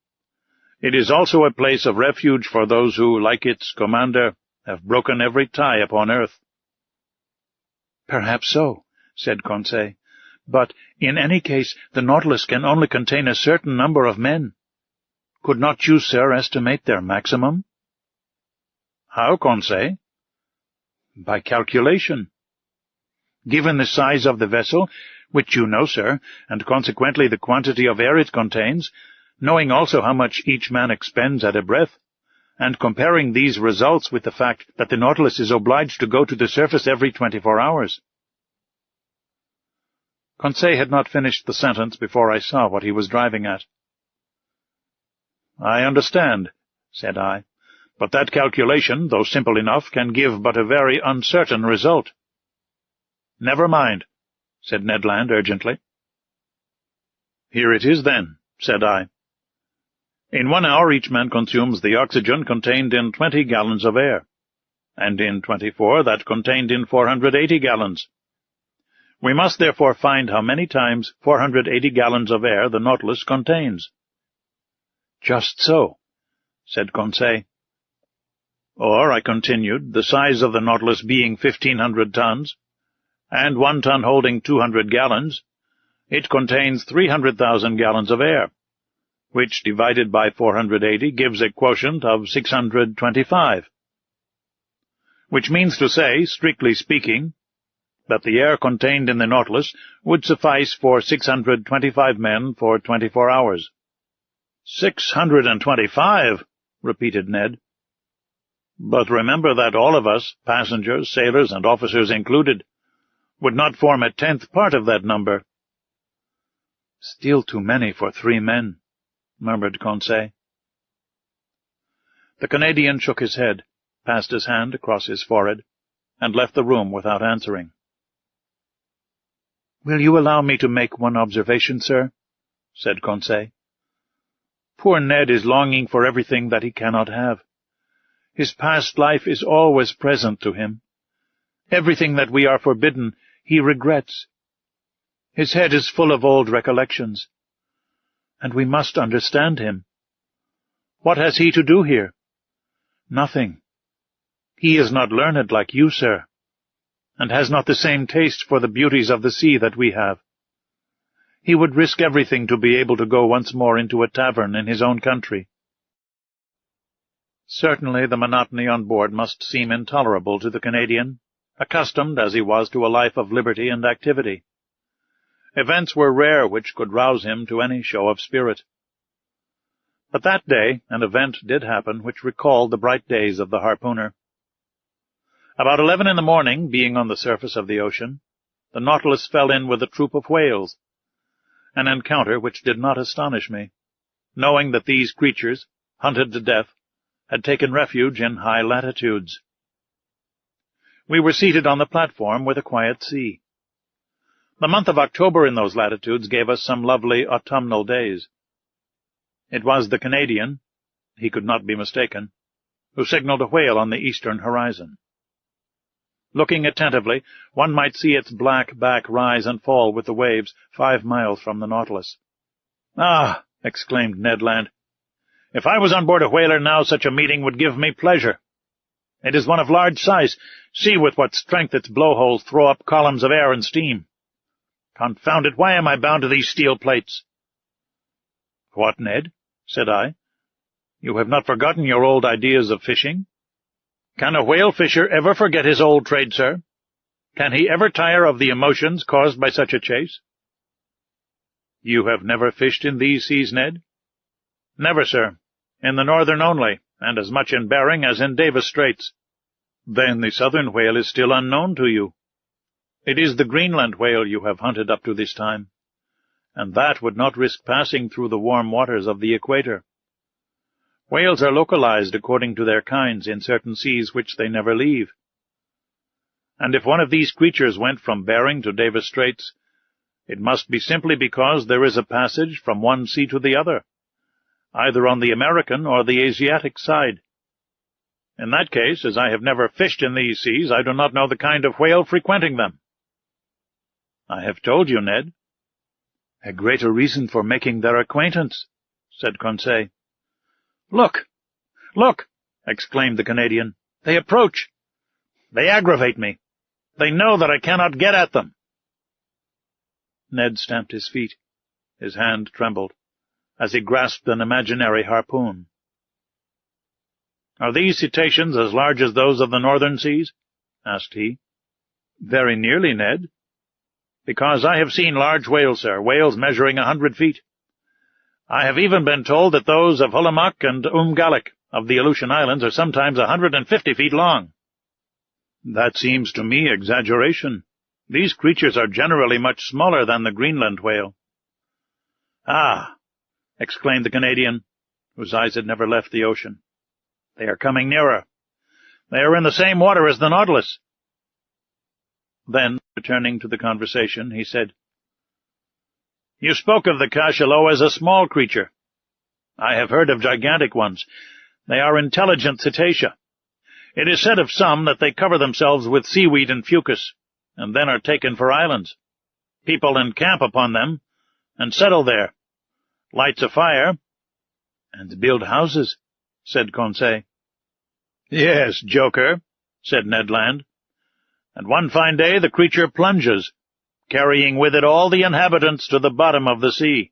it is also a place of refuge for those who, like its commander, have broken every tie upon earth." "Perhaps so," said Conseil, "but in any case the Nautilus can only contain a certain number of men. Could not you, sir, estimate their maximum?" "How, Conseil?" "By calculation. Given the size of the vessel, which you know, sir, and consequently the quantity of air it contains, knowing also how much each man expends at a breath, and comparing these results with the fact that the Nautilus is obliged to go to the surface every 24 hours. Conseil had not finished the sentence before I saw what he was driving at. "I understand," said I, "but that calculation, though simple enough, can give but a very uncertain result." "Never mind," said Ned Land urgently. "Here it is, then," said I. "In 1 hour each man consumes the oxygen contained in 20 gallons of air, and in 24 that contained in 480 gallons. We must therefore find how many times 480 gallons of air the Nautilus contains." "Just so," said Conseil. "Or," I continued, "the size of the Nautilus being 1,500 tons, and 1 ton holding 200 gallons, it contains 300,000 gallons of air, which divided by 480 gives a quotient of 625. Which means to say, strictly speaking, that the air contained in the Nautilus would suffice for 625 men for 24 hours. 625, repeated Ned. But remember that all of us, passengers, sailors, and officers included, would not form a 10th part of that number. Still too many for 3 men, murmured Conseil. The Canadian shook his head, passed his hand across his forehead, and left the room without answering. "Will you allow me to make one observation, sir?" said Conseil. "Poor Ned is longing for everything that he cannot have. His past life is always present to him. Everything that we are forbidden, he regrets. His head is full of old recollections. And we must understand him. What has he to do here? Nothing. He is not learned like you, sir, and has not the same taste for the beauties of the sea that we have. He would risk everything to be able to go once more into a tavern in his own country." Certainly the monotony on board must seem intolerable to the Canadian, accustomed as he was to a life of liberty and activity. Events were rare which could rouse him to any show of spirit. But that day an event did happen which recalled the bright days of the harpooner. About 11 in the morning, being on the surface of the ocean, the Nautilus fell in with a troop of whales, an encounter which did not astonish me, knowing that these creatures, hunted to death, had taken refuge in high latitudes. We were seated on the platform with a quiet sea. The month of October in those latitudes gave us some lovely autumnal days. It was the Canadian, he could not be mistaken, who signaled a whale on the eastern horizon. Looking attentively, one might see its black back rise and fall with the waves 5 miles from the Nautilus. "Ah!" exclaimed Ned Land. "If I was on board a whaler now, such a meeting would give me pleasure. It is one of large size. See with what strength its blowholes throw up columns of air and steam. Confound it, why am I bound to these steel plates?" "What, Ned?" said I. "You have not forgotten your old ideas of fishing? Can a whale-fisher ever forget his old trade, sir? Can he ever tire of the emotions caused by such a chase?" "You have never fished in these seas, Ned?" "Never, sir. In the northern only, and as much in Bering as in Davis Straits." "Then the southern whale is still unknown to you. It is the Greenland whale you have hunted up to this time, and that would not risk passing through the warm waters of the equator. Whales are localized according to their kinds in certain seas which they never leave. And if one of these creatures went from Bering to Davis Straits, it must be simply because there is a passage from one sea to the other, either on the American or the Asiatic side. In that case, as I have never fished in these seas, I do not know the kind of whale frequenting them." "I have told you, Ned." "A greater reason for making their acquaintance," said Conseil. "Look! Look!" exclaimed the Canadian. "They approach! They aggravate me! They know that I cannot get at them!" Ned stamped his feet. His hand trembled, as he grasped an imaginary harpoon. "Are these cetaceans as large as those of the northern seas?" asked he. "Very nearly, Ned." "Because I have seen large whales, sir, whales measuring 100 feet. I have even been told that those of Hulimac and Umgallic of the Aleutian Islands are sometimes 150 feet long." "That seems to me exaggeration. These creatures are generally much smaller than the Greenland whale." "Ah!" exclaimed the Canadian, whose eyes had never left the ocean. "They are coming nearer. They are in the same water as the Nautilus." Then, returning to the conversation, he said, "You spoke of the cachalot as a small creature. I have heard of gigantic ones. They are intelligent cetacea. It is said of some that they cover themselves with seaweed and fucus, and then are taken for islands. People encamp upon them, and settle there, lights a fire—" "And build houses," said Conseil. "Yes, joker," said Ned Land. "And one fine day the creature plunges, carrying with it all the inhabitants to the bottom of the sea."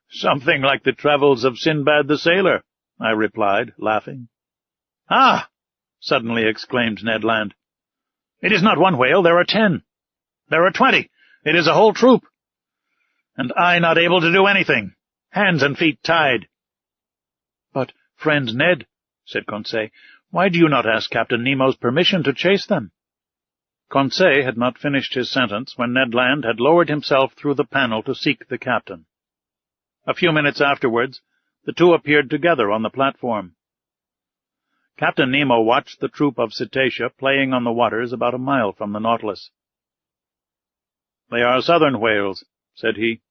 "Something like the travels of Sinbad the Sailor," I replied, laughing. "Ah!" suddenly exclaimed Ned Land. "It is not one whale, there are 10. There are 20. It is a whole troop. And I not able to do anything, hands and feet tied." "But, friend Ned," said Conseil, "why do you not ask Captain Nemo's permission to chase them?" Conseil had not finished his sentence when Ned Land had lowered himself through the panel to seek the captain. A few minutes afterwards, the two appeared together on the platform. Captain Nemo watched the troop of cetacea playing on the waters about a mile from the Nautilus. "They are southern whales," said he.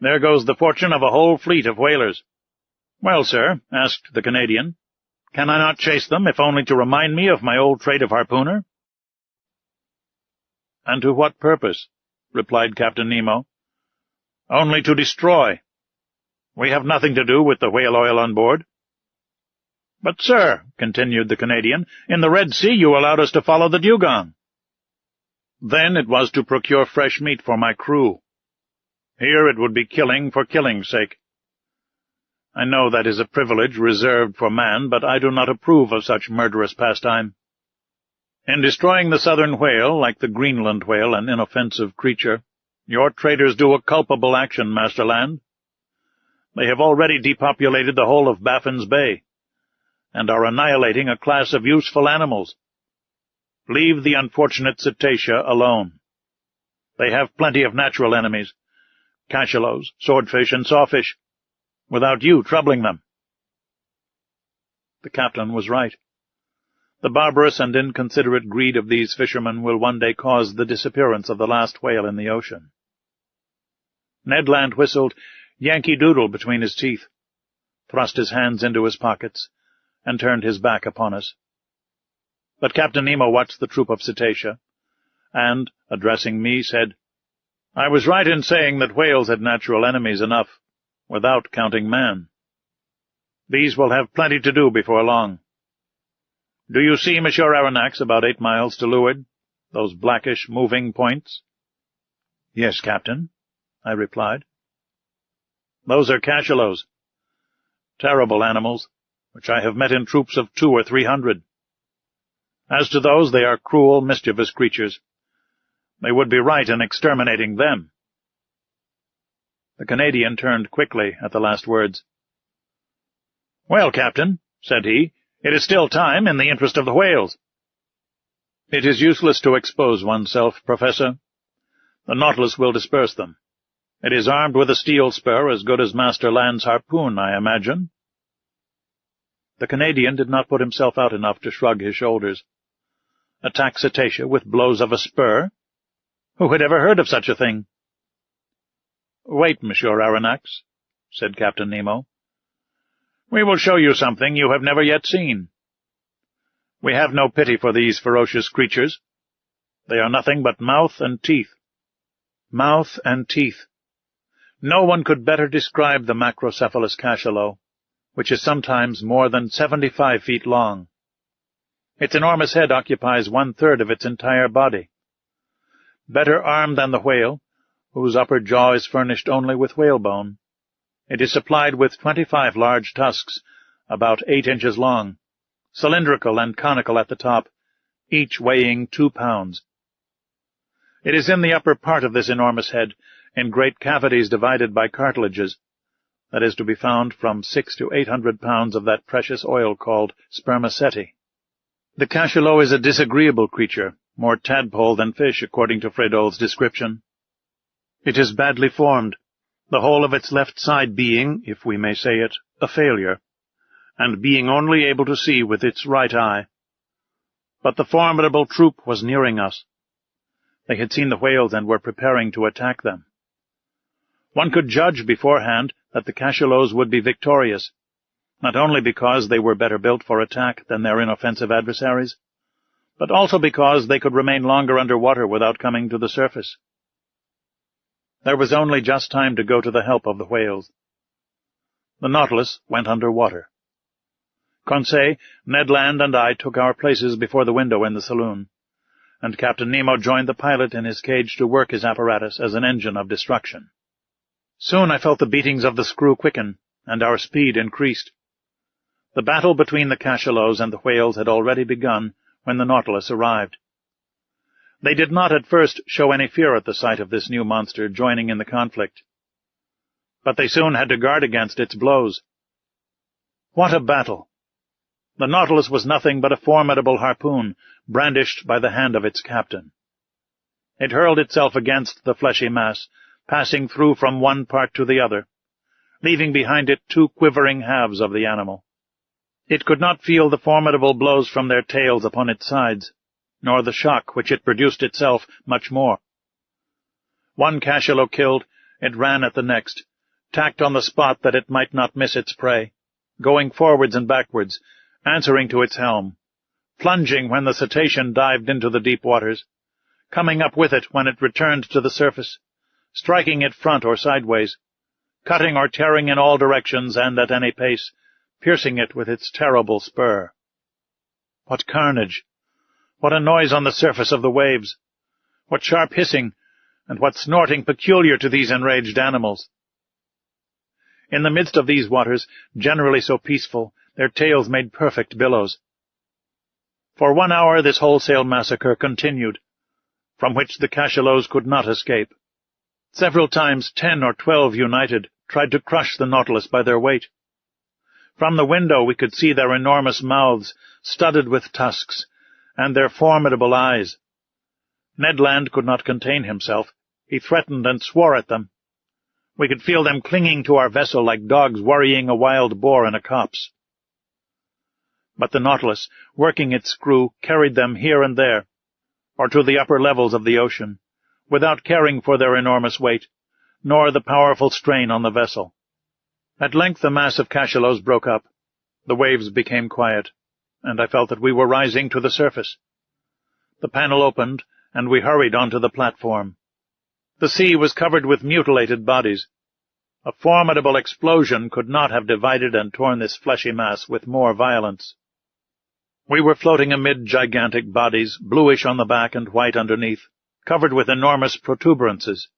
"There goes the fortune of a whole fleet of whalers." "Well, sir," asked the Canadian, "can I not chase them, if only to remind me of my old trade of harpooner?" "And to what purpose?" replied Captain Nemo. "Only to destroy. We have nothing to do with the whale oil on board." "But, sir," continued the Canadian, "in the Red Sea you allowed us to follow the dugong." "Then it was to procure fresh meat for my crew. Here it would be killing for killing's sake. I know that is a privilege reserved for man, but I do not approve of such murderous pastime. In destroying the southern whale, like the Greenland whale, an inoffensive creature, your traders do a culpable action, Master Land. They have already depopulated the whole of Baffin's Bay, and are annihilating a class of useful animals. Leave the unfortunate cetacea alone. They have plenty of natural enemies, cachalots, swordfish, and sawfish, without you troubling them." The captain was right. The barbarous and inconsiderate greed of these fishermen will one day cause the disappearance of the last whale in the ocean. Ned Land whistled Yankee Doodle between his teeth, thrust his hands into his pockets, and turned his back upon us. But Captain Nemo watched the troop of cetacea, and, addressing me, said, "I was right in saying that whales had natural enemies enough, without counting man. These will have plenty to do before long. Do you see, Monsieur Aronnax, about 8 miles to leeward, those blackish moving points?" "Yes, Captain," I replied. "Those are cachalots, terrible animals, which I have met in troops of 200 or 300. As to those, they are cruel, mischievous creatures. They would be right in exterminating them." The Canadian turned quickly at the last words. "Well, Captain," said he, "it is still time, in the interest of the whales." "It is useless to expose oneself, Professor. The Nautilus will disperse them. It is armed with a steel spur as good as Master Land's harpoon, I imagine." The Canadian did not put himself out enough to shrug his shoulders. Attack cetacea with blows of a spur? Who had ever heard of such a thing? "Wait, Monsieur Aronnax," said Captain Nemo. "We will show you something you have never yet seen. We have no pity for these ferocious creatures. They are nothing but mouth and teeth." Mouth and teeth. No one could better describe the macrocephalous cachalot, which is sometimes more than 75 feet long. Its enormous head occupies 1/3 of its entire body. Better armed than the whale, whose upper jaw is furnished only with whalebone, it is supplied with 25 large tusks, about 8 inches long, cylindrical and conical at the top, each weighing 2 pounds. It is in the upper part of this enormous head, in great cavities divided by cartilages, that is to be found from 600 to 800 pounds of that precious oil called spermaceti. The cachalot is a disagreeable creature, more tadpole than fish, according to Frédol's description. It is badly formed, the whole of its left side being, if we may say it, a failure, and being only able to see with its right eye. But the formidable troop was nearing us. They had seen the whales and were preparing to attack them. One could judge beforehand that the cachalots would be victorious, not only because they were better built for attack than their inoffensive adversaries, but also because they could remain longer under water without coming to the surface. There was only just time to go to the help of the whales. The Nautilus went under water. Conseil, Ned Land, and I took our places before the window in the saloon, and Captain Nemo joined the pilot in his cage to work his apparatus as an engine of destruction. Soon I felt the beatings of the screw quicken, and our speed increased. The battle between the cachalots and the whales had already begun when the Nautilus arrived. They did not at first show any fear at the sight of this new monster joining in the conflict, but they soon had to guard against its blows. What a battle! The Nautilus was nothing but a formidable harpoon, brandished by the hand of its captain. It hurled itself against the fleshy mass, passing through from one part to the other, leaving behind it 2 quivering halves of the animal. It could not feel the formidable blows from their tails upon its sides, nor the shock which it produced itself much more. One cachalot killed, it ran at the next, tacked on the spot that it might not miss its prey, going forwards and backwards, answering to its helm, plunging when the cetacean dived into the deep waters, coming up with it when it returned to the surface, striking it front or sideways, cutting or tearing in all directions and at any pace, piercing it with its terrible spur. What carnage! What a noise on the surface of the waves! What sharp hissing, and what snorting peculiar to these enraged animals! In the midst of these waters, generally so peaceful, their tails made perfect billows. For 1 hour this wholesale massacre continued, from which the cachalots could not escape. Several times 10 or 12 united tried to crush the Nautilus by their weight. From the window we could see their enormous mouths, studded with tusks, and their formidable eyes. Ned Land could not contain himself. He threatened and swore at them. We could feel them clinging to our vessel like dogs worrying a wild boar in a copse. but the Nautilus, working its screw, carried them here and there, or to the upper levels of the ocean, without caring for their enormous weight, nor the powerful strain on the vessel. At length the mass of cachalots broke up, the waves became quiet, and I felt that we were rising to the surface. The panel opened, and we hurried onto the platform. The sea was covered with mutilated bodies. A formidable explosion could not have divided and torn this fleshy mass with more violence. We were floating amid gigantic bodies, bluish on the back and white underneath, covered with enormous protuberances.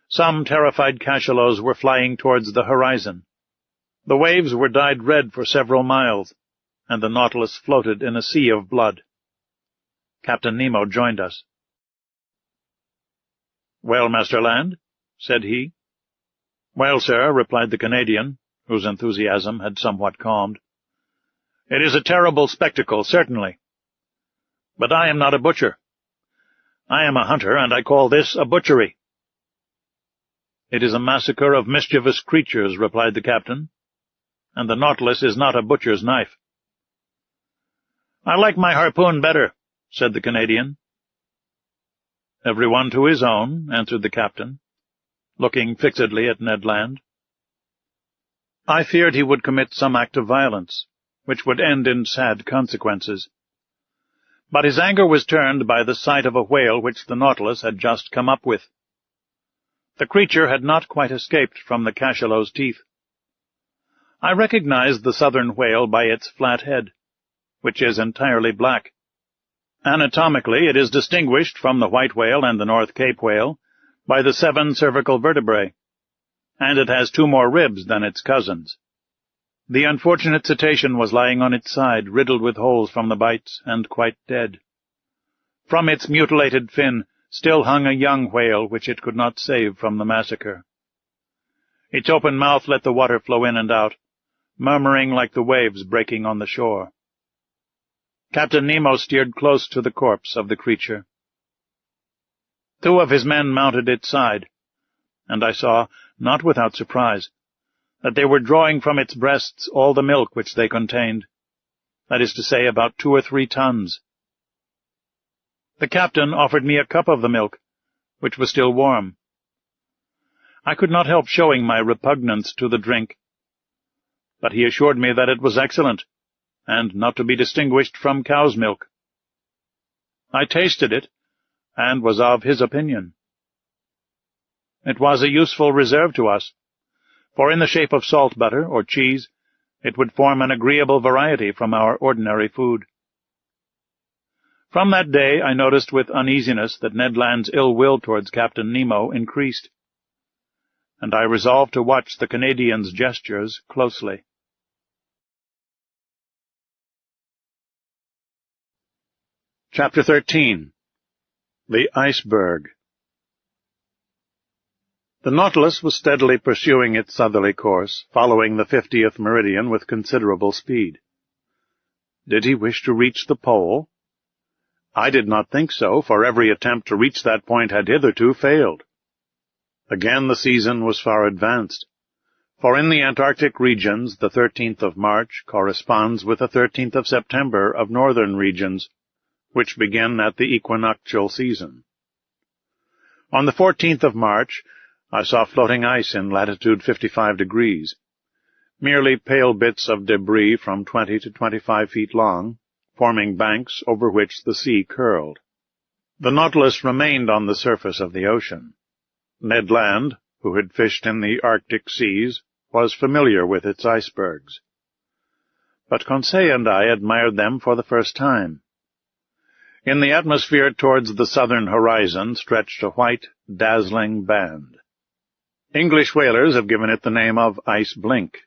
Some terrified cachalots were flying towards the horizon. The waves were dyed red for several miles, and the Nautilus floated in a sea of blood. Captain Nemo joined us. "Well, Master Land?" said he. "Well, sir," replied the Canadian, whose enthusiasm had somewhat calmed. "It is a terrible spectacle, certainly. But I am not a butcher. I am a hunter, and I call this a butchery." "It is a massacre of mischievous creatures," replied the captain, "and the Nautilus is not a butcher's knife." "I like my harpoon better," said the Canadian. "Every one to his own," answered the captain, looking fixedly at Ned Land. I feared he would commit some act of violence, which would end in sad consequences. But his anger was turned by the sight of a whale which the Nautilus had just come up with. The creature had not quite escaped from the cachalot's teeth. I recognized the southern whale by its flat head, which is entirely black. Anatomically, it is distinguished from the white whale and the North Cape whale by the 7 cervical vertebrae, and it has 2 more ribs than its cousins. The unfortunate cetacean was lying on its side, riddled with holes from the bites, and quite dead. From its mutilated fin still hung a young whale which it could not save from the massacre. Its open mouth let the water flow in and out, murmuring like the waves breaking on the shore. Captain Nemo steered close to the corpse of the creature. 2 of his men mounted its side, and I saw, not without surprise, that they were drawing from its breasts all the milk which they contained, that is to say, about 2 or 3 tons. The captain offered me a cup of the milk, which was still warm. I could not help showing my repugnance to the drink, but he assured me that it was excellent, and not to be distinguished from cow's milk. I tasted it, and was of his opinion. It was a useful reserve to us, for in the shape of salt butter or cheese, it would form an agreeable variety from our ordinary food. From that day I noticed with uneasiness that Ned Land's ill will towards Captain Nemo increased, and I resolved to watch the Canadian's gestures closely. Chapter 13. The Iceberg. The Nautilus was steadily pursuing its southerly course, following the 50th meridian with considerable speed. Did he wish to reach the pole? I did not think so, for every attempt to reach that point had hitherto failed. Again the season was far advanced, for in the Antarctic regions the 13th of March corresponds with the 13th of September of northern regions, which begin at the equinoctial season. On the 14th of March, I saw floating ice in latitude 55 degrees, merely pale bits of debris from 20 to 25 feet long, forming banks over which the sea curled. The Nautilus remained on the surface of the ocean. Ned Land, who had fished in the Arctic seas, was familiar with its icebergs. But Conseil and I admired them for the first time. In the atmosphere towards the southern horizon stretched a white, dazzling band. English whalers have given it the name of ice blink.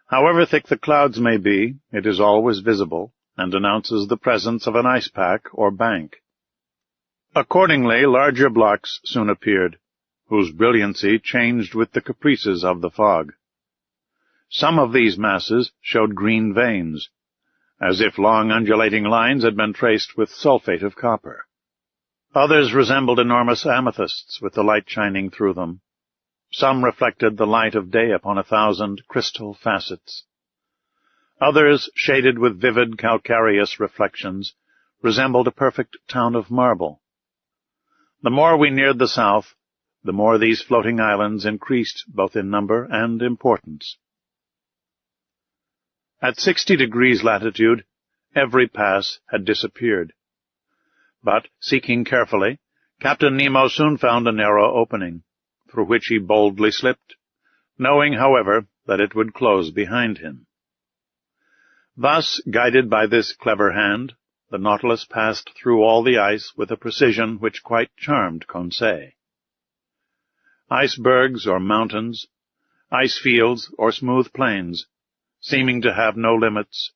However thick the clouds may be, it is always visible, and announces the presence of an ice pack or bank. Accordingly, larger blocks soon appeared, whose brilliancy changed with the caprices of the fog. Some of these masses showed green veins, as if long undulating lines had been traced with sulfate of copper. Others resembled enormous amethysts with the light shining through them. Some reflected the light of day upon 1,000 crystal facets. Others, shaded with vivid calcareous reflections, resembled a perfect town of marble. The more we neared the south, the more these floating islands increased both in number and importance. At 60 degrees latitude, every pass had disappeared. But, seeking carefully, Captain Nemo soon found a narrow opening, through which he boldly slipped, knowing, however, that it would close behind him. Thus, guided by this clever hand, the Nautilus passed through all the ice with a precision which quite charmed Conseil. Icebergs or mountains, ice fields or smooth plains, seeming to have no limits,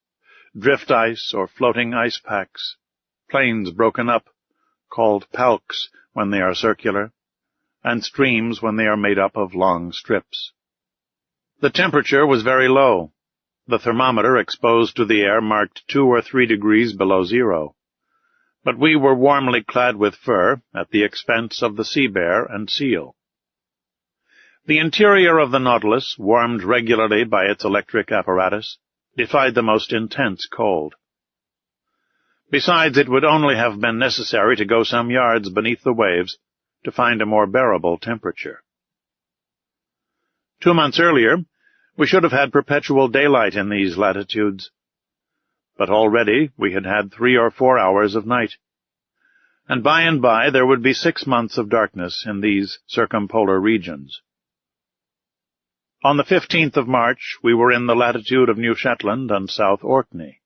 drift ice or floating ice packs, plains broken up, called palks when they are circular, and streams when they are made up of long strips. The temperature was very low. The thermometer exposed to the air marked 2 or 3 degrees below zero, but we were warmly clad with fur at the expense of the sea bear and seal. The interior of the Nautilus, warmed regularly by its electric apparatus, defied the most intense cold. Besides, it would only have been necessary to go some yards beneath the waves to find a more bearable temperature. 2 months earlier, we should have had perpetual daylight in these latitudes, but already we had had 3 or 4 hours of night, and by there would be 6 months of darkness in these circumpolar regions. On the 15th of March, we were in the latitude of New Shetland and South Orkney.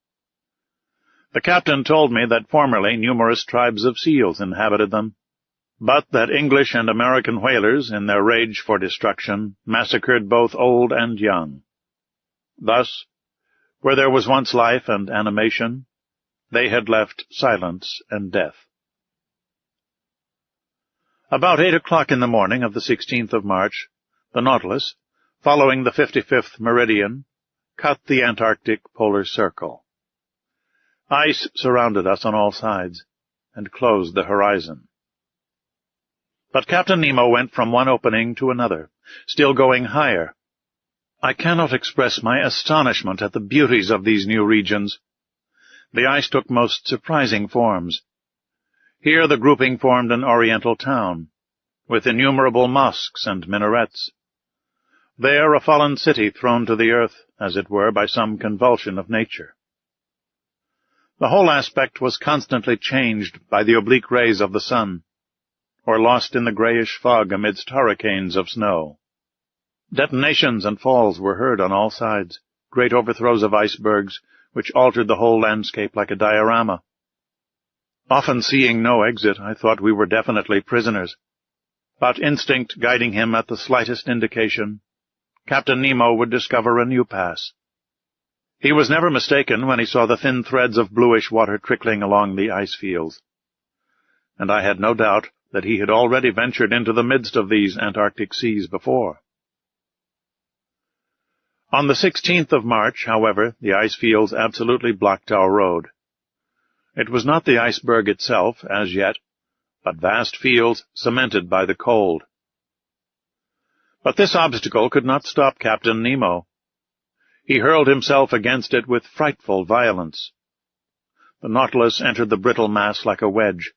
The captain told me that formerly numerous tribes of seals inhabited them, but that English and American whalers, in their rage for destruction, massacred both old and young. Thus, where there was once life and animation, they had left silence and death. About 8 o'clock in the morning of the 16th of March, the Nautilus, following the 55th meridian, cut the Antarctic polar circle. Ice surrounded us on all sides, and closed the horizon. But Captain Nemo went from one opening to another, still going higher. I cannot express my astonishment at the beauties of these new regions. The ice took most surprising forms. Here the grouping formed an oriental town, with innumerable mosques and minarets. There a fallen city thrown to the earth, as it were, by some convulsion of nature. The whole aspect was constantly changed by the oblique rays of the sun, or lost in the grayish fog amidst hurricanes of snow. Detonations and falls were heard on all sides, great overthrows of icebergs, which altered the whole landscape like a diorama. Often seeing no exit, I thought we were definitely prisoners, but instinct guiding him at the slightest indication, Captain Nemo would discover a new pass. He was never mistaken when he saw the thin threads of bluish water trickling along the ice fields, and I had no doubt that he had already ventured into the midst of these Antarctic seas before. On the 16th of March, however, the ice fields absolutely blocked our road. It was not the iceberg itself, as yet, but vast fields cemented by the cold. But this obstacle could not stop Captain Nemo. He hurled himself against it with frightful violence. The Nautilus entered the brittle mass like a wedge,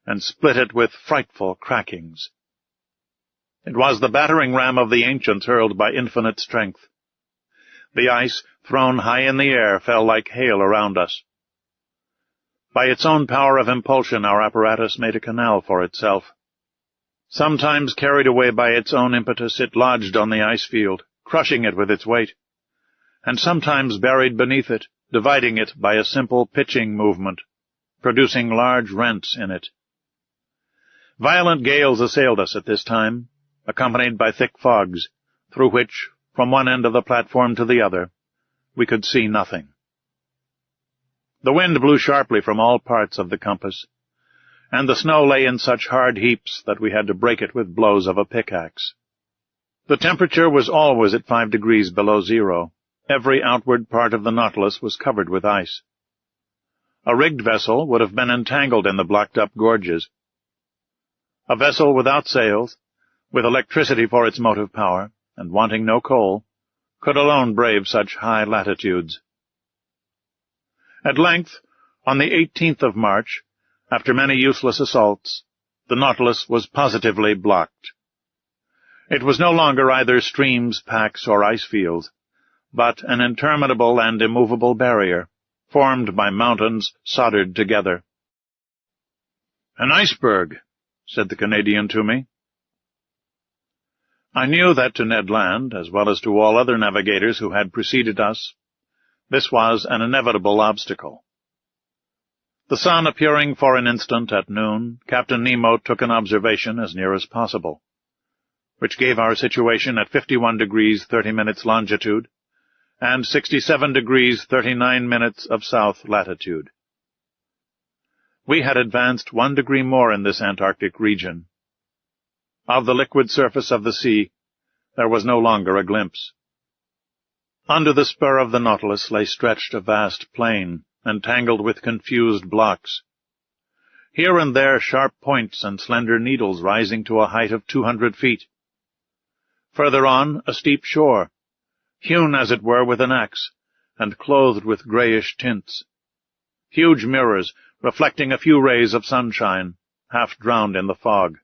and split it with frightful crackings. It was the battering ram of the ancients hurled by infinite strength. The ice, thrown high in the air, fell like hail around us. By its own power of impulsion our apparatus made a canal for itself. Sometimes carried away by its own impetus, it lodged on the ice field, crushing it with its weight, and sometimes buried beneath it, dividing it by a simple pitching movement, producing large rents in it. Violent gales assailed us at this time, accompanied by thick fogs, through which, from one end of the platform to the other, we could see nothing. The wind blew sharply from all parts of the compass, and the snow lay in such hard heaps that we had to break it with blows of a pickaxe. The temperature was always at 5 degrees below zero. Every outward part of the Nautilus was covered with ice. A rigged vessel would have been entangled in the blocked-up gorges. A vessel without sails, with electricity for its motive power, and wanting no coal, could alone brave such high latitudes. At length, on the 18th of March, after many useless assaults, the Nautilus was positively blocked. It was no longer either streams, packs, or ice fields, but an interminable and immovable barrier, formed by mountains soldered together. "An iceberg," said the Canadian to me. I knew that to Ned Land, as well as to all other navigators who had preceded us, this was an inevitable obstacle. The sun appearing for an instant at noon, Captain Nemo took an observation as near as possible, which gave our situation at 51 degrees 30 minutes longitude and 67 degrees 39 minutes of south latitude. We had advanced 1 degree more in this Antarctic region. Of the liquid surface of the sea, there was no longer a glimpse. Under the spur of the Nautilus lay stretched a vast plain, entangled with confused blocks. Here and there sharp points and slender needles rising to a height of 200 feet. Further on, a steep shore, hewn as it were with an axe, and clothed with grayish tints. Huge mirrors, reflecting a few rays of sunshine, half drowned in the fog.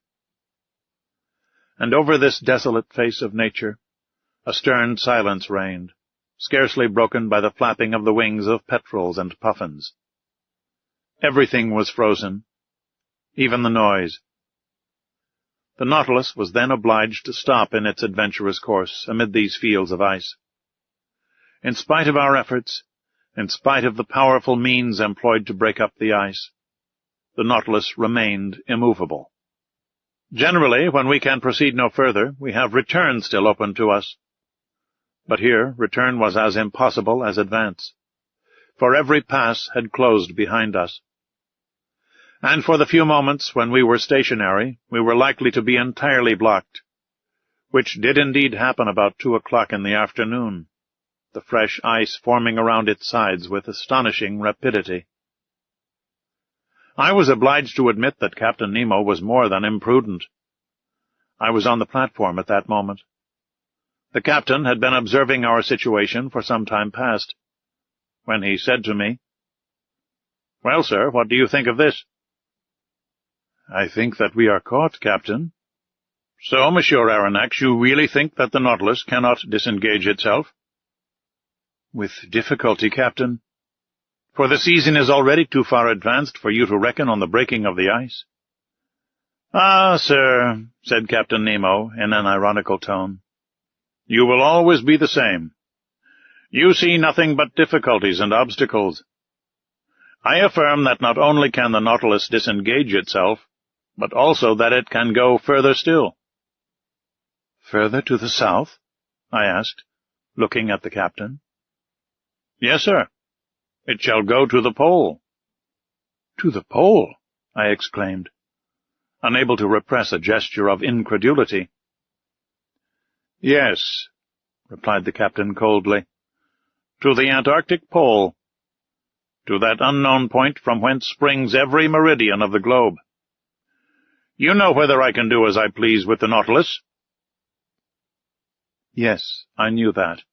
And over this desolate face of nature, a stern silence reigned, scarcely broken by the flapping of the wings of petrels and puffins. Everything was frozen, even the noise. The Nautilus was then obliged to stop in its adventurous course amid these fields of ice. In spite of our efforts, in spite of the powerful means employed to break up the ice, the Nautilus remained immovable. Generally, when we can proceed no further, we have return still open to us. But here return was as impossible as advance, for every pass had closed behind us. And for the few moments when we were stationary, we were likely to be entirely blocked, which did indeed happen about 2 o'clock in the afternoon, the fresh ice forming around its sides with astonishing rapidity. I was obliged to admit that Captain Nemo was more than imprudent. I was on the platform at that moment. The captain had been observing our situation for some time past, when he said to me, "Well, sir, what do you think of this?" "I think that we are caught, Captain." "So, Monsieur Aronnax, you really think that the Nautilus cannot disengage itself?" "With difficulty, Captain. For the season is already too far advanced for you to reckon on the breaking of the ice." "Ah, sir," said Captain Nemo in an ironical tone, "you will always be the same. You see nothing but difficulties and obstacles. I affirm that not only can the Nautilus disengage itself, but also that it can go further still." "Further to the south?" I asked, looking at the captain. "Yes, sir. It shall go to the pole." "To the pole?" I exclaimed, unable to repress a gesture of incredulity. "Yes," replied the captain coldly, "to the Antarctic pole, to that unknown point from whence springs every meridian of the globe. You know whether I can do as I please with the Nautilus?" Yes, I knew that.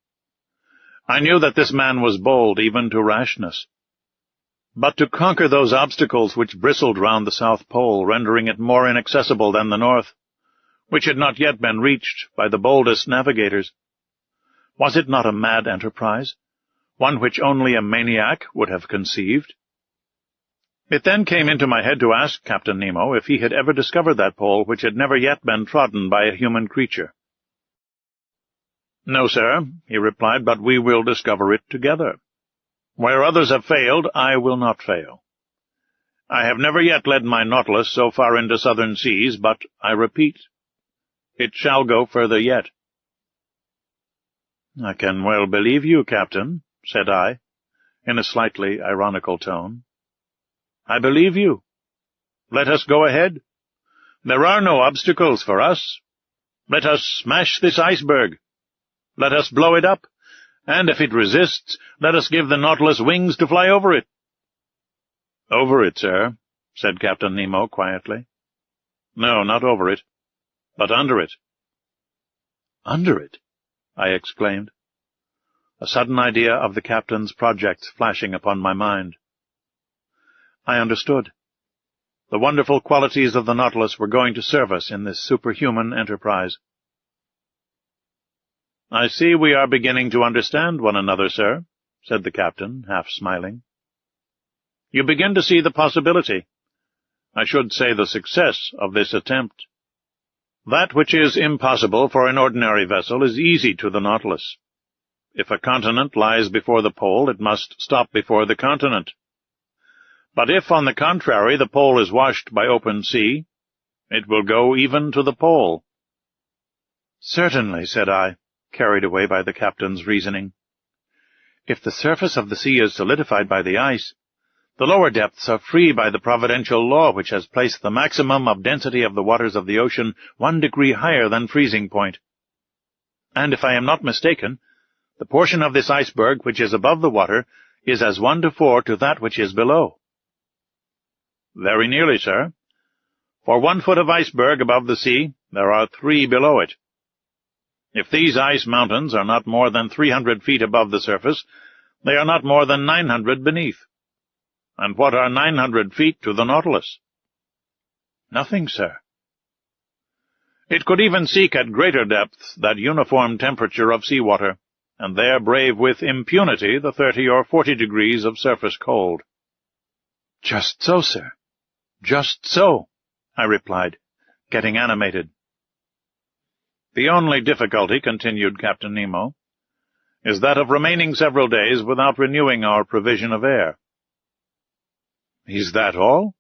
I knew that this man was bold even to rashness. But to conquer those obstacles which bristled round the South Pole, rendering it more inaccessible than the North, which had not yet been reached by the boldest navigators, was it not a mad enterprise, one which only a maniac would have conceived? It then came into my head to ask Captain Nemo if he had ever discovered that pole which had never yet been trodden by a human creature. "No, sir," he replied, "but we will discover it together. Where others have failed, I will not fail. I have never yet led my Nautilus so far into southern seas, but, I repeat, it shall go further yet." "I can well believe you, Captain," said I, in a slightly ironical tone. "I believe you. Let us go ahead. There are no obstacles for us. Let us smash this iceberg. Let us blow it up, and if it resists, let us give the Nautilus wings to fly over it." "Over it, sir," said Captain Nemo quietly. "No, not over it, but under it." "Under it?" I exclaimed. a sudden idea of the captain's projects flashing upon my mind. I understood. The wonderful qualities of the Nautilus were going to serve us in this superhuman enterprise. "I see we are beginning to understand one another, sir," said the captain, half smiling. "You begin to see the possibility, I should say the success, of this attempt. That which is impossible for an ordinary vessel is easy to the Nautilus. If a continent lies before the pole, it must stop before the continent. But if, on the contrary, the pole is washed by open sea, it will go even to the pole." "Certainly," said I, carried away by the captain's reasoning. "If the surface of the sea is solidified by the ice, the lower depths are free by the providential law which has placed the maximum of density of the waters of the ocean 1 degree higher than freezing point. And if I am not mistaken, the portion of this iceberg which is above the water is as 1:4 to that which is below." "Very nearly, sir. For 1 foot of iceberg above the sea, there are 3 below it. If these ice mountains are not more than 300 feet above the surface, they are not more than 900 beneath. And what are 900 feet to the Nautilus?" "Nothing, sir." "It could even seek at greater depths that uniform temperature of sea-water, and there brave with impunity the 30 or 40 degrees of surface cold." "Just so, sir. Just so," I replied, getting animated. "The only difficulty," continued Captain Nemo, "is that of remaining several days without renewing our provision of air." "Is that all?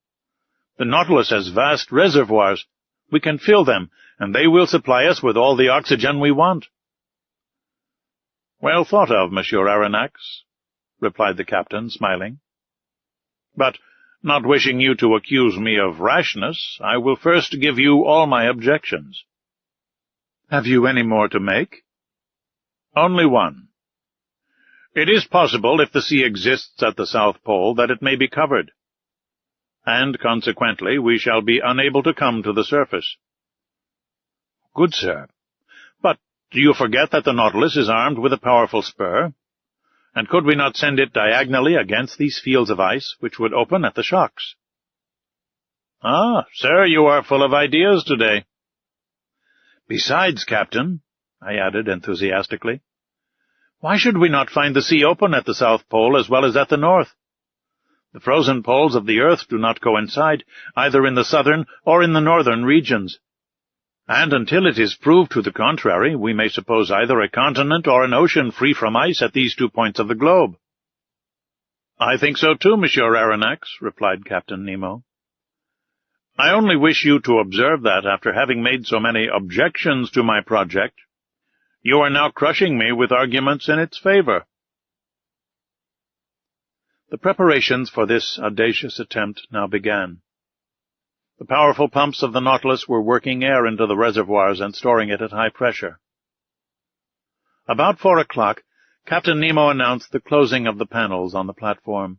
The Nautilus has vast reservoirs. We can fill them, and they will supply us with all the oxygen we want." "Well thought of, Monsieur Aronnax," replied the captain, smiling. "But, not wishing you to accuse me of rashness, I will first give you all my objections." "Have you any more to make?" "Only one. It is possible, if the sea exists at the South Pole, that it may be covered, and consequently we shall be unable to come to the surface." "Good, sir. But do you forget that the Nautilus is armed with a powerful spur? And could we not send it diagonally against these fields of ice, which would open at the shocks?" "Ah, sir, you are full of ideas today." "Besides, Captain," I added enthusiastically, "why should we not find the sea open at the South Pole as well as at the North? The frozen poles of the earth do not coincide, either in the southern or in the northern regions. And until it is proved to the contrary, we may suppose either a continent or an ocean free from ice at these 2 points of the globe." "I think so too, Monsieur Aronnax," replied Captain Nemo. "I only wish you to observe that, after having made so many objections to my project, you are now crushing me with arguments in its favor." The preparations for this audacious attempt now began. The powerful pumps of the Nautilus were working air into the reservoirs and storing it at high pressure. About 4 o'clock, Captain Nemo announced the closing of the panels on the platform.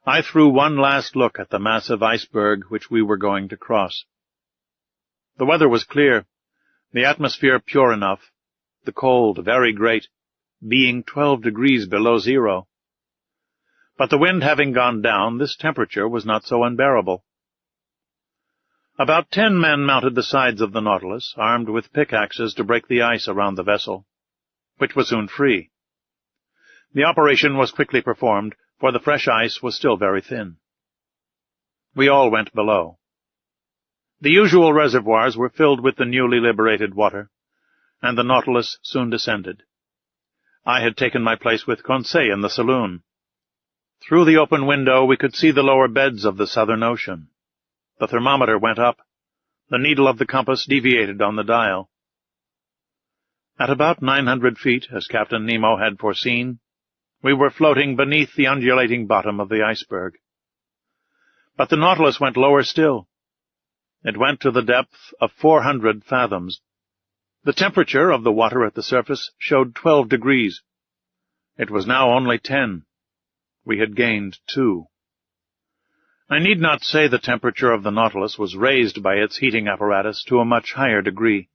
I threw one last look at the massive iceberg which we were going to cross. The weather was clear, the atmosphere pure enough, the cold very great, being 12 degrees below zero. But the wind having gone down, this temperature was not so unbearable. About 10 men mounted the sides of the Nautilus, armed with pickaxes to break the ice around the vessel, which was soon free. The operation was quickly performed, for the fresh ice was still very thin. We all went below. The usual reservoirs were filled with the newly liberated water, and the Nautilus soon descended. I had taken my place with Conseil in the saloon. Through the open window we could see the lower beds of the Southern Ocean. The thermometer went up. The needle of the compass deviated on the dial. At about 900 feet, as Captain Nemo had foreseen, we were floating beneath the undulating bottom of the iceberg. But the Nautilus went lower still. It went to the depth of 400 fathoms. The temperature of the water at the surface showed 12 degrees. It was now only 10. We had gained 2. I need not say the temperature of the Nautilus was raised by its heating apparatus to a much higher degree.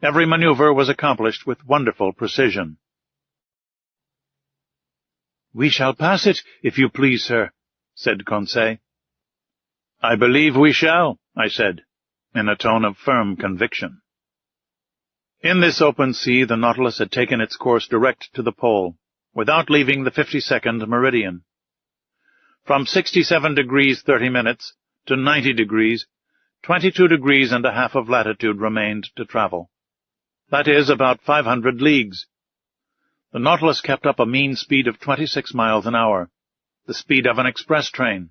Every maneuver was accomplished with wonderful precision. "We shall pass it, if you please, sir," said Conseil. "I believe we shall," I said, in a tone of firm conviction. In this open sea, the Nautilus had taken its course direct to the pole, without leaving the 52nd meridian. From 67 degrees 30 minutes to 90 degrees, 22 degrees and a half of latitude remained to travel. That is, about 500 leagues. The Nautilus kept up a mean speed of 26 miles an hour, the speed of an express train.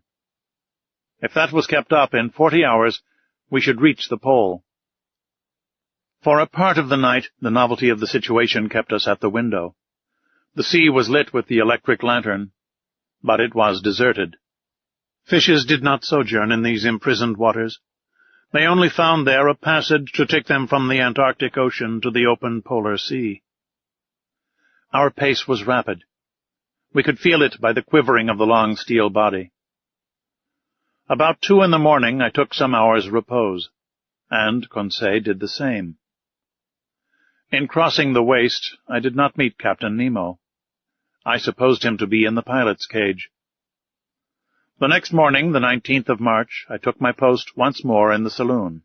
If that was kept up, in 40 hours we should reach the pole. For a part of the night, the novelty of the situation kept us at the window. The sea was lit with the electric lantern, but it was deserted. Fishes did not sojourn in these imprisoned waters. They only found there a passage to take them from the Antarctic Ocean to the open polar sea. Our pace was rapid. We could feel it by the quivering of the long steel body. About 2 in the morning I took some hours' repose, and Conseil did the same. In crossing the waist, I did not meet Captain Nemo. I supposed him to be in the pilot's cage. The next morning, the 19th of March, I took my post once more in the saloon.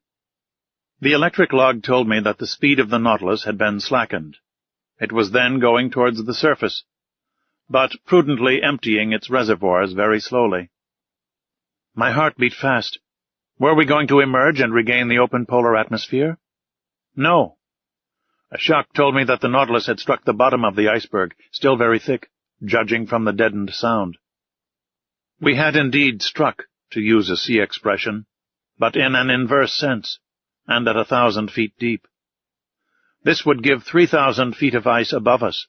The electric log told me that the speed of the Nautilus had been slackened. It was then going towards the surface, but prudently emptying its reservoirs very slowly. My heart beat fast. Were we going to emerge and regain the open polar atmosphere? No. A shock told me that the Nautilus had struck the bottom of the iceberg, still very thick, judging from the deadened sound. We had indeed struck, to use a sea expression, but in an inverse sense, and at 1,000 feet deep. This would give 3,000 feet of ice above us,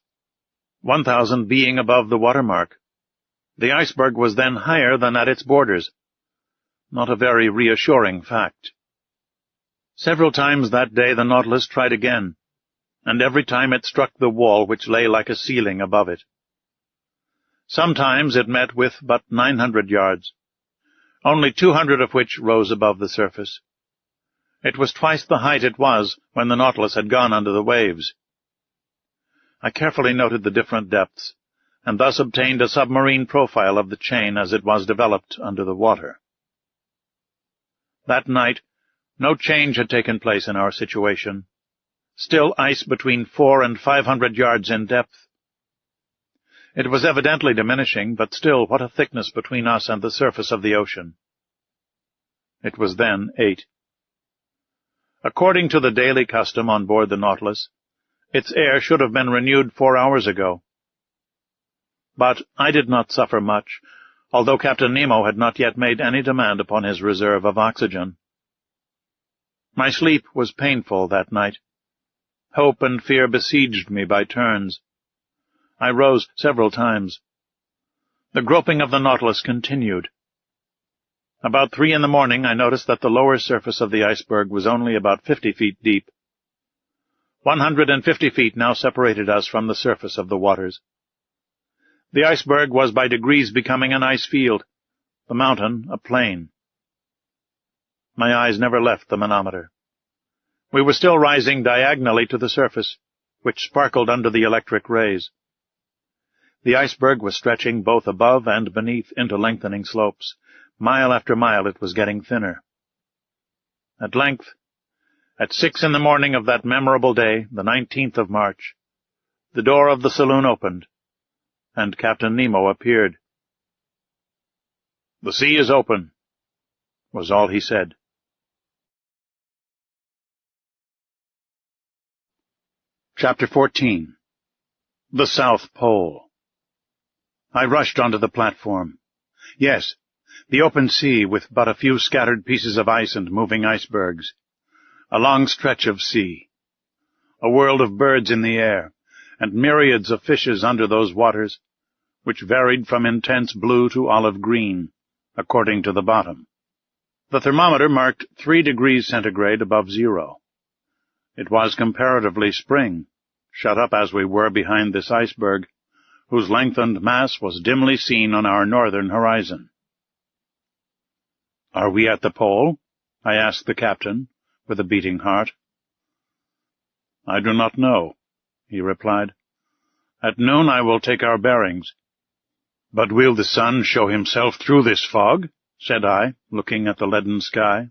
1,000 being above the watermark. The iceberg was then higher than at its borders. Not a very reassuring fact. Several times that day the Nautilus tried again, and every time it struck the wall which lay like a ceiling above it. Sometimes it met with but 900 yards, only 200 of which rose above the surface. It was twice the height it was when the Nautilus had gone under the waves. I carefully noted the different depths, and thus obtained a submarine profile of the chain as it was developed under the water. That night, no change had taken place in our situation. Still ice between 400 and 500 yards in depth. It was evidently diminishing, but still what a thickness between us and the surface of the ocean. It was then 8. According to the daily custom on board the Nautilus, its air should have been renewed 4 hours ago. But I did not suffer much, although Captain Nemo had not yet made any demand upon his reserve of oxygen. My sleep was painful that night. Hope and fear besieged me by turns. I rose several times. The groping of the Nautilus continued. About 3 in the morning I noticed that the lower surface of the iceberg was only about 50 feet deep. 150 feet now separated us from the surface of the waters. The iceberg was by degrees becoming an ice field, the mountain a plain. My eyes never left the manometer. We were still rising diagonally to the surface, which sparkled under the electric rays. The iceberg was stretching both above and beneath into lengthening slopes. Mile after mile it was getting thinner. At length, at 6 in the morning of that memorable day, the 19th of March, the door of the saloon opened, and Captain Nemo appeared. "The sea is open," was all he said. Chapter 14. The South Pole. I rushed onto the platform. Yes, the open sea with but a few scattered pieces of ice and moving icebergs. A long stretch of sea. A world of birds in the air, and myriads of fishes under those waters, which varied from intense blue to olive green, according to the bottom. The thermometer marked 3 degrees centigrade above zero. It was comparatively spring, shut up as we were behind this iceberg, whose lengthened mass was dimly seen on our northern horizon. "Are we at the pole?" I asked the captain, with a beating heart. "I do not know," he replied. "At noon I will take our bearings. "But will the sun show himself through this fog?" said I, looking at the leaden sky.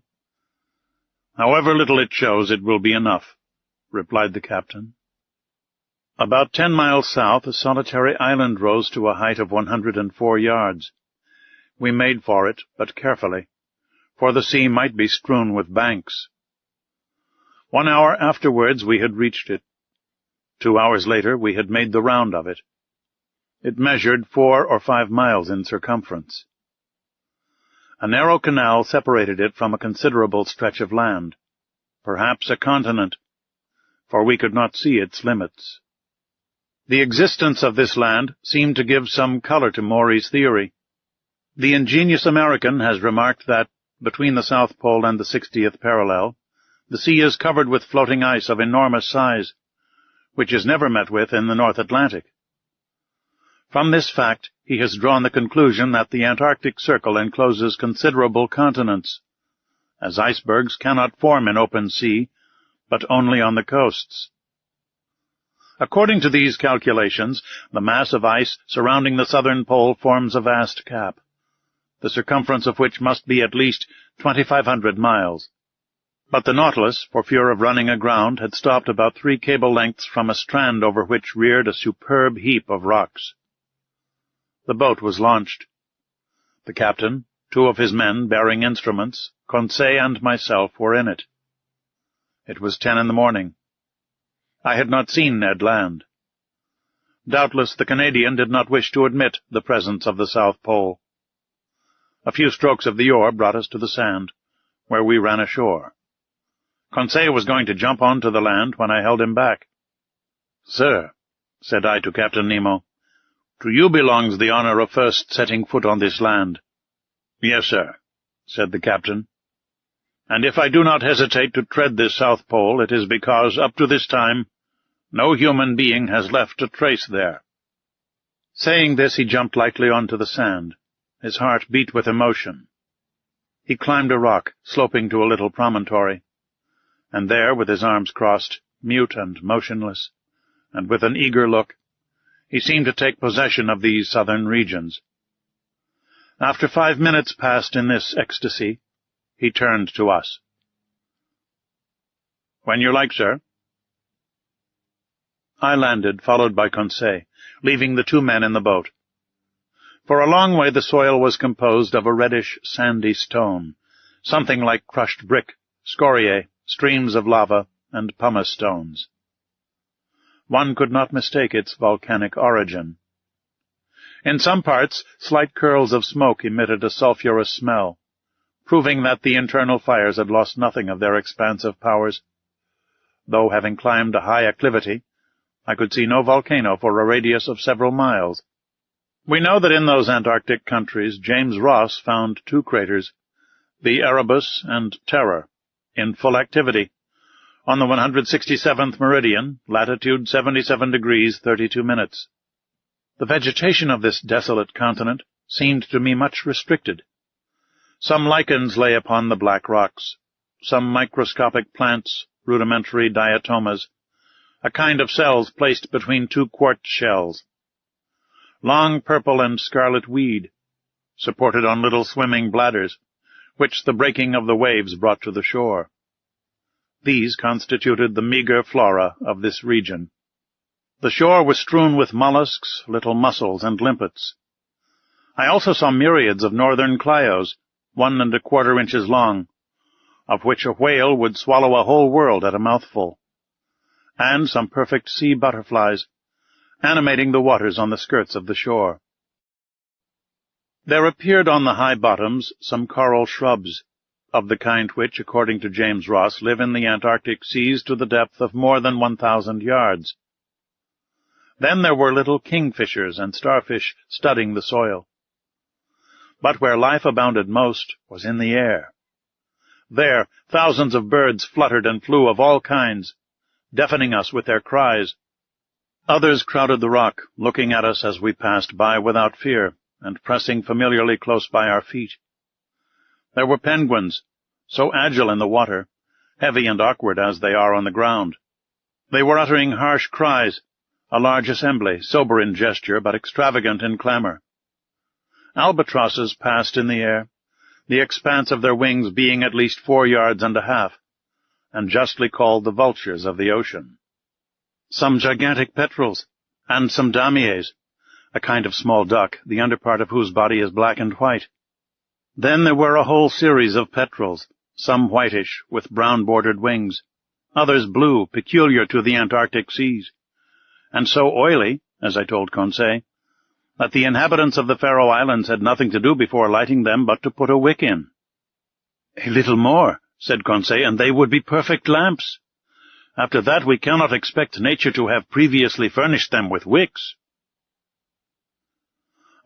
"However little it shows, it will be enough," replied the captain. About 10 miles south, a solitary island rose to a height of 104 yards. We made for it, but carefully, for the sea might be strewn with banks. 1 hour afterwards we had reached it. 2 hours later we had made the round of it. It measured 4 or 5 miles in circumference. A narrow canal separated it from a considerable stretch of land, perhaps a continent, for we could not see its limits. The existence of this land seemed to give some color to Maury's theory. The ingenious American has remarked that, between the South Pole and the 60th parallel, the sea is covered with floating ice of enormous size, which is never met with in the North Atlantic. From this fact, he has drawn the conclusion that the Antarctic Circle encloses considerable continents, as icebergs cannot form in open sea, but only on the coasts. According to these calculations, the mass of ice surrounding the southern pole forms a vast cap, the circumference of which must be at least 2,500 miles. But the Nautilus, for fear of running aground, had stopped about 3 cable lengths from a strand over which reared a superb heap of rocks. The boat was launched. The captain, 2 of his men bearing instruments, Conseil and myself were in it. It was 10 in the morning. I had not seen Ned Land. Doubtless the Canadian did not wish to admit the presence of the South Pole. A few strokes of the oar brought us to the sand, where we ran ashore. Conseil was going to jump on to the land when I held him back. "Sir," said I to Captain Nemo, "to you belongs the honor of first setting foot on this land." "Yes, sir," said the captain. "And if I do not hesitate to tread this South Pole, it is because, up to this time, no human being has left a trace there." Saying this, he jumped lightly onto the sand. His heart beat with emotion. He climbed a rock, sloping to a little promontory, and there, with his arms crossed, mute and motionless, and with an eager look, he seemed to take possession of these southern regions. After 5 minutes passed in this ecstasy, he turned to us. "When you like, sir." I landed, followed by Conseil, leaving the 2 men in the boat. For a long way the soil was composed of a reddish, sandy stone, something like crushed brick, scoriae, streams of lava, and pumice stones. One could not mistake its volcanic origin. In some parts, slight curls of smoke emitted a sulphurous smell, proving that the internal fires had lost nothing of their expansive powers. Though, having climbed a high acclivity, I could see no volcano for a radius of several miles. We know that in those Antarctic countries James Ross found 2 craters, the Erebus and Terror, in full activity, on the 167th meridian, latitude 77 degrees 32 minutes. The vegetation of this desolate continent seemed to me much restricted. Some lichens lay upon the black rocks, some microscopic plants, rudimentary diatomas, a kind of cells placed between 2 quartz shells, long purple and scarlet weed, supported on little swimming bladders, which the breaking of the waves brought to the shore. These constituted the meager flora of this region. The shore was strewn with mollusks, little mussels, and limpets. I also saw myriads of northern clios, 1 1/4 inches long, of which a whale would swallow a whole world at a mouthful, and some perfect sea butterflies, animating the waters on the skirts of the shore. There appeared on the high bottoms some coral shrubs, of the kind which, according to James Ross, live in the Antarctic seas to the depth of more than 1,000 yards. Then there were little kingfishers and starfish studding the soil. But where life abounded most was in the air. There thousands of birds fluttered and flew of all kinds, deafening us with their cries. Others crowded the rock, looking at us as we passed by without fear, and pressing familiarly close by our feet. There were penguins, so agile in the water, heavy and awkward as they are on the ground. They were uttering harsh cries, a large assembly, sober in gesture but extravagant in clamor. Albatrosses passed in the air, the expanse of their wings being at least 4 yards and a half, and justly called the vultures of the ocean. Some gigantic petrels, and some damiers, a kind of small duck, the underpart of whose body is black and white. Then there were a whole series of petrels, some whitish, with brown-bordered wings, others blue, peculiar to the Antarctic seas, and so oily, as I told Conseil, that the inhabitants of the Faroe Islands had nothing to do before lighting them but to put a wick in. "A little more," said Conseil, "and they would be perfect lamps. After that we cannot expect nature to have previously furnished them with wicks."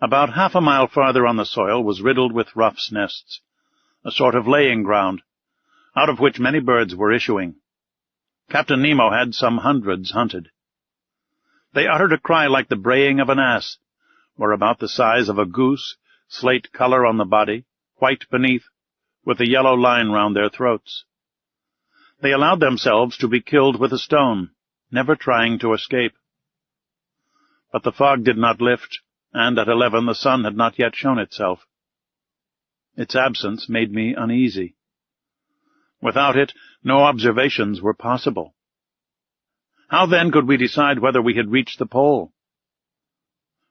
About half a mile farther on the soil was riddled with ruffs' nests, a sort of laying ground, out of which many birds were issuing. Captain Nemo had some hundreds hunted. They uttered a cry like the braying of an ass, were about the size of a goose, slate color on the body, white beneath, with a yellow line round their throats. They allowed themselves to be killed with a stone, never trying to escape. But the fog did not lift, and at 11 the sun had not yet shown itself. Its absence made me uneasy. Without it, no observations were possible. How then could we decide whether we had reached the pole?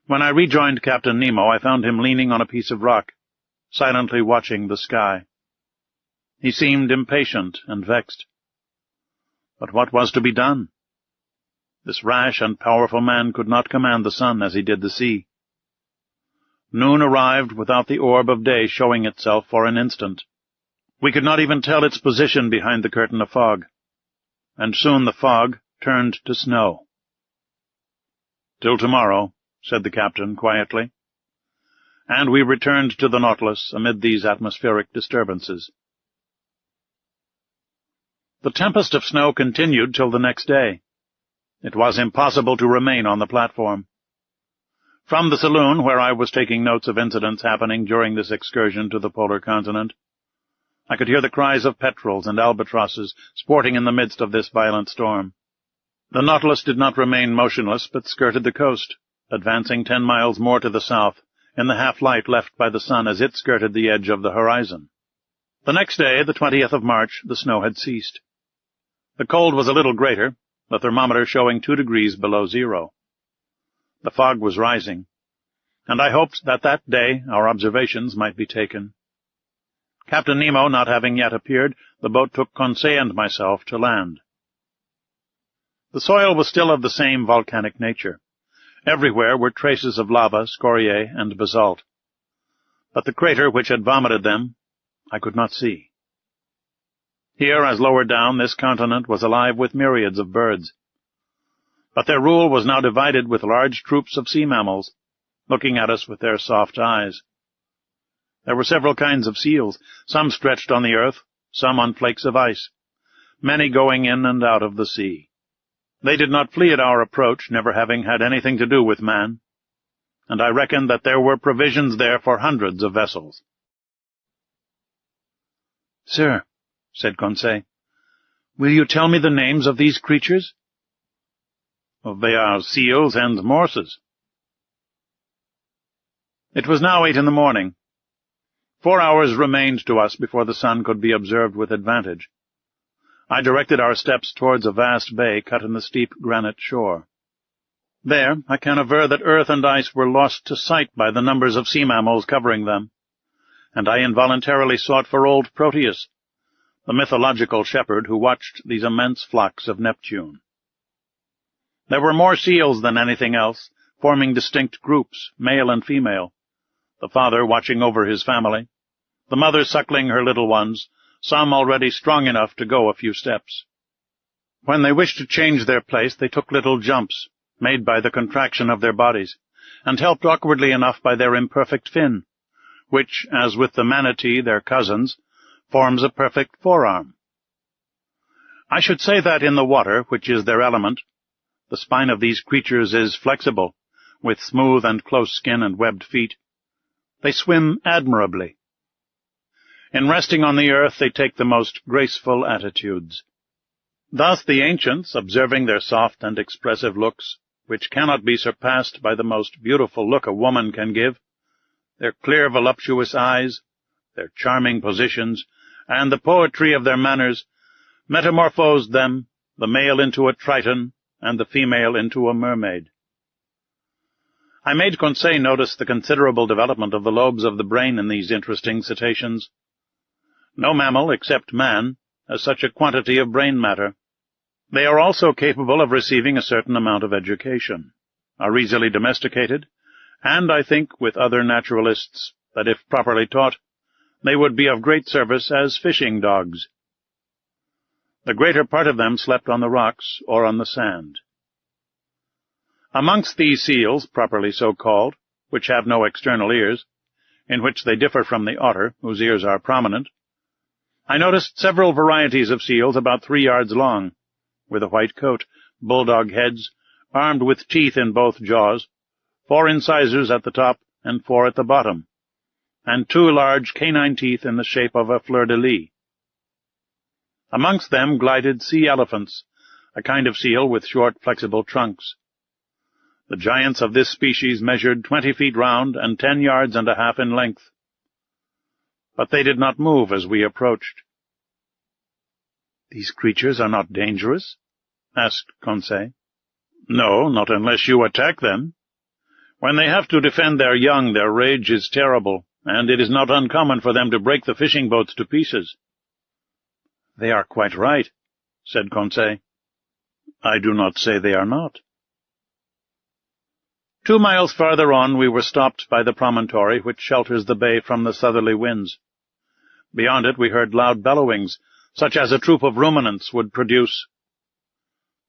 When I rejoined Captain Nemo, I found him leaning on a piece of rock, silently watching the sky. He seemed impatient and vexed. But what was to be done? This rash and powerful man could not command the sun as he did the sea. Noon arrived without the orb of day showing itself for an instant. We could not even tell its position behind the curtain of fog, and soon the fog turned to snow. "Till tomorrow," said the captain quietly, and we returned to the Nautilus amid these atmospheric disturbances. The tempest of snow continued till the next day. It was impossible to remain on the platform. From the saloon, where I was taking notes of incidents happening during this excursion to the polar continent, I could hear the cries of petrels and albatrosses sporting in the midst of this violent storm. The Nautilus did not remain motionless, but skirted the coast, advancing 10 miles more to the south, in the half-light left by the sun as it skirted the edge of the horizon. The next day, the 20th of March, the snow had ceased. The cold was a little greater, the thermometer showing 2 degrees below zero. The fog was rising, and I hoped that that day our observations might be taken. Captain Nemo not having yet appeared, the boat took Conseil and myself to land. The soil was still of the same volcanic nature. Everywhere were traces of lava, scoriae, and basalt. But the crater which had vomited them I could not see. Here, as lower down, this continent was alive with myriads of birds. But their rule was now divided with large troops of sea mammals, looking at us with their soft eyes. There were several kinds of seals, some stretched on the earth, some on flakes of ice, many going in and out of the sea. They did not flee at our approach, never having had anything to do with man, and I reckoned that there were provisions there for hundreds of vessels. "Sir," said Conseil, "will you tell me the names of these creatures?" "They are seals and morses." It was now 8 in the morning. 4 hours remained to us before the sun could be observed with advantage. I directed our steps towards a vast bay cut in the steep granite shore. There I can aver that earth and ice were lost to sight by the numbers of sea mammals covering them, and I involuntarily sought for old Proteus, the mythological shepherd who watched these immense flocks of Neptune. There were more seals than anything else, forming distinct groups, male and female, the father watching over his family, the mother suckling her little ones, some already strong enough to go a few steps. When they wished to change their place, they took little jumps, made by the contraction of their bodies, and helped awkwardly enough by their imperfect fin, which, as with the manatee, their cousins, forms a perfect forearm. I should say that in the water, which is their element, the spine of these creatures is flexible, with smooth and close skin and webbed feet. They swim admirably. In resting on the earth, they take the most graceful attitudes. Thus the ancients, observing their soft and expressive looks, which cannot be surpassed by the most beautiful look a woman can give, Their clear, voluptuous eyes, their charming positions, and the poetry of their manners metamorphosed them, the male into a Triton and the female into a mermaid. I made Conseil notice the considerable development of the lobes of the brain in these interesting cetaceans. No mammal, except man, has such a quantity of brain matter. They are also capable of receiving a certain amount of education, are easily domesticated, and I think, with other naturalists, that if properly taught, they would be of great service as fishing dogs. The greater part of them slept on the rocks or on the sand. Amongst these seals, properly so called, which have no external ears, in which they differ from the otter, whose ears are prominent, I noticed several varieties of seals about 3 yards long, with a white coat, bulldog heads, armed with teeth in both jaws, 4 incisors at the top and 4 at the bottom, and 2 large canine teeth in the shape of a fleur-de-lis. Amongst them glided sea elephants, a kind of seal with short, flexible trunks. The giants of this species measured 20 feet round and 10 yards and a half in length. But they did not move as we approached. "These creatures are not dangerous?" asked Conseil. "No, not unless you attack them. When they have to defend their young, their rage is terrible, and it is not uncommon for them to break the fishing boats to pieces." "They are quite right," said Conseil. "I do not say they are not." 2 miles farther on we were stopped by the promontory which shelters the bay from the southerly winds. Beyond it we heard loud bellowings, such as a troop of ruminants would produce.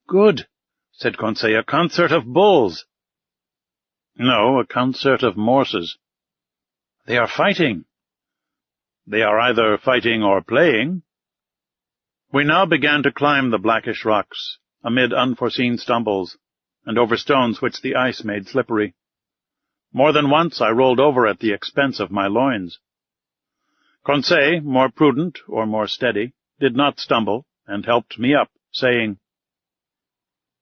"Good," said Conseil, "a concert of bulls." "No, a concert of morses." "They are fighting." "They are either fighting or playing." We now began to climb the blackish rocks, amid unforeseen stumbles, and over stones which the ice made slippery. More than once I rolled over at the expense of my loins. Conseil, more prudent or more steady, did not stumble, and helped me up, saying,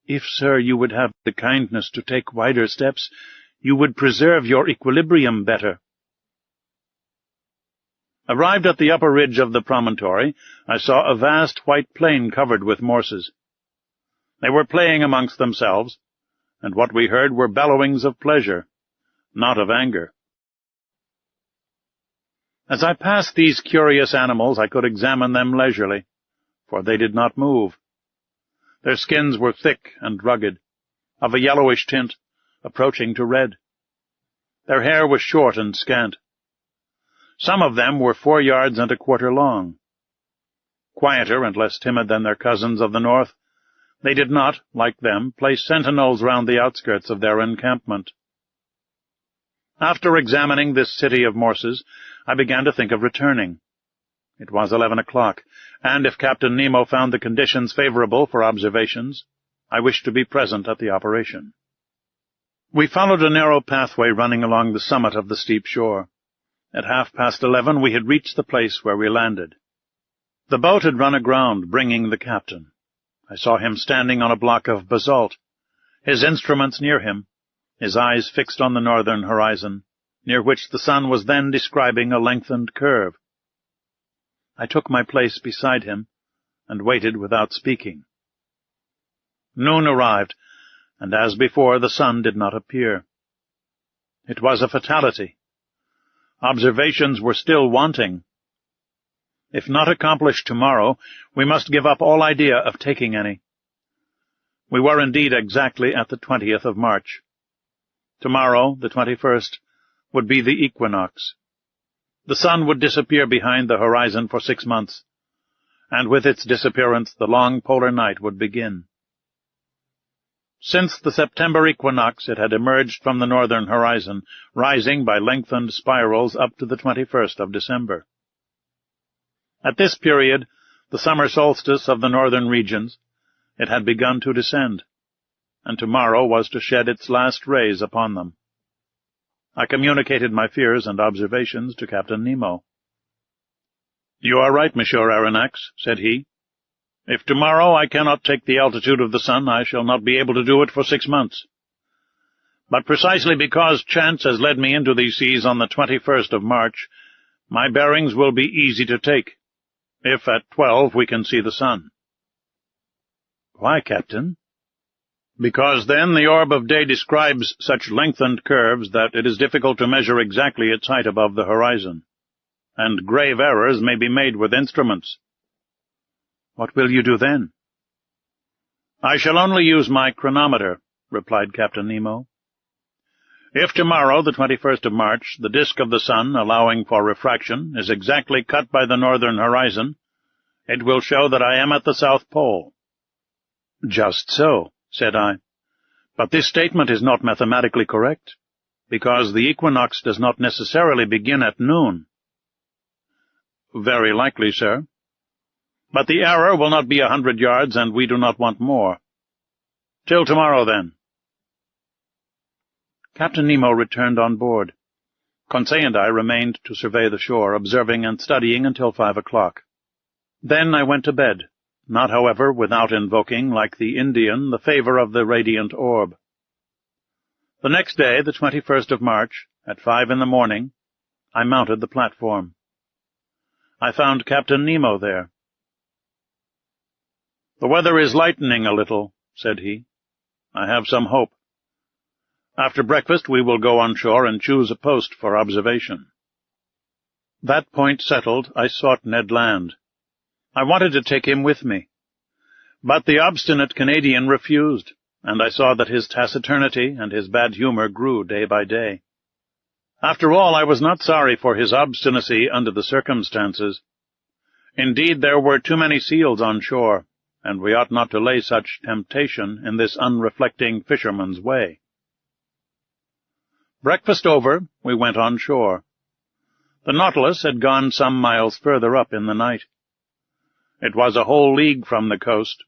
"If, sir, you would have the kindness to take wider steps, you would preserve your equilibrium better." Arrived at the upper ridge of the promontory, I saw a vast white plain covered with morses. They were playing amongst themselves, and what we heard were bellowings of pleasure, not of anger. As I passed these curious animals, I could examine them leisurely, for they did not move. Their skins were thick and rugged, of a yellowish tint, approaching to red. Their hair was short and scant. Some of them were 4 yards and a quarter long. Quieter and less timid than their cousins of the north, they did not, like them, place sentinels round the outskirts of their encampment. After examining this city of morses, I began to think of returning. It was 11 o'clock, and if Captain Nemo found the conditions favorable for observations, I wished to be present at the operation. We followed a narrow pathway running along the summit of the steep shore. At 11:30 we had reached the place where we landed. The boat had run aground, bringing the captain. I saw him standing on a block of basalt, his instruments near him, his eyes fixed on the northern horizon, near which the sun was then describing a lengthened curve. I took my place beside him, and waited without speaking. Noon arrived, and as before the sun did not appear. It was a fatality. Observations were still wanting. If not accomplished tomorrow, we must give up all idea of taking any. We were indeed exactly at the 20th of March. Tomorrow, the 21st, would be the equinox. The sun would disappear behind the horizon for 6 months, and with its disappearance the long polar night would begin. Since the September equinox it had emerged from the northern horizon, rising by lengthened spirals up to the 21st of December. At this period, the summer solstice of the northern regions, it had begun to descend, and tomorrow was to shed its last rays upon them. I communicated my fears and observations to Captain Nemo. "You are right, Monsieur Aronnax," said he. "If tomorrow I cannot take the altitude of the sun, I shall not be able to do it for 6 months. But precisely because chance has led me into these seas on the 21st of March, my bearings will be easy to take, if at 12 we can see the sun." "Why, Captain?" "Because then the orb of day describes such lengthened curves that it is difficult to measure exactly its height above the horizon, and grave errors may be made with instruments." "What will you do then?" "I shall only use my chronometer," replied Captain Nemo. "If tomorrow, the 21st of March, the disk of the sun, allowing for refraction, is exactly cut by the northern horizon, it will show that I am at the South Pole." "Just so," said I. "But this statement is not mathematically correct, because the equinox does not necessarily begin at noon." "Very likely, sir. But the error will not be 100 yards, and we do not want more. Till tomorrow, then." Captain Nemo returned on board. Conseil and I remained to survey the shore, observing and studying until 5 o'clock. Then I went to bed, not, however, without invoking, like the Indian, the favor of the radiant orb. The next day, the 21st of March, at 5 in the morning, I mounted the platform. I found Captain Nemo there. "The weather is lightening a little," said he. "I have some hope. After breakfast we will go on shore and choose a post for observation." That point settled, I sought Ned Land. I wanted to take him with me. But the obstinate Canadian refused, and I saw that his taciturnity and his bad humor grew day by day. After all, I was not sorry for his obstinacy under the circumstances. Indeed, there were too many seals on shore, and we ought not to lay such temptation in this unreflecting fisherman's way. Breakfast over, we went on shore. The Nautilus had gone some miles further up in the night. It was a whole league from the coast,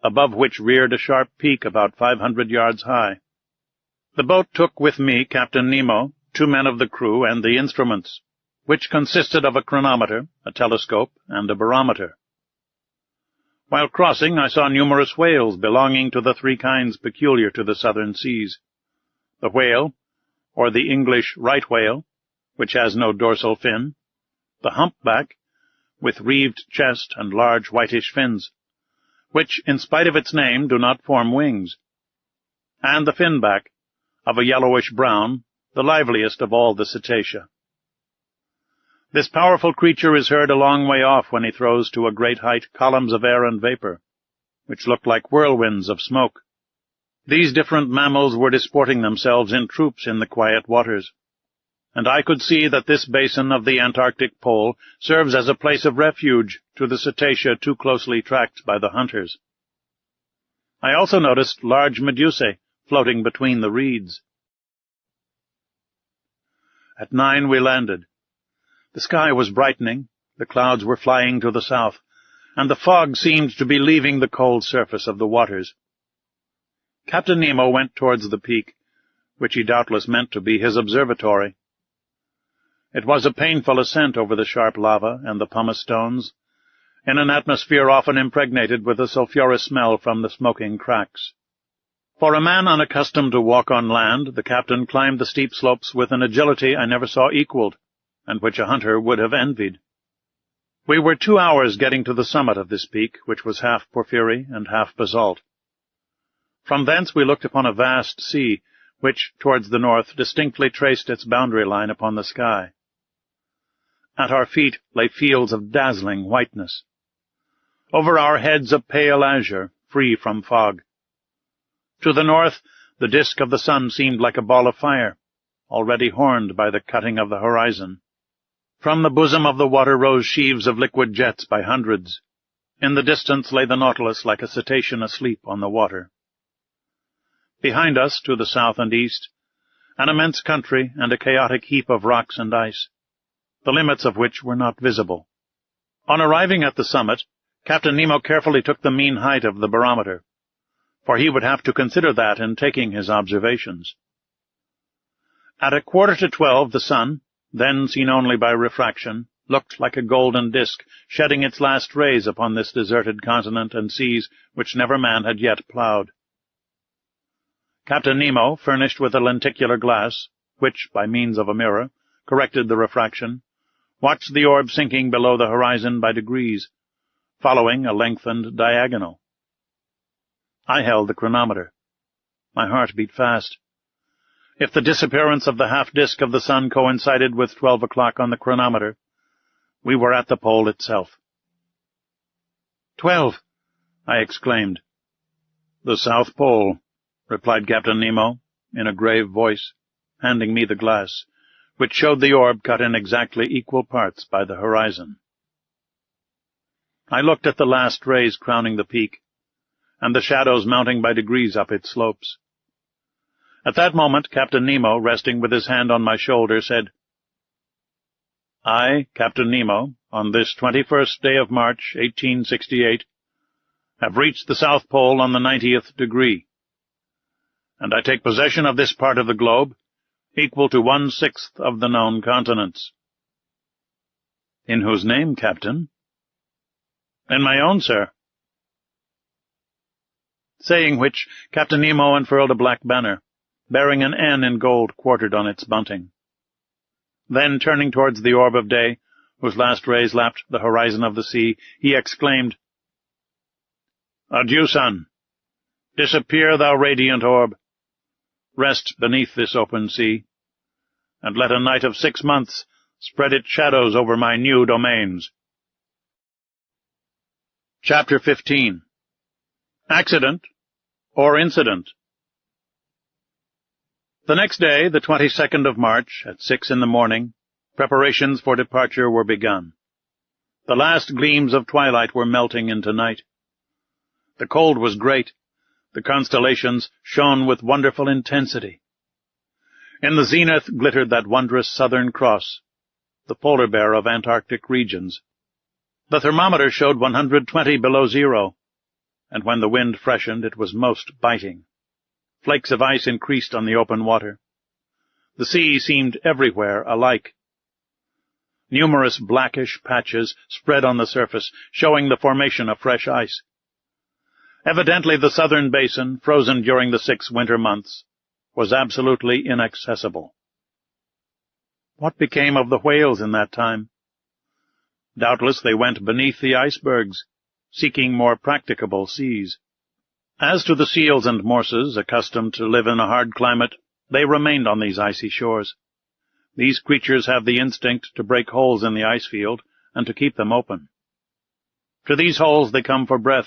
above which reared a sharp peak about 500 yards high. The boat took with me Captain Nemo, 2 men of the crew, and the instruments, which consisted of a chronometer, a telescope, and a barometer. While crossing, I saw numerous whales belonging to the 3 kinds peculiar to the southern seas: the whale, or the English right whale, which has no dorsal fin, the humpback, with reeved chest and large whitish fins, which, in spite of its name, do not form wings, and the finback, of a yellowish-brown, the liveliest of all the cetacea. This powerful creature is heard a long way off when he throws to a great height columns of air and vapor, which look like whirlwinds of smoke. These different mammals were disporting themselves in troops in the quiet waters, and I could see that this basin of the Antarctic pole serves as a place of refuge to the cetacea too closely tracked by the hunters. I also noticed large medusae floating between the reeds. At 9 we landed. The sky was brightening, the clouds were flying to the south, and the fog seemed to be leaving the cold surface of the waters. Captain Nemo went towards the peak, which he doubtless meant to be his observatory. It was a painful ascent over the sharp lava and the pumice stones, in an atmosphere often impregnated with a sulphurous smell from the smoking cracks. For a man unaccustomed to walk on land, the captain climbed the steep slopes with an agility I never saw equaled, and which a hunter would have envied. We were 2 hours getting to the summit of this peak, which was half porphyry and half basalt. From thence we looked upon a vast sea, which, towards the north, distinctly traced its boundary line upon the sky. At our feet lay fields of dazzling whiteness. Over our heads a pale azure, free from fog. To the north, the disk of the sun seemed like a ball of fire, already horned by the cutting of the horizon. From the bosom of the water rose sheaves of liquid jets by hundreds. In the distance lay the Nautilus like a cetacean asleep on the water. Behind us, to the south and east, an immense country and a chaotic heap of rocks and ice, the limits of which were not visible. On arriving at the summit, Captain Nemo carefully took the mean height of the barometer, for he would have to consider that in taking his observations. At 11:45 the sun, then seen only by refraction, looked like a golden disk, shedding its last rays upon this deserted continent and seas which never man had yet ploughed. Captain Nemo, furnished with a lenticular glass, which, by means of a mirror, corrected the refraction, watched the orb sinking below the horizon by degrees, following a lengthened diagonal. I held the chronometer. My heart beat fast. If the disappearance of the half-disk of the sun coincided with 12 o'clock on the chronometer, we were at the pole itself. 12! I exclaimed. The South Pole, replied Captain Nemo, in a grave voice, handing me the glass, which showed the orb cut in exactly equal parts by the horizon. I looked at the last rays crowning the peak, and the shadows mounting by degrees up its slopes. At that moment, Captain Nemo, resting with his hand on my shoulder, said, I, Captain Nemo, on this 21st day of March, 1868, have reached the South Pole on the 90th degree, and I take possession of this part of the globe, equal to 1/6 of the known continents. In whose name, Captain? In my own, sir. Saying which, Captain Nemo unfurled a black banner, bearing an N in gold quartered on its bunting. Then, turning towards the orb of day, whose last rays lapped the horizon of the sea, he exclaimed, Adieu, sun! Disappear, thou radiant orb! Rest beneath this open sea, and let a night of 6 months spread its shadows over my new domains. Chapter 15. Accident or Incident. The next day, the 22nd of March, at 6 in the morning, preparations for departure were begun. The last gleams of twilight were melting into night. The cold was great. The constellations shone with wonderful intensity. In the zenith glittered that wondrous Southern Cross, the polar bear of Antarctic regions. The thermometer showed 120 below zero, and when the wind freshened it was most biting. Flakes of ice increased on the open water. The sea seemed everywhere alike. Numerous blackish patches spread on the surface, showing the formation of fresh ice. Evidently the southern basin, frozen during the 6 winter months, was absolutely inaccessible. What became of the whales in that time? Doubtless they went beneath the icebergs, seeking more practicable seas. As to the seals and morses, accustomed to live in a hard climate, they remained on these icy shores. These creatures have the instinct to break holes in the ice field and to keep them open. To these holes they come for breath.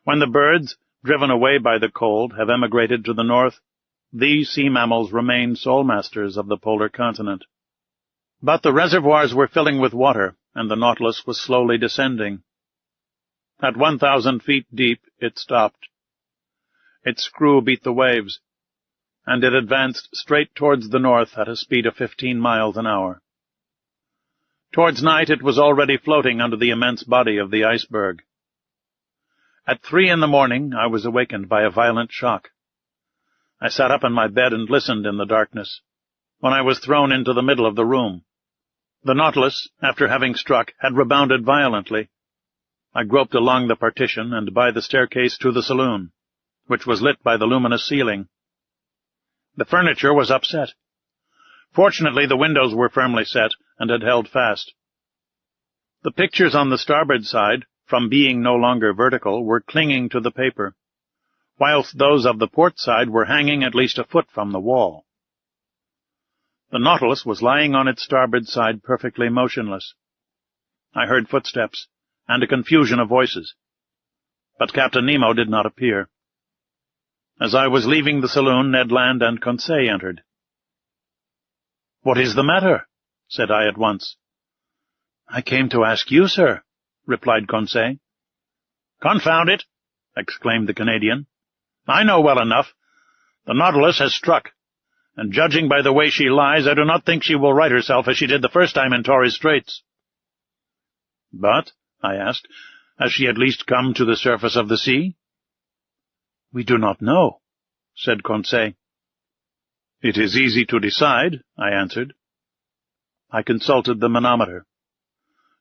When the birds, driven away by the cold, have emigrated to the north, these sea mammals remain sole masters of the polar continent. But the reservoirs were filling with water, and the Nautilus was slowly descending. At 1,000 feet deep it stopped. Its screw beat the waves, and it advanced straight towards the north at a speed of 15 miles an hour. Towards night it was already floating under the immense body of the iceberg. At 3 in the morning I was awakened by a violent shock. I sat up in my bed and listened in the darkness, when I was thrown into the middle of the room. The Nautilus, after having struck, had rebounded violently. I groped along the partition and by the staircase to the saloon, which was lit by the luminous ceiling. The furniture was upset. Fortunately, the windows were firmly set and had held fast. The pictures on the starboard side, from being no longer vertical, were clinging to the paper, whilst those of the port side were hanging at least a foot from the wall. The Nautilus was lying on its starboard side perfectly motionless. I heard footsteps and a confusion of voices, but Captain Nemo did not appear. As I was leaving the saloon, Ned Land and Conseil entered. "What is the matter?" said I at once. "I came to ask you, sir," replied Conseil. "Confound it!" exclaimed the Canadian. "I know well enough. The Nautilus has struck, and judging by the way she lies, I do not think she will right herself as she did the first time in Torres Straits." "But," I asked, "has she at least come to the surface of the sea?" "We do not know," said Conseil. "It is easy to decide," I answered. I consulted the manometer.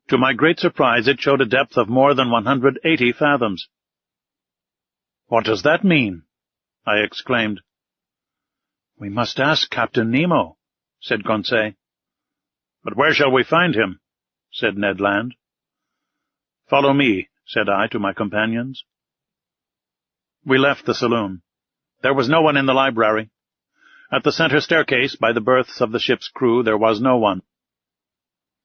To my great surprise, it showed a depth of more than 180 fathoms. "What does that mean?" I exclaimed, "We must ask Captain Nemo," said Conseil. "But where shall we find him?" said Ned Land. "Follow me," said I to my companions. We left the saloon. There was no one in the library. At the center staircase, by the berths of the ship's crew, there was no one.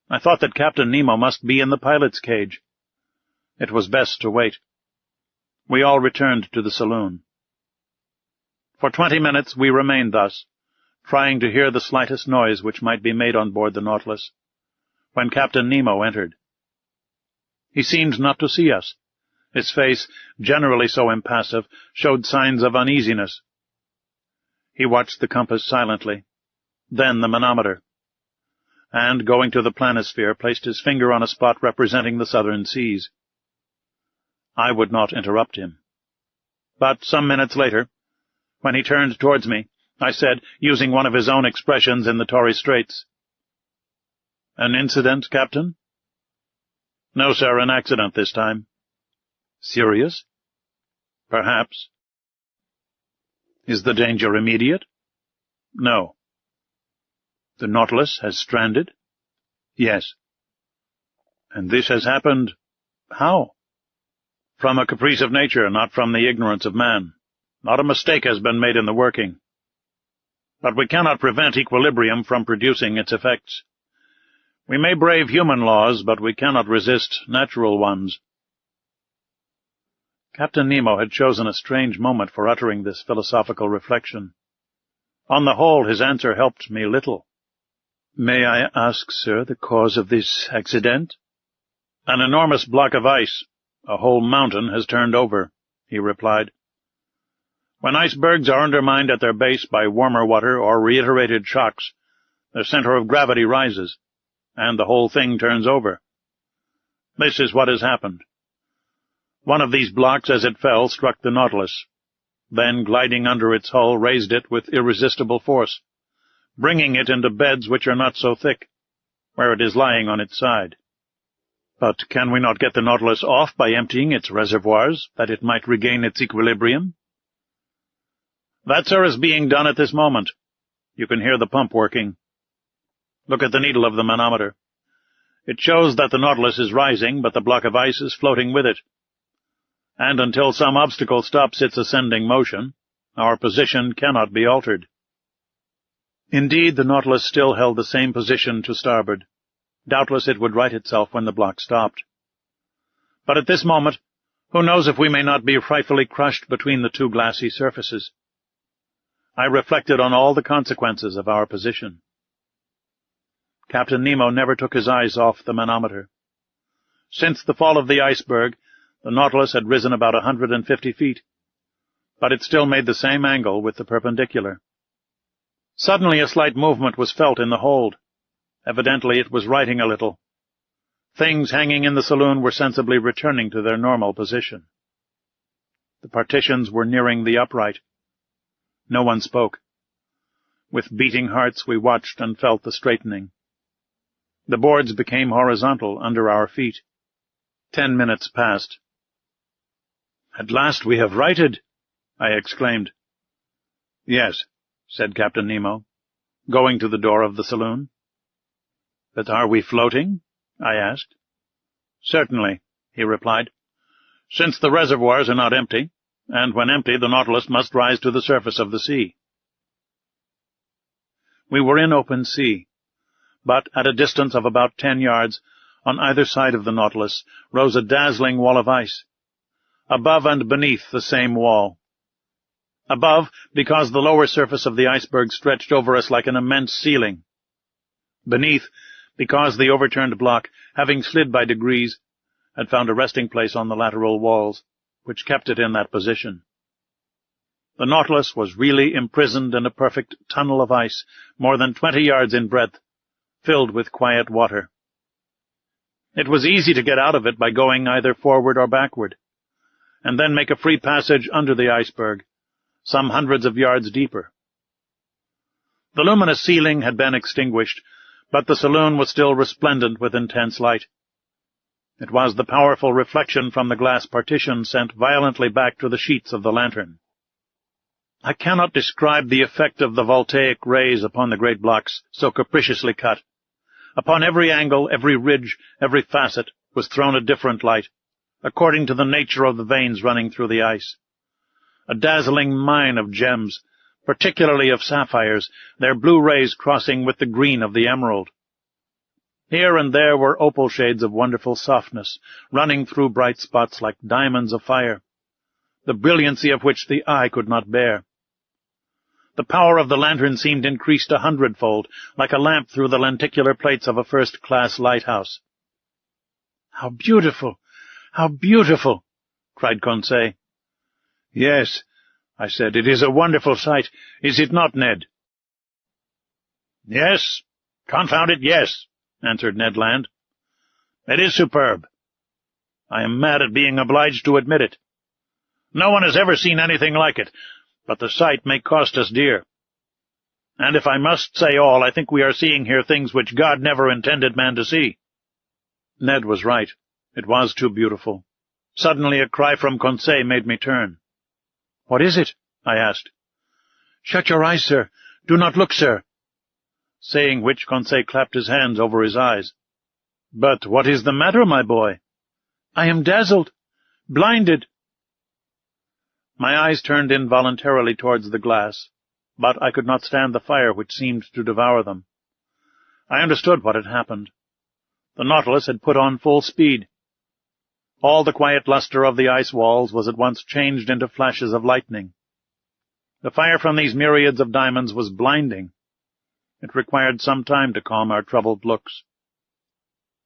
I thought that Captain Nemo must be in the pilot's cage. It was best to wait. We all returned to the saloon. For 20 minutes we remained thus, trying to hear the slightest noise which might be made on board the Nautilus, when Captain Nemo entered. He seemed not to see us. His face, generally so impassive, showed signs of uneasiness. He watched the compass silently, then the manometer, and, going to the planisphere, placed his finger on a spot representing the southern seas. I would not interrupt him. But some minutes later, when he turned towards me, I said, using one of his own expressions in the Torres Straits, "An incident, Captain?" "No, sir, an accident this time." "Serious?" "Perhaps." "Is the danger immediate?" "No." "The Nautilus has stranded?" "Yes." "And this has happened how?" "From a caprice of nature, not from the ignorance of man. Not a mistake has been made in the working. But we cannot prevent equilibrium from producing its effects. We may brave human laws, but we cannot resist natural ones." Captain Nemo had chosen a strange moment for uttering this philosophical reflection. On the whole, his answer helped me little. "May I ask, sir, the cause of this accident?" "An enormous block of ice. A whole mountain has turned over," he replied. "When icebergs are undermined at their base by warmer water or reiterated shocks, their center of gravity rises, and the whole thing turns over. This is what has happened. One of these blocks, as it fell, struck the Nautilus, then, gliding under its hull, raised it with irresistible force, bringing it into beds which are not so thick, where it is lying on its side." "But can we not get the Nautilus off by emptying its reservoirs, that it might regain its equilibrium?" "That, sir, is being done at this moment. You can hear the pump working. Look at the needle of the manometer. It shows that the Nautilus is rising, but the block of ice is floating with it. And until some obstacle stops its ascending motion, our position cannot be altered." Indeed, the Nautilus still held the same position to starboard. Doubtless it would right itself when the block stopped. But at this moment, who knows if we may not be frightfully crushed between the two glassy surfaces? I reflected on all the consequences of our position. Captain Nemo never took his eyes off the manometer. Since the fall of the iceberg, the Nautilus had risen about 150 feet, but it still made the same angle with the perpendicular. Suddenly a slight movement was felt in the hold. Evidently it was righting a little. Things hanging in the saloon were sensibly returning to their normal position. The partitions were nearing the upright. No one spoke. With beating hearts we watched and felt the straightening. The boards became horizontal under our feet. 10 minutes passed. "At last we have righted," I exclaimed. "Yes," said Captain Nemo, going to the door of the saloon. "But are we floating?" I asked. "Certainly," he replied, "since the reservoirs are not empty, and when empty the Nautilus must rise to the surface of the sea." We were in open sea, but at a distance of about 10 yards, on either side of the Nautilus, rose a dazzling wall of ice. Above and beneath the same wall. Above, because the lower surface of the iceberg stretched over us like an immense ceiling. Beneath, because the overturned block, having slid by degrees, had found a resting place on the lateral walls, which kept it in that position. The Nautilus was really imprisoned in a perfect tunnel of ice, more than 20 yards in breadth, filled with quiet water. It was easy to get out of it by going either forward or backward, and then make a free passage under the iceberg, some hundreds of yards deeper. The luminous ceiling had been extinguished, but the saloon was still resplendent with intense light. It was the powerful reflection from the glass partition sent violently back to the sheets of the lantern. I cannot describe the effect of the voltaic rays upon the great blocks so capriciously cut. Upon every angle, every ridge, every facet was thrown a different light, according to the nature of the veins running through the ice. A dazzling mine of gems, particularly of sapphires, their blue rays crossing with the green of the emerald. Here and there were opal shades of wonderful softness, running through bright spots like diamonds of fire, the brilliancy of which the eye could not bear. The power of the lantern seemed increased 100-fold, like a lamp through the lenticular plates of a first-class lighthouse. "How beautiful! How beautiful!" cried Conseil. "Yes," I said, "it is a wonderful sight, is it not, Ned?" "Yes, confound it, yes," answered Ned Land. "It is superb. I am mad at being obliged to admit it. No one has ever seen anything like it, but the sight may cost us dear. And if I must say all, I think we are seeing here things which God never intended man to see." Ned was right. It was too beautiful. Suddenly a cry from Conseil made me turn. "What is it?" I asked. "Shut your eyes, sir. Do not look, sir." Saying which, Conseil clapped his hands over his eyes. "But what is the matter, my boy?" "I am dazzled, blinded." My eyes turned involuntarily towards the glass, but I could not stand the fire which seemed to devour them. I understood what had happened. The Nautilus had put on full speed. All the quiet luster of the ice walls was at once changed into flashes of lightning. The fire from these myriads of diamonds was blinding. It required some time to calm our troubled looks.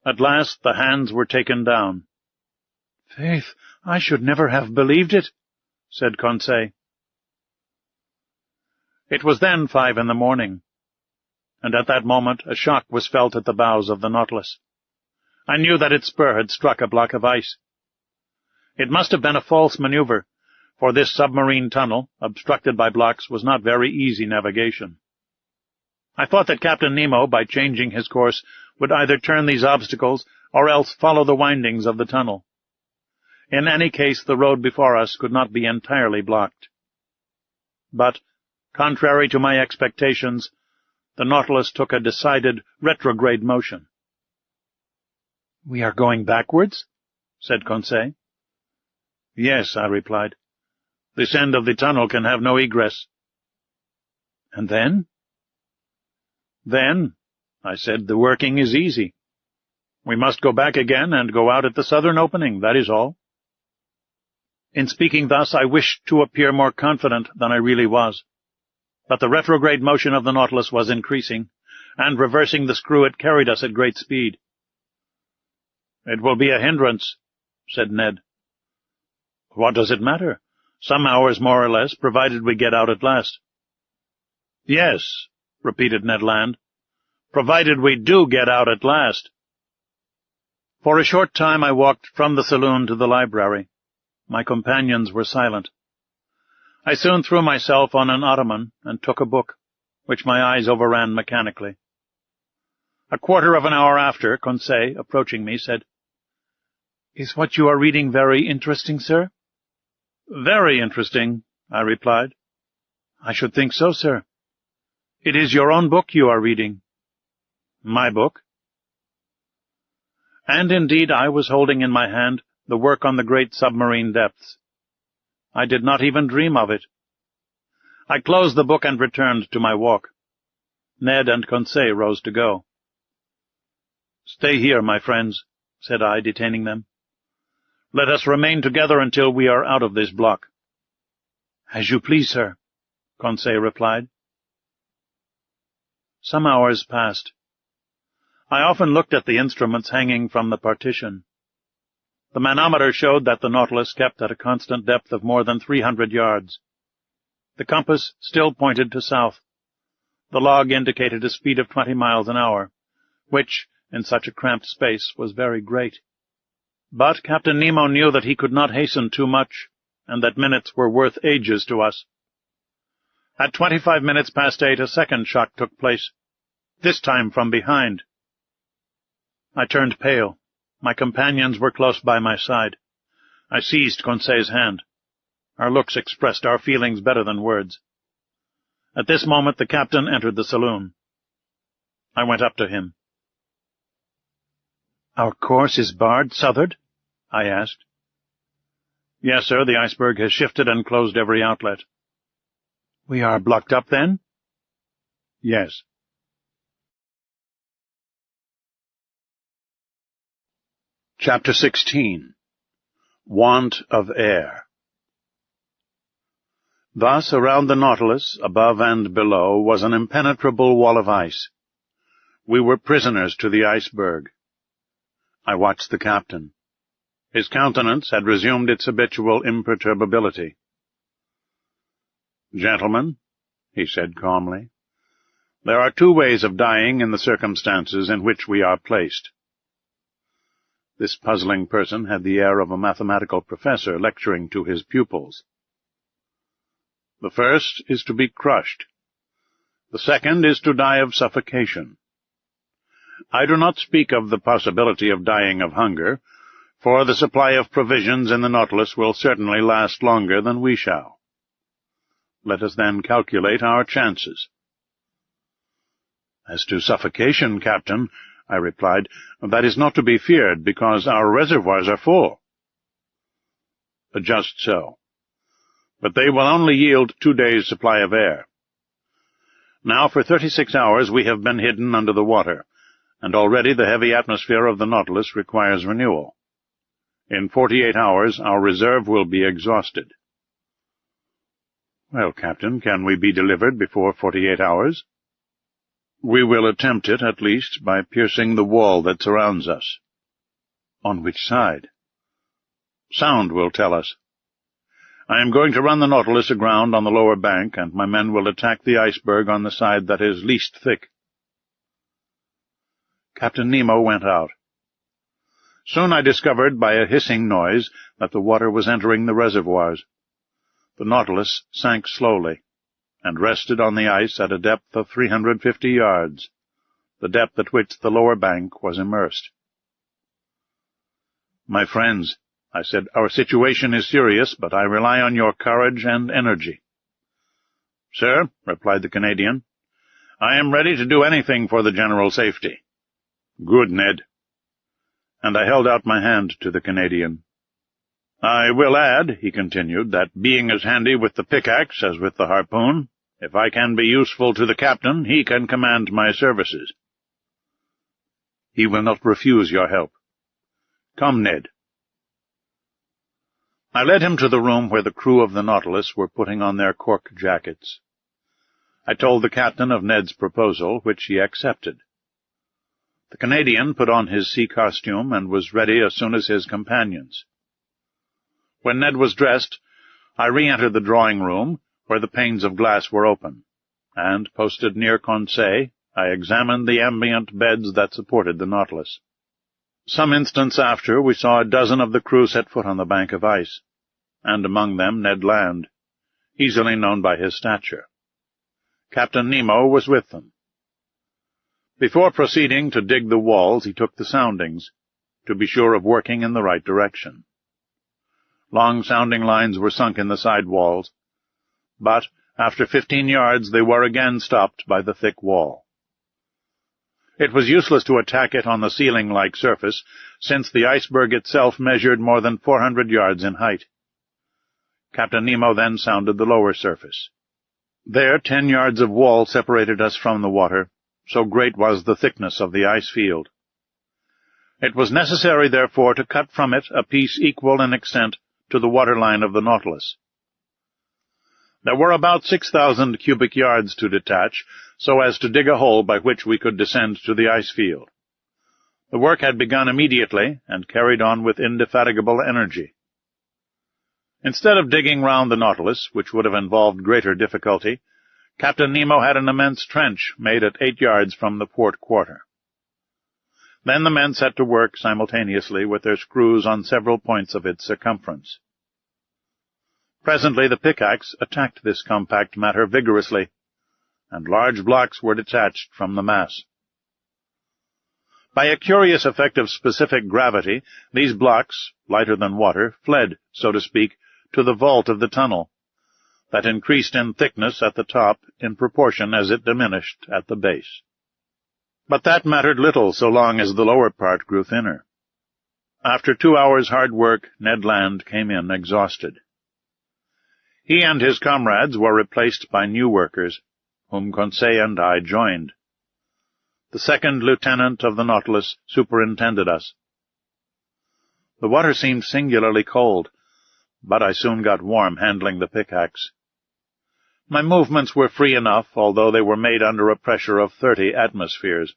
At last the hands were taken down. "Faith, I should never have believed it," said Conseil. It was then 5 in the morning, and at that moment a shock was felt at the bows of the Nautilus. I knew that its spur had struck a block of ice. It must have been a false maneuver, for this submarine tunnel, obstructed by blocks, was not very easy navigation. I thought that Captain Nemo, by changing his course, would either turn these obstacles or else follow the windings of the tunnel. In any case, the road before us could not be entirely blocked. But, contrary to my expectations, the Nautilus took a decided retrograde motion. "We are going backwards?" said Conseil. "Yes," I replied. "This end of the tunnel can have no egress." "And then?" "Then," I said, "the working is easy. We must go back again and go out at the southern opening, that is all." In speaking thus, I wished to appear more confident than I really was. But the retrograde motion of the Nautilus was increasing, and reversing the screw it carried us at great speed. "It will be a hindrance," said Ned. "What does it matter? Some hours more or less, provided we get out at last." "Yes," repeated Ned Land, "provided we do get out at last." For a short time I walked from the saloon to the library. My companions were silent. I soon threw myself on an ottoman and took a book, which my eyes overran mechanically. A quarter of an hour after, Conseil, approaching me, said, "Is what you are reading very interesting, sir?" "Very interesting," I replied. "I should think so, sir. It is your own book you are reading." "My book?" And indeed I was holding in my hand the work on the great submarine depths. I did not even dream of it. I closed the book and returned to my walk. Ned and Conseil rose to go. "Stay here, my friends," said I, detaining them. "Let us remain together until we are out of this block." "As you please, sir," Conseil replied. Some hours passed. I often looked at the instruments hanging from the partition. The manometer showed that the Nautilus kept at a constant depth of more than 300 yards. The compass still pointed to south. The log indicated a speed of 20 miles an hour, which, in such a cramped space, was very great. But Captain Nemo knew that he could not hasten too much, and that minutes were worth ages to us. At 25 minutes past 8, a second shock took place, this time from behind. I turned pale. My companions were close by my side. I seized Conseil's hand. Our looks expressed our feelings better than words. At this moment the captain entered the saloon. I went up to him. "Our course is barred southward?" I asked. "Yes, sir, the iceberg has shifted and closed every outlet." "We are blocked up, then?" "Yes." Chapter 16. Want of Air. Thus, around the Nautilus, above and below, was an impenetrable wall of ice. We were prisoners to the iceberg. I watched the captain. His countenance had resumed its habitual imperturbability. "Gentlemen," he said calmly, "there are two ways of dying in the circumstances in which we are placed." This puzzling person had the air of a mathematical professor lecturing to his pupils. "The first is to be crushed. The second is to die of suffocation. I do not speak of the possibility of dying of hunger, for the supply of provisions in the Nautilus will certainly last longer than we shall. Let us then calculate our chances." "As to suffocation, Captain," I replied, "that is not to be feared, because our reservoirs are full." "Just so. But they will only yield 2 days' supply of air. Now for 36 hours we have been hidden under the water, and already the heavy atmosphere of the Nautilus requires renewal. In 48 hours our reserve will be exhausted." "Well, Captain, can we be delivered before 48 hours?" "We will attempt it, at least, by piercing the wall that surrounds us." "On which side?" "Sound will tell us. I am going to run the Nautilus aground on the lower bank, and my men will attack the iceberg on the side that is least thick." Captain Nemo went out. Soon I discovered by a hissing noise that the water was entering the reservoirs. The Nautilus sank slowly, and rested on the ice at a depth of 350 yards, the depth at which the lower bank was immersed. "My friends," I said, "our situation is serious, but I rely on your courage and energy." "Sir," replied the Canadian, "I am ready to do anything for the general safety." "Good, Ned." And I held out my hand to the Canadian. "I will add," he continued, "that being as handy with the pickaxe as with the harpoon, if I can be useful to the captain, he can command my services." "He will not refuse your help. Come, Ned." I led him to the room where the crew of the Nautilus were putting on their cork jackets. I told the captain of Ned's proposal, which he accepted. The Canadian put on his sea costume and was ready as soon as his companions. When Ned was dressed, I re-entered the drawing-room, where the panes of glass were open, and, posted near Conseil, I examined the ambient beds that supported the Nautilus. Some instants after, we saw a dozen of the crew set foot on the bank of ice, and among them Ned Land, easily known by his stature. Captain Nemo was with them. Before proceeding to dig the walls, he took the soundings, to be sure of working in the right direction. Long sounding lines were sunk in the side walls, but after 15 yards they were again stopped by the thick wall. It was useless to attack it on the ceiling-like surface, since the iceberg itself measured more than 400 yards in height. Captain Nemo then sounded the lower surface. There 10 yards of wall separated us from the water, so great was the thickness of the ice field. It was necessary, therefore, to cut from it a piece equal in extent to the waterline of the Nautilus. There were about 6,000 cubic yards to detach, so as to dig a hole by which we could descend to the ice field. The work had begun immediately, and carried on with indefatigable energy. Instead of digging round the Nautilus, which would have involved greater difficulty, Captain Nemo had an immense trench made at 8 yards from the port quarter. Then the men set to work simultaneously with their screws on several points of its circumference. Presently the pickaxe attacked this compact matter vigorously, and large blocks were detached from the mass. By a curious effect of specific gravity, these blocks, lighter than water, fled, so to speak, to the vault of the tunnel, that increased in thickness at the top in proportion as it diminished at the base. But that mattered little so long as the lower part grew thinner. After 2 hours' hard work, Ned Land came in exhausted. He and his comrades were replaced by new workers, whom Conseil and I joined. The second lieutenant of the Nautilus superintended us. The water seemed singularly cold, but I soon got warm handling the pickaxe. My movements were free enough, although they were made under a pressure of 30 atmospheres.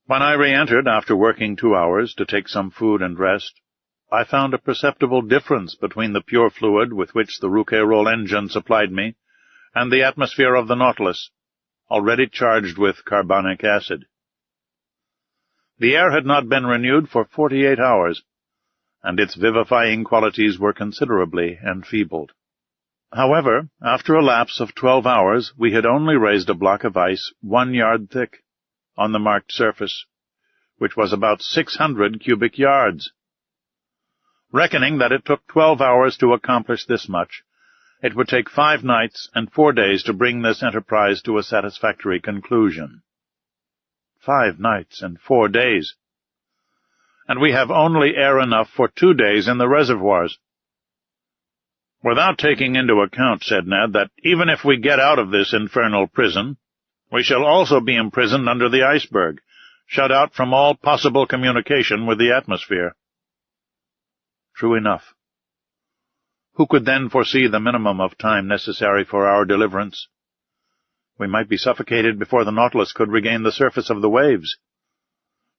When I re-entered after working 2 hours to take some food and rest, I found a perceptible difference between the pure fluid with which the Rouquayrol engine supplied me and the atmosphere of the Nautilus, already charged with carbonic acid. The air had not been renewed for 48 hours, and its vivifying qualities were considerably enfeebled. However, after a lapse of 12 hours, we had only raised a block of ice 1 yard thick on the marked surface, which was about 600 cubic yards. Reckoning that it took 12 hours to accomplish this much, it would take 5 nights and 4 days to bring this enterprise to a satisfactory conclusion. 5 nights and 4 days. And we have only air enough for 2 days in the reservoirs. Without taking into account, said Ned, that even if we get out of this infernal prison, we shall also be imprisoned under the iceberg, shut out from all possible communication with the atmosphere. True enough. Who could then foresee the minimum of time necessary for our deliverance? We might be suffocated before the Nautilus could regain the surface of the waves.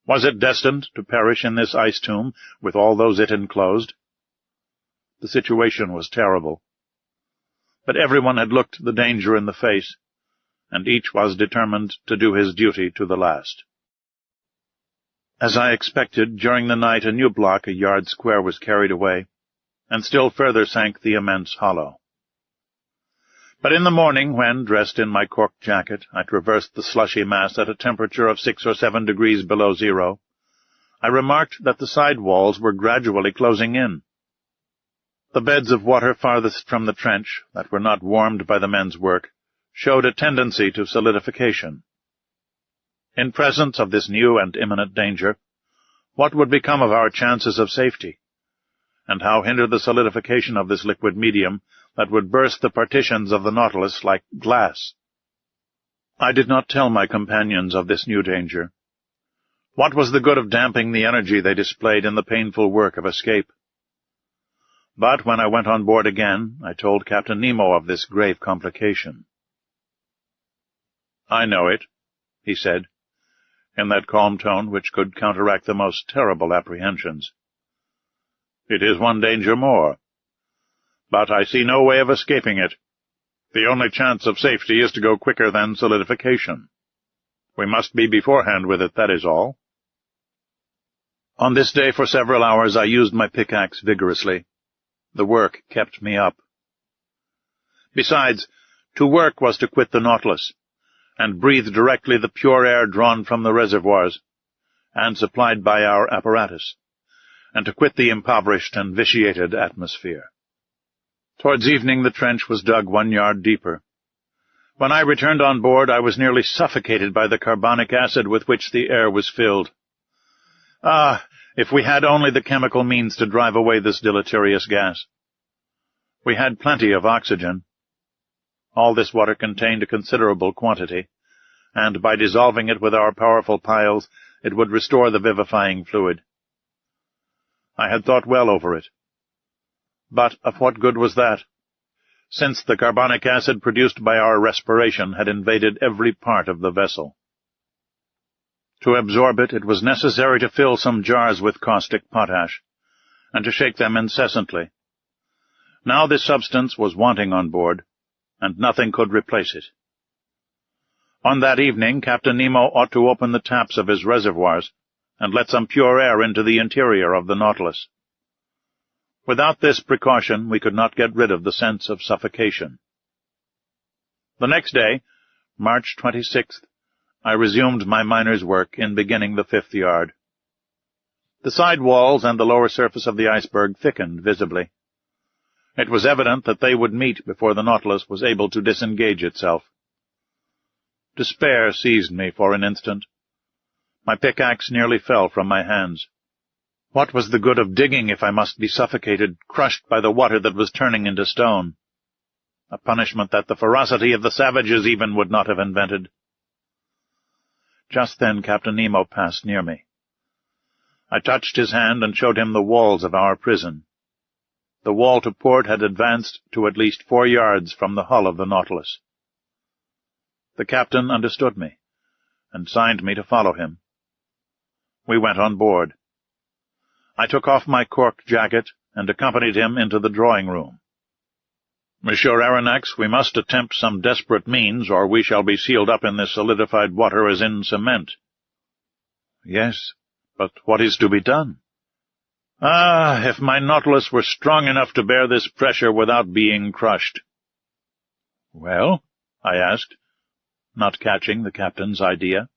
Was it destined to perish in this ice tomb with all those it enclosed? The situation was terrible. But everyone had looked the danger in the face, and each was determined to do his duty to the last. As I expected, during the night a new block a yard square was carried away, and still further sank the immense hollow. But in the morning, when, dressed in my cork jacket, I traversed the slushy mass at a temperature of 6 or 7 degrees below zero, I remarked that the side walls were gradually closing in. The beds of water farthest from the trench, that were not warmed by the men's work, showed a tendency to solidification. In presence of this new and imminent danger, what would become of our chances of safety, and how hinder the solidification of this liquid medium that would burst the partitions of the Nautilus like glass? I did not tell my companions of this new danger. What was the good of damping the energy they displayed in the painful work of escape? But when I went on board again, I told Captain Nemo of this grave complication. "I know it," he said, in that calm tone which could counteract the most terrible apprehensions. "It is one danger more. But I see no way of escaping it. The only chance of safety is to go quicker than solidification. We must be beforehand with it, that is all." On this day for several hours I used my pickaxe vigorously. The work kept me up. Besides, to work was to quit the Nautilus, and breathe directly the pure air drawn from the reservoirs, and supplied by our apparatus, and to quit the impoverished and vitiated atmosphere. Towards evening the trench was dug 1 yard deeper. When I returned on board, I was nearly suffocated by the carbonic acid with which the air was filled. Ah, if we had only the chemical means to drive away this deleterious gas! We had plenty of oxygen. All this water contained a considerable quantity, and by dissolving it with our powerful piles, it would restore the vivifying fluid. I had thought well over it. But of what good was that, since the carbonic acid produced by our respiration had invaded every part of the vessel? To absorb it, it was necessary to fill some jars with caustic potash, and to shake them incessantly. Now this substance was wanting on board, and nothing could replace it. On that evening, Captain Nemo ought to open the taps of his reservoirs, and let some pure air into the interior of the Nautilus. Without this precaution, we could not get rid of the sense of suffocation. The next day, March 26th, I resumed my miner's work in beginning the 5th yard. The side walls and the lower surface of the iceberg thickened visibly. It was evident that they would meet before the Nautilus was able to disengage itself. Despair seized me for an instant. My pickaxe nearly fell from my hands. What was the good of digging if I must be suffocated, crushed by the water that was turning into stone? A punishment that the ferocity of the savages even would not have invented. Just then Captain Nemo passed near me. I touched his hand and showed him the walls of our prison. The wall to port had advanced to at least 4 yards from the hull of the Nautilus. The captain understood me, and signed me to follow him. We went on board. I took off my cork jacket and accompanied him into the drawing-room. "Monsieur Aronnax, we must attempt some desperate means, or we shall be sealed up in this solidified water as in cement." "Yes, but what is to be done?" "Ah, if my Nautilus were strong enough to bear this pressure without being crushed." "Well?" I asked, not catching the captain's idea.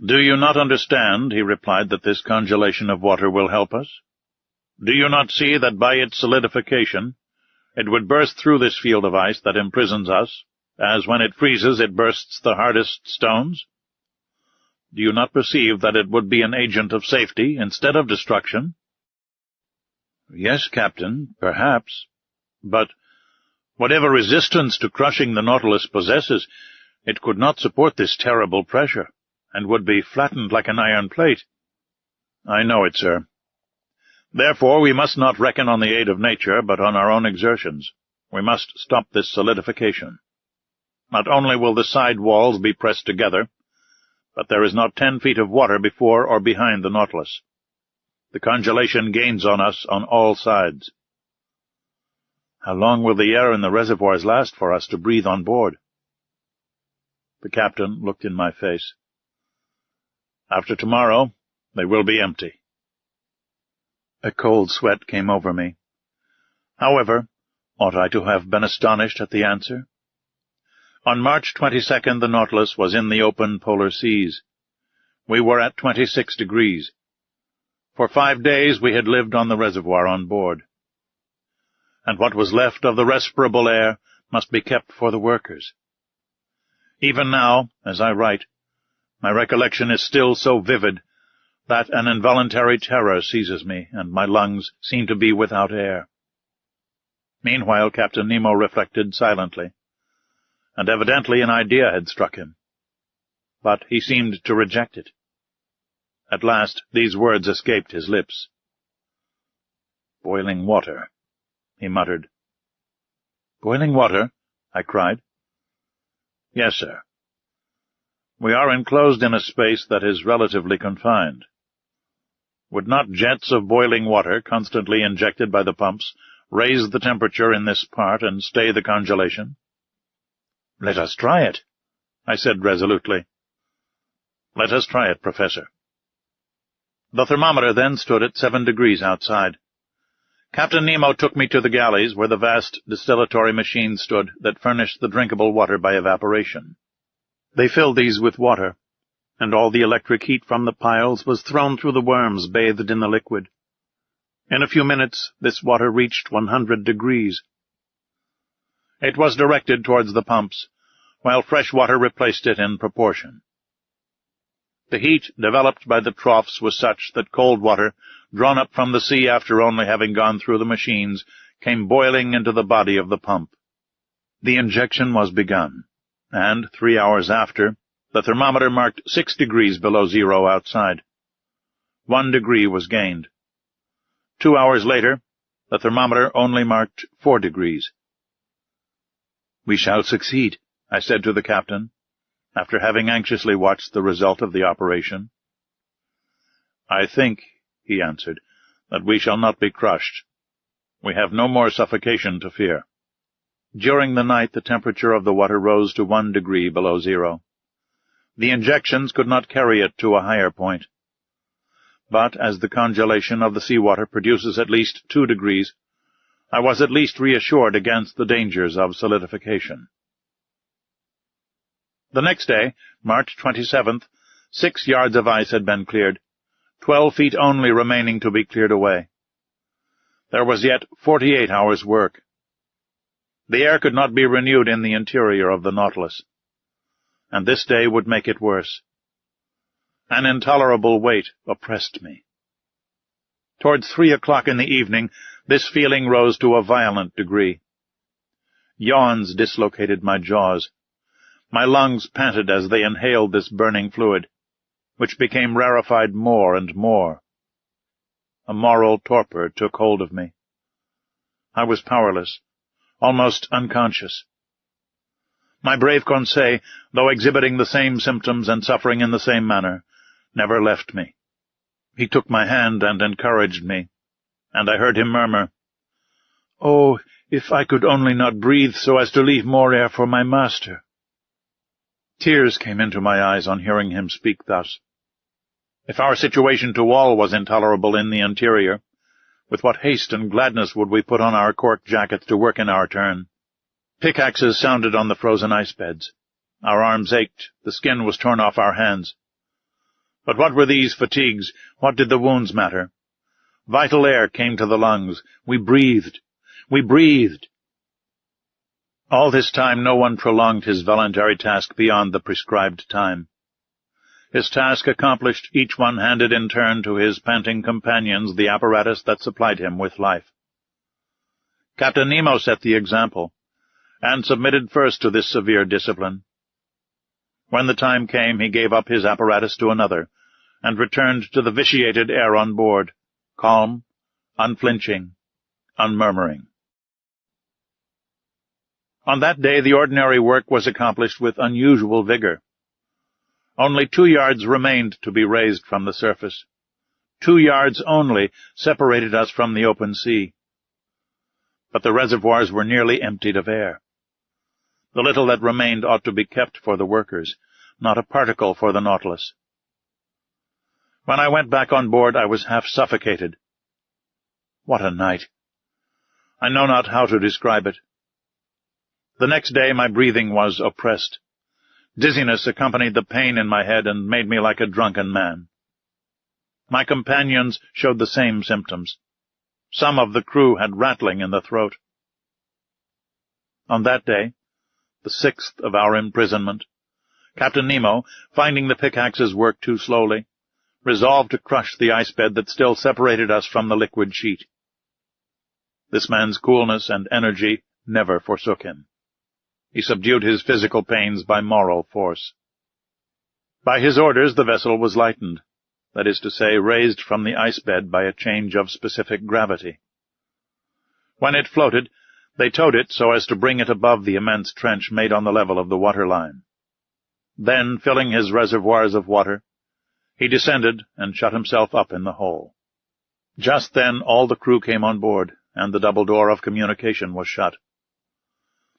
"Do you not understand," he replied, "that this congelation of water will help us? Do you not see that by its solidification it would burst through this field of ice that imprisons us, as when it freezes it bursts the hardest stones? Do you not perceive that it would be an agent of safety instead of destruction?" "Yes, Captain, perhaps. But whatever resistance to crushing the Nautilus possesses, it could not support this terrible pressure, and would be flattened like an iron plate." "I know it, sir. Therefore we must not reckon on the aid of nature, but on our own exertions. We must stop this solidification. Not only will the side walls be pressed together, but there is not 10 feet of water before or behind the Nautilus. The congelation gains on us on all sides." "How long will the air in the reservoirs last for us to breathe on board?" The captain looked in my face. "After tomorrow, they will be empty." A cold sweat came over me. However, ought I to have been astonished at the answer? On March 22nd the Nautilus was in the open polar seas. We were at 26 degrees. For 5 days we had lived on the reservoir on board. And what was left of the respirable air must be kept for the workers. Even now, as I write, my recollection is still so vivid that an involuntary terror seizes me, and my lungs seem to be without air. Meanwhile Captain Nemo reflected silently, and evidently an idea had struck him. But he seemed to reject it. At last these words escaped his lips. "Boiling water," he muttered. "Boiling water?" I cried. "Yes, sir. We are enclosed in a space that is relatively confined. Would not jets of boiling water, constantly injected by the pumps, raise the temperature in this part and stay the congelation?" "Let us try it," I said resolutely. "Let us try it, Professor." The thermometer then stood at 7 degrees outside. Captain Nemo took me to the galleys where the vast distillatory machines stood that furnished the drinkable water by evaporation. They filled these with water, and all the electric heat from the piles was thrown through the worms bathed in the liquid. In a few minutes this water reached 100 degrees. It was directed towards the pumps, while fresh water replaced it in proportion. The heat developed by the troughs was such that cold water, drawn up from the sea after only having gone through the machines, came boiling into the body of the pump. The injection was begun, and 3 hours after, the thermometer marked 6 degrees below zero outside. 1 degree was gained. 2 hours later, the thermometer only marked 4 degrees. "We shall succeed," I said to the captain, after having anxiously watched the result of the operation. "I think," he answered, "that we shall not be crushed. We have no more suffocation to fear." During the night the temperature of the water rose to 1 degree below zero. The injections could not carry it to a higher point. But as the congelation of the seawater produces at least 2 degrees, I was at least reassured against the dangers of solidification. The next day, March 27th, 6 yards of ice had been cleared, 12 feet only remaining to be cleared away. There was yet 48 hours' work, The air could not be renewed in the interior of the Nautilus, and this day would make it worse. An intolerable weight oppressed me. Towards 3 o'clock in the evening, this feeling rose to a violent degree. Yawns dislocated my jaws. My lungs panted as they inhaled this burning fluid, which became rarefied more and more. A moral torpor took hold of me. I was powerless, almost unconscious. My brave Conseil, though exhibiting the same symptoms and suffering in the same manner, never left me. He took my hand and encouraged me, and I heard him murmur, "Oh, if I could only not breathe so as to leave more air for my master." Tears came into my eyes on hearing him speak thus. If our situation to all was intolerable in the interior, with what haste and gladness would we put on our cork jackets to work in our turn. Pickaxes sounded on the frozen ice beds. Our arms ached, the skin was torn off our hands. But what were these fatigues? What did the wounds matter? Vital air came to the lungs. We breathed. We breathed. All this time no one prolonged his voluntary task beyond the prescribed time. His task accomplished, each one handed in turn to his panting companions the apparatus that supplied him with life. Captain Nemo set the example, and submitted first to this severe discipline. When the time came, he gave up his apparatus to another, and returned to the vitiated air on board, calm, unflinching, unmurmuring. On that day the ordinary work was accomplished with unusual vigor. Only 2 yards remained to be raised from the surface. 2 yards only separated us from the open sea. But the reservoirs were nearly emptied of air. The little that remained ought to be kept for the workers, not a particle for the Nautilus. When I went back on board, I was half suffocated. What a night! I know not how to describe it. The next day my breathing was oppressed. Dizziness accompanied the pain in my head and made me like a drunken man. My companions showed the same symptoms. Some of the crew had rattling in the throat. On that day, the 6th of our imprisonment, Captain Nemo, finding the pickaxes work too slowly, resolved to crush the ice bed that still separated us from the liquid sheet. This man's coolness and energy never forsook him. He subdued his physical pains by moral force. By his orders the vessel was lightened, that is to say, raised from the ice bed by a change of specific gravity. When it floated, they towed it so as to bring it above the immense trench made on the level of the waterline. Then, filling his reservoirs of water, he descended and shut himself up in the hole. Just then all the crew came on board, and the double door of communication was shut.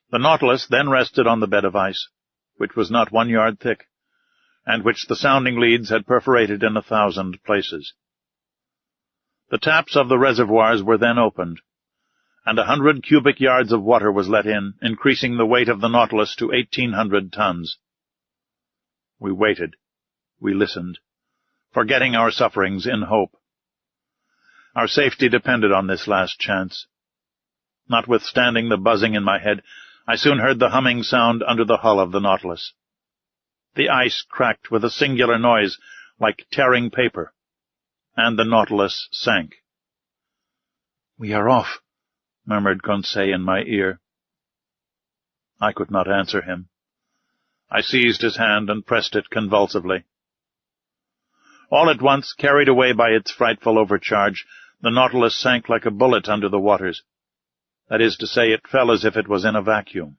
The Nautilus then rested on the bed of ice, which was not 1 yard thick, and which the sounding leads had perforated in 1,000 places. The taps of the reservoirs were then opened, and 100 cubic yards of water was let in, increasing the weight of the Nautilus to 1,800 tons. We waited. We listened, forgetting our sufferings in hope. Our safety depended on this last chance. Notwithstanding the buzzing in my head, I soon heard the humming sound under the hull of the Nautilus. The ice cracked with a singular noise, like tearing paper, and the Nautilus sank. "We are off," murmured Conseil in my ear. I could not answer him. I seized his hand and pressed it convulsively. All at once, carried away by its frightful overcharge, the Nautilus sank like a bullet under the waters. That is to say, it fell as if it was in a vacuum.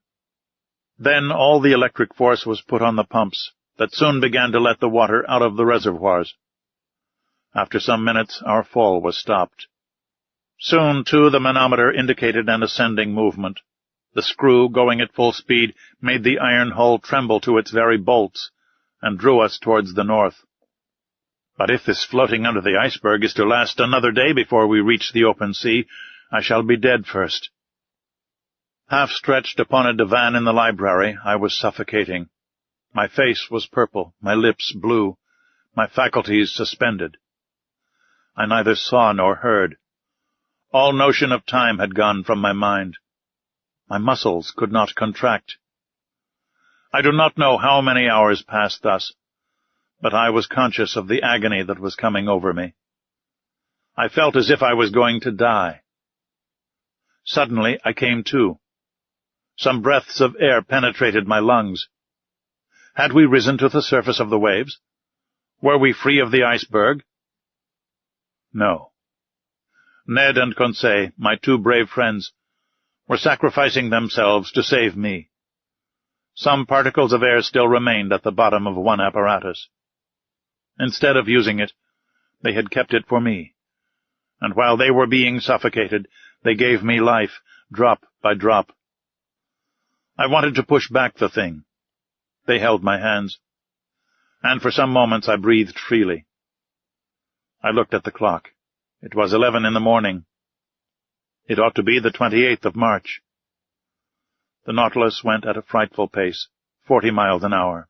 Then all the electric force was put on the pumps, that soon began to let the water out of the reservoirs. After some minutes, our fall was stopped. Soon, too, the manometer indicated an ascending movement. The screw, going at full speed, made the iron hull tremble to its very bolts, and drew us towards the north. But if this floating under the iceberg is to last another day before we reach the open sea, I shall be dead first. Half stretched upon a divan in the library, I was suffocating. My face was purple, my lips blue, my faculties suspended. I neither saw nor heard. All notion of time had gone from my mind. My muscles could not contract. I do not know how many hours passed thus, but I was conscious of the agony that was coming over me. I felt as if I was going to die. Suddenly I came to. Some breaths of air penetrated my lungs. Had we risen to the surface of the waves? Were we free of the iceberg? No. Ned and Conseil, my two brave friends, were sacrificing themselves to save me. Some particles of air still remained at the bottom of one apparatus. Instead of using it, they had kept it for me, and while they were being suffocated, they gave me life, drop by drop. I wanted to push back the thing. They held my hands, and for some moments I breathed freely. I looked at the clock. It was 11 in the morning. It ought to be the 28th of March. The Nautilus went at a frightful pace, 40 miles an hour.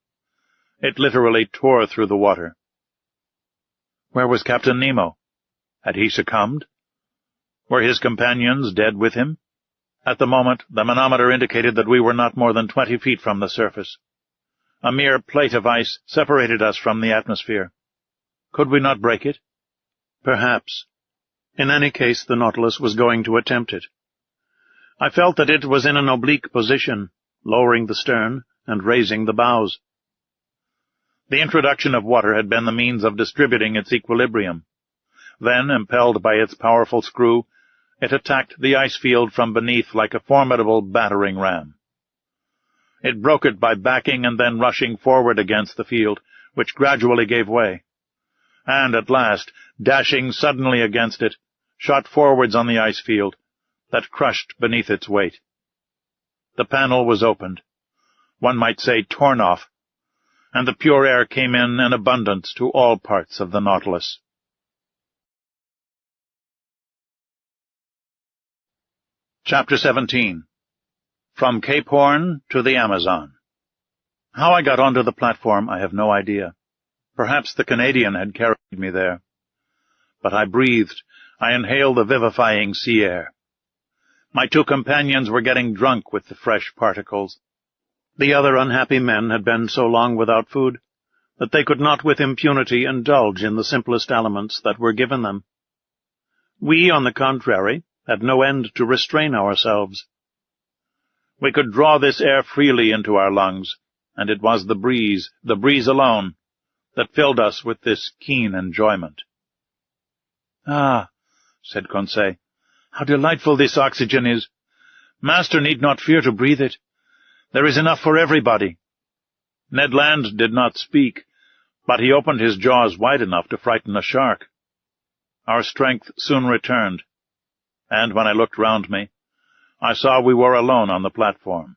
It literally tore through the water. Where was Captain Nemo? Had he succumbed? Were his companions dead with him? At the moment, the manometer indicated that we were not more than 20 feet from the surface. A mere plate of ice separated us from the atmosphere. Could we not break it? Perhaps. In any case, the Nautilus was going to attempt it. I felt that it was in an oblique position, lowering the stern and raising the bows. The introduction of water had been the means of distributing its equilibrium. Then, impelled by its powerful screw, it attacked the ice field from beneath like a formidable battering ram. It broke it by backing and then rushing forward against the field, which gradually gave way, and at last, dashing suddenly against it, shot forwards on the ice field, that crushed beneath its weight. The panel was opened, one might say torn off, and the pure air came in abundance to all parts of the Nautilus. Chapter 17. From Cape Horn to the Amazon. How I got onto the platform, I have no idea. Perhaps the Canadian had carried me there. But I breathed. I inhaled the vivifying sea air. My two companions were getting drunk with the fresh particles. The other unhappy men had been so long without food that they could not with impunity indulge in the simplest aliments that were given them. We, on the contrary, had no end to restrain ourselves. We could draw this air freely into our lungs, and it was the breeze alone, that filled us with this keen enjoyment. "Ah," said Conseil, "how delightful this oxygen is! Master need not fear to breathe it. There is enough for everybody." Ned Land did not speak, but he opened his jaws wide enough to frighten a shark. Our strength soon returned, and when I looked round me, I saw we were alone on the platform.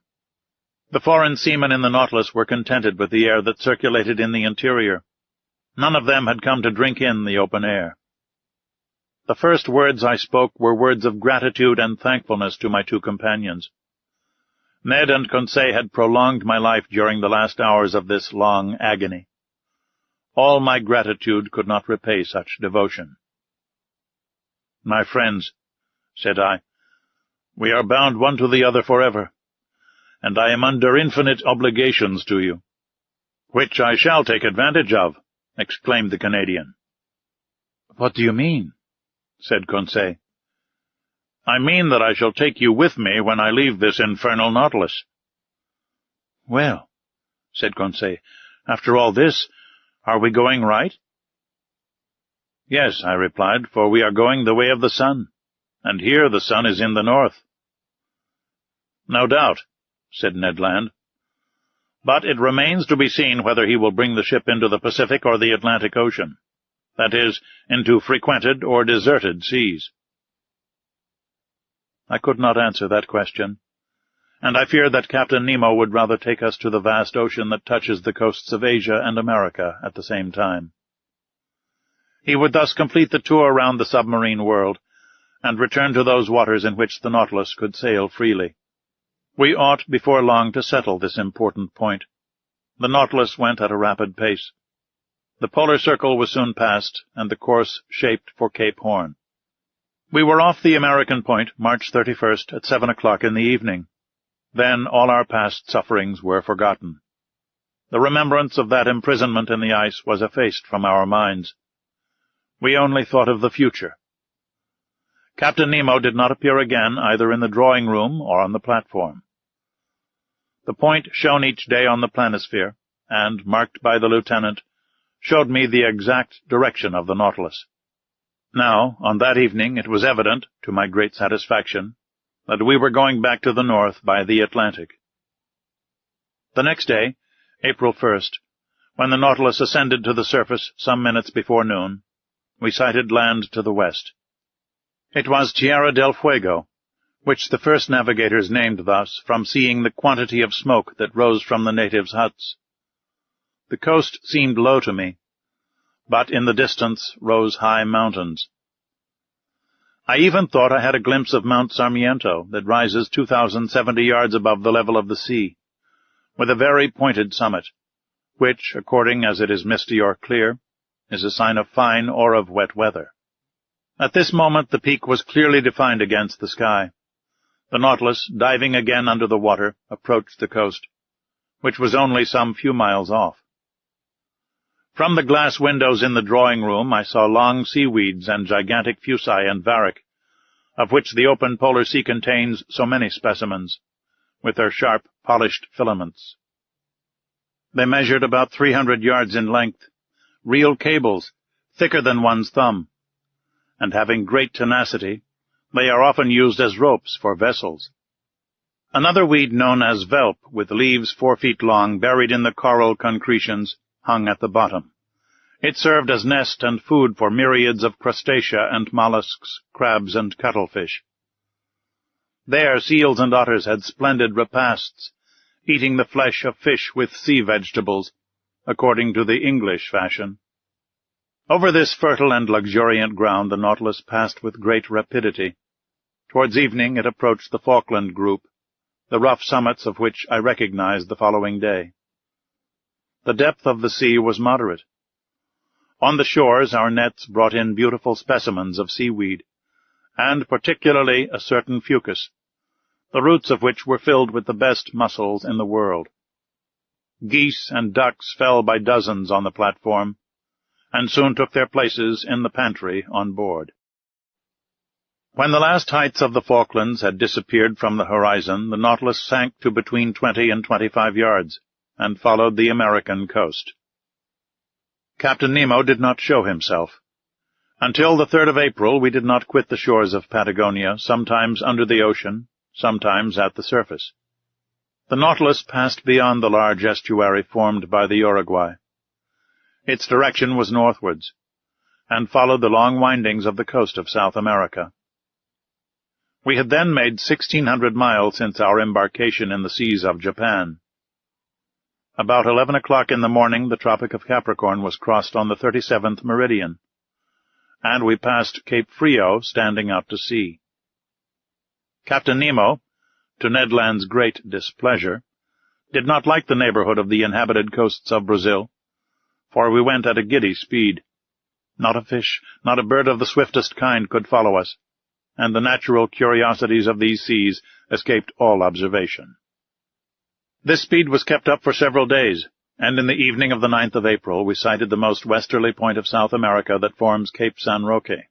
The foreign seamen in the Nautilus were contented with the air that circulated in the interior. None of them had come to drink in the open air. The first words I spoke were words of gratitude and thankfulness to my two companions. Ned and Conseil had prolonged my life during the last hours of this long agony. All my gratitude could not repay such devotion. "My friends," said I, "we are bound one to the other forever, and I am under infinite obligations to you." "Which I shall take advantage of," exclaimed the Canadian. "What do you mean?" said Conseil. "I mean that I shall take you with me when I leave this infernal Nautilus." "Well," said Conseil, "after all this, are we going right?" "Yes," I replied, "for we are going the way of the sun, and here the sun is in the north." "No doubt," said Ned Land. "But it remains to be seen whether he will bring the ship into the Pacific or the Atlantic Ocean, that is, into frequented or deserted seas." I could not answer that question, and I feared that Captain Nemo would rather take us to the vast ocean that touches the coasts of Asia and America at the same time. He would thus complete the tour round the submarine world, and return to those waters in which the Nautilus could sail freely. We ought, before long, to settle this important point. The Nautilus went at a rapid pace. The polar circle was soon passed, and the course shaped for Cape Horn. We were off the American point, March 31st, at 7 o'clock in the evening. Then all our past sufferings were forgotten. The remembrance of that imprisonment in the ice was effaced from our minds. We only thought of the future. Captain Nemo did not appear again either in the drawing-room or on the platform. The point shown each day on the planisphere, and marked by the lieutenant, showed me the exact direction of the Nautilus. Now, on that evening, it was evident, to my great satisfaction, that we were going back to the north by the Atlantic. The next day, April 1st, when the Nautilus ascended to the surface some minutes before noon, we sighted land to the west. It was Tierra del Fuego, which the first navigators named thus from seeing the quantity of smoke that rose from the natives' huts. The coast seemed low to me, but in the distance rose high mountains. I even thought I had a glimpse of Mount Sarmiento that rises 2,070 yards above the level of the sea, with a very pointed summit, which, according as it is misty or clear, is a sign of fine or of wet weather. At this moment the peak was clearly defined against the sky. The Nautilus, diving again under the water, approached the coast, which was only some few miles off. From the glass windows in the drawing-room I saw long seaweeds and gigantic fuci and varech, of which the open polar sea contains so many specimens, with their sharp, polished filaments. They measured about 300 yards in length, real cables, thicker than one's thumb, and having great tenacity, they are often used as ropes for vessels. Another weed known as velp, with leaves 4 feet long, buried in the coral concretions, hung at the bottom. It served as nest and food for myriads of crustacea and mollusks, crabs and cuttlefish. There seals and otters had splendid repasts, eating the flesh of fish with sea vegetables, according to the English fashion. Over this fertile and luxuriant ground the Nautilus passed with great rapidity. Towards evening it approached the Falkland group, the rough summits of which I recognized the following day. The depth of the sea was moderate. On the shores our nets brought in beautiful specimens of seaweed, and particularly a certain fucus, the roots of which were filled with the best mussels in the world. Geese and ducks fell by dozens on the platform, and soon took their places in the pantry on board. When the last heights of the Falklands had disappeared from the horizon, the Nautilus sank to between 20 and 25 yards, and followed the American coast. Captain Nemo did not show himself. Until the 3rd of April we did not quit the shores of Patagonia, sometimes under the ocean, sometimes at the surface. The Nautilus passed beyond the large estuary formed by the Uruguay. Its direction was northwards, and followed the long windings of the coast of South America. We had then made 1,600 miles since our embarkation in the seas of Japan. About 11 o'clock in the morning the Tropic of Capricorn was crossed on the 37th meridian, and we passed Cape Frio standing out to sea. Captain Nemo, to Ned Land's great displeasure, did not like the neighborhood of the inhabited coasts of Brazil, for we went at a giddy speed. Not a fish, not a bird of the swiftest kind could follow us, and the natural curiosities of these seas escaped all observation. This speed was kept up for several days, and in the evening of the 9th of April we sighted the most westerly point of South America that forms Cape San Roque.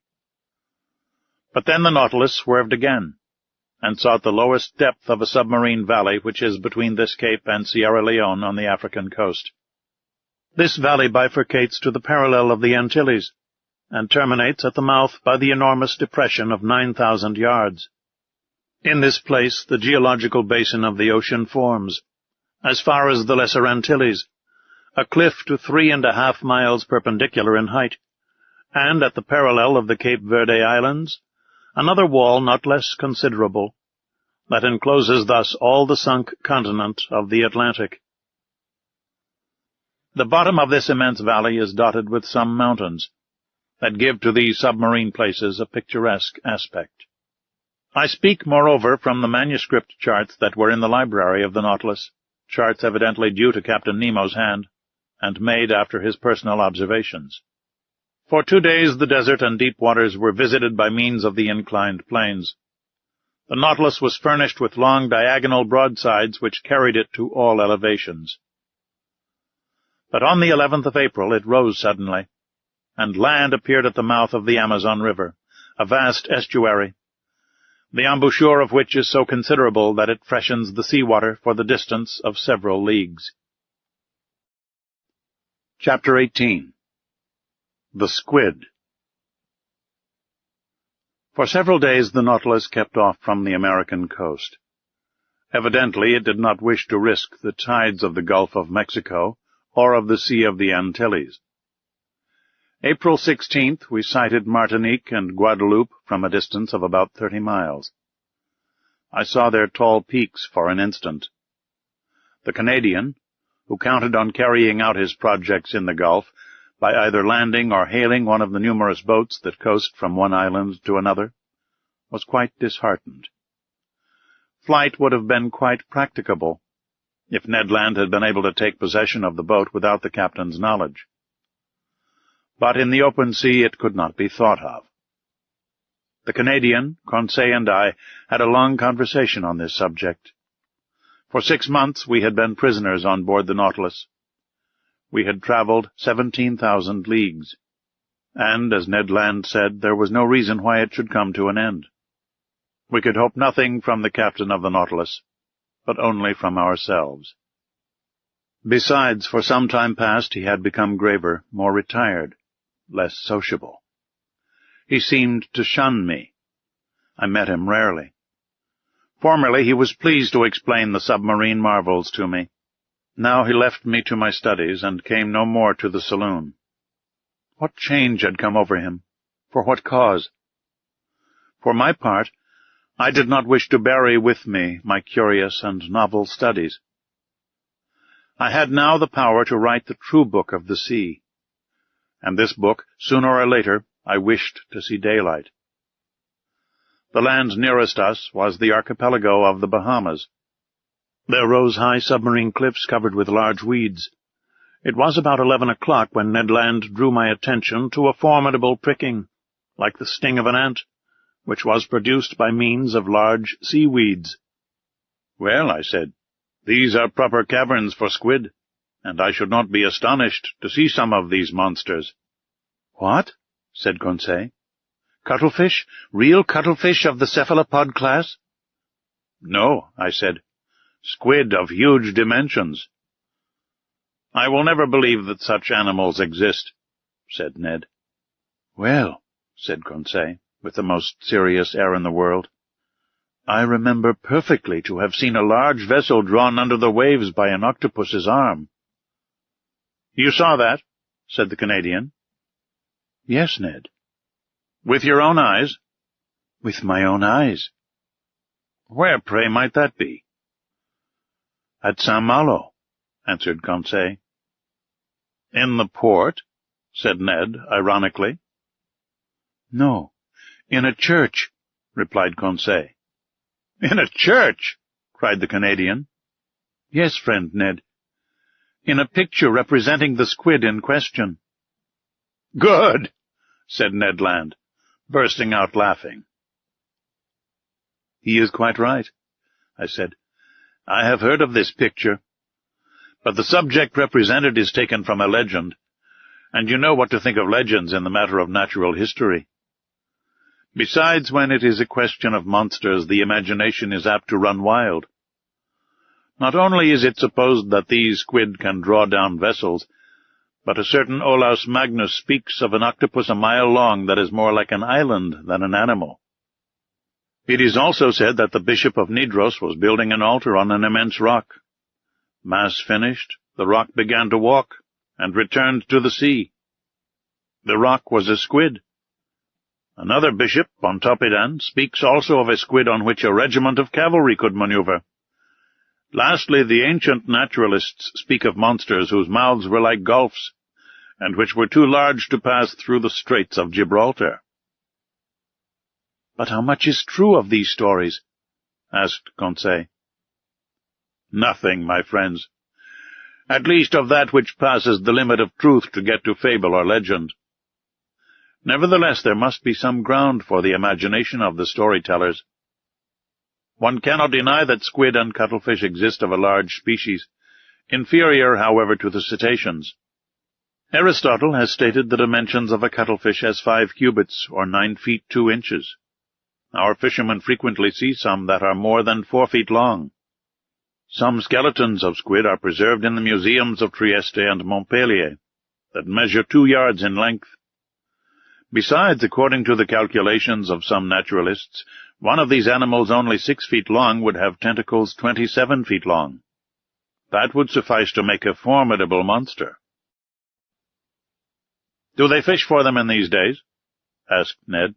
But then the Nautilus swerved again, and sought the lowest depth of a submarine valley which is between this cape and Sierra Leone on the African coast. This valley bifurcates to the parallel of the Antilles, and terminates at the mouth by the enormous depression of 9,000 yards. In this place the geological basin of the ocean forms, as far as the Lesser Antilles, a cliff to 3.5 miles perpendicular in height, and at the parallel of the Cape Verde Islands, another wall not less considerable, that encloses thus all the sunk continent of the Atlantic. The bottom of this immense valley is dotted with some mountains, that give to these submarine places a picturesque aspect. I speak, moreover, from the manuscript charts that were in the library of the Nautilus, charts evidently due to Captain Nemo's hand, and made after his personal observations. For 2 days the desert and deep waters were visited by means of the inclined planes. The Nautilus was furnished with long diagonal broadsides which carried it to all elevations. But on the 11th of April it rose suddenly, and land appeared at the mouth of the Amazon River, a vast estuary, the embouchure of which is so considerable that it freshens the sea-water for the distance of several leagues. Chapter 18. The Squid. For several days the Nautilus kept off from the American coast. Evidently it did not wish to risk the tides of the Gulf of Mexico or of the Sea of the Antilles. April 16th we sighted Martinique and Guadeloupe from a distance of about 30 miles. I saw their tall peaks for an instant. The Canadian, who counted on carrying out his projects in the Gulf by either landing or hailing one of the numerous boats that coast from one island to another, was quite disheartened. Flight would have been quite practicable if Ned Land had been able to take possession of the boat without the captain's knowledge. But in the open sea it could not be thought of. The Canadian, Conseil, and I had a long conversation on this subject. For 6 months we had been prisoners on board the Nautilus. We had traveled 17,000 leagues, and, as Ned Land said, there was no reason why it should come to an end. We could hope nothing from the captain of the Nautilus, but only from ourselves. Besides, for some time past he had become graver, more retired, less sociable. He seemed to shun me. I met him rarely. Formerly he was pleased to explain the submarine marvels to me. Now he left me to my studies and came no more to the saloon. What change had come over him? For what cause? For my part, I did not wish to bury with me my curious and novel studies. I had now the power to write the true book of the sea, and this book, sooner or later, I wished to see daylight. The land nearest us was the archipelago of the Bahamas. There rose high submarine cliffs covered with large weeds. It was about 11 o'clock when Ned Land drew my attention to a formidable pricking, like the sting of an ant, which was produced by means of large seaweeds. "Well," I said, "these are proper caverns for squid, and I should not be astonished to see some of these monsters." "What?" said Conseil. "Cuttlefish? Real cuttlefish of the cephalopod class?" "No," I said. "Squid of huge dimensions." "I will never believe that such animals exist," said Ned. "Well," said Conseil, with the most serious air in the world, "I remember perfectly to have seen a large vessel drawn under the waves by an octopus's arm." "You saw that?" said the Canadian. "Yes, Ned." "With your own eyes?" "With my own eyes." "Where, pray, might that be?" "At Saint-Malo," answered Conseil. "In the port?" said Ned, ironically. "No, in a church," replied Conseil. "In a church?" cried the Canadian. "Yes, friend Ned. In a picture representing the squid in question." "Good!" said Ned Land, bursting out laughing. "He is quite right," I said. "I have heard of this picture. But the subject represented is taken from a legend, and you know what to think of legends in the matter of natural history. Besides, when it is a question of monsters, the imagination is apt to run wild. Not only is it supposed that these squid can draw down vessels, but a certain Olaus Magnus speaks of an octopus a mile long that is more like an island than an animal. It is also said that the Bishop of Nidros was building an altar on an immense rock. Mass finished, the rock began to walk, and returned to the sea. The rock was a squid. Another bishop, Pontoppidan, speaks also of a squid on which a regiment of cavalry could maneuver. Lastly, the ancient naturalists speak of monsters whose mouths were like gulfs, and which were too large to pass through the Straits of Gibraltar." "But how much is true of these stories?" asked Conseil. "Nothing, my friends. At least of that which passes the limit of truth to get to fable or legend. Nevertheless, there must be some ground for the imagination of the storytellers. One cannot deny that squid and cuttlefish exist of a large species, inferior, however, to the cetaceans. Aristotle has stated the dimensions of a cuttlefish as 5 cubits, or 9 feet 2 inches. Our fishermen frequently see some that are more than 4 feet long. Some skeletons of squid are preserved in the museums of Trieste and Montpellier, that measure 2 yards in length. Besides, according to the calculations of some naturalists, one of these animals only 6 feet long would have tentacles 27 feet long. That would suffice to make a formidable monster. "Do they fish for them in these days?" asked Ned.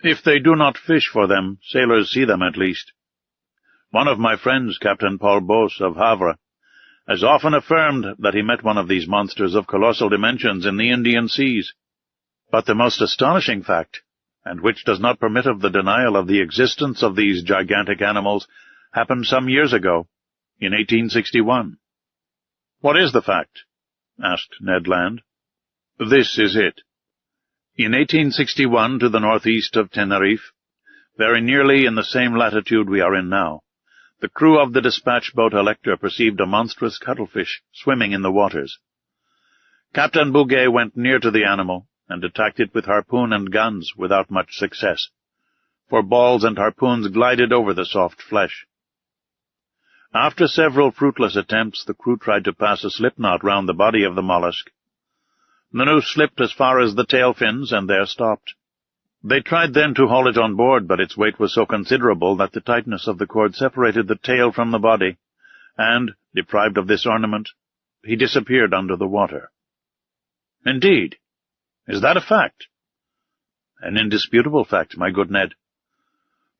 "If they do not fish for them, sailors see them at least. One of my friends, Captain Paul Bos of Havre, has often affirmed that he met one of these monsters of colossal dimensions in the Indian seas. But the most astonishing fact, and which does not permit of the denial of the existence of these gigantic animals, happened some years ago, in 1861. "What is the fact?" asked Ned Land. "This is it. In 1861, to the northeast of Tenerife, very nearly in the same latitude we are in now, the crew of the dispatch boat Electra perceived a monstrous cuttlefish swimming in the waters. Captain Bouguer went near to the animal and attacked it with harpoon and guns without much success, for balls and harpoons glided over the soft flesh. After several fruitless attempts, the crew tried to pass a slipknot round the body of the mollusk. The noose slipped as far as the tail fins, and there stopped. They tried then to haul it on board, but its weight was so considerable that the tightness of the cord separated the tail from the body, and, deprived of this ornament, he disappeared under the water." "Indeed? Is that a fact?" "An indisputable fact, my good Ned.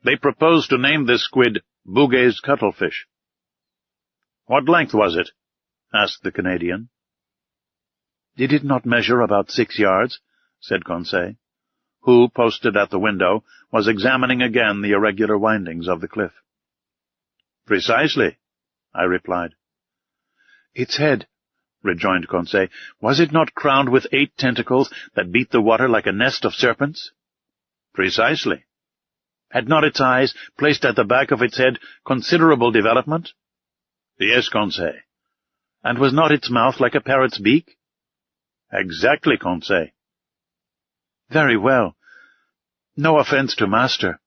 They proposed to name this squid Bouguer's cuttlefish." "What length was it?" asked the Canadian. "Did it not measure about 6 yards?" said Conseil, who, posted at the window, was examining again the irregular windings of the cliff. "Precisely," I replied. "Its head," rejoined Conseil, "was it not crowned with 8 tentacles that beat the water like a nest of serpents?" "Precisely." "Had not its eyes, placed at the back of its head, considerable development?" "Yes, Conseil." "And was not its mouth like a parrot's beak?" "Exactly, Conseil." "Very well. No offense to master,"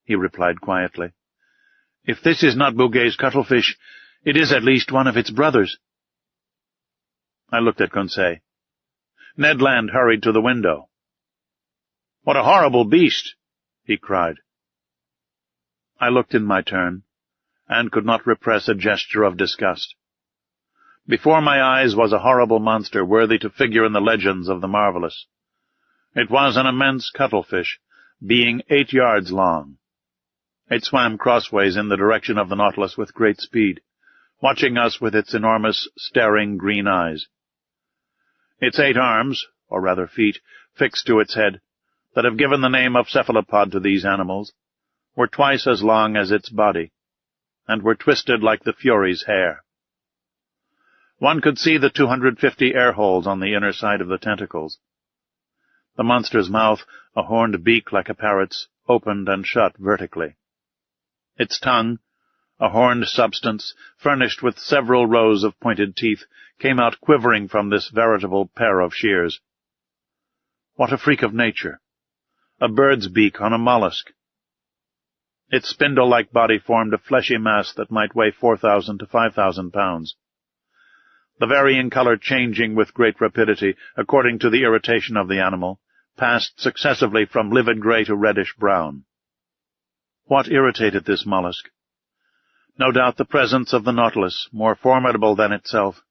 he replied quietly. "If this is not Bouguer's cuttlefish, it is at least one of its brothers." I looked at Conseil. Ned Land hurried to the window. "What a horrible beast!" he cried. I looked in my turn, and could not repress a gesture of disgust. Before my eyes was a horrible monster worthy to figure in the legends of the marvelous. It was an immense cuttlefish, being 8 yards long. It swam crossways in the direction of the Nautilus with great speed, watching us with its enormous, staring green eyes. Its 8 arms, or rather feet, fixed to its head, that have given the name of cephalopod to these animals, were twice as long as its body, and were twisted like the Fury's hair. One could see the 250 air holes on the inner side of the tentacles. The monster's mouth, a horned beak like a parrot's, opened and shut vertically. Its tongue, a horned substance, furnished with several rows of pointed teeth, came out quivering from this veritable pair of shears. What a freak of nature! A bird's beak on a mollusk! Its spindle-like body formed a fleshy mass that might weigh 4,000 to 5,000 pounds. The varying color changing with great rapidity, according to the irritation of the animal, passed successively from livid gray to reddish-brown. What irritated this mollusk? No doubt the presence of the Nautilus, more formidable than itself,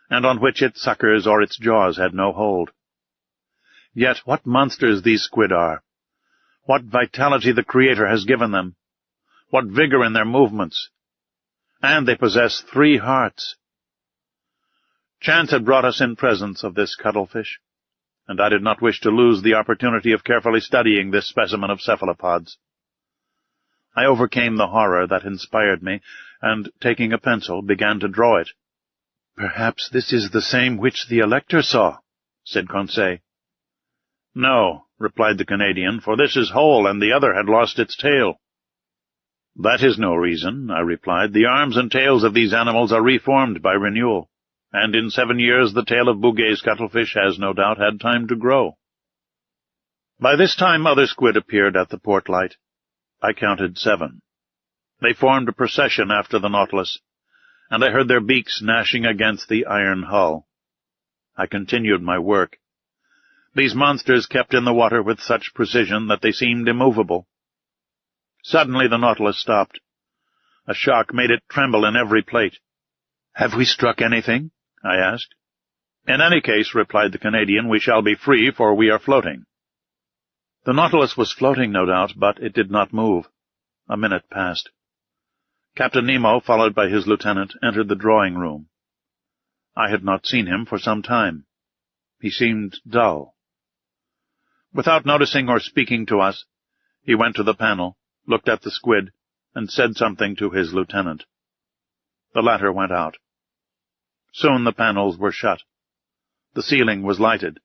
and on which its suckers or its jaws had no hold. Yet what monsters these squid are! What vitality the Creator has given them! What vigor in their movements! And they possess 3 hearts! Chance had brought us in presence of this cuttlefish, and I did not wish to lose the opportunity of carefully studying this specimen of cephalopods. I overcame the horror that inspired me, and, taking a pencil, began to draw it. "Perhaps this is the same which the Elector saw," said Conseil. "No," replied the Canadian, "for this is whole, and the other had lost its tail." "That is no reason," I replied. "The arms and tails of these animals are reformed by renewal, and in 7 years the tail of Bouguer's cuttlefish has no doubt had time to grow." By this time other squid appeared at the port light. I counted 7. They formed a procession after the Nautilus, and I heard their beaks gnashing against the iron hull. I continued my work. These monsters kept in the water with such precision that they seemed immovable. Suddenly the Nautilus stopped. A shock made it tremble in every plate. "Have we struck anything?" I asked. "In any case," replied the Canadian, "we shall be free, for we are floating." The Nautilus was floating, no doubt, but it did not move. A minute passed. Captain Nemo, followed by his lieutenant, entered the drawing-room. I had not seen him for some time. He seemed dull. Without noticing or speaking to us, he went to the panel, looked at the squid, and said something to his lieutenant. The latter went out. Soon the panels were shut. The ceiling was lighted.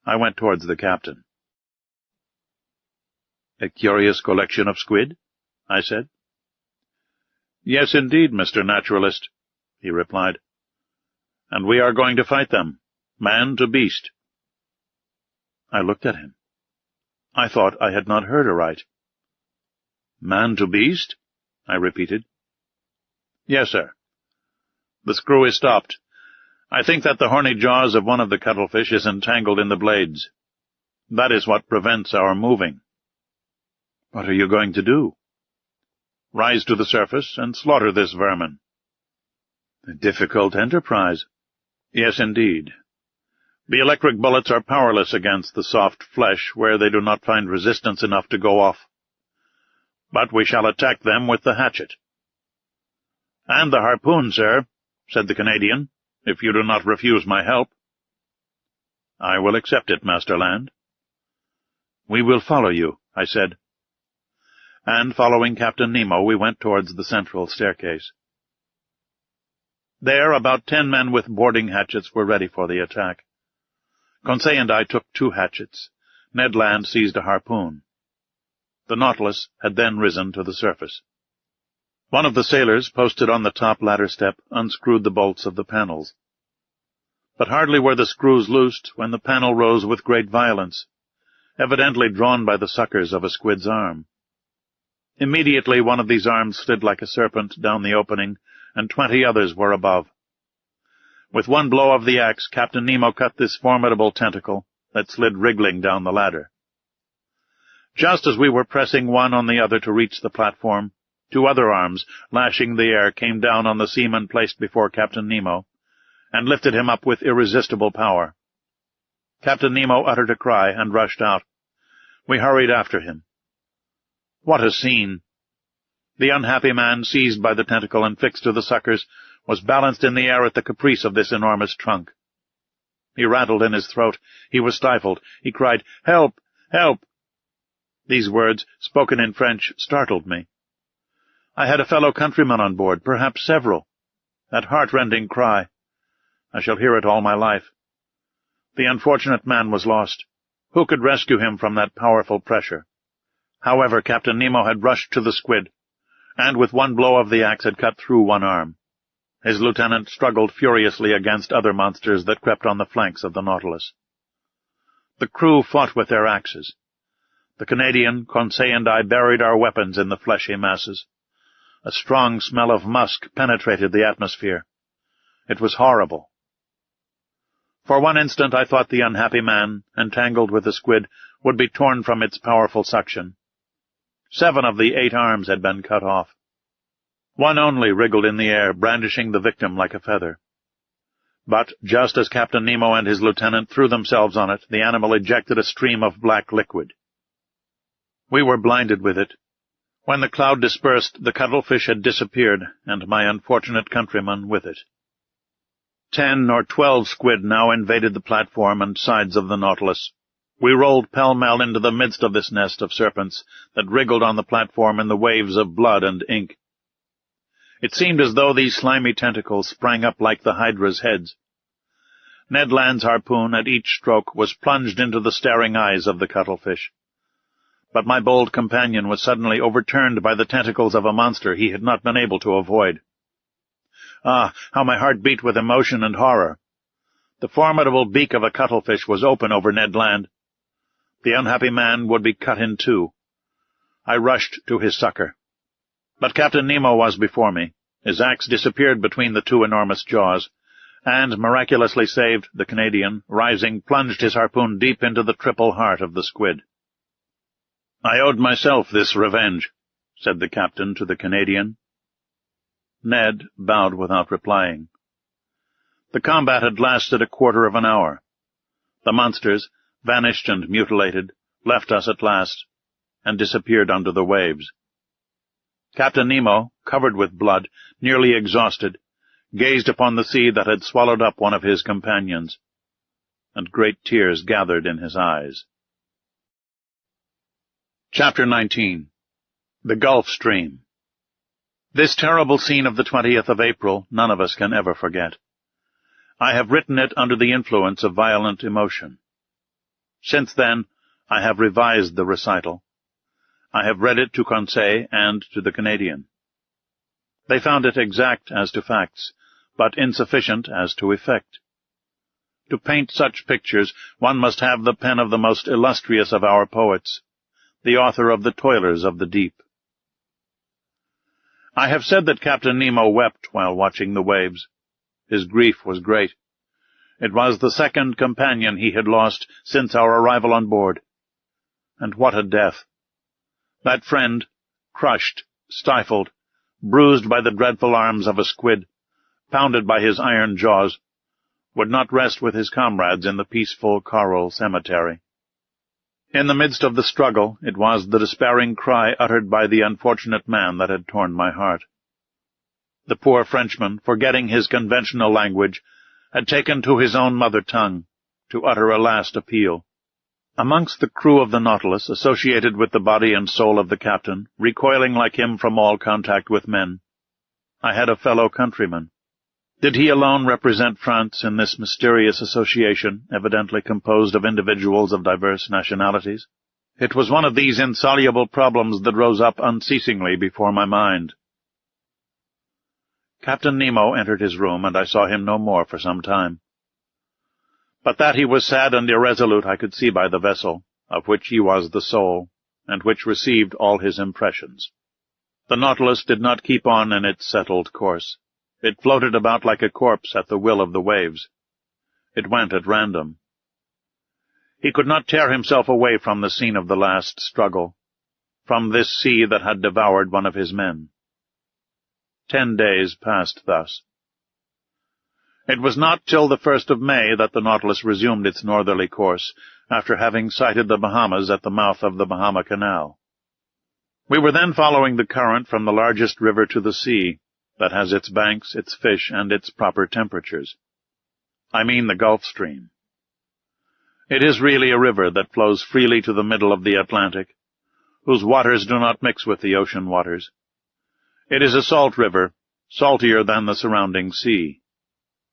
I went towards the captain. "A curious collection of squid?" I said. "Yes, indeed, Mr. Naturalist," he replied. "And we are going to fight them, man to beast." I looked at him. I thought I had not heard aright. "Man to beast?" I repeated. "Yes, sir. The screw is stopped. I think that the horny jaws of one of the cuttlefish is entangled in the blades. That is what prevents our moving." "What are you going to do?" "Rise to the surface and slaughter this vermin." "A difficult enterprise." "Yes, indeed. The electric bullets are powerless against the soft flesh where they do not find resistance enough to go off. But we shall attack them with the hatchet." "And the harpoon, sir," said the Canadian, "if you do not refuse my help." "I will accept it, Master Land." "We will follow you," I said. And, following Captain Nemo, we went towards the central staircase. There, about 10 men with boarding hatchets were ready for the attack. Conseil and I took 2 hatchets. Ned Land seized a harpoon. The Nautilus had then risen to the surface. One of the sailors, posted on the top ladder step, unscrewed the bolts of the panels. But hardly were the screws loosed when the panel rose with great violence, evidently drawn by the suckers of a squid's arm. Immediately one of these arms slid like a serpent down the opening, and 20 others were above. With one blow of the axe, Captain Nemo cut this formidable tentacle that slid wriggling down the ladder. Just as we were pressing one on the other to reach the platform, 2 other arms, lashing the air, came down on the seaman placed before Captain Nemo, and lifted him up with irresistible power. Captain Nemo uttered a cry and rushed out. We hurried after him. What a scene! The unhappy man, seized by the tentacle and fixed to the suckers, was balanced in the air at the caprice of this enormous trunk. He rattled in his throat. He was stifled. He cried, "Help! Help!" These words, spoken in French, startled me. I had a fellow countryman on board, perhaps several. That heart-rending cry! I shall hear it all my life. The unfortunate man was lost. Who could rescue him from that powerful pressure? However, Captain Nemo had rushed to the squid, and with one blow of the axe had cut through one arm. His lieutenant struggled furiously against other monsters that crept on the flanks of the Nautilus. The crew fought with their axes. The Canadian, Conseil, and I buried our weapons in the fleshy masses. A strong smell of musk penetrated the atmosphere. It was horrible. For one instant I thought the unhappy man, entangled with the squid, would be torn from its powerful suction. 7 of the 8 arms had been cut off. One only wriggled in the air, brandishing the victim like a feather. But just as Captain Nemo and his lieutenant threw themselves on it, the animal ejected a stream of black liquid. We were blinded with it. When the cloud dispersed, the cuttlefish had disappeared, and my unfortunate countryman with it. 10 or 12 squid now invaded the platform and sides of the Nautilus. We rolled pell-mell into the midst of this nest of serpents that wriggled on the platform in the waves of blood and ink. It seemed as though these slimy tentacles sprang up like the hydra's heads. Ned Land's harpoon, at each stroke, was plunged into the staring eyes of the cuttlefish. but my bold companion was suddenly overturned by the tentacles of a monster he had not been able to avoid. Ah, how my heart beat with emotion and horror! The formidable beak of a cuttlefish was open over Ned Land. The unhappy man would be cut in two. I rushed to his succor. But Captain Nemo was before me. His axe disappeared between the two enormous jaws, and, miraculously saved, the Canadian, rising, plunged his harpoon deep into the triple heart of the squid. "I owed myself this revenge," said the captain to the Canadian. Ned bowed without replying. The combat had lasted a quarter of an hour. The monsters, vanished and mutilated, left us at last, and disappeared under the waves. Captain Nemo, covered with blood, nearly exhausted, gazed upon the sea that had swallowed up one of his companions, and great tears gathered in his eyes. Chapter 19. The Gulf Stream. This terrible scene of the 20th of April none of us can ever forget. I have written it under the influence of violent emotion. Since then, I have revised the recital. I have read it to Conseil and to the Canadian. They found it exact as to facts, but insufficient as to effect. To paint such pictures, one must have the pen of the most illustrious of our poets, the author of the Toilers of the Deep. I have said that Captain Nemo wept while watching the waves. His grief was great. It was the second companion he had lost since our arrival on board. And what a death! That friend, crushed, stifled, bruised by the dreadful arms of a squid, pounded by his iron jaws, would not rest with his comrades in the peaceful coral cemetery. In the midst of the struggle, it was the despairing cry uttered by the unfortunate man that had torn my heart. The poor Frenchman, forgetting his conventional language, had taken to his own mother tongue to utter a last appeal. Amongst the crew of the Nautilus, associated with the body and soul of the captain, recoiling like him from all contact with men, I had a fellow countryman. Did he alone represent France in this mysterious association, evidently composed of individuals of diverse nationalities? It was one of these insoluble problems that rose up unceasingly before my mind. Captain Nemo entered his room, and I saw him no more for some time. But that he was sad and irresolute I could see by the vessel, of which he was the soul, and which received all his impressions. The Nautilus did not keep on in its settled course. It floated about like a corpse at the will of the waves. It went at random. He could not tear himself away from the scene of the last struggle, from this sea that had devoured one of his men. 10 days passed thus. It was not till the 1st of May that the Nautilus resumed its northerly course, after having sighted the Bahamas at the mouth of the Bahama Canal. We were then following the current from the largest river to the sea, that has its banks, its fish, and its proper temperatures. I mean the Gulf Stream. It is really a river that flows freely to the middle of the Atlantic, whose waters do not mix with the ocean waters. It is a salt river, saltier than the surrounding sea.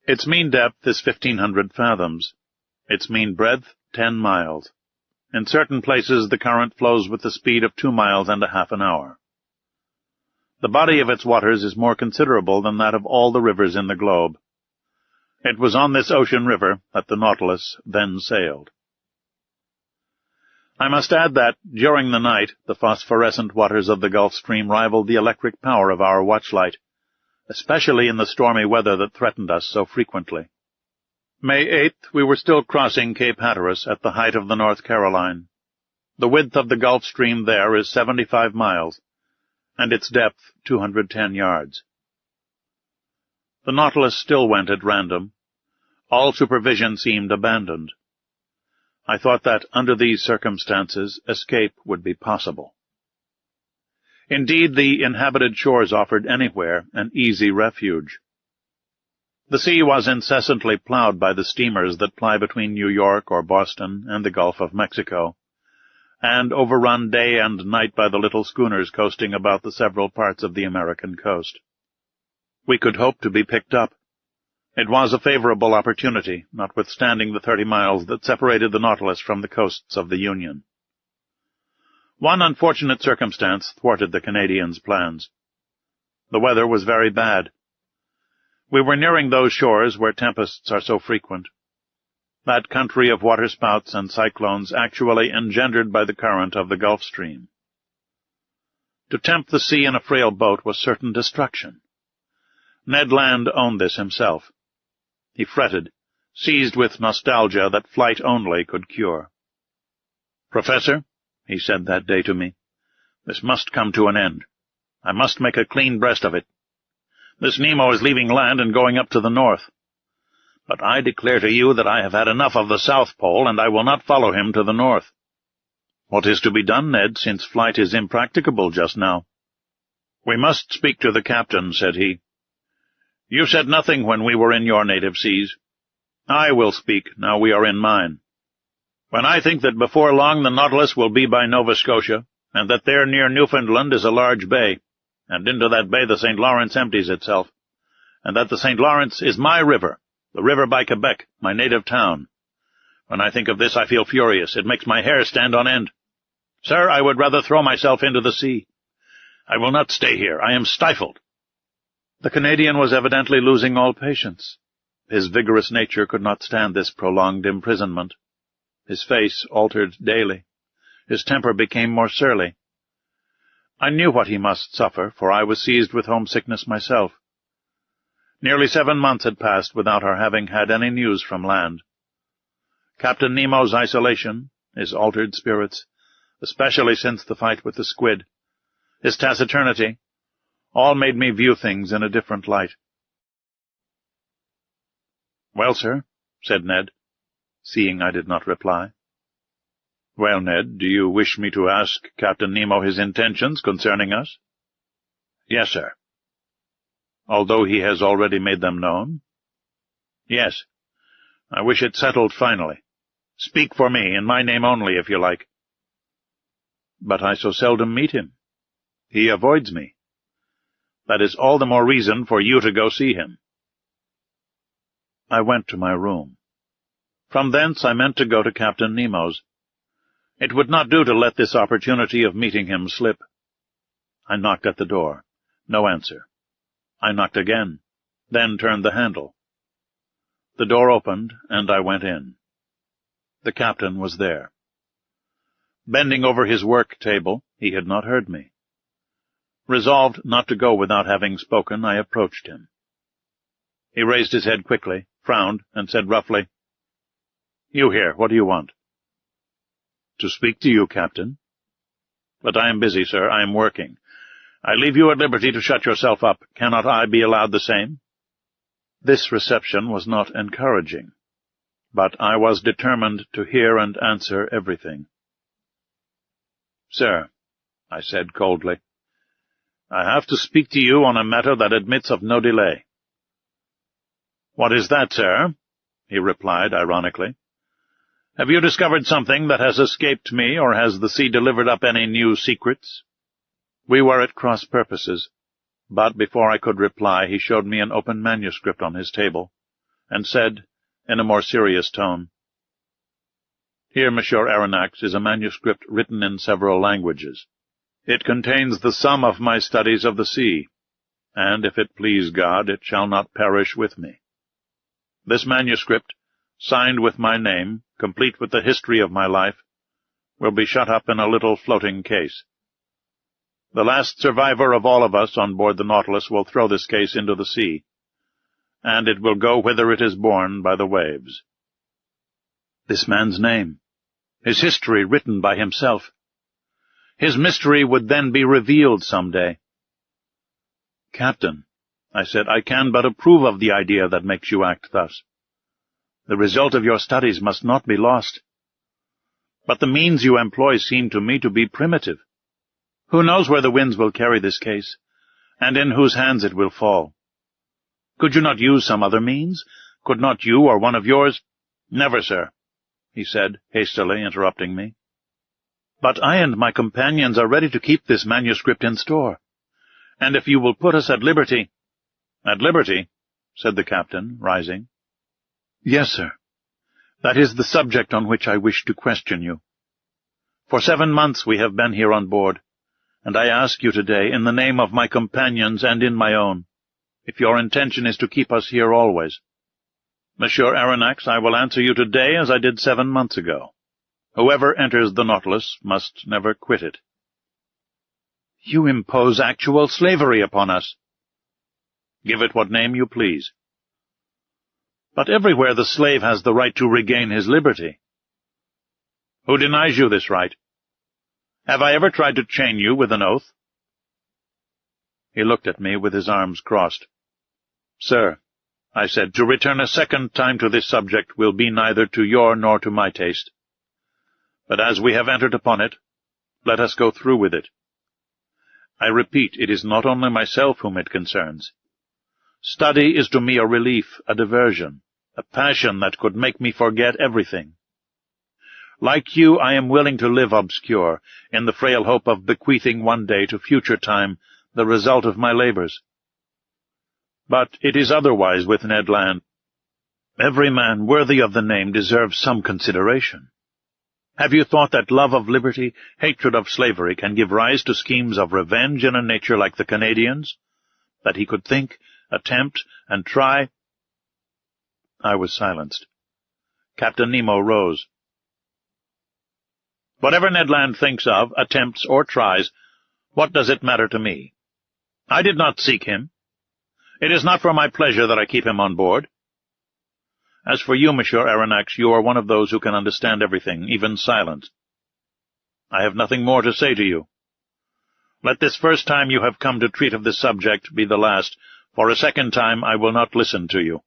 Its mean depth is 1,500 fathoms. Its mean breadth, 10 miles. In certain places the current flows with the speed of 2 miles and a half an hour. The body of its waters is more considerable than that of all the rivers in the globe. It was on this ocean river that the Nautilus then sailed. I must add that, during the night, the phosphorescent waters of the Gulf Stream rivaled the electric power of our watchlight, especially in the stormy weather that threatened us so frequently. May 8th, we were still crossing Cape Hatteras at the height of the North Caroline. The width of the Gulf Stream there is 75 miles, and its depth 210 yards. The Nautilus still went at random. All supervision seemed abandoned. I thought that, under these circumstances, escape would be possible. Indeed, the inhabited shores offered anywhere an easy refuge. The sea was incessantly plowed by the steamers that ply between New York or Boston and the Gulf of Mexico, and overrun day and night by the little schooners coasting about the several parts of the American coast. We could hope to be picked up. It was a favorable opportunity, notwithstanding the 30 miles that separated the Nautilus from the coasts of the Union. One unfortunate circumstance thwarted the Canadians' plans. The weather was very bad. We were nearing those shores where tempests are so frequent, that country of waterspouts and cyclones actually engendered by the current of the Gulf Stream. To tempt the sea in a frail boat was certain destruction. Ned Land owned this himself. He fretted, seized with nostalgia that flight only could cure. "Professor," he said that day to me, "this must come to an end. I must make a clean breast of it. This Nemo is leaving land and going up to the north. But I declare to you that I have had enough of the South Pole, and I will not follow him to the north." "What is to be done, Ned, since flight is impracticable just now?" "We must speak to the captain," said he. "You said nothing when we were in your native seas. I will speak, now we are in mine. When I think that before long the Nautilus will be by Nova Scotia, and that there near Newfoundland is a large bay, and into that bay the St. Lawrence empties itself, and that the St. Lawrence is my river, the river by Quebec, my native town. When I think of this I feel furious. It makes my hair stand on end. Sir, I would rather throw myself into the sea. I will not stay here. I am stifled." The Canadian was evidently losing all patience. His vigorous nature could not stand this prolonged imprisonment. His face altered daily. His temper became more surly. I knew what he must suffer, for I was seized with homesickness myself. Nearly 7 months had passed without our having had any news from land. Captain Nemo's isolation, his altered spirits, especially since the fight with the squid, his taciturnity, all made me view things in a different light. "Well, sir," said Ned, seeing I did not reply. "Well, Ned, do you wish me to ask Captain Nemo his intentions concerning us?" "Yes, sir." "Although he has already made them known?" "Yes. I wish it settled finally. Speak for me, in my name only, if you like." "But I so seldom meet him. He avoids me." "That is all the more reason for you to go see him." I went to my room. From thence I meant to go to Captain Nemo's. It would not do to let this opportunity of meeting him slip. I knocked at the door. No answer. I knocked again, then turned the handle. The door opened, and I went in. The captain was there. Bending over his work table, he had not heard me. Resolved not to go without having spoken, I approached him. He raised his head quickly, frowned, and said roughly, "You here, what do you want?" "To speak to you, Captain." "But I am busy, sir. I am working. I leave you at liberty to shut yourself up. Cannot I be allowed the same?" This reception was not encouraging, but I was determined to hear and answer everything. "Sir," I said coldly, "I have to speak to you on a matter that admits of no delay." "What is that, sir?" he replied ironically. "Have you discovered something that has escaped me, or has the sea delivered up any new secrets?" We were at cross purposes, but before I could reply he showed me an open manuscript on his table, and said, in a more serious tone, "Here, Monsieur Aronnax, is a manuscript written in several languages. It contains the sum of my studies of the sea, and if it please God, it shall not perish with me. This manuscript, signed with my name, complete with the history of my life, will be shut up in a little floating case. The last survivor of all of us on board the Nautilus will throw this case into the sea, and it will go whither it is borne by the waves." This man's name, his history written by himself. His mystery would then be revealed some day. "Captain," I said, "I can but approve of the idea that makes you act thus. The result of your studies must not be lost. But the means you employ seem to me to be primitive. Who knows where the winds will carry this case, and in whose hands it will fall? Could you not use some other means? Could not you or one of yours—" "Never, sir," he said, hastily interrupting me. "But I and my companions are ready to keep this manuscript in store, and if you will put us at liberty—" "At liberty?" said the captain, rising. "Yes, sir. That is the subject on which I wish to question you. For 7 months we have been here on board, and I ask you today, in the name of my companions and in my own, if your intention is to keep us here always. Monsieur Aronnax, I will answer you today as I did 7 months ago. Whoever enters the Nautilus must never quit it. You impose actual slavery upon us. Give it what name you please. But everywhere the slave has the right to regain his liberty. Who denies you this right? Have I ever tried to chain you with an oath? He looked at me with his arms crossed. Sir, I said, to return a second time to this subject will be neither to your nor to my taste. But as we have entered upon it, let us go through with it. I repeat, it is not only myself whom it concerns. Study is to me a relief, a diversion, a passion that could make me forget everything. Like you, I am willing to live obscure, in the frail hope of bequeathing one day to future time the result of my labors. But it is otherwise with Ned Land. Every man worthy of the name deserves some consideration. Have you thought that love of liberty, hatred of slavery can give rise to schemes of revenge in a nature like the Canadian's? That he could think, attempt, and try? I was silenced. Captain Nemo rose. Whatever Ned Land thinks of, attempts, or tries, what does it matter to me? I did not seek him. It is not for my pleasure that I keep him on board. As for you, Monsieur Aronnax, you are one of those who can understand everything, even silence. I have nothing more to say to you. Let this first time you have come to treat of this subject be the last. For a second time I will not listen to you.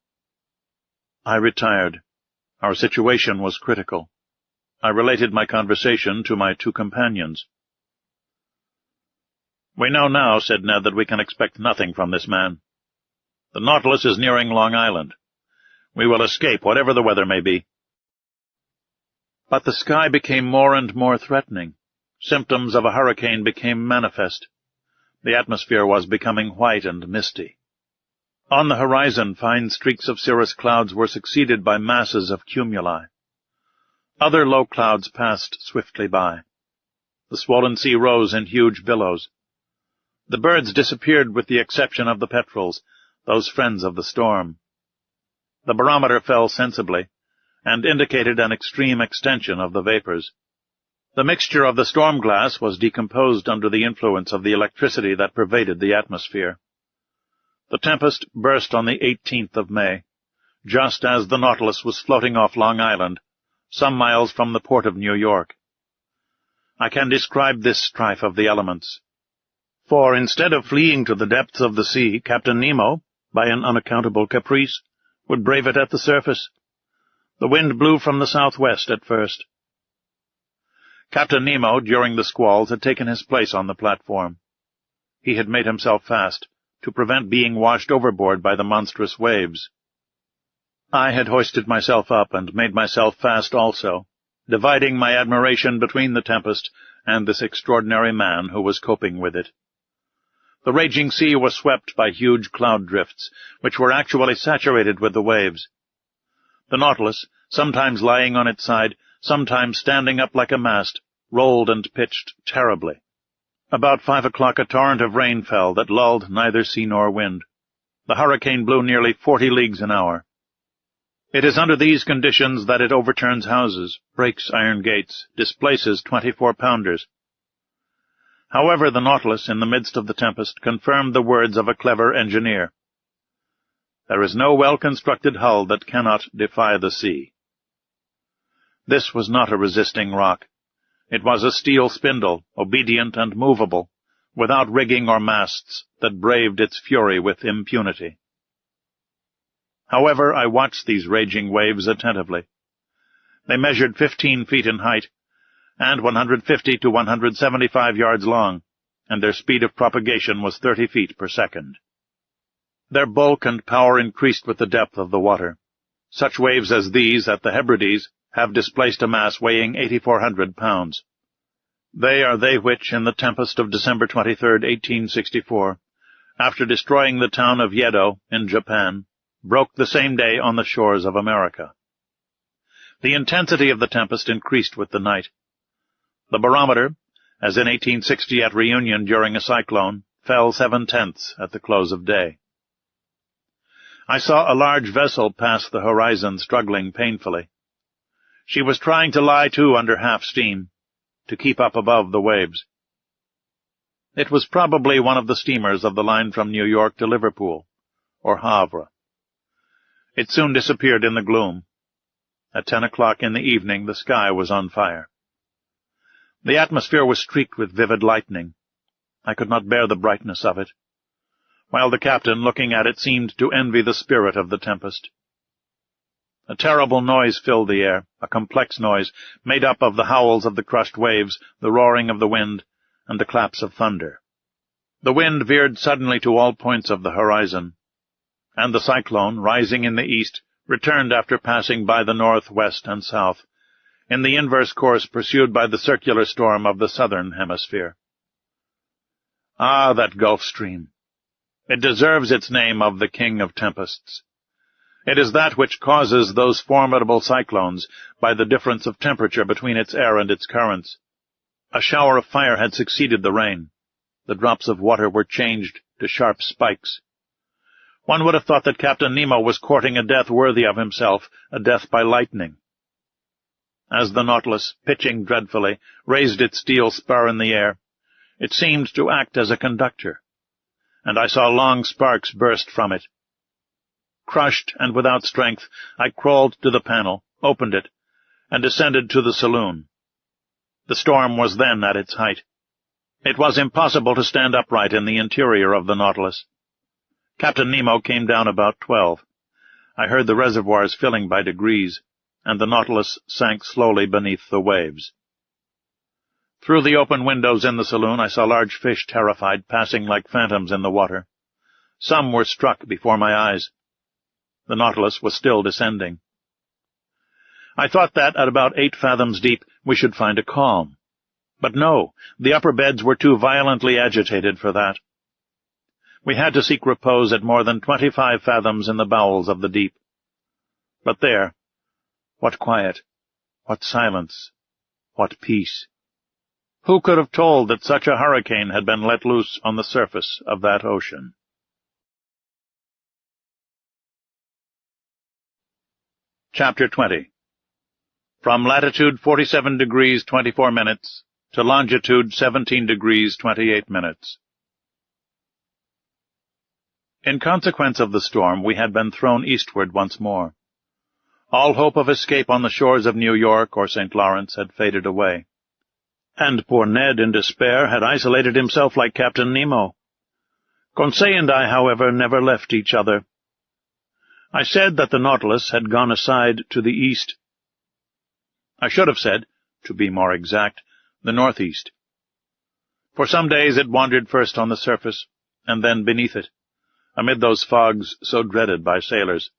I retired. Our situation was critical. I related my conversation to my 2 companions. We know now, said Ned, that we can expect nothing from this man. The Nautilus is nearing Long Island. We will escape, whatever the weather may be. But the sky became more and more threatening. Symptoms of a hurricane became manifest. The atmosphere was becoming white and misty. On the horizon, fine streaks of cirrus clouds were succeeded by masses of cumuli. Other low clouds passed swiftly by. The swollen sea rose in huge billows. The birds disappeared with the exception of the petrels, those friends of the storm. The barometer fell sensibly, and indicated an extreme extension of the vapors. The mixture of the storm glass was decomposed under the influence of the electricity that pervaded the atmosphere. The tempest burst on the 18th of May, just as the Nautilus was floating off Long Island, some miles from the port of New York. I can describe this strife of the elements. For instead of fleeing to the depths of the sea, Captain Nemo, by an unaccountable caprice, would brave it at the surface. The wind blew from the southwest at first. Captain Nemo, during the squalls, had taken his place on the platform. He had made himself fast, to prevent being washed overboard by the monstrous waves. I had hoisted myself up and made myself fast also, dividing my admiration between the tempest and this extraordinary man who was coping with it. The raging sea was swept by huge cloud drifts, which were actually saturated with the waves. The Nautilus, sometimes lying on its side, sometimes standing up like a mast, rolled and pitched terribly. About 5 o'clock a torrent of rain fell that lulled neither sea nor wind. The hurricane blew nearly 40 leagues an hour. It is under these conditions that it overturns houses, breaks iron gates, displaces 24-pounders. However, the Nautilus, in the midst of the tempest, confirmed the words of a clever engineer. There is no well-constructed hull that cannot defy the sea. This was not a resisting rock. It was a steel spindle, obedient and movable, without rigging or masts, that braved its fury with impunity. However, I watched these raging waves attentively. They measured 15 feet in height, and 150 to 175 yards long, and their speed of propagation was 30 feet per second. Their bulk and power increased with the depth of the water. Such waves as these at the Hebrides have displaced a mass weighing 8,400 pounds. They are they which, in the tempest of December 23, 1864, after destroying the town of Yedo in Japan, broke the same day on the shores of America. The intensity of the tempest increased with the night. The barometer, as in 1860 at Reunion during a cyclone, fell 7/10 at the close of day. I saw a large vessel pass the horizon, struggling painfully. She was trying to lie to under half steam, to keep up above the waves. It was probably one of the steamers of the line from New York to Liverpool, or Havre. It soon disappeared in the gloom. At 10 o'clock in the evening the sky was on fire. The atmosphere was streaked with vivid lightning. I could not bear the brightness of it, while the captain, looking at it, seemed to envy the spirit of the tempest. A terrible noise filled the air, a complex noise, made up of the howls of the crushed waves, the roaring of the wind, and the claps of thunder. The wind veered suddenly to all points of the horizon, and the cyclone, rising in the east, returned after passing by the north, west, and south, in the inverse course pursued by the circular storm of the southern hemisphere. Ah, that Gulf Stream! It deserves its name of the King of Tempests. It is that which causes those formidable cyclones by the difference of temperature between its air and its currents. A shower of fire had succeeded the rain. The drops of water were changed to sharp spikes. One would have thought that Captain Nemo was courting a death worthy of himself, a death by lightning. As the Nautilus, pitching dreadfully, raised its steel spar in the air, it seemed to act as a conductor, and I saw long sparks burst from it. Crushed and without strength, I crawled to the panel, opened it, and descended to the saloon. The storm was then at its height. It was impossible to stand upright in the interior of the Nautilus. Captain Nemo came down about 12. I heard the reservoirs filling by degrees, and the Nautilus sank slowly beneath the waves. Through the open windows in the saloon I saw large fish, terrified, passing like phantoms in the water. Some were struck before my eyes. The Nautilus was still descending. I thought that at about 8 fathoms deep we should find a calm. But no, the upper beds were too violently agitated for that. We had to seek repose at more than 25 fathoms in the bowels of the deep. But there, what quiet, what silence, what peace! Who could have told that such a hurricane had been let loose on the surface of that ocean? Chapter 20. From latitude 47 degrees 24 minutes to longitude 17 degrees 28 minutes. In consequence of the storm, we had been thrown eastward once more. All hope of escape on the shores of New York or St. Lawrence had faded away, and poor Ned, in despair, had isolated himself like Captain Nemo. Conseil and I, however, never left each other. I said that the Nautilus had gone aside to the east. I should have said, to be more exact, the northeast. For some days it wandered first on the surface, and then beneath it, amid those fogs so dreaded by sailors.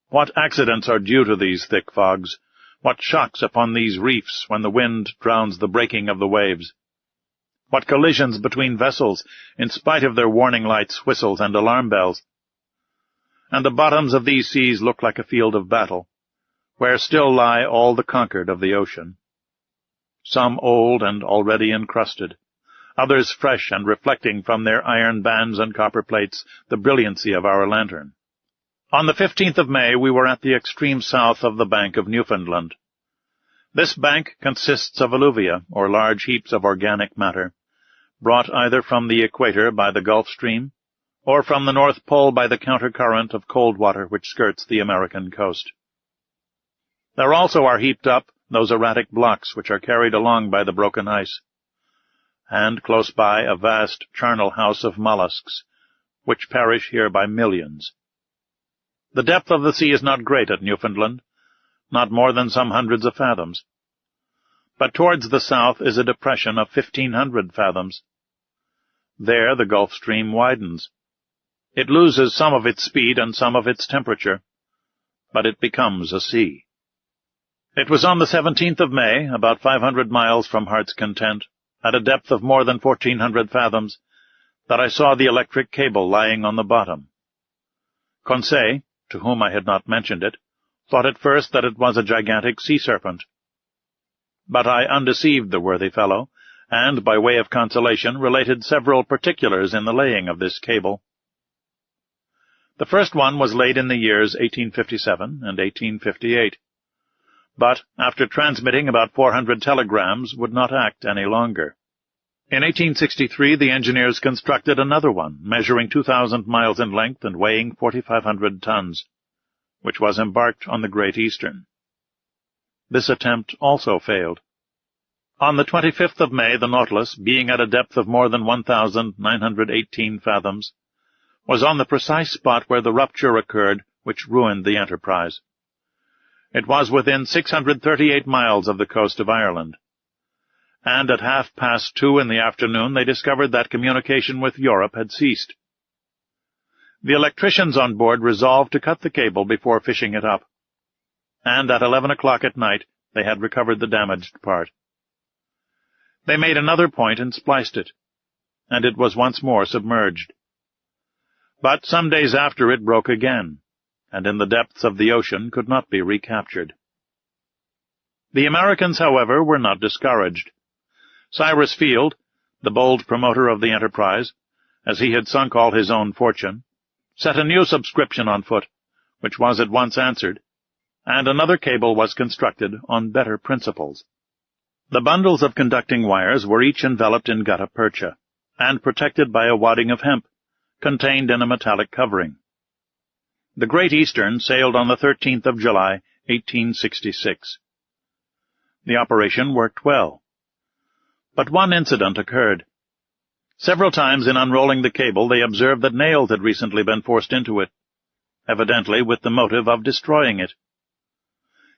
What accidents are due to these thick fogs? What shocks upon these reefs when the wind drowns the breaking of the waves? What collisions between vessels, in spite of their warning lights, whistles, and alarm bells? And the bottoms of these seas look like a field of battle, where still lie all the conquered of the ocean. Some old and already encrusted, others fresh and reflecting from their iron bands and copper plates the brilliancy of our lantern. On the 15th of May we were at the extreme south of the bank of Newfoundland. This bank consists of alluvia, or large heaps of organic matter, brought either from the equator by the Gulf Stream, or from the North Pole by the counter-current of cold water which skirts the American coast. There also are heaped up those erratic blocks which are carried along by the broken ice, and close by a vast charnel house of mollusks, which perish here by millions. The depth of the sea is not great at Newfoundland, not more than some hundreds of fathoms. But towards the south is a depression of 1,500 fathoms. There the Gulf Stream widens. It loses some of its speed and some of its temperature, but it becomes a sea. It was on the 17th of May, about 500 miles from Heart's Content, at a depth of more than 1,400 fathoms, that I saw the electric cable lying on the bottom. Conseil, to whom I had not mentioned it, thought at first that it was a gigantic sea serpent. but I undeceived the worthy fellow, and, by way of consolation, related several particulars in the laying of this cable. The first one was laid in the years 1857 and 1858, but, after transmitting about 400 telegrams, would not act any longer. In 1863 the engineers constructed another one, measuring 2,000 miles in length and weighing 4,500 tons, which was embarked on the Great Eastern. This attempt also failed. On the 25th of May, the Nautilus, being at a depth of more than 1,918 fathoms, was on the precise spot where the rupture occurred which ruined the enterprise. It was within 638 miles of the coast of Ireland, and at 2:30 in the afternoon they discovered that communication with Europe had ceased. The electricians on board resolved to cut the cable before fishing it up, and at 11 o'clock at night they had recovered the damaged part. They made another point and spliced it, and it was once more submerged. But some days after it broke again, and in the depths of the ocean could not be recaptured. The Americans, however, were not discouraged. Cyrus Field, the bold promoter of the enterprise, as he had sunk all his own fortune, set a new subscription on foot, which was at once answered, and another cable was constructed on better principles. The bundles of conducting wires were each enveloped in gutta percha, and protected by a wadding of hemp, contained in a metallic covering. The Great Eastern sailed on the 13th of July, 1866. The operation worked well. But one incident occurred. Several times in unrolling the cable they observed that nails had recently been forced into it, evidently with the motive of destroying it.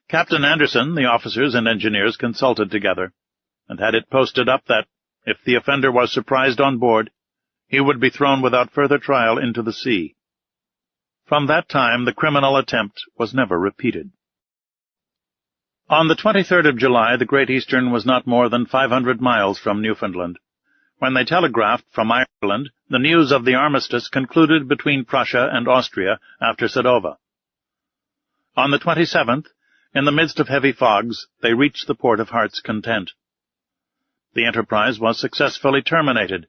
Captain Anderson, the officers and engineers consulted together, and had it posted up that, if the offender was surprised on board, he would be thrown without further trial into the sea. From that time the criminal attempt was never repeated. On the 23rd of July the Great Eastern was not more than 500 miles from Newfoundland, when they telegraphed from Ireland the news of the armistice concluded between Prussia and Austria after Sadova. On the 27th, in the midst of heavy fogs, they reached the port of Heart's Content. The enterprise was successfully terminated,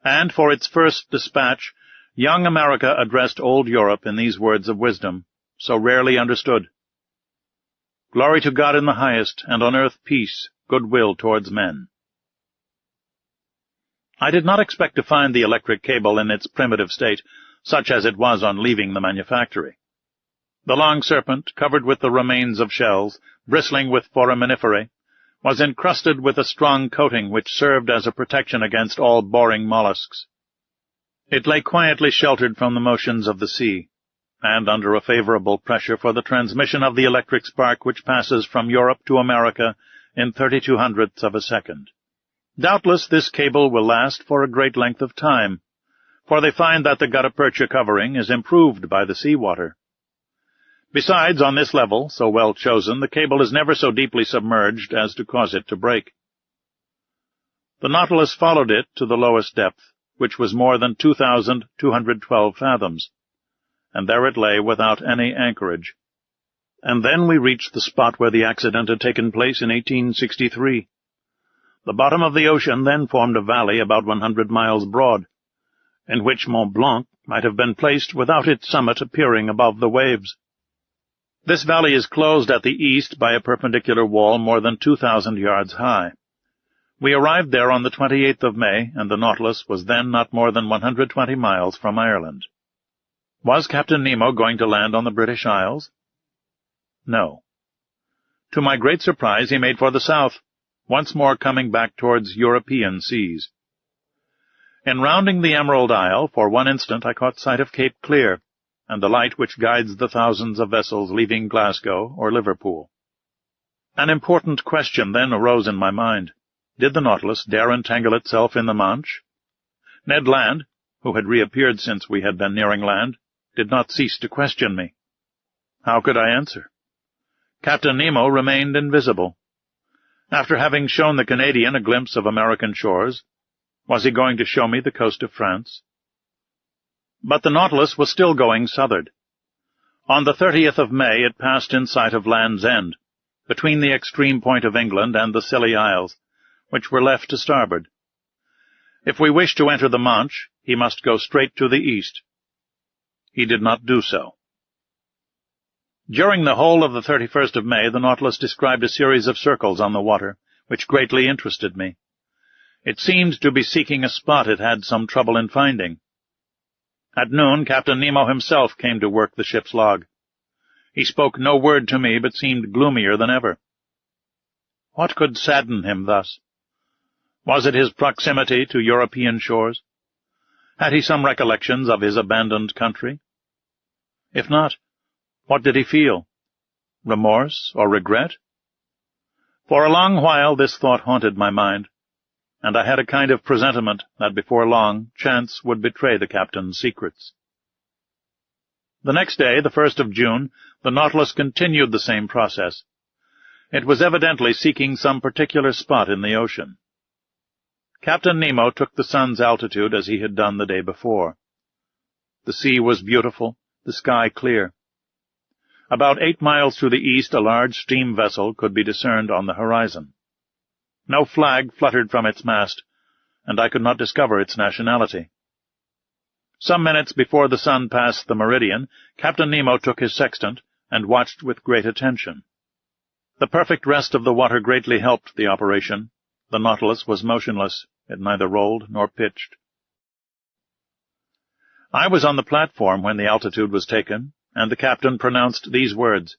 and for its first dispatch, young America addressed old Europe in these words of wisdom, so rarely understood. Glory to God in the highest, and on earth peace, goodwill towards men. I did not expect to find the electric cable in its primitive state, such as it was on leaving the manufactory. The long serpent, covered with the remains of shells, bristling with foraminiferae, was encrusted with a strong coating which served as a protection against all boring mollusks. It lay quietly sheltered from the motions of the sea, and under a favorable pressure for the transmission of the electric spark which passes from Europe to America in 32/100ths of a second. Doubtless this cable will last for a great length of time, for they find that the gutta percha covering is improved by the sea-water. Besides, on this level, so well chosen, the cable is never so deeply submerged as to cause it to break. The Nautilus followed it to the lowest depth, which was more than 2,212 fathoms, and there it lay without any anchorage. And then we reached the spot where the accident had taken place in 1863. The bottom of the ocean then formed a valley about 100 miles broad, in which Mont Blanc might have been placed without its summit appearing above the waves. This valley is closed at the east by a perpendicular wall more than 2,000 yards high. We arrived there on the 28th of May, and the Nautilus was then not more than 120 miles from Ireland. Was Captain Nemo going to land on the British Isles? No. To my great surprise, he made for the south, once more coming back towards European seas. In rounding the Emerald Isle, for one instant I caught sight of Cape Clear, and the light which guides the thousands of vessels leaving Glasgow or Liverpool. An important question then arose in my mind. Did the Nautilus dare entangle itself in the Manche? Ned Land, who had reappeared since we had been nearing land, did not cease to question me. How could I answer? Captain Nemo remained invisible. After having shown the Canadian a glimpse of American shores, was he going to show me the coast of France? But the Nautilus was still going southward. On the 30th of May it passed in sight of Land's End, between the extreme point of England and the Scilly Isles, which were left to starboard. If we wished to enter the Manche, he must go straight to the east. He did not do so. During the whole of the 31st of May, the Nautilus described a series of circles on the water, which greatly interested me. It seemed to be seeking a spot it had some trouble in finding. At noon, Captain Nemo himself came to work the ship's log. He spoke no word to me, but seemed gloomier than ever. What could sadden him thus? Was it his proximity to European shores? Had he some recollections of his abandoned country? If not, what did he feel? Remorse or regret? For a long while this thought haunted my mind, and I had a kind of presentiment that before long chance would betray the captain's secrets. The next day, the 1st of June, the Nautilus continued the same process. It was evidently seeking some particular spot in the ocean. Captain Nemo took the sun's altitude as he had done the day before. The sea was beautiful, the sky clear. About 8 miles to the east, a large steam vessel could be discerned on the horizon. No flag fluttered from its mast, and I could not discover its nationality. Some minutes before the sun passed the meridian, Captain Nemo took his sextant and watched with great attention. The perfect rest of the water greatly helped the operation. The Nautilus was motionless. It neither rolled nor pitched. I was on the platform when the altitude was taken, and the captain pronounced these words,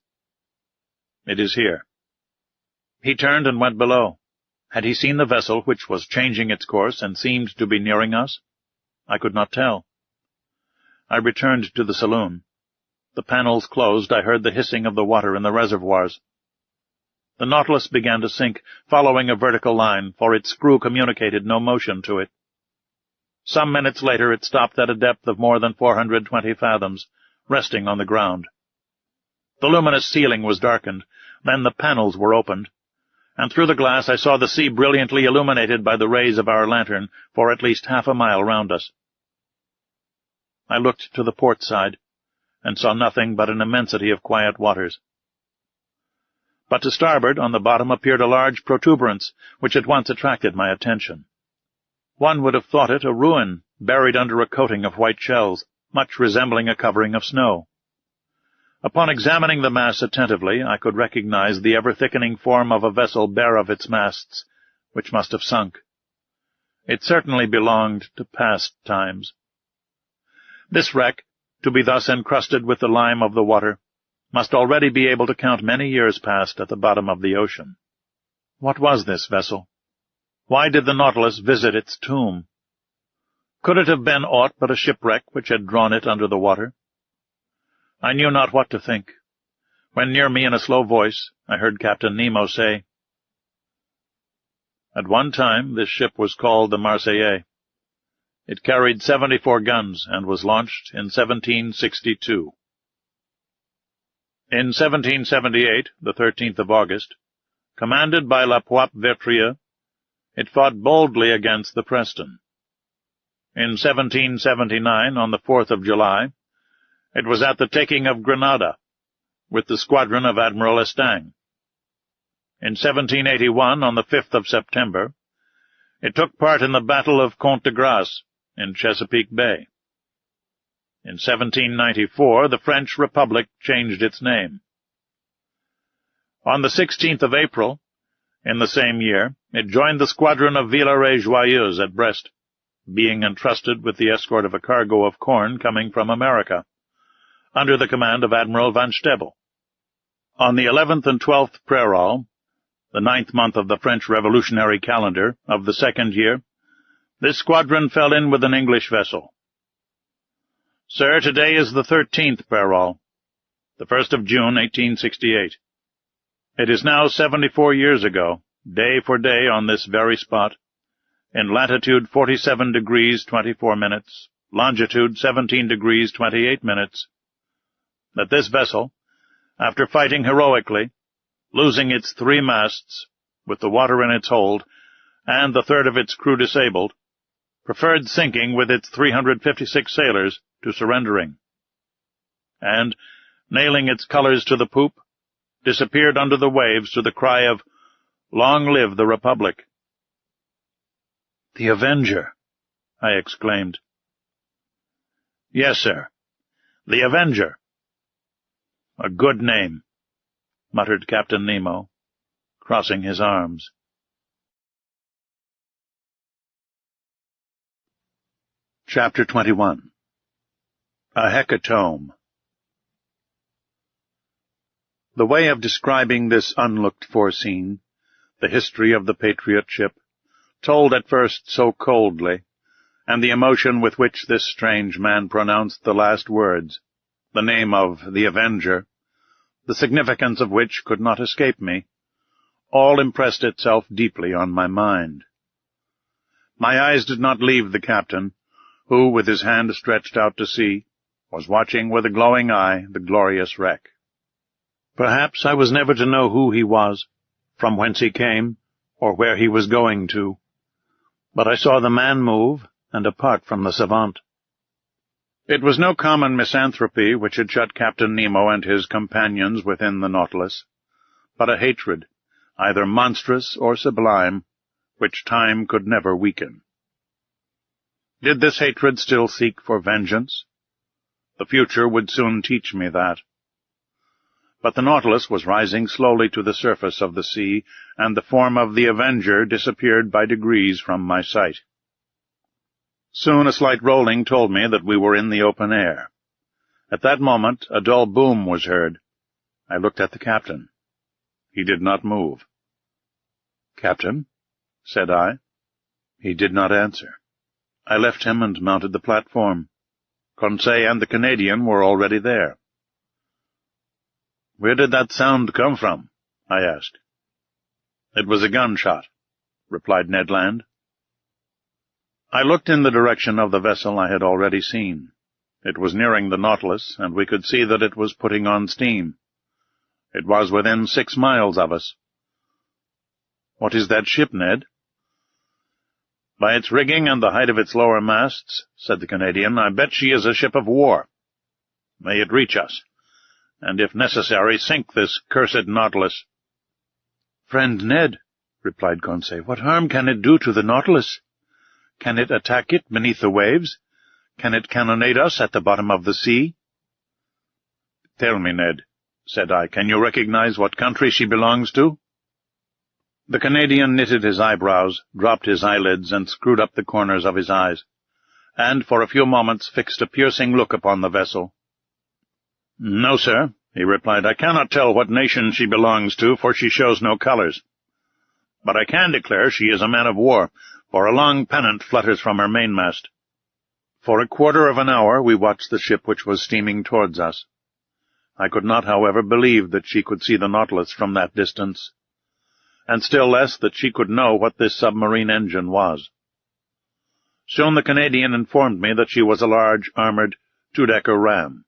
"It is here." He turned and went below. Had he seen the vessel which was changing its course and seemed to be nearing us? I could not tell. I returned to the saloon. The panels closed, I heard the hissing of the water in the reservoirs. The Nautilus began to sink, following a vertical line, for its screw communicated no motion to it. Some minutes later it stopped at a depth of more than 420 fathoms, resting on the ground. The luminous ceiling was darkened, then the panels were opened, and through the glass I saw the sea brilliantly illuminated by the rays of our lantern for at least half a mile round us. I looked to the port side, and saw nothing but an immensity of quiet waters. But to starboard, on the bottom, appeared a large protuberance, which at once attracted my attention. One would have thought it a ruin, buried under a coating of white shells, much resembling a covering of snow. Upon examining the mass attentively, I could recognize the ever-thickening form of a vessel bare of its masts, which must have sunk. It certainly belonged to past times. This wreck, to be thus encrusted with the lime of the water, must already be able to count many years past at the bottom of the ocean. What was this vessel? Why did the Nautilus visit its tomb? Could it have been aught but a shipwreck which had drawn it under the water? I knew not what to think, when near me in a slow voice I heard Captain Nemo say, "At one time this ship was called the Marseillais. It carried 74 guns and was launched in 1762. In 1778, the 13th of August, commanded by La Poisse-Vertrieux, it fought boldly against the Preston. In 1779, on the 4th of July, it was at the taking of Grenada, with the squadron of Admiral Estaing. In 1781, on the 5th of September, it took part in the Battle of Comte de Grasse, in Chesapeake Bay. In 1794, the French Republic changed its name. On the 16th of April, in the same year, it joined the squadron of Villeray-Joyeuse at Brest, being entrusted with the escort of a cargo of corn coming from America, under the command of Admiral Van Stabel. On the 11th and 12th Prairol, the 9th month of the French Revolutionary calendar of the second year, this squadron fell in with an English vessel. Sir, today is the 13th Prairol, the 1st of June, 1868. It is now 74 years ago, day for day on this very spot, in latitude 47 degrees 24 minutes, longitude 17 degrees 28 minutes, that this vessel, after fighting heroically, losing its 3 masts, with the water in its hold, and the third of its crew disabled, preferred sinking with its 356 sailors to surrendering. And, nailing its colors to the poop, disappeared under the waves to the cry of, "Long live the Republic!" "The Avenger!" I exclaimed. "Yes, sir. The Avenger." "A good name," muttered Captain Nemo, crossing his arms. Chapter 21. A Hecatomb. The way of describing this unlooked-for scene, the history of the Patriot ship, told at first so coldly, and the emotion with which this strange man pronounced the last words, the name of the Avenger, the significance of which could not escape me, all impressed itself deeply on my mind. My eyes did not leave the captain, who, with his hand stretched out to sea, was watching with a glowing eye the glorious wreck. Perhaps I was never to know who he was, from whence he came, or where he was going to, but I saw the man move, and apart from the savant. It was no common misanthropy which had shut Captain Nemo and his companions within the Nautilus, but a hatred, either monstrous or sublime, which time could never weaken. Did this hatred still seek for vengeance? The future would soon teach me that. But the Nautilus was rising slowly to the surface of the sea, and the form of the Avenger disappeared by degrees from my sight. Soon a slight rolling told me that we were in the open air. At that moment a dull boom was heard. I looked at the captain. He did not move. "Captain?" said I. He did not answer. I left him and mounted the platform. Conseil and the Canadian were already there. "Where did that sound come from?" I asked. "It was a gunshot," replied Ned Land. I looked in the direction of the vessel I had already seen. It was nearing the Nautilus, and we could see that it was putting on steam. It was within 6 miles of us. "What is that ship, Ned?" "By its rigging and the height of its lower masts," said the Canadian, "I bet she is a ship of war. May it reach us, and if necessary sink this cursed Nautilus." "Friend Ned," replied Conseil, "what harm can it do to the Nautilus? Can it attack it beneath the waves? Can it cannonade us at the bottom of the sea?" "Tell me, Ned," said I, "can you recognize what country she belongs to?" The Canadian knitted his eyebrows, dropped his eyelids, and screwed up the corners of his eyes, and for a few moments fixed a piercing look upon the vessel. "No, sir," he replied, "I cannot tell what nation she belongs to, for she shows no colors. But I can declare she is a man of war, for a long pennant flutters from her mainmast." For a quarter of an hour we watched the ship which was steaming towards us. I could not, however, believe that she could see the Nautilus from that distance, and still less that she could know what this submarine engine was. Soon the Canadian informed me that she was a large, armored, 2-decker ram.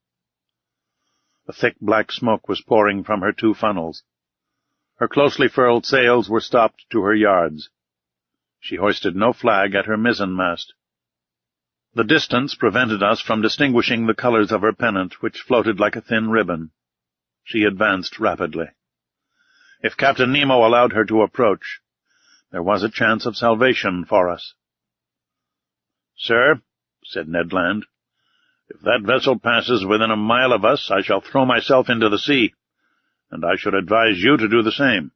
A thick black smoke was pouring from her 2 funnels. Her closely furled sails were stopped to her yards. She hoisted no flag at her mizzenmast. The distance prevented us from distinguishing the colors of her pennant, which floated like a thin ribbon. She advanced rapidly. If Captain Nemo allowed her to approach, there was a chance of salvation for us. "Sir," said Ned Land, "if that vessel passes within a mile of us, I shall throw myself into the sea, and I should advise you to do the same."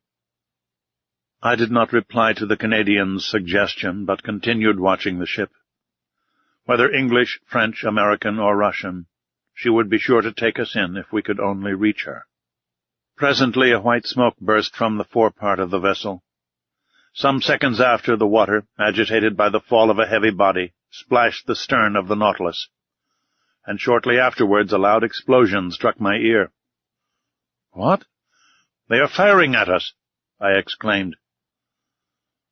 I did not reply to the Canadian's suggestion, but continued watching the ship. Whether English, French, American, or Russian, she would be sure to take us in if we could only reach her. Presently a white smoke burst from the forepart of the vessel. Some seconds after, the water, agitated by the fall of a heavy body, splashed the stern of the Nautilus, and shortly afterwards a loud explosion struck my ear. "What? They are firing at us!" I exclaimed.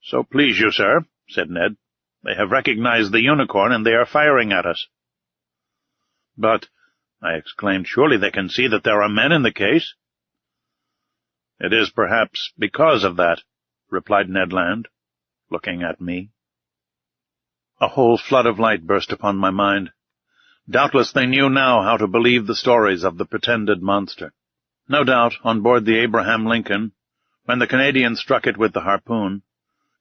"So please you, sir," said Ned, "they have recognized the Unicorn, and they are firing at us." "But," I exclaimed, "surely they can see that there are men in the case." "It is perhaps because of that," replied Ned Land, looking at me. A whole flood of light burst upon my mind. Doubtless they knew now how to believe the stories of the pretended monster. No doubt, on board the Abraham Lincoln, when the Canadians struck it with the harpoon,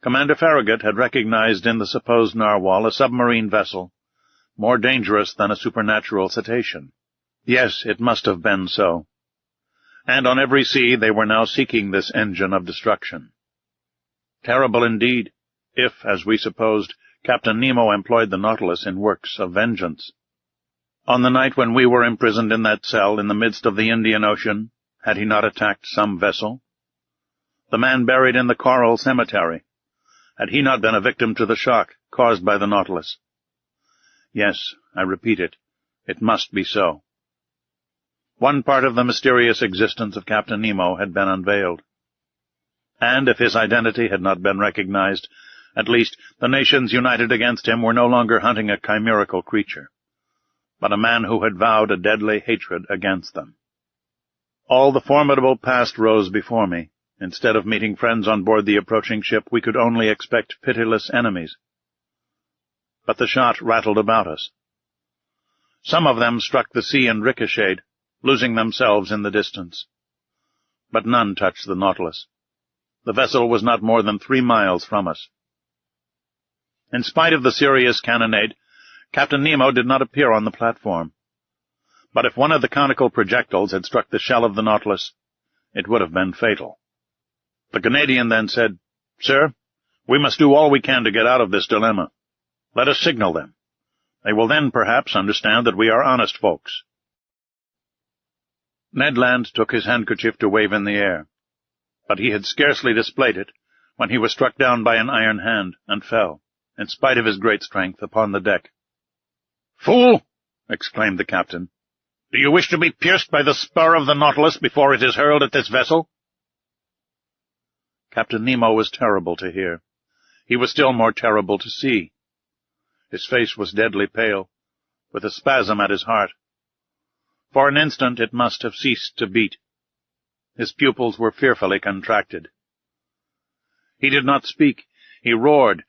Commander Farragut had recognized in the supposed narwhal a submarine vessel, more dangerous than a supernatural cetacean. Yes, it must have been so. And on every sea they were now seeking this engine of destruction. Terrible indeed, if, as we supposed, Captain Nemo employed the Nautilus in works of vengeance. On the night when we were imprisoned in that cell in the midst of the Indian Ocean, had he not attacked some vessel? The man buried in the coral cemetery, had he not been a victim to the shock caused by the Nautilus? Yes, I repeat it must be so. One part of the mysterious existence of Captain Nemo had been unveiled. And if his identity had not been recognized, at least the nations united against him were no longer hunting a chimerical creature, but a man who had vowed a deadly hatred against them. All the formidable past rose before me. Instead of meeting friends on board the approaching ship, we could only expect pitiless enemies. But the shot rattled about us. Some of them struck the sea and ricocheted, losing themselves in the distance. But none touched the Nautilus. The vessel was not more than 3 miles from us. In spite of the serious cannonade, Captain Nemo did not appear on the platform. But if one of the conical projectiles had struck the shell of the Nautilus, it would have been fatal. The Canadian then said, "Sir, we must do all we can to get out of this dilemma. Let us signal them. They will then perhaps understand that we are honest folks." Ned Land took his handkerchief to wave in the air, but he had scarcely displayed it when he was struck down by an iron hand and fell, in spite of his great strength, upon the deck. "Fool!" exclaimed the captain. "Do you wish to be pierced by the spur of the Nautilus before it is hurled at this vessel?" Captain Nemo was terrible to hear. He was still more terrible to see. His face was deadly pale, with a spasm at his heart. For an instant it must have ceased to beat. His pupils were fearfully contracted. He did not speak. He roared,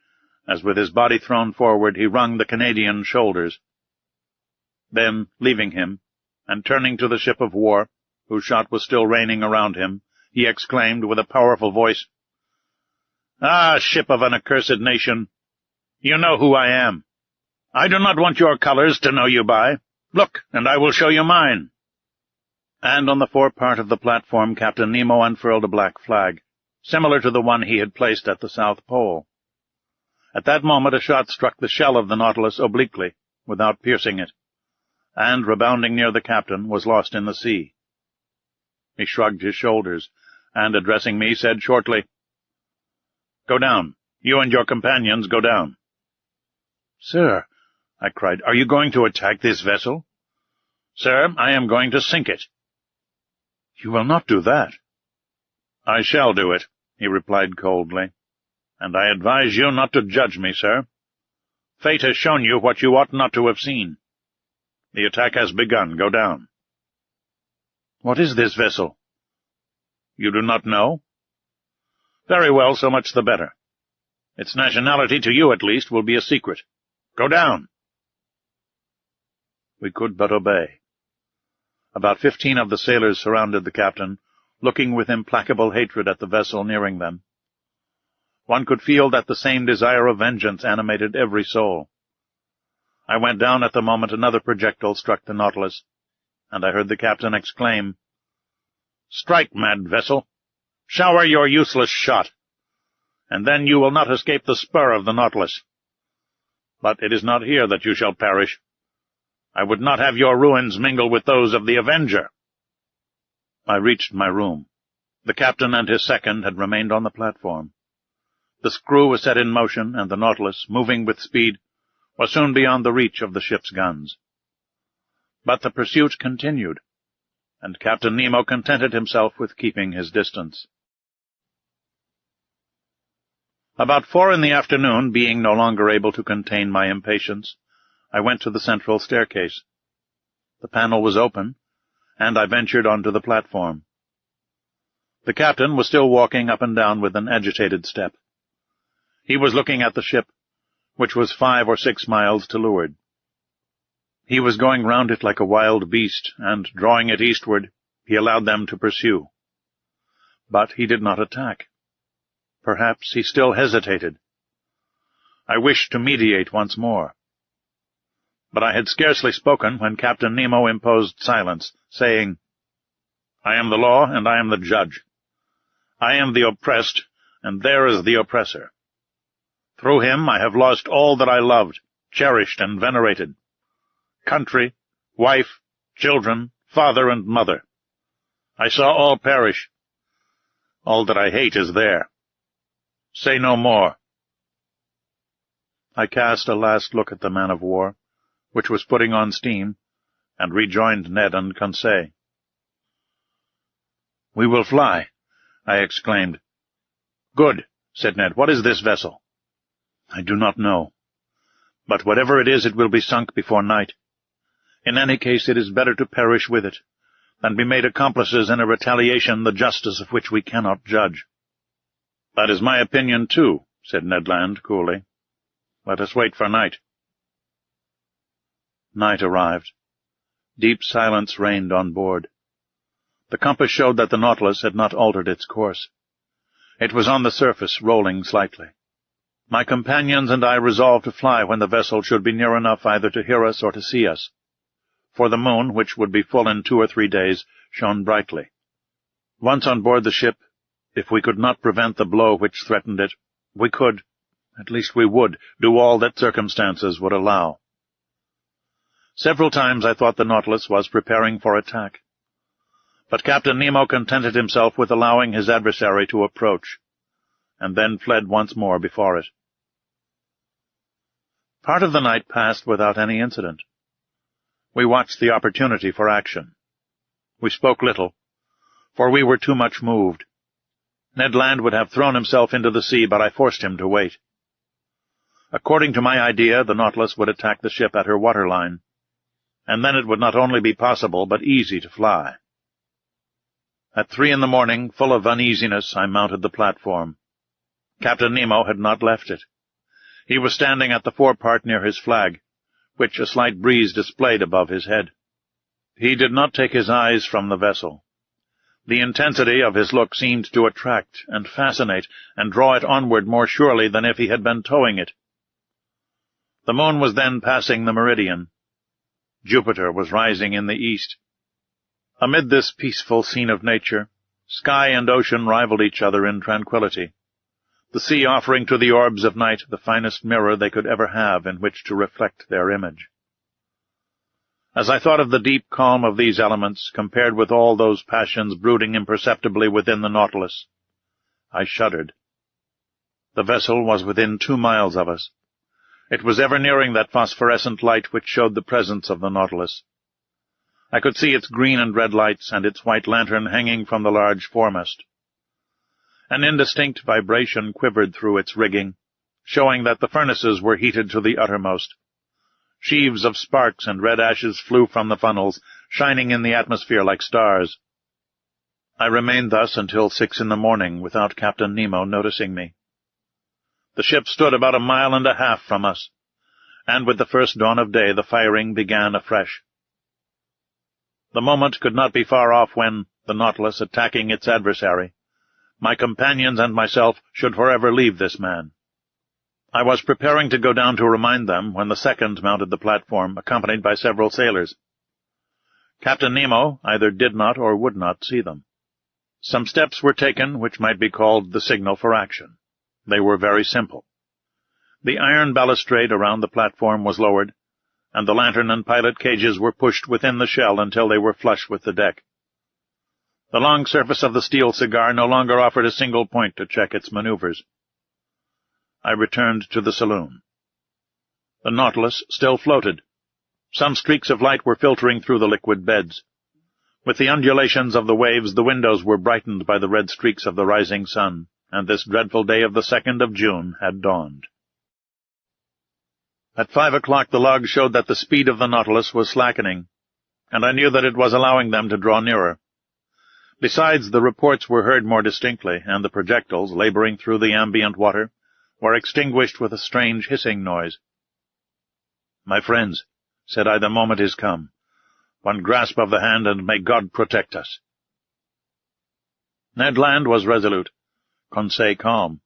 as with his body thrown forward he wrung the Canadian's shoulders. Then, leaving him, and turning to the ship of war, whose shot was still raining around him, he exclaimed with a powerful voice, "Ah, ship of an accursed nation, you know who I am. I do not want your colors to know you by. Look, and I will show you mine." And on the forepart of the platform Captain Nemo unfurled a black flag, similar to the one he had placed at the South Pole. At that moment a shot struck the shell of the Nautilus obliquely, without piercing it, and, rebounding near the captain, was lost in the sea. He shrugged his shoulders, and, addressing me, said shortly, "Go down. You and your companions go down." "Sir," I cried, "are you going to attack this vessel?" "Sir, I am going to sink it." "You will not do that." "I shall do it," he replied coldly, "and I advise you not to judge me, sir. Fate has shown you what you ought not to have seen. The attack has begun. Go down." "What is this vessel?" "You do not know? Very well, so much the better. Its nationality, to you at least, will be a secret. Go down." We could but obey. About 15 of the sailors surrounded the captain, looking with implacable hatred at the vessel nearing them. One could feel that the same desire of vengeance animated every soul. I went down at the moment another projectile struck the Nautilus, and I heard the captain exclaim, "Strike, mad vessel! Shower your useless shot, and then you will not escape the spur of the Nautilus. But it is not here that you shall perish. I would not have your ruins mingle with those of the Avenger." I reached my room. The captain and his second had remained on the platform. The screw was set in motion, and the Nautilus, moving with speed, was soon beyond the reach of the ship's guns. But the pursuit continued, and Captain Nemo contented himself with keeping his distance. About 4 in the afternoon, being no longer able to contain my impatience, I went to the central staircase. The panel was open, and I ventured onto the platform. The captain was still walking up and down with an agitated step. He was looking at the ship, which was 5 or 6 miles to leeward. He was going round it like a wild beast, and, drawing it eastward, He allowed them to pursue. But he did not attack. Perhaps he still hesitated. I wished to mediate once more. But I had scarcely spoken when Captain Nemo imposed silence, saying, "I am the law, and I am the judge. I am the oppressed, and there is the oppressor. Through him I have lost all that I loved, cherished, and venerated. Country, wife, children, father, and mother. I saw all perish. All that I hate is there. Say no more." I cast a last look at the man-of-war, which was putting on steam, and rejoined Ned and Conseil. "We will fly," I exclaimed. "Good," said Ned. "What is this vessel?" "I do not know. But whatever it is, it will be sunk before night. In any case, it is better to perish with it than be made accomplices in a retaliation the justice of which we cannot judge." "That is my opinion, too," said Ned Land coolly. "Let us wait for night." Night arrived. Deep silence reigned on board. The compass showed that the Nautilus had not altered its course. It was on the surface, rolling slightly. My companions and I resolved to fly when the vessel should be near enough either to hear us or to see us, for the moon, which would be full in 2 or 3 days, shone brightly. Once on board the ship, if we could not prevent the blow which threatened it, we could, at least we would, do all that circumstances would allow. Several times I thought the Nautilus was preparing for attack, but Captain Nemo contented himself with allowing his adversary to approach, and then fled once more before it. Part of the night passed without any incident. We watched the opportunity for action. We spoke little, for we were too much moved. Ned Land would have thrown himself into the sea, but I forced him to wait. According to my idea, the Nautilus would attack the ship at her waterline, and then it would not only be possible, but easy to fly. At 3 in the morning, full of uneasiness, I mounted the platform. Captain Nemo had not left it. He was standing at the forepart near his flag, which a slight breeze displayed above his head. He did not take his eyes from the vessel. The intensity of his look seemed to attract and fascinate and draw it onward more surely than if he had been towing it. The moon was then passing the meridian. Jupiter was rising in the east. Amid this peaceful scene of nature, sky and ocean rivaled each other in tranquillity, the sea offering to the orbs of night the finest mirror they could ever have in which to reflect their image. As I thought of the deep calm of these elements, compared with all those passions brooding imperceptibly within the Nautilus, I shuddered. The vessel was within 2 miles of us. It was ever nearing that phosphorescent light which showed the presence of the Nautilus. I could see its green and red lights and its white lantern hanging from the large foremast. An indistinct vibration quivered through its rigging, showing that the furnaces were heated to the uttermost. Sheaves of sparks and red ashes flew from the funnels, shining in the atmosphere like stars. I remained thus until 6 in the morning, without Captain Nemo noticing me. The ship stood about 1.5 miles from us, and with the first dawn of day the firing began afresh. The moment could not be far off when, the Nautilus attacking its adversary, my companions and myself should forever leave this man. I was preparing to go down to remind them when the second mounted the platform, accompanied by several sailors. Captain Nemo either did not or would not see them. Some steps were taken which might be called the signal for action. They were very simple. The iron balustrade around the platform was lowered, and the lantern and pilot cages were pushed within the shell until they were flush with the deck. The long surface of the steel cigar no longer offered a single point to check its maneuvers. I returned to the saloon. The Nautilus still floated. Some streaks of light were filtering through the liquid beds. With the undulations of the waves, the windows were brightened by the red streaks of the rising sun, and this dreadful day of the 2nd of June had dawned. At 5 o'clock the log showed that the speed of the Nautilus was slackening, and I knew that it was allowing them to draw nearer. Besides, the reports were heard more distinctly, and the projectiles, laboring through the ambient water, were extinguished with a strange hissing noise. "My friends," said I, "the moment is come. One grasp of the hand, and may God protect us. Ned Land was resolute, Conseil calm,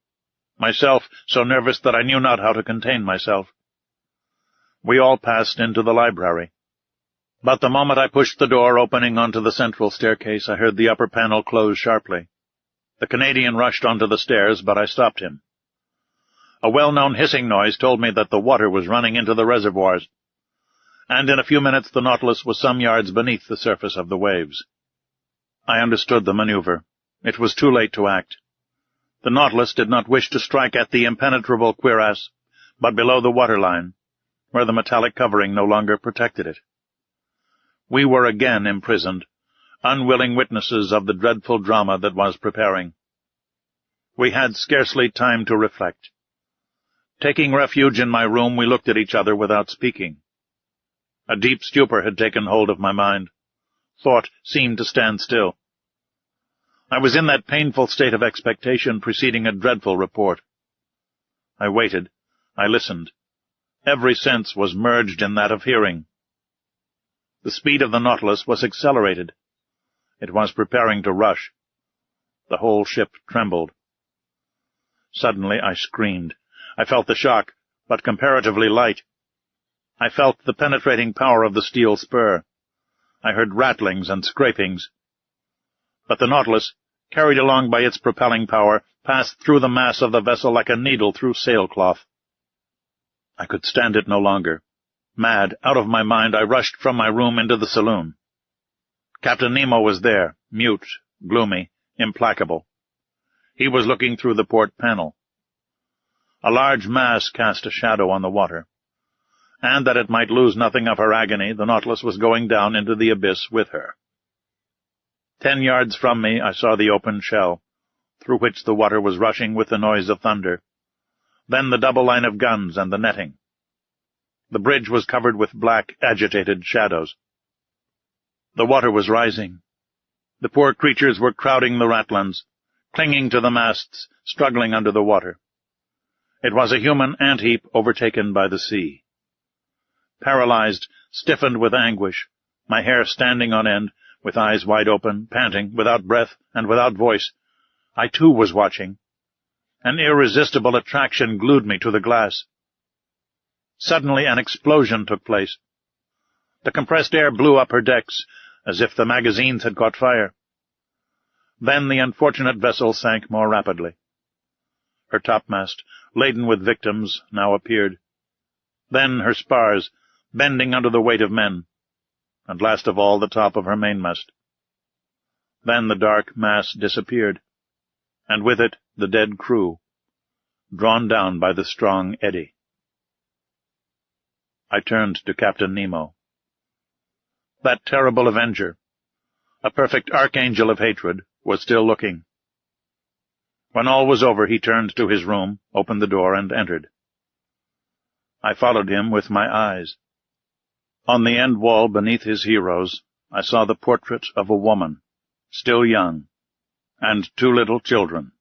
myself so nervous that I knew not how to contain myself. We all passed into the library. But the moment I pushed the door opening onto the central staircase, I heard the upper panel close sharply. The Canadian rushed onto the stairs, but I stopped him. A well-known hissing noise told me that the water was running into the reservoirs, and in a few minutes the Nautilus was some yards beneath the surface of the waves. I understood the maneuver. It was too late to act. The Nautilus did not wish to strike at the impenetrable cuirass, but below the waterline, where the metallic covering no longer protected it. We were again imprisoned, unwilling witnesses of the dreadful drama that was preparing. We had scarcely time to reflect. Taking refuge in my room, we looked at each other without speaking. A deep stupor had taken hold of my mind. Thought seemed to stand still. I was in that painful state of expectation preceding a dreadful report. I waited. I listened. Every sense was merged in that of hearing. The speed of the Nautilus was accelerated. It was preparing to rush. The whole ship trembled. Suddenly I screamed. I felt the shock, but comparatively light. I felt the penetrating power of the steel spur. I heard rattlings and scrapings. But the Nautilus, carried along by its propelling power, passed through the mass of the vessel like a needle through sailcloth. I could stand it no longer. Mad, out of my mind, I rushed from my room into the saloon. Captain Nemo was there, mute, gloomy, implacable. He was looking through the port panel. A large mass cast a shadow on the water, and that it might lose nothing of her agony, the Nautilus was going down into the abyss with her. 10 yards from me I saw the open shell, through which the water was rushing with the noise of thunder, then the double line of guns and the netting. The bridge was covered with black, agitated shadows. The water was rising. The poor creatures were crowding the ratlins, clinging to the masts, struggling under the water. It was a human ant-heap overtaken by the sea. Paralyzed, stiffened with anguish, my hair standing on end, with eyes wide open, panting, without breath and without voice, I too was watching. An irresistible attraction glued me to the glass. Suddenly an explosion took place. The compressed air blew up her decks, as if the magazines had caught fire. Then the unfortunate vessel sank more rapidly. Her topmast, laden with victims, now appeared. Then her spars, bending under the weight of men, and last of all the top of her mainmast. Then the dark mass disappeared, and with it the dead crew, drawn down by the strong eddy. I turned to Captain Nemo. That terrible avenger, a perfect archangel of hatred, was still looking. When all was over, he turned to his room, opened the door, and entered. I followed him with my eyes. On the end wall beneath his heroes, I saw the portrait of a woman, still young, and 2 little children.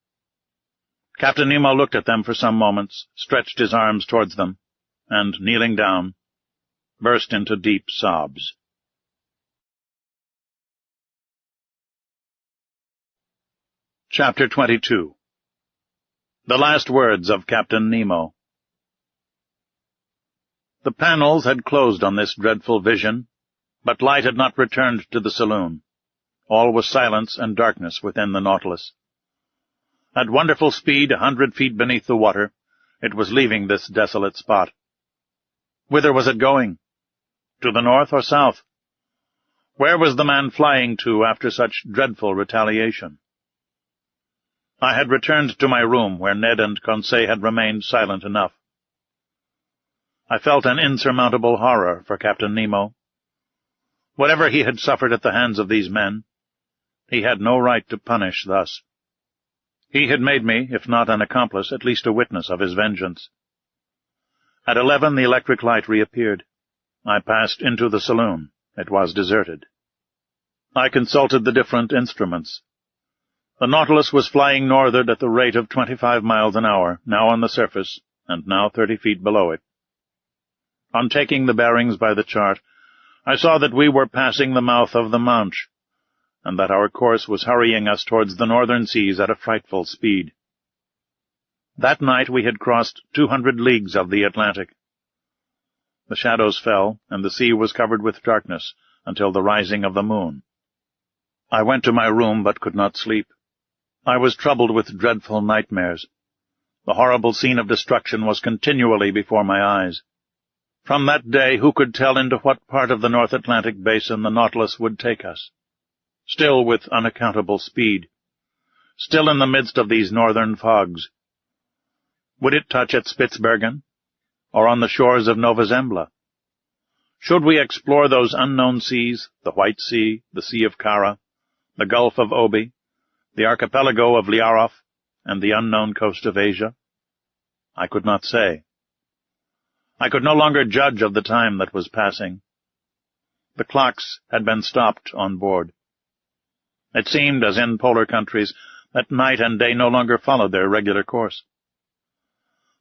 Captain Nemo looked at them for some moments, stretched his arms towards them, and, kneeling down, burst into deep sobs. Chapter 22. The Last Words of Captain Nemo. The panels had closed on this dreadful vision, but light had not returned to the saloon. All was silence and darkness within the Nautilus. At wonderful speed, 100 feet beneath the water, it was leaving this desolate spot. Whither was it going? To the north or south? Where was the man flying to after such dreadful retaliation? I had returned to my room, where Ned and Conseil had remained silent enough. I felt an insurmountable horror for Captain Nemo. Whatever he had suffered at the hands of these men, he had no right to punish thus. He had made me, if not an accomplice, at least a witness of his vengeance. At 11 the electric light reappeared. I passed into the saloon. It was deserted. I consulted the different instruments. The Nautilus was flying northward at the rate of 25 miles an hour, now on the surface, and now 30 feet below it. On taking the bearings by the chart, I saw that we were passing the mouth of the Manche, and that our course was hurrying us towards the northern seas at a frightful speed. That night we had crossed 200 leagues of the Atlantic. The shadows fell, and the sea was covered with darkness until the rising of the moon. I went to my room but could not sleep. I was troubled with dreadful nightmares. The horrible scene of destruction was continually before my eyes. From that day, who could tell into what part of the North Atlantic basin the Nautilus would take us? Still with unaccountable speed. Still in the midst of these northern fogs. Would it touch at Spitzbergen, or on the shores of Nova Zembla? Should we explore those unknown seas, the White Sea, the Sea of Kara, the Gulf of Obi, the archipelago of Liaroth, and the unknown coast of Asia? I could not say. I could no longer judge of the time that was passing. The clocks had been stopped on board. It seemed, as in polar countries, that night and day no longer followed their regular course.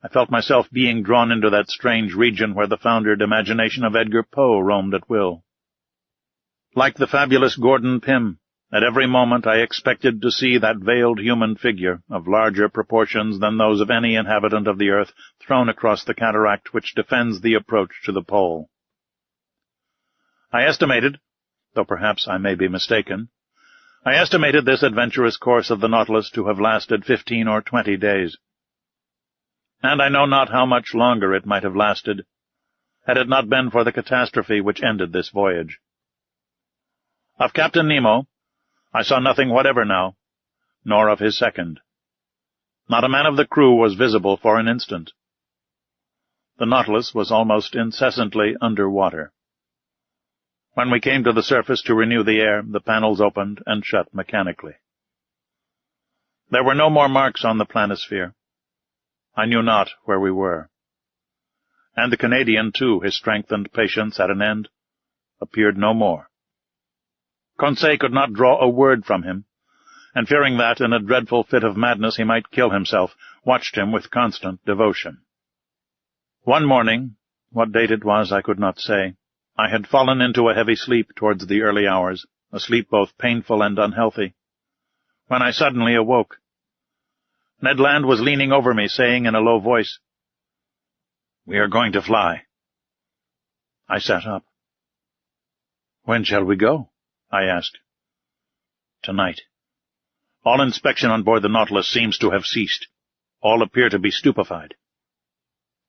I felt myself being drawn into that strange region where the foundered imagination of Edgar Poe roamed at will. Like the fabulous Gordon Pym, at every moment I expected to see that veiled human figure, of larger proportions than those of any inhabitant of the earth, thrown across the cataract which defends the approach to the pole. I estimated, though perhaps I may be mistaken, I estimated this adventurous course of the Nautilus to have lasted 15 or 20 days. And I know not how much longer it might have lasted, had it not been for the catastrophe which ended this voyage. Of Captain Nemo, I saw nothing whatever now, nor of his second. Not a man of the crew was visible for an instant. The Nautilus was almost incessantly under water. When we came to the surface to renew the air, the panels opened and shut mechanically. There were no more marks on the planisphere. I knew not where we were. And the Canadian, too, his strength and patience at an end, appeared no more. Conseil could not draw a word from him, and fearing that, in a dreadful fit of madness, he might kill himself, watched him with constant devotion. One morning, what date it was I could not say, I had fallen into a heavy sleep towards the early hours, a sleep both painful and unhealthy, when I suddenly awoke. Ned Land was leaning over me, saying in a low voice, "We are going to fly." I sat up. "When shall we go?" I asked. "Tonight. All inspection on board the Nautilus seems to have ceased. All appear to be stupefied."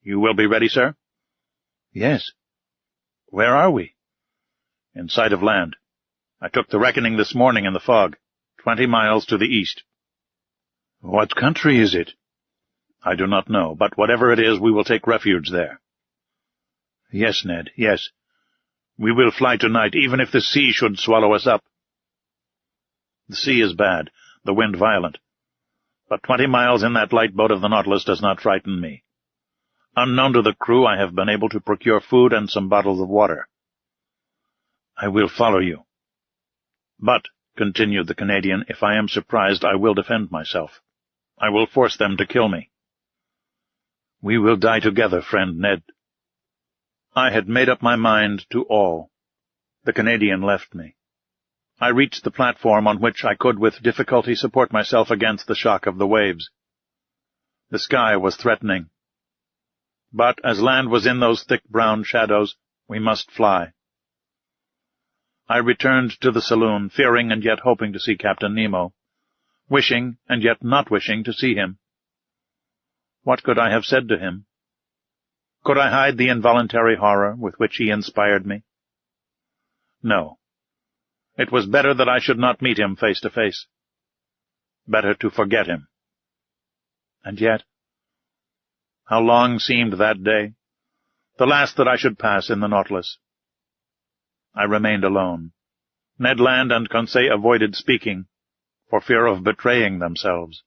"You will be ready, sir?" "Yes." "Where are we?" "In sight of land. I took the reckoning this morning in the fog, 20 miles to the east." "What country is it?" "I do not know, but whatever it is, we will take refuge there." "Yes, Ned, yes. We will fly tonight, even if the sea should swallow us up." "The sea is bad, the wind violent. But 20 miles in that light boat of the Nautilus does not frighten me. Unknown to the crew, I have been able to procure food and some bottles of water." "I will follow you." "But," continued the Canadian, "if I am surprised, I will defend myself. I will force them to kill me." "We will die together, friend Ned." I had made up my mind to all. The Canadian left me. I reached the platform on which I could with difficulty support myself against the shock of the waves. The sky was threatening. But as land was in those thick brown shadows, we must fly. I returned to the saloon, fearing and yet hoping to see Captain Nemo, wishing and yet not wishing to see him. What could I have said to him? Could I hide the involuntary horror with which he inspired me? No. It was better that I should not meet him face to face. Better to forget him. And yet, how long seemed that day, the last that I should pass in the Nautilus. I remained alone. Ned Land and Conseil avoided speaking, for fear of betraying themselves.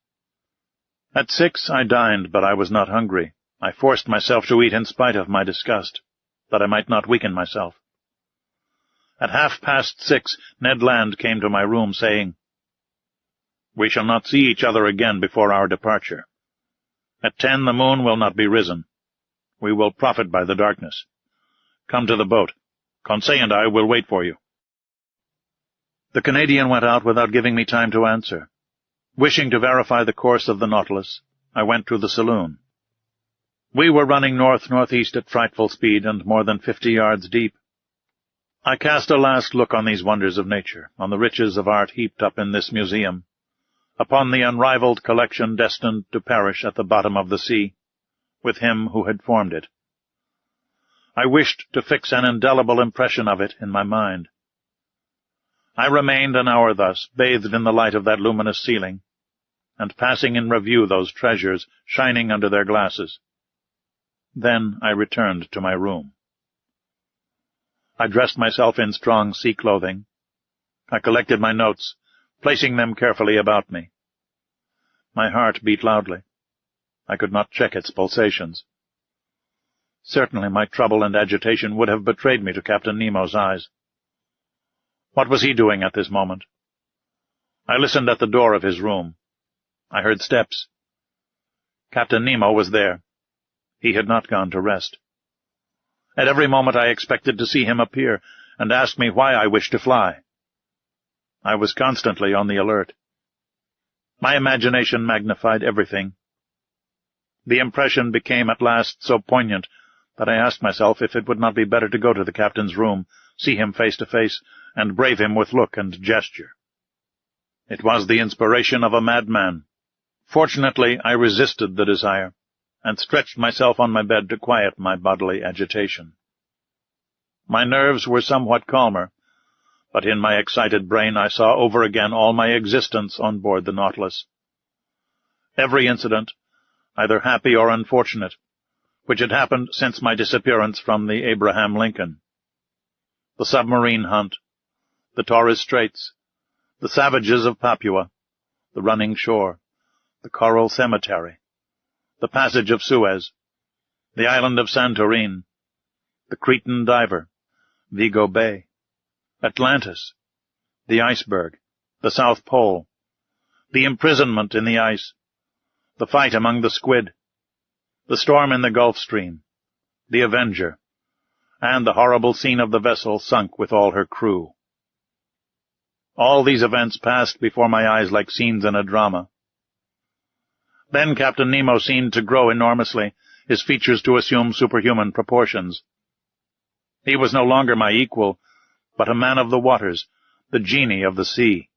At 6 I dined, but I was not hungry. I forced myself to eat in spite of my disgust, that I might not weaken myself. At 6:30, Ned Land came to my room, saying, "We shall not see each other again before our departure. At 10 the moon will not be risen. We will profit by the darkness. Come to the boat. Conseil and I will wait for you." The Canadian went out without giving me time to answer. Wishing to verify the course of the Nautilus, I went to the saloon. We were running north-northeast at frightful speed and more than 50 yards deep. I cast a last look on these wonders of nature, on the riches of art heaped up in this museum, upon the unrivaled collection destined to perish at the bottom of the sea, with him who had formed it. I wished to fix an indelible impression of it in my mind. I remained an hour thus, bathed in the light of that luminous ceiling, and passing in review those treasures shining under their glasses. Then I returned to my room. I dressed myself in strong sea clothing. I collected my notes, placing them carefully about me. My heart beat loudly. I could not check its pulsations. Certainly my trouble and agitation would have betrayed me to Captain Nemo's eyes. What was he doing at this moment? I listened at the door of his room. I heard steps. Captain Nemo was there. He had not gone to rest. At every moment I expected to see him appear and ask me why I wished to fly. I was constantly on the alert. My imagination magnified everything. The impression became at last so poignant that I asked myself if it would not be better to go to the captain's room, see him face to face, and brave him with look and gesture. It was the inspiration of a madman. Fortunately, I resisted the desire, and stretched myself on my bed to quiet my bodily agitation. My nerves were somewhat calmer, but in my excited brain I saw over again all my existence on board the Nautilus. Every incident, either happy or unfortunate, which had happened since my disappearance from the Abraham Lincoln. The submarine hunt, the Torres Straits, the savages of Papua, the running shore, the coral cemetery, the passage of Suez, the island of Santorin, the Cretan diver, Vigo Bay, Atlantis, the iceberg, the South Pole, the imprisonment in the ice, the fight among the squid, the storm in the Gulf Stream, the Avenger, and the horrible scene of the vessel sunk with all her crew. All these events passed before my eyes like scenes in a drama. Then Captain Nemo seemed to grow enormously, his features to assume superhuman proportions. He was no longer my equal, but a man of the waters, the genie of the sea.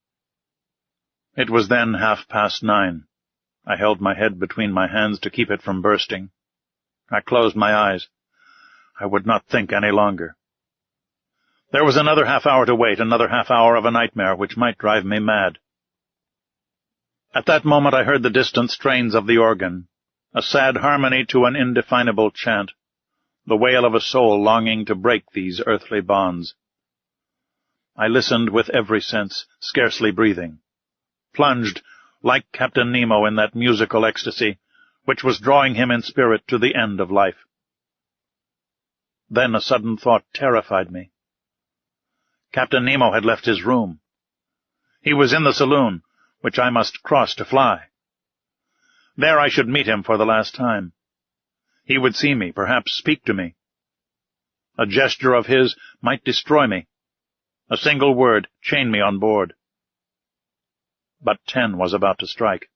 It was then 9:30. I held my head between my hands to keep it from bursting. I closed my eyes. I would not think any longer. There was another half-hour to wait, another half-hour of a nightmare which might drive me mad. At that moment I heard the distant strains of the organ, a sad harmony to an indefinable chant, the wail of a soul longing to break these earthly bonds. I listened with every sense, scarcely breathing, plunged, like Captain Nemo, in that musical ecstasy, which was drawing him in spirit to the end of life. Then a sudden thought terrified me. Captain Nemo had left his room. He was in the saloon, which I must cross to fly. There I should meet him for the last time. He would see me, perhaps speak to me. A gesture of his might destroy me. A single word chain me on board. But 10 was about to strike.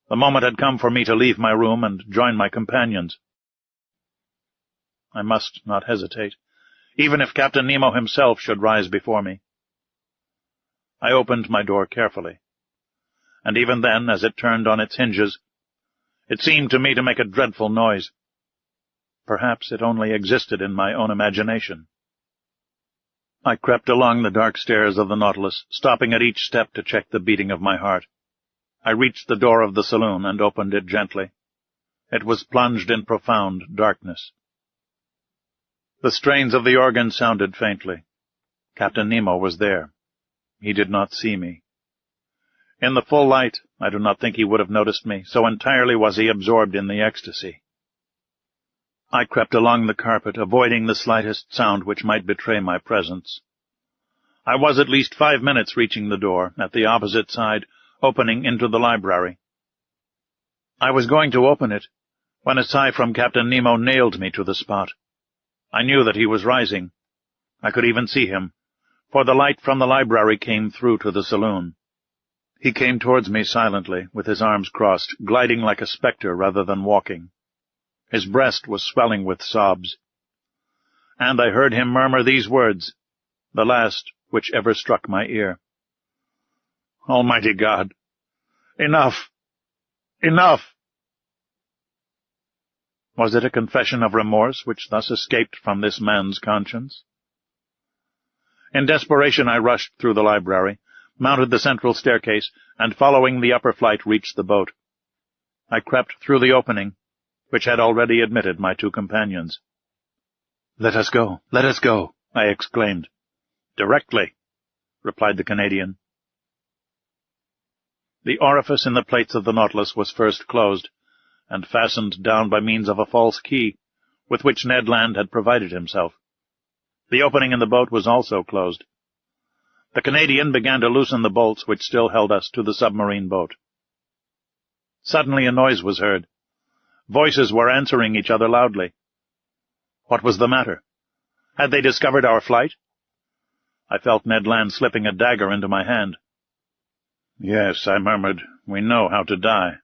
The moment had come for me to leave my room and join my companions. I must not hesitate, even if Captain Nemo himself should rise before me. I opened my door carefully, and even then, as it turned on its hinges, it seemed to me to make a dreadful noise. Perhaps it only existed in my own imagination. I crept along the dark stairs of the Nautilus, stopping at each step to check the beating of my heart. I reached the door of the saloon and opened it gently. It was plunged in profound darkness. The strains of the organ sounded faintly. Captain Nemo was there. He did not see me. In the full light, I do not think he would have noticed me, so entirely was he absorbed in the ecstasy. I crept along the carpet, avoiding the slightest sound which might betray my presence. I was at least 5 minutes reaching the door, at the opposite side, opening into the library. I was going to open it, when a sigh from Captain Nemo nailed me to the spot. I knew that he was rising. I could even see him, for the light from the library came through to the saloon. He came towards me silently, with his arms crossed, gliding like a spectre rather than walking. His breast was swelling with sobs. And I heard him murmur these words, the last which ever struck my ear. "Almighty God! Enough! Enough!" Was it a confession of remorse which thus escaped from this man's conscience? In desperation I rushed through the library, mounted the central staircase, and following the upper flight reached the boat. I crept through the opening, which had already admitted my two companions. "Let us go, let us go," I exclaimed. "Directly," replied the Canadian. The orifice in the plates of the Nautilus was first closed, and fastened down by means of a false key, with which Ned Land had provided himself. The opening in the boat was also closed. The Canadian began to loosen the bolts which still held us to the submarine boat. Suddenly a noise was heard. Voices were answering each other loudly. What was the matter? Had they discovered our flight? I felt Ned Land slipping a dagger into my hand. "Yes," I murmured, "we know how to die."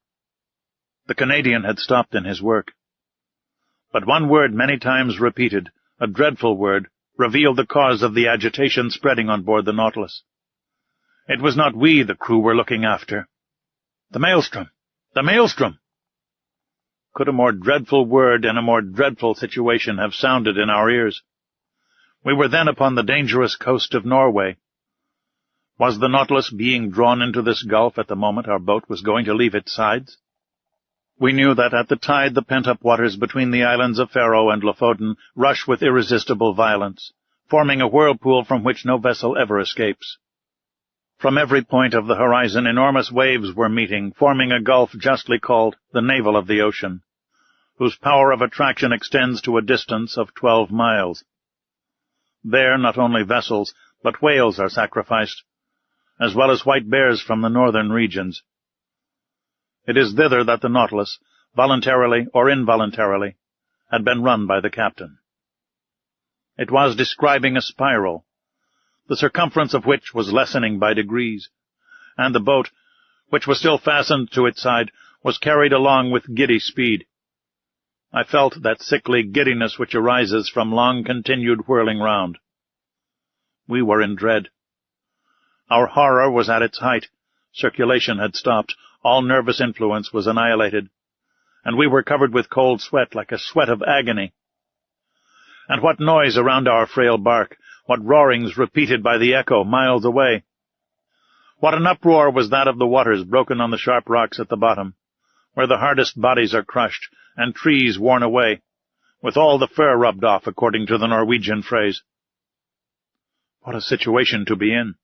The Canadian had stopped in his work. But one word many times repeated, a dreadful word, revealed the cause of the agitation spreading on board the Nautilus. It was not we the crew were looking after. "The maelstrom! The maelstrom!" Could a more dreadful word in a more dreadful situation have sounded in our ears? We were then upon the dangerous coast of Norway. Was the Nautilus being drawn into this gulf at the moment our boat was going to leave its sides? We knew that at the tide the pent-up waters between the islands of Faroe and Lofoten rush with irresistible violence, forming a whirlpool from which no vessel ever escapes. From every point of the horizon enormous waves were meeting, forming a gulf justly called the navel of the ocean, whose power of attraction extends to a distance of 12 miles. There not only vessels, but whales are sacrificed, as well as white bears from the northern regions. It is thither that the Nautilus, voluntarily or involuntarily, had been run by the captain. It was describing a spiral, the circumference of which was lessening by degrees, and the boat, which was still fastened to its side, was carried along with giddy speed. I felt that sickly giddiness which arises from long-continued whirling round. We were in dread. Our horror was at its height. Circulation had stopped. All nervous influence was annihilated, and we were covered with cold sweat like a sweat of agony. And what noise around our frail bark, what roarings repeated by the echo miles away! What an uproar was that of the waters broken on the sharp rocks at the bottom, where the hardest bodies are crushed, and trees worn away, with all the fur rubbed off, according to the Norwegian phrase. What a situation to be in!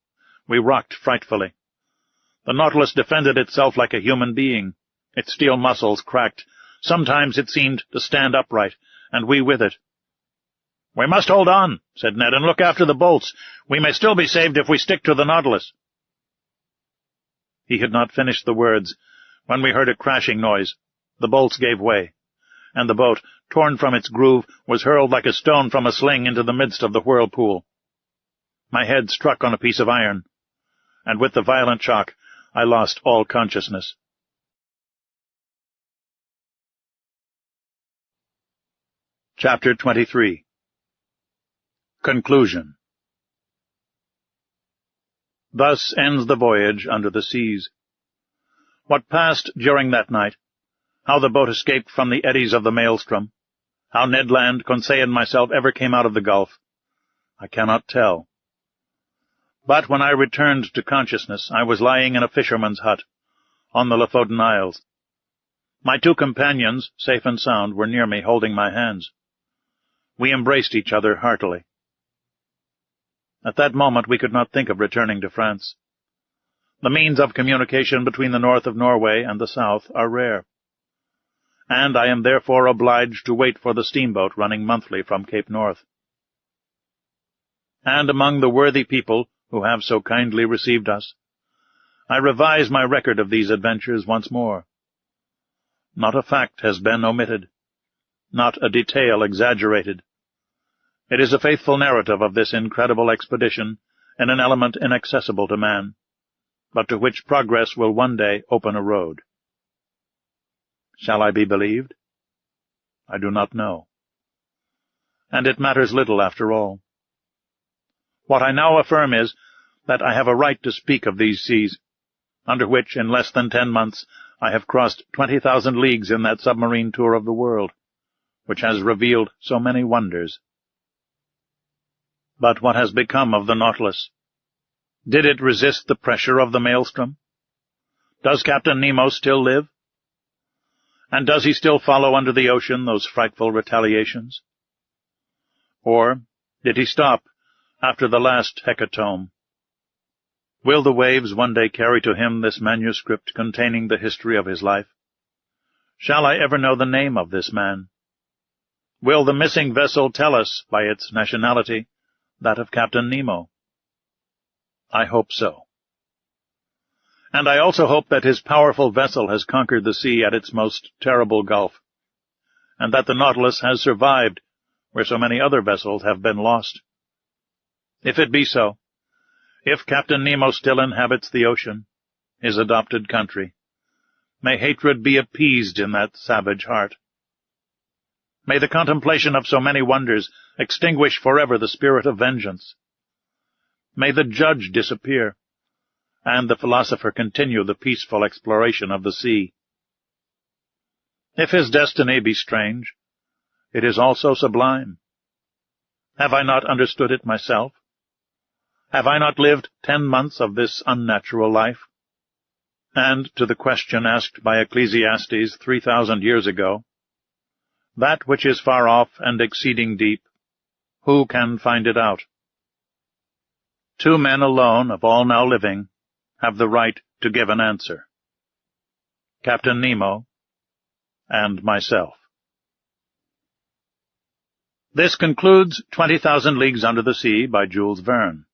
We rocked frightfully. The Nautilus defended itself like a human being. Its steel muscles cracked. Sometimes it seemed to stand upright, and we with it. "We must hold on," said Ned, "and look after the bolts. We may still be saved if we stick to the Nautilus." He had not finished the words when we heard a crashing noise. The bolts gave way, and the boat, torn from its groove, was hurled like a stone from a sling into the midst of the whirlpool. My head struck on a piece of iron, and with the violent shock I lost all consciousness. Chapter 23. Conclusion. Thus ends the voyage under the seas. What passed during that night, how the boat escaped from the eddies of the maelstrom, how Ned Land, Conseil, and myself ever came out of the gulf, I cannot tell. But when I returned to consciousness, I was lying in a fisherman's hut on the Lofoten Isles. My two companions, safe and sound, were near me, holding my hands. We embraced each other heartily. At that moment we could not think of returning to France. The means of communication between the north of Norway and the south are rare, and I am therefore obliged to wait for the steamboat running monthly from Cape North. And among the worthy people who have so kindly received us, I revise my record of these adventures once more. Not a fact has been omitted, not a detail exaggerated. It is a faithful narrative of this incredible expedition, in an element inaccessible to man, but to which progress will one day open a road. Shall I be believed? I do not know. And it matters little after all. What I now affirm is that I have a right to speak of these seas, under which, in less than 10 months, I have crossed 20,000 leagues in that submarine tour of the world, which has revealed so many wonders. But what has become of the Nautilus? Did it resist the pressure of the maelstrom? Does Captain Nemo still live? And does he still follow under the ocean those frightful retaliations? Or did he stop after the last hecatomb? Will the waves one day carry to him this manuscript containing the history of his life? Shall I ever know the name of this man? Will the missing vessel tell us, by its nationality, that of Captain Nemo? I hope so. And I also hope that his powerful vessel has conquered the sea at its most terrible gulf, and that the Nautilus has survived where so many other vessels have been lost. If it be so, if Captain Nemo still inhabits the ocean, his adopted country, may hatred be appeased in that savage heart. May the contemplation of so many wonders extinguish forever the spirit of vengeance. May the judge disappear, and the philosopher continue the peaceful exploration of the sea. If his destiny be strange, it is also sublime. Have I not understood it myself? Have I not lived 10 months of this unnatural life? And to the question asked by Ecclesiastes 3,000 years ago, that which is far off and exceeding deep, who can find it out? 2 men alone of all now living have the right to give an answer: Captain Nemo and myself. This concludes 20,000 Leagues Under the Sea by Jules Verne.